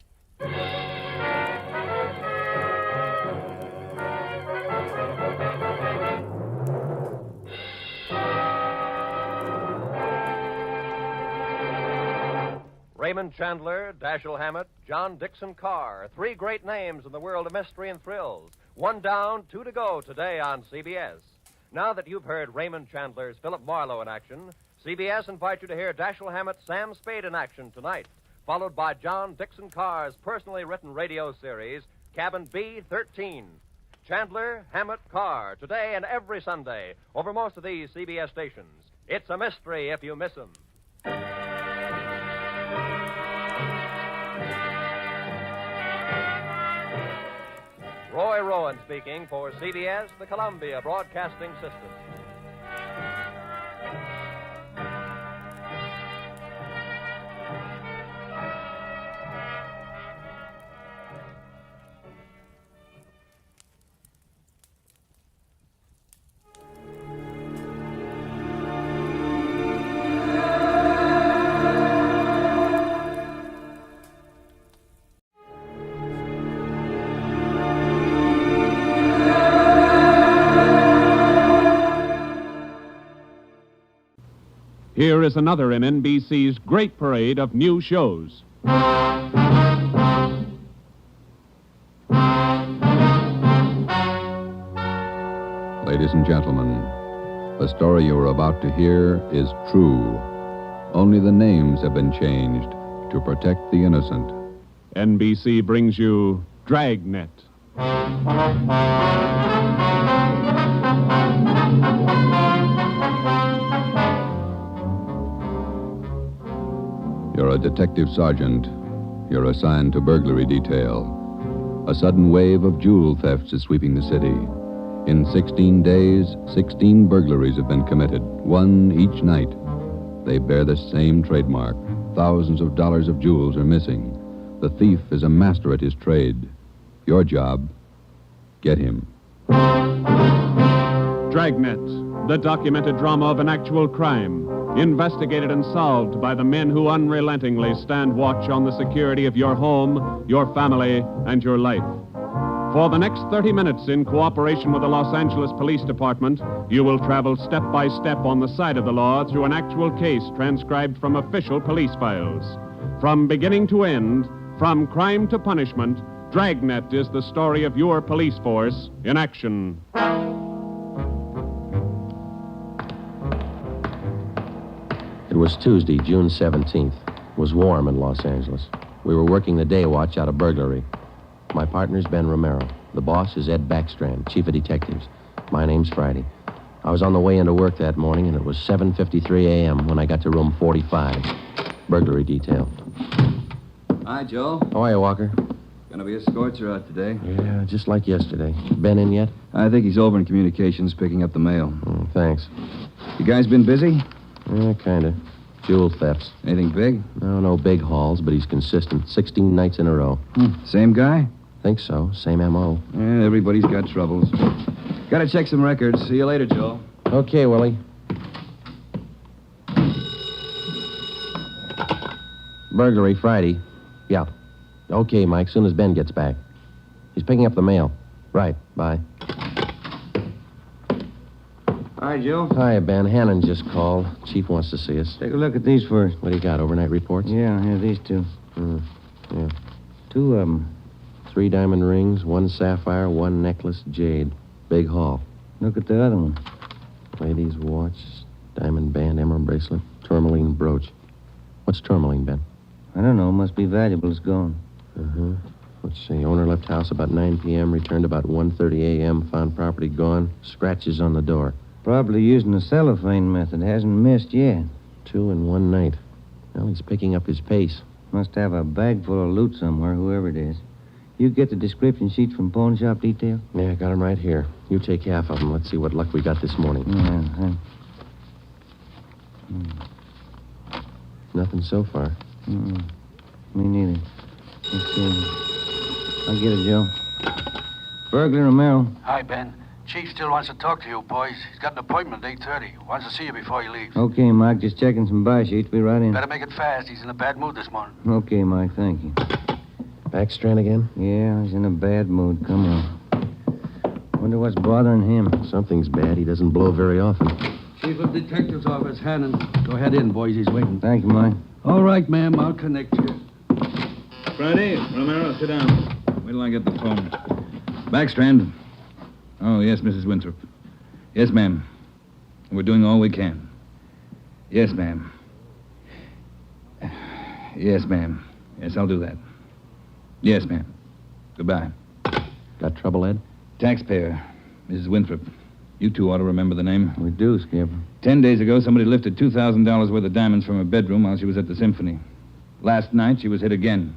Raymond Chandler, Dashiell Hammett, John Dixon Carr. 3 great names in the world of mystery and thrills. 1 down, 2 to go today on CBS. Now that you've heard Raymond Chandler's Philip Marlowe in action, CBS invites you to hear Dashiell Hammett's Sam Spade in action tonight, followed by John Dixon Carr's personally written radio series, Cabin B-13. Chandler, Hammett, Carr, today and every Sunday, over most of these CBS stations. It's a mystery if you miss them. Roy Rowan speaking for CBS, the Columbia Broadcasting System. Here is another in NBC's great parade of new shows. Ladies and gentlemen, the story you are about to hear is true. Only the names have been changed to protect the innocent. NBC brings you Dragnet. You're a detective sergeant. You're assigned to burglary detail. A sudden wave of jewel thefts is sweeping the city. In 16 days, 16 burglaries have been committed, 1 each night. They bear the same trademark. Thousands of dollars of jewels are missing. The thief is a master at his trade. Your job, get him. Dragnet, the documented drama of an actual crime, investigated and solved by the men who unrelentingly stand watch on the security of your home, your family, and your life. For the next 30 minutes, in cooperation with the Los Angeles Police Department, you will travel step by step on the side of the law through an actual case transcribed from official police files. From beginning to end, from crime to punishment, Dragnet is the story of your police force in action. It was Tuesday, June 17th. It was warm in Los Angeles. We were working the day watch out of burglary. My partner's Ben Romero. The boss is Ed Backstrand, chief of detectives. My name's Friday. I was on the way into work that morning, and it was 7:53 a.m. when I got to room 45. Burglary detail. Hi, Joe. How are you, Walker? Gonna be a scorcher out today. Yeah, just like yesterday. Ben in yet? I think he's over in communications picking up the mail. Thanks. You guys been busy? Yeah, kinda. Jewel thefts. Anything big? No big hauls, but he's consistent. 16 nights in a row. Same guy? Think so. Same M.O. Yeah, everybody's got troubles. Gotta check some records. See you later, Joe. Okay, Willie. Burglary Friday. Yeah. Okay, Mike, soon as Ben gets back. He's picking up the mail. Right, bye. Hi, Joe. Hi, Ben. Hannon just called. Chief wants to see us. Take a look at these first. What do you got, overnight reports? Yeah, these two. Yeah. 2 of them. 3 diamond rings, 1 sapphire, 1 necklace, jade. Big haul. Look at the other one. Lady's watch, diamond band, emerald bracelet, tourmaline brooch. What's tourmaline, Ben? I don't know. Must be valuable. It's gone. Let's see. Owner left house about 9 p.m., returned about 1:30 a.m., found property gone, scratches on the door. Probably using the cellophane method. Hasn't missed yet. 2 in 1 night. Well, he's picking up his pace. Must have a bag full of loot somewhere, whoever it is. You get the description sheets from pawn shop detail? Yeah, got them right here. You take half of them. Let's see what luck we got this morning. Nothing so far. Me neither. Let's see. I'll get it, Joe. Burglar Romero. Hi, Ben. Chief still wants to talk to you, boys. He's got an appointment at 8:30. Wants to see you before he leaves. Okay, Mike, just checking some buy sheets. Be right in. Better make it fast. He's in a bad mood this morning. Okay, Mike, thank you. Backstrand again? Yeah, he's in a bad mood. Come on. Wonder what's bothering him. Something's bad. He doesn't blow very often. Chief of Detective's Office, Hannon. Go ahead in, boys. He's waiting. Thank you, Mike. All right, ma'am. I'll connect you. Friday, Romero, sit down. Wait till I get the phone. Backstrand. Oh, yes, Mrs. Winthrop. Yes, ma'am. We're doing all we can. Yes, ma'am. Yes, ma'am. Yes, I'll do that. Yes, ma'am. Goodbye. Got trouble, Ed? Taxpayer, Mrs. Winthrop. You two ought to remember the name. We do, Skipper. 10 days ago, somebody lifted $2,000 worth of diamonds from her bedroom while she was at the symphony. Last night, she was hit again.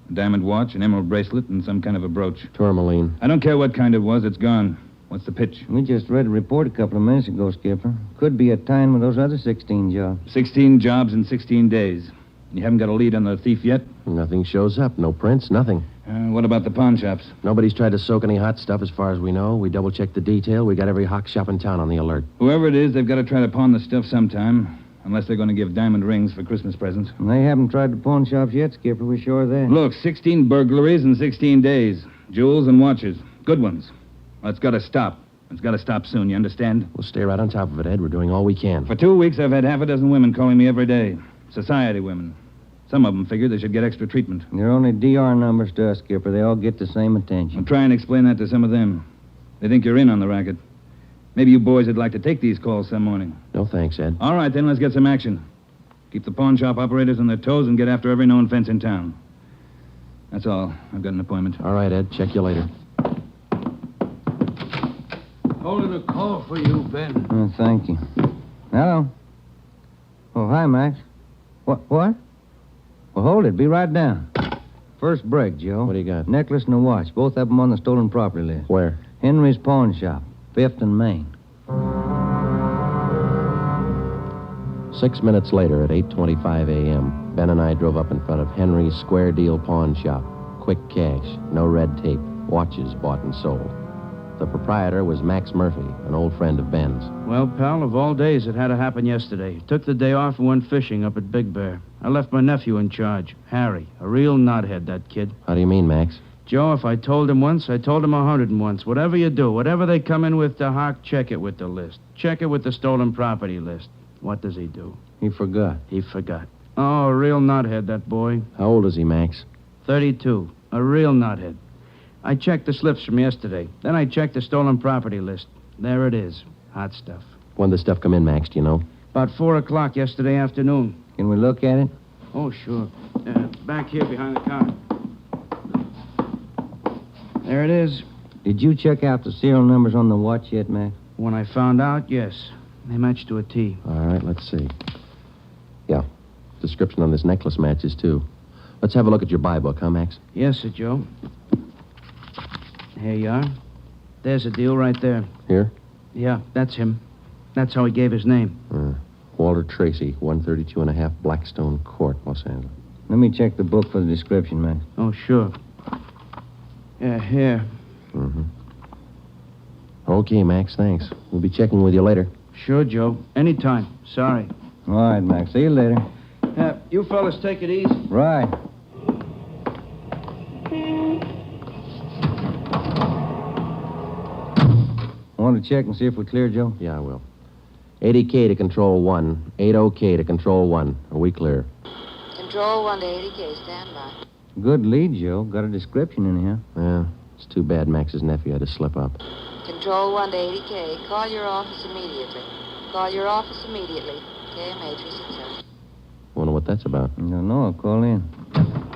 A diamond watch, an emerald bracelet, and some kind of a brooch. Tourmaline. I don't care what kind it was. It's gone. What's the pitch? We just read a report a couple of minutes ago, Skipper. Could be a tie-in with those other 16 jobs. 16 jobs in 16 days. You haven't got a lead on the thief yet? Nothing shows up. No prints, nothing. What about the pawn shops? Nobody's tried to soak any hot stuff as far as we know. We double-checked the detail. We got every hock shop in town on the alert. Whoever it is, they've got to try to pawn the stuff sometime. Unless they're going to give diamond rings for Christmas presents. And they haven't tried the pawn shops yet, Skipper. We're sure of that. Look, 16 burglaries in 16 days. Jewels and watches. Good ones. Well, it's got to stop. It's got to stop soon, you understand? We'll stay right on top of it, Ed. We're doing all we can. For 2 weeks, I've had half a dozen women calling me every day. Society women. Some of them figured they should get extra treatment. They're only DR numbers to us, Skipper. They all get the same attention. I'll try and explain that to some of them. They think you're in on the racket. Maybe you boys would like to take these calls some morning. No thanks, Ed. All right, then, let's get some action. Keep the pawn shop operators on their toes and get after every known fence in town. That's all. I've got an appointment. All right, Ed. Check you later. Holding a call for you, Ben. Oh, thank you. Hello. Oh, hi, Max. What? Well, hold it. Be right down. First break, Joe. What do you got? Necklace and a watch. Both of them on the stolen property list. Where? Henry's Pawn Shop. 5th and Main. 6 minutes later, at 8:25 a.m., Ben and I drove up in front of Henry's Square Deal Pawn Shop. Quick cash, no red tape, watches bought and sold. The proprietor was Max Murphy, an old friend of Ben's. Well, pal, of all days, it had to happen yesterday. Took the day off and went fishing up at Big Bear. I left my nephew in charge, Harry. A real knothead, that kid. How do you mean, Max? Joe, if I told him once, I told him 101. Whatever you do, whatever they come in with to Hawk, check it with the list. Check it with the stolen property list. What does he do? He forgot. He forgot. Oh, a real knothead, that boy. How old is he, Max? 32. A real knothead. I checked the slips from yesterday. Then I checked the stolen property list. There it is. Hot stuff. When did the stuff come in, Max, do you know? About 4 o'clock yesterday afternoon. Can we look at it? Oh, sure. Back here behind the car. There it is. Did you check out the serial numbers on the watch yet, Max? When I found out, yes. They match to a T. All right, let's see. Yeah. Description on this necklace matches, too. Let's have a look at your buy book, huh, Max? Yes, sir, Joe. Here you are. There's a deal right there. Here? Yeah, that's him. That's how he gave his name. Walter Tracy, 132 and a half Blackstone Court, Los Angeles. Let me check the book for the description, Max. Oh, sure. Yeah, here. Mm-hmm. Okay, Max, thanks. We'll be checking with you later. Sure, Joe. Anytime. Sorry. All right, Max. See you later. You fellas take it easy. Right. Want to check and see if we're clear, Joe? Yeah, I will. 80K to Control 1. 80K to Control 1. Are we clear? Control 1 to 80K. Stand by. Good lead, Joe. Got a description in here. Yeah. It's too bad Max's nephew had to slip up. Control 1 to 80K. Call your office immediately. Call your office immediately. KMA 367. Wonder what that's about. I don't know. I'll call in.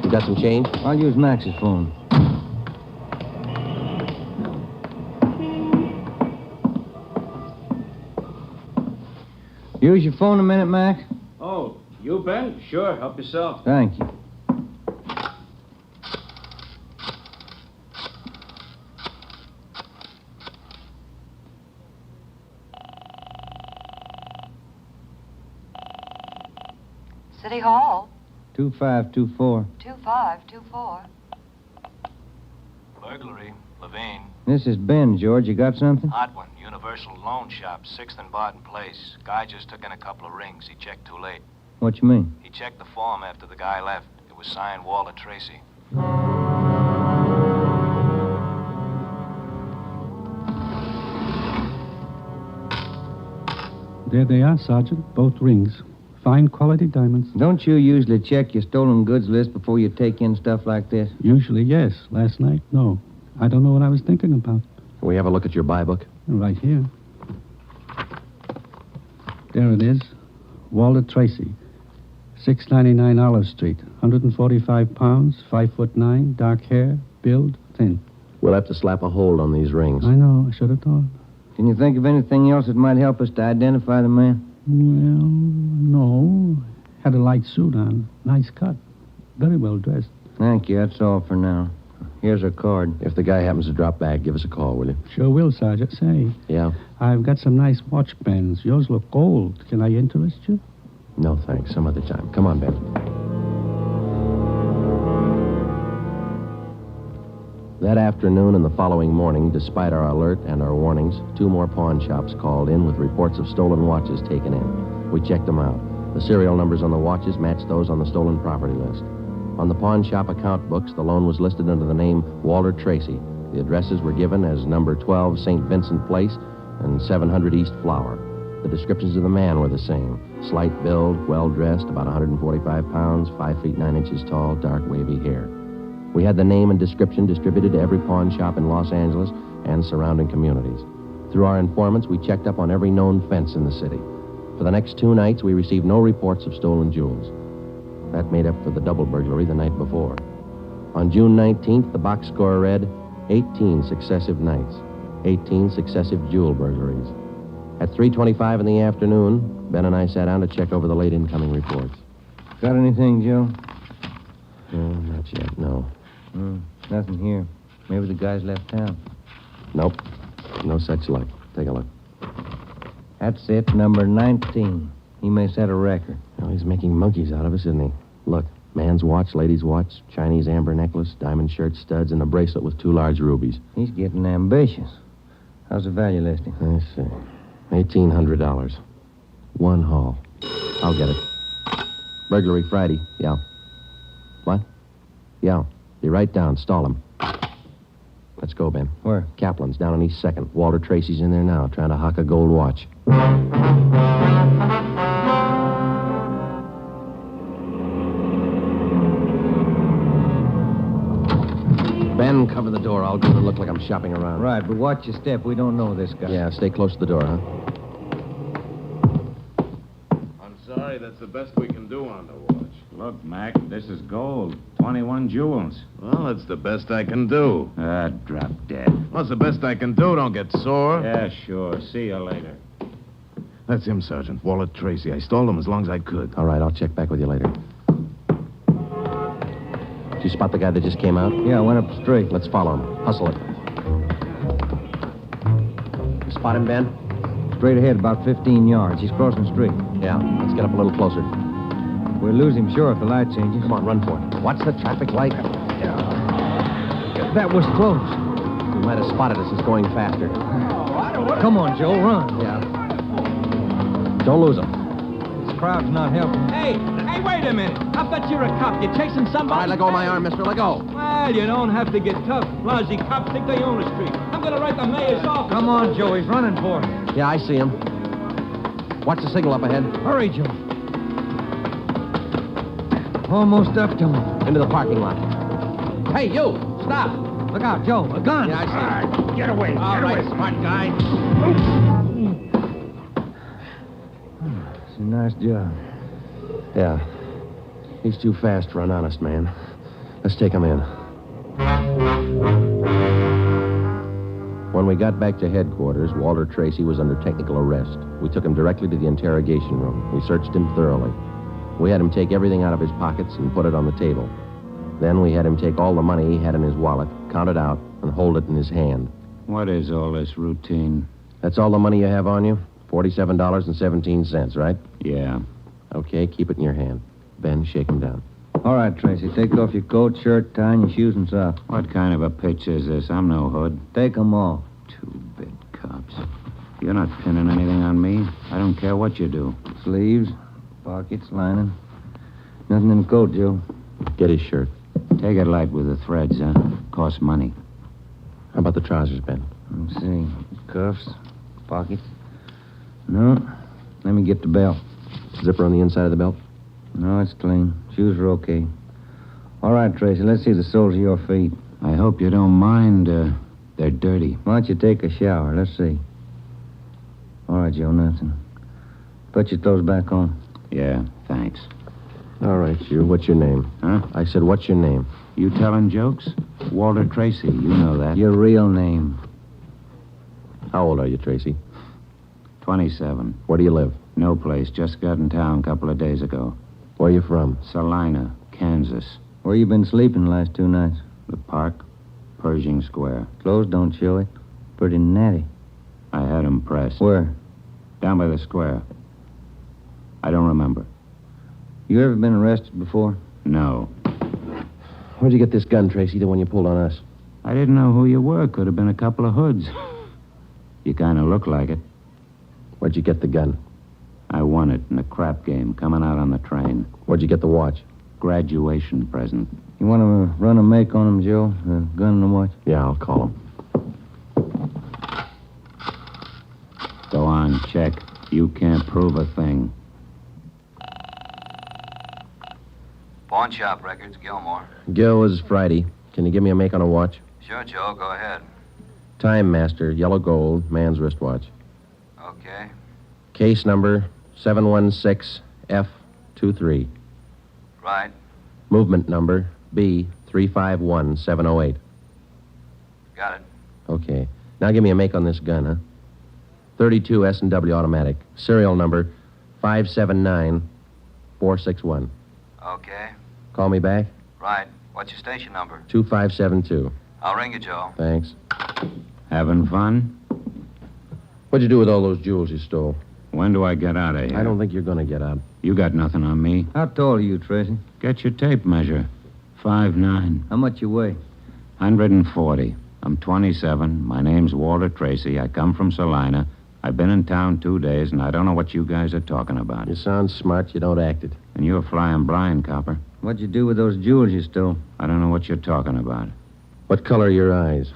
You got some change? I'll use Max's phone. Use your phone a minute, Max? Oh, you, Ben? Sure. Help yourself. Thank you. City Hall. 2524. 2524. Burglary. Levine. This is Ben, George. You got something? Hot one. Universal Loan Shop, 6th and Barton Place. Guy just took in a couple of rings. He checked too late. What you mean? He checked the form after the guy left. It was signed Walter Tracy. There they are, Sergeant. Both rings. Fine quality diamonds. Don't you usually check your stolen goods list before you take in stuff like this? Usually, yes. Last night, no. I don't know what I was thinking about. Can we have a look at your buy book? Right here. There it is. Walter Tracy. 699 Olive Street. 145 pounds, 5'9", dark hair, build, thin. We'll have to slap a hold on these rings. I know. I should have thought. Can you think of anything else that might help us to identify the man? Well, no. Had a light suit on. Nice cut. Very well dressed. Thank you. That's all for now. Here's a card. If the guy happens to drop back, give us a call, will you? Sure will, Sergeant. Say, Yeah? I've got some nice watch bands. Yours look old. Can I interest you? No, thanks. Some other time. Come on, Ben. That afternoon and the following morning, despite our alert and our warnings, 2 more pawn shops called in with reports of stolen watches taken in. We checked them out. The serial numbers on the watches matched those on the stolen property list. On the pawn shop account books, the loan was listed under the name Walter Tracy. The addresses were given as number 12 St. Vincent Place and 700 East Flower. The descriptions of the man were the same. Slight build, well-dressed, about 145 pounds, 5 feet 9 inches tall, dark wavy hair. We had the name and description distributed to every pawn shop in Los Angeles and surrounding communities. Through our informants, we checked up on every known fence in the city. For the next 2 nights, we received no reports of stolen jewels. That made up for the double burglary the night before. On June 19th, the box score read 18 successive nights, 18 successive jewel burglaries. At 3:25 in the afternoon, Ben and I sat down to check over the late incoming reports. Got anything, Joe? Not yet, no. Nothing here. Maybe the guy's left town. Nope. No such luck. Take a look. That's it, number 19. He may set a record. Oh, he's making monkeys out of us, isn't he? Look, man's watch, lady's watch, Chinese amber necklace, diamond shirt studs, and a bracelet with 2 large rubies. He's getting ambitious. How's the value listing? Let's see. $1,800. 1 haul. I'll get it. Burglary Friday. Yeah. What? Yeah. Be right down. Stall him. Let's go, Ben. Where? Kaplan's down on East 2nd. Walter Tracy's in there now, trying to hock a gold watch. Ben, cover the door. I'll do it look like I'm shopping around. Right, but watch your step. We don't know this guy. Yeah, stay close to the door, huh? I'm sorry, that's the best we can do on the watch. Look, Mac, this is gold. 21 jewels. Well, that's the best I can do. Drop dead. What's the best I can do? Don't get sore. Yeah, sure. See you later. That's him, Sergeant. Walter Tracy. I stole him as long as I could. All right, I'll check back with you later. Did you spot the guy that just came out? Yeah, I went up the street. Let's follow him. Hustle it. You spot him, Ben? Straight ahead, about 15 yards. He's crossing the street. Yeah, let's get up a little closer. We'll lose him, sure, if the light changes. Come on, run for it. Watch the traffic light. That was close. You might have spotted us. It's going faster. Come on, Joe, run. Yeah. Don't lose him. This crowd's not helping. Hey, wait a minute. I bet you're a cop. You're chasing somebody. All right, let go of my arm, mister. Let go. Well, you don't have to get tough. Lousy cops think they own the street. I'm going to write the mayor's office. Come on, Joe. He's running for it. Yeah, I see him. Watch the signal up ahead. Hurry, Joe. Almost up to him. Into the parking lot. Hey, you! Stop! Look out, Joe. A gun. Yeah, I see. All right, get away. All right, smart guy. It's a nice job. Yeah. He's too fast for an honest man. Let's take him in. When we got back to headquarters, Walter Tracy was under technical arrest. We took him directly to the interrogation room. We searched him thoroughly. We had him take everything out of his pockets and put it on the table. Then we had him take all the money he had in his wallet, count it out, and hold it in his hand. What is all this routine? That's all the money you have on you? $47.17, right? Yeah. Okay, keep it in your hand. Ben, shake him down. All right, Tracy. Take off your coat, shirt, tie, and your shoes and socks. What kind of a pitch is this? I'm no hood. Take 'em off. Two-bit cops. You're not pinning anything on me. I don't care what you do. Sleeves, pockets, lining. Nothing in the coat, Joe. Get his shirt. Take it light with the threads, huh? Costs money. How about the trousers, Ben? Let's see. Cuffs, pockets. No. Let me get the belt. Zipper on the inside of the belt? No, it's clean. Shoes are okay. All right, Tracy, let's see the soles of your feet. I hope you don't mind. They're dirty. Why don't you take a shower? Let's see. All right, Joe, nothing. Put your clothes back on. Yeah, thanks. All right, you. What's your name? Huh? I said, what's your name? You telling jokes? Walter Tracy. You know that. Your real name. How old are you, Tracy? 27. Where do you live? No place. Just got in town a couple of days ago. Where are you from? Salina, Kansas. Where you been sleeping the last 2 nights? The park, Pershing Square. Clothes don't show it. Pretty natty. I had 'em pressed. Where? Down by the square. I don't remember. You ever been arrested before? No. Where'd you get this gun, Tracy, the one you pulled on us? I didn't know who you were. Could have been a couple of hoods. You kind of look like it. Where'd you get the gun? I won it in a crap game coming out on the train. Where'd you get the watch? Graduation present. You want to run a make on him, Joe? The gun and the watch? Yeah, I'll call him. Go on, check. You can't prove a thing. Pawn shop records, Gilmore. Gil, is Friday. Can you give me a make on a watch? Sure, Joe, go ahead. Time Master, yellow gold, man's wristwatch. Okay. Case number 716F23. Right. Movement number B351708. Got it. Okay. Now give me a make on this gun, huh? 32 S&W automatic. Serial number 579461. Okay. Call me back? Right. What's your station number? 2572. I'll ring you, Joe. Thanks. Having fun? What'd you do with all those jewels you stole? When do I get out of here? I don't think you're going to get out. You got nothing on me. How tall are you, Tracy? Get your tape measure. 5'9". How much you weigh? 140. I'm 27. My name's Walter Tracy. I come from Salina. I've been in town 2 days, and I don't know what you guys are talking about. You sound smart. You don't act it. And you're flying blind, copper. What'd you do with those jewels you stole? I don't know what you're talking about. What color are your eyes?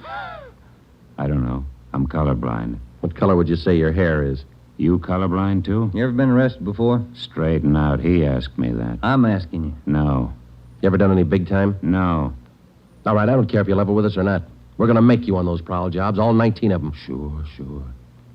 I don't know. I'm colorblind. What color would you say your hair is? You colorblind, too? You ever been arrested before? Straighten out. He asked me that. I'm asking you. No. You ever done any big time? No. All right, I don't care if you level with us or not. We're going to make you on those prowl jobs, all 19 of them. Sure.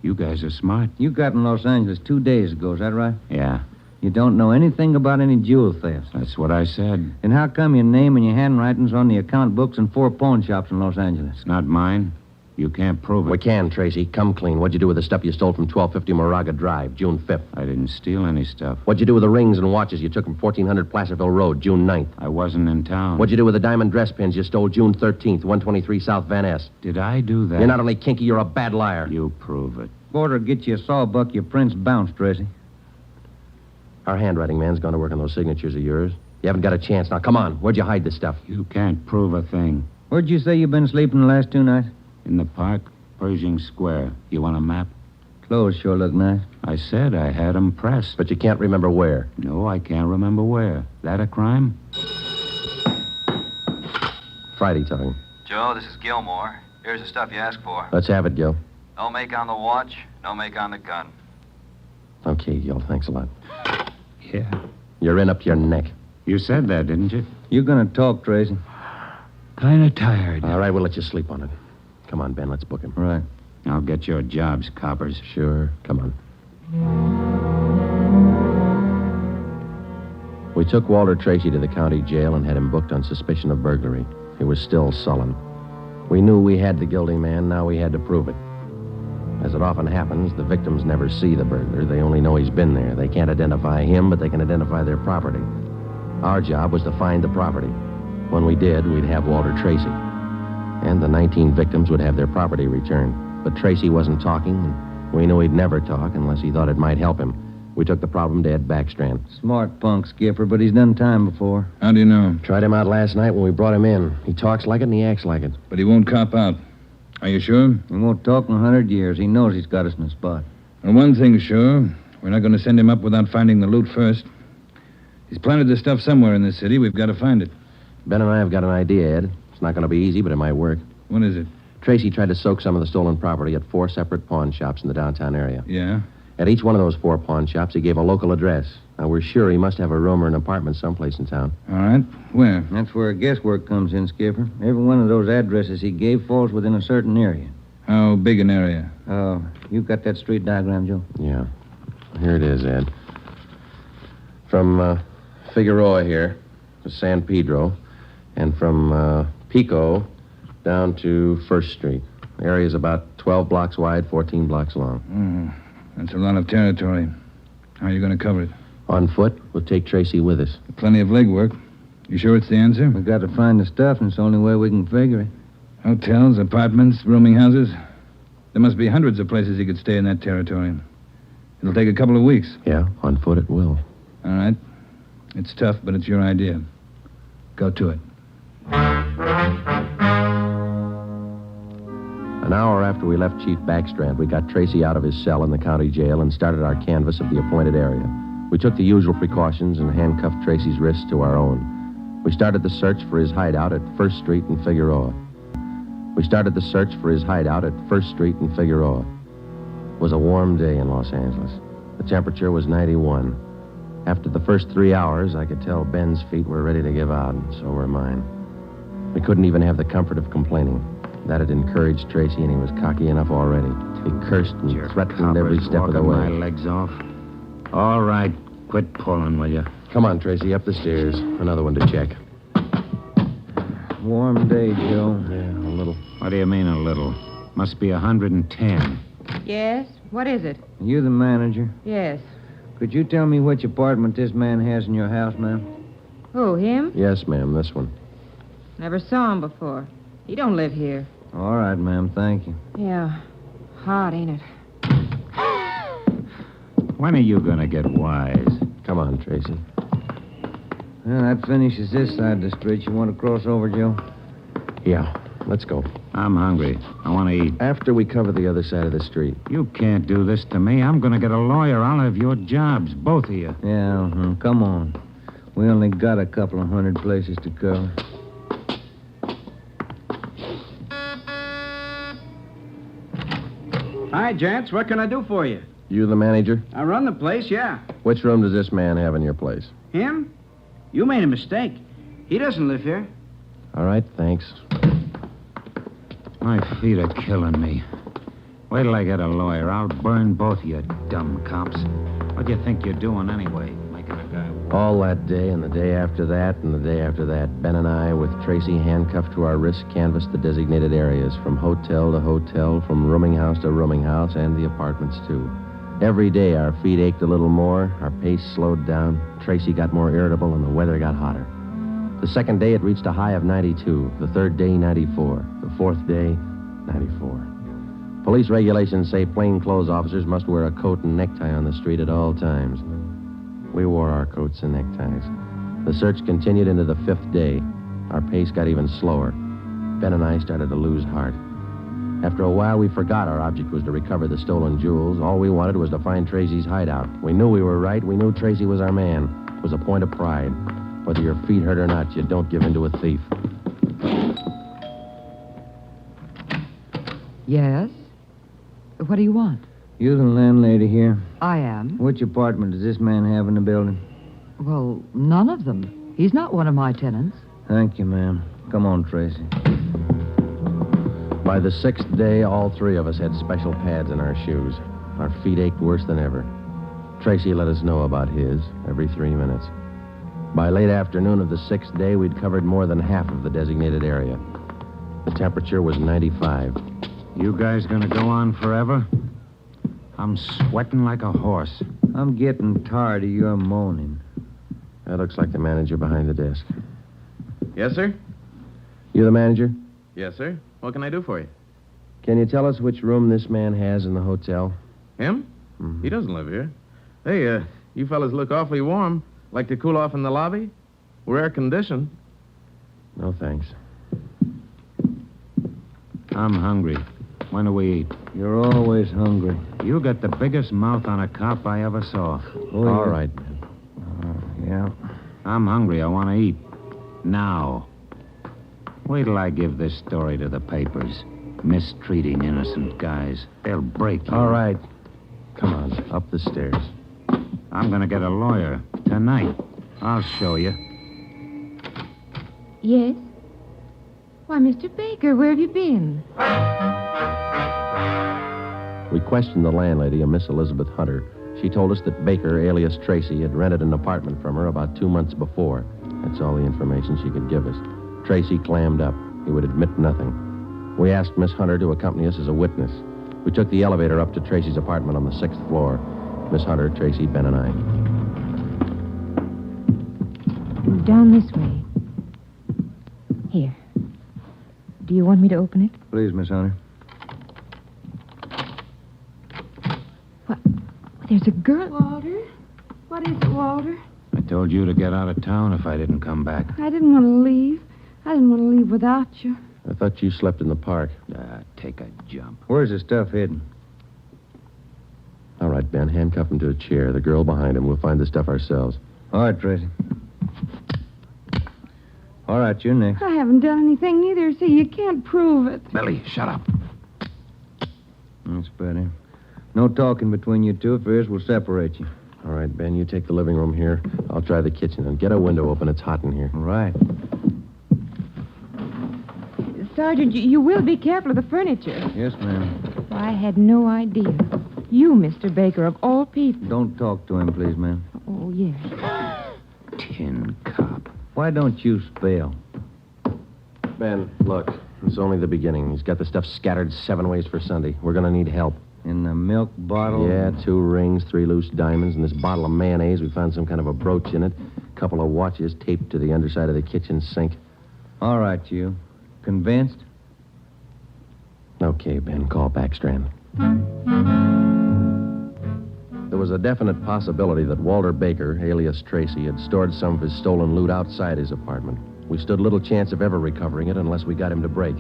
You guys are smart. You got in Los Angeles 2 days ago, is that right? Yeah. You don't know anything about any jewel thefts. That's what I said. And how come your name and your handwriting's on the account books in 4 pawn shops in Los Angeles? It's not mine. You can't prove it. We can, Tracy. Come clean. What'd you do with the stuff you stole from 1250 Moraga Drive, June 5th? I didn't steal any stuff. What'd you do with the rings and watches you took from 1400 Placerville Road, June 9th? I wasn't in town. What'd you do with the diamond dress pins you stole June 13th, 123 South Van Ness? Did I do that? You're not only kinky, you're a bad liar. You prove it. Order get you a sawbuck, your prints bounced, Tracy. Our handwriting man's gone to work on those signatures of yours. You haven't got a chance. Now, come on. Where'd you hide this stuff? You can't prove a thing. Where'd you say you've been sleeping the last 2 nights? In the park, Pershing Square. You want a map? Clothes sure look nice. I said I had 'em pressed. But you can't remember where. No, I can't remember where. That a crime? Friday talking. Joe, this is Gilmore. Here's the stuff you asked for. Let's have it, Gil. No make on the watch, no make on the gun. Okay, Gil. Thanks a lot. Yeah. You're in up to your neck. You said that, didn't you? You're gonna talk, Tracy. Kind of tired. All right, we'll let you sleep on it. Come on, Ben. Let's book him. Right. I'll get your jobs, coppers. Sure. Come on. We took Walter Tracy to the county jail and had him booked on suspicion of burglary. He was still sullen. We knew we had the guilty man. Now we had to prove it. As it often happens, the victims never see the burglar. They only know he's been there. They can't identify him, but they can identify their property. Our job was to find the property. When we did, we'd have Walter Tracy. And the 19 victims would have their property returned. But Tracy wasn't talking, and we knew he'd never talk unless he thought it might help him. We took the problem to Ed Backstrand. Smart punk, Skipper, but he's done time before. How do you know? Tried him out last night when we brought him in. He talks like it and he acts like it. But he won't cop out. Are you sure? He won't talk in 100 years. He knows he's got us in a spot. Well, one thing's sure. We're not going to send him up without finding the loot first. He's planted this stuff somewhere in this city. We've got to find it. Ben and I have got an idea, Ed. It's not going to be easy, but it might work. What is it? Tracy tried to soak some of the stolen property at 4 separate pawn shops in the downtown area. Yeah? At each one of those 4 pawn shops, he gave a local address. Now, we're sure he must have a room or an apartment someplace in town. All right. Where? That's where guesswork comes in, Skipper. Every one of those addresses he gave falls within a certain area. How big an area? Oh, you got that street diagram, Joe? Yeah. Here it is, Ed. From Figueroa here to San Pedro, and from Pico down to First Street. The area's about 12 blocks wide, 14 blocks long. That's a lot of territory. How are you going to cover it? On foot. We'll take Tracy with us. Plenty of legwork. You sure it's the answer? We've got to find the stuff, and it's the only way we can figure it. Hotels, apartments, rooming houses. There must be hundreds of places he could stay in that territory. It'll take a couple of weeks. Yeah, on foot it will. All right. It's tough, but it's your idea. Go to it. An hour after we left Chief Backstrand, we got Tracy out of his cell in the county jail and started our canvass of the appointed area. We took the usual precautions and handcuffed Tracy's wrists to our own. We started the search for his hideout at First Street and Figueroa. It was a warm day in Los Angeles. The temperature was 91. After the first 3 hours, I could tell Ben's feet were ready to give out, and so were mine. We couldn't even have the comfort of complaining. That had encouraged Tracy, and he was cocky enough already. He cursed and threatened every step of the way. My legs off. All right, quit pulling, will you? Come on, Tracy, up the stairs. Another one to check. Warm day, Joe. Yeah, a little. What do you mean, a little? Must be 110. Yes? What is it? You the manager? Yes. Could you tell me which apartment this man has in your house, ma'am? Who, him? Yes, ma'am, this one. Never saw him before. He don't live here. All right, ma'am, thank you. Yeah. Hot, ain't it? When are you going to get wise? Come on, Tracy. Well, that finishes this side of the street. You want to cross over, Joe? Yeah, let's go. I'm hungry. I want to eat. After we cover the other side of the street. You can't do this to me. I'm going to get a lawyer. I'll have your jobs, both of you. Yeah, come on. We only got a couple of 100 places to cover. Hi, gents. What can I do for you? You the manager? I run the place, yeah. Which room does this man have in your place? Him? You made a mistake. He doesn't live here. All right, thanks. My feet are killing me. Wait till I get a lawyer. I'll burn both of you dumb cops. What do you think you're doing anyway? Making a guy... All that day and the day after that and the day after that, Ben and I, with Tracy handcuffed to our wrists, canvassed the designated areas, from hotel to hotel, from rooming house to rooming house, and the apartments, too. Every day our feet ached a little more, our pace slowed down, Tracy got more irritable, and the weather got hotter. The second day it reached a high of 92, the third day 94, the fourth day 94. Police regulations say plainclothes officers must wear a coat and necktie on the street at all times. We wore our coats and neckties. The search continued into the fifth day. Our pace got even slower. Ben and I started to lose heart. After a while, we forgot our object was to recover the stolen jewels. All we wanted was to find Tracy's hideout. We knew we were right. We knew Tracy was our man. It was a point of pride. Whether your feet hurt or not, you don't give in to a thief. Yes? What do you want? You the landlady here? I am. Which apartment does this man have in the building? Well, none of them. He's not one of my tenants. Thank you, ma'am. Come on, Tracy. By the sixth day, all three of us had special pads in our shoes. Our feet ached worse than ever. Tracy let us know about his every 3 minutes. By late afternoon of the sixth day, we'd covered more than half of the designated area. The temperature was 95. You guys gonna go on forever? I'm sweating like a horse. I'm getting tired of your moaning. That looks like the manager behind the desk. Yes, sir? You the manager? Yes, sir. What can I do for you? Can you tell us which room this man has in the hotel? Him? Mm-hmm. He doesn't live here. Hey, you fellas look awfully warm. Like to cool off in the lobby? We're air-conditioned. No, thanks. I'm hungry. When do we eat? You're always hungry. You got the biggest mouth on a cop I ever saw. Oh, All yeah. right. Yeah. I'm hungry. I want to eat. Now. Wait till I give this story to the papers. Mistreating innocent guys. They'll break you. All right. Come on, up the stairs. I'm going to get a lawyer. Tonight. I'll show you. Yes? Why, Mr. Baker, where have you been? We questioned the landlady, a Miss Elizabeth Hunter. She told us that Baker, alias Tracy, had rented an apartment from her about 2 months before. That's all the information she could give us. Tracy clammed up. He would admit nothing. We asked Miss Hunter to accompany us as a witness. We took the elevator up to Tracy's apartment on the 6th floor. Miss Hunter, Tracy, Ben, and I. Down this way. Here. Do you want me to open it? Please, Miss Hunter. There's a girl. Walter? What is it, Walter? I told you to get out of town if I didn't come back. I didn't want to leave. I didn't want to leave without you. I thought you slept in the park. Take a jump. Where's the stuff hidden? All right, Ben, handcuff him to a chair. The girl behind him. We'll find the stuff ourselves. All right, Tracy. All right, you're next. I haven't done anything neither, so you can't prove it. Billy, shut up. That's better. No talking between you two. If there is, we'll separate you. All right, Ben, you take the living room here. I'll try the kitchen. And get a window open. It's hot in here. All right. Sergeant, you will be careful of the furniture. Yes, ma'am. I had no idea. You, Mr. Baker, of all people. Don't talk to him, please, ma'am. Oh, yes. Tin cop. Why don't you spell? Ben, look. It's only the beginning. He's got the stuff scattered 7 ways for Sunday. We're going to need help. In the milk bottle? Yeah, 2 rings, 3 loose diamonds, and this bottle of mayonnaise. We found some kind of a brooch in it. A couple of watches taped to the underside of the kitchen sink. All right, you. Convinced? Okay, Ben, call Backstrand. There was a definite possibility that Walter Baker, alias Tracy, had stored some of his stolen loot outside his apartment. We stood little chance of ever recovering it unless we got him to break.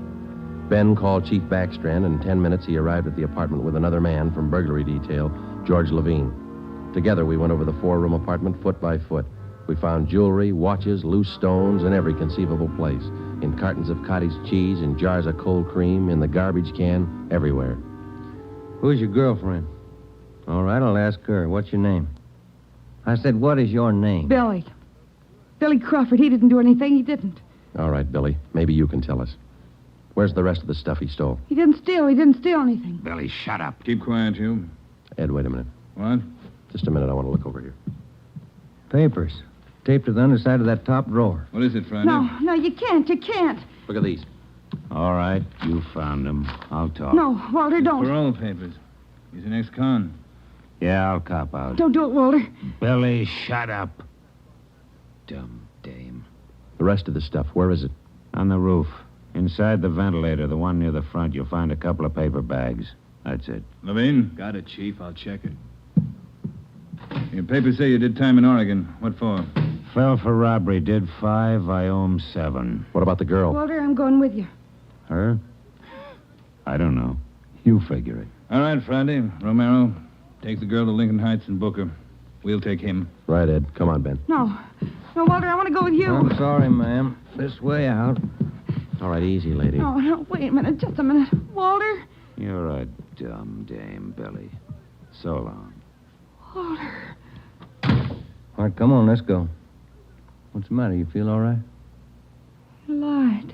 Ben called Chief Backstrand, and in 10 minutes he arrived at the apartment with another man from burglary detail, George Levine. Together we went over the 4-room apartment foot by foot. We found jewelry, watches, loose stones in every conceivable place. In cartons of cottage cheese, in jars of cold cream, in the garbage can, everywhere. Who's your girlfriend? All right, I'll ask her. What's your name? I said, what is your name? Billy. Billy Crawford. He didn't do anything. He didn't. All right, Billy. Maybe you can tell us. Where's the rest of the stuff he stole? He didn't steal. He didn't steal anything. Billy, shut up. Keep quiet, you. Ed, wait a minute. What? Just a minute. I want to look over here. Papers. Taped to the underside of that top drawer. What is it, Friday? No, you can't. You can't. Look at these. All right, you found them. I'll talk. No, Walter, don't. Parole papers. He's an ex-con. Yeah, I'll cop out. Don't do it, Walter. Billy, shut up. Dumb dame. The rest of the stuff, where is it? On the roof. Inside the ventilator, the one near the front, you'll find a couple of paper bags. That's it. Levine? Got it, Chief. I'll check it. Your papers say you did time in Oregon. What for? Fell for robbery. Did 5. I owe him 7. What about the girl? Walter, I'm going with you. Her? I don't know. You figure it. All right, Friday. Romero, take the girl to Lincoln Heights and book her. We'll take him. Right, Ed. Come on, Ben. No, Walter, I want to go with you. I'm sorry, ma'am. This way out. All right, easy, lady. No, wait a minute. Just a minute. Walter? You're a dumb dame, Billy. So long. Walter. All right, come on, let's go. What's the matter? You feel all right? He lied.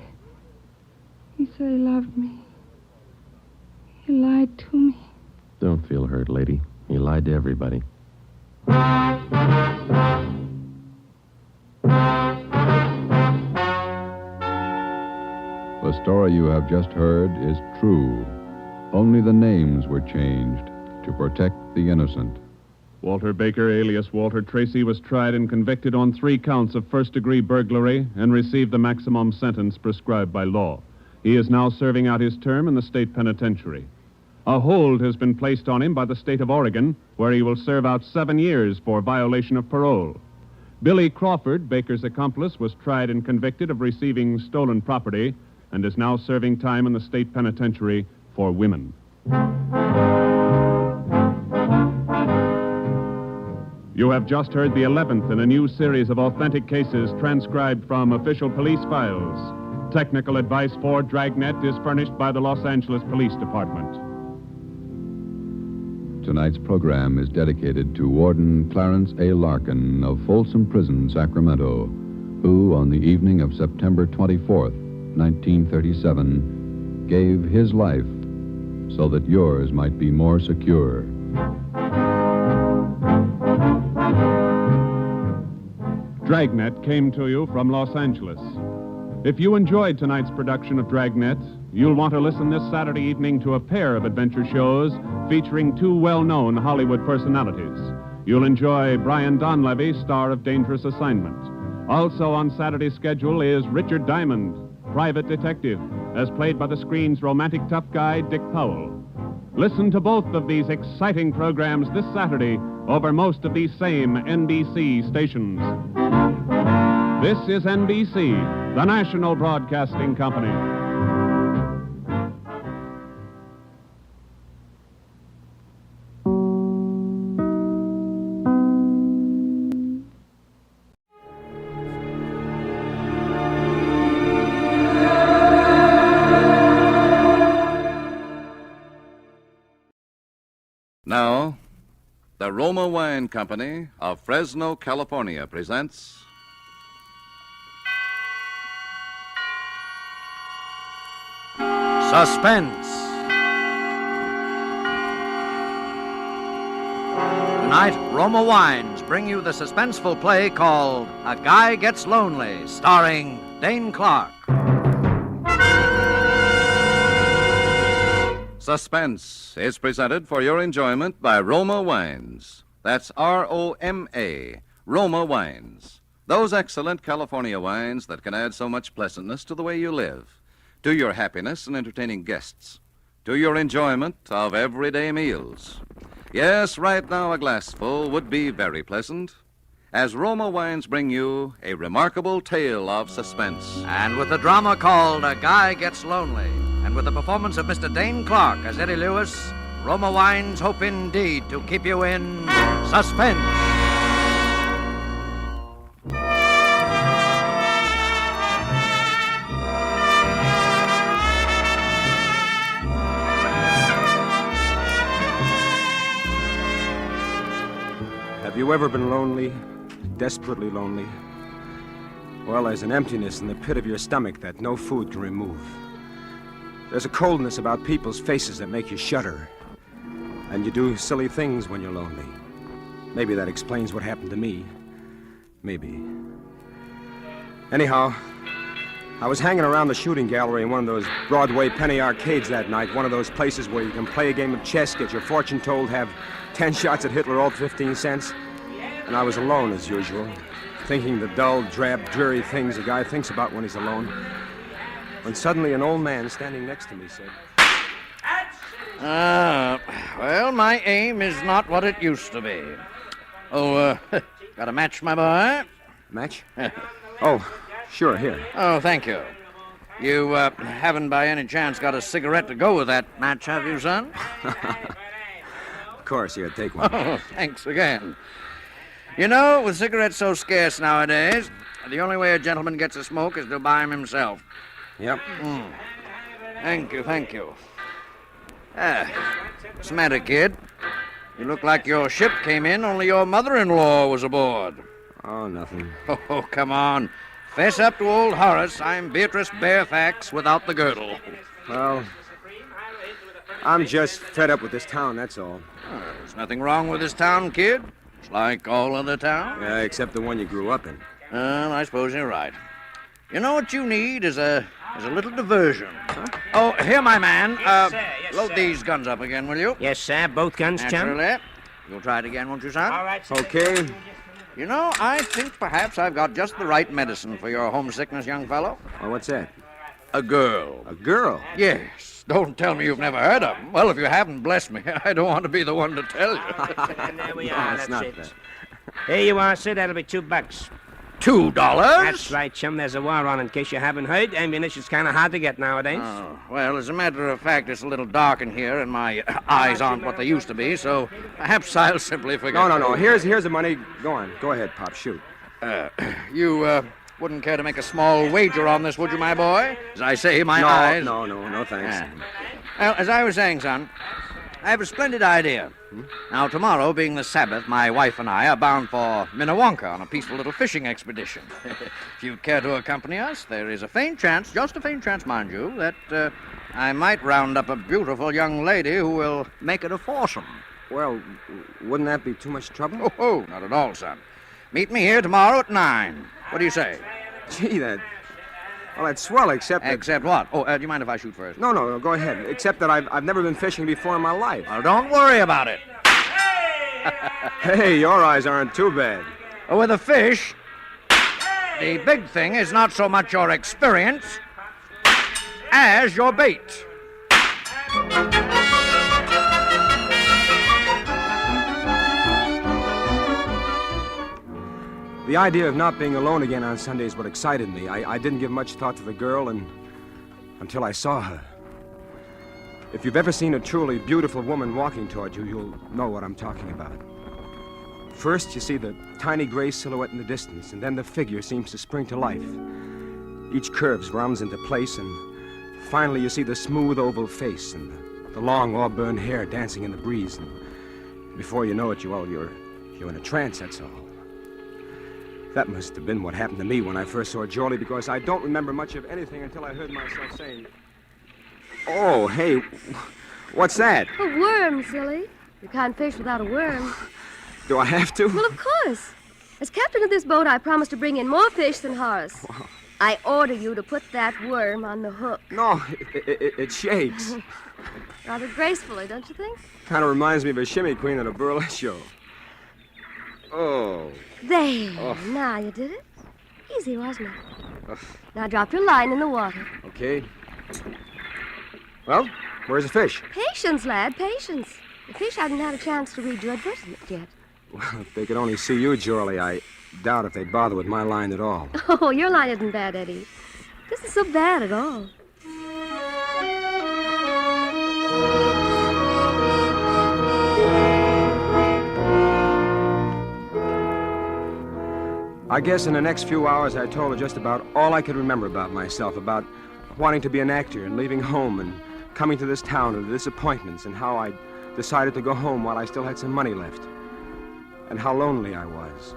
He said he loved me. He lied to me. Don't feel hurt, lady. He lied to everybody. The story you have just heard is true. Only the names were changed to protect the innocent. Walter Baker, alias Walter Tracy, was tried and convicted on 3 counts of first-degree burglary and received the maximum sentence prescribed by law. He is now serving out his term in the state penitentiary. A hold has been placed on him by the state of Oregon, where he will serve out 7 years for violation of parole. Billy Crawford, Baker's accomplice, was tried and convicted of receiving stolen property and is now serving time in the state penitentiary for women. You have just heard the 11th in a new series of authentic cases transcribed from official police files. Technical advice for Dragnet is furnished by the Los Angeles Police Department. Tonight's program is dedicated to Warden Clarence A. Larkin of Folsom Prison, Sacramento, who, on the evening of September 24th, 1937, gave his life so that yours might be more secure. Dragnet came to you from Los Angeles. If you enjoyed tonight's production of Dragnet, you'll want to listen this Saturday evening to a pair of adventure shows featuring 2 well-known Hollywood personalities. You'll enjoy Brian Donlevy, star of Dangerous Assignment. Also on Saturday's schedule is Richard Diamond, private detective, as played by the screen's romantic tough guy, Dick Powell. Listen to both of these exciting programs this Saturday over most of these same NBC stations. This is NBC, the national broadcasting company. Now, the Roma Wine Company of Fresno, California presents Suspense. Tonight, Roma Wines bring you the suspenseful play called A Guy Gets Lonely, starring Dane Clark. Suspense is presented for your enjoyment by Roma Wines. That's R-O-M-A, Roma Wines. Those excellent California wines that can add so much pleasantness to the way you live, to your happiness in entertaining guests, to your enjoyment of everyday meals. Yes, right now a glassful would be very pleasant, as Roma Wines bring you a remarkable tale of suspense. And with the drama called A Guy Gets Lonely, and with the performance of Mr. Dane Clark as Eddie Lewis, Roma Wines hope indeed to keep you in suspense. Have you ever been lonely? Desperately lonely? Well, there's an emptiness in the pit of your stomach that no food can remove. There's a coldness about people's faces that make you shudder. And you do silly things when you're lonely. Maybe that explains what happened to me. Maybe. Anyhow, I was hanging around the shooting gallery in one of those Broadway penny arcades that night, one of those places where you can play a game of chess, get your fortune told, have 10 shots at Hitler, all 15 cents. And I was alone, as usual, thinking the dull, drab, dreary things a guy thinks about when he's alone. When suddenly an old man standing next to me said, Well, my aim is not what it used to be. Oh, got a match, my boy? Match? Oh, sure, here. Oh, thank you. You haven't by any chance got a cigarette to go with that match, have you, son? Of course, here, take one. Oh, thanks again. You know, with cigarettes so scarce nowadays, the only way a gentleman gets a smoke is to buy 'em himself. Yep. Thank you, thank you. What's the matter, kid? You look like your ship came in, only your mother-in-law was aboard. Oh, nothing. Oh, come on. Fess up to old Horace. I'm Beatrice Barefax without the girdle. Well, I'm just fed up with this town, that's all. Oh, there's nothing wrong with this town, kid. It's like all other towns. Yeah, except the one you grew up in. Well, I suppose you're right. You know what you need is a little diversion. Huh? Oh, here, my man. Yes, sir. Yes, load sir. these guns up again, will you? Yes, sir. Both guns, chum. Naturally. You'll try it again, won't you, son? All right, sir. Okay. You know, I think perhaps I've got just the right medicine for your homesickness, young fellow. Well, what's that? A girl. A girl? Yes. Don't tell me you've never heard of them. Well, if you haven't, bless me. I don't want to be the one to tell you. And there we No, are. it's That's not it. that. Here you are, sir. That'll be $2. $2? That's right, chum. There's a war on, in case you haven't heard. Ammunition's kind of hard to get nowadays. Oh, well, as a matter of fact, it's a little dark in here, and my eyes aren't what they used to be, so perhaps I'll simply forget. No. Here's the money. Go on. Go ahead, Pop. Shoot. You wouldn't care to make a small wager on this, would you, my boy? As I say, my eyes... No, thanks. Well, as I was saying, son, I have a splendid idea. Now, tomorrow, being the Sabbath, my wife and I are bound for Minnewanka on a peaceful little fishing expedition. If you'd care to accompany us, there is a faint chance, just a faint chance, mind you, that I might round up a beautiful young lady who will make it a foursome. Well, wouldn't that be too much trouble? Oh, not at all, son. Meet me here tomorrow at 9. What do you say? Gee, that's swell, except that... Except what? Oh, do you mind if I shoot first? No, go ahead. Except that I've never been fishing before in my life. Well, don't worry about it. Hey, your eyes aren't too bad. With a fish, the big thing is not so much your experience as your bait. The idea of not being alone again on Sunday is what excited me. I didn't give much thought to the girl until I saw her. If you've ever seen a truly beautiful woman walking toward you, you'll know what I'm talking about. First, you see the tiny gray silhouette in the distance, and then the figure seems to spring to life. Each curve rounds into place, and finally you see the smooth oval face and the long auburn hair dancing in the breeze. And before you know it, you're in a trance, that's all. That must have been what happened to me when I first saw Jorlie, because I don't remember much of anything until I heard myself saying, "Oh, hey, what's that?" A worm, silly. You can't fish without a worm. Do I have to? Well, of course. As captain of this boat, I promise to bring in more fish than Horace. I order you to put that worm on the hook. No, it shakes. Rather gracefully, don't you think? Kind of reminds me of a shimmy queen at a burlesque show. Oh. There. Oh. Now you did it. Easy, wasn't it? Now drop your line in the water. Okay. Well, where's the fish? Patience, lad, patience. The fish hadn't had a chance to read your advertisement yet. Well, if they could only see you, Jorlie, I doubt if they'd bother with my line at all. Oh, your line isn't bad, Eddie. This is so bad at all. I guess in the next few hours I told her just about all I could remember about myself, about wanting to be an actor and leaving home and coming to this town and the disappointments, and how I decided to go home while I still had some money left, and how lonely I was,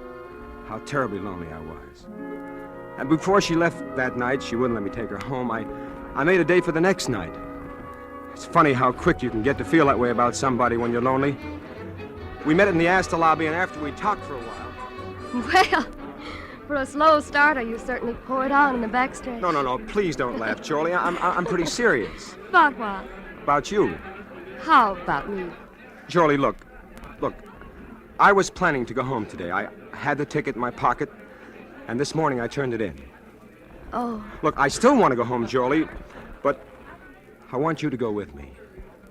how terribly lonely I was. And before she left that night, she wouldn't let me take her home. I made a date for the next night. It's funny how quick you can get to feel that way about somebody when you're lonely. We met in the Astor lobby, and after we talked for a while... Well, for a slow starter, you certainly poured on in the backstretch. No, please don't laugh, Jorlie. I'm pretty serious. About what? About you. How about me? Jorlie, look. I was planning to go home today. I had the ticket in my pocket, and this morning I turned it in. Oh. Look, I still want to go home, Jorlie, but I want you to go with me.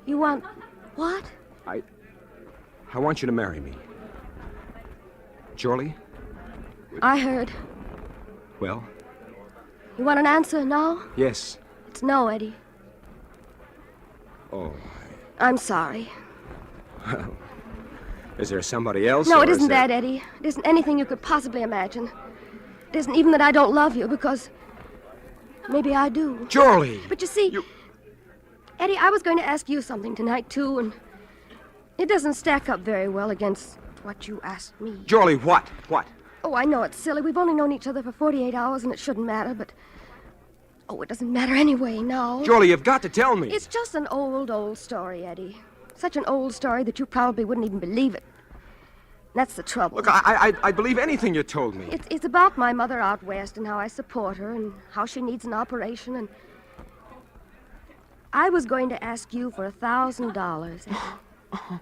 You want what? I want you to marry me. Jorlie? I heard. Well? You want an answer now? Yes. It's no, Eddie. Oh. I'm sorry. Well, is there somebody else? No, or it is isn't there... that, Eddie. It isn't anything you could possibly imagine. It isn't even that I don't love you, because maybe I do. Jorlie! But you see, Eddie, I was going to ask you something tonight, too, and it doesn't stack up very well against what you asked me. Jorlie, what? What? Oh, I know it's silly. We've only known each other for 48 hours, and it shouldn't matter, but... Oh, it doesn't matter anyway now. Jorlie, you've got to tell me. It's just an old story, Eddie. Such an old story that you probably wouldn't even believe it. That's the trouble. Look, I'd believe anything you told me. It's about my mother out west and how I support her and how she needs an operation, and... I was going to ask you for $1,000.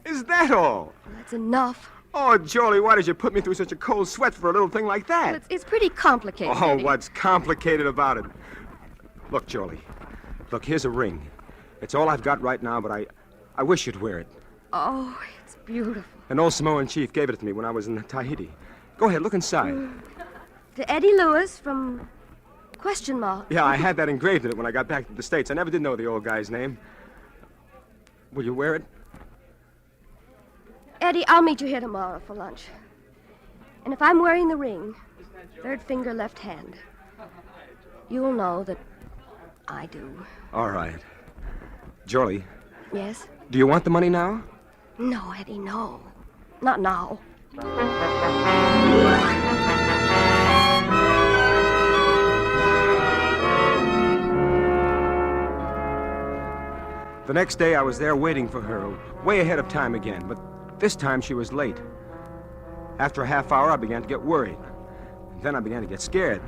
Is that all? Well, that's enough. Oh, Jorlie, why did you put me through such a cold sweat for a little thing like that? Well, it's pretty complicated, Oh, Eddie. what's complicated about it? Look, Jolie. Look, here's a ring. It's all I've got right now, but I wish you'd wear it. Oh, it's beautiful. An old Samoan chief gave it to me when I was in Tahiti. Go ahead, look inside. To Eddie Lewis from Question Mark. Yeah, I had that engraved in it when I got back to the States. I never did know the old guy's name. Will you wear it? Eddie, I'll meet you here tomorrow for lunch. And if I'm wearing the ring, third finger, left hand, you'll know that I do. All right. Jolie, Yes? do you want the money now? No, Eddie, no. Not now. The next day, I was there waiting for her, way ahead of time again, but this time she was late. After a half hour, I began to get worried. Then I began to get scared.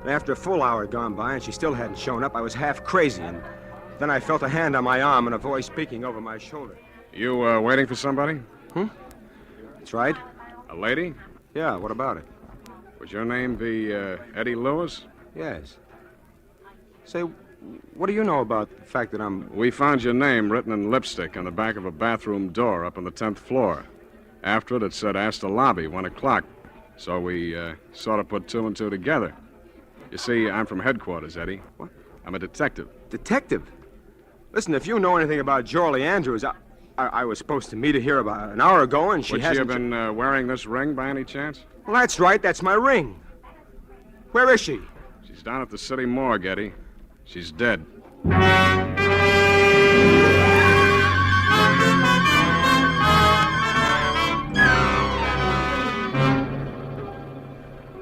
And after a full hour had gone by and she still hadn't shown up, I was half crazy, and then I felt a hand on my arm and a voice speaking over my shoulder. You, waiting for somebody? That's right. A lady? Yeah, what about it? Would your name be, Eddie Lewis? Yes. Say, what do you know about the fact that I'm... We found your name written in lipstick on the back of a bathroom door up on the 10th floor. After it said Astor Lobby, 1 o'clock. So we, sort of put 2 and 2 together. You see, I'm from headquarters, Eddie. What? I'm a detective. Detective? Listen, if you know anything about Jolie Andrews, I was supposed to meet her here about an hour ago, and she Would hasn't... she have been wearing this ring by any chance? Well, that's right. That's my ring. Where is she? She's down at the city morgue, Eddie. She's dead.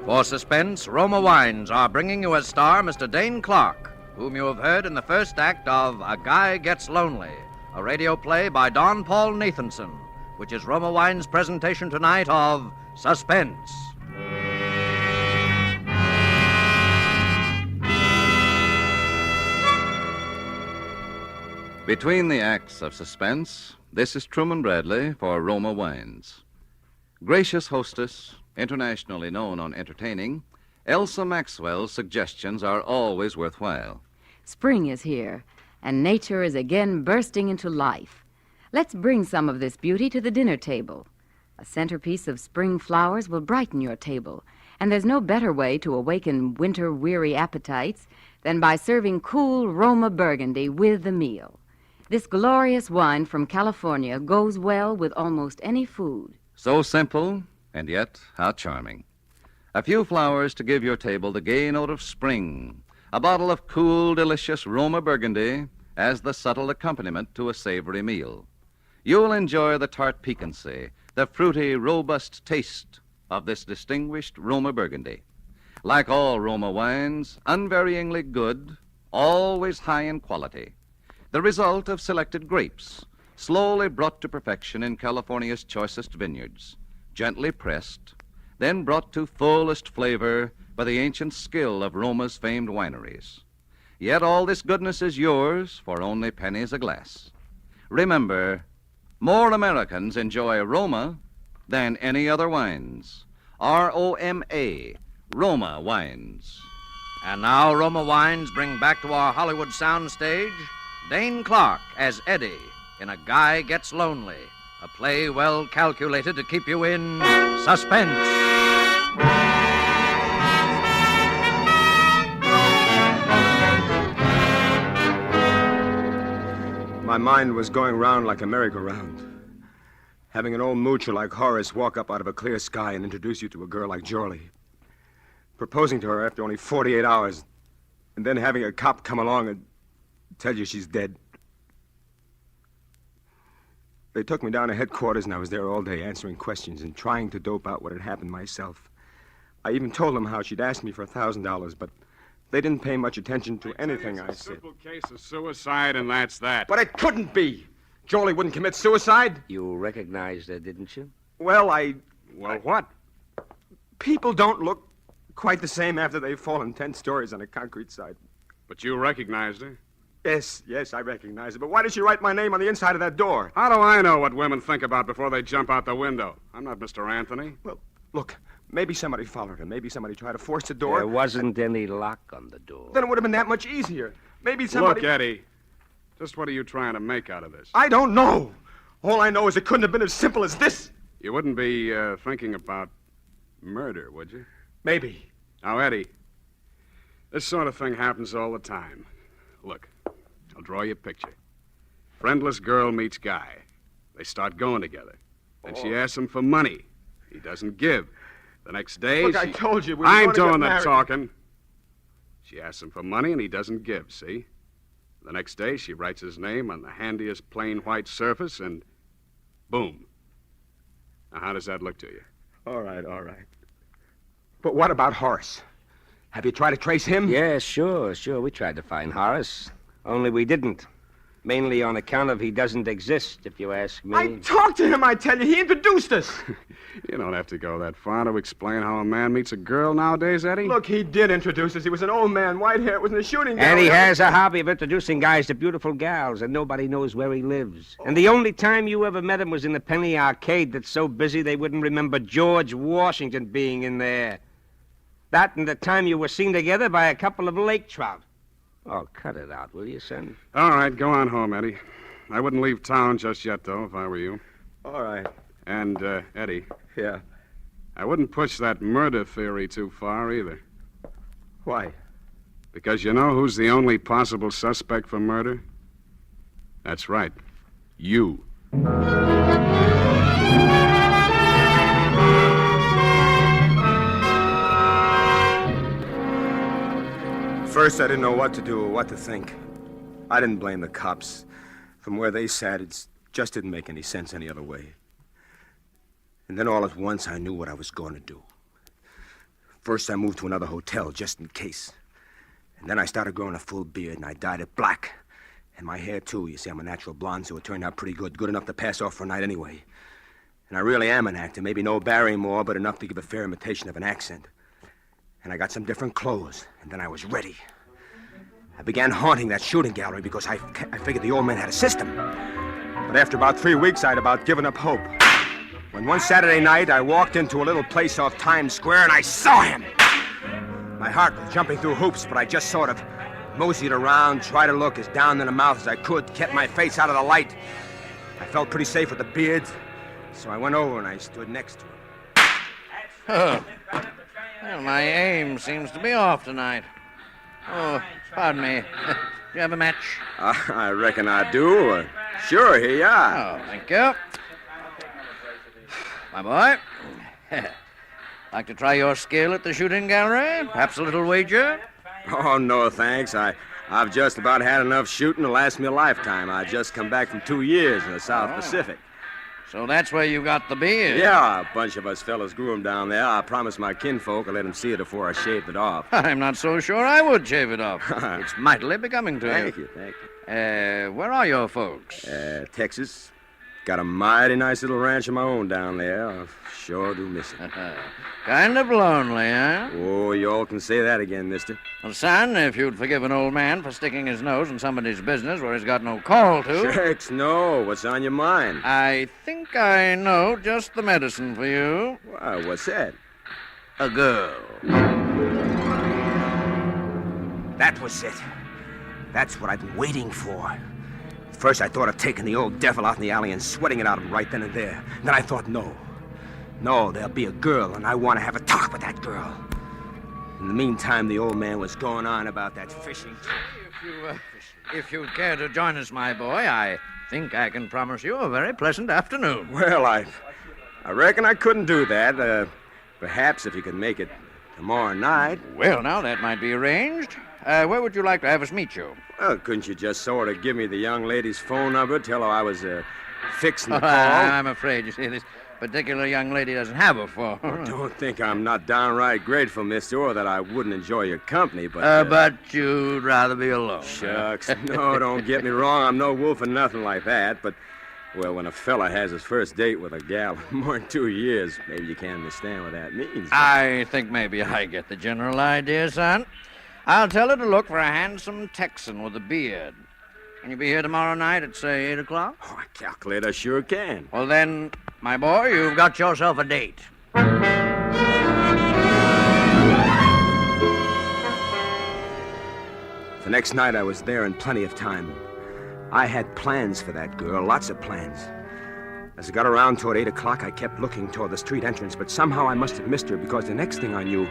For Suspense, Roma Wines are bringing you as star Mr. Dane Clark, whom you have heard in the first act of A Guy Gets Lonely, a radio play by Don Paul Nathanson, which is Roma Wines' presentation tonight of Suspense. Between the acts of Suspense, this is Truman Bradley for Roma Wines. Gracious hostess, internationally known on entertaining, Elsa Maxwell's suggestions are always worthwhile. Spring is here, and nature is again bursting into life. Let's bring some of this beauty to the dinner table. A centerpiece of spring flowers will brighten your table, and there's no better way to awaken winter-weary appetites than by serving cool Roma Burgundy with the meal. This glorious wine from California goes well with almost any food. So simple, and yet how charming. A few flowers to give your table the gay note of spring. A bottle of cool, delicious Roma Burgundy as the subtle accompaniment to a savory meal. You'll enjoy the tart piquancy, the fruity, robust taste of this distinguished Roma Burgundy. Like all Roma wines, unvaryingly good, always high in quality. The result of selected grapes, slowly brought to perfection in California's choicest vineyards, gently pressed, then brought to fullest flavor by the ancient skill of Roma's famed wineries. Yet all this goodness is yours for only pennies a glass. Remember, more Americans enjoy Roma than any other wines. R-O-M-A, Roma Wines. And now Roma Wines bring back to our Hollywood soundstage Dane Clark as Eddie in A Guy Gets Lonely, a play well calculated to keep you in suspense. My mind was going round like a merry-go-round. Having an old moocher like Horace walk up out of a clear sky and introduce you to a girl like Jolie. Proposing to her after only 48 hours, and then having a cop come along and tell you she's dead. They took me down to headquarters, and I was there all day answering questions and trying to dope out what had happened myself. I even told them how she'd asked me for $1,000, but they didn't pay much attention to anything I said. Simple case of suicide, and that's that. But it couldn't be. Jolie wouldn't commit suicide. You recognized her, didn't you? Well, Well, what? People don't look quite the same after they've fallen 10 stories on a concrete side. But you recognized her? Yes, I recognize her. But why did she write my name on the inside of that door? How do I know what women think about before they jump out the window? I'm not Mr. Anthony. Well, look, Maybe somebody followed her. Maybe somebody tried to force the door. There wasn't any lock on the door. Then it would have been that much easier. Maybe somebody... Look, Eddie, just what are you trying to make out of this? I don't know. All I know is it couldn't have been as simple as this. You wouldn't be thinking about murder, would you? Maybe. Now, Eddie, this sort of thing happens all the time. Look, I'll draw you a picture. Friendless girl meets guy. They start going together. Then she asks him for money. He doesn't give. The next day, Look, I told you we were I going ain't to get doing that married. talking. She asks him for money, and he doesn't give, see? The next day, she writes his name on the handiest plain white surface, and boom. Now, how does that look to you? All right. But what about Horace? Have you tried to trace him? Yeah, sure. We tried to find Horace. Only we didn't. Mainly on account of he doesn't exist, if you ask me. I talked to him, I tell you. He introduced us. You don't have to go that far to explain how a man meets a girl nowadays, Eddie. Look, he did introduce us. He was an old man, white hair. It was in the shooting And he gallery. has a hobby of introducing guys to beautiful gals, and nobody knows where he lives. And the only time you ever met him was in the penny arcade that's so busy they wouldn't remember George Washington being in there. That and the time you were seen together by a couple of lake trout. Oh, cut it out, will you, son? All right, go on home, Eddie. I wouldn't leave town just yet, though, if I were you. All right. And, Eddie. Yeah. I wouldn't push that murder theory too far, either. Why? Because you know who's the only possible suspect for murder? That's right. You. First, I didn't know what to do or what to think. I didn't blame the cops. From where they sat, it just didn't make any sense any other way. And then all at once, I knew what I was going to do. First, I moved to another hotel, just in case. And then I started growing a full beard, and I dyed it black. And my hair, too. You see, I'm a natural blonde, so it turned out pretty good. Good enough to pass off for a night anyway. And I really am an actor. Maybe no Barrymore, but enough to give a fair imitation of an accent. And I got some different clothes, and then I was ready. I began haunting that shooting gallery because I figured the old man had a system. But after about 3 weeks, I'd about given up hope. When one Saturday night, I walked into a little place off Times Square, and I saw him. My heart was jumping through hoops, but I just sort of moseyed around, tried to look as down in the mouth as I could, kept my face out of the light. I felt pretty safe with the beard, so I went over and I stood next to him. Oh. Well, my aim seems to be off tonight. Oh, pardon me. Do you have a match? I reckon I do. Sure, here you are. Oh, thank you. My boy, like to try your skill at the shooting gallery? Perhaps a little wager? Oh, no, thanks. I've just about had enough shooting to last me a lifetime. I just come back from 2 years in the South Pacific. So that's where you got the beard? Yeah, a bunch of us fellas grew him down there. I promised my kinfolk I'd let him see it before I shaved it off. I'm not so sure I would shave it off. It's mightily becoming to Thank you. you. Where are your folks? Texas. Got a mighty nice little ranch of my own down there. I sure do miss it. Kind of lonely, huh? Oh, you all can say that again, mister. Well, son, if you'd forgive an old man for sticking his nose in somebody's business where he's got no call to... Shucks, no. What's on your mind? I think I know just the medicine for you. Why, what's that? A girl. That was it. That's what I've been waiting for. First, I thought of taking the old devil out in the alley and sweating it out of him right then and there. Then I thought, no, there'll be a girl, and I want to have a talk with that girl. In the meantime, the old man was going on about that fishing. If you'd care to join us, my boy, I think I can promise you a very pleasant afternoon. Well, I reckon I couldn't do that. Perhaps if you could make it tomorrow night. Well, now, that might be arranged. Where would you like to have us meet you? Well, couldn't you just sort of give me the young lady's phone number, tell her I was fixing the call? I'm afraid, you see, this particular young lady doesn't have a phone. Don't think I'm not downright grateful, mister, or that I wouldn't enjoy your company, but... But you'd rather be alone. Shucks. No, don't get me wrong. I'm no wolf or nothing like that, but... Well, when a fella has his first date with a gal in more than 2 years, maybe you can't understand what that means. I think maybe I get the general idea, son. I'll tell her to look for a handsome Texan with a beard. Can you be here tomorrow night at, say, 8 o'clock? Oh, I calculate I sure can. Well, then, my boy, you've got yourself a date. The next night I was there in plenty of time. I had plans for that girl, lots of plans. As I got around toward 8 o'clock, I kept looking toward the street entrance, but somehow I must have missed her because the next thing I knew,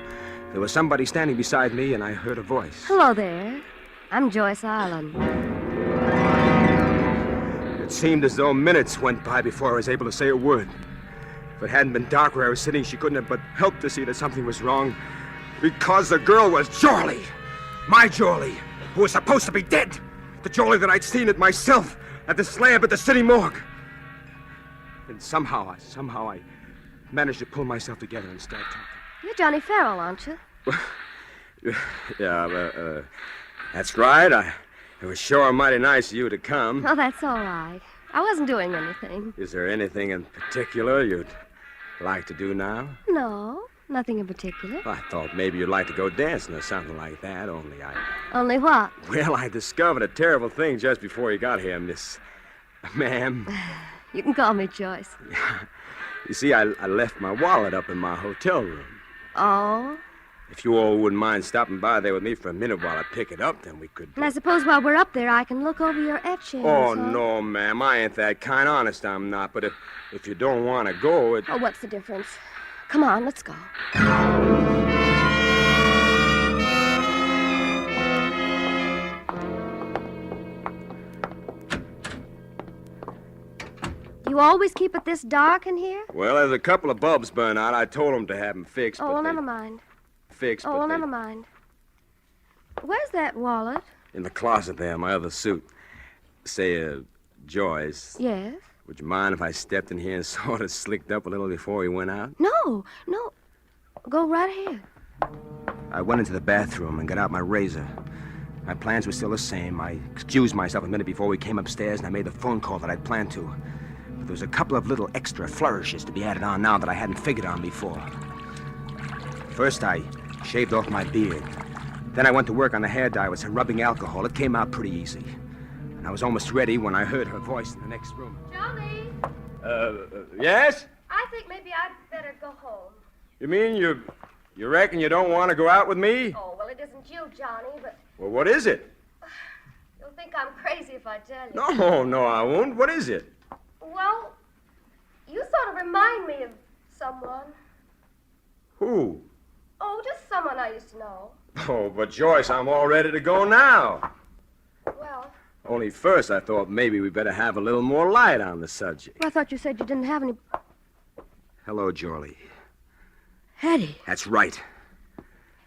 there was somebody standing beside me and I heard a voice. Hello there. I'm Joyce Island. It seemed as though minutes went by before I was able to say a word. If it hadn't been dark where I was sitting, she couldn't have but helped to see that something was wrong. Because the girl was Jorley. My Jorley, who was supposed to be dead. The Jorley that I'd seen it myself at the slab at the city morgue. And somehow I managed to pull myself together and start talking. You're Johnny Farrell, aren't you? Yeah, that's right. It was sure mighty nice of you to come. Oh, that's all right. I wasn't doing anything. Is there anything in particular you'd like to do now? No, nothing in particular. I thought maybe you'd like to go dancing or something like that, only Only what? Well, I discovered a terrible thing just before you got here, Miss... Ma'am. You can call me Joyce. You see, I left my wallet up in my hotel room. Oh? If you all wouldn't mind stopping by there with me for a minute while I pick it up, then we could... And I suppose while we're up there, I can look over your etchings. Oh, huh? no, ma'am. I ain't that kind. Honest, I'm not. But if you don't want to go, Oh, what's the difference? Come on, let's go. You always keep it this dark in here? Well, there's a couple of bulbs burn out. I told them to have them fixed. Oh, but well, they never mind. Fixed, Oh, but well, they... never mind. Where's that wallet? In the closet there, my other suit. Say, Joyce. Yes? Would you mind if I stepped in here and sort of slicked up a little before we went out? No. Go right ahead. I went into the bathroom and got out my razor. My plans were still the same. I excused myself a minute before we came upstairs, and I made the phone call that I'd planned to. But there was a couple of little extra flourishes to be added on now that I hadn't figured on before. First, I shaved off my beard. Then I went to work on the hair dye with some rubbing alcohol. It came out pretty easy. And I was almost ready when I heard her voice in the next room. Johnny? Yes? I think maybe I'd better go home. You mean you reckon you don't want to go out with me? Oh, well, it isn't you, Johnny, but Well, what is it? you'll think I'm crazy if I tell you. No, I won't. What is it? Well, you sort of remind me of someone. Who? Oh, just someone I used to know. Oh, but Joyce, I'm all ready to go now. Well, Only first I thought maybe we better have a little more light on the subject. I thought you said you didn't have any... Hello, Jorley. Eddie. That's right.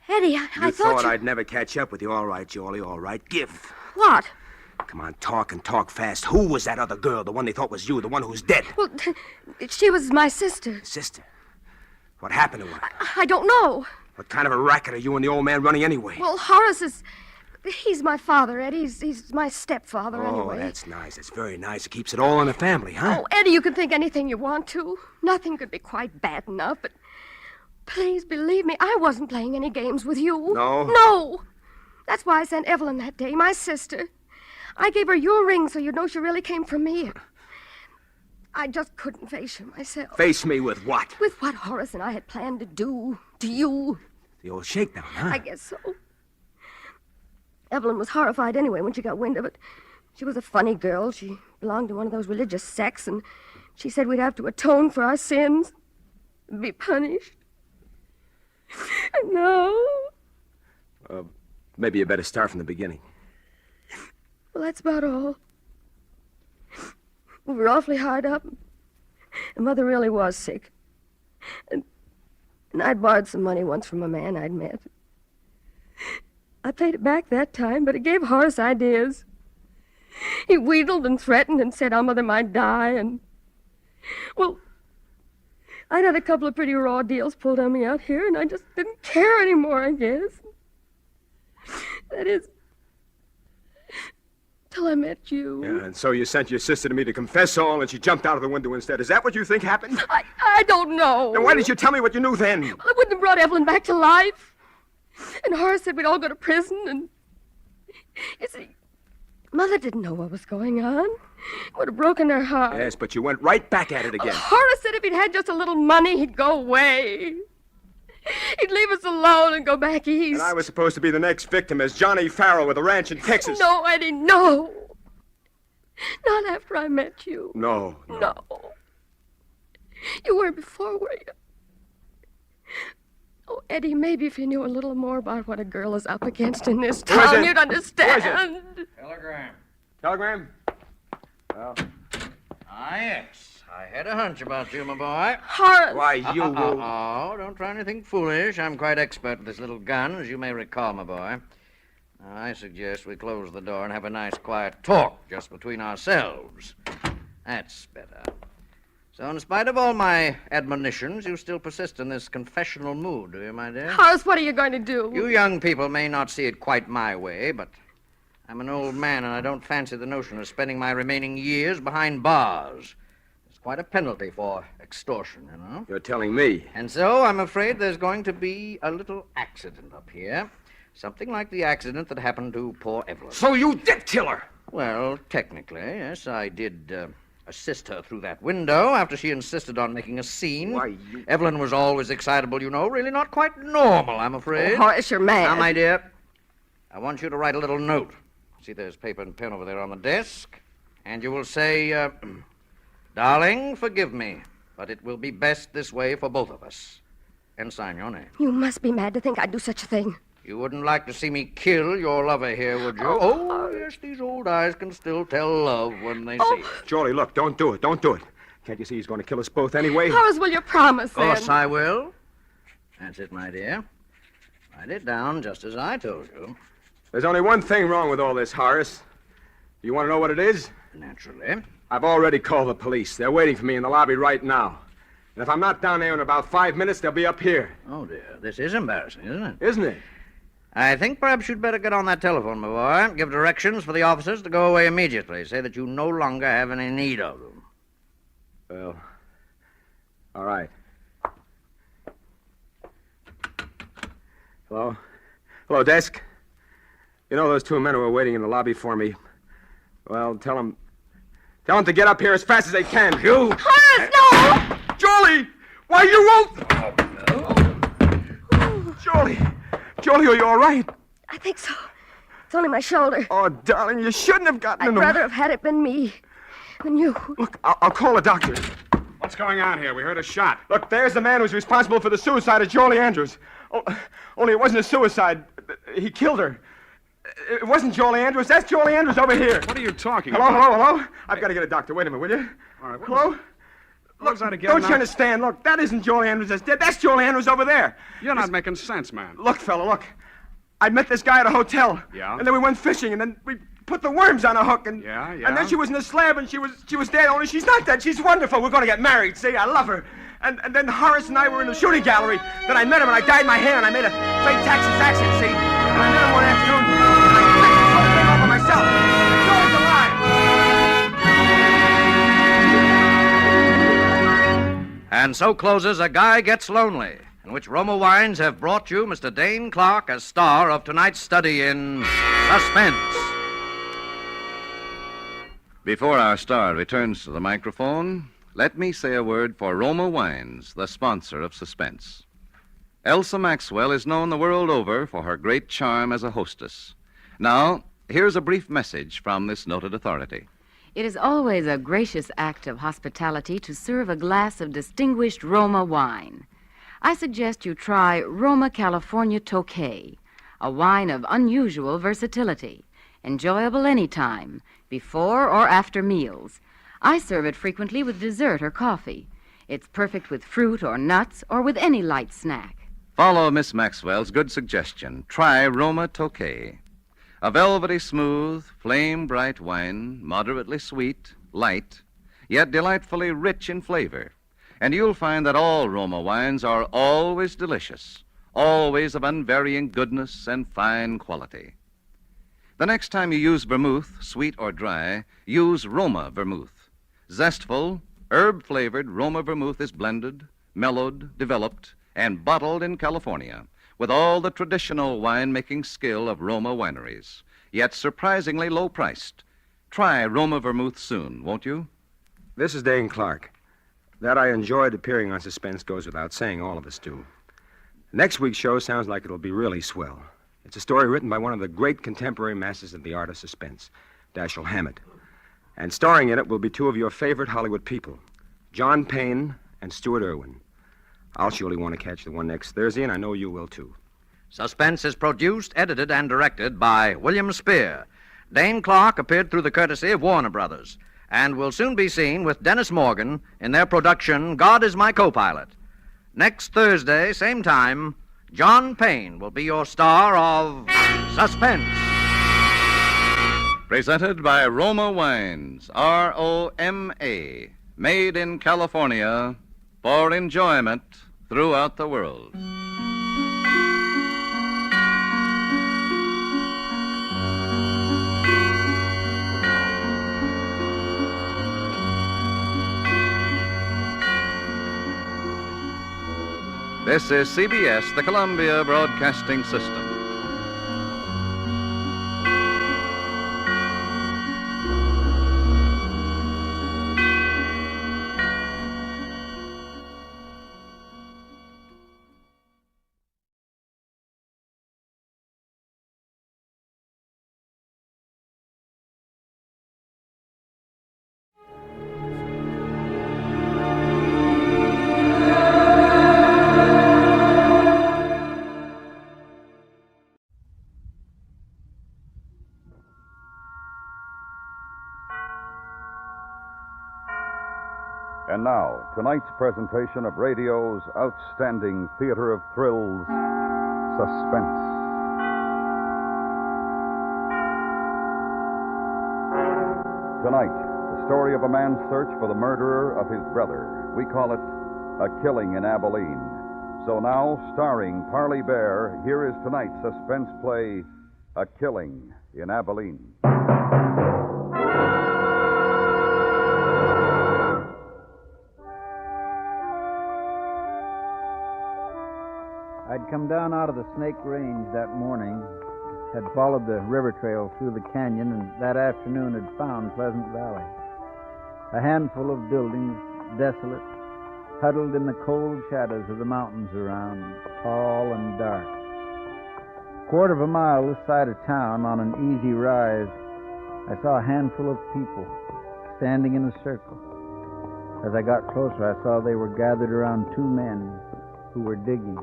Eddie, I You thought thought I'd never catch up with you. All right, Jorley, all right. Give. What? Come on, talk and talk fast. Who was that other girl, the one they thought was you, the one who's dead? Well, she was my sister. Sister? What happened to her? I don't know. What kind of a racket are you and the old man running anyway? Well, Horace is... He's my father, Eddie. He's my stepfather, Oh, anyway. that's nice. That's very nice. It keeps it all in the family, huh? Oh, Eddie, you can think anything you want to. Nothing could be quite bad enough, but... Please believe me, I wasn't playing any games with you. No? No. That's why I sent Evelyn that day, my sister. I gave her your ring so you'd know she really came from me. I just couldn't face you myself. Face me with what? With what Horace and I had planned to do to you. The old shakedown, huh? I guess so. Evelyn was horrified anyway when she got wind of it. She was a funny girl. She belonged to one of those religious sects, and she said we'd have to atone for our sins and be punished. No. Maybe you better start from the beginning. Well, that's about all. We were awfully hard up. And Mother really was sick. And I'd borrowed some money once from a man I'd met. I paid it back that time, but it gave Horace ideas. He wheedled and threatened and said our mother might die, and... Well, I'd had a couple of pretty raw deals pulled on me out here, and I just didn't care anymore, I guess. That is... till I met you. Yeah, and so you sent your sister to me to confess all, and she jumped out of the window instead. Is that what you think happened? I don't know. Then why didn't you tell me what you knew then? Well, I wouldn't have brought Evelyn back to life. And Horace said we'd all go to prison, and... You see, Mother didn't know what was going on. It would have broken her heart. Yes, but you went right back at it again. Horace said if he'd had just a little money, he'd go away. He'd leave us alone and go back east. And I was supposed to be the next victim as Johnny Farrell with a ranch in Texas. No, Eddie, no. Not after I met you. No. No. You weren't before, were you? Oh, Eddie, maybe if you knew a little more about what a girl is up against in this Who is town, it? you'd understand. Telegram. Telegram? Well. Yes. I had a hunch about you, my boy. Horace! Why, you... Oh, don't try anything foolish. I'm quite expert with this little gun, as you may recall, my boy. Now, I suggest we close the door and have a nice, quiet talk just between ourselves. That's better. So, in spite of all my admonitions, you still persist in this confessional mood, do you, my dear? Horace, what are you going to do? You young people may not see it quite my way, but I'm an old man, and I don't fancy the notion of spending my remaining years behind bars. It's quite a penalty for extortion, you know. You're telling me. And so I'm afraid there's going to be a little accident up here. Something like the accident that happened to poor Evelyn. So you did kill her? Well, technically, yes, I did assist her through that window after she insisted on making a scene. Why, Evelyn was always excitable, you know. Really not quite normal, I'm afraid. Oh, Horace, you're mad. Now, my dear, I want you to write a little note. See, there's paper and pen over there on the desk. And you will say, darling, forgive me, but it will be best this way for both of us. And sign your name. You must be mad to think I'd do such a thing. You wouldn't like to see me kill your lover here, would you? Oh, yes, these old eyes can still tell love when they see it. Jolie, look, don't do it. Don't do it. Can't you see he's going to kill us both anyway? Horace, will you promise, Of course I will. That's it, my dear. Write it down just as I told you. There's only one thing wrong with all this, Horace. You want to know what it is? Naturally. I've already called the police. They're waiting for me in the lobby right now. And if I'm not down there in about 5 minutes, they'll be up here. Oh, dear. This is embarrassing, isn't it? Isn't it? I think perhaps you'd better get on that telephone, my boy. Give directions for the officers to go away immediately. Say that you no longer have any need of them. Well, all right. Hello? Hello, desk. You know those two men who are waiting in the lobby for me? Well, tell them to get up here as fast as they can. You! Horace, no! Jolie! Why, you won't... Jolie! Jolie, are you all right? I think so. It's only my shoulder. Oh, darling, you shouldn't have gotten I'd in rather have had it been me than you. Look, I'll call a doctor. What's going on here? We heard a shot. Look, there's the man who's responsible for the suicide of Jolie Andrews. Oh, only it wasn't a suicide. He killed her. It wasn't Jolie Andrews. That's Jolie Andrews over here. What are you talking Hello, about? hello. I've got to get a doctor. Wait a minute, will you? All right. Hello? Look, don't you understand? Look, that isn't Jolie Andrews that's dead. That's Jolie Andrews over there. You're not making sense, man. Look, fella, look. I met this guy at a hotel. Yeah? And then we went fishing, and then we put the worms on a hook, and... Yeah? And then she was in a slab, and she was dead, only she's not dead. She's wonderful. We're going to get married, see? I love her. And then Horace and I were in the shooting gallery. Then I met him, and I dyed my hair, and I made a straight Texas accent, see? And I met him one afternoon, and I fixed this whole thing all by myself. Joey's alive. And so closes A Guy Gets Lonely, in which Roma Wines have brought you Mr. Dane Clark as star of tonight's study in Suspense. Before our star returns to the microphone, let me say a word for Roma Wines, the sponsor of Suspense. Elsa Maxwell is known the world over for her great charm as a hostess. Now, here's a brief message from this noted authority. It is always a gracious act of hospitality to serve a glass of distinguished Roma wine. I suggest you try Roma California Tokay, a wine of unusual versatility, enjoyable any time, before or after meals. I serve it frequently with dessert or coffee. It's perfect with fruit or nuts or with any light snack. Follow Miss Maxwell's good suggestion. Try Roma Tokay. A velvety smooth, flame-bright wine, moderately sweet, light, yet delightfully rich in flavor. And you'll find that all Roma wines are always delicious, always of unvarying goodness and fine quality. The next time you use vermouth, sweet or dry, use Roma vermouth. Zestful, herb-flavored Roma vermouth is blended, mellowed, developed, and bottled in California with all the traditional wine-making skill of Roma wineries, yet surprisingly low-priced. Try Roma vermouth soon, won't you? This is Dane Clark. That I enjoyed appearing on Suspense goes without saying. All of us do. Next week's show sounds like it'll be really swell. It's a story written by one of the great contemporary masters of the art of suspense, Dashiell Hammett. And starring in it will be two of your favorite Hollywood people, John Payne and Stuart Irwin. I'll surely want to catch the one next Thursday, and I know you will, too. Suspense is produced, edited, and directed by William Spear. Dane Clark appeared through the courtesy of Warner Brothers and will soon be seen with Dennis Morgan in their production, God is My Co-Pilot. Next Thursday, same time, John Payne will be your star of Suspense. Presented by Roma Wines, R-O-M-A, made in California for enjoyment throughout the world. This is CBS, the Columbia Broadcasting System. And now, tonight's presentation of radio's outstanding theater of thrills, Suspense. Tonight, the story of a man's search for the murderer of his brother. We call it A Killing in Abilene. So now, starring Parley Bear, here is tonight's suspense play, A Killing in Abilene. I'd come down out of the Snake Range that morning, had followed the river trail through the canyon, and that afternoon had found Pleasant Valley. A handful of buildings, desolate, huddled in the cold shadows of the mountains around, tall and dark. A quarter of a mile this side of town, on an easy rise, I saw a handful of people standing in a circle. As I got closer, I saw they were gathered around two men who were digging.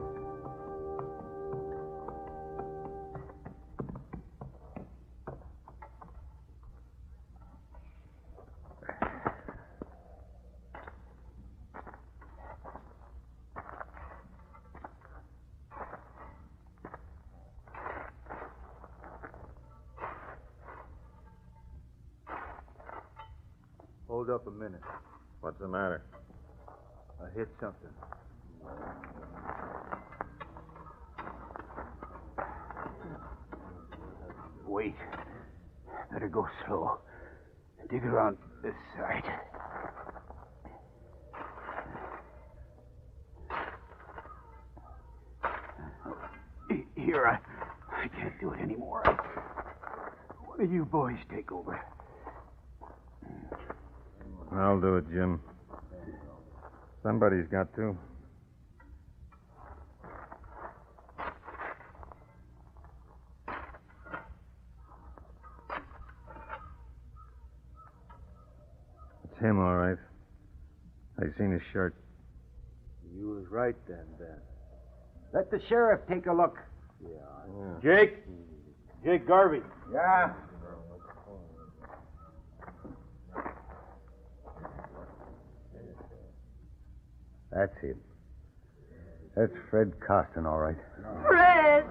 Hold up a minute. What's the matter? I hit something. Wait. Better go slow. Dig around this side. Here, I can't do it anymore. One of you boys take over. I'll do it, Jim. Somebody's got to. It's him, all right. I seen his shirt. You was right then, Ben. Let the sheriff take a look. Yeah. Jake Garvey. Yeah. That's him. That's Fred Costin, all right. Fred!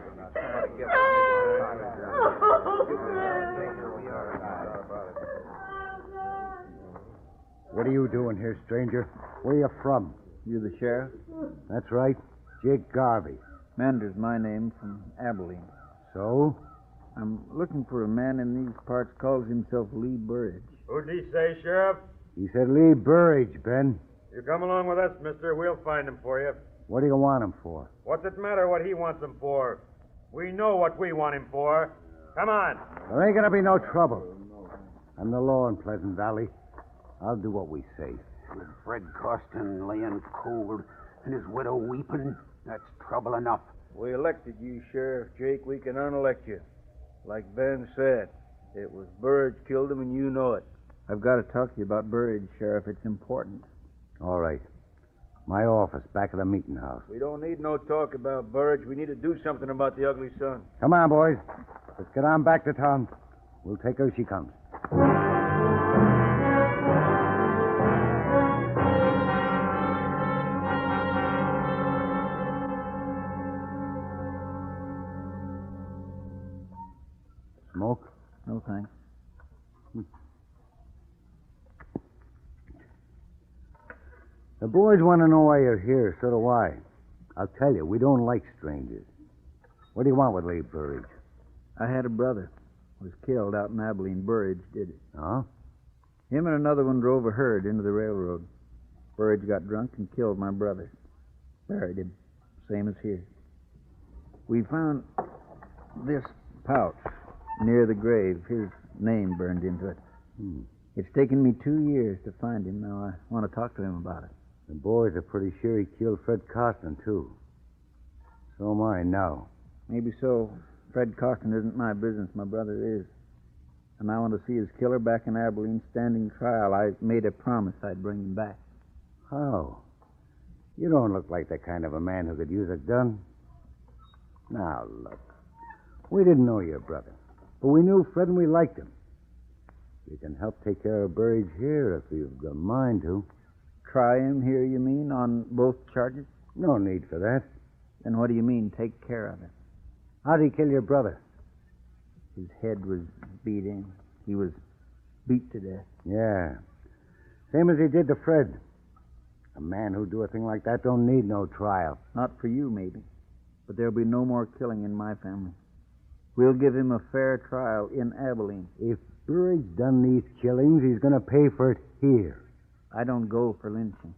What are you doing here, stranger? Where you from? You the sheriff? That's right. Jake Garvey. Mander's my name, from Abilene. So? I'm looking for a man in these parts calls himself Lee Burridge. Who'd he say, Sheriff? He said Lee Burridge, Ben. You come along with us, mister. We'll find him for you. What do you want him for? What's it matter what he wants him for? We know what we want him for. Come on. There ain't gonna be no trouble. I'm the law in Pleasant Valley. I'll do what we say. With Fred Costin laying cold and his widow weeping, That's trouble enough. We elected you, Sheriff Jake. We can unelect you. Like Ben said, it was Burridge killed him, and you know it. I've got to talk to you about Burridge, Sheriff. It's important. All right. My office, back of the meeting house. We don't need no talk about Burridge. We need to do something about the ugly son. Come on, boys. Let's get on back to town. We'll take her as she comes. Smoke? No, thanks. The boys want to know why you're here, so do I. I'll tell you, we don't like strangers. What do you want with Lee Burridge? I had a brother. Was killed out in Abilene. Burridge did it. Oh? Him and another one drove a herd into the railroad. Burridge got drunk and killed my brother. Buried him. Same as here. We found this pouch near the grave. His name burned into it. It's taken me 2 years to find him. Now I want to talk to him about it. The boys are pretty sure he killed Fred Costin, too. So am I now. Maybe so. Fred Costin isn't my business. My brother is. And I want to see his killer back in Abilene standing trial. I made a promise I'd bring him back. How? You don't look like the kind of a man who could use a gun. Now, look. We didn't know your brother. But we knew Fred and we liked him. You can help take care of Burridge here if you've the mind to. Try him here, you mean, on both charges? No need for that. Then what do you mean, take care of him? How'd he kill your brother? His head was beat in. He was beat to death. Yeah. Same as he did to Fred. A man who'd do a thing like that don't need no trial. Not for you, maybe. But there'll be no more killing in my family. We'll give him a fair trial in Abilene. If Burridge done these killings, he's going to pay for it here. I don't go for lynching.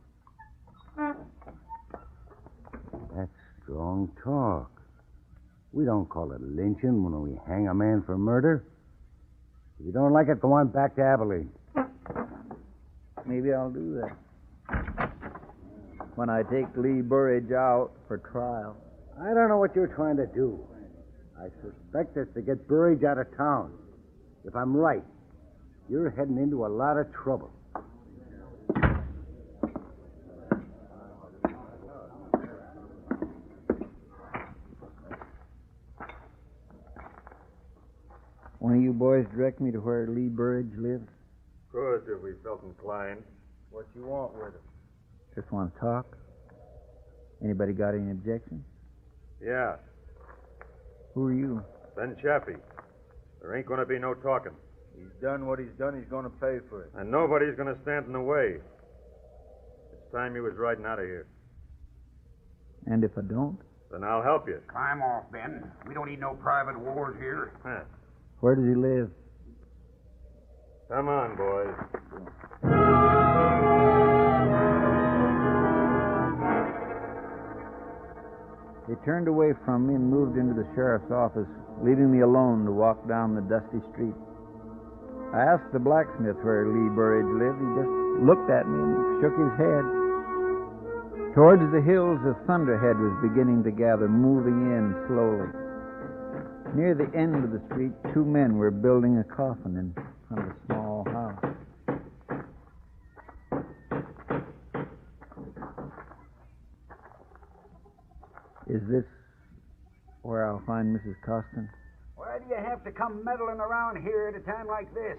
That's strong talk. We don't call it lynching when we hang a man for murder. If you don't like it, go on back to Abilene. Maybe I'll do that. When I take Lee Burridge out for trial. I don't know what you're trying to do. I suspect it's to get Burridge out of town. If I'm right, you're heading into a lot of trouble. One of you boys direct me to where Lee Burridge lives? Could if we felt inclined. What you want with him? Just want to talk? Anybody got any objections? Yeah, Who are you? Ben Chaffee. There ain't going to be no talking. He's done what he's done. He's going to pay for it. And nobody's going to stand in the way. It's time he was riding out of here. And if I don't? Then I'll help you. Climb off, Ben. We don't need no private wars here. Where does he live? Come on, boys. They turned away from me and moved into the sheriff's office, leaving me alone to walk down the dusty street. I asked the blacksmith where Lee Burridge lived. He just looked at me and shook his head. Towards the hills, a thunderhead was beginning to gather, moving in slowly. Near the end of the street, 2 men were building a coffin in front of a small house. Is this where I'll find Mrs. Costin? Why do you have to come meddling around here at a time like this?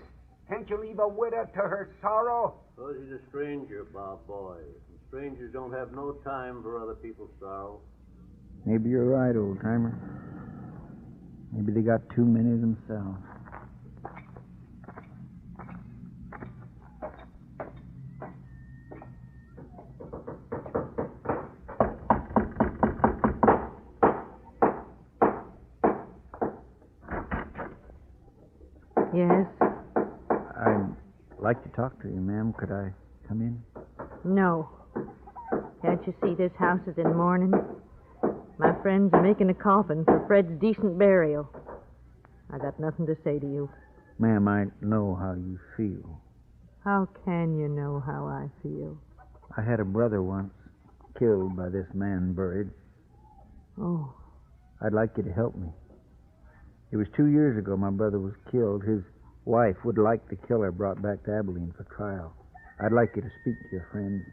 Can't you leave a widow to her sorrow? Because he's a stranger, Bob boy. And strangers don't have no time for other people's sorrow. Maybe you're right, old-timer. Maybe they got too many themselves. Yes? I'd like to talk to you, ma'am. Could I come in? No. Can't you see this house is in mourning? My friends are making a coffin for Fred's decent burial. I got nothing to say to you. Ma'am, I know how you feel. How can you know how I feel? I had a brother once, killed by this man, Burridge. Oh. I'd like you to help me. It was 2 years ago my brother was killed. His wife would like the killer brought back to Abilene for trial. I'd like you to speak to your friend.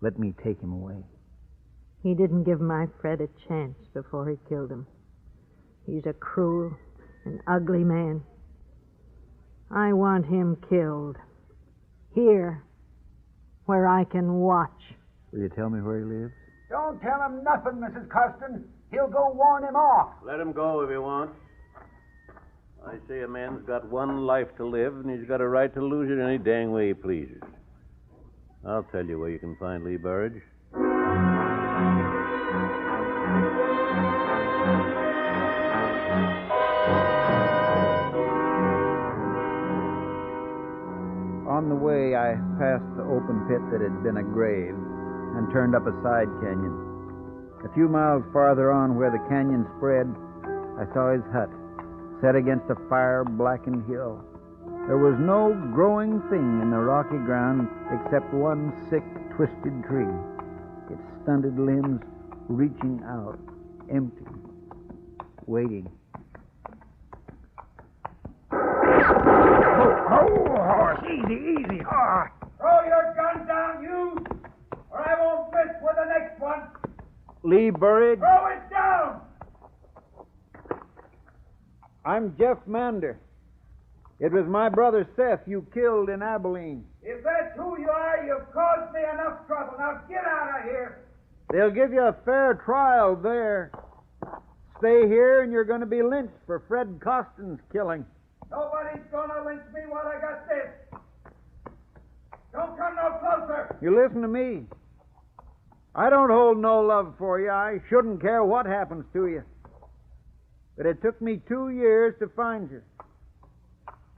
Let me take him away. He didn't give my Fred a chance before he killed him. He's a cruel and ugly man. I want him killed. Here, where I can watch. Will you tell me where he lives? Don't tell him nothing, Mrs. Custon. He'll go warn him off. Let him go if he wants. I say a man's got one life to live, and he's got a right to lose it any dang way he pleases. I'll tell you where you can find Lee Burridge. On the way, I passed the open pit that had been a grave and turned up a side canyon. A few miles farther on, where the canyon spread, I saw his hut, set against a fire-blackened hill. There was no growing thing in the rocky ground except one sick, twisted tree, its stunted limbs reaching out, empty, waiting. Horse, easy. Throw your gun down, you, or I won't miss with the next one. Lee Burridge? Throw it down! I'm Jeff Mander. It was my brother Seth you killed in Abilene. If that's who you are, you've caused me enough trouble. Now get out of here. They'll give you a fair trial there. Stay here and you're going to be lynched for Fred Costin's killing. Nobody's gonna lynch me while I got this. Don't come no closer. You listen to me. I don't hold no love for you. I shouldn't care what happens to you. But it took me 2 years to find you.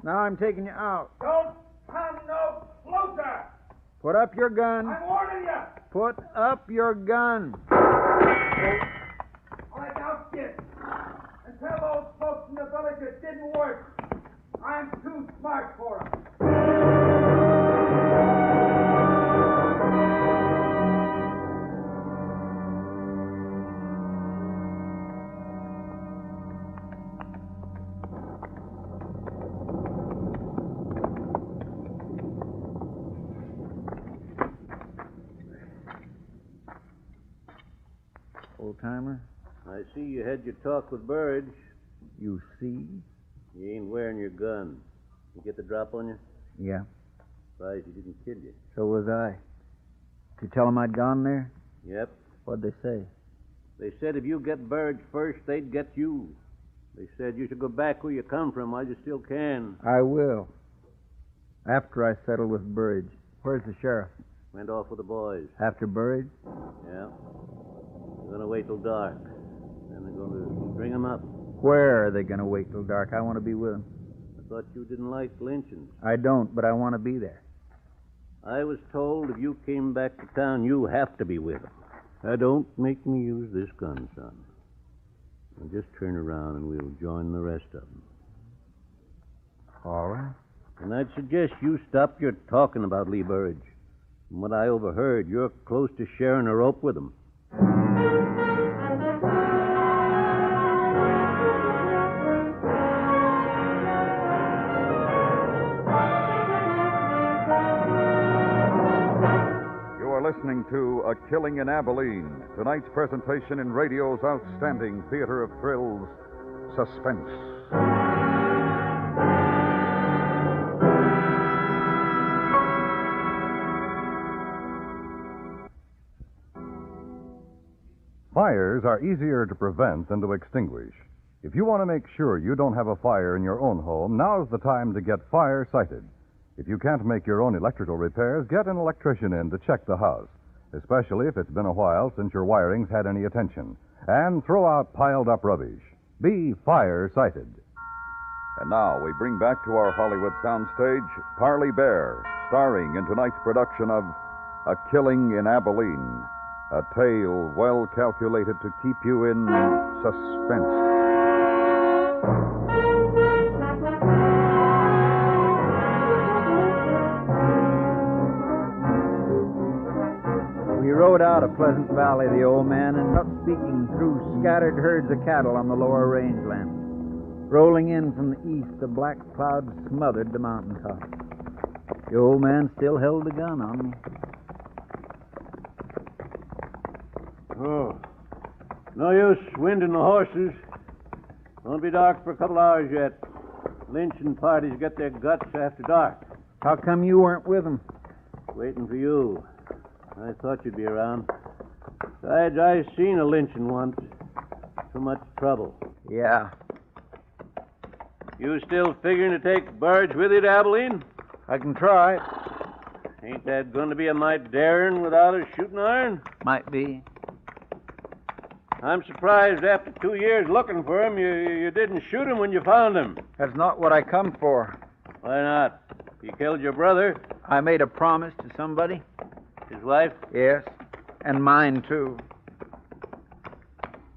Now I'm taking you out. Don't come no closer. Put up your gun. I'm warning you. Put up your gun. Like out this. And tell those folks in the village it didn't work. I'm too smart for them. Old-timer? I see you had your talk with Burridge. You see? You ain't wearing your gun. You get the drop on you? Yeah. Surprised he didn't kill you. So was I. Did you tell them I'd gone there? Yep. What'd they say? They said if you get Burridge first, they'd get you. They said you should go back where you come from while you still can. I will. After I settle with Burridge. Where's the sheriff? Went off with the boys. After Burridge? Yeah. They're going to wait till dark. Then they're going to bring him up. Where are they going to wait till dark? I want to be with them. I thought you didn't like lynchings. I don't, but I want to be there. I was told if you came back to town, you have to be with them. Now, don't make me use this gun, son. Now, just turn around and we'll join the rest of them. All right. And I'd suggest you stop your talking about Lee Burridge. From what I overheard, you're close to sharing a rope with him. Listening to A Killing in Abilene, tonight's presentation in radio's outstanding theater of thrills, Suspense. Fires are easier to prevent than to extinguish. If you want to make sure you don't have a fire in your own home, now's the time to get fire-sighted. If you can't make your own electrical repairs, get an electrician in to check the house, especially if it's been a while since your wiring's had any attention. And throw out piled-up rubbish. Be fire-sighted. And now we bring back to our Hollywood soundstage Parley Bear, starring in tonight's production of A Killing in Abilene, a tale well calculated to keep you in suspense. We rode out a Pleasant Valley, the old man ended up speaking through scattered herds of cattle on the lower rangeland. Rolling in from the east, the black clouds smothered the mountaintop. The old man still held the gun on me. Oh, no use winding the horses. Won't be dark for a couple hours yet. Lynching parties get their guts after dark. How come you weren't with them? Waiting for you. I thought you'd be around. Besides, I seen a lynching once. Too much trouble. Yeah. You still figuring to take Burge with you to Abilene? I can try. Ain't that going to be a mite daring without a shooting iron? Might be. I'm surprised after 2 years looking for him, you didn't shoot him when you found him. That's not what I come for. Why not? He killed your brother. I made a promise to somebody. His wife? Yes, and mine, too.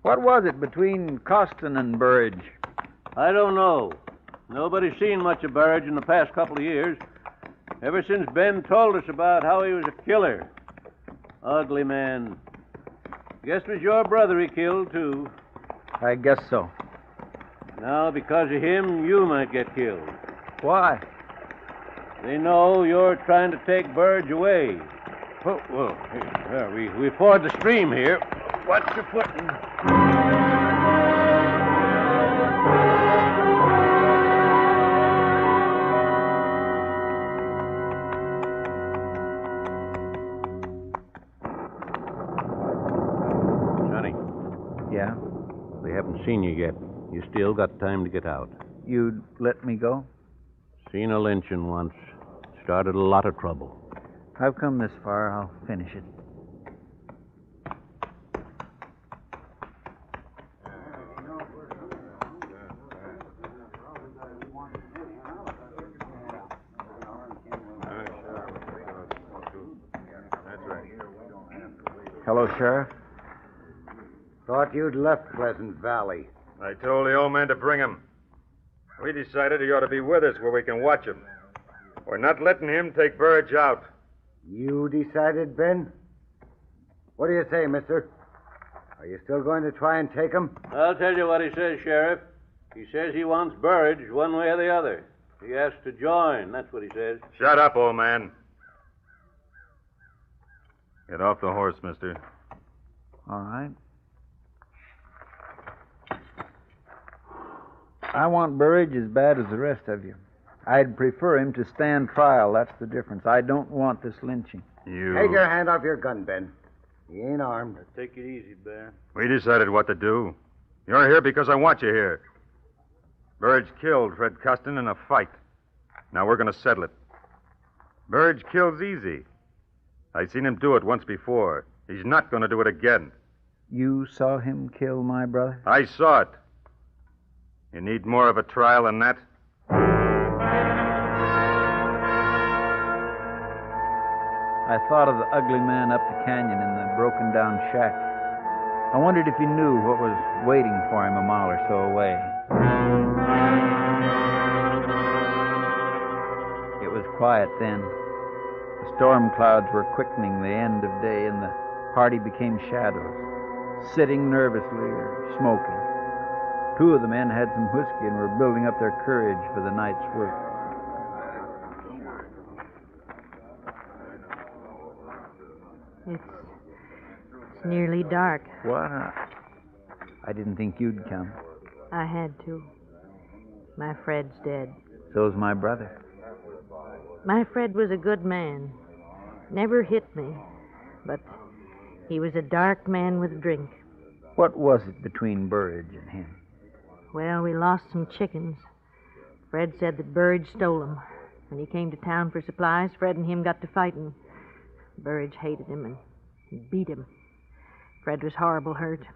What was it between Costin and Burge? I don't know. Nobody's seen much of Burge in the past couple of years. Ever since Ben told us about how he was a killer. Ugly man. Guess it was your brother he killed, too. I guess so. Now, because of him, you might get killed. Why? They know you're trying to take Burge away. Whoa. Here, we ford the stream here. Watch your footing. Johnny. Yeah? They haven't seen you yet. You still got time to get out. You'd let me go? Seen a lynching once. Started a lot of trouble. I've come this far. I'll finish it. Hello, Sheriff. Thought you'd left Pleasant Valley. I told the old man to bring him. We decided he ought to be with us where we can watch him. We're not letting him take Burge out. You decided, Ben? What do you say, mister? Are you still going to try and take him? I'll tell you what he says, Sheriff. He says he wants Burge one way or the other. He has to join. That's what he says. Shut up, old man. Get off the horse, mister. All right. I want Burge as bad as the rest of you. I'd prefer him to stand trial. That's the difference. I don't want this lynching. You... Take your hand off your gun, Ben. He ain't armed. Take it easy, Bear. We decided what to do. You're here because I want you here. Burge killed Fred Custon in a fight. Now we're going to settle it. Burge kills easy. I've seen him do it once before. He's not going to do it again. You saw him kill my brother? I saw it. You need more of a trial than that? I thought of the ugly man up the canyon in the broken-down shack. I wondered if he knew what was waiting for him a mile or so away. It was quiet then. The storm clouds were quickening the end of day, and the party became shadows, sitting nervously or smoking. Two of the men had some whiskey and were building up their courage for the night's work. It's nearly dark. What? I didn't think you'd come. I had to. My Fred's dead. So's my brother. My Fred was a good man. Never hit me. But he was a dark man with drink. What was it between Burge and him? Well, we lost some chickens. Fred said that Burge stole them. When he came to town for supplies, Fred and him got to fighting. Burge hated him and beat him. Fred was horrible hurt.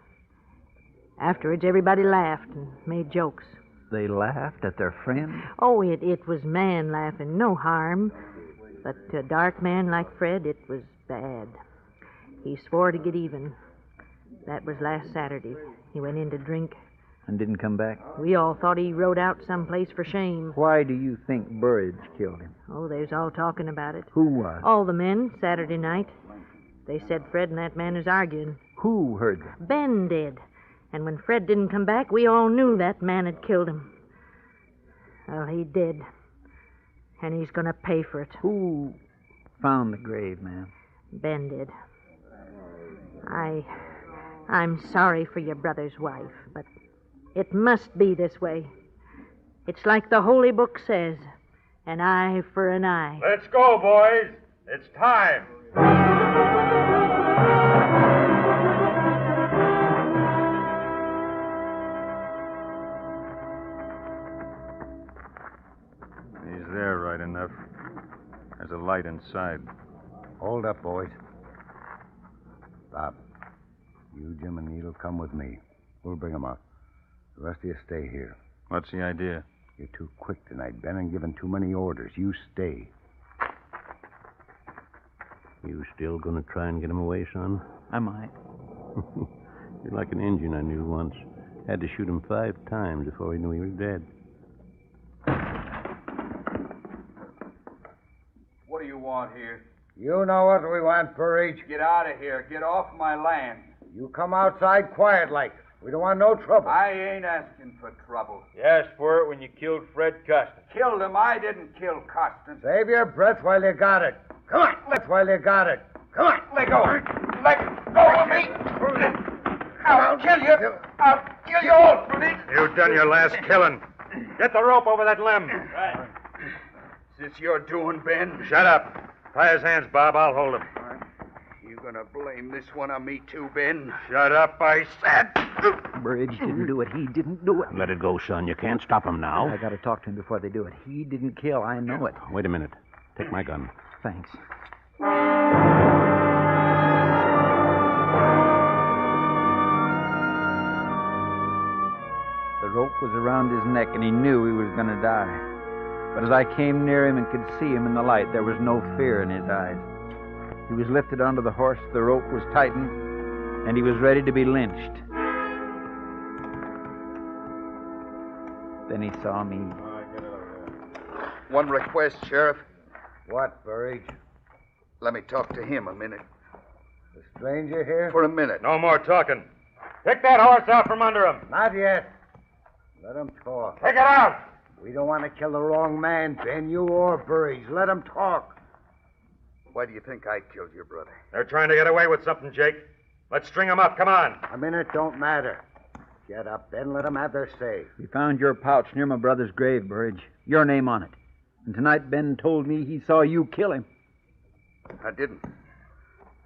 Afterwards, everybody laughed and made jokes. They laughed at their friend? Oh, it was man laughing, no harm. But to a dark man like Fred, it was bad. He swore to get even. That was last Saturday. He went in to drink. And didn't come back? We all thought he rode out someplace for shame. Why do you think Burge killed him? Oh, there's all talking about it. Who was? All the men, Saturday night. They said Fred and that man was arguing. Who heard them? Ben did. And when Fred didn't come back, we all knew that man had killed him. Well, he did. And he's going to pay for it. Who found the grave, ma'am? Ben did. I'm sorry for your brother's wife, but it must be this way. It's like the Holy Book says, an eye for an eye. Let's go, boys. It's time. He's there, right enough. There's a light inside. Hold up, boys. Stop. You, Jim, and Needle come with me. We'll bring him out. The rest of you stay here. What's the idea? You're too quick tonight, Ben, and giving too many orders. You stay. You still gonna try and get him away, son? I might. You're like an Indian I knew once. Had to shoot him 5 times before he knew he was dead. What do you want here? You know what we want, Burridge. Get out of here. Get off my land. You come outside quiet like. We don't want no trouble. I ain't asking for trouble. You asked for it when you killed Fred Custon. Killed him. I didn't kill Costin. Save your breath while you got it. Come on. While you got it. Come on. Let go. Let go of me. I'll kill you. I'll kill you all, Burridge. You've done your last killing. Get the rope over that limb. Right. Is this your doing, Ben? Shut up. Tie his hands, Bob. I'll hold him. You gonna blame this one on me too, Ben? Shut up, I said. Burridge didn't do it. He didn't do it. Let it go, son. You can't stop him now. I gotta talk to him before they do it. He didn't kill. I know it. Wait a minute. Take my gun. Thanks. The rope was around his neck, and he knew he was going to die. But as I came near him and could see him in the light, there was no fear in his eyes. He was lifted onto the horse, the rope was tightened, and he was ready to be lynched. Then he saw me. One request, Sheriff. What, Burridge? Let me talk to him a minute. The stranger here? For a minute. No more talking. Take that horse out from under him. Not yet. Let him talk. Take it out. We don't want to kill the wrong man, Ben, you or Burridge. Let him talk. Why do you think I killed your brother? They're trying to get away with something, Jake. Let's string them up. Come on. A minute don't matter. Get up, Ben. Let them have their say. We found your pouch near my brother's grave, Burridge. Your name on it. And tonight Ben told me he saw you kill him. I didn't.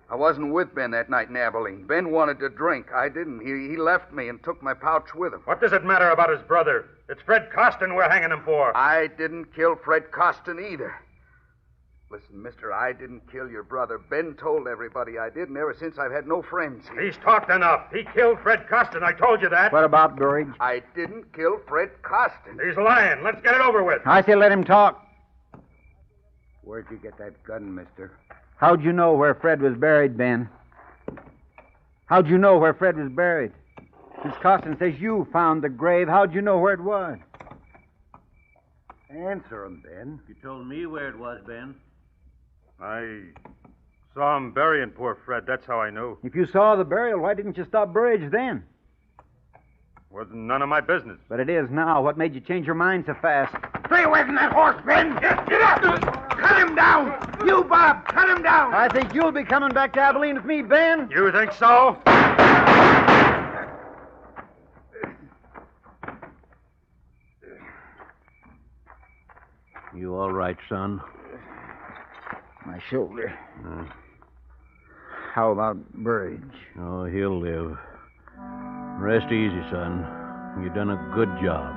I wasn't with Ben that night in Abilene. Ben wanted to drink. I didn't. He left me and took my pouch with him. What does it matter about his brother? It's Fred Costin we're hanging him for. I didn't kill Fred Costin either. Listen, mister, I didn't kill your brother. Ben told everybody I did, and ever since I've had no friends here. He's talked enough. He killed Fred Costin. I told you that. What about Burridge? I didn't kill Fred Costin. He's lying. Let's get it over with. I say let him talk. Where'd you get that gun, mister? How'd you know where Fred was buried, Ben? How'd you know where Fred was buried? Miss Costin says you found the grave. How'd you know where it was? Answer him, Ben. You told me where it was, Ben. I saw him burying poor Fred. That's how I knew. If you saw the burial, why didn't you stop Burridge then? Wasn't none of my business. But it is now. What made you change your mind so fast? Stay away from that horse, Ben! Get up! Cut him down! You, Bob, cut him down! I think you'll be coming back to Abilene with me, Ben. You think so? You all right, son? My shoulder. How about Burridge? Oh, he'll live. Rest easy, son. You done a good job.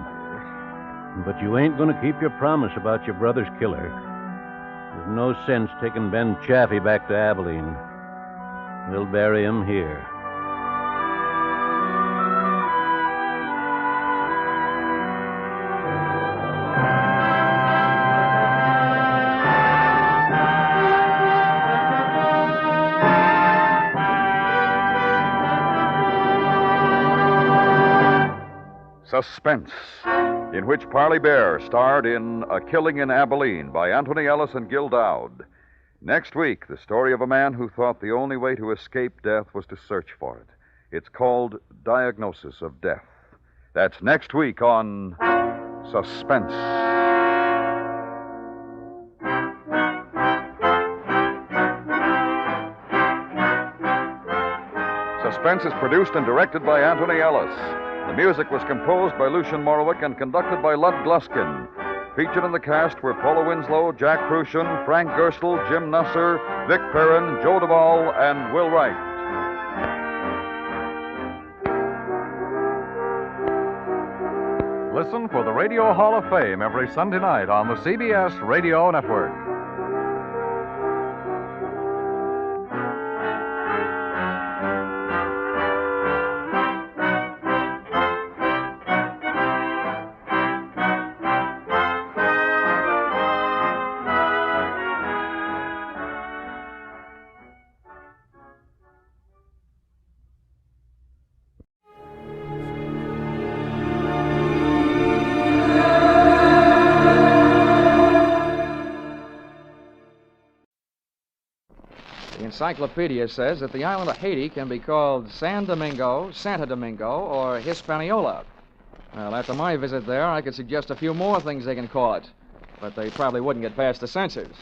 But you ain't gonna keep your promise about your brother's killer. There's no sense taking Ben Chaffee back to Abilene. We'll bury him here. Suspense, in which Parley Bear starred in A Killing in Abilene by Anthony Ellis and Gil Dowd. Next week, the story of a man who thought the only way to escape death was to search for it. It's called Diagnosis of Death. That's next week on Suspense. Suspense is produced and directed by Anthony Ellis. The music was composed by Lucien Morawick and conducted by Lud Gluskin. Featured in the cast were Paula Winslow, Jack Prussian, Frank Gerstle, Jim Nusser, Vic Perrin, Joe Duvall, and Will Wright. Listen for the Radio Hall of Fame every Sunday night on the CBS Radio Network. The encyclopedia says that the island of Haiti can be called San Domingo, Santa Domingo, or Hispaniola. Well, after my visit there, I could suggest a few more things they can call it, but they probably wouldn't get past the censors.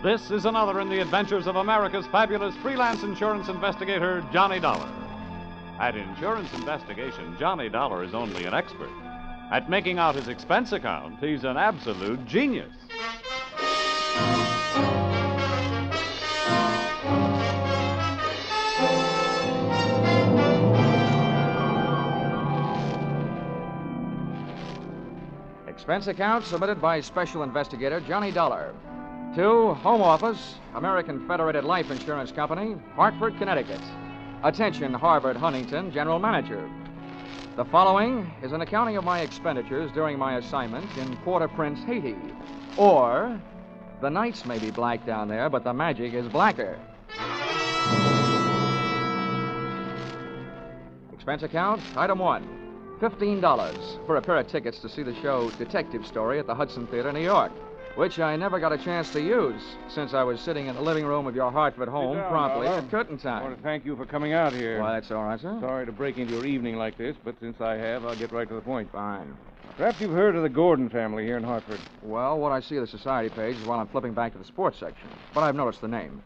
This is another in the adventures of America's fabulous freelance insurance investigator, Johnny Dollar. At insurance investigation, Johnny Dollar is only an expert. At making out his expense account, he's an absolute genius. Expense account submitted by Special Investigator Johnny Dollar. To Home Office, American Federated Life Insurance Company, Hartford, Connecticut. Attention, Harvard Huntington, General Manager. The following is an accounting of my expenditures during my assignment in Port-au-Prince, Haiti. Or, the nights may be black down there, but the magic is blacker. Expense account, item 1, $15 for a pair of tickets to see the show Detective Story at the Hudson Theater, New York, which I never got a chance to use since I was sitting in the living room of your Hartford home promptly at curtain time. I want to thank you for coming out here. Why, that's all right, sir. Sorry to break into your evening like this, but since I have, I'll get right to the point. Fine. Perhaps you've heard of the Gordon family here in Hartford. Well, what I see of the society page is while I'm flipping back to the sports section. But I've noticed the name.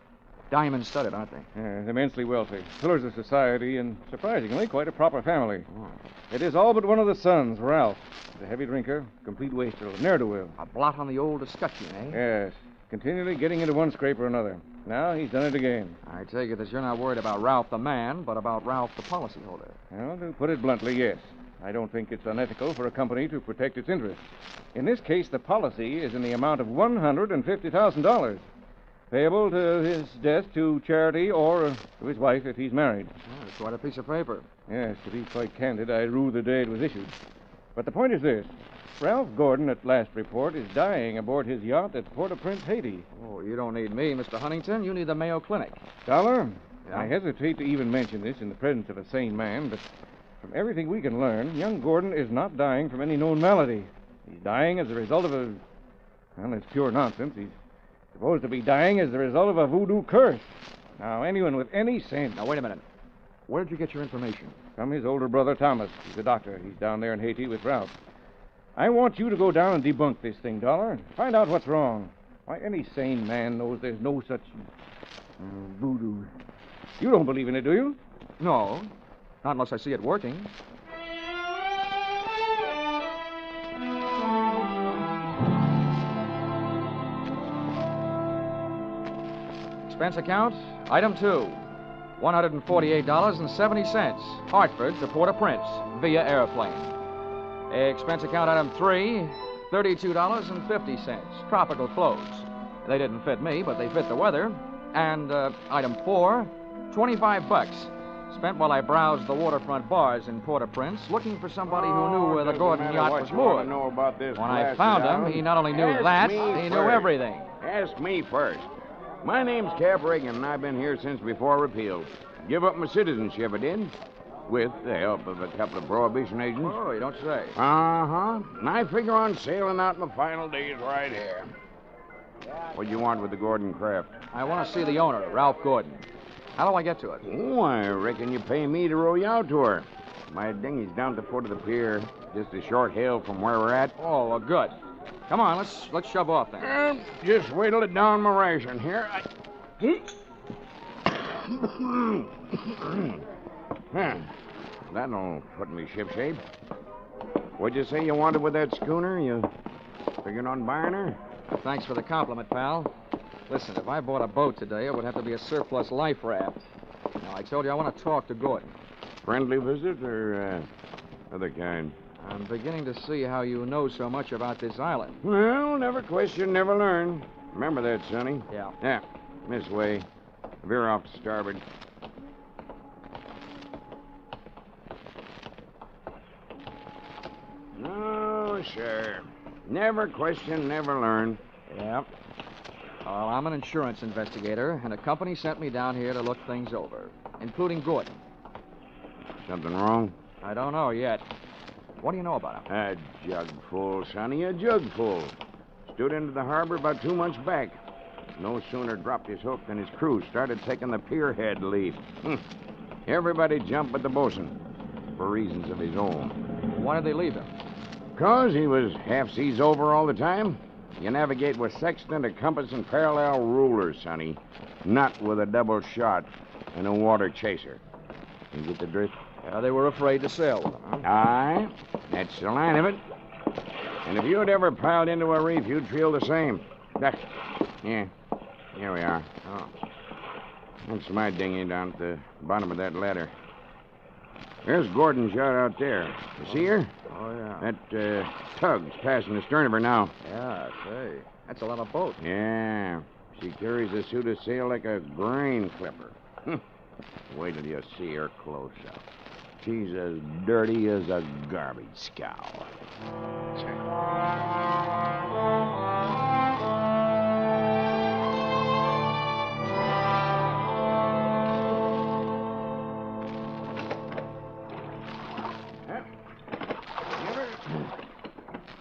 Diamond-studded, aren't they? Yes, immensely wealthy. Pillars of society, and surprisingly, quite a proper family. Oh. It is all but one of the sons, Ralph. He's a heavy drinker, complete wastrel, ne'er-do-well. A blot on the old escutcheon, eh? Yes. Continually getting into one scrape or another. Now he's done it again. I take it that you're not worried about Ralph the man, but about Ralph the policyholder. Well, to put it bluntly, yes. I don't think it's unethical for a company to protect its interests. In this case, the policy is in the amount of $150,000. Payable to his death to charity or to his wife if he's married. Oh, that's quite a piece of paper. Yes, to be quite candid, I rue the day it was issued. But the point is this. Ralph Gordon, at last report, is dying aboard his yacht at Port-au-Prince, Haiti. Oh, you don't need me, Mr. Huntington. You need the Mayo Clinic. Dollar, yeah? I hesitate to even mention this in the presence of a sane man, but from everything we can learn, young Gordon is not dying from any known malady. He's dying as a result of a... Well, it's pure nonsense. He's supposed to be dying as the result of a voodoo curse. Now, anyone with any sense... Now, wait a minute. Where'd you get your information? From his older brother, Thomas. He's a doctor. He's down there in Haiti with Ralph. I want you to go down and debunk this thing, Dollar. Find out what's wrong. Why, any sane man knows there's no such... voodoo. You don't believe in it, do you? No. Not unless I see it working. Expense account, item 2, $148.70, Hartford to Port-au-Prince, via airplane. Expense account, item 3, $32.50, tropical clothes. They didn't fit me, but they fit the weather. And item 4, $25, spent while I browsed the waterfront bars in Port-au-Prince, looking for somebody who knew where the Gordon yacht was moored. When I found him, he not only knew that, he knew everything. Ask me first. My name's Cap Reagan, and I've been here since before repeal. Give up my citizenship, I did. with the help of a couple of prohibition agents. Oh, you don't say. Uh-huh. And I figure on sailing out my final days right here. What do you want with the Gordon craft? I want to see the owner, Ralph Gordon. How do I get to it? Oh, I reckon you pay me to row you out to her. My dinghy's down at the foot of the pier, just a short hail from where we're at. Oh, well, good. Come on, let's shove off then. Just wait till it down my ration here. That'll put me shipshape. What'd you say you wanted with that schooner? You figuring on buying her? Thanks for the compliment, pal. Listen, if I bought a boat today, it would have to be a surplus life raft. Now, I told you I want to talk to Gordon. Friendly visit or other kind? I'm beginning to see how you know so much about this island. Well, never question, never learn. Remember that, Sonny? Yeah. Yeah, this way. Veer off to starboard. No, sir. Never question, never learn. Yeah. Well, I'm an insurance investigator, and a company sent me down here to look things over, including Gordon. Something wrong? I don't know yet. What do you know about him? A jug full, Sonny, a jug full. Stood into the harbor about 2 months back. No sooner dropped his hook than his crew started taking the pier head lead. Everybody jumped but the bosun, for reasons of his own. Why did they leave him? 'Cause he was half seas over all the time. You navigate with sextant, a compass, and parallel rulers, Sonny. Not with a double shot and a water chaser. You get the drift? Yeah, they were afraid to sail with him, huh? Aye, that's the line of it. And if you'd ever piled into a reef, you'd feel the same. Yeah, here we are. Oh. That's my dinghy down at the bottom of that ladder. There's Gordon's yacht out there. You see her? Oh, yeah. That tug's passing the stern of her now. Yeah, I say. That's a lot of boat. Yeah. She carries a suit of sail like a grain clipper. Wait till you see her close up. She's as dirty as a garbage scow.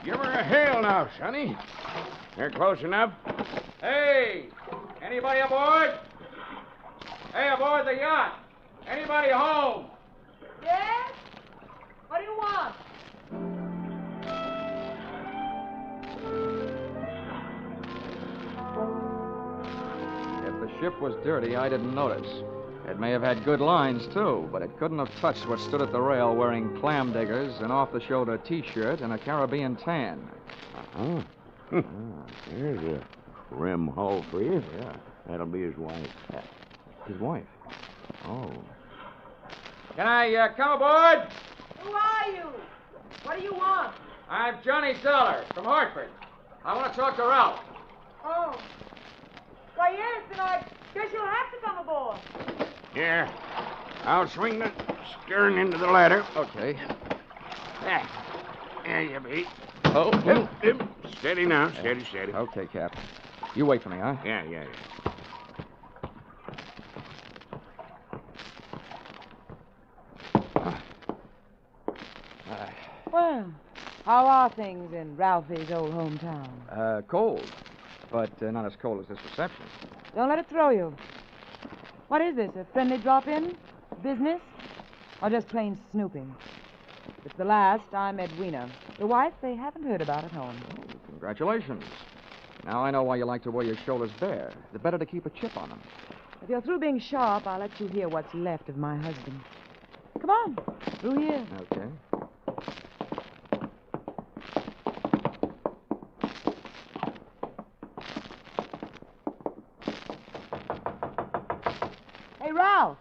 Give her a hail now, Sonny. They're close enough. Hey! Anybody aboard? Hey, aboard the yacht! Anybody home? Yes? What do you want? If the ship was dirty, I didn't notice. It may have had good lines, too, but it couldn't have touched what stood at the rail wearing clam diggers, an off-the-shoulder T-shirt, and a Caribbean tan. Uh-huh. There's a rim hull for you. Yeah. That'll be his wife. His wife? Oh. Can I come aboard? Who are you? What do you want? I'm Johnny Dollar from Hartford. I want to talk to Ralph. Oh. Why, yes, then I guess you'll have to come aboard. Here. I'll swing the stern into the ladder. Okay. There you be. Oh. Steady now. Steady. Okay, Cap. You wait for me, huh? Yeah. Well, how are things in Ralphie's old hometown? Cold. But not as cold as this reception. Don't let it throw you. What is this, a friendly drop-in? Business? Or just plain snooping? If it's the last, I'm Edwina. The wife they haven't heard about at home. Congratulations. Now I know why you like to wear your shoulders bare. The better to keep a chip on them. If you're through being sharp, I'll let you hear what's left of my husband. Come on, through here. Okay. Hey, Ralph.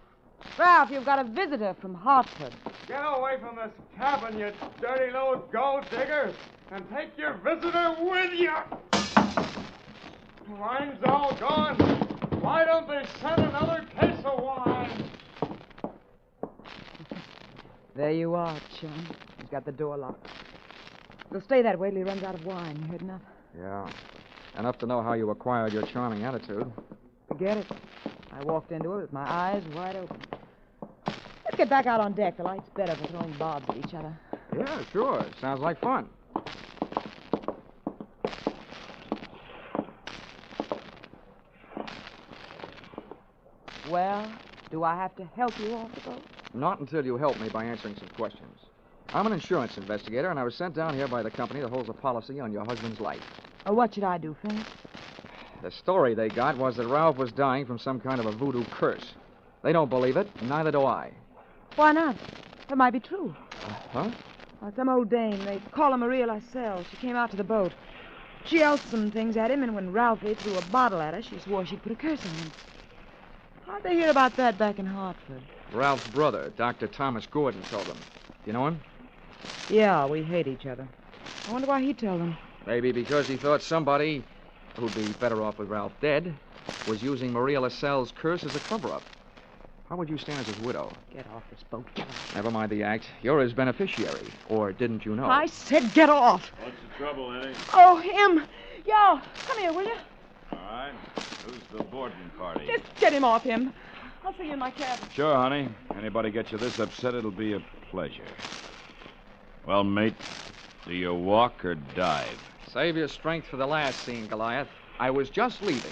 Ralph, you've got a visitor from Hartford. Get away from this cabin, you dirty little gold digger, and take your visitor with you. Wine's all gone. Why don't they send another case of wine? There you are, chum. He's got the door locked. It'll stay that way till he runs out of wine. You heard enough? Yeah. Enough to know how you acquired your charming attitude. Forget it. I walked into it with my eyes wide open. get back out on deck. The light's better for throwing bobs at each other. Yeah, sure. Sounds like fun. Well, do I have to help you off the boat? Not until you help me by answering some questions. I'm an insurance investigator, and I was sent down here by the company that holds a policy on your husband's life. What should I do, Finn? The story they got was that Ralph was dying from some kind of a voodoo curse. They don't believe it, and neither do I. Why not? That might be true. Huh? Some old dame. They call her Maria Lascelles. She came out to the boat. She yelled some things at him, and when Ralphie threw a bottle at her, she swore she'd put a curse on him. How'd they hear about that back in Hartford? Ralph's brother, Dr. Thomas Gordon, told them. You know him? Yeah, we hate each other. I wonder why he told them. Maybe because he thought somebody, who'd be better off with Ralph dead, was using Maria Lascelles' curse as a cover-up. How would you stand as his widow? Get off this boat. Get off. Never mind the act. You're his beneficiary. Or didn't you know? I said get off. What's the trouble, Eddie? Oh, him. Yo, come here, will you? All right. Who's the boarding party? Just get him off him. I'll see you in my cabin. Sure, honey. Anybody get you this upset, it'll be a pleasure. Well, mate, do you walk or dive? Save your strength for the last scene, Goliath. I was just leaving.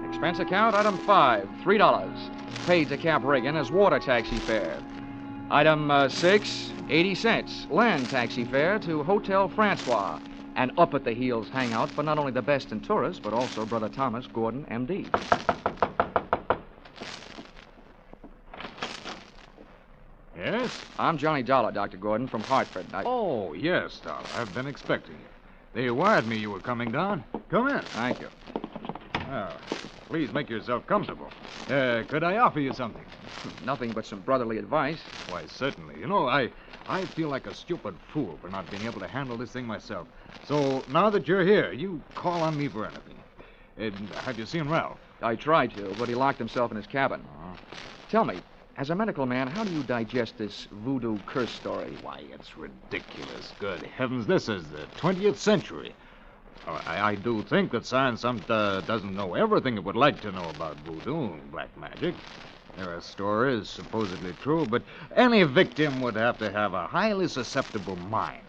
Expense account, item 5, $3. Paid to Cap Reagan as water taxi fare. Item 6, 80 cents. Land taxi fare to Hotel Francois. An up-at-the-heels hangout for not only the best in tourists, but also Brother Thomas Gordon, M.D. Yes? I'm Johnny Dollar, Dr. Gordon, from Hartford. Oh, yes, Dollar. I've been expecting you. They wired me you were coming down. Come in. Thank you. Well, please make yourself comfortable. Could I offer you something? Nothing but some brotherly advice. Why, certainly. You know, I feel like a stupid fool for not being able to handle this thing myself. So now that you're here, you call on me for anything. Have you seen Ralph? I tried to, but he locked himself in his cabin. Tell me, as a medical man, how do you digest this voodoo curse story? Why, it's ridiculous. Good heavens, this is the 20th century. I do think that science doesn't know everything it would like to know about voodoo and black magic. There are stories supposedly true, but any victim would have to have a highly susceptible mind.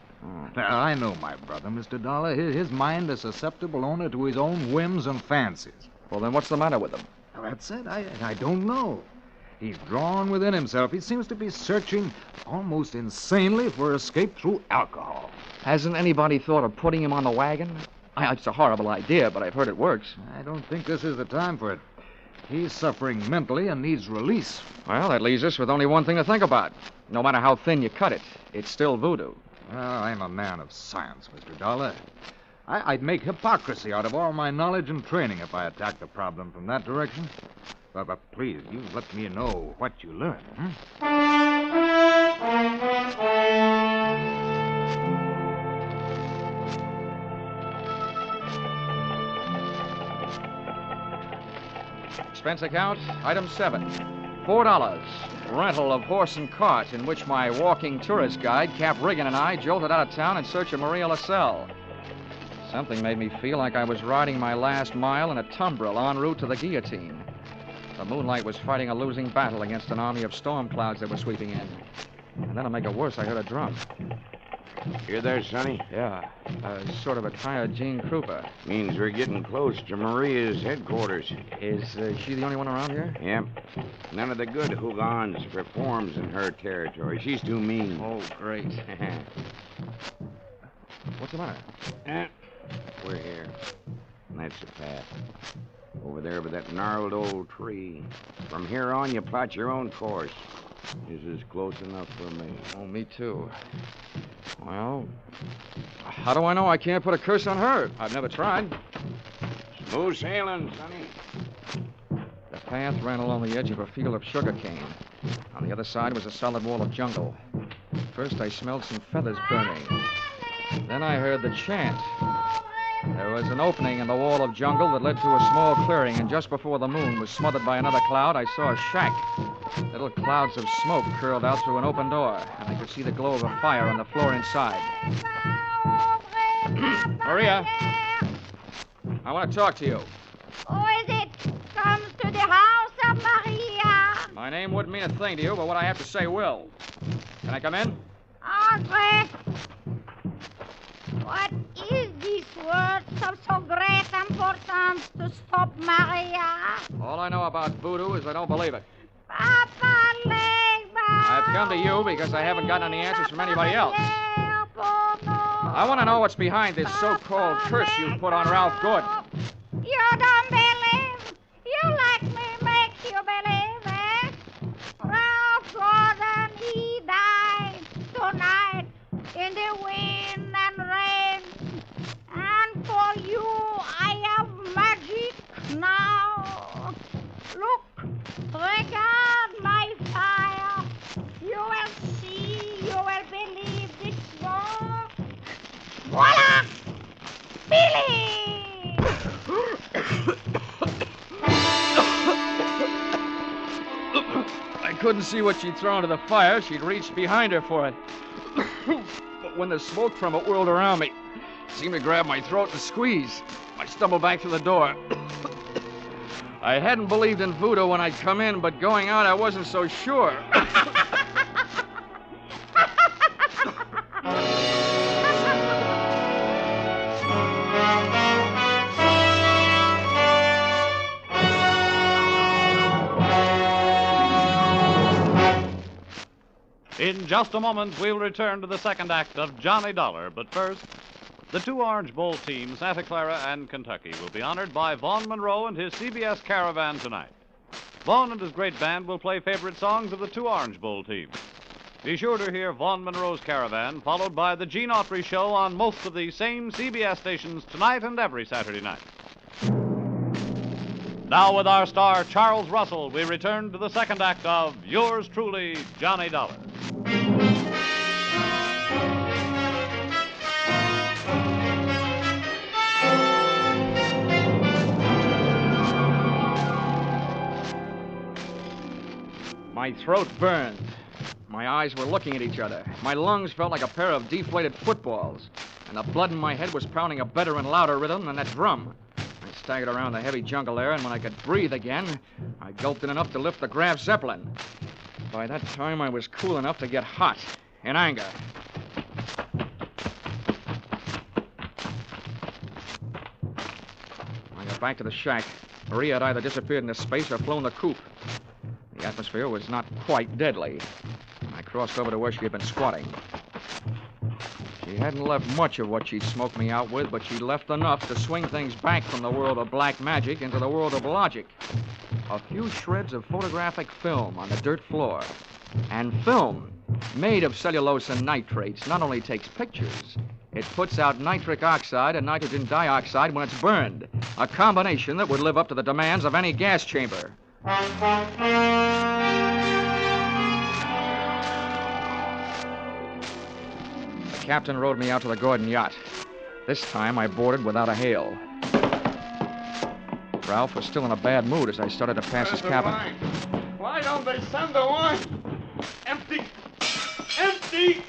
Now, I know my brother, Mr. Dollar. His mind is susceptible only to his own whims and fancies. Well, then what's the matter with him? Well, that's it. I don't know. He's drawn within himself. He seems to be searching almost insanely for escape through alcohol. Hasn't anybody thought of putting him on the wagon? It's a horrible idea, but I've heard it works. I don't think this is the time for it. He's suffering mentally and needs release. Well, that leaves us with only one thing to think about. No matter how thin you cut it, it's still voodoo. Well, I'm a man of science, Mr. Dollar. I'd make hypocrisy out of all my knowledge and training if I attacked the problem from that direction. But please, you let me know what you learn. Expense account, item 7, $4. Rental of horse and cart in which my walking tourist guide, Cap Reagan, and I jolted out of town in search of Maria Lascelles. Something made me feel like I was riding my last mile in a tumbril en route to the guillotine. The moonlight was fighting a losing battle against an army of storm clouds that were sweeping in. And then to make it worse, I heard a drum. You there, Sonny? Yeah, sort of a tired Gene Krupa. Means we're getting close to Maria's headquarters. Is she the only one around here? Yep. None of the good Hougans performs in her territory. She's too mean. Oh, great. What's the matter? We're here. And that's the path. Over there by that gnarled old tree. From here on, you plot your own course. This is close enough for me. Oh, me too. Well, how do I know I can't put a curse on her? I've never tried. Smooth sailing, Sonny. The path ran along the edge of a field of sugarcane. On the other side was a solid wall of jungle. First, I smelled some feathers burning. Then I heard the chant. There was an opening in the wall of jungle that led to a small clearing, and just before the moon was smothered by another cloud, I saw a shack. Little clouds of smoke curled out through an open door, and I could see the glow of a fire on the floor inside. Maria! I want to talk to you. Who is it? Comes to the house of Maria. My name wouldn't mean a thing to you, but what I have to say will. Can I come in? Andre, what is this word of so great importance to stop Maria? All I know about voodoo is I don't believe it. Papa Legba. I've come to you because I haven't gotten any answers from anybody else. I want to know what's behind this so-called curse you put on Ralph Gordon. You don't believe? You let me make you believe, eh? Ralph Gordon, he died tonight in the wind and rain. And for you, I have magic now. Look, regard my fire. You will see, you will believe this smoke. Voila! Billy! I couldn't see what she'd thrown to the fire. She'd reached behind her for it. But when the smoke from it whirled around me, it seemed to grab my throat and squeeze. I stumbled back to the door. I hadn't believed in voodoo when I'd come in, but going out, I wasn't so sure. In just a moment, we'll return to the second act of Johnny Dollar. But first, the two Orange Bowl teams, Santa Clara and Kentucky, will be honored by Vaughn Monroe and his CBS Caravan tonight. Vaughn and his great band will play favorite songs of the two Orange Bowl teams. Be sure to hear Vaughn Monroe's Caravan, followed by the Gene Autry Show on most of these same CBS stations tonight and every Saturday night. Now, with our star, Charles Russell, we return to the second act of Yours Truly, Johnny Dollar. My throat burned. My eyes were looking at each other. My lungs felt like a pair of deflated footballs. And the blood in my head was pounding a better and louder rhythm than that drum. I staggered around the heavy jungle air, and when I could breathe again, I gulped in enough to lift the Graf Zeppelin. By that time, I was cool enough to get hot, in anger. I got back to the shack. Maria had either disappeared into space or flown the coop. The atmosphere was not quite deadly. I crossed over to where she had been squatting. She hadn't left much of what she'd smoked me out with, but she'd left enough to swing things back from the world of black magic into the world of logic. A few shreds of photographic film on the dirt floor. And film, made of cellulose and nitrates, not only takes pictures, it puts out nitric oxide and nitrogen dioxide when it's burned. A combination that would live up to the demands of any gas chamber. The captain rowed me out to the Gordon yacht. This time I boarded without a hail. Ralph was still in a bad mood as I started to pass his cabin. Wine? Why don't they send the wine? Empty! Empty!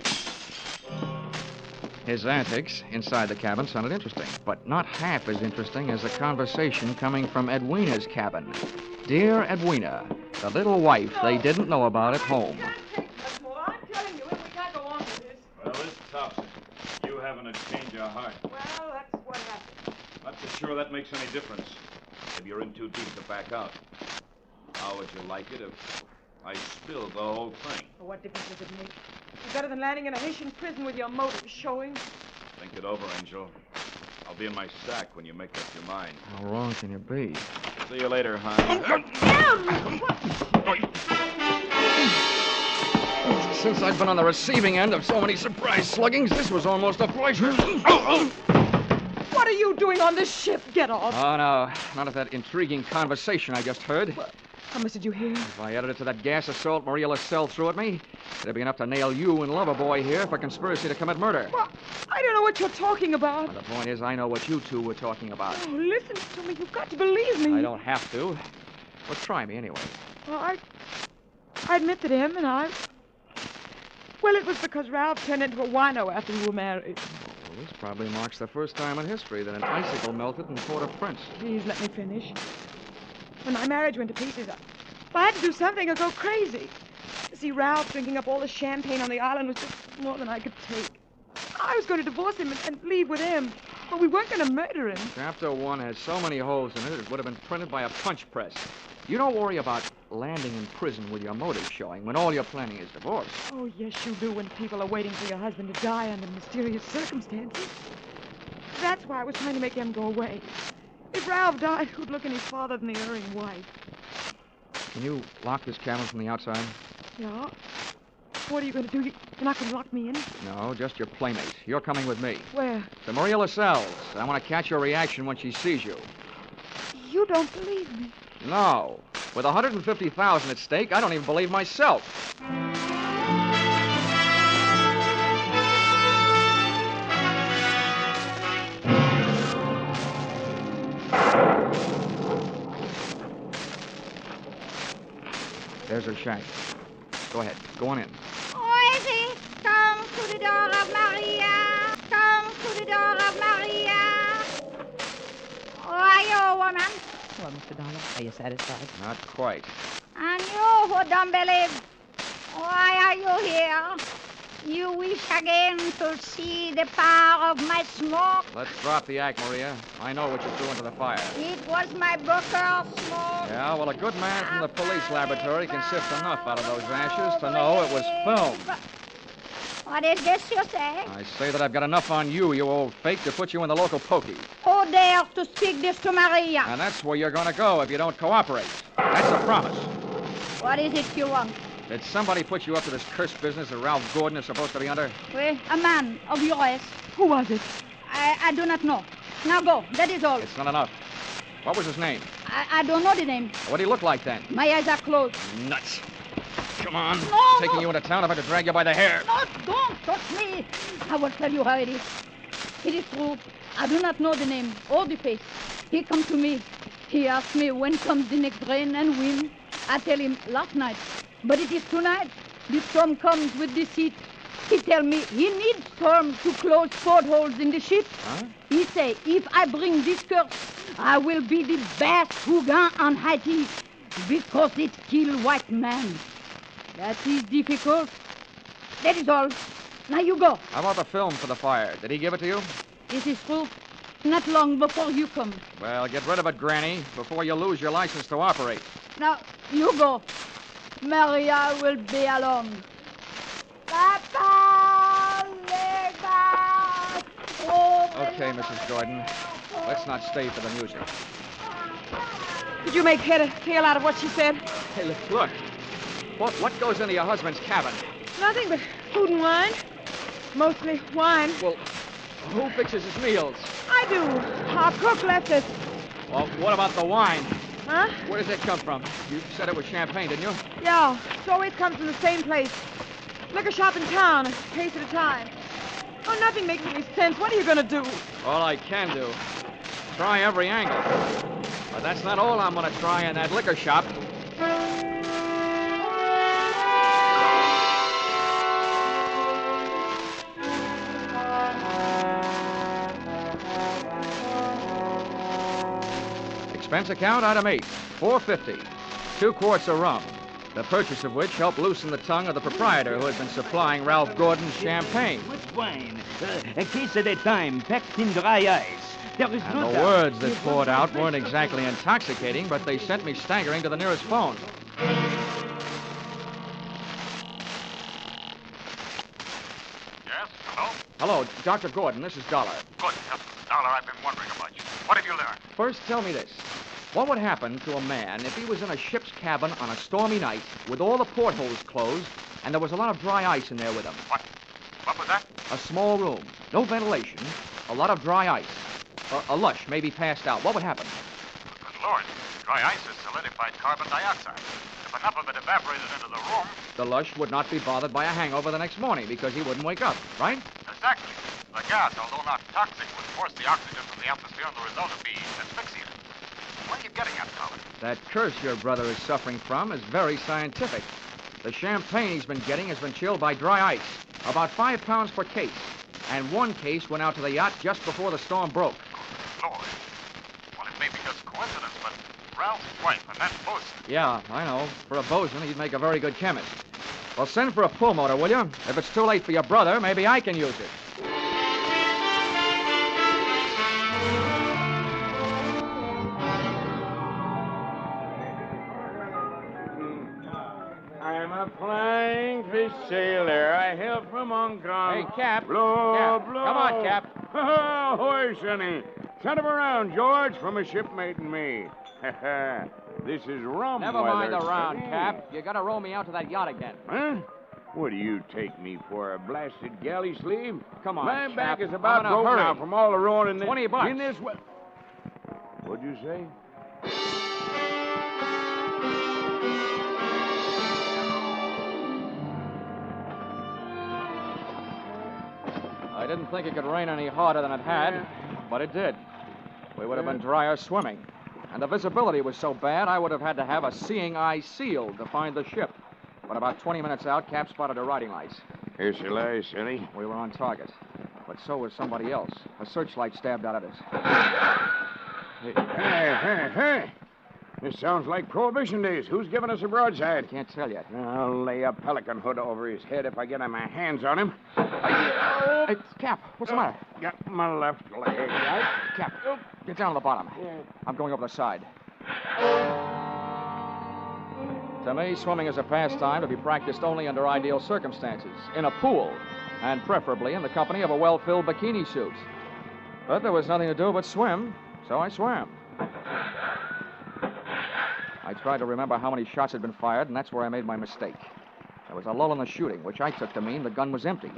His antics inside the cabin sounded interesting, but not half as interesting as the conversation coming from Edwina's cabin. Dear Edwina, the little wife they didn't know about at home. I'm telling you, we can't go on with this. Well, it's tough. You having to change your heart. Well, that's what happened. Not so sure that makes any difference. Maybe you're in too deep to back out. How would you like it if I spilled the whole thing? Well, what difference does it make? It's better than landing in a Haitian prison with your motives showing. Think it over, Angel. I'll be in my sack when you make up your mind. How wrong can you be? See you later, hon. Since I've been on the receiving end of so many surprise sluggings, this was almost a pleasure. What are you doing on this ship? Get off. Oh, no. Not of that intriguing conversation I just heard. How much did you hear? If I added it to that gas assault Maria LaSalle threw at me, it'd be enough to nail you and Loverboy here for conspiracy to commit murder. Well, I don't know what you're talking about. Well, the point is, I know what you two were talking about. Oh, listen to me. You've got to believe me. I don't have to. Well, try me anyway. Well, I admit that Well, it was because Ralph turned into a wino after we were married. Well, this probably marks the first time in history that an icicle melted in Port-au-Prince. Please let me finish. When my marriage went to pieces, I had to do something or go crazy. To see Ralph drinking up all the champagne on the island was just more than I could take. I was going to divorce him and leave with him, but we weren't going to murder him. Chapter 1 has so many holes in it would have been printed by a punch press. You don't worry about landing in prison with your motive showing when all you're planning is divorce. Oh, yes, you do when people are waiting for your husband to die under mysterious circumstances. That's why I was trying to make him go away. If Ralph died, who'd look any farther than the erring wife? Can you lock this cabin from the outside? Yeah? What are you going to do? You're not going to lock me in? No, just your playmate. You're coming with me. Where? To Maria Lascelles. I want to catch your reaction when she sees you. You don't believe me. No. With $150,000 at stake, I don't even believe myself. There's her shack. Go ahead. Go on in. Oisy, come to the door of Maria. Come to the door of Maria. Who are you, woman? Well, Mr. Dollar, are you satisfied? Not quite. And you who don't believe, why are you here? You wish again to see the power of my smoke? Let's drop the act, Maria. I know what you threw into the fire. It was my Booker smoke. Yeah, well, a good man from the police laboratory can sift enough out of those ashes to know it was film. What is this you say? I say that I've got enough on you, you old fake, to put you in the local pokey. Who dares to speak this to Maria? And that's where you're going to go if you don't cooperate. That's a promise. What is it you want? Did somebody put you up to this cursed business that Ralph Gordon is supposed to be under? Well, a man of your race. Who was it? I do not know. Now go. That is all. It's not enough. What was his name? I don't know the name. What did he look like then? My eyes are closed. Nuts. Come on. No, Taking you into town if I could drag you by the hair. No, don't touch me. I will tell you how it is. It is true. I do not know the name or the face. He come to me. He asks me when comes the next rain and wind. I tell him last night. But it is tonight. The storm comes with the heat. He tell me he needs storm to close portholes in the ship. Huh? He say if I bring this curse, I will be the best Hugon on Haiti because it kill white man. That is difficult. That is all. Now you go. How about the film for the fire? Did he give it to you? It is true. Not long before you come. Well, get rid of it, Granny, before you lose your license to operate. Now, you go. Maria will be along. Papa, Okay, Mrs. Gordon. Let's not stay for the music. Did you make head or tail out of what she said? Hey, look. What goes into your husband's cabin? Nothing but food and wine. Mostly wine. Well, who fixes his meals? I do. Our cook left us. Well, what about the wine? Huh? Where does it come from? You said it was champagne, didn't you? Yeah. It always comes from the same place. Liquor shop in town, a case at a time. Oh, nothing makes any sense. What are you going to do? All I can do. Try every angle. But that's not all I'm going to try in that liquor shop. Expense account, item 8, $4.50. 2 quarts of rum, the purchase of which helped loosen the tongue of the proprietor who had been supplying Ralph Gordon's champagne. Much wine. A case at a time, packed in dry ice. There is And no the doubt. words that poured out weren't exactly intoxicating, but they sent me staggering to the nearest phone. Yes? Hello? Hello, Dr. Gordon, this is Dollar. Good. Dollar, I've been wondering a bunch. What have you learned? First, tell me this. What would happen to a man if he was in a ship's cabin on a stormy night with all the portholes closed and there was a lot of dry ice in there with him? What was that? A small room, no ventilation, a lot of dry ice. A lush, maybe passed out. What would happen? Good Lord. Dry ice is solidified carbon dioxide. If enough of it evaporated into the room... The lush would not be bothered by a hangover the next morning because he wouldn't wake up, right? Exactly. The gas, although not toxic, would force the oxygen from the atmosphere, and the result would be asphyxiated. What are you getting at, Dollar? That curse your brother is suffering from is very scientific. The champagne he's been getting has been chilled by dry ice, about 5 pounds per case. and one case went out to the yacht just before the storm broke. Lord. Well, it may be just coincidence, but Ralph's wife and that bosun. Yeah, I know. For a bosun, he'd make a very good chemist. Well, send for a pulmotor, will you? If it's too late for your brother, maybe I can use it. I'm a flying fish sailor. I hail from Hong Kong. Hey, Cap. Blow, Cap. blow. Come on, Cap. Ahoy, Sonny. Send him around, George, from a shipmate and me. This is rum Never mind weather, the round, Sonny. Cap. You gotta row me out to that yacht again. Huh? What do you take me for, a blasted galley sleeve? Come on, My Cap. back is I'm about in a broke hurry. now from all the rowing in this. $20. In this way. What'd you say? I didn't think it could rain any harder than it had, but it did. We would have been drier swimming. And the visibility was so bad, I would have had to have a seeing eye sealed to find the ship. But about 20 minutes out, Cap spotted her riding lights. Here she lies, Sonny. We were on target. But so was somebody else. A searchlight stabbed out at us. Hey. This sounds like Prohibition days. Who's giving us a broadside? Can't tell yet. I'll lay a pelican hood over his head if I get my hands on him. Hey, Cap, what's the matter? Got my left leg. Cap, get down on the bottom. I'm going over the side. To me, swimming is a pastime to be practiced only under ideal circumstances, in a pool, and preferably in the company of a well-filled bikini suit. But there was nothing to do but swim, so I swam. I tried to remember how many shots had been fired, and that's where I made my mistake. There was a lull in the shooting, which I took to mean the gun was empty.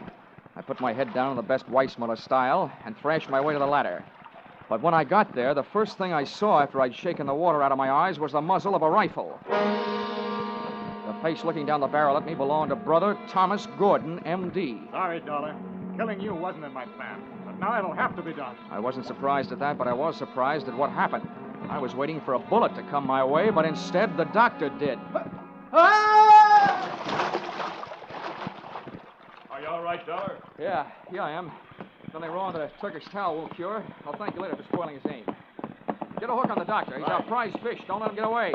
I put my head down in the best Weissmuller style and thrashed my way to the ladder. But when I got there, the first thing I saw after I'd shaken the water out of my eyes was the muzzle of a rifle. The face looking down the barrel at me belonged to Brother Thomas Gordon, M.D. Sorry, Dollar. Killing you wasn't in my plan. But now it'll have to be done. I wasn't surprised at that, but I was surprised at what happened. I was waiting for a bullet to come my way, but instead the doctor did. Are you all right, Dollar? Yeah, I am. Nothing wrong that a Turkish towel won't cure. I'll thank you later for spoiling his aim. Get a hook on the doctor. He's our prize fish. Don't let him get away.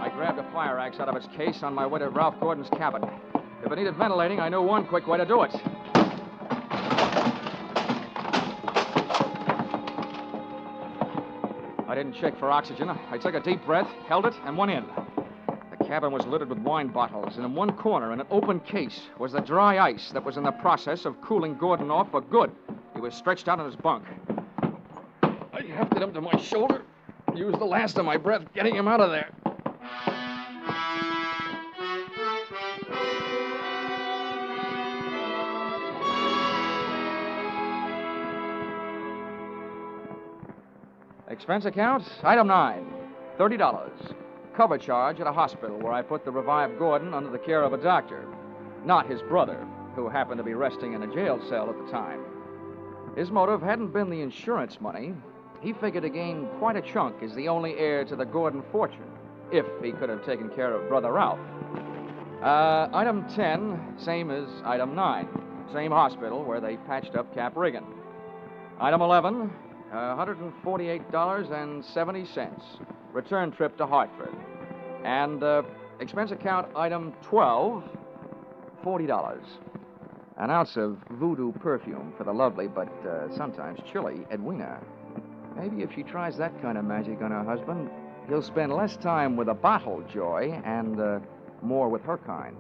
I grabbed a fire axe out of its case on my way to Ralph Gordon's cabin. If it needed ventilating, I knew one quick way to do it. I didn't check for oxygen. I took a deep breath, held it, and went in. The cabin was littered with wine bottles, and in one corner, in an open case, was the dry ice that was in the process of cooling Gordon off for good. He was stretched out on his bunk. I hefted him to my shoulder, used the last of my breath getting him out of there. Expense account, item 9, $30. Cover charge at a hospital where I put the revived Gordon under the care of a doctor, not his brother, who happened to be resting in a jail cell at the time. His motive hadn't been the insurance money. He figured to gain quite a chunk as the only heir to the Gordon fortune, if he could have taken care of Brother Ralph. Item 10, same as item 9. Same hospital where they patched up Cap Riggin. Item 11, $148.70. Return trip to Hartford. And expense account item 12, $40. An ounce of voodoo perfume for the lovely but sometimes chilly Edwina. Maybe if she tries that kind of magic on her husband, he'll spend less time with a bottle joy and more with her kind.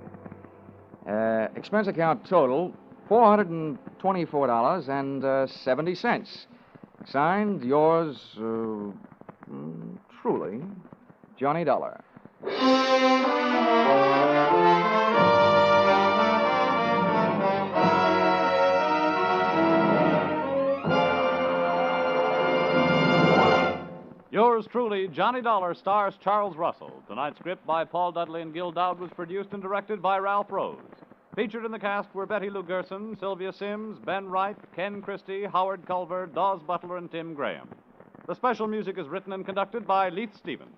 Expense account total, $424.70. Signed, yours, truly, Johnny Dollar. Yours truly, Johnny Dollar, stars Charles Russell. Tonight's script by Paul Dudley and Gil Dowd was produced and directed by Ralph Rose. Featured in the cast were Betty Lou Gerson, Sylvia Sims, Ben Wright, Ken Christie, Howard Culver, Dawes Butler, and Tim Graham. The special music is written and conducted by Leith Stevens.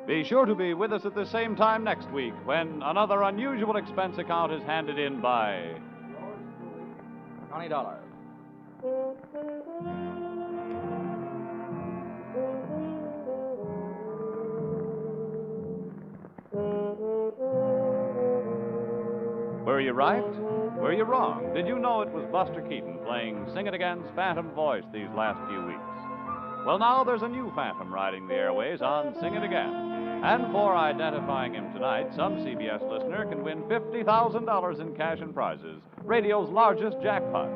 Be sure to be with us at the same time next week when another unusual expense account is handed in by $20. Were you right? Were you wrong? Did you know it was Buster Keaton playing Sing It Again's Phantom voice these last few weeks? Well, now there's a new Phantom riding the airways on Sing It Again. And for identifying him tonight, some CBS listener can win $50,000 in cash and prizes, radio's largest jackpot.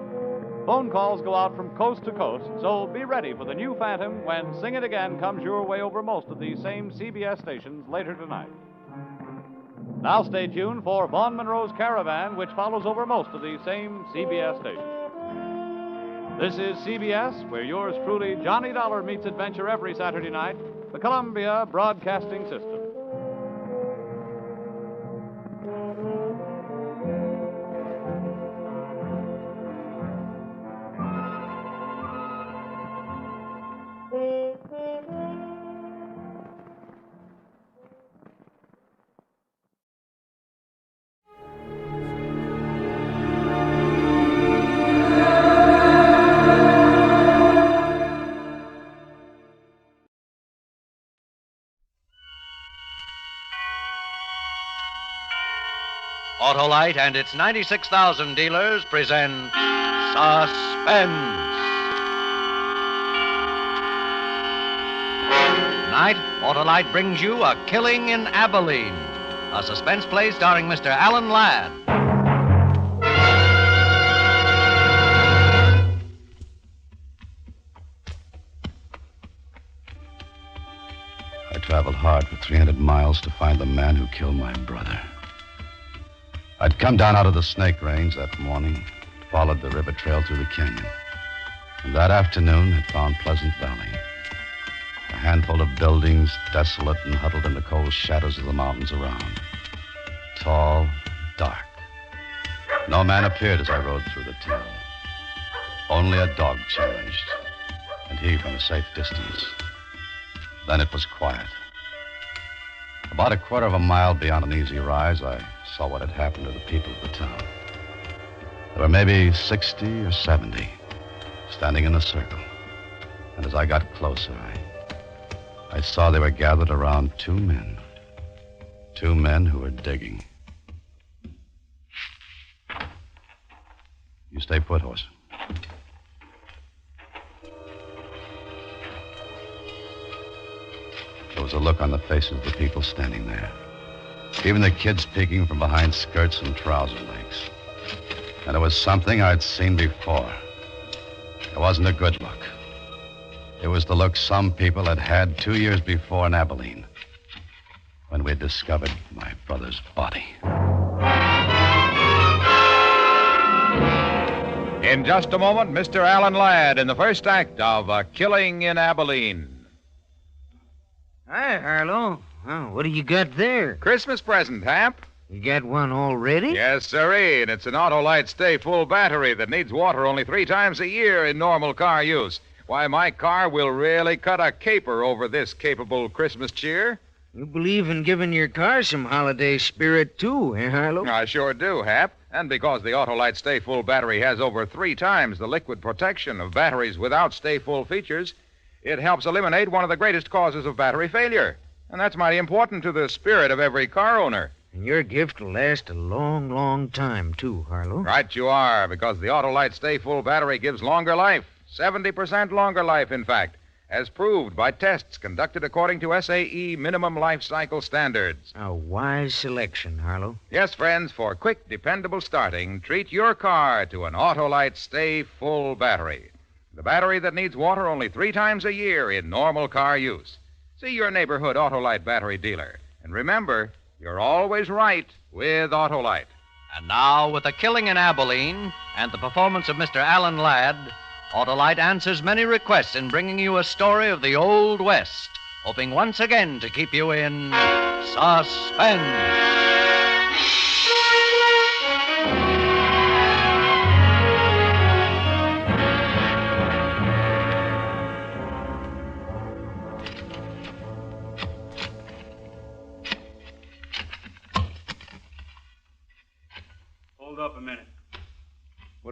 Phone calls go out from coast to coast, so be ready for the new Phantom when Sing It Again comes your way over most of these same CBS stations later tonight. Now stay tuned for Vaughn Monroe's Caravan, which follows over most of these same CBS stations. This is CBS, where yours truly, Johnny Dollar, meets adventure every Saturday night, the Columbia Broadcasting System. Autolite and its 96,000 dealers present Suspense. Tonight, Autolite brings you A Killing in Abilene, a suspense play starring Mr. Alan Ladd. I traveled hard for 300 miles to find the man who killed my brother. I'd come down out of the Snake Range that morning, followed the river trail through the canyon, and that afternoon had found Pleasant Valley. A handful of buildings, desolate and huddled in the cold shadows of the mountains around. Tall, dark. No man appeared as I rode through the town. Only a dog challenged, and he from a safe distance. Then it was quiet. About a quarter of a mile beyond an easy rise, I saw what had happened to the people of the town. There were maybe 60 or 70 standing in a circle. And as I got closer, I saw they were gathered around two men. Two men who were digging. You stay put, horse. There was a look on the faces of the people standing there. Even the kids peeking from behind skirts and trouser legs. And it was something I'd seen before. It wasn't a good look. It was the look some people had had 2 years before in Abilene, when we'd discovered my brother's body. In just a moment, Mr. Alan Ladd in the first act of A Killing in Abilene. Hi, Harlow. Oh, what do you got there? Christmas present, Hap. You got one already? Yes, sirree, and it's an Autolite Stay Full battery that needs water only 3 times a year in normal car use. Why, my car will really cut a caper over this capable Christmas cheer. You believe in giving your car some holiday spirit, too, eh, Harlow? I sure do, Hap. And because the Autolite Stay Full battery has over 3 times the liquid protection of batteries without Stay Full features, it helps eliminate one of the greatest causes of battery failure. And that's mighty important to the spirit of every car owner. And your gift will last a long, long time, too, Harlow. Right you are, because the Autolite Stay Full battery gives longer life. 70% longer life, in fact, as proved by tests conducted according to SAE minimum life cycle standards. A wise selection, Harlow. Yes, friends, for quick, dependable starting, treat your car to an Autolite Stay Full battery. The battery that needs water only 3 times a year in normal car use. See your neighborhood Autolite battery dealer. And remember, you're always right with Autolite. And now, with A Killing in Abilene and the performance of Mr. Alan Ladd, Autolite answers many requests in bringing you a story of the Old West, hoping once again to keep you in suspense.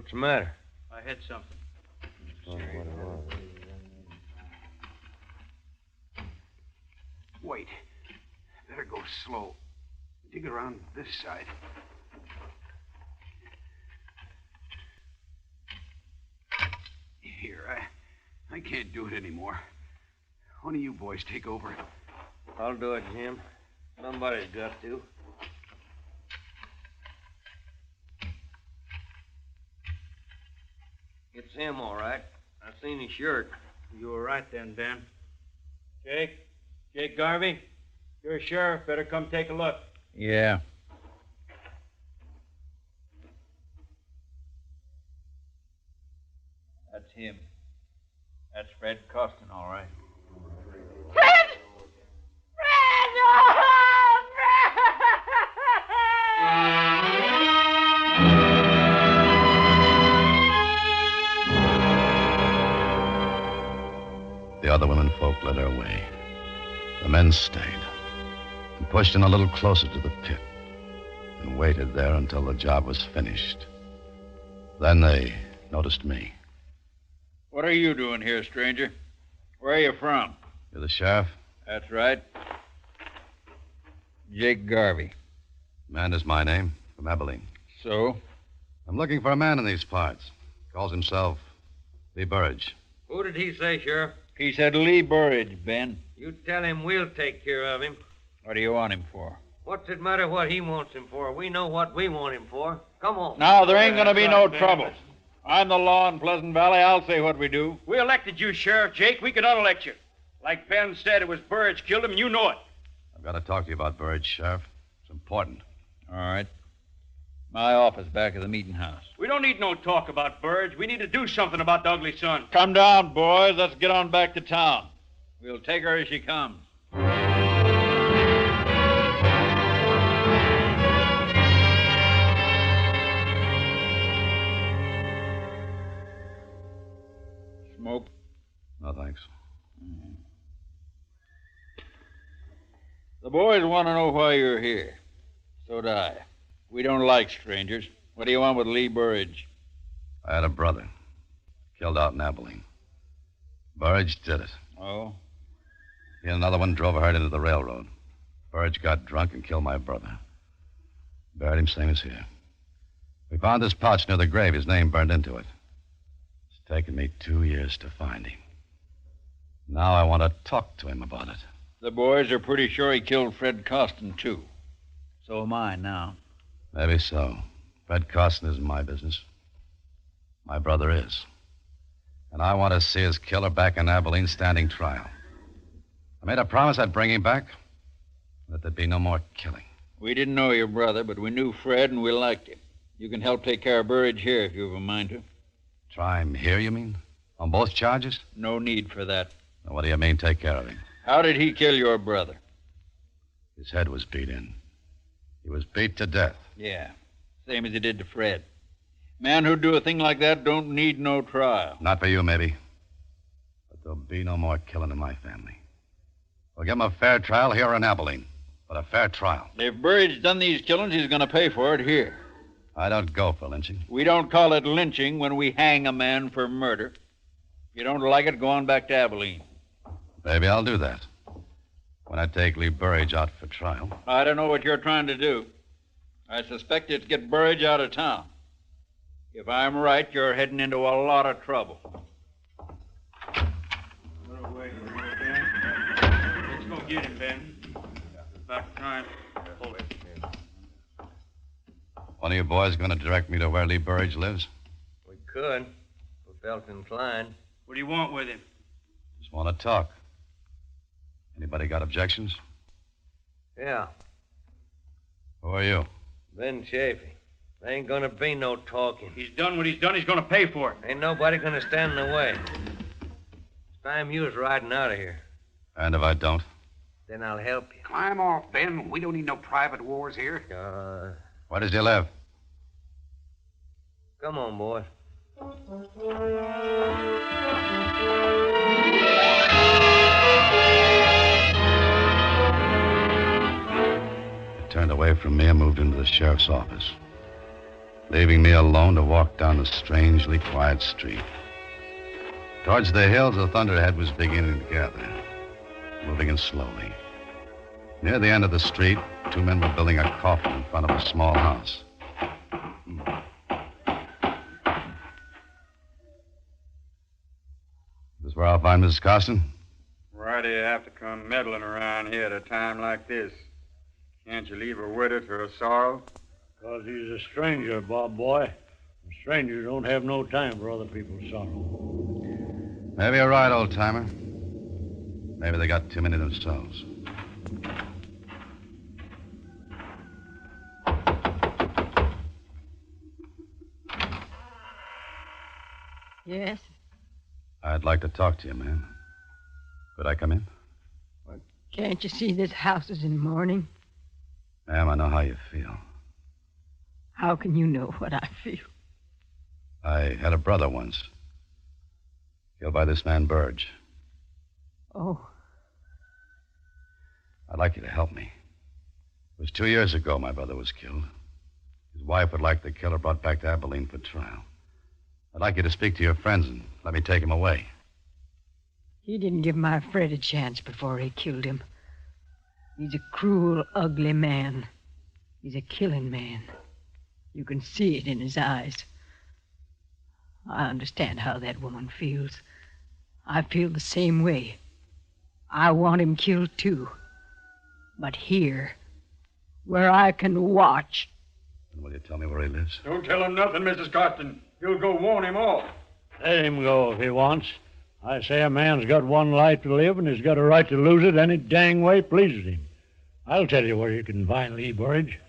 What's the matter? I hit something. Wait. Better go slow. Dig around this side. Here, I can't do it anymore. One of you boys take over. I'll do it, Jim. Somebody's got to. It's him, all right. I seen his shirt. You were right then, Ben. Jake Garvey, you're a sheriff. Better come take a look. Yeah. That's him. That's Fred Costin, all right. The other women folk led her away. The men stayed and pushed in a little closer to the pit and waited there until the job was finished. Then they noticed me. What are you doing here, stranger? Where are you from? You're the sheriff? That's right. Jake Garvey. Amanda's my name, from Abilene. So? I'm looking for a man in these parts. Calls himself Lee Burridge. Who did he say, Sheriff? He said Lee Burridge, Ben. You tell him we'll take care of him. What do you want him for? What's it matter what he wants him for? We know what we want him for. Come on. Now, there ain't gonna be no trouble. I'm the law in Pleasant Valley. I'll say what we do. We elected you, Sheriff Jake. We could unelect you. Like Ben said, it was Burridge killed him, and you know it. I've got to talk to you about Burridge, Sheriff. It's important. All right. My office back of the meeting house. We don't need no talk about Burridge. We need to do something about the ugly son. Come down, boys. Let's get on back to town. We'll take her as she comes. Smoke? No, thanks. The boys want to know why you're here. So do I. We don't like strangers. What do you want with Lee Burridge? I had a brother. Killed out in Abilene. Burridge did it. Oh? He and another one drove a herd into the railroad. Burridge got drunk and killed my brother. Buried him same as here. We found this pouch near the grave. His name burned into it. It's taken me 2 years to find him. Now I want to talk to him about it. The boys are pretty sure he killed Fred Costin, too. So am I now. Maybe so. Fred Costin isn't my business. My brother is. And I want to see his killer back in Abilene standing trial. I made a promise I'd bring him back, that there'd be no more killing. We didn't know your brother, but we knew Fred and we liked him. You can help take care of Burridge here if you have a mind to. Try him here, you mean? On both charges? No need for that. Now, what do you mean, take care of him? How did he kill your brother? His head was beat in. He was beat to death. Yeah, same as he did to Fred. Man who'd do a thing like that don't need no trial. Not for you, maybe. But there'll be no more killing in my family. We'll give him a fair trial here in Abilene. But a fair trial. If Burridge done these killings, he's going to pay for it here. I don't go for lynching. We don't call it lynching when we hang a man for murder. If you don't like it, go on back to Abilene. Maybe I'll do that. When I take Lee Burridge out for trial. I don't know what you're trying to do. I suspect it's get Burridge out of town. If I'm right, you're heading into a lot of trouble. Let's go get him, Ben. About time. Hold it. One of you boys going to direct me to where Lee Burridge lives? We could, if we felt inclined. What do you want with him? Just want to talk. Anybody got objections? Yeah, Who are you? Ben Chafee. There ain't gonna be no talking. He's done what he's done. He's gonna pay for it. Ain't nobody gonna stand in the way. It's time you was riding out of here. And if I don't? Then I'll help you. Climb off, Ben. We don't need no private wars here. Where does he live? Come on, boys. He turned away from me and moved into the sheriff's office. leaving me alone to walk down the strangely quiet street. Towards the hills, the thunderhead was beginning to gather, moving in slowly. Near the end of the street, two men were building a coffin in front of a small house. This where I'll find Mrs. Costin? Why do you have to come meddling around here at a time like this? Can't you leave her with her to her sorrow? Because he's a stranger, Bob boy. And strangers don't have no time for other people's sorrow. Maybe you're right, old-timer. Maybe they got too many themselves. Yes? I'd like to talk to you, ma'am. Could I come in? Can't you see this house is in mourning? Ma'am, I know how you feel. How can you know what I feel? I had a brother once. Killed by this man, Burge. Oh. I'd like you to help me. It was 2 years ago my brother was killed. His wife would like the killer brought back to Abilene for trial. I'd like you to speak to your friends and let me take him away. He didn't give my Fred a chance before he killed him. He's a cruel, ugly man. He's a killing man. You can see it in his eyes. I understand how that woman feels. I feel the same way. I want him killed, too. But here, where I can watch. And will you tell me where he lives? Don't tell him nothing, Mrs. Costin. You'll go warn him off. Let him go if he wants. I say a man's got one life to live, and he's got a right to lose it any dang way pleases him. I'll tell you where you can find Lee Burge.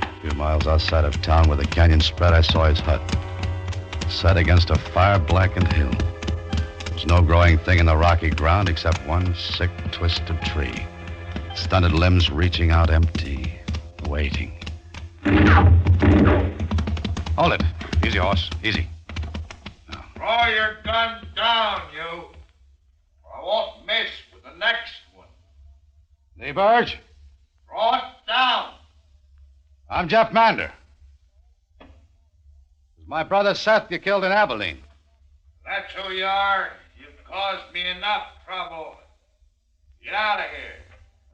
A few miles outside of town where the canyon spread, I saw his hut. Set against a fire-blackened hill. There was no growing thing in the rocky ground except one sick, twisted tree. Stunted limbs reaching out empty, waiting. Hold it. Easy, horse. Easy. Throw your gun down, you. Or I won't miss with the next one. Lee Burge? Throw it down. I'm Jeff Mander. It was my brother Seth you killed in Abilene. That's who you are. You've caused me enough trouble. Get out of here.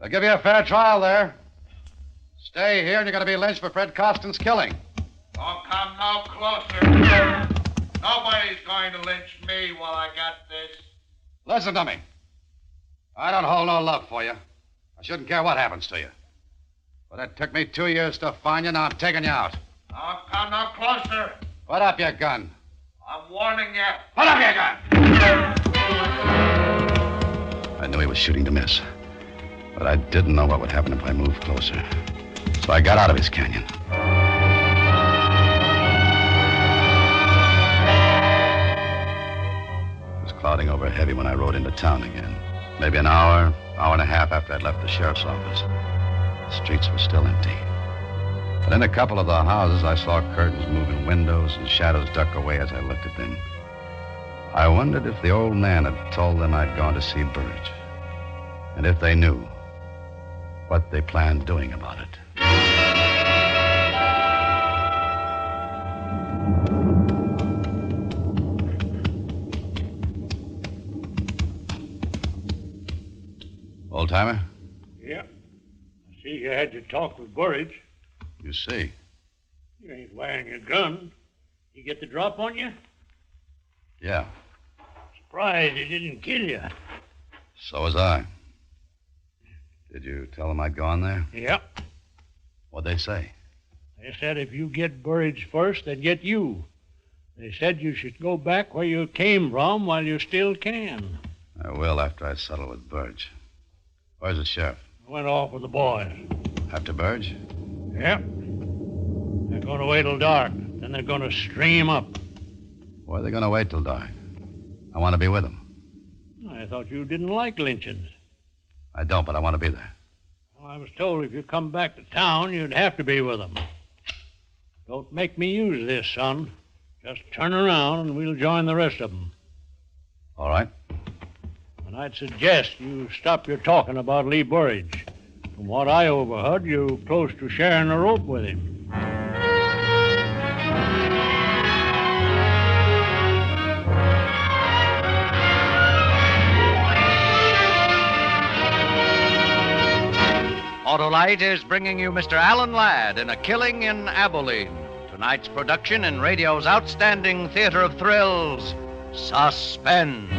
They'll give you a fair trial there. Stay here and you're going to be lynched for Fred Costin's killing. Don't come no closer. Nobody's going to lynch me while I got this. Listen to me. I don't hold no love for you. I shouldn't care what happens to you. But it took me 2 years to find you. Now I'm taking you out. Don't come no closer. Put up your gun. I'm warning you. Put up your gun! I knew he was shooting to miss. But I didn't know what would happen if I moved closer. So I got out of his canyon. It was clouding over heavy when I rode into town again. Maybe an hour and a half after I'd left the sheriff's office. The streets were still empty. But in a couple of the houses, I saw curtains move in windows and shadows duck away as I looked at them. I wondered if the old man had told them I'd gone to see Burge. And if they knew what they planned doing about it. Old-timer? Yeah. I see you had to talk with Burge. You see. You ain't wearing a gun. He get the drop on you? Yeah. Surprised he didn't kill you. So was I. Did you tell them I'd gone there? Yep. What'd they say? They said if you get Burge first, they'd get you. They said you should go back where you came from while you still can. I will after I settle with Burge. Where's the sheriff? I went off with the boys. After Burge? Yep. They're going to wait till dark. Then they're going to stream up. Why are they going to wait till dark? I want to be with them. I thought you didn't like lynchings. I don't, but I want to be there. Well, I was told if you come back to town, you'd have to be with them. Don't make me use this, son. Just turn around and we'll join the rest of them. All right. And I'd suggest you stop your talking about Lee Burridge. From what I overheard, you close to sharing the rope with him. Autolite is bringing you Mr. Alan Ladd in A Killing in Abilene. Tonight's production in radio's outstanding theater of thrills, Suspense.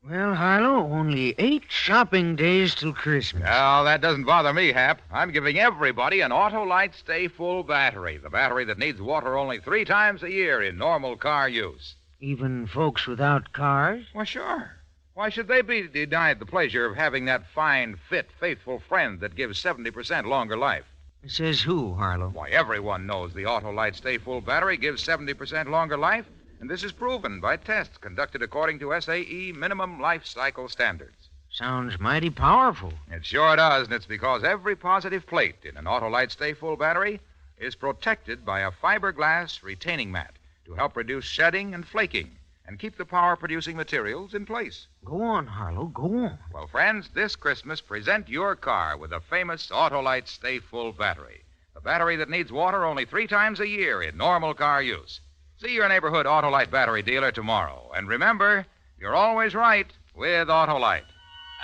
Well, Harlow, only 8 shopping days till Christmas. Well, that doesn't bother me, Hap. I'm giving everybody an Autolite Stay Full battery. The battery that needs water only 3 times a year in normal car use. Even folks without cars? Well, sure. Why should they be denied the pleasure of having that fine, fit, faithful friend that gives 70% longer life? Says who, Harlow? Why, everyone knows the Autolite Stay Full battery gives 70% longer life, and this is proven by tests conducted according to SAE minimum life cycle standards. Sounds mighty powerful. It sure does, and it's because every positive plate in an Autolite Stay Full battery is protected by a fiberglass retaining mat to help reduce shedding and flaking and keep the power-producing materials in place. Go on, Harlow, go on. Well, friends, this Christmas, present your car with a famous Autolite Stay Full battery. A battery that needs water only 3 times a year in normal car use. See your neighborhood Autolite battery dealer tomorrow. And remember, you're always right with Autolite.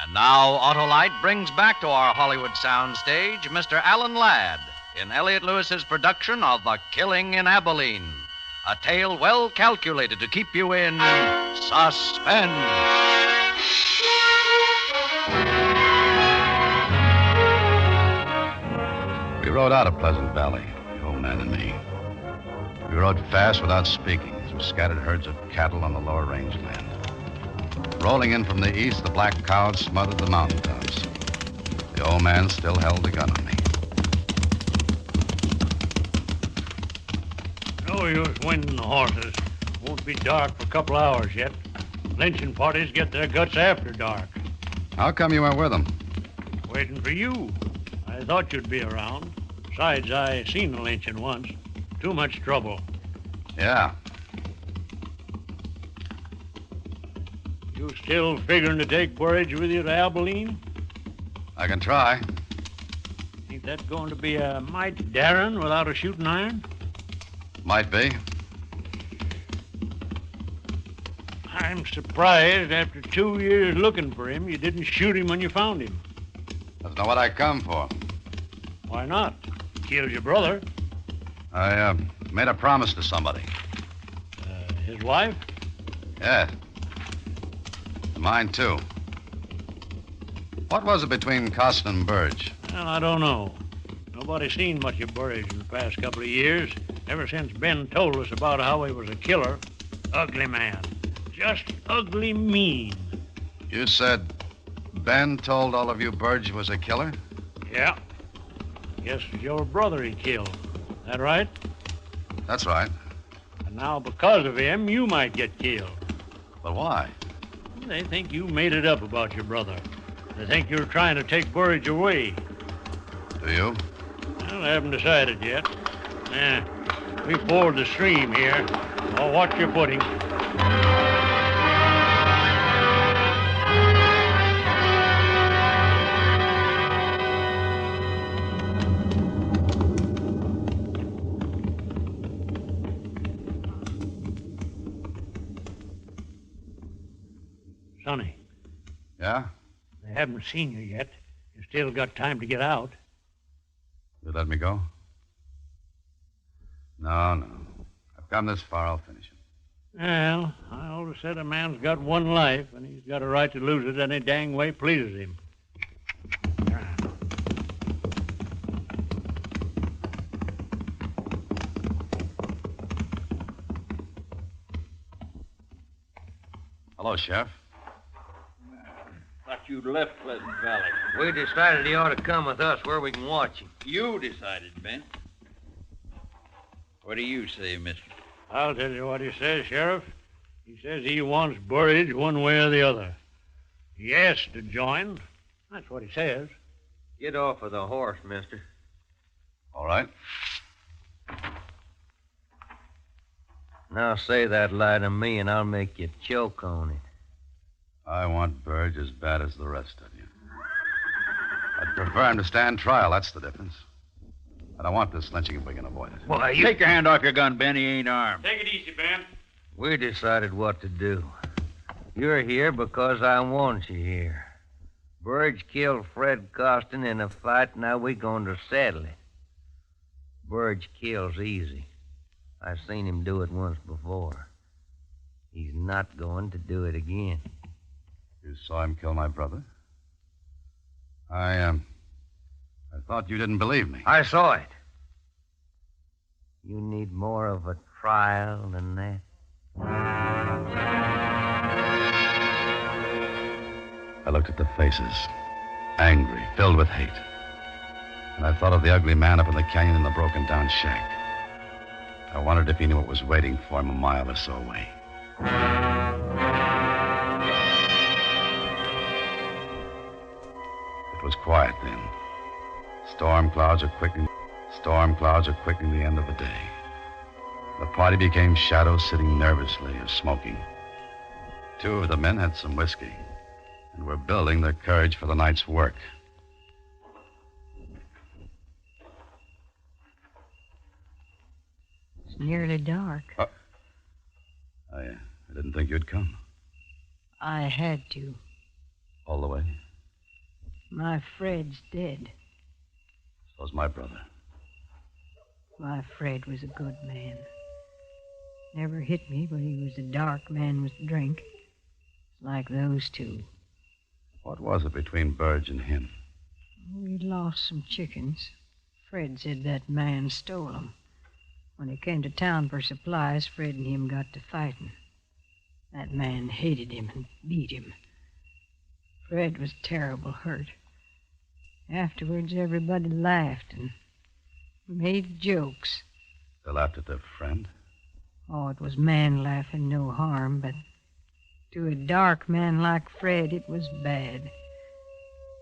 And now Autolite brings back to our Hollywood soundstage Mr. Alan Ladd in Elliott Lewis's production of A Killing in Abilene. A tale well calculated to keep you in suspense. We rode out of Pleasant Valley, the old man and me. We rode fast without speaking through scattered herds of cattle on the lower rangeland. Rolling in from the east, the black clouds smothered the mountaintops. The old man still held the gun on me. No use winding the horses. Won't be dark for a couple hours yet. Lynching parties get their guts after dark. How come you went with them? Waiting for you. I thought you'd be around. Besides, I seen the lynching once. Too much trouble. Yeah. You still figuring to take Burridge with you to Abilene? I can try. Ain't that going to be a mite daring without a shooting iron? Might be. I'm surprised after 2 years looking for him, you didn't shoot him when you found him. That's not what I come for. Why not? He killed your brother. I made a promise to somebody. His wife? Yeah. Mine, too. What was it between Costin and Burridge? Well, I don't know. Nobody's seen much of Burridge in the past couple of years, ever since Ben told us about how he was a killer. Ugly man. Just ugly mean. You said Ben told all of you Burridge was a killer? Yeah. Guess it's your brother he killed. That right? That's right. And now, because of him, you might get killed. But why? They think you made it up about your brother. They think you're trying to take Burridge away. Do you? Well, I haven't decided yet. We ford the stream here. I'll watch your footing. Sonny. Yeah? They haven't seen you yet. You still got time to get out. You let me go? No. I've come this far, I'll finish it. Well, I always said a man's got one life, and he's got a right to lose it any dang way pleases him. Hello, Sheriff. Thought you'd left Pleasant Valley. We decided he ought to come with us where we can watch him. You decided, Ben. What do you say, mister? I'll tell you what he says, Sheriff. He says he wants Burridge one way or the other. He asked to join. That's what he says. Get off of the horse, mister. All right. Now say that lie to me, and I'll make you choke on it. I want Burge as bad as the rest of you. I'd prefer him to stand trial. That's the difference. I don't want this lynching if we can avoid it. Why, you... Take your hand off your gun, Ben. He ain't armed. Take it easy, Ben. We decided what to do. You're here because I want you here. Burge killed Fred Costin in a fight, now we're going to settle it. Burge kills easy. I've seen him do it once before. He's not going to do it again. You saw him kill my brother? I thought you didn't believe me. I saw it. You need more of a trial than that. I looked at the faces, angry, filled with hate. And I thought of the ugly man up in the canyon in the broken-down shack. I wondered if he knew what was waiting for him a mile or so away. It was quiet then. Storm clouds are quickening the end of the day. The party became shadows sitting nervously or smoking. Two of the men had some whiskey and were building their courage for the night's work. It's nearly dark. I didn't think you'd come. I had to. All the way? My Fred's dead. So's my brother. My Fred was a good man. Never hit me, but he was a dark man with drink. Like those two. What was it between Burge and him? We lost some chickens. Fred said that man stole them. When he came to town for supplies, Fred and him got to fighting. That man hated him and beat him. Fred was terrible hurt. Afterwards, everybody laughed and made jokes. They laughed at their friend? Oh, it was man laughing, no harm, but to a dark man like Fred, it was bad.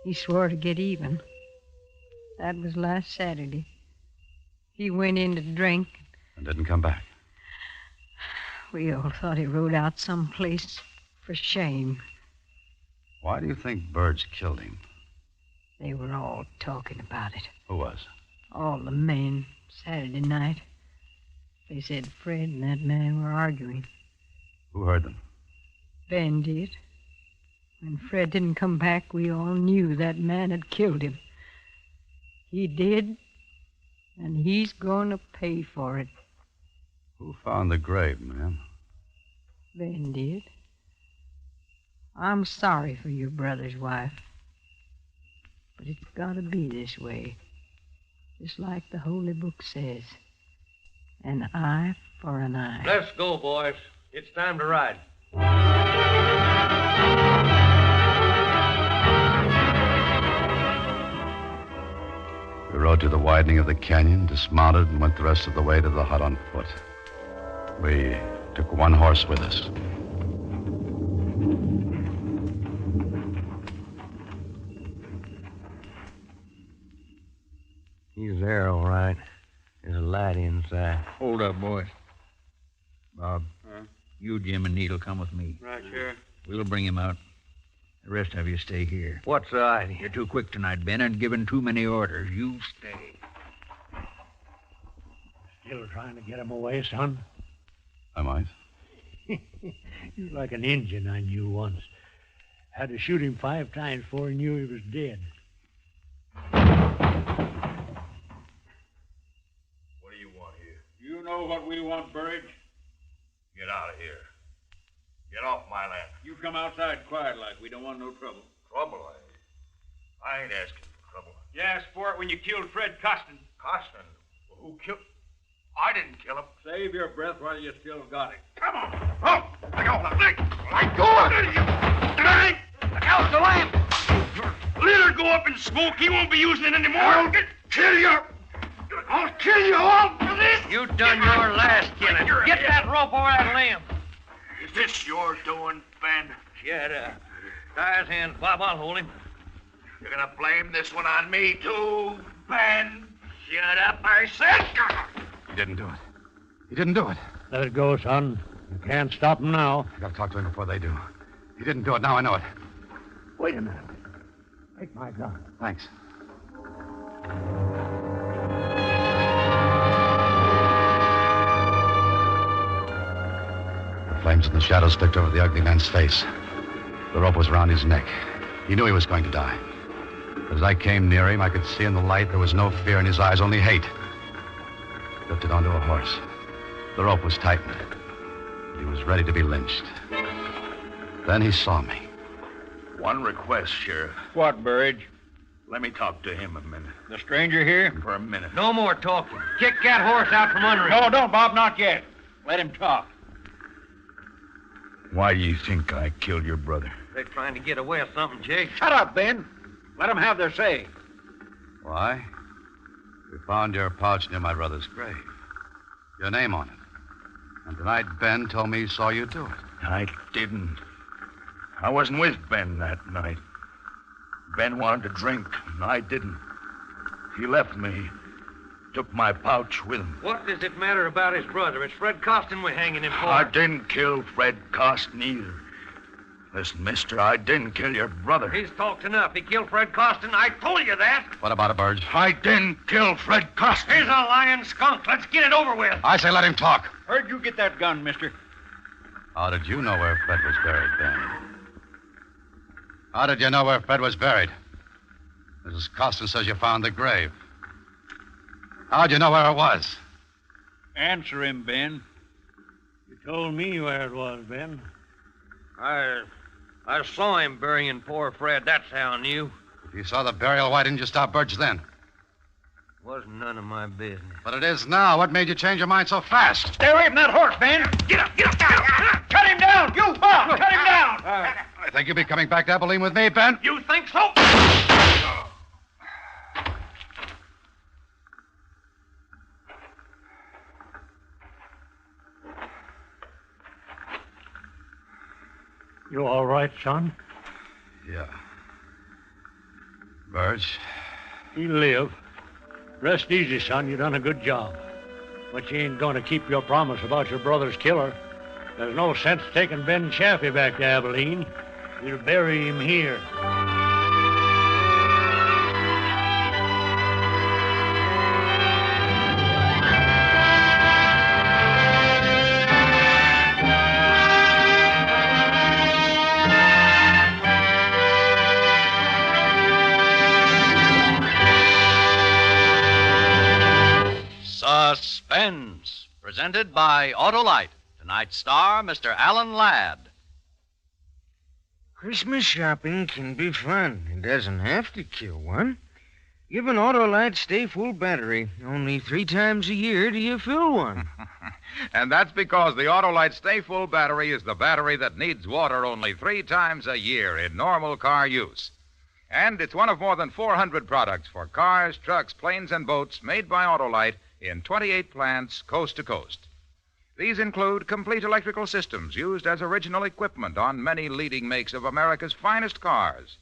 He swore to get even. That was last Saturday. He went in to drink. And didn't come back? We all thought he rode out someplace for shame. Why do you think Burge killed him? They were all talking about it. Who was? All the men, Saturday night. They said Fred and that man were arguing. Who heard them? Ben did. When Fred didn't come back, we all knew that man had killed him. He did, and he's going to pay for it. Who found the grave, ma'am? Ben did. I'm sorry for your brother's wife. But it's got to be this way. Just like the Holy Book says. An eye for an eye. Let's go, boys. It's time to ride. We rode to the widening of the canyon, dismounted, and went the rest of the way to the hut on foot. We took one horse with us. He's there, all right. There's a light inside. Hold up, boys. Bob, you, Jim, and Need'll come with me. Right, Sheriff. We'll bring him out. The rest of you stay here. What's the idea? You're too quick tonight, Ben, and giving too many orders. You stay. Still trying to get him away, son? I might. You're like an Injun I knew once. Had to shoot him 5 times before he knew he was dead. What do you want here? You know what we want, Burridge? Get out of here. Get off my land. You come outside quiet like. We don't want no trouble. Trouble? I ain't asking for trouble. You asked for it when you killed Fred Costin. Costin? Well, who killed... I didn't kill him. Save your breath while you still got it. Come on. Oh, let go. Let go of it. Hey, look out the lamp. Let her go up in smoke. He won't be using it anymore. I'll kill you. I'll kill you all for this. You done your last killing. Get that rope over that limb. Is this your doing, Ben? Yeah, it is. Tie his hands, Bob. I'll hold him. You're gonna blame this one on me, too, Ben? Shut up, I said. He didn't do it. He didn't do it. Let it go, son. You can't stop him now. I gotta talk to him before they do. He didn't do it. Now I know it. Wait a minute. Take my gun. Thanks. The flames in the shadows flicked over the ugly man's face. The rope was around his neck. He knew he was going to die. But as I came near him, I could see in the light there was no fear in his eyes, only hate. He lifted onto a horse. The rope was tightened. He was ready to be lynched. Then he saw me. One request, Sheriff. What, Burridge? Let me talk to him a minute. The stranger here? For a minute. No more talking. Kick that horse out from under him. No, don't, Bob, not yet. Let him talk. Why do you think I killed your brother? They're trying to get away with something, Jake. Shut up, Ben. Let them have their say. Why? We found your pouch near my brother's grave. Your name on it. And tonight Ben told me he saw you do it. I didn't. I wasn't with Ben that night. Ben wanted to drink, and I didn't. He left me. Took my pouch with him. What does it matter about his brother? It's Fred Costin we're hanging him for. I didn't kill Fred Costin either. Listen, mister, I didn't kill your brother. He's talked enough. He killed Fred Costin. I told you that. What about it, Burge? I didn't kill Fred Costin. He's a lying skunk. Let's get it over with. I say let him talk. Where'd you get that gun, mister? How did you know where Fred was buried, Ben? How did you know where Fred was buried? Mrs. Costin says you found the grave. How'd you know where it was? Answer him, Ben. You told me where it was, Ben. I saw him burying poor Fred. That's how I knew. If you saw the burial, why didn't you stop Burge then? Wasn't none of my business. But it is now. What made you change your mind so fast? Stay away from that horse, Ben. Get up, get up, get up. Cut him down. You, Bob, cut him down. I think you'll be coming back to Abilene with me, Ben. You think so? You all right, son? Yeah. Burge? You live. Rest easy, son. You done a good job. But you ain't going to keep your promise about your brother's killer. There's no sense taking Ben Chaffee back to Abilene. We'll bury him here. Suspense, presented by Autolite. Tonight's star, Mr. Alan Ladd. Christmas shopping can be fun. It doesn't have to kill one. Give an Autolite Stay Full battery. Only 3 times a year do you fill one. And that's because the Autolite Stay Full battery is the battery that needs water only 3 times a year in normal car use. And it's one of more than 400 products for cars, trucks, planes, and boats made by Autolite in 28 plants coast to coast. These include complete electrical systems used as original equipment on many leading makes of America's finest cars.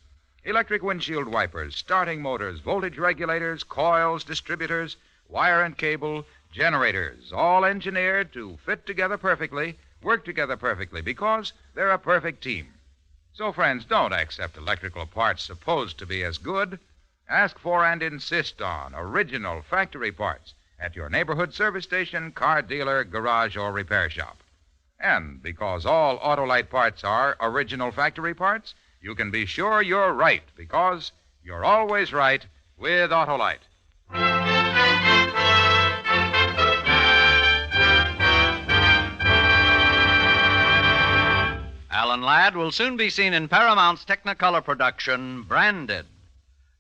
Electric windshield wipers, starting motors, voltage regulators, coils, distributors, wire and cable, generators, all engineered to fit together perfectly, work together perfectly, because they're a perfect team. So, friends, don't accept electrical parts supposed to be as good. Ask for and insist on original factory parts at your neighborhood service station, car dealer, garage, or repair shop. And because all Autolite parts are original factory parts, you can be sure you're right, because you're always right with Autolite. Alan Ladd will soon be seen in Paramount's Technicolor production, Branded.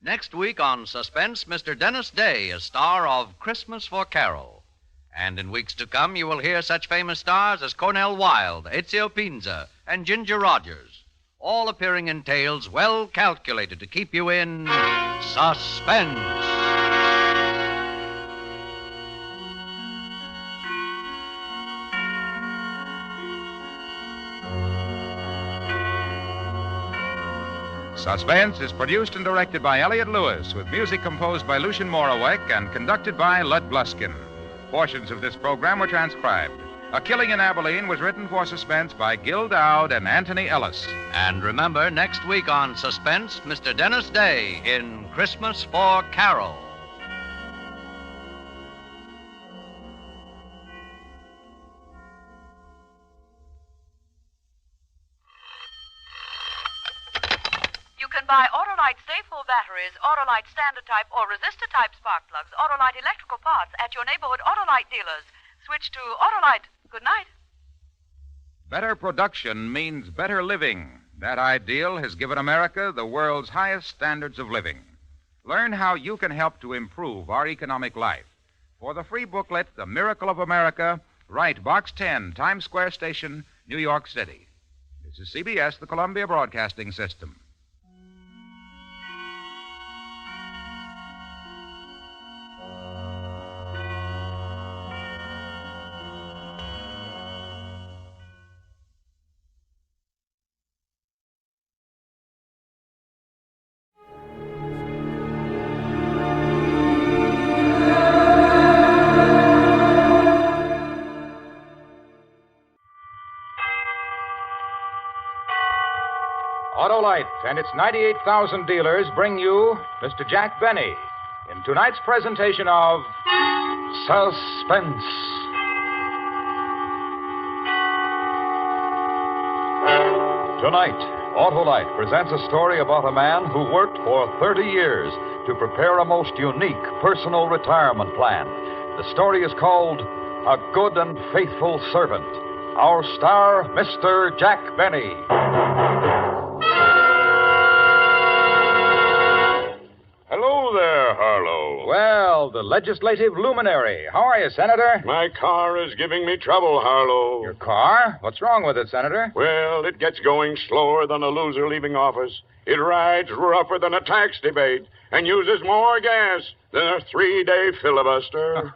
Next week on Suspense, Mr. Dennis Day is star of Christmas for Carol. And in weeks to come, you will hear such famous stars as Cornell Wilde, Ezio Pinza, and Ginger Rogers, all appearing in tales well calculated to keep you in suspense. Suspense is produced and directed by Elliott Lewis, with music composed by Lucien Moraweck and conducted by Lud Gluskin. Portions of this program were transcribed. A Killing in Abilene was written for Suspense by Gil Dowd and Anthony Ellis. And remember, next week on Suspense, Mr. Dennis Day in Christmas for Carol. You can buy Autolite Stay Full batteries, Autolite Standard Type, or Resistor Type spark plugs, Autolite electrical parts at your neighborhood Autolite dealers. Switch to Autolite. Good night. Better production means better living. That ideal has given America the world's highest standards of living. Learn how you can help to improve our economic life. For the free booklet, The Miracle of America, write Box 10, Times Square Station, New York City. This is CBS, the Columbia Broadcasting System. Autolite and its 98,000 dealers bring you Mr. Jack Benny in tonight's presentation of Suspense. Tonight, Autolite presents a story about a man who worked for 30 years to prepare a most unique personal retirement plan. The story is called A Good and Faithful Servant. Our star, Mr. Jack Benny. Hello there, Harlow. Well, the legislative luminary. How are you, Senator? My car is giving me trouble, Harlow. Your car? What's wrong with it, Senator? Well, it gets going slower than a loser leaving office. It rides rougher than a tax debate and uses more gas than a 3-day filibuster.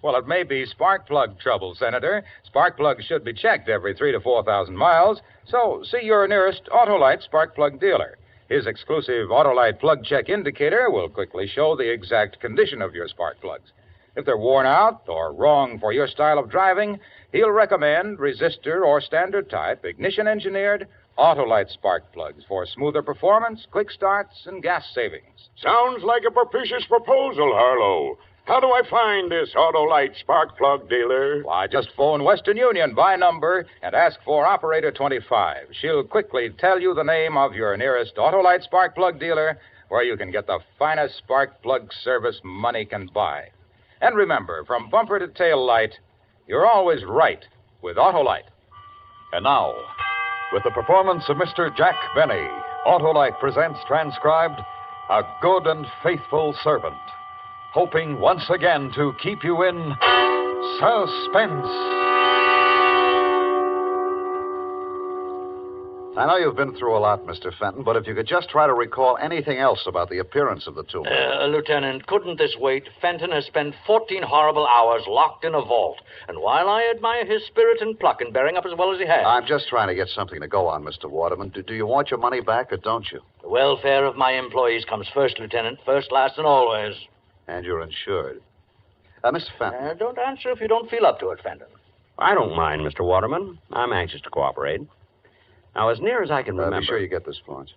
Well, it may be spark plug trouble, Senator. Spark plugs should be checked every 3,000 to 4,000 miles, so see your nearest Autolite spark plug dealer. His exclusive Autolite plug check indicator will quickly show the exact condition of your spark plugs. If they're worn out or wrong for your style of driving, he'll recommend resistor or standard type, ignition engineered Autolite spark plugs for smoother performance, quick starts, and gas savings. Sounds like a propitious proposal, Harlow. How do I find this Autolite spark plug dealer? Why, just phone Western Union by number and ask for Operator 25. She'll quickly tell you the name of your nearest Autolite spark plug dealer where you can get the finest spark plug service money can buy. And remember, from bumper to tail light, you're always right with Autolite. And now, with the performance of Mr. Jack Benny, Autolite presents transcribed A Good and Faithful Servant, hoping once again to keep you in suspense. I know you've been through a lot, Mr. Fenton, but if you could just try to recall anything else about the appearance of the two men. Lieutenant, couldn't this wait? Fenton has spent 14 horrible hours locked in a vault. And while I admire his spirit and pluck in bearing up as well as he has... I'm just trying to get something to go on, Mr. Waterman. Do you want your money back or don't you? The welfare of my employees comes first, Lieutenant. First, last, and always. And you're insured. Mr. Fenton. Don't answer if you don't feel up to it, Fenton. I don't mind, Mr. Waterman. I'm anxious to cooperate. Now, as near as I can remember... Be sure you get this, Florence.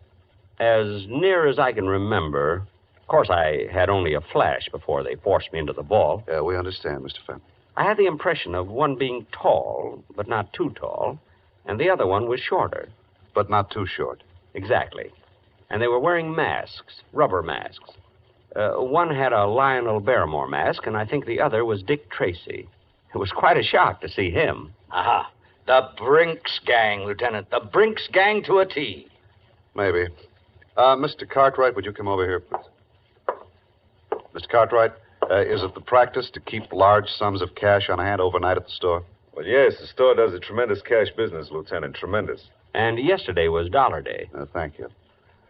As near as I can remember... Of course, I had only a flash before they forced me into the vault. Yeah, we understand, Mr. Fenton. I had the impression of one being tall, but not too tall, and the other one was shorter. But not too short. Exactly. And they were wearing masks, rubber masks. One had a Lionel Barrymore mask, and I think the other was Dick Tracy. It was quite a shock to see him. Aha. The Brinks Gang, Lieutenant. The Brinks Gang to a T. Maybe. Mr. Cartwright, would you come over here, please? Mr. Cartwright, is it the practice to keep large sums of cash on hand overnight at the store? Well, yes, the store does a tremendous cash business, Lieutenant. Tremendous. And yesterday was dollar day. Thank you.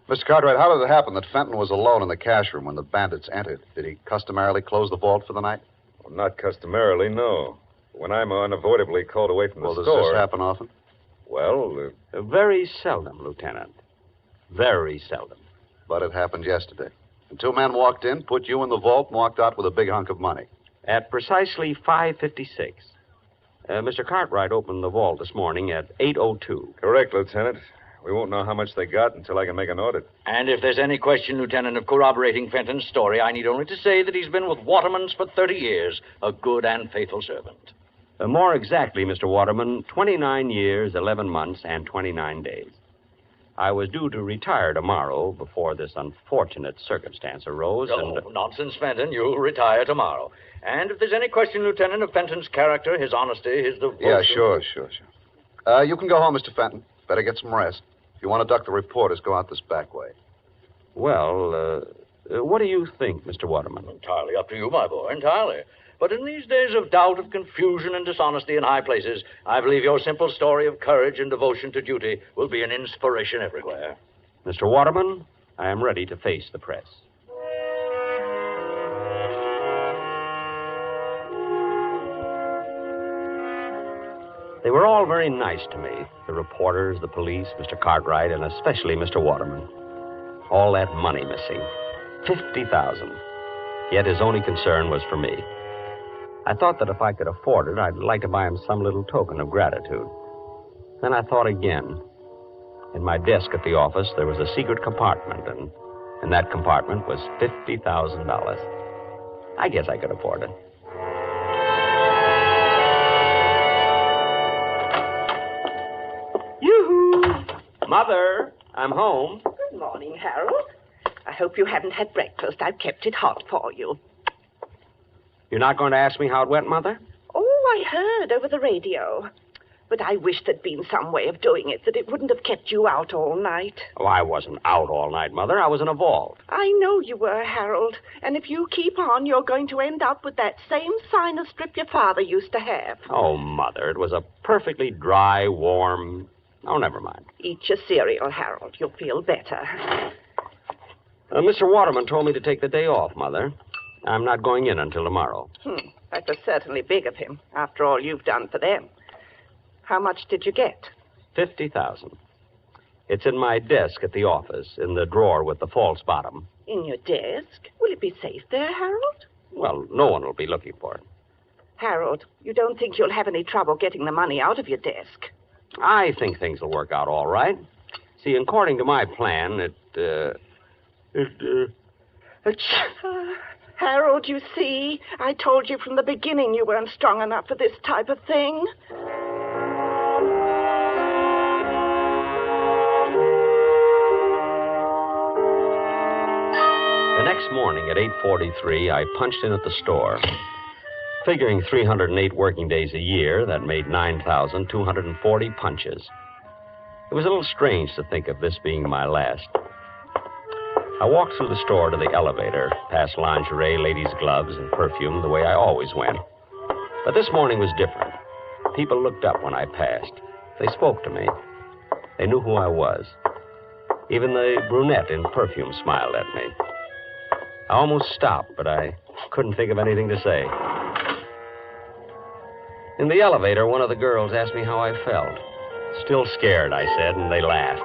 Mr. Cartwright, how did it happen that Fenton was alone in the cash room when the bandits entered? Did he customarily close the vault for the night? Well, not customarily, no. When I'm unavoidably called away from the store... Does this happen often? Well, Very seldom, Lieutenant. Very seldom. But it happened yesterday. And 2 men walked in, put you in the vault, and walked out with a big hunk of money. At precisely 5:56. Mr. Cartwright opened the vault this morning at 8:02. Correct, Lieutenant. We won't know how much they got until I can make an audit. And if there's any question, Lieutenant, of corroborating Fenton's story, I need only to say that he's been with Waterman's for 30 years, a good and faithful servant. More exactly, Mr. Waterman, 29 years, 11 months, and 29 days. I was due to retire tomorrow before this unfortunate circumstance arose, Nonsense, Fenton. You'll retire tomorrow. And if there's any question, Lieutenant, of Fenton's character, his honesty, his devotion... Yeah, sure. You can go home, Mr. Fenton. Better get some rest. If you want to duck the reporters, go out this back way. Well, what do you think, Mr. Waterman? Entirely up to you, my boy, entirely. But in these days of doubt, of confusion, and dishonesty in high places, I believe your simple story of courage and devotion to duty will be an inspiration everywhere. Mr. Waterman, I am ready to face the press. They were all very nice to me. The reporters, the police, Mr. Cartwright, and especially Mr. Waterman. All that money missing. $50,000. Yet his only concern was for me. I thought that if I could afford it, I'd like to buy him some little token of gratitude. Then I thought again. In my desk at the office, there was a secret compartment, and in that compartment was $50,000. I guess I could afford it. Yoo-hoo! Mother, I'm home. Good morning, Harold. I hope you haven't had breakfast. I've kept it hot for you. You're not going to ask me how it went, Mother? Oh, I heard over the radio. But I wish there'd been some way of doing it that it wouldn't have kept you out all night. Oh, I wasn't out all night, Mother. I was in a vault. I know you were, Harold. And if you keep on, you're going to end up with that same sinus strip your father used to have. Oh, Mother, it was a perfectly dry, warm... Oh, never mind. Eat your cereal, Harold. You'll feel better. Mr. Waterman told me to take the day off, Mother. I'm not going in until tomorrow. That was certainly big of him, after all you've done for them. How much did you get? $50,000. It's in my desk at the office, in the drawer with the false bottom. In your desk? Will it be safe there, Harold? Well, no one will be looking for it. Harold, you don't think you'll have any trouble getting the money out of your desk? I think things will work out all right. See, according to my plan, Harold, you see, I told you from the beginning you weren't strong enough for this type of thing. The next morning at 8:43, I punched in at the store. Figuring 308 working days a year, that made 9,240 punches. It was a little strange to think of this being my last. I walked through the store to the elevator, past lingerie, ladies' gloves, and perfume the way I always went. But this morning was different. People looked up when I passed. They spoke to me. They knew who I was. Even the brunette in perfume smiled at me. I almost stopped, but I couldn't think of anything to say. In the elevator, one of the girls asked me how I felt. Still scared, I said, and they laughed.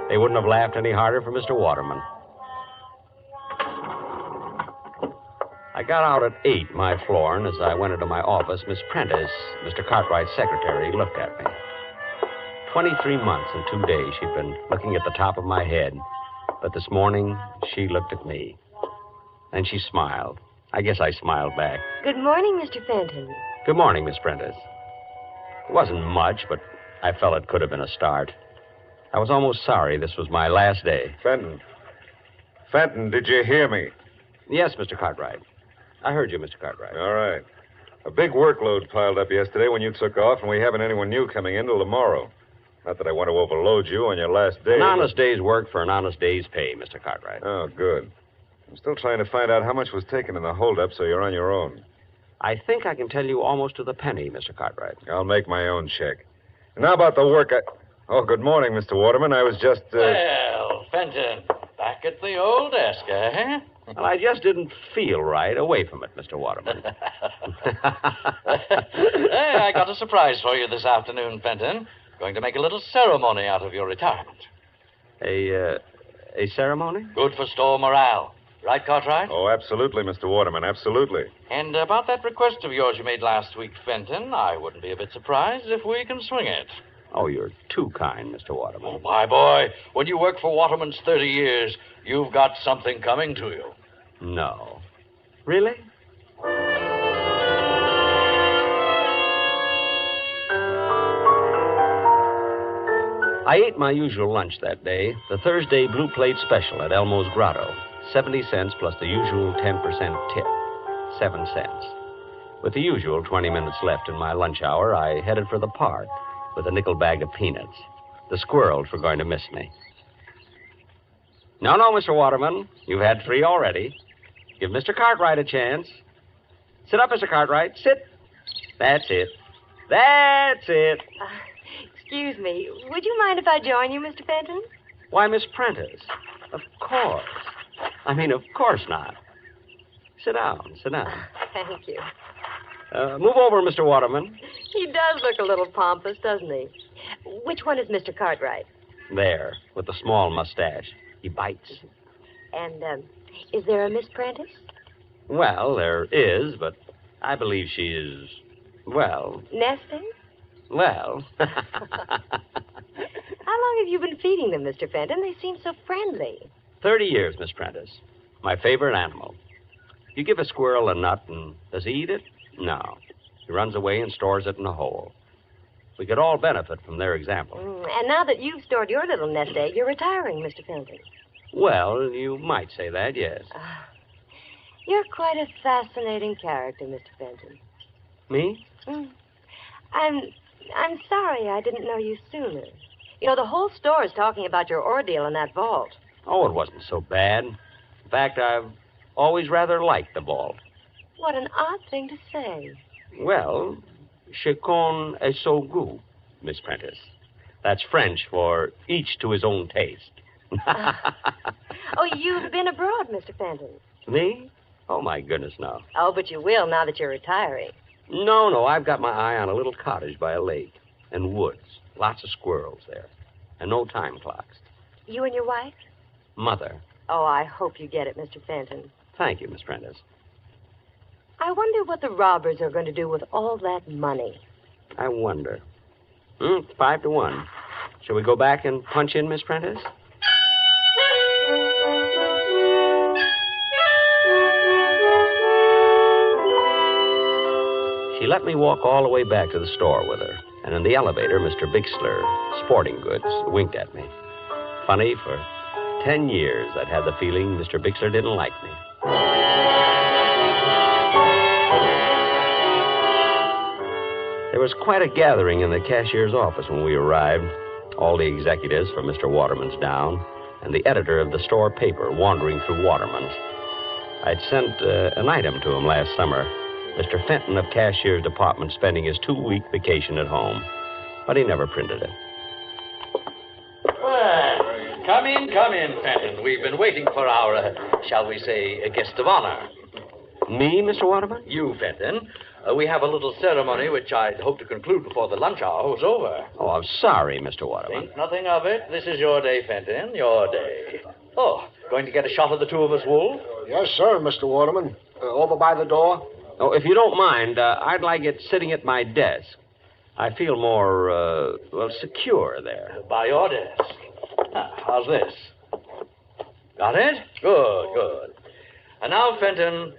They wouldn't have laughed any harder for Mr. Waterman. I got out at 8, my floor, and as I went into my office, Miss Prentice, Mr. Cartwright's secretary, looked at me. 23 months and 2 days she'd been looking at the top of my head. But this morning, she looked at me. And she smiled. I guess I smiled back. Good morning, Mr. Fenton. Good morning, Miss Prentice. It wasn't much, but I felt it could have been a start. I was almost sorry this was my last day. Fenton, did you hear me? Yes, Mr. Cartwright. I heard you, Mr. Cartwright. All right. A big workload piled up yesterday when you took off, and we haven't anyone new coming in till tomorrow. Not that I want to overload you on your last day. An honest day's work for an honest day's pay, Mr. Cartwright. Oh, good. I'm still trying to find out how much was taken in the holdup, so you're on your own. I think I can tell you almost to the penny, Mr. Cartwright. I'll make my own check. And how about the work Oh, good morning, Mr. Waterman. I was just, Well, Fenton, back at the old desk, eh? Well, I just didn't feel right away from it, Mr. Waterman. Hey, I got a surprise for you this afternoon, Fenton. Going to make a little ceremony out of your retirement. A ceremony? Good for store morale. Right, Cartwright? Oh, absolutely, Mr. Waterman, absolutely. And about that request of yours you made last week, Fenton, I wouldn't be a bit surprised if we can swing it. Oh, you're too kind, Mr. Waterman. Oh, my boy, when you work for Waterman's 30 years, you've got something coming to you. No. Really? I ate my usual lunch that day, the Thursday Blue Plate Special at Elmo's Grotto. 70 cents plus the usual 10% tip. 7 cents. With the usual 20 minutes left in my lunch hour, I headed for the park with a nickel bag of peanuts. The squirrels were going to miss me. No, Mr. Waterman. You've had 3 already. Give Mr. Cartwright a chance. Sit up, Mr. Cartwright. Sit. That's it. That's it. Excuse me. Would you mind if I join you, Mr. Fenton? Why, Miss Prentice. Of course. Of course not. Sit down. Thank you. Move over, Mr. Waterman. He does look a little pompous, doesn't he? Which one is Mr. Cartwright? There, with the small mustache. He bites. And, is there a Miss Prentice? Well, there is, but I believe she is, well... Nesting? Well... How long have you been feeding them, Mr. Fenton? They seem so friendly. 30 years, Miss Prentice. My favorite animal. You give a squirrel a nut, and does he eat it? No. He runs away and stores it in a hole. We could all benefit from their example. And now that you've stored your little nest egg, you're retiring, Mr. Fenton. Well, you might say that, yes. You're quite a fascinating character, Mr. Fenton. Me? I'm sorry I didn't know you sooner. You know, the whole store is talking about your ordeal in that vault. Oh, it wasn't so bad. In fact, I've always rather liked the vault. What an odd thing to say. Well, chacun est son goût, Miss Prentice. That's French for each to his own taste. Oh, you've been abroad, Mr. Fenton. Me? Oh, my goodness, no. Oh, but you will now that you're retiring. No, I've got my eye on a little cottage by a lake and woods. Lots of squirrels there. And no time clocks. You and your wife? Mother. Oh, I hope you get it, Mr. Fenton. Thank you, Miss Prentice. I wonder what the robbers are going to do with all that money. I wonder. 5-1. Shall we go back and punch in, Miss Prentice? She let me walk all the way back to the store with her. And in the elevator, Mr. Bixler, Sporting Goods, winked at me. Funny, for 10 years I'd had the feeling Mr. Bixler didn't like me. There was quite a gathering in the cashier's office when we arrived. All the executives from Mr. Waterman's down, and the editor of the store paper wandering through Waterman's. I'd sent an item to him last summer. Mr. Fenton of Cashier's Department spending his 2-week vacation at home. But he never printed it. Well, come in, Fenton. We've been waiting for our, shall we say, guest of honor. Me, Mr. Waterman? You, Fenton. We have a little ceremony which I'd hoped to conclude before the lunch hour was over. Oh, I'm sorry, Mr. Waterman. Think nothing of it. This is your day, Fenton, your day. Oh, going to get a shot of the two of us, Wolf? Yes, sir, Mr. Waterman. Over by the door? Oh, if you don't mind, I'd like it sitting at my desk. I feel more, secure there. By your desk. How's this? Got it? Good. And now, Fenton,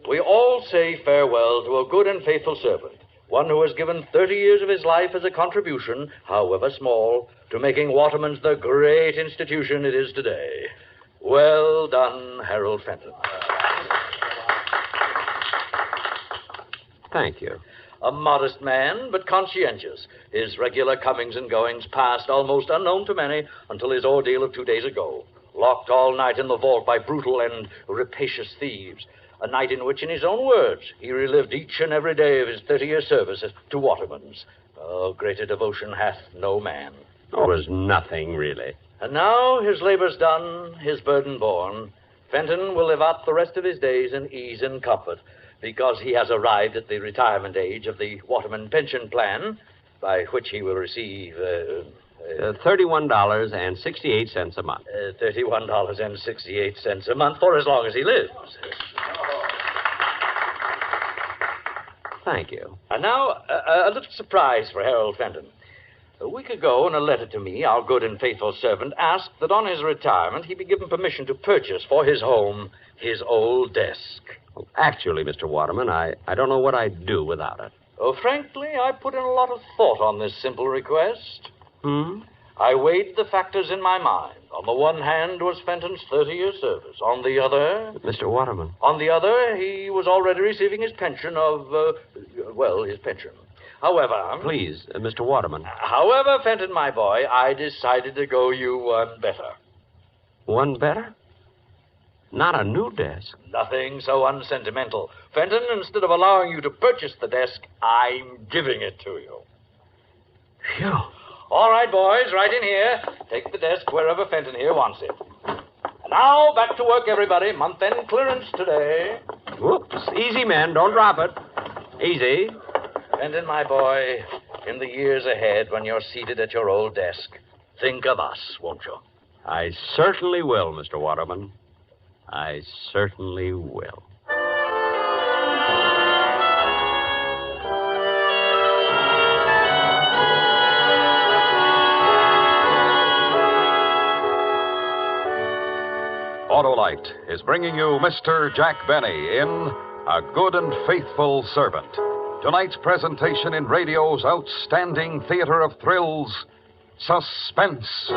we all say farewell to a good and faithful servant, one who has given 30 years of his life as a contribution, however small, to making Waterman's the great institution it is today. Well done, Harold Fenton. Thank you. A modest man, but conscientious. His regular comings and goings passed almost unknown to many until his ordeal of 2 days ago. Locked all night in the vault by brutal and rapacious thieves. A night in which, in his own words, he relived each and every day of his 30-year service to Waterman's. Oh, greater devotion hath no man. Oh, it was nothing, really. And now, his labor's done, his burden borne, Fenton will live out the rest of his days in ease and comfort, because he has arrived at the retirement age of the Waterman pension plan, by which he will receive $31.68 a month. $31.68 a month for as long as he lives. Thank you. And now, a little surprise for Harold Fenton. A week ago, in a letter to me, our good and faithful servant asked that on his retirement he be given permission to purchase for his home his old desk. Well, actually, Mr. Waterman, I don't know what I'd do without it. Oh, frankly, I put in a lot of thought on this simple request. I weighed the factors in my mind. On the one hand was Fenton's 30-year service. On the other... Mr. Waterman. On the other, he was already receiving his pension of, his pension. However... Please, Mr. Waterman. However, Fenton, my boy, I decided to go you one better. One better? Not a new desk. Nothing so unsentimental. Fenton, instead of allowing you to purchase the desk, I'm giving it to you. Phew. All right, boys, right in here. Take the desk wherever Fenton here wants it. And now, back to work, everybody. Month-end clearance today. Whoops. Easy, men. Don't drop it. Easy. Fenton, my boy, in the years ahead, when you're seated at your old desk, think of us, won't you? I certainly will, Mr. Waterman. I certainly will. Autolite is bringing you Mr. Jack Benny in A Good and Faithful Servant. Tonight's presentation in radio's outstanding theater of thrills, Suspense.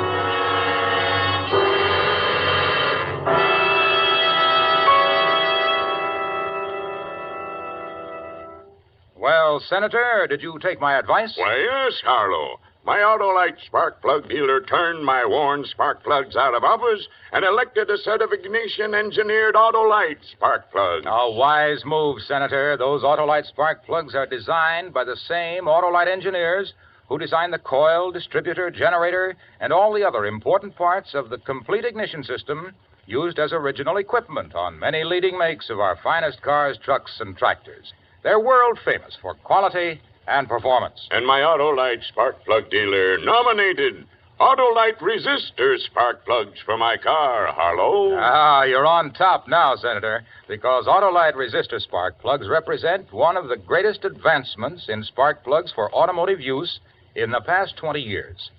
Well, Senator, did you take my advice? Why, yes, Harlow. My Autolite spark plug dealer turned my worn spark plugs out of office and elected a set of ignition-engineered Autolite spark plugs. A wise move, Senator. Those Autolite spark plugs are designed by the same Autolite engineers who designed the coil, distributor, generator, and all the other important parts of the complete ignition system used as original equipment on many leading makes of our finest cars, trucks, and tractors. They're world famous for quality and performance. And my Autolite spark plug dealer nominated Autolite resistor spark plugs for my car, Harlow. Ah, you're on top now, Senator, because Autolite resistor spark plugs represent one of the greatest advancements in spark plugs for automotive use in the past 20 years.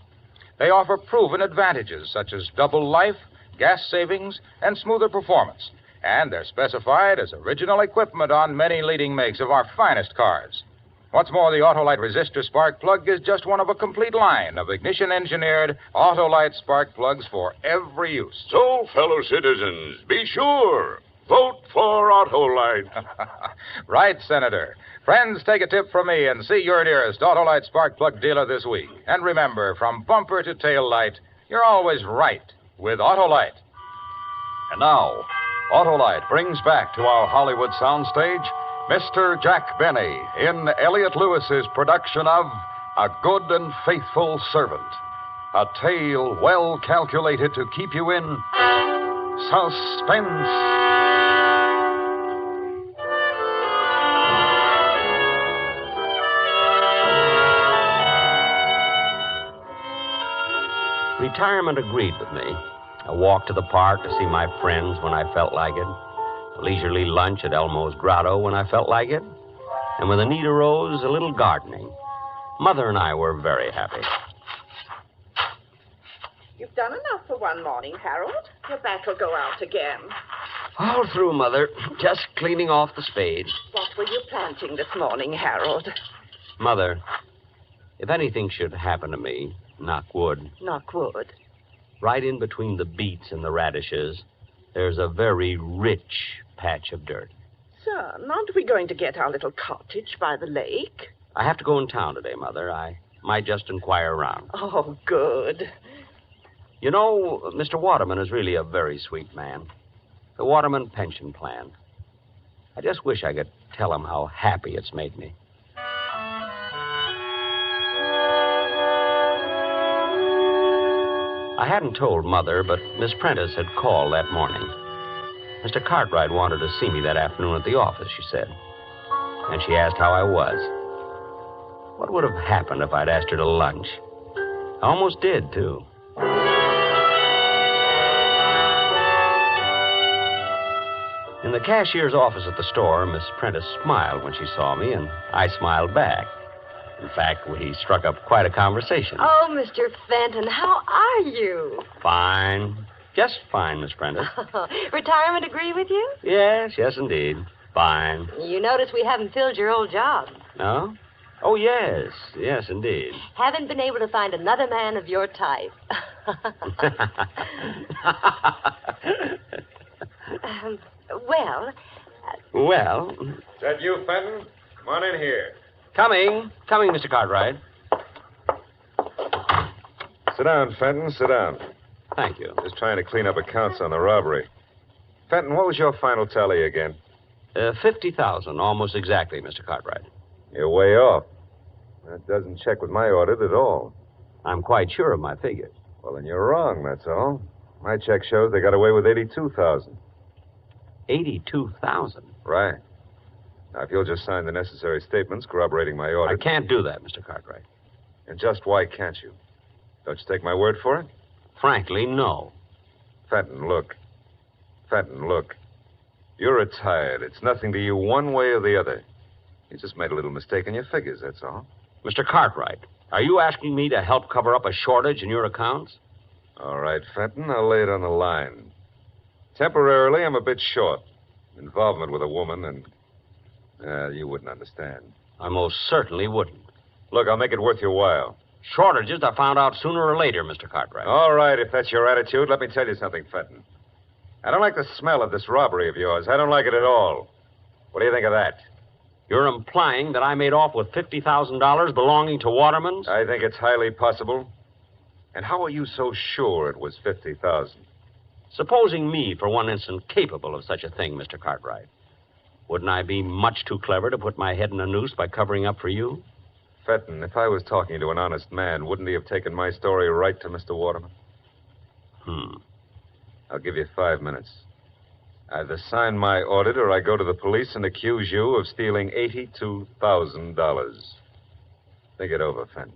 They offer proven advantages such as double life, gas savings, and smoother performance. And they're specified as original equipment on many leading makes of our finest cars. What's more, the Autolite resistor spark plug is just one of a complete line of ignition-engineered Autolite spark plugs for every use. So, fellow citizens, be sure, vote for Autolite. Right, Senator. Friends, take a tip from me and see your nearest Autolite spark plug dealer this week. And remember, from bumper to tail light, you're always right with Autolite. And now, Autolite brings back to our Hollywood soundstage Mr. Jack Benny in Elliot Lewis's production of A Good and Faithful Servant. A tale well calculated to keep you in suspense. Retirement agreed with me. A walk to the park to see my friends when I felt like it. A leisurely lunch at Elmo's Grotto when I felt like it. And when the need arose, a little gardening. Mother and I were very happy. You've done enough for one morning, Harold. Your back will go out again. All through, Mother. Just cleaning off the spade. What were you planting this morning, Harold? Mother, if anything should happen to me, knock wood. Knock wood. Right in between the beets and the radishes, there's a very rich patch of dirt. Son, aren't we going to get our little cottage by the lake? I have to go in town today, Mother. I might just inquire around. Oh, good. You know, Mr. Waterman is really a very sweet man. The Waterman pension plan. I just wish I could tell him how happy it's made me. I hadn't told Mother, but Miss Prentice had called that morning. Mr. Cartwright wanted to see me that afternoon at the office, she said. And she asked how I was. What would have happened if I'd asked her to lunch? I almost did, too. In the cashier's office at the store, Miss Prentice smiled when she saw me, and I smiled back. In fact, we struck up quite a conversation. Oh, Mr. Fenton, how are you? Fine. Just fine, Miss Prentice. Retirement agree with you? Yes, indeed. Fine. You notice we haven't filled your old job. No? Oh, yes, indeed. Haven't been able to find another man of your type. Well... Well... Is that you, Fenton? Come on in here. Coming, Mr. Cartwright. Sit down, Fenton, sit down. Thank you. Just trying to clean up accounts on the robbery. Fenton, what was your final tally again? 50,000, almost exactly, Mr. Cartwright. You're way off. That doesn't check with my audit at all. I'm quite sure of my figures. Well, then you're wrong, that's all. My check shows they got away with 82,000. 82,000? Right. Now, if you'll just sign the necessary statements corroborating my audit... I can't do that, Mr. Cartwright. And just why can't you? Don't you take my word for it? Frankly, no. Fenton, look. You're retired. It's nothing to you one way or the other. You just made a little mistake in your figures, that's all. Mr. Cartwright, are you asking me to help cover up a shortage in your accounts? All right, Fenton, I'll lay it on the line. Temporarily, I'm a bit short. Involvement with a woman, and you wouldn't understand. I most certainly wouldn't. Look, I'll make it worth your while. Shortages are found out sooner or later, Mr. Cartwright. All right, if that's your attitude, let me tell you something, Fenton. I don't like the smell of this robbery of yours. I don't like it at all. What do you think of that? You're implying that I made off with $50,000 belonging to Waterman's? I think it's highly possible. And how are you so sure it was 50,000? Supposing me, for one instant, capable of such a thing, Mr. Cartwright, wouldn't I be much too clever to put my head in a noose by covering up for you? Fenton, if I was talking to an honest man, wouldn't he have taken my story right to Mr. Waterman? I'll give you 5 minutes. Either sign my audit or I go to the police and accuse you of stealing $82,000. Think it over, Fenton.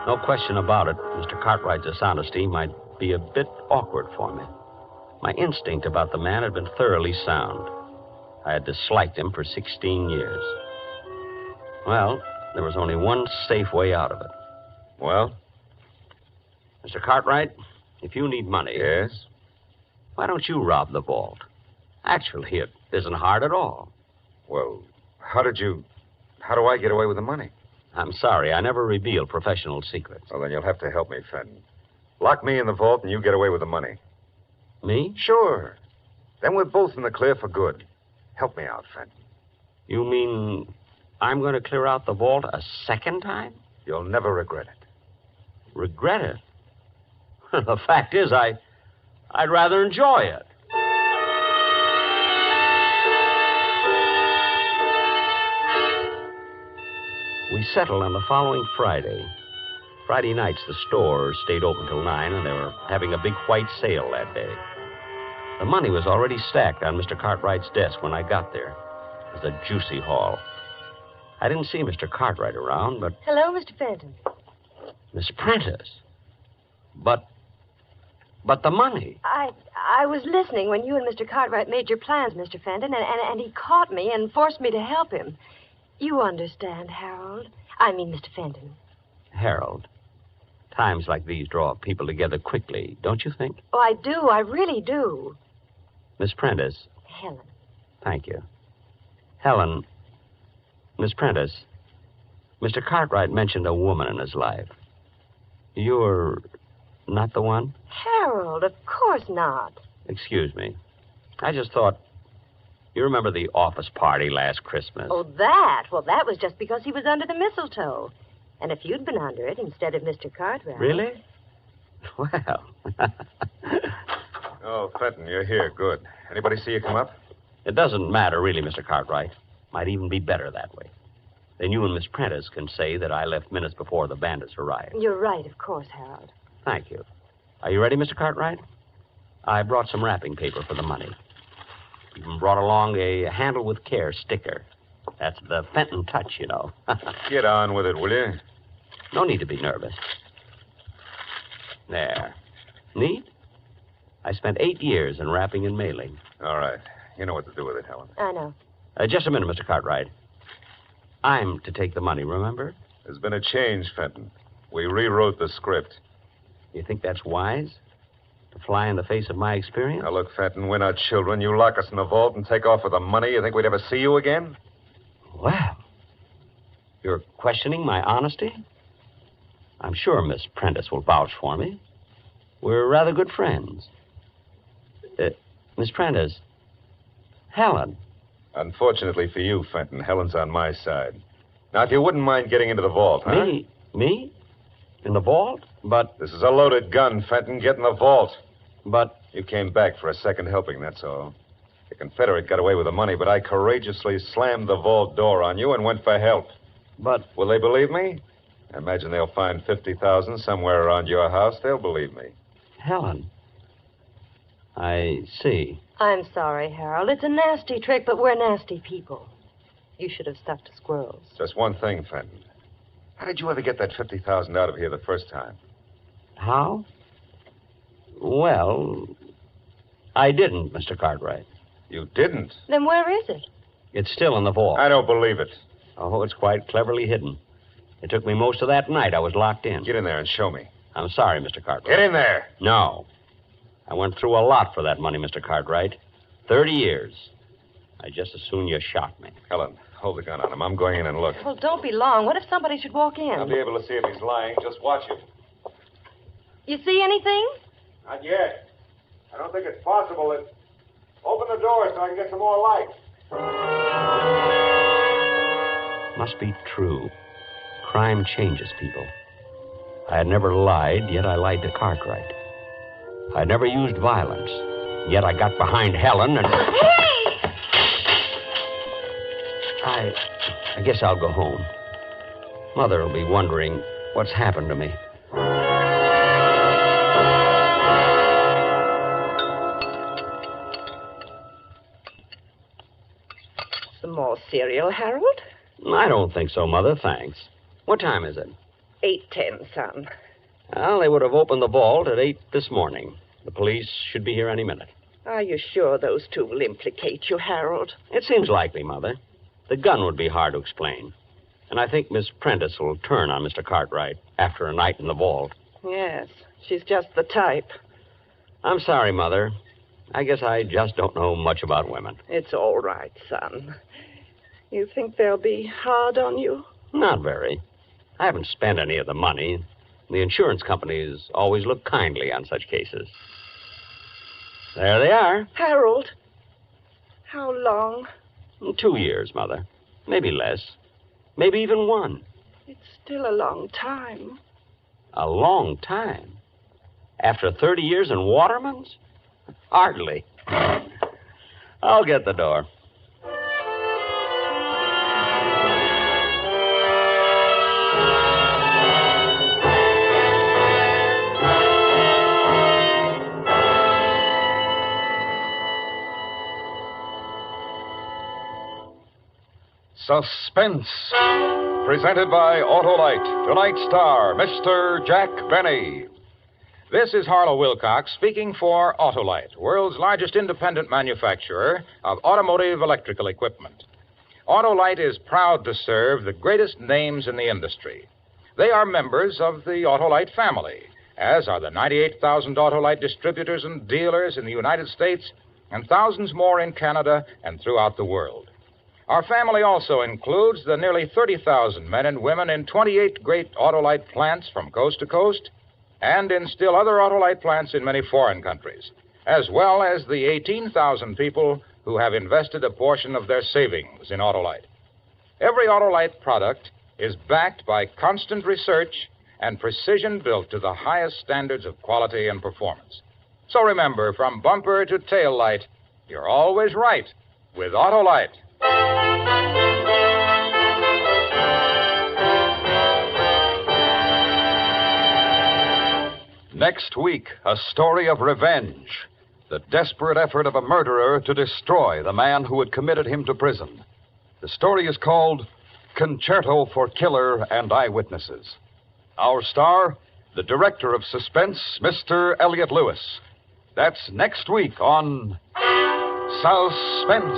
No question about it, Mr. Cartwright's dishonesty might be a bit awkward for me. My instinct about the man had been thoroughly sound. I had disliked him for 16 years. Well, there was only one safe way out of it. Well? Mr. Cartwright, if you need money... Yes? Why don't you rob the vault? Actually, it isn't hard at all. Well, how do I get away with the money? I'm sorry, I never reveal professional secrets. Well, then you'll have to help me, Fenton. Lock me in the vault and you get away with the money. Me? Sure. Then we're both in the clear for good. Help me out, Fenton. You mean I'm going to clear out the vault a second time? You'll never regret it. Regret it? The fact is, I'd rather enjoy it. We settled on the following Friday. Friday nights, the store stayed open till 9, and they were having a big white sale that day. The money was already stacked on Mr. Cartwright's desk when I got there. It was a juicy haul. I didn't see Mr. Cartwright around, but... Hello, Mr. Fenton. Miss Prentice. But the money. I was listening when you and Mr. Cartwright made your plans, Mr. Fenton, and he caught me and forced me to help him. You understand, Harold. I mean, Mr. Fenton. Harold, times like these draw people together quickly, don't you think? Oh, I do. I really do. Miss Prentice. Helen. Thank you. Helen, Miss Prentice, Mr. Cartwright mentioned a woman in his life. You're not the one? Harold, of course not. Excuse me. I just thought... You remember the office party last Christmas? Oh, that? Well, that was just because he was under the mistletoe. And if you'd been under it instead of Mr. Cartwright... Really? Well... Oh, Fenton, you're here. Good. Anybody see you come up? It doesn't matter, really, Mr. Cartwright. Might even be better that way. Then you and Miss Prentice can say that I left minutes before the bandits arrived. You're right, of course, Harold. Thank you. Are you ready, Mr. Cartwright? I brought some wrapping paper for the money. Even brought along a handle with care sticker. That's the Fenton touch, you know. Get on with it, will you? No need to be nervous. There. Neat? I spent 8 years in wrapping and mailing. All right. You know what to do with it, Helen. I know. Just a minute, Mr. Cartwright. I'm to take the money, remember? There's been a change, Fenton. We rewrote the script. You think that's wise? To fly in the face of my experience? Now, look, Fenton, we're not children. You lock us in the vault and take off with the money. You think we'd ever see you again? Well, you're questioning my honesty? I'm sure Miss Prentice will vouch for me. We're rather good friends. Miss Prentice, Helen. Unfortunately for you, Fenton, Helen's on my side. Now, if you wouldn't mind getting into the vault, huh? Me? In the vault? But... This is a loaded gun, Fenton. Get in the vault. But... You came back for a second helping, that's all. The Confederate got away with the money, but I courageously slammed the vault door on you and went for help. But... Will they believe me? I imagine they'll find 50,000 somewhere around your house. They'll believe me. Helen. I see. I'm sorry, Harold. It's a nasty trick, but we're nasty people. You should have stuck to squirrels. Just one thing, Fenton. How did you ever get that 50,000 out of here the first time? How? Well, I didn't, Mr. Cartwright. You didn't? Then where is it? It's still in the vault. I don't believe it. Oh, it's quite cleverly hidden. It took me most of that night. I was locked in. Get in there and show me. I'm sorry, Mr. Cartwright. Get in there. No. I went through a lot for that money, Mr. Cartwright. 30 years. I'd just as soon you shot me. Helen, hold the gun on him. I'm going in and look. Well, don't be long. What if somebody should walk in? I'll be able to see if he's lying. Just watch him. You see anything? Not yet. I don't think it's possible that... Open the door so I can get some more light. Must be true. Crime changes people. I had never lied, yet I lied to Cartwright. I had never used violence, yet I got behind Helen and... Hey! I guess I'll go home. Mother will be wondering what's happened to me. Some more cereal, Harold? I don't think so, Mother, thanks. What time is it? 8:10, son. Well, they would have opened the vault at 8 this morning. The police should be here any minute. Are you sure those two will implicate you, Harold? It seems likely, Mother. The gun would be hard to explain. And I think Miss Prentice will turn on Mr. Cartwright after a night in the vault. Yes, she's just the type. I'm sorry, Mother. I guess I just don't know much about women. It's all right, son. You think they'll be hard on you? Not very. I haven't spent any of the money. The insurance companies always look kindly on such cases. There they are. Harold, how long? 2 years, Mother. Maybe less. Maybe even 1. It's still a long time. A long time? After 30 years in Waterman's? Hardly. I'll get the door. Suspense, presented by Autolite. Tonight's star, Mr. Jack Benny. This is Harlow Wilcox speaking for Autolite, world's largest independent manufacturer of automotive electrical equipment. Autolite is proud to serve the greatest names in the industry. They are members of the Autolite family, as are the 98,000 Autolite distributors and dealers in the United States and thousands more in Canada and throughout the world. Our family also includes the nearly 30,000 men and women in 28 great Autolite plants from coast to coast and in still other Autolite plants in many foreign countries, as well as the 18,000 people who have invested a portion of their savings in Autolite. Every Autolite product is backed by constant research and precision built to the highest standards of quality and performance. So remember, from bumper to tail light, you're always right with Autolite. Next week, a story of revenge. The desperate effort of a murderer to destroy the man who had committed him to prison. The story is called Concerto for Killer and Eyewitnesses. Our star, the director of Suspense, Mr. Elliot Lewis. That's next week on Suspense.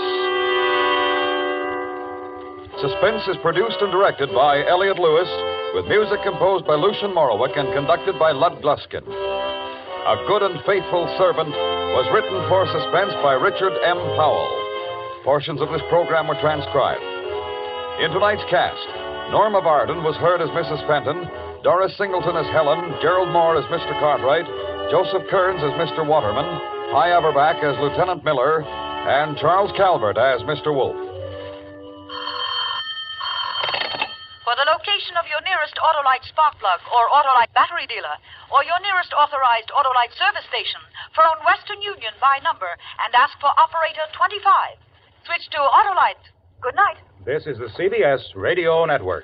Suspense is produced and directed by Elliot Lewis, with music composed by Lucian Morowick and conducted by Lud Gluskin. A Good and Faithful Servant was written for Suspense by Richard M. Powell. Portions of this program were transcribed. In tonight's cast, Norma Varden was heard as Mrs. Fenton, Doris Singleton as Helen, Gerald Moore as Mr. Cartwright, Joseph Kearns as Mr. Waterman, Hy Averback as Lieutenant Miller, and Charles Calvert as Mr. Wolfe. For the location of your nearest Autolite spark plug or Autolite battery dealer, or your nearest authorized Autolite service station, phone Western Union by number and ask for operator 25. Switch to Autolite. Good night. This is the CBS Radio Network.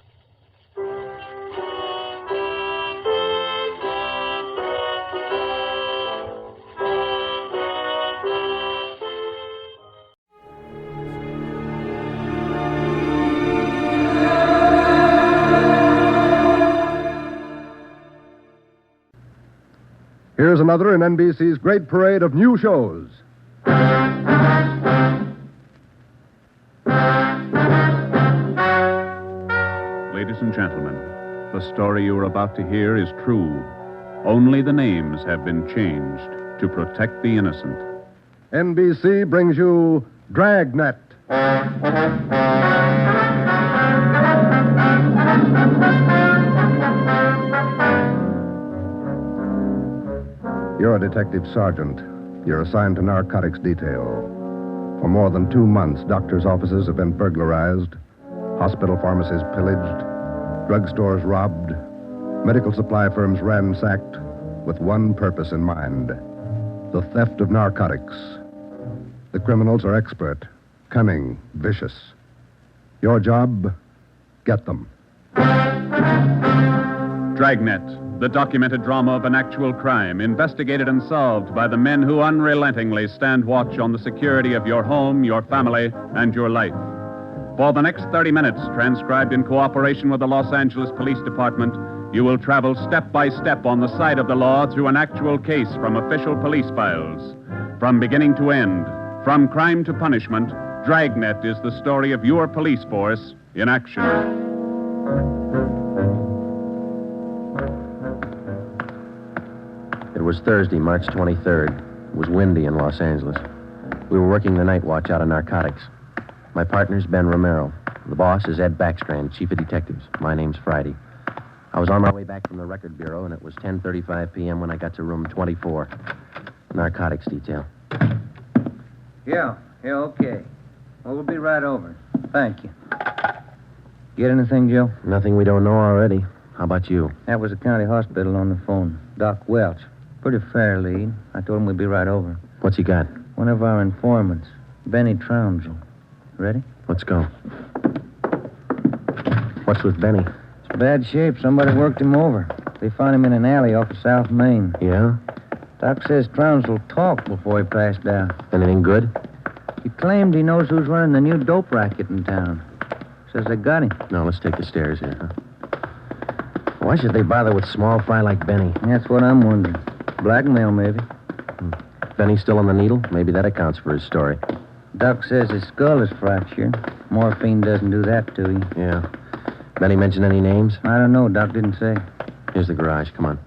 Here's another in NBC's great parade of new shows. Ladies and gentlemen, the story you are about to hear is true. Only the names have been changed to protect the innocent. NBC brings you Dragnet. You're a detective sergeant. You're assigned to narcotics detail. For more than 2 months, doctors' offices have been burglarized, hospital pharmacies pillaged, drugstores robbed, medical supply firms ransacked, with one purpose in mind: the theft of narcotics. The criminals are expert, cunning, vicious. Your job, get them. Dragnet, the documented drama of an actual crime, investigated and solved by the men who unrelentingly stand watch on the security of your home, your family, and your life. For the next 30 minutes, transcribed in cooperation with the Los Angeles Police Department, you will travel step by step on the side of the law through an actual case from official police files. From beginning to end, from crime to punishment, Dragnet is the story of your police force in action. It was Thursday, March 23rd. It was windy in Los Angeles. We were working the night watch out of narcotics. My partner's Ben Romero. The boss is Ed Backstrand, chief of detectives. My name's Friday. I was on my way back from the record bureau, and it was 10:35 p.m. when I got to room 24. Narcotics detail. Yeah, okay. Well, we'll be right over. Thank you. Get anything, Joe? Nothing we don't know already. How about you? That was the county hospital on the phone. Doc Welch. Pretty fair lead. I told him we'd be right over. What's he got? One of our informants, Benny Trounsel. Ready? Let's go. What's with Benny? It's bad shape. Somebody worked him over. They found him in an alley off of South Main. Yeah? Doc says Trounsel talked before he passed out. Anything good? He claimed he knows who's running the new dope racket in town. Says they got him. No, let's take the stairs here, huh? Why should they bother with small fry like Benny? That's what I'm wondering. Blackmail, maybe. Benny's still on the needle? Maybe that accounts for his story. Doc says his skull is fractured. Morphine doesn't do that to you. Yeah. Benny mention any names? I don't know. Doc didn't say. Here's the garage. Come on.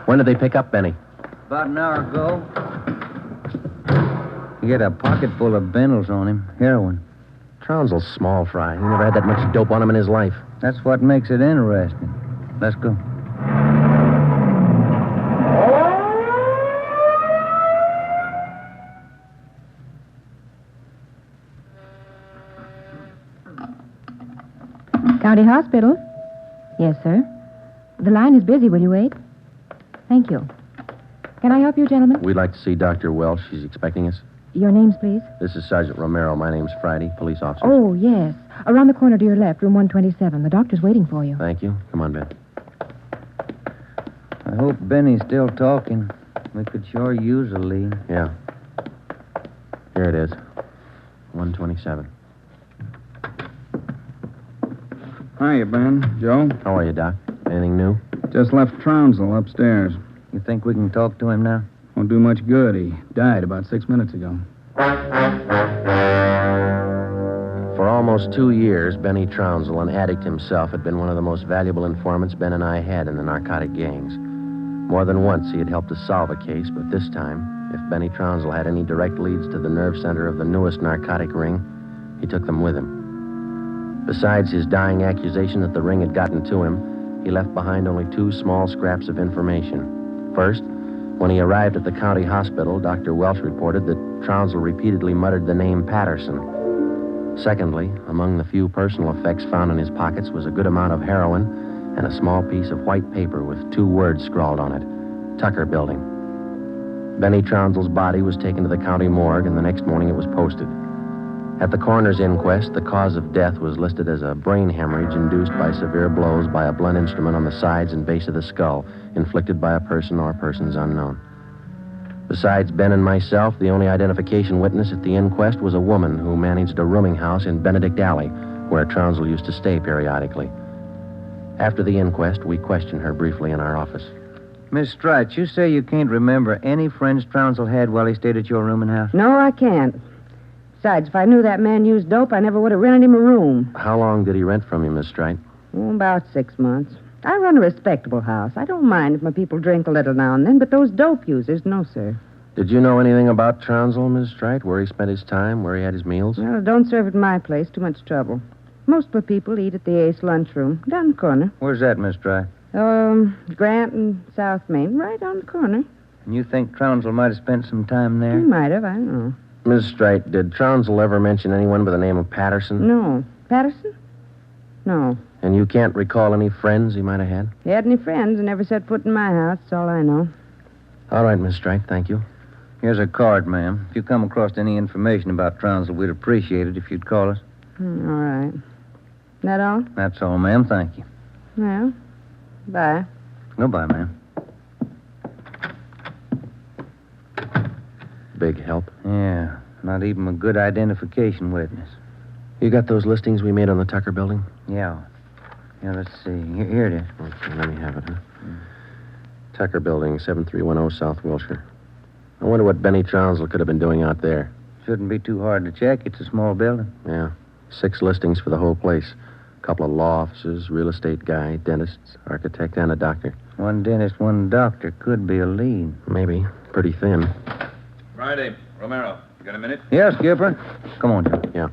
When did they pick up Benny? About an hour ago. He had a pocket full of bundles on him. Heroin. Trounsel's small fry. He never had that much dope on him in his life. That's what makes it interesting. Let's go. County Hospital? Yes, sir. The line is busy. Will you wait? Thank you. Can I help you, gentlemen? We'd like to see Dr. Welsh. She's expecting us. Your names, please? This is Sergeant Romero. My name's Friday, police officer. Oh, yes. Around the corner to your left, room 127. The doctor's waiting for you. Thank you. Come on, Ben. I hope Benny's still talking. We could sure use a lead. Yeah. Here it is. 127. Hiya, Ben. Joe? How are you, Doc? Anything new? Just left Trounsel upstairs. You think we can talk to him now? Won't do much good. He died about 6 minutes ago. For almost 2 years, Benny Trounsel, an addict himself, had been one of the most valuable informants Ben and I had in the narcotic gangs. More than once, he had helped us solve a case, but this time, if Benny Trounsel had any direct leads to the nerve center of the newest narcotic ring, he took them with him. Besides his dying accusation that the ring had gotten to him, he left behind only 2 small scraps of information. First, when he arrived at the county hospital, Dr. Welch reported that Trounsel repeatedly muttered the name Patterson. Secondly, among the few personal effects found in his pockets was a good amount of heroin and a small piece of white paper with 2 words scrawled on it, Tucker Building. Benny Trounsel's body was taken to the county morgue, and the next morning it was posted. At the coroner's inquest, the cause of death was listed as a brain hemorrhage induced by severe blows by a blunt instrument on the sides and base of the skull, inflicted by a person or persons unknown. Besides Ben and myself, the only identification witness at the inquest was a woman who managed a rooming house in Benedict Alley, where Trounsel used to stay periodically. After the inquest, we questioned her briefly in our office. Miss Strite, you say you can't remember any friends Trounsel had while he stayed at your rooming house? No, I can't. Besides, if I knew that man used dope, I never would have rented him a room. How long did he rent from you, Miss Strite? About 6 months. I run a respectable house. I don't mind if my people drink a little now and then, but those dope users, no, sir. Did you know anything about Trounsel, Miss Strite? Where he spent his time, where he had his meals? Well, don't serve at my place. Too much trouble. Most of the people eat at the Ace lunchroom, down the corner. Where's that, Miss Strite? Grant and South Main, right on the corner. And you think Trounsel might have spent some time there? He might have, I don't know. Miss Strite, did Trounsel ever mention anyone by the name of Patterson? No. Patterson? No. And you can't recall any friends he might have had? He had any friends and never set foot in my house. That's all I know. All right, Miss Strite, thank you. Here's a card, ma'am. If you come across any information about Trounsel, we'd appreciate it if you'd call us. All right. That all? That's all, ma'am. Thank you. Well, bye. Goodbye, ma'am. Big help. Yeah, not even a good identification witness. You got those listings we made on the Tucker Building? Yeah. Yeah, let's see. Here it is. Okay, let me have it, huh? Tucker Building, 7310 South Wilshire. I wonder what Benny Trounsel could have been doing out there. Shouldn't be too hard to check. It's a small building. Yeah. 6 listings for the whole place. A couple of law offices, real estate guy, dentists, architect, and a doctor. One dentist, one doctor could be a lead. Maybe. Pretty thin. Friday, Romero. You got a minute? Yes, Skipper. Come on, Joe. Yeah.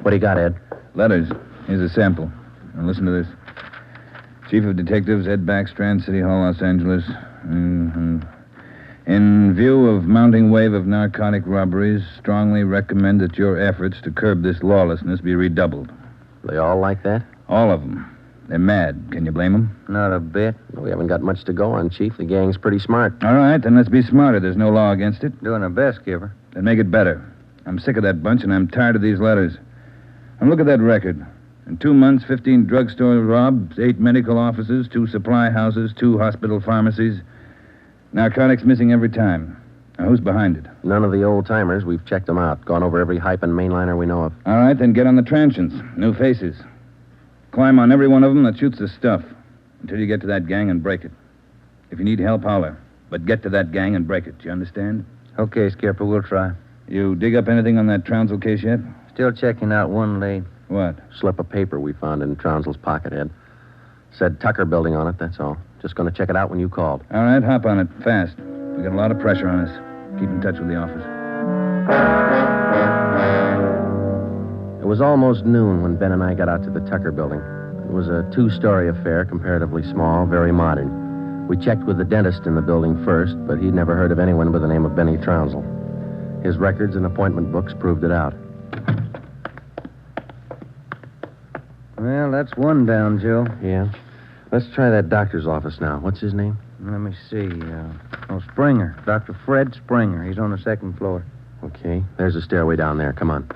What do you got, Ed? Letters. Here's a sample. Now listen to this. Chief of Detectives, Ed Backstrand, City Hall, Los Angeles. In view of mounting wave of narcotic robberies, strongly recommend that your efforts to curb this lawlessness be redoubled. They all like that? All of them. They're mad. Can you blame them? Not a bit. We haven't got much to go on, Chief. The gang's pretty smart. All right, then let's be smarter. There's no law against it. Doing our best, Skipper. Then make it better. I'm sick of that bunch, and I'm tired of these letters. And look at that record. In 2 months, 15 drugstore robs, 8 medical offices, 2 supply houses, 2 hospital pharmacies. Narcotics missing every time. Now, who's behind it? None of the old-timers. We've checked them out. Gone over every hype and mainliner we know of. All right, then get on the transients. New faces. Climb on every one of them that shoots the stuff until you get to that gang and break it. If you need help, holler. But get to that gang and break it. You understand? Okay, Skipper, we'll try. You dig up anything on that Trounsel case yet? Still checking out one lead. What? Slip of paper we found in Trounsel's pocket, Ed. Said Tucker Building on it, that's all. Just going to check it out when you called. All right, hop on it. Fast. We got a lot of pressure on us. Keep in touch with the office. It was almost noon when Ben and I got out to the Tucker Building. It was a 2-story affair, comparatively small, very modern. We checked with the dentist in the building first, but he'd never heard of anyone by the name of Benny Trounsel. His records and appointment books proved it out. Well, that's one down, Joe. Yeah. Let's try that doctor's office now. What's his name? Let me see. Springer. Dr. Fred Springer. He's on the 2nd floor. Okay. There's a stairway down there. Come on.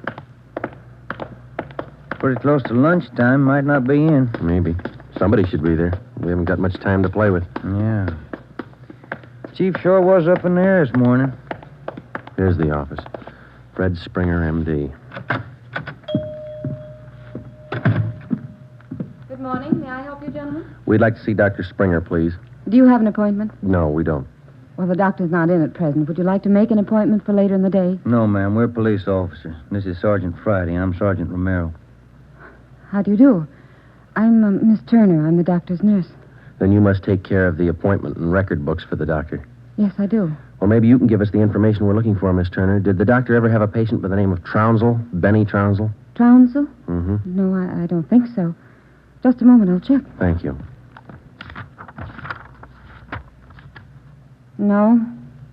Pretty close to lunchtime. Might not be in. Maybe. Somebody should be there. We haven't got much time to play with. Yeah. Chief sure was up in there this morning. Here's the office. Fred Springer, M.D. Good morning. May I help you, gentlemen? We'd like to see Dr. Springer, please. Do you have an appointment? No, we don't. Well, the doctor's not in at present. Would you like to make an appointment for later in the day? No, ma'am. We're police officers. This is Sergeant Friday. I'm Sergeant Romero. How do you do? I'm Miss Turner. I'm the doctor's nurse. Then you must take care of the appointment and record books for the doctor. Yes, I do. Well, maybe you can give us the information we're looking for, Miss Turner. Did the doctor ever have a patient by the name of Trounsel? Benny Trounsel? Trounsel? Mm-hmm. No, I don't think so. Just a moment. I'll check. Thank you. No.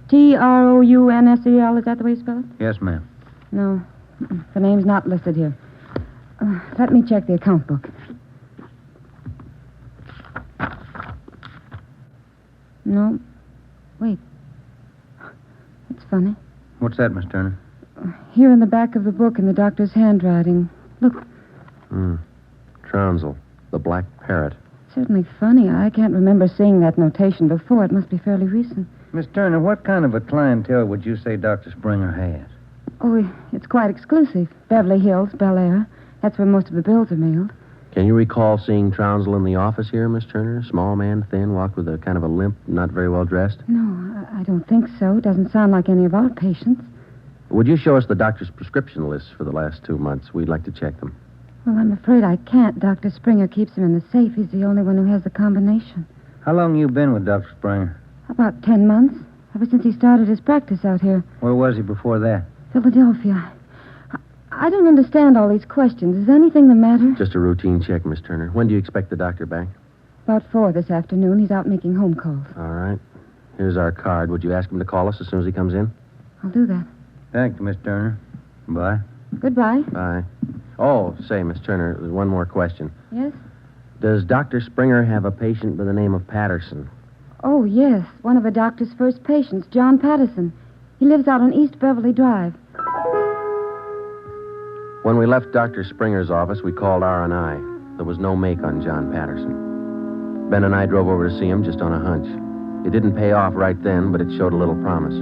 Trounsel, is that the way you spell it? Yes, ma'am. No. The name's not listed here. Let me check the account book. No. Wait. That's funny. What's that, Miss Turner? Here in the back of the book in the doctor's handwriting. Look. Trounsel, the black parrot. Certainly funny. I can't remember seeing that notation before. It must be fairly recent. Miss Turner, what kind of a clientele would you say Dr. Springer has? Oh, it's quite exclusive. Beverly Hills, Bel Air. That's where most of the bills are mailed. Can you recall seeing Trounsel in the office here, Miss Turner? Small man, thin, walked with a kind of a limp, not very well dressed? No, I don't think so. Doesn't sound like any of our patients. Would you show us the doctor's prescription lists for the last 2 months? We'd like to check them. Well, I'm afraid I can't. Dr. Springer keeps them in the safe. He's the only one who has the combination. How long you been with Dr. Springer? About 10 months. Ever since he started his practice out here. Where was he before that? Philadelphia. I don't understand all these questions. Is anything the matter? Just a routine check, Miss Turner. When do you expect the doctor back? About 4 this afternoon. He's out making home calls. All right. Here's our card. Would you ask him to call us as soon as he comes in? I'll do that. Thank you, Miss Turner. Bye. Goodbye. Bye. Oh, say, Miss Turner, there's one more question. Yes? Does Dr. Springer have a patient by the name of Patterson? Oh, yes. One of the doctor's first patients, John Patterson. He lives out on East Beverly Drive. When we left Dr. Springer's office, we called R&I. There was no make on John Patterson. Ben and I drove over to see him just on a hunch. It didn't pay off right then, but it showed a little promise.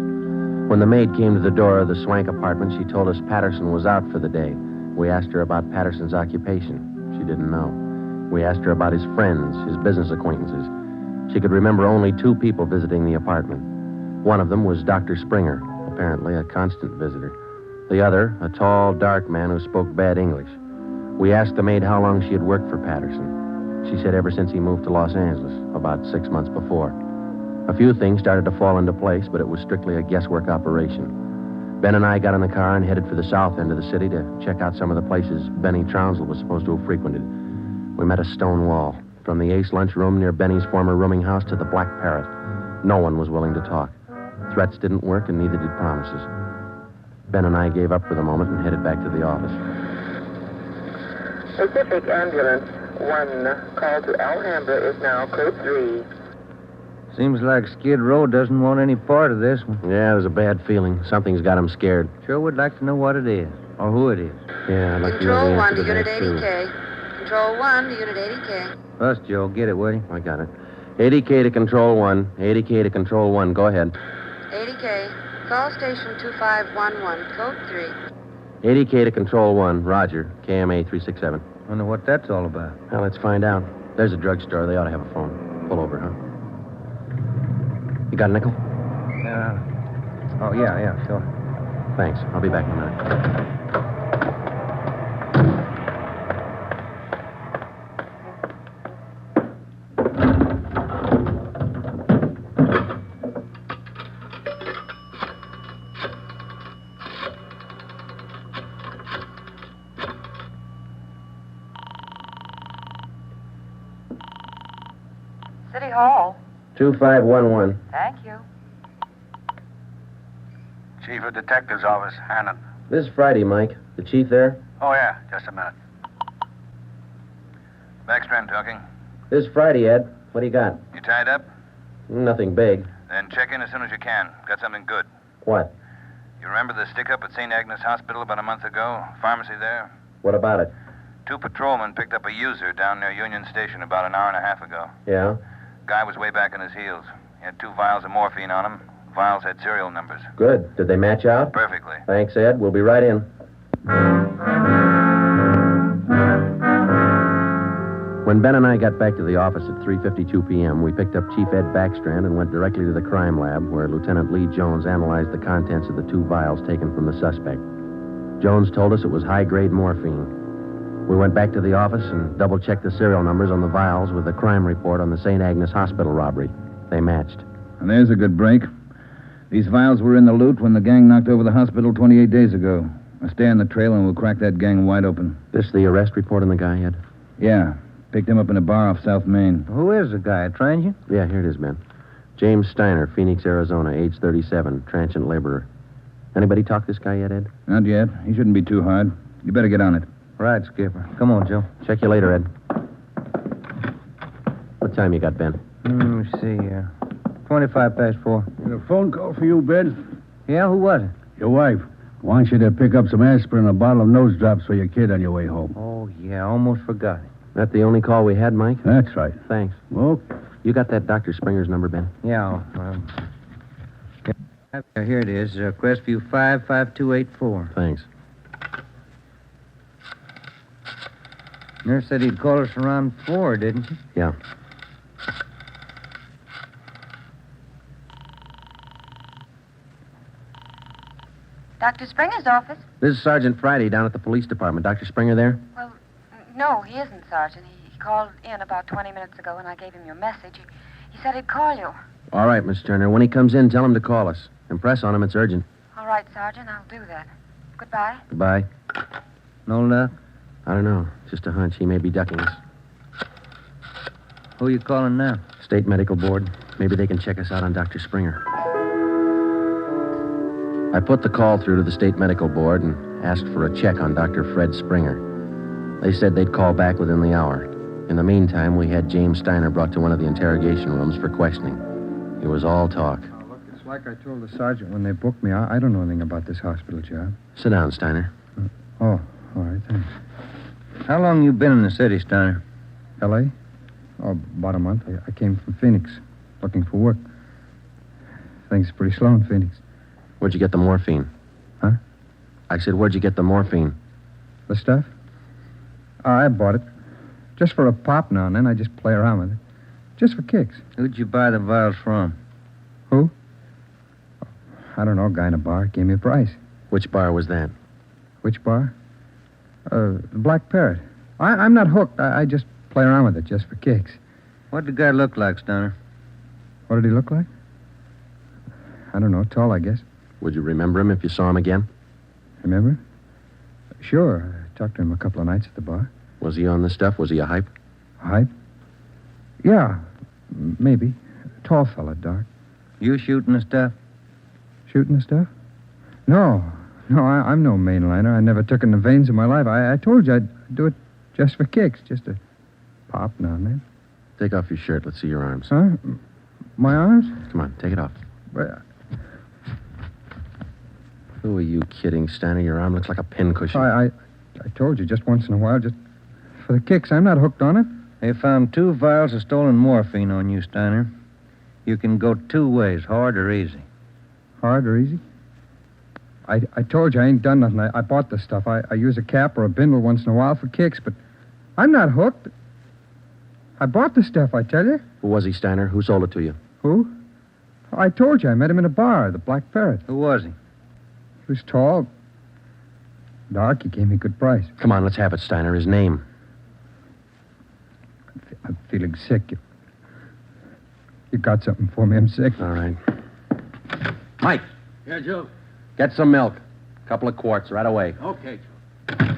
When the maid came to the door of the Swank apartment, she told us Patterson was out for the day. We asked her about Patterson's occupation. She didn't know. We asked her about his friends, his business acquaintances. She could remember only 2 people visiting the apartment. One of them was Dr. Springer, apparently a constant visitor. The other, a tall, dark man who spoke bad English. We asked the maid how long she had worked for Patterson. She said ever since he moved to Los Angeles, about 6 months before. A few things started to fall into place, but it was strictly a guesswork operation. Ben and I got in the car and headed for the south end of the city to check out some of the places Benny Trounsel was supposed to have frequented. We met a stone wall. From the Ace lunchroom near Benny's former rooming house to the Black Parrot. No one was willing to talk. Threats didn't work, and neither did promises. Ben and I gave up for the moment and headed back to the office. Pacific Ambulance 1, call to Alhambra is now code 3. Seems like Skid Row doesn't want any part of this one. Yeah, there's a bad feeling. Something's got him scared. Sure would like to know what it is, or who it is. Yeah, I'd like to know the Control 1 answer to Unit that, too. 80K. Control 1 to Unit 80K. Us, Joe. Get it, will you? I got it. 80K to Control 1. 80K to Control 1. Go ahead. 80K. Call station 2511, code 3. 80K to Control 1. Roger. KMA 367. Wonder what that's all about. Well, let's find out. There's a drugstore. They ought to have a phone. Pull over, huh? You got a nickel? Oh, yeah, sure. Thanks. I'll be back in a minute. City Hall. 2511. Thank you. Chief of Detective's Office, Hannon. This is Friday, Mike. The chief there? Oh, yeah, just a minute. Backstrand talking. This is Friday, Ed. What do you got? You tied up? Nothing big. Then check in as soon as you can. Got something good. What? You remember the stick-up at St. Agnes Hospital about a month ago? Pharmacy there? What about it? 2 patrolmen picked up a user down near Union Station about an hour and a half ago. Yeah? Guy was way back on his heels. He had 2 vials of morphine on him. Vials had serial numbers. Good. Did they match out? Perfectly. Thanks, Ed. We'll be right in. When Ben and I got back to the office at 3:52 p.m., we picked up Chief Ed Backstrand and went directly to the crime lab, where Lieutenant Lee Jones analyzed the contents of the 2 vials taken from the suspect. Jones told us it was high-grade morphine. We went back to the office and double-checked the serial numbers on the vials with the crime report on the St. Agnes Hospital robbery. They matched. And there's a good break. These vials were in the loot when the gang knocked over the hospital 28 days ago. Now stay on the trail and we'll crack that gang wide open. This the arrest report on the guy, Ed? Yeah. Picked him up in a bar off South Main. Who is the guy? A transient? Yeah, here it is, Ben. James Steiner, Phoenix, Arizona, age 37, transient laborer. Anybody talk this guy yet, Ed? Not yet. He shouldn't be too hard. You better get on it. Right, Skipper. Come on, Joe. Check you later, Ed. What time you got, Ben? Let me see here. 25 past 4. A phone call for you, Ben? Yeah, who was it? Your wife wants you to pick up some aspirin and a bottle of nose drops for your kid on your way home. Oh, yeah, almost forgot it. That the only call we had, Mike? That's right. Thanks. Okay. You got that Dr. Springer's number, Ben? Yeah. Here it is. Crestview 55284. Thanks. Nurse said he'd call us around 4, didn't she? Yeah. Dr. Springer's office? This is Sergeant Friday down at the police department. Dr. Springer there? Well, no, he isn't, Sergeant. He called in about 20 minutes ago, and I gave him your message. He said he'd call you. All right, Miss Turner. When he comes in, tell him to call us. Impress on him. It's urgent. All right, Sergeant, I'll do that. Goodbye. Goodbye. No luck? I don't know. Just a hunch. He may be ducking us. Who are you calling now? State Medical Board. Maybe they can check us out on Dr. Springer. I put the call through to the State Medical Board and asked for a check on Dr. Fred Springer. They said they'd call back within the hour. In the meantime, we had James Steiner brought to one of the interrogation rooms for questioning. It was all talk. Oh, look, it's like I told the sergeant when they booked me. I don't know anything about this hospital job. Sit down, Steiner. Oh, all right, thanks. How long you been in the city, Steiner? L.A.? Oh, about a month. I came from Phoenix, looking for work. Things are pretty slow in Phoenix. Where'd you get the morphine? Huh? I said, where'd you get the morphine? The stuff? Oh, I bought it. Just for a pop now and then. I just play around with it. Just for kicks. Who'd you buy the vials from? Who? I don't know. A guy in a bar gave me a price. Which bar was that? Which bar? The Black Parrot. I'm not hooked. I just play around with it just for kicks. What did the guy look like, Steiner? What did he look like? I don't know. Tall, I guess. Would you remember him if you saw him again? Remember? Sure. I talked to him a couple of nights at the bar. Was he on the stuff? Was he a hype? Hype? Yeah, maybe. Tall fella, dark. You shooting the stuff? Shooting the stuff? No, I'm no mainliner. I never took in the veins in my life. I told you I'd do it just for kicks, just to pop now and then. Take off your shirt. Let's see your arms. Huh? My arms? Come on, take it off. Well, who are you kidding, Steiner? Your arm looks like a pincushion. I told you just once in a while, just for the kicks. I'm not hooked on it. They found 2 vials of stolen morphine on you, Steiner. You can go 2 ways, hard or easy. Hard or easy? I told you I ain't done nothing. I bought the stuff. I use a cap or a bindle once in a while for kicks, but I'm not hooked. I bought the stuff, I tell you. Who was he, Steiner? Who sold it to you? Who? I told you I met him in a bar, the Black Parrot. Who was he? He was tall. Dark. He gave me a good price. Come on, let's have it, Steiner. His name. I'm feeling sick. You got something for me? I'm sick. All right. Mike. Yeah, Joe. Get some milk. A couple of quarts right away. Okay, Joe.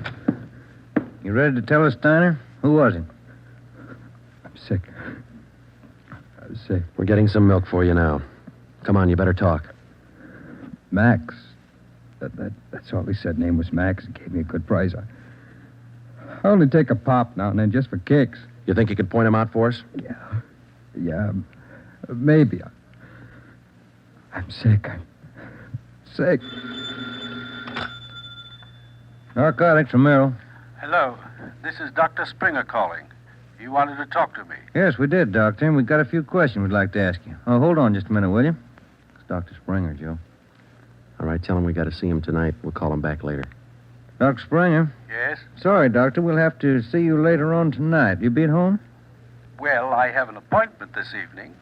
You ready to tell us, Steiner? Who was he? I'm sick. I'm sick. We're getting some milk for you now. Come on, you better talk. Max. That's all he said. Name was Max. He gave me a good price. I only take a pop now and then just for kicks. You think you could point him out for us? Yeah, maybe. I'm sick. I'm sick. Narcotics, Romero. Hello. This is Dr. Springer calling. You wanted to talk to me. Yes, we did, Doctor, and we've got a few questions we'd like to ask you. Oh, hold on just a minute, will you? Dr. Springer, Joe. All right, tell him we got to see him tonight. We'll call him back later. Dr. Springer? Yes? Sorry, Doctor. We'll have to see you later on tonight. You be at home? Well, I have an appointment this evening.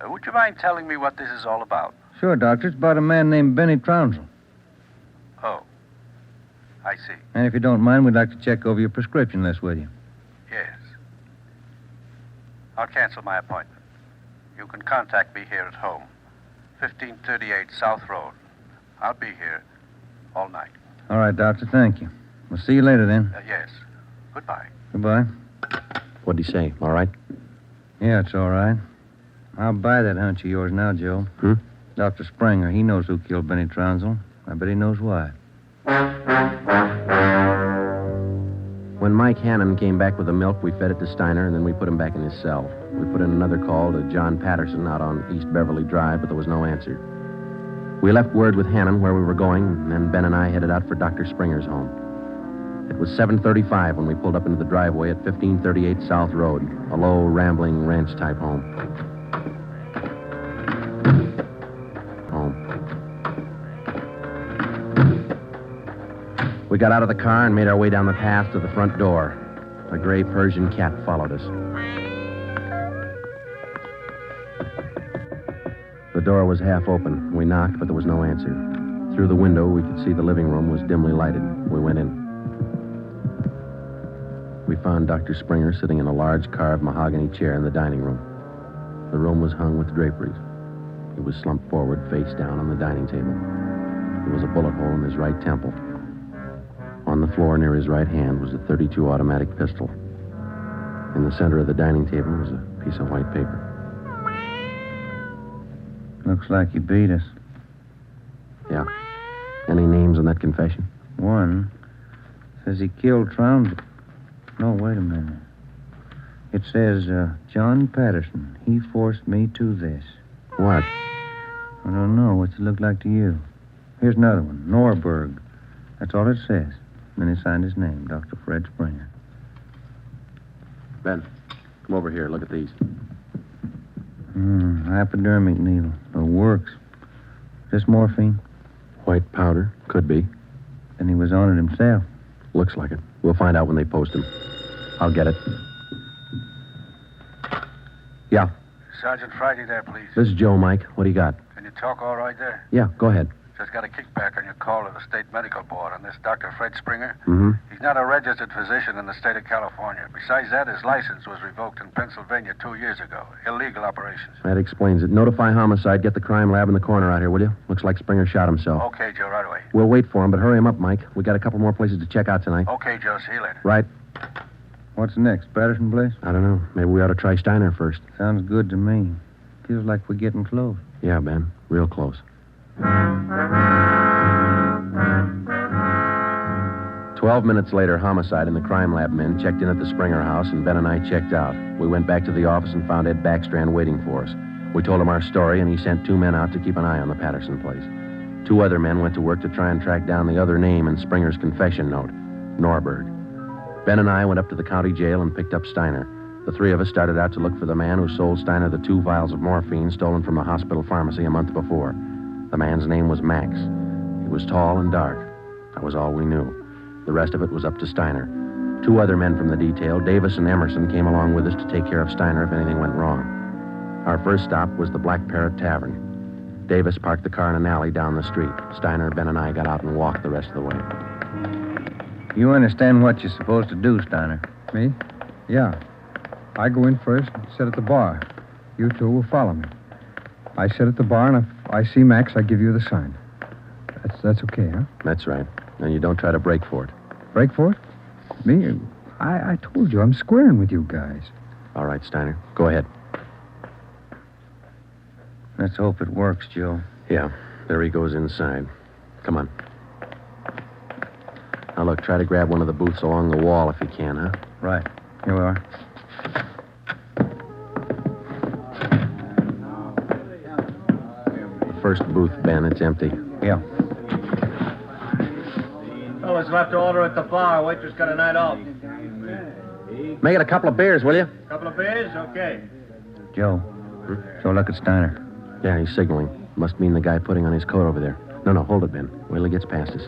Would you mind telling me what this is all about? Sure, Doctor. It's about a man named Benny Trounsel. Oh, I see. And if you don't mind, we'd like to check over your prescription list with you. Yes. I'll cancel my appointment. You can contact me here at home. 1538 South Road. I'll be here all night. All right, Doctor. Thank you. We'll see you later then. Yes. Goodbye. Goodbye. What'd he say? All right? Yeah, it's all right. I'll buy that hunch of yours now, Joe. Dr. Springer, he knows who killed Benny Trounsel. I bet he knows why. When Mike Hannon came back with the milk, we fed it to Steiner, and then we put him back in his cell. We put in another call to John Patterson out on East Beverly Drive, but there was no answer. We left word with Hannon where we were going, and then Ben and I headed out for Dr. Springer's home. It was 7:35 when we pulled up into the driveway at 1538 South Road, a low, rambling, ranch-type home. We got out of the car and made our way down the path to the front door. A gray Persian cat followed us. The door was half open. We knocked, but there was no answer. Through the window, we could see the living room was dimly lighted. We went in. We found Dr. Springer sitting in a large carved mahogany chair in the dining room. The room was hung with draperies. He was slumped forward, face down on the dining table. There was a bullet hole in his right temple. On the floor near his right hand was a .32 automatic pistol. In the center of the dining table was a piece of white paper. Looks like he beat us. Yeah. Any names on that confession? One says he killed Trounsel. No, wait a minute. It says, John Patterson. He forced me to this. What? I don't know. What's it look like to you? Here's another one. Norberg. That's all it says. Then he signed his name, Dr. Fred Springer. Ben, come over here. Look at these. Hypodermic needle. It works. Is this morphine? White powder. Could be. Then he was on it himself. Looks like it. We'll find out when they post him. I'll get it. Yeah. Sergeant Friday there, please. This is Joe, Mike. What do you got? Can you talk all right there? Yeah, go ahead. Just got a kickback on your call to the state medical board on this Dr. Fred Springer. Mm-hmm. He's not a registered physician in the state of California. Besides that, his license was revoked in Pennsylvania 2 years ago. Illegal operations. That explains it. Notify homicide. Get the crime lab in the corner out here, will you? Looks like Springer shot himself. Okay, Joe, right away. We'll wait for him, but hurry him up, Mike. We got a couple more places to check out tonight. Okay, Joe, see you later. Right. What's next? Patterson place? I don't know. Maybe we ought to try Steiner first. Sounds good to me. Feels like we're getting close. Yeah, Ben. Real close. 12 minutes later, homicide and the crime lab men checked in at the Springer house, and Ben and I checked out. We went back to the office and found Ed Backstrand waiting for us. We told him our story, and he sent 2 men out to keep an eye on the Patterson place. 2 other men went to work to try and track down the other name in Springer's confession note, Norberg. Ben and I went up to the county jail and picked up Steiner. The 3 of us started out to look for the man who sold Steiner the 2 vials of morphine stolen from the hospital pharmacy a month before. The man's name was Max. He was tall and dark. That was all we knew. The rest of it was up to Steiner. 2 other men from the detail, Davis and Emerson, came along with us to take care of Steiner if anything went wrong. Our first stop was the Black Parrot Tavern. Davis parked the car in an alley down the street. Steiner, Ben, and I got out and walked the rest of the way. You understand what you're supposed to do, Steiner? Me? Yeah. I go in first and sit at the bar. You 2 will follow me. I sit at the bar, and if I see Max, I give you the sign. That's okay, huh? That's right. And you don't try to break for it. Break for it? Me? I told you, I'm squaring with you guys. All right, Steiner. Go ahead. Let's hope it works, Joe. Yeah. There he goes inside. Come on. Now, look, try to grab one of the booths along the wall if you can, huh? Right. Here we are. First booth, Ben. It's empty. Yeah. Fellas left to order at the bar. Waitress got a night off. Make it a couple of beers, will you? Couple of beers? Okay. Joe. So look at Steiner. Yeah, he's signaling. Must mean the guy putting on his coat over there. No, hold it, Ben. Wait till he gets past us.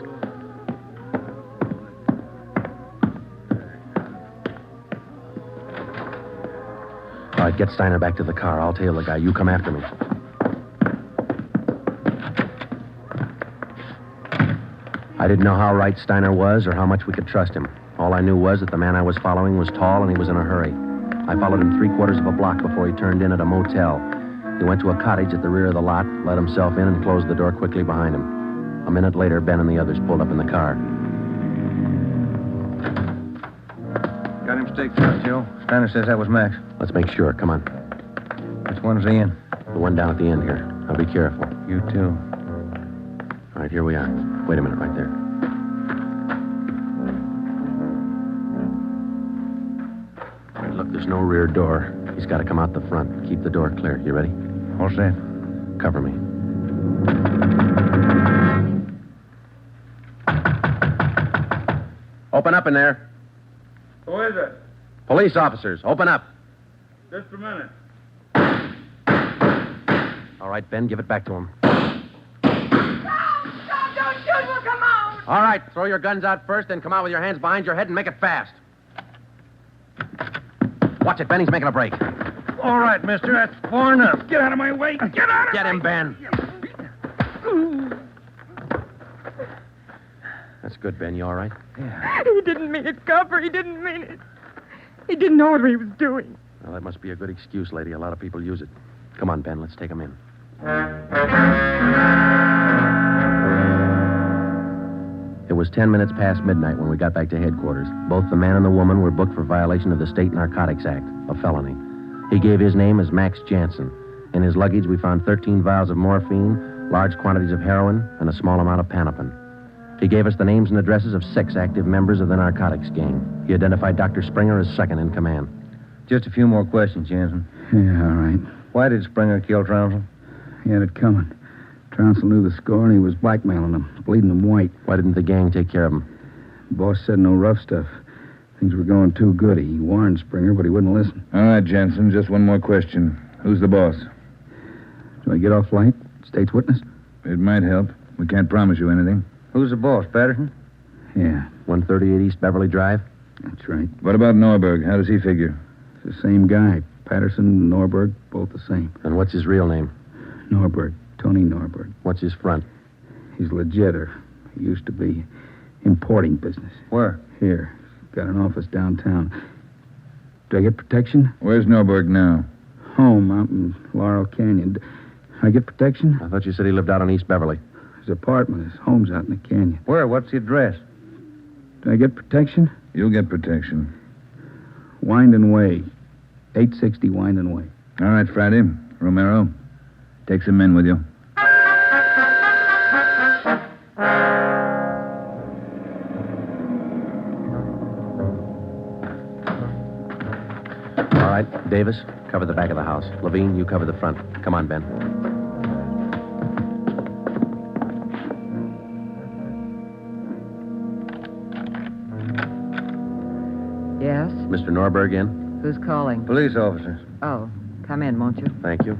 All right, get Steiner back to the car. I'll tail the guy. You come after me. I didn't know how right Steiner was or how much we could trust him. All I knew was that the man I was following was tall and he was in a hurry. I followed him 3/4 of a block before he turned in at a motel. He went to a cottage at the rear of the lot, let himself in, and closed the door quickly behind him. A minute later, Ben and the others pulled up in the car. Got him staked out, Joe. Steiner says that was Max. Let's make sure. Come on. Which one's he in? The one down at the end here. Now be careful. You too. All right, here we are. Wait a minute right there. All right, look, there's no rear door. He's got to come out the front. Keep the door clear. You ready? All set. Cover me. Open up in there. Who is it? Police officers, open up. Just a minute. All right, Ben, give it back to him. Don't shoot, we'll come out. All right, throw your guns out first, then come out with your hands behind your head and make it fast. Watch it, Ben, he's making a break. All right, mister, that's far enough. Get out of my way. Get out of Get him, Ben. That's good, Ben. You all right? He didn't mean it, Copper. He didn't mean it. He didn't know what he was doing. Well, that must be a good excuse, lady. A lot of people use it. Come on, Ben. Let's take him in. It was 10 minutes past midnight when we got back to headquarters. Both the man and the woman were booked for violation of the State Narcotics Act, a felony. He gave his name as Max Jansen. In his luggage, we found 13 vials of morphine, large quantities of heroin, and a small amount of Panopin. He gave us the names and addresses of 6 active members of the narcotics gang. He identified Dr. Springer as second in command. Just a few more questions, Jansen. Yeah, all right. Why did Springer kill Trounsel? He had it coming. Trounsel knew the score, and he was blackmailing him, bleeding him white. Why didn't the gang take care of him? The boss said no rough stuff. Things were going too good. He warned Springer, but he wouldn't listen. All right, Jensen, just one more question. Who's the boss? Do I get off light? State's witness? It might help. We can't promise you anything. Who's the boss, Patterson? Yeah. 138 East Beverly Drive? That's right. What about Norberg? How does he figure? It's the same guy. Patterson and Norberg, both the same. And what's his real name? Norberg. Tony Norberg. What's his front? He's legit, or he used to be. Importing business. Where? Here. Got an office downtown. Do I get protection? Where's Norberg now? Home out in Laurel Canyon. Do I get protection? I thought you said he lived out on East Beverly. His apartment, his home's out in the canyon. Where? What's the address? Do I get protection? You'll get protection. Winding Way. 860 Winding Way. All right, Friday. Romero, take some men with you. All right, Davis, cover the back of the house. Levine, you cover the front. Come on, Ben. Yes? Mr. Norberg in? Who's calling? Police officers. Oh, come in, won't you? Thank you.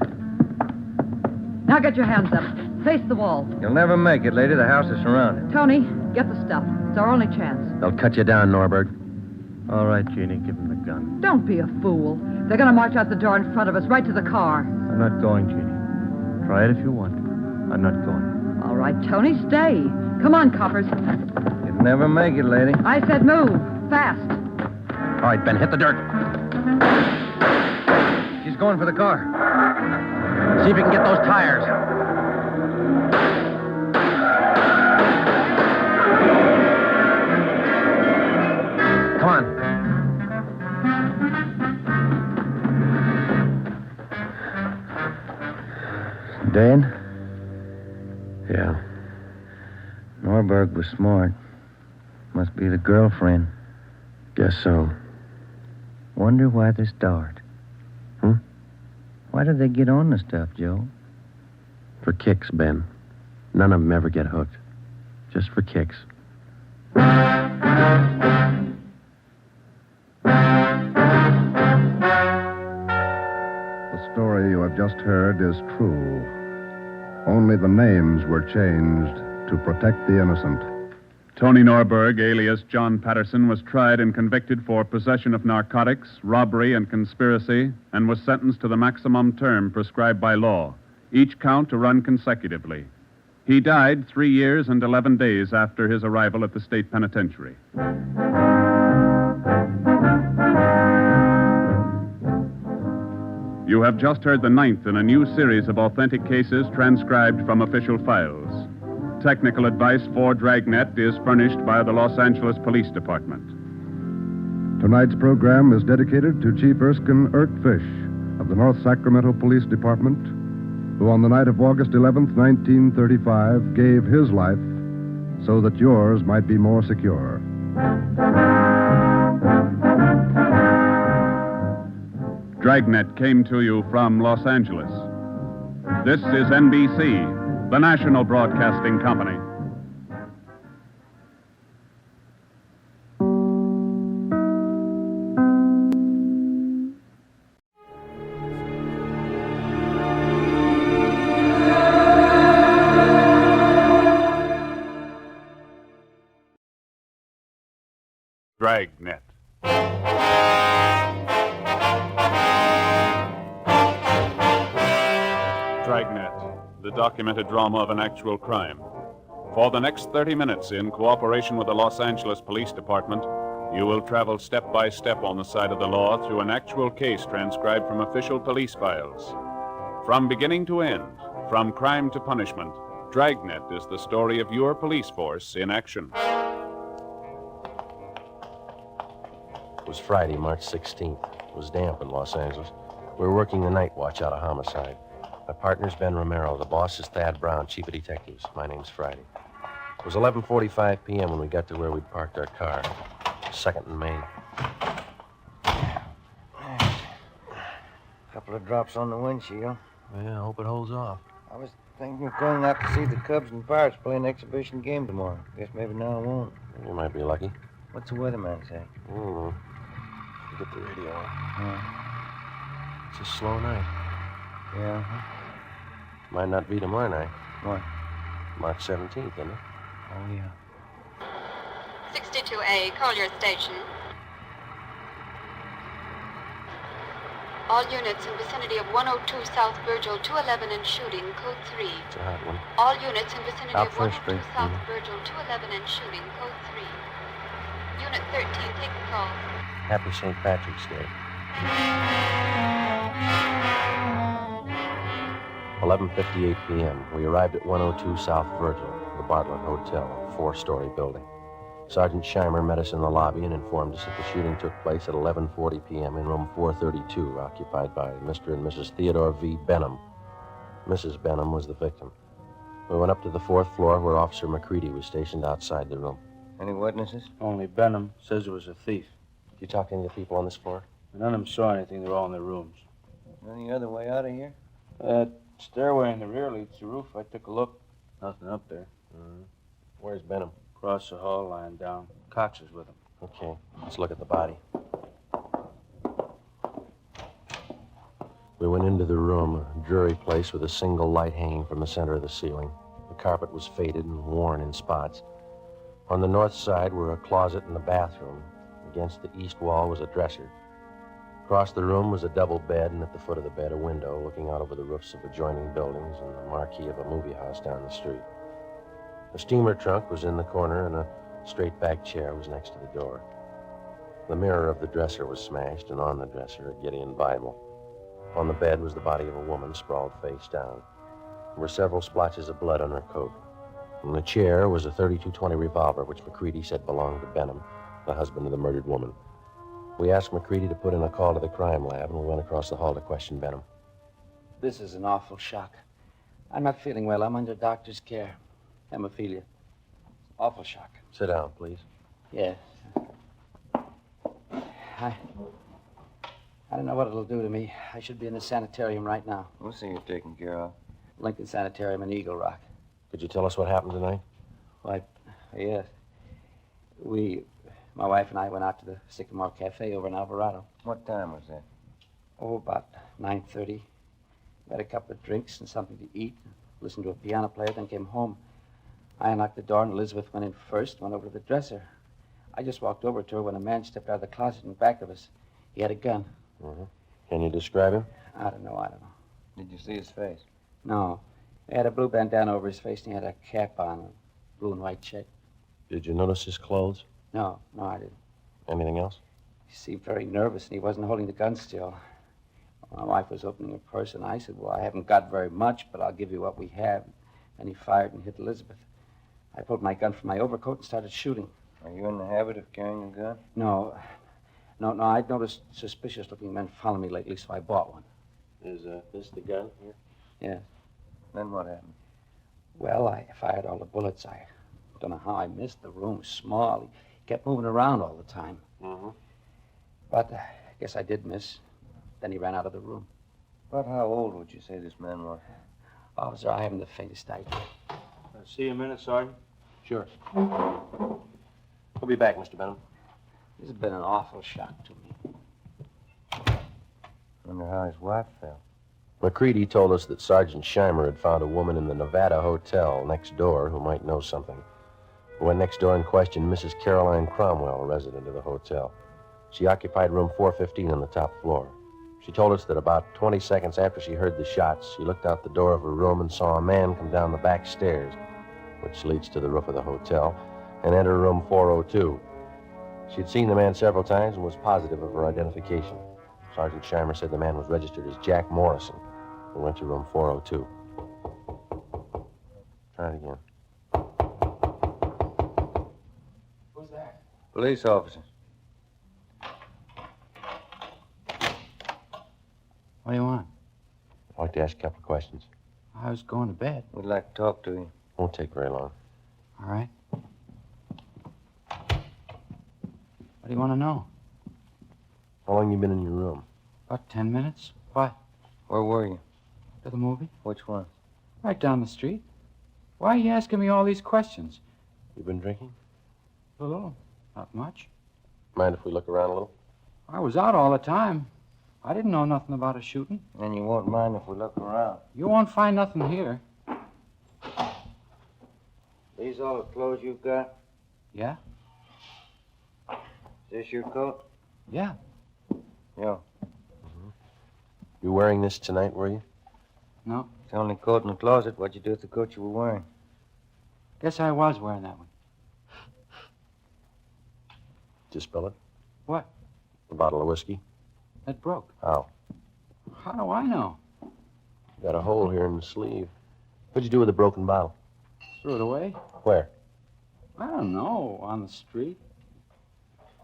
Now get your hands up. Face the wall. You'll never make it, lady. The house is surrounded. Tony, get the stuff. It's our only chance. They'll cut you down, Norberg. All right, Jeannie, give him the gun. Don't be a fool. They're going to march out the door in front of us, right to the car. I'm not going, Jeannie. Try it if you want. I'm not going. All right, Tony, stay. Come on, coppers. You'll never make it, lady. I said move. Fast. All right, Ben, hit the dirt. She's going for the car. See if you can get those tires. Come on. Dead? Yeah. Norberg was smart. Must be the girlfriend. Guess so. Wonder why they start. Hmm? Why did they get on the stuff, Joe? For kicks, Ben. None of them ever get hooked. Just for kicks. The story you have just heard is true. Only the names were changed to protect the innocent. Tony Norberg, alias John Patterson, was tried and convicted for possession of narcotics, robbery, and conspiracy, and was sentenced to the maximum term prescribed by law, each count to run consecutively. He died 3 years and 11 days after his arrival at the state penitentiary. You have just heard the 9th in a new series of authentic cases transcribed from official files. Technical advice for Dragnet is furnished by the Los Angeles Police Department. Tonight's program is dedicated to Chief Erskine Fish of the North Sacramento Police Department, who on the night of August 11th, 1935, gave his life so that yours might be more secure. Dragnet came to you from Los Angeles. This is NBC, the national broadcasting company. Dragnet. Dragnet, the documented drama of an actual crime. For the next 30 minutes, in cooperation with the Los Angeles Police Department, you will travel step by step on the side of the law through an actual case transcribed from official police files. From beginning to end, from crime to punishment, Dragnet is the story of your police force in action. It was Friday, March 16th. It was damp in Los Angeles. We were working the night watch out of homicide. My partner's Ben Romero. The boss is Thad Brown, chief of detectives. My name's Friday. It was 11:45 p.m. when we got to where we'd parked our car. 2nd and Main. Couple of drops on the windshield. Yeah, I hope it holds off. I was thinking of going out to see the Cubs and Pirates play an exhibition game tomorrow. Guess maybe now I won't. You might be lucky. What's the weatherman say? I don't know. Get the radio on. Yeah. It's a slow night. Yeah. Might not be tomorrow night. What? March 17th, isn't it? Oh, yeah. 62A, Collier Station. All units in vicinity of 102 South Virgil, 211 and shooting, code 3. It's a hot one. All units in vicinity Out of 102 First Street. South Virgil, 211 and shooting, code 3. Unit 13, take the call. Happy St. Patrick's Day. 11:58 p.m. We arrived at 102 South Virgil, the Bartlett Hotel, a 4-story building. Sergeant Scheimer met us in the lobby and informed us that the shooting took place at 11:40 p.m. in room 432, occupied by Mr. and Mrs. Theodore V. Benham. Mrs. Benham was the victim. We went up to the 4th floor where Officer McCready was stationed outside the room. Any witnesses? Only Benham says it was a thief. Did you talk to any of the people on this floor? None of them saw anything. They're all in their rooms. Any other way out of here? Stairway in the rear leads to the roof. I took a look. Nothing up there. Where's Benham? Across the hall, lying down. Cox is with him. Okay, let's look at the body. We went into the room, a dreary place with a single light hanging from the center of the ceiling. The carpet was faded and worn in spots. On the north side were a closet and a bathroom. Against the east wall was a dresser. Across the room was a double bed, and at the foot of the bed, a window looking out over the roofs of adjoining buildings and the marquee of a movie house down the street. A steamer trunk was in the corner, and a straight-back chair was next to the door. The mirror of the dresser was smashed, and on the dresser, a Gideon Bible. On the bed was the body of a woman sprawled face down. There were several splotches of blood on her coat. In the chair was a .32-20 revolver, which McCready said belonged to Benham, the husband of the murdered woman. We asked McCready to put in a call to the crime lab, and we went across the hall to question Benham. This is an awful shock. I'm not feeling well. I'm under doctor's care. Hemophilia. Awful shock. Sit down, please. Yes. I don't know what it'll do to me. I should be in the sanitarium right now. We'll see you taken care of. Lincoln Sanitarium in Eagle Rock. Could you tell us what happened tonight? Why, yes. My wife and I went out to the Sycamore Cafe over in Alvarado. What time was that? Oh, about 9:30. We had a couple of drinks and something to eat. listened to a piano player, then came home. I unlocked the door, and Elizabeth went in first, went over to the dresser. I just walked over to her when a man stepped out of the closet in back of us. He had a gun. Mm-hmm. Can you describe him? I don't know. Did you see his face? No. He had a blue bandana over his face, and he had a cap on, a blue and white check. Did you notice his clothes? No, I didn't. Anything else? He seemed very nervous, and he wasn't holding the gun still. My wife was opening her purse, and I said, well, I haven't got very much, but I'll give you what we have. And he fired and hit Elizabeth. I pulled my gun from my overcoat and started shooting. Are you in the habit of carrying a gun? No, I'd noticed suspicious-looking men follow me lately, so I bought one. Is this the gun here? Yes. Then what happened? Well, I fired all the bullets. I don't know how I missed. The room was small. He kept moving around all the time. Mm-hmm. But I guess I did miss. Then he ran out of the room. About how old would you say this man was? Officer, I haven't the faintest idea. See you a minute, Sergeant? Sure. We'll be back, Mr. Benham. This has been an awful shock to me. Wonder how his wife felt. McCready told us that Sergeant Scheimer had found a woman in the Nevada Hotel next door who might know something. We went next door and questioned Mrs. Caroline Cromwell, a resident of the hotel. She occupied room 415 on the top floor. She told us that about 20 seconds after she heard the shots, she looked out the door of her room and saw a man come down the back stairs, which leads to the roof of the hotel, and enter room 402. She'd seen the man several times and was positive of her identification. Sergeant Scheimer said the man was registered as Jack Morrison. We went to room 402. Try it again. Who's that? Police officer. What do you want? I'd like to ask a couple of questions. I was going to bed. We'd like to talk to you. Won't take very long. All right. What do you want to know? How long you been in your room? About 10 minutes. What? Where were you? To the movie? Which one? Right down the street. Why are you asking me all these questions? You been drinking? A little. Not much. Mind if we look around a little? I was out all the time. I didn't know nothing about a shooting. And you won't mind if we look around. You won't find nothing here. These all the clothes you've got? Yeah? Is this your coat? Yeah. Yeah. You wearing this tonight, were you? No. It's the only coat in the closet. What'd you do with the coat you were wearing? Guess I was wearing that one. Did you spill it? What? A bottle of whiskey? It broke. How? How do I know? Got a hole here in the sleeve. What'd you do with the broken bottle? Threw it away. Where? I don't know. On the street.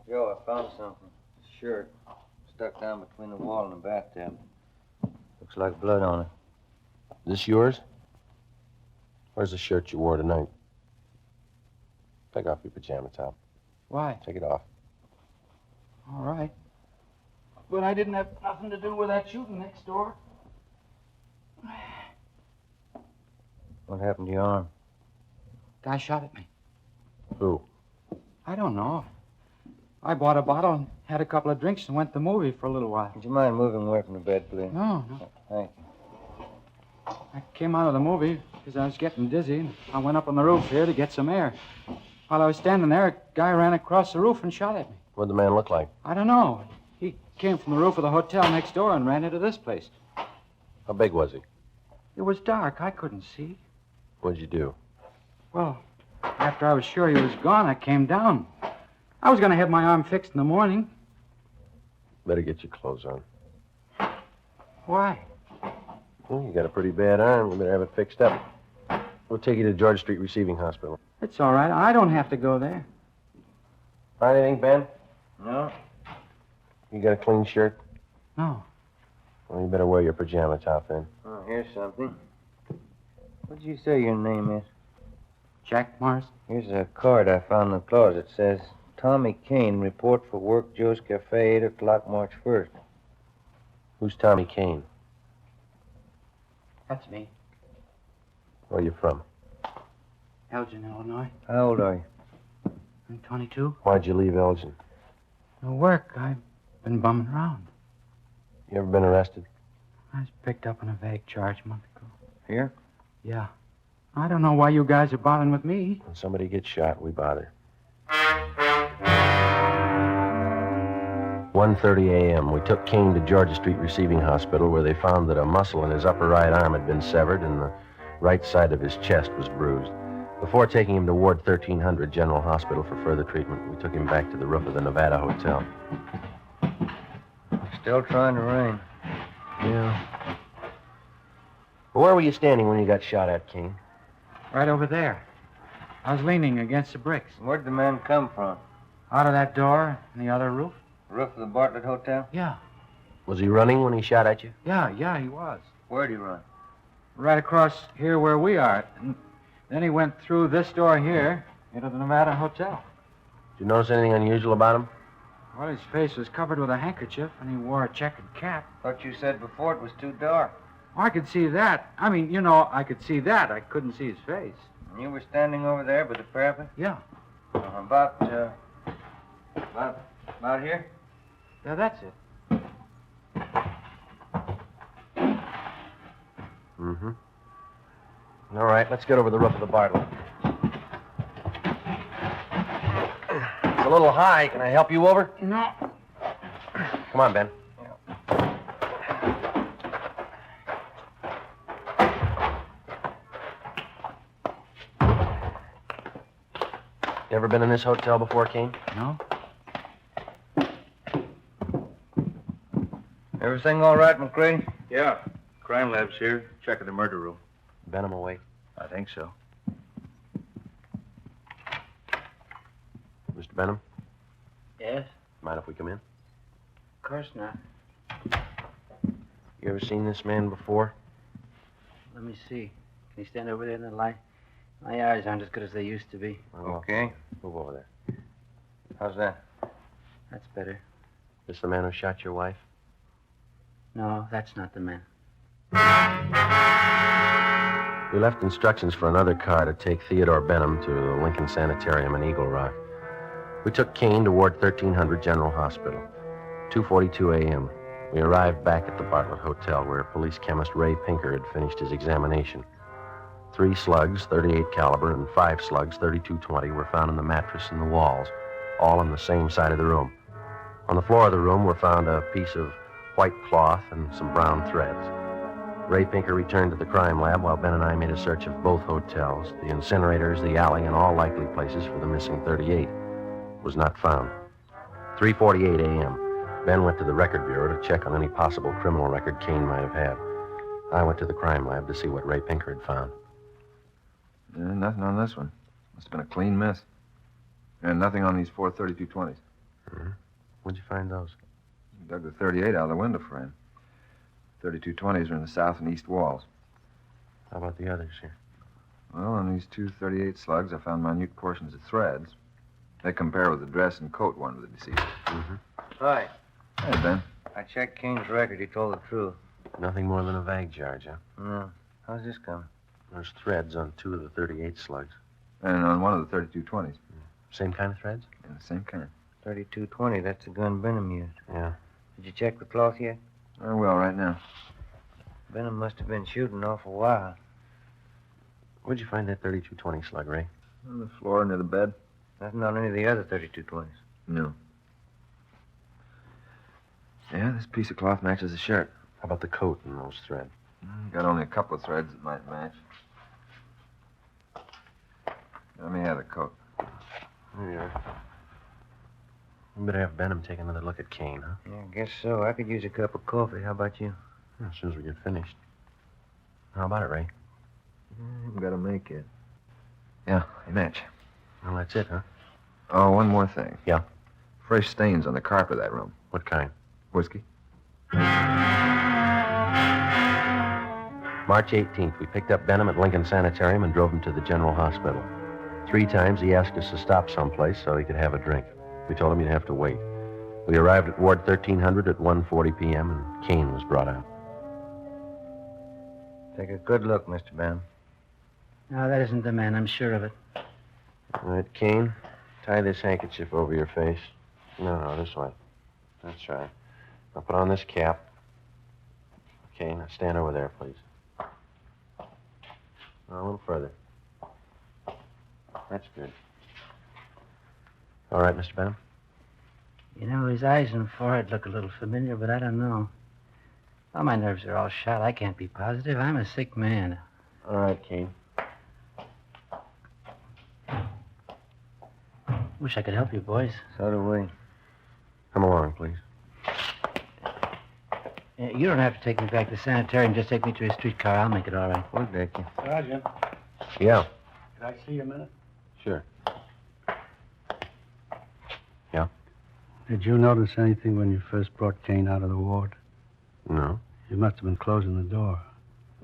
Joe, I found something. A shirt. Stuck down between the wall and the bathtub. Looks like blood on it. This yours? Where's the shirt you wore tonight? Take off your pajama top. Why? Take it off. All right. But I didn't have nothing to do with that shooting next door. What happened to your arm? Guy shot at me. Who? I don't know. I bought a bottle and had a couple of drinks and went to the movie for a little while. Would you mind moving away from the bed, please? No. Thank you. I came out of the movie because I was getting dizzy, and I went up on the roof here to get some air. While I was standing there, a guy ran across the roof and shot at me. What'd the man look like? I don't know. He came from the roof of the hotel next door and ran into this place. How big was he? It was dark. I couldn't see. What'd you do? Well, after I was sure he was gone, I came down. I was going to have my arm fixed in the morning. Better get your clothes on. Why? Well, you got a pretty bad arm. You better have it fixed up. We'll take you to George Street Receiving Hospital. It's all right. I don't have to go there. Find anything, Ben? No. You got a clean shirt? No. Well, you better wear your pajama top then. Oh, here's something. What did you say your name is? Jack Morrison. Here's a card I found in the closet. It says, Tommy Kane, report for work, Joe's Cafe, 8 o'clock, March 1st. Who's Tommy Kane? That's me. Where are you from? Elgin, Illinois. How old are you? I'm 22. Why'd you leave Elgin? No work. I've been bumming around. You ever been arrested? I was picked up on a vague charge a month ago. Here? Yeah. I don't know why you guys are bothering with me. When somebody gets shot, we bother. 1:30 a.m. We took Kane to Georgia Street Receiving Hospital, where they found that a muscle in his upper right arm had been severed and the right side of his chest was bruised. Before taking him to Ward 1300 General Hospital for further treatment, we took him back to the roof of the Nevada Hotel. Still trying to rain. Yeah. Well, where were you standing when you got shot at, Kane? Right over there. I was leaning against the bricks. Where'd the man come from? Out of that door in the other roof? Roof of the Bartlett Hotel? Yeah. Was he running when he shot at you? Yeah, he was. Where'd he run? Right across here where we are. And then he went through this door here into the Nevada Hotel. Did you notice anything unusual about him? Well, his face was covered with a handkerchief, and he wore a checkered cap. Thought you said before it was too dark. I could see that. I mean, I could see that. I couldn't see his face. And you were standing over there by the parapet? Yeah. About here? Yeah, that's it. Mm-hmm. All right, let's get over the roof of the Bartlett. It's a little high. Can I help you over? No. Come on, Ben. You ever been in this hotel before, Kane? No. Everything all right, McCready? Yeah. Crime lab's here. Checking the murder room. Benham awake? I think so. Mr. Benham, Yes? mind if we come in? Of course not. You ever seen this man before? Let me see. Can you stand over there in the light? My eyes aren't as good as they used to be. Okay. Move over there. How's that? That's better. This the man who shot your wife? No, that's not the man. We left instructions for another car to take Theodore Benham to the Lincoln Sanitarium in Eagle Rock. We took Kane to Ward 1300 General Hospital. 2:42 a.m. We arrived back at the Bartlett Hotel, where police chemist Ray Pinker had finished his examination. 3 slugs, 38 caliber, and 5 slugs, 32-20, were found in the mattress and the walls, all on the same side of the room. On the floor of the room were found a piece of white cloth and some brown threads. Ray Pinker returned to the crime lab while Ben and I made a search of both hotels, the incinerators, the alley, and all likely places for the missing 38. It was not found. 3:48 a.m. Ben went to the record bureau to check on any possible criminal record Kane might have had. I went to the crime lab to see what Ray Pinker had found. Nothing on this one. Must have been a clean miss. And nothing on these 4 32-20s. Mm-hmm. Where'd you find those? Dug the 38 out of the window frame. 32-20s are in the south and east walls. How about the others here? Well, on these 2 38 slugs, I found minute portions of threads. They compare with the dress and coat worn with the deceased. Mm-hmm. Hi. Hey, Ben. I checked Kane's record. He told the truth. Nothing more than a vague charge, huh? No. How's this coming? There's threads on 2 of the 38 slugs. And on one of the 32-20s. Same kind of threads? Yeah, the same kind. 32-20. That's the gun Benham used. Yeah. Did you check the cloth yet? I will right now. Benham must have been shooting an awful while. Where'd you find that 32-20 slug, Ray? On the floor near the bed. Nothing on any of the other 32-20s. No. Yeah, this piece of cloth matches the shirt. How about the coat and those threads? Got only a couple of threads that might match. Let me have the coat. There you are. We better have Benham take another look at Kane, huh? Yeah, I guess so. I could use a cup of coffee. How about you? As soon as we get finished. How about it, Ray? Haven't got to make it. Yeah, they match. Well, that's it, huh? Oh, one more thing. Yeah? Fresh stains on the carpet of that room. What kind? Whiskey. March 18th, we picked up Benham at Lincoln Sanitarium and drove him to the General Hospital. 3 times he asked us to stop someplace so he could have a drink. We told him he'd have to wait. We arrived at Ward 1300 at 1:40 p.m., and Kane was brought out. Take a good look, Mr. Benham. No, that isn't the man. I'm sure of it. All right, Kane, tie this handkerchief over your face. No, this way. That's right. Now put on this cap. Okay, now stand over there, please. A little further. That's good. All right, Mr. Benham? You know, his eyes and forehead look a little familiar, but I don't know. Well, my nerves are all shot. I can't be positive. I'm a sick man. All right, Kane. Wish I could help you, boys. So do we. Come along, please. You don't have to take me back to the sanitarium. Just take me to a streetcar. I'll make it all right. We'll take you. Sergeant, Yeah, can I see you a minute? sure. Yeah? Did you notice anything when you first brought Kane out of the ward? No. You must have been closing the door.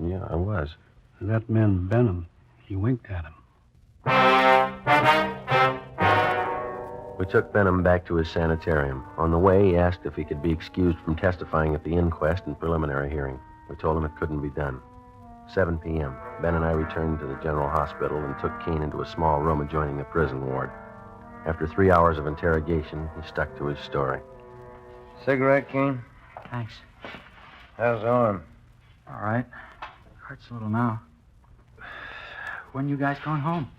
Yeah, I was. And that man, Benham, he winked at him. We took Benham back to his sanitarium. On the way, he asked if he could be excused from testifying at the inquest and preliminary hearing. We told him it couldn't be done. 7 p.m. Ben and I returned to the general hospital and took Kane into a small room adjoining the prison ward. After 3 hours of interrogation, he stuck to his story. Cigarette, Kane? Thanks. How's the arm? All right. Hurts a little now. When you guys going home?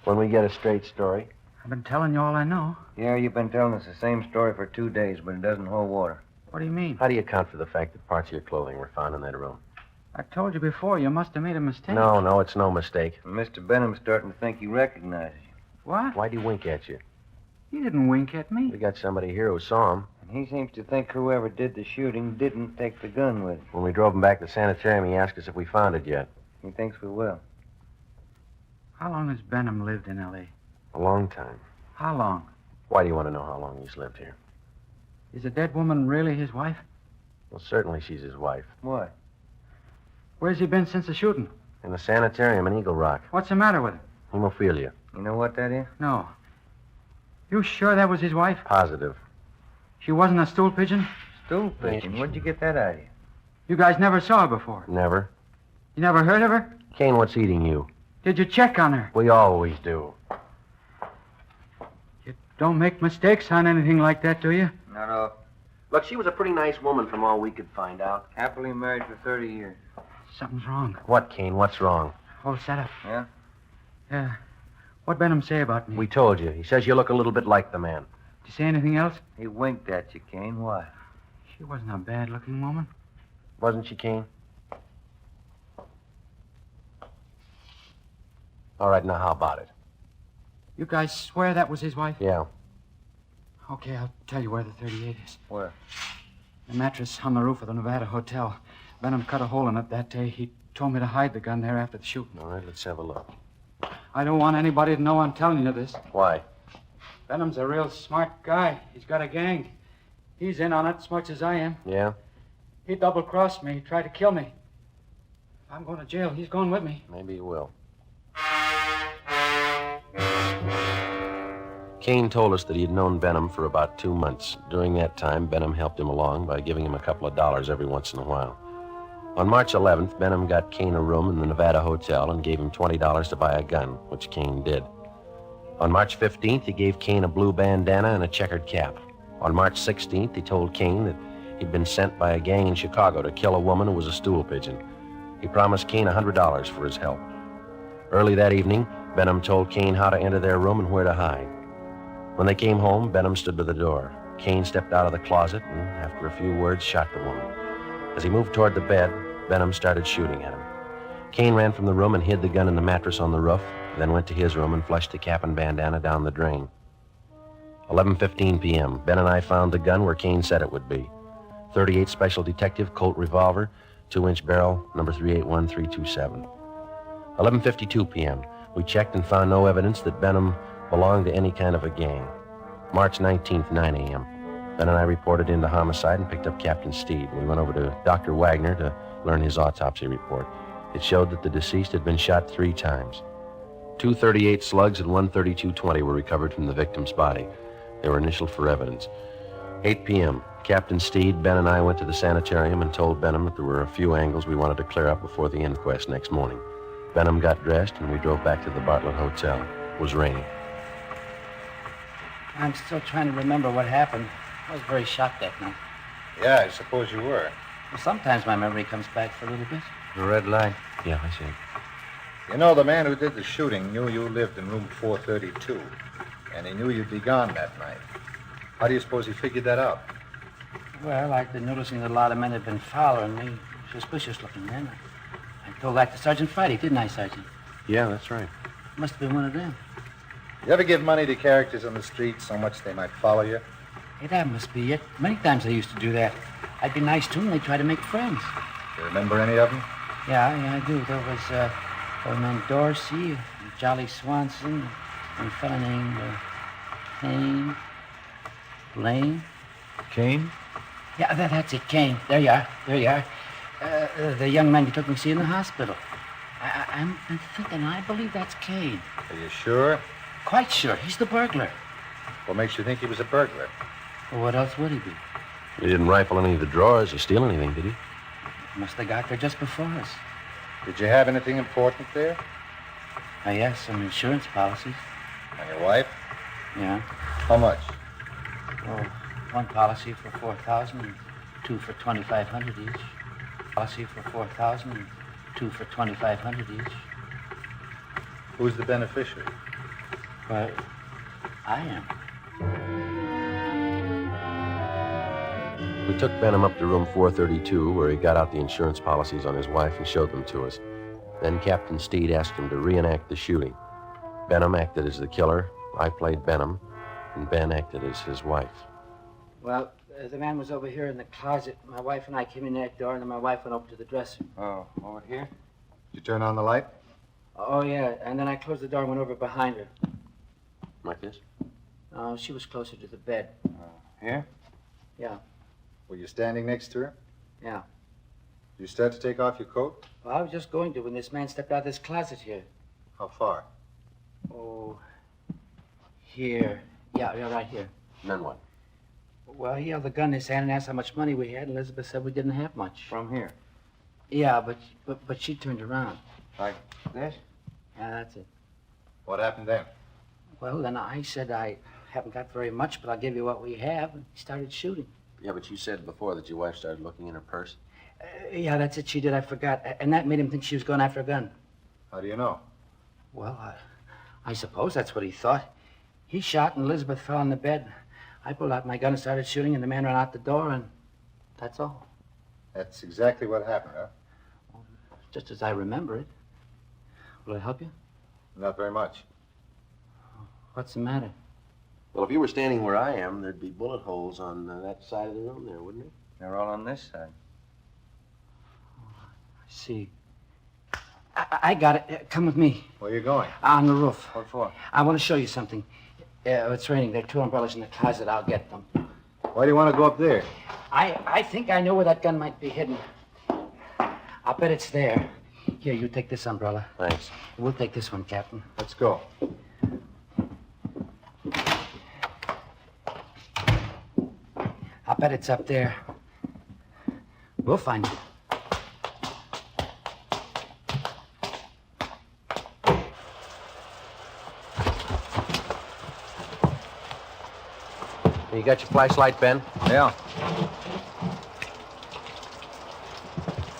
When we get a straight story. I've been telling you all I know. Yeah, you've been telling us the same story for 2 days, but it doesn't hold water. What do you mean? How do you account for the fact that parts of your clothing were found in that room? I told you before. You must have made a mistake. No, it's no mistake. Mr. Benham's starting to think he recognizes you. What? Why'd he wink at you? He didn't wink at me. We got somebody here who saw him. And he seems to think whoever did the shooting didn't take the gun with him. When we drove him back to the sanitarium, he asked us if we found it yet. He thinks we will. How long has Benham lived in L.A.? A long time. How long? Why do you want to know how long he's lived here? Is a dead woman really his wife? Well, certainly she's his wife. Why? Where's he been since the shooting? In the sanitarium in Eagle Rock. What's the matter with him? Hemophilia. You know what that is? No. You sure that was his wife? Positive. She wasn't a stool pigeon? Stool pigeon? Where'd you get that idea? You guys never saw her before? Never. You never heard of her? Kane, what's eating you? Did you check on her? We always do. You don't make mistakes on anything like that, do you? Not all. Look, she was a pretty nice woman from all we could find out. Happily married for 30 years. Something's wrong. What, Kane? What's wrong? Oh, set up. Yeah? Yeah. What'd Benham say about me? We told you. He says you look a little bit like the man. Did you say anything else? He winked at you, Kane. Why? She wasn't a bad-looking woman. Wasn't she, Kane? All right, now how about it? You guys swear that was his wife? Yeah. Okay, I'll tell you where the 38 is. Where? The mattress on the roof of the Nevada Hotel. Benham cut a hole in it that day. He told me to hide the gun there after the shooting. All right, let's have a look. I don't want anybody to know I'm telling you this. Why? Benham's a real smart guy. He's got a gang. He's in on it as much as I am. Yeah? He double-crossed me. He tried to kill me. If I'm going to jail, he's going with me. Maybe he will. Kane told us that he had known Benham for about 2 months. During that time, Benham helped him along by giving him a couple of dollars every once in a while. On March 11th, Benham got Kane a room in the Nevada Hotel and gave him $20 to buy a gun, which Kane did. On March 15th, he gave Kane a blue bandana and a checkered cap. On March 16th, he told Kane that he'd been sent by a gang in Chicago to kill a woman who was a stool pigeon. He promised Kane $100 for his help. Early that evening, Benham told Kane how to enter their room and where to hide. When they came home, Benham stood by the door. Kane stepped out of the closet and, after a few words, shot the woman. As he moved toward the bed, Benham started shooting at him. Kane ran from the room and hid the gun in the mattress on the roof, then went to his room and flushed the cap and bandana down the drain. 11:15 p.m., Ben and I found the gun where Kane said it would be. 38 Special Detective Colt revolver, 2-inch barrel, number 381327. 11:52 p.m., we checked and found no evidence that Benham belonged to any kind of a gang. March 19th, 9 a.m., Ben and I reported into homicide and picked up Captain Steed. We went over to Dr. Wagner to learn his autopsy report. It showed that the deceased had been shot 3 times. 2 .38 slugs and 1 .32-20 were recovered from the victim's body. They were initialed for evidence. 8 p.m., Captain Steed, Ben, and I went to the sanitarium and told Benham that there were a few angles we wanted to clear up before the inquest next morning. Benham got dressed, and we drove back to the Bartlett Hotel. It was raining. I'm still trying to remember what happened. I was very shocked that night. Yeah, I suppose you were. Well, sometimes my memory comes back for a little bit. The red light. Yeah, I see. You know, the man who did the shooting knew you lived in room 432, and he knew you'd be gone that night. How do you suppose he figured that out? Well, I'd been noticing that a lot of men had been following me. Suspicious-looking men. I told that to Sergeant Friday, didn't I, Sergeant? Yeah, that's right. Must have been one of them. You ever give money to characters on the street so much they might follow you? Hey, that must be it. Many times I used to do that. I'd be nice to them, they'd try to make friends. You remember any of them? Yeah, I do. There was old man Dorsey, Jolly Swanson, and a fellow named Kane. Lane? Kane? Yeah, that's it, Kane. There you are. The young man you took me to see in the hospital. I'm thinking, I believe that's Kane. Are you sure? Quite sure. He's the burglar. What makes you think he was a burglar? Well, what else would he be? He didn't rifle any of the drawers or steal anything, did he? Must have got there just before us. Did you have anything important there? Yes, some insurance policies. And your wife? Yeah. How much? Oh, one policy for $4,000 and two for $2,500 each. Policy for $4,000 and two for $2,500 each. Who's the beneficiary? Why, I am. We took Benham up to room 432, where he got out the insurance policies on his wife and showed them to us. Then Captain Steed asked him to reenact the shooting. Benham acted as the killer, I played Benham, and Ben acted as his wife. Well, the man was over here in the closet. My wife and I came in that door, and then my wife went over to the dresser. Oh, over here? Did you turn on the light? Oh, yeah, and then I closed the door and went over behind her. Like this? Oh, she was closer to the bed. Here? Yeah. Were you standing next to her? Yeah. Did you start to take off your coat? Well, I was just going to when this man stepped out of this closet here. How far? Oh, here. Yeah, right here. And then what? Well, he held the gun in his hand and asked how much money we had. Elizabeth said we didn't have much. From here? Yeah, but she turned around. Like this? Yeah, that's it. What happened then? Well, then I said I haven't got very much, but I'll give you what we have. And he started shooting. Yeah, but you said before that your wife started looking in her purse. Yeah, that's it. She did. I forgot. And that made him think she was going after a gun. How do you know? Well, I suppose that's what he thought. He shot and Elizabeth fell on the bed. I pulled out my gun and started shooting, and the man ran out the door, and that's all. That's exactly what happened, huh? Just as I remember it. Will it help you? Not very much. What's the matter? Well, if you were standing where I am, there'd be bullet holes on that side of the room there, wouldn't there? They're all on this side. I see. I got it. Come with me. Where are you going? On the roof. What for? I want to show you something. It's raining. There are 2 umbrellas in the closet. I'll get them. Why do you want to go up there? I think I know where that gun might be hidden. I'll bet it's there. Here, you take this umbrella. Thanks. We'll take this one, Captain. Let's go. I'll bet it's up there. We'll find it. You got your flashlight, Ben? Yeah.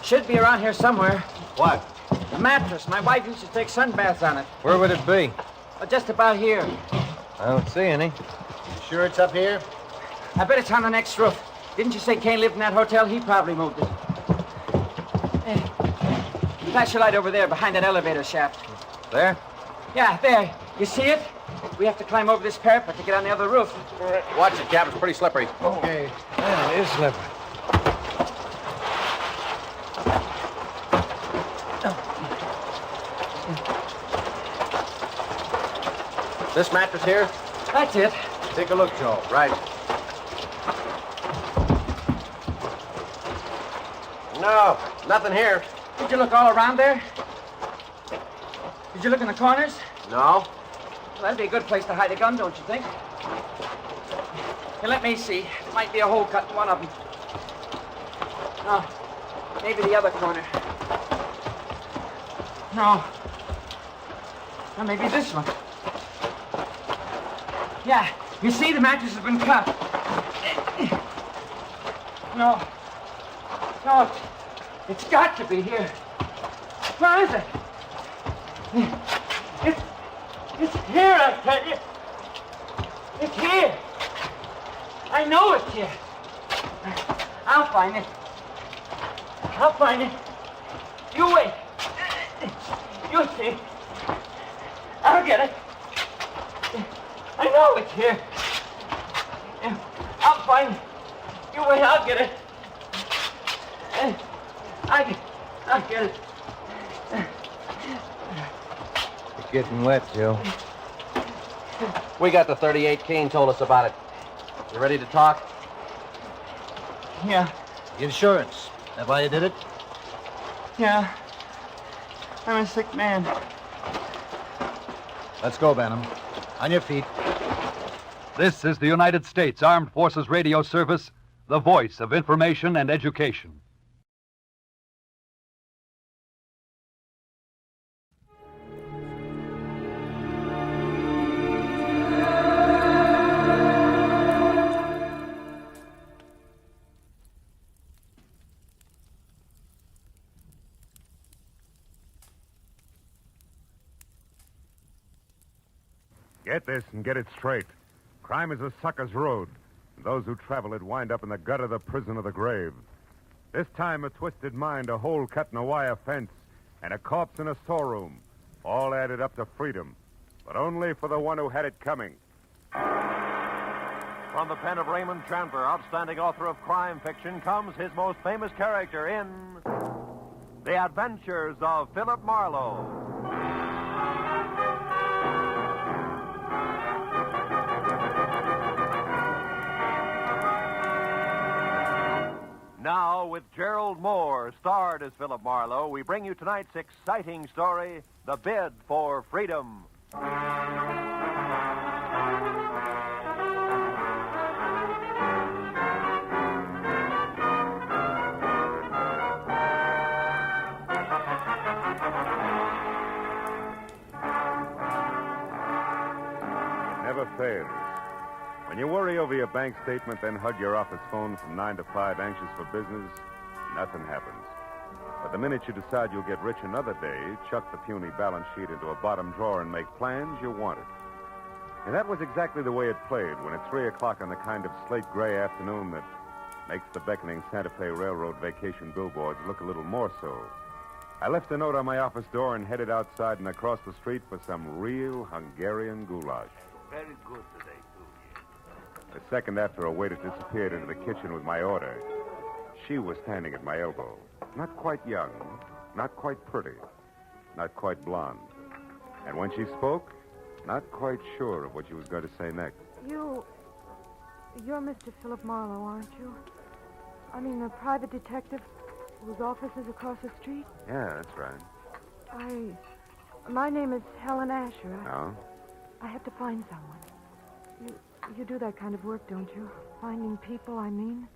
Should be around here somewhere. What? A mattress. My wife used to take sunbaths on it. Where would it be? Just about here. I don't see any. You sure it's up here? I bet it's on the next roof. Didn't you say Kane lived in that hotel? He probably moved it. Hey, flash your light over there behind that elevator shaft. There? Yeah, there. You see it? We have to climb over this parapet to get on the other roof. Watch it, Cap. It's pretty slippery. Okay. Yeah, it is slippery. This mattress here? That's it. Take a look, Joe. Right. No, nothing here. Did you look all around there? Did you look in the corners? No. Well, that'd be a good place to hide a gun, don't you think? Here, let me see. There might be a hole cut in one of them. No, maybe the other corner. No. Or maybe this one. Yeah, you see, the mattress has been cut. No. No, it's got to be here. Where is it? here, I tell you. It's here. I know it's here. I'll find it. I'll find it. You wait. You'll see. I'll get it. I know it's here. I'll find it. You wait, I'll get it. I'll get it. It's getting wet, Joe. We got the 38. Kane told us about it. You ready to talk? Yeah. Insurance. That why you did it? Yeah. I'm a sick man. Let's go, Benham. On your feet. This is the United States Armed Forces Radio Service, the voice of information and education. Get this and get it straight. Crime is a sucker's road. Those who travel it wind up in the gutter, the prison, or the grave. This time, a twisted mind, a hole cut in a wire fence, and a corpse in a storeroom. All added up to freedom. But only for the one who had it coming. From the pen of Raymond Chandler, outstanding author of crime fiction, comes his most famous character in The Adventures of Philip Marlowe. Now, with Gerald Moore, starred as Philip Marlowe, we bring you tonight's exciting story, The Bid for Freedom. Never fails. When you worry over your bank statement, then hug your office phone from 9 to 5, anxious for business, nothing happens. But the minute you decide you'll get rich another day, chuck the puny balance sheet into a bottom drawer and make plans, you want it. And that was exactly the way it played when at 3 o'clock on the kind of slate-gray afternoon that makes the beckoning Santa Fe Railroad vacation billboards look a little more so. I left a note on my office door and headed outside and across the street for some real Hungarian goulash. Very good today. A second after a waiter disappeared into the kitchen with my order, she was standing at my elbow. Not quite young, not quite pretty, not quite blonde. And when she spoke, not quite sure of what she was going to say next. You're Mr. Philip Marlowe, aren't you? I mean, a private detective whose office is across the street? Yeah, that's right. My name is Helen Asher. Oh? I have to find someone. You do that kind of work, don't you? Finding people, I mean.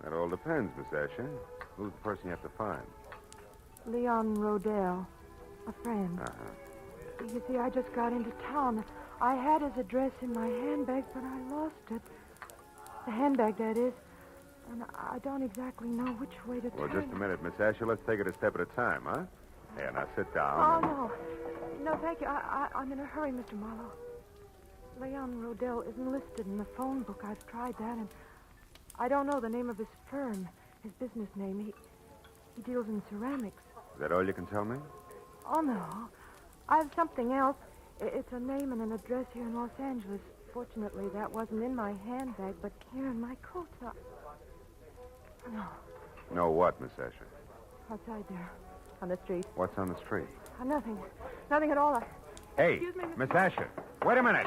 That all depends, Miss Asher. Who's the person you have to find? Leon Rodell, a friend. Uh-huh. You see, I just got into town. I had his address in my handbag, but I lost it. The handbag, that is. And I don't exactly know which way to Well, turn. just a minute, Miss Asher. Let's take it a step at a time, huh? Here, now sit Oh, down. no. No, thank you. I'm in a hurry, Mr. Marlowe. Leon Rodell isn't listed in the phone book. I've tried that, and I don't know the name of his firm, his business name. He deals in ceramics. Is that all you can tell me? Oh, no. I have something else. It's a name and an address here in Los Angeles. Fortunately, that wasn't in my handbag, but here in my coat. No, No what, Miss Asher? outside there, on the street. What's on the street? Nothing. Nothing at all. Hey, Excuse me, Miss Asher. Wait a minute.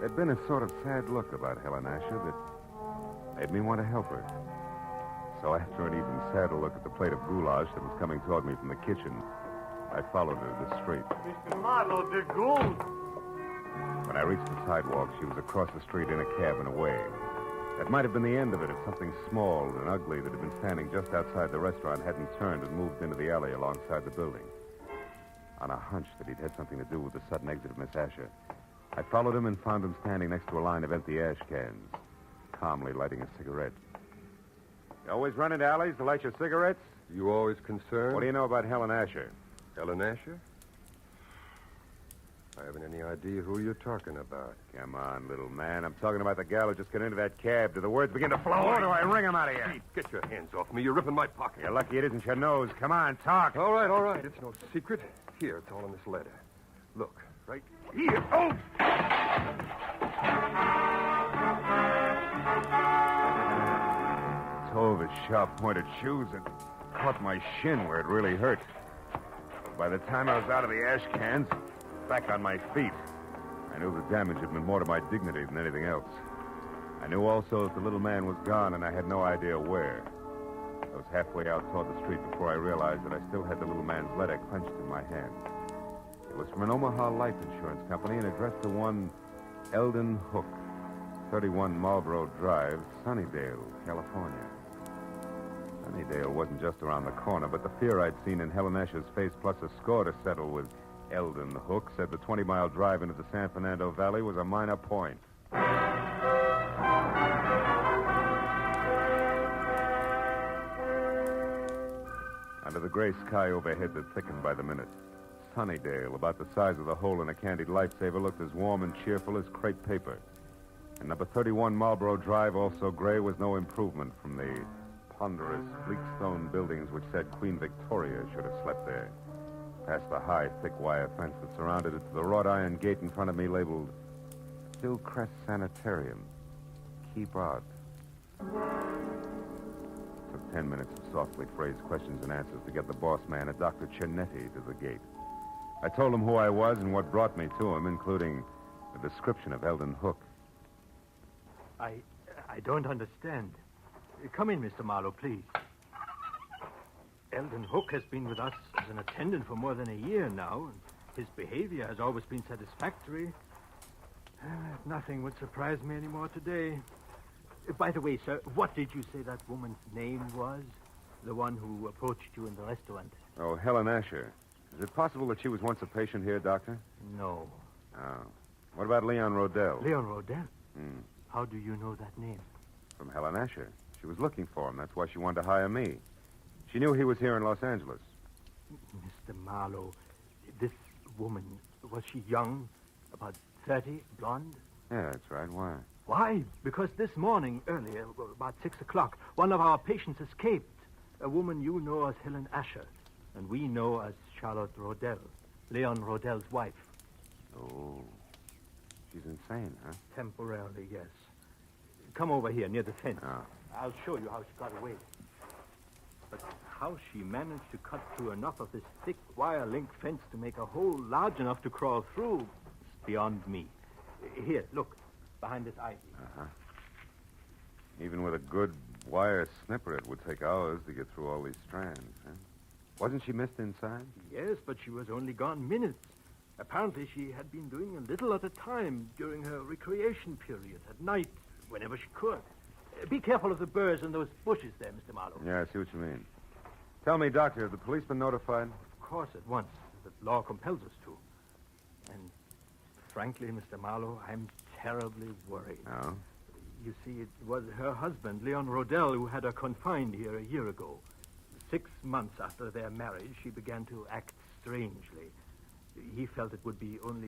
There'd been a sort of sad look about Helen Asher that made me want to help her. So after an even sadder look at the plate of goulash that was coming toward me from the kitchen, I followed her to the street. Mr. Marlowe, the gold. When I reached the sidewalk, she was across the street in a cab and away. That might have been the end of it if something small and ugly that had been standing just outside the restaurant hadn't turned and moved into the alley alongside the building. On a hunch that he'd had something to do with the sudden exit of Miss Asher, I followed him and found him standing next to a line of empty ash cans, calmly lighting a cigarette. You always run into alleys to light your cigarettes? You always concerned? What do you know about Helen Asher? Helen Asher? I haven't any idea who you're talking about. Come on, little man. I'm talking about the gal who just got into that cab. Do the words begin to flow, or do I wring them out of you? Pete, get your hands off me. You're ripping my pocket. You're lucky it isn't your nose. Come on, talk. All right. It's no secret. Here, it's all in this letter. Look, right here. Oh! Toe of his sharp-pointed shoes and caught my shin where it really hurt. By the time I was out of the ash cans, back on my feet, I knew the damage had been more to my dignity than anything else. I knew also that the little man was gone, and I had no idea where. I was halfway out toward the street before I realized that I still had the little man's letter clenched in my hand. It was from an Omaha life insurance company and addressed to one Eldon Hook, 31 Marlborough Drive, Sunnydale, California. Sunnydale wasn't just around the corner, but the fear I'd seen in Helen Asher's face, plus a score to settle with Eldon Hook, said the 20-mile drive into the San Fernando Valley was a minor point. Under the gray sky overhead that thickened by the minute, Sunnydale, about the size of the hole in a candied lifesaver, looked as warm and cheerful as crepe paper. And number 31 Marlborough Drive, also gray, was no improvement from the ponderous, bleak stone buildings which said Queen Victoria should have slept there. Past the high, thick wire fence that surrounded it to the wrought iron gate in front of me labeled Hillcrest Sanitarium. Keep out. It took 10 minutes of softly phrased questions and answers to get the boss man, a Dr. Cianetti, to the gate. I told him who I was and what brought me to him, including a description of Eldon Hook. I don't understand. Come in, Mr. Marlowe, please. Eldon Hook has been with us as an attendant for more than a year now, and his behavior has always been satisfactory. Nothing would surprise me anymore today. By the way, sir, what did you say that woman's name was? The one who approached you in the restaurant? Oh, Helen Asher. Is it possible that she was once a patient here, Doctor? No. Oh. What about Leon Rodell? Leon Rodell? How do you know that name? From Helen Asher. She was looking for him. That's why she wanted to hire me. She knew he was here in Los Angeles. Mr. Marlowe, this woman, was she young? About 30, blonde? Yeah, that's right. Why? Why? Because this morning, earlier, about 6 o'clock, one of our patients escaped. A woman you know as Helen Asher, and we know as Charlotte Rodell, Leon Rodell's wife. Oh. She's insane, huh? Temporarily, yes. Come over here, near the fence. Oh. I'll show you how she got away. But how she managed to cut through enough of this thick wire link fence to make a hole large enough to crawl through is beyond me. Here, look, behind this ivy. Uh-huh. Even with a good wire snipper, it would take hours to get through all these strands, huh? Wasn't she missed inside? Yes, but she was only gone minutes. Apparently, she had been doing a little at a time during her recreation period, at night, whenever she could. Be careful of the burrs and those bushes there, Mr. Marlowe. Yeah, I see what you mean. Tell me, Doctor, have the police been notified? Of course, at once. The law compels us to. And frankly, Mr. Marlowe, I'm terribly worried. Oh? You see, it was her husband, Leon Rodell, who had her confined here a year ago. 6 months after their marriage, she began to act strangely. He felt it would be only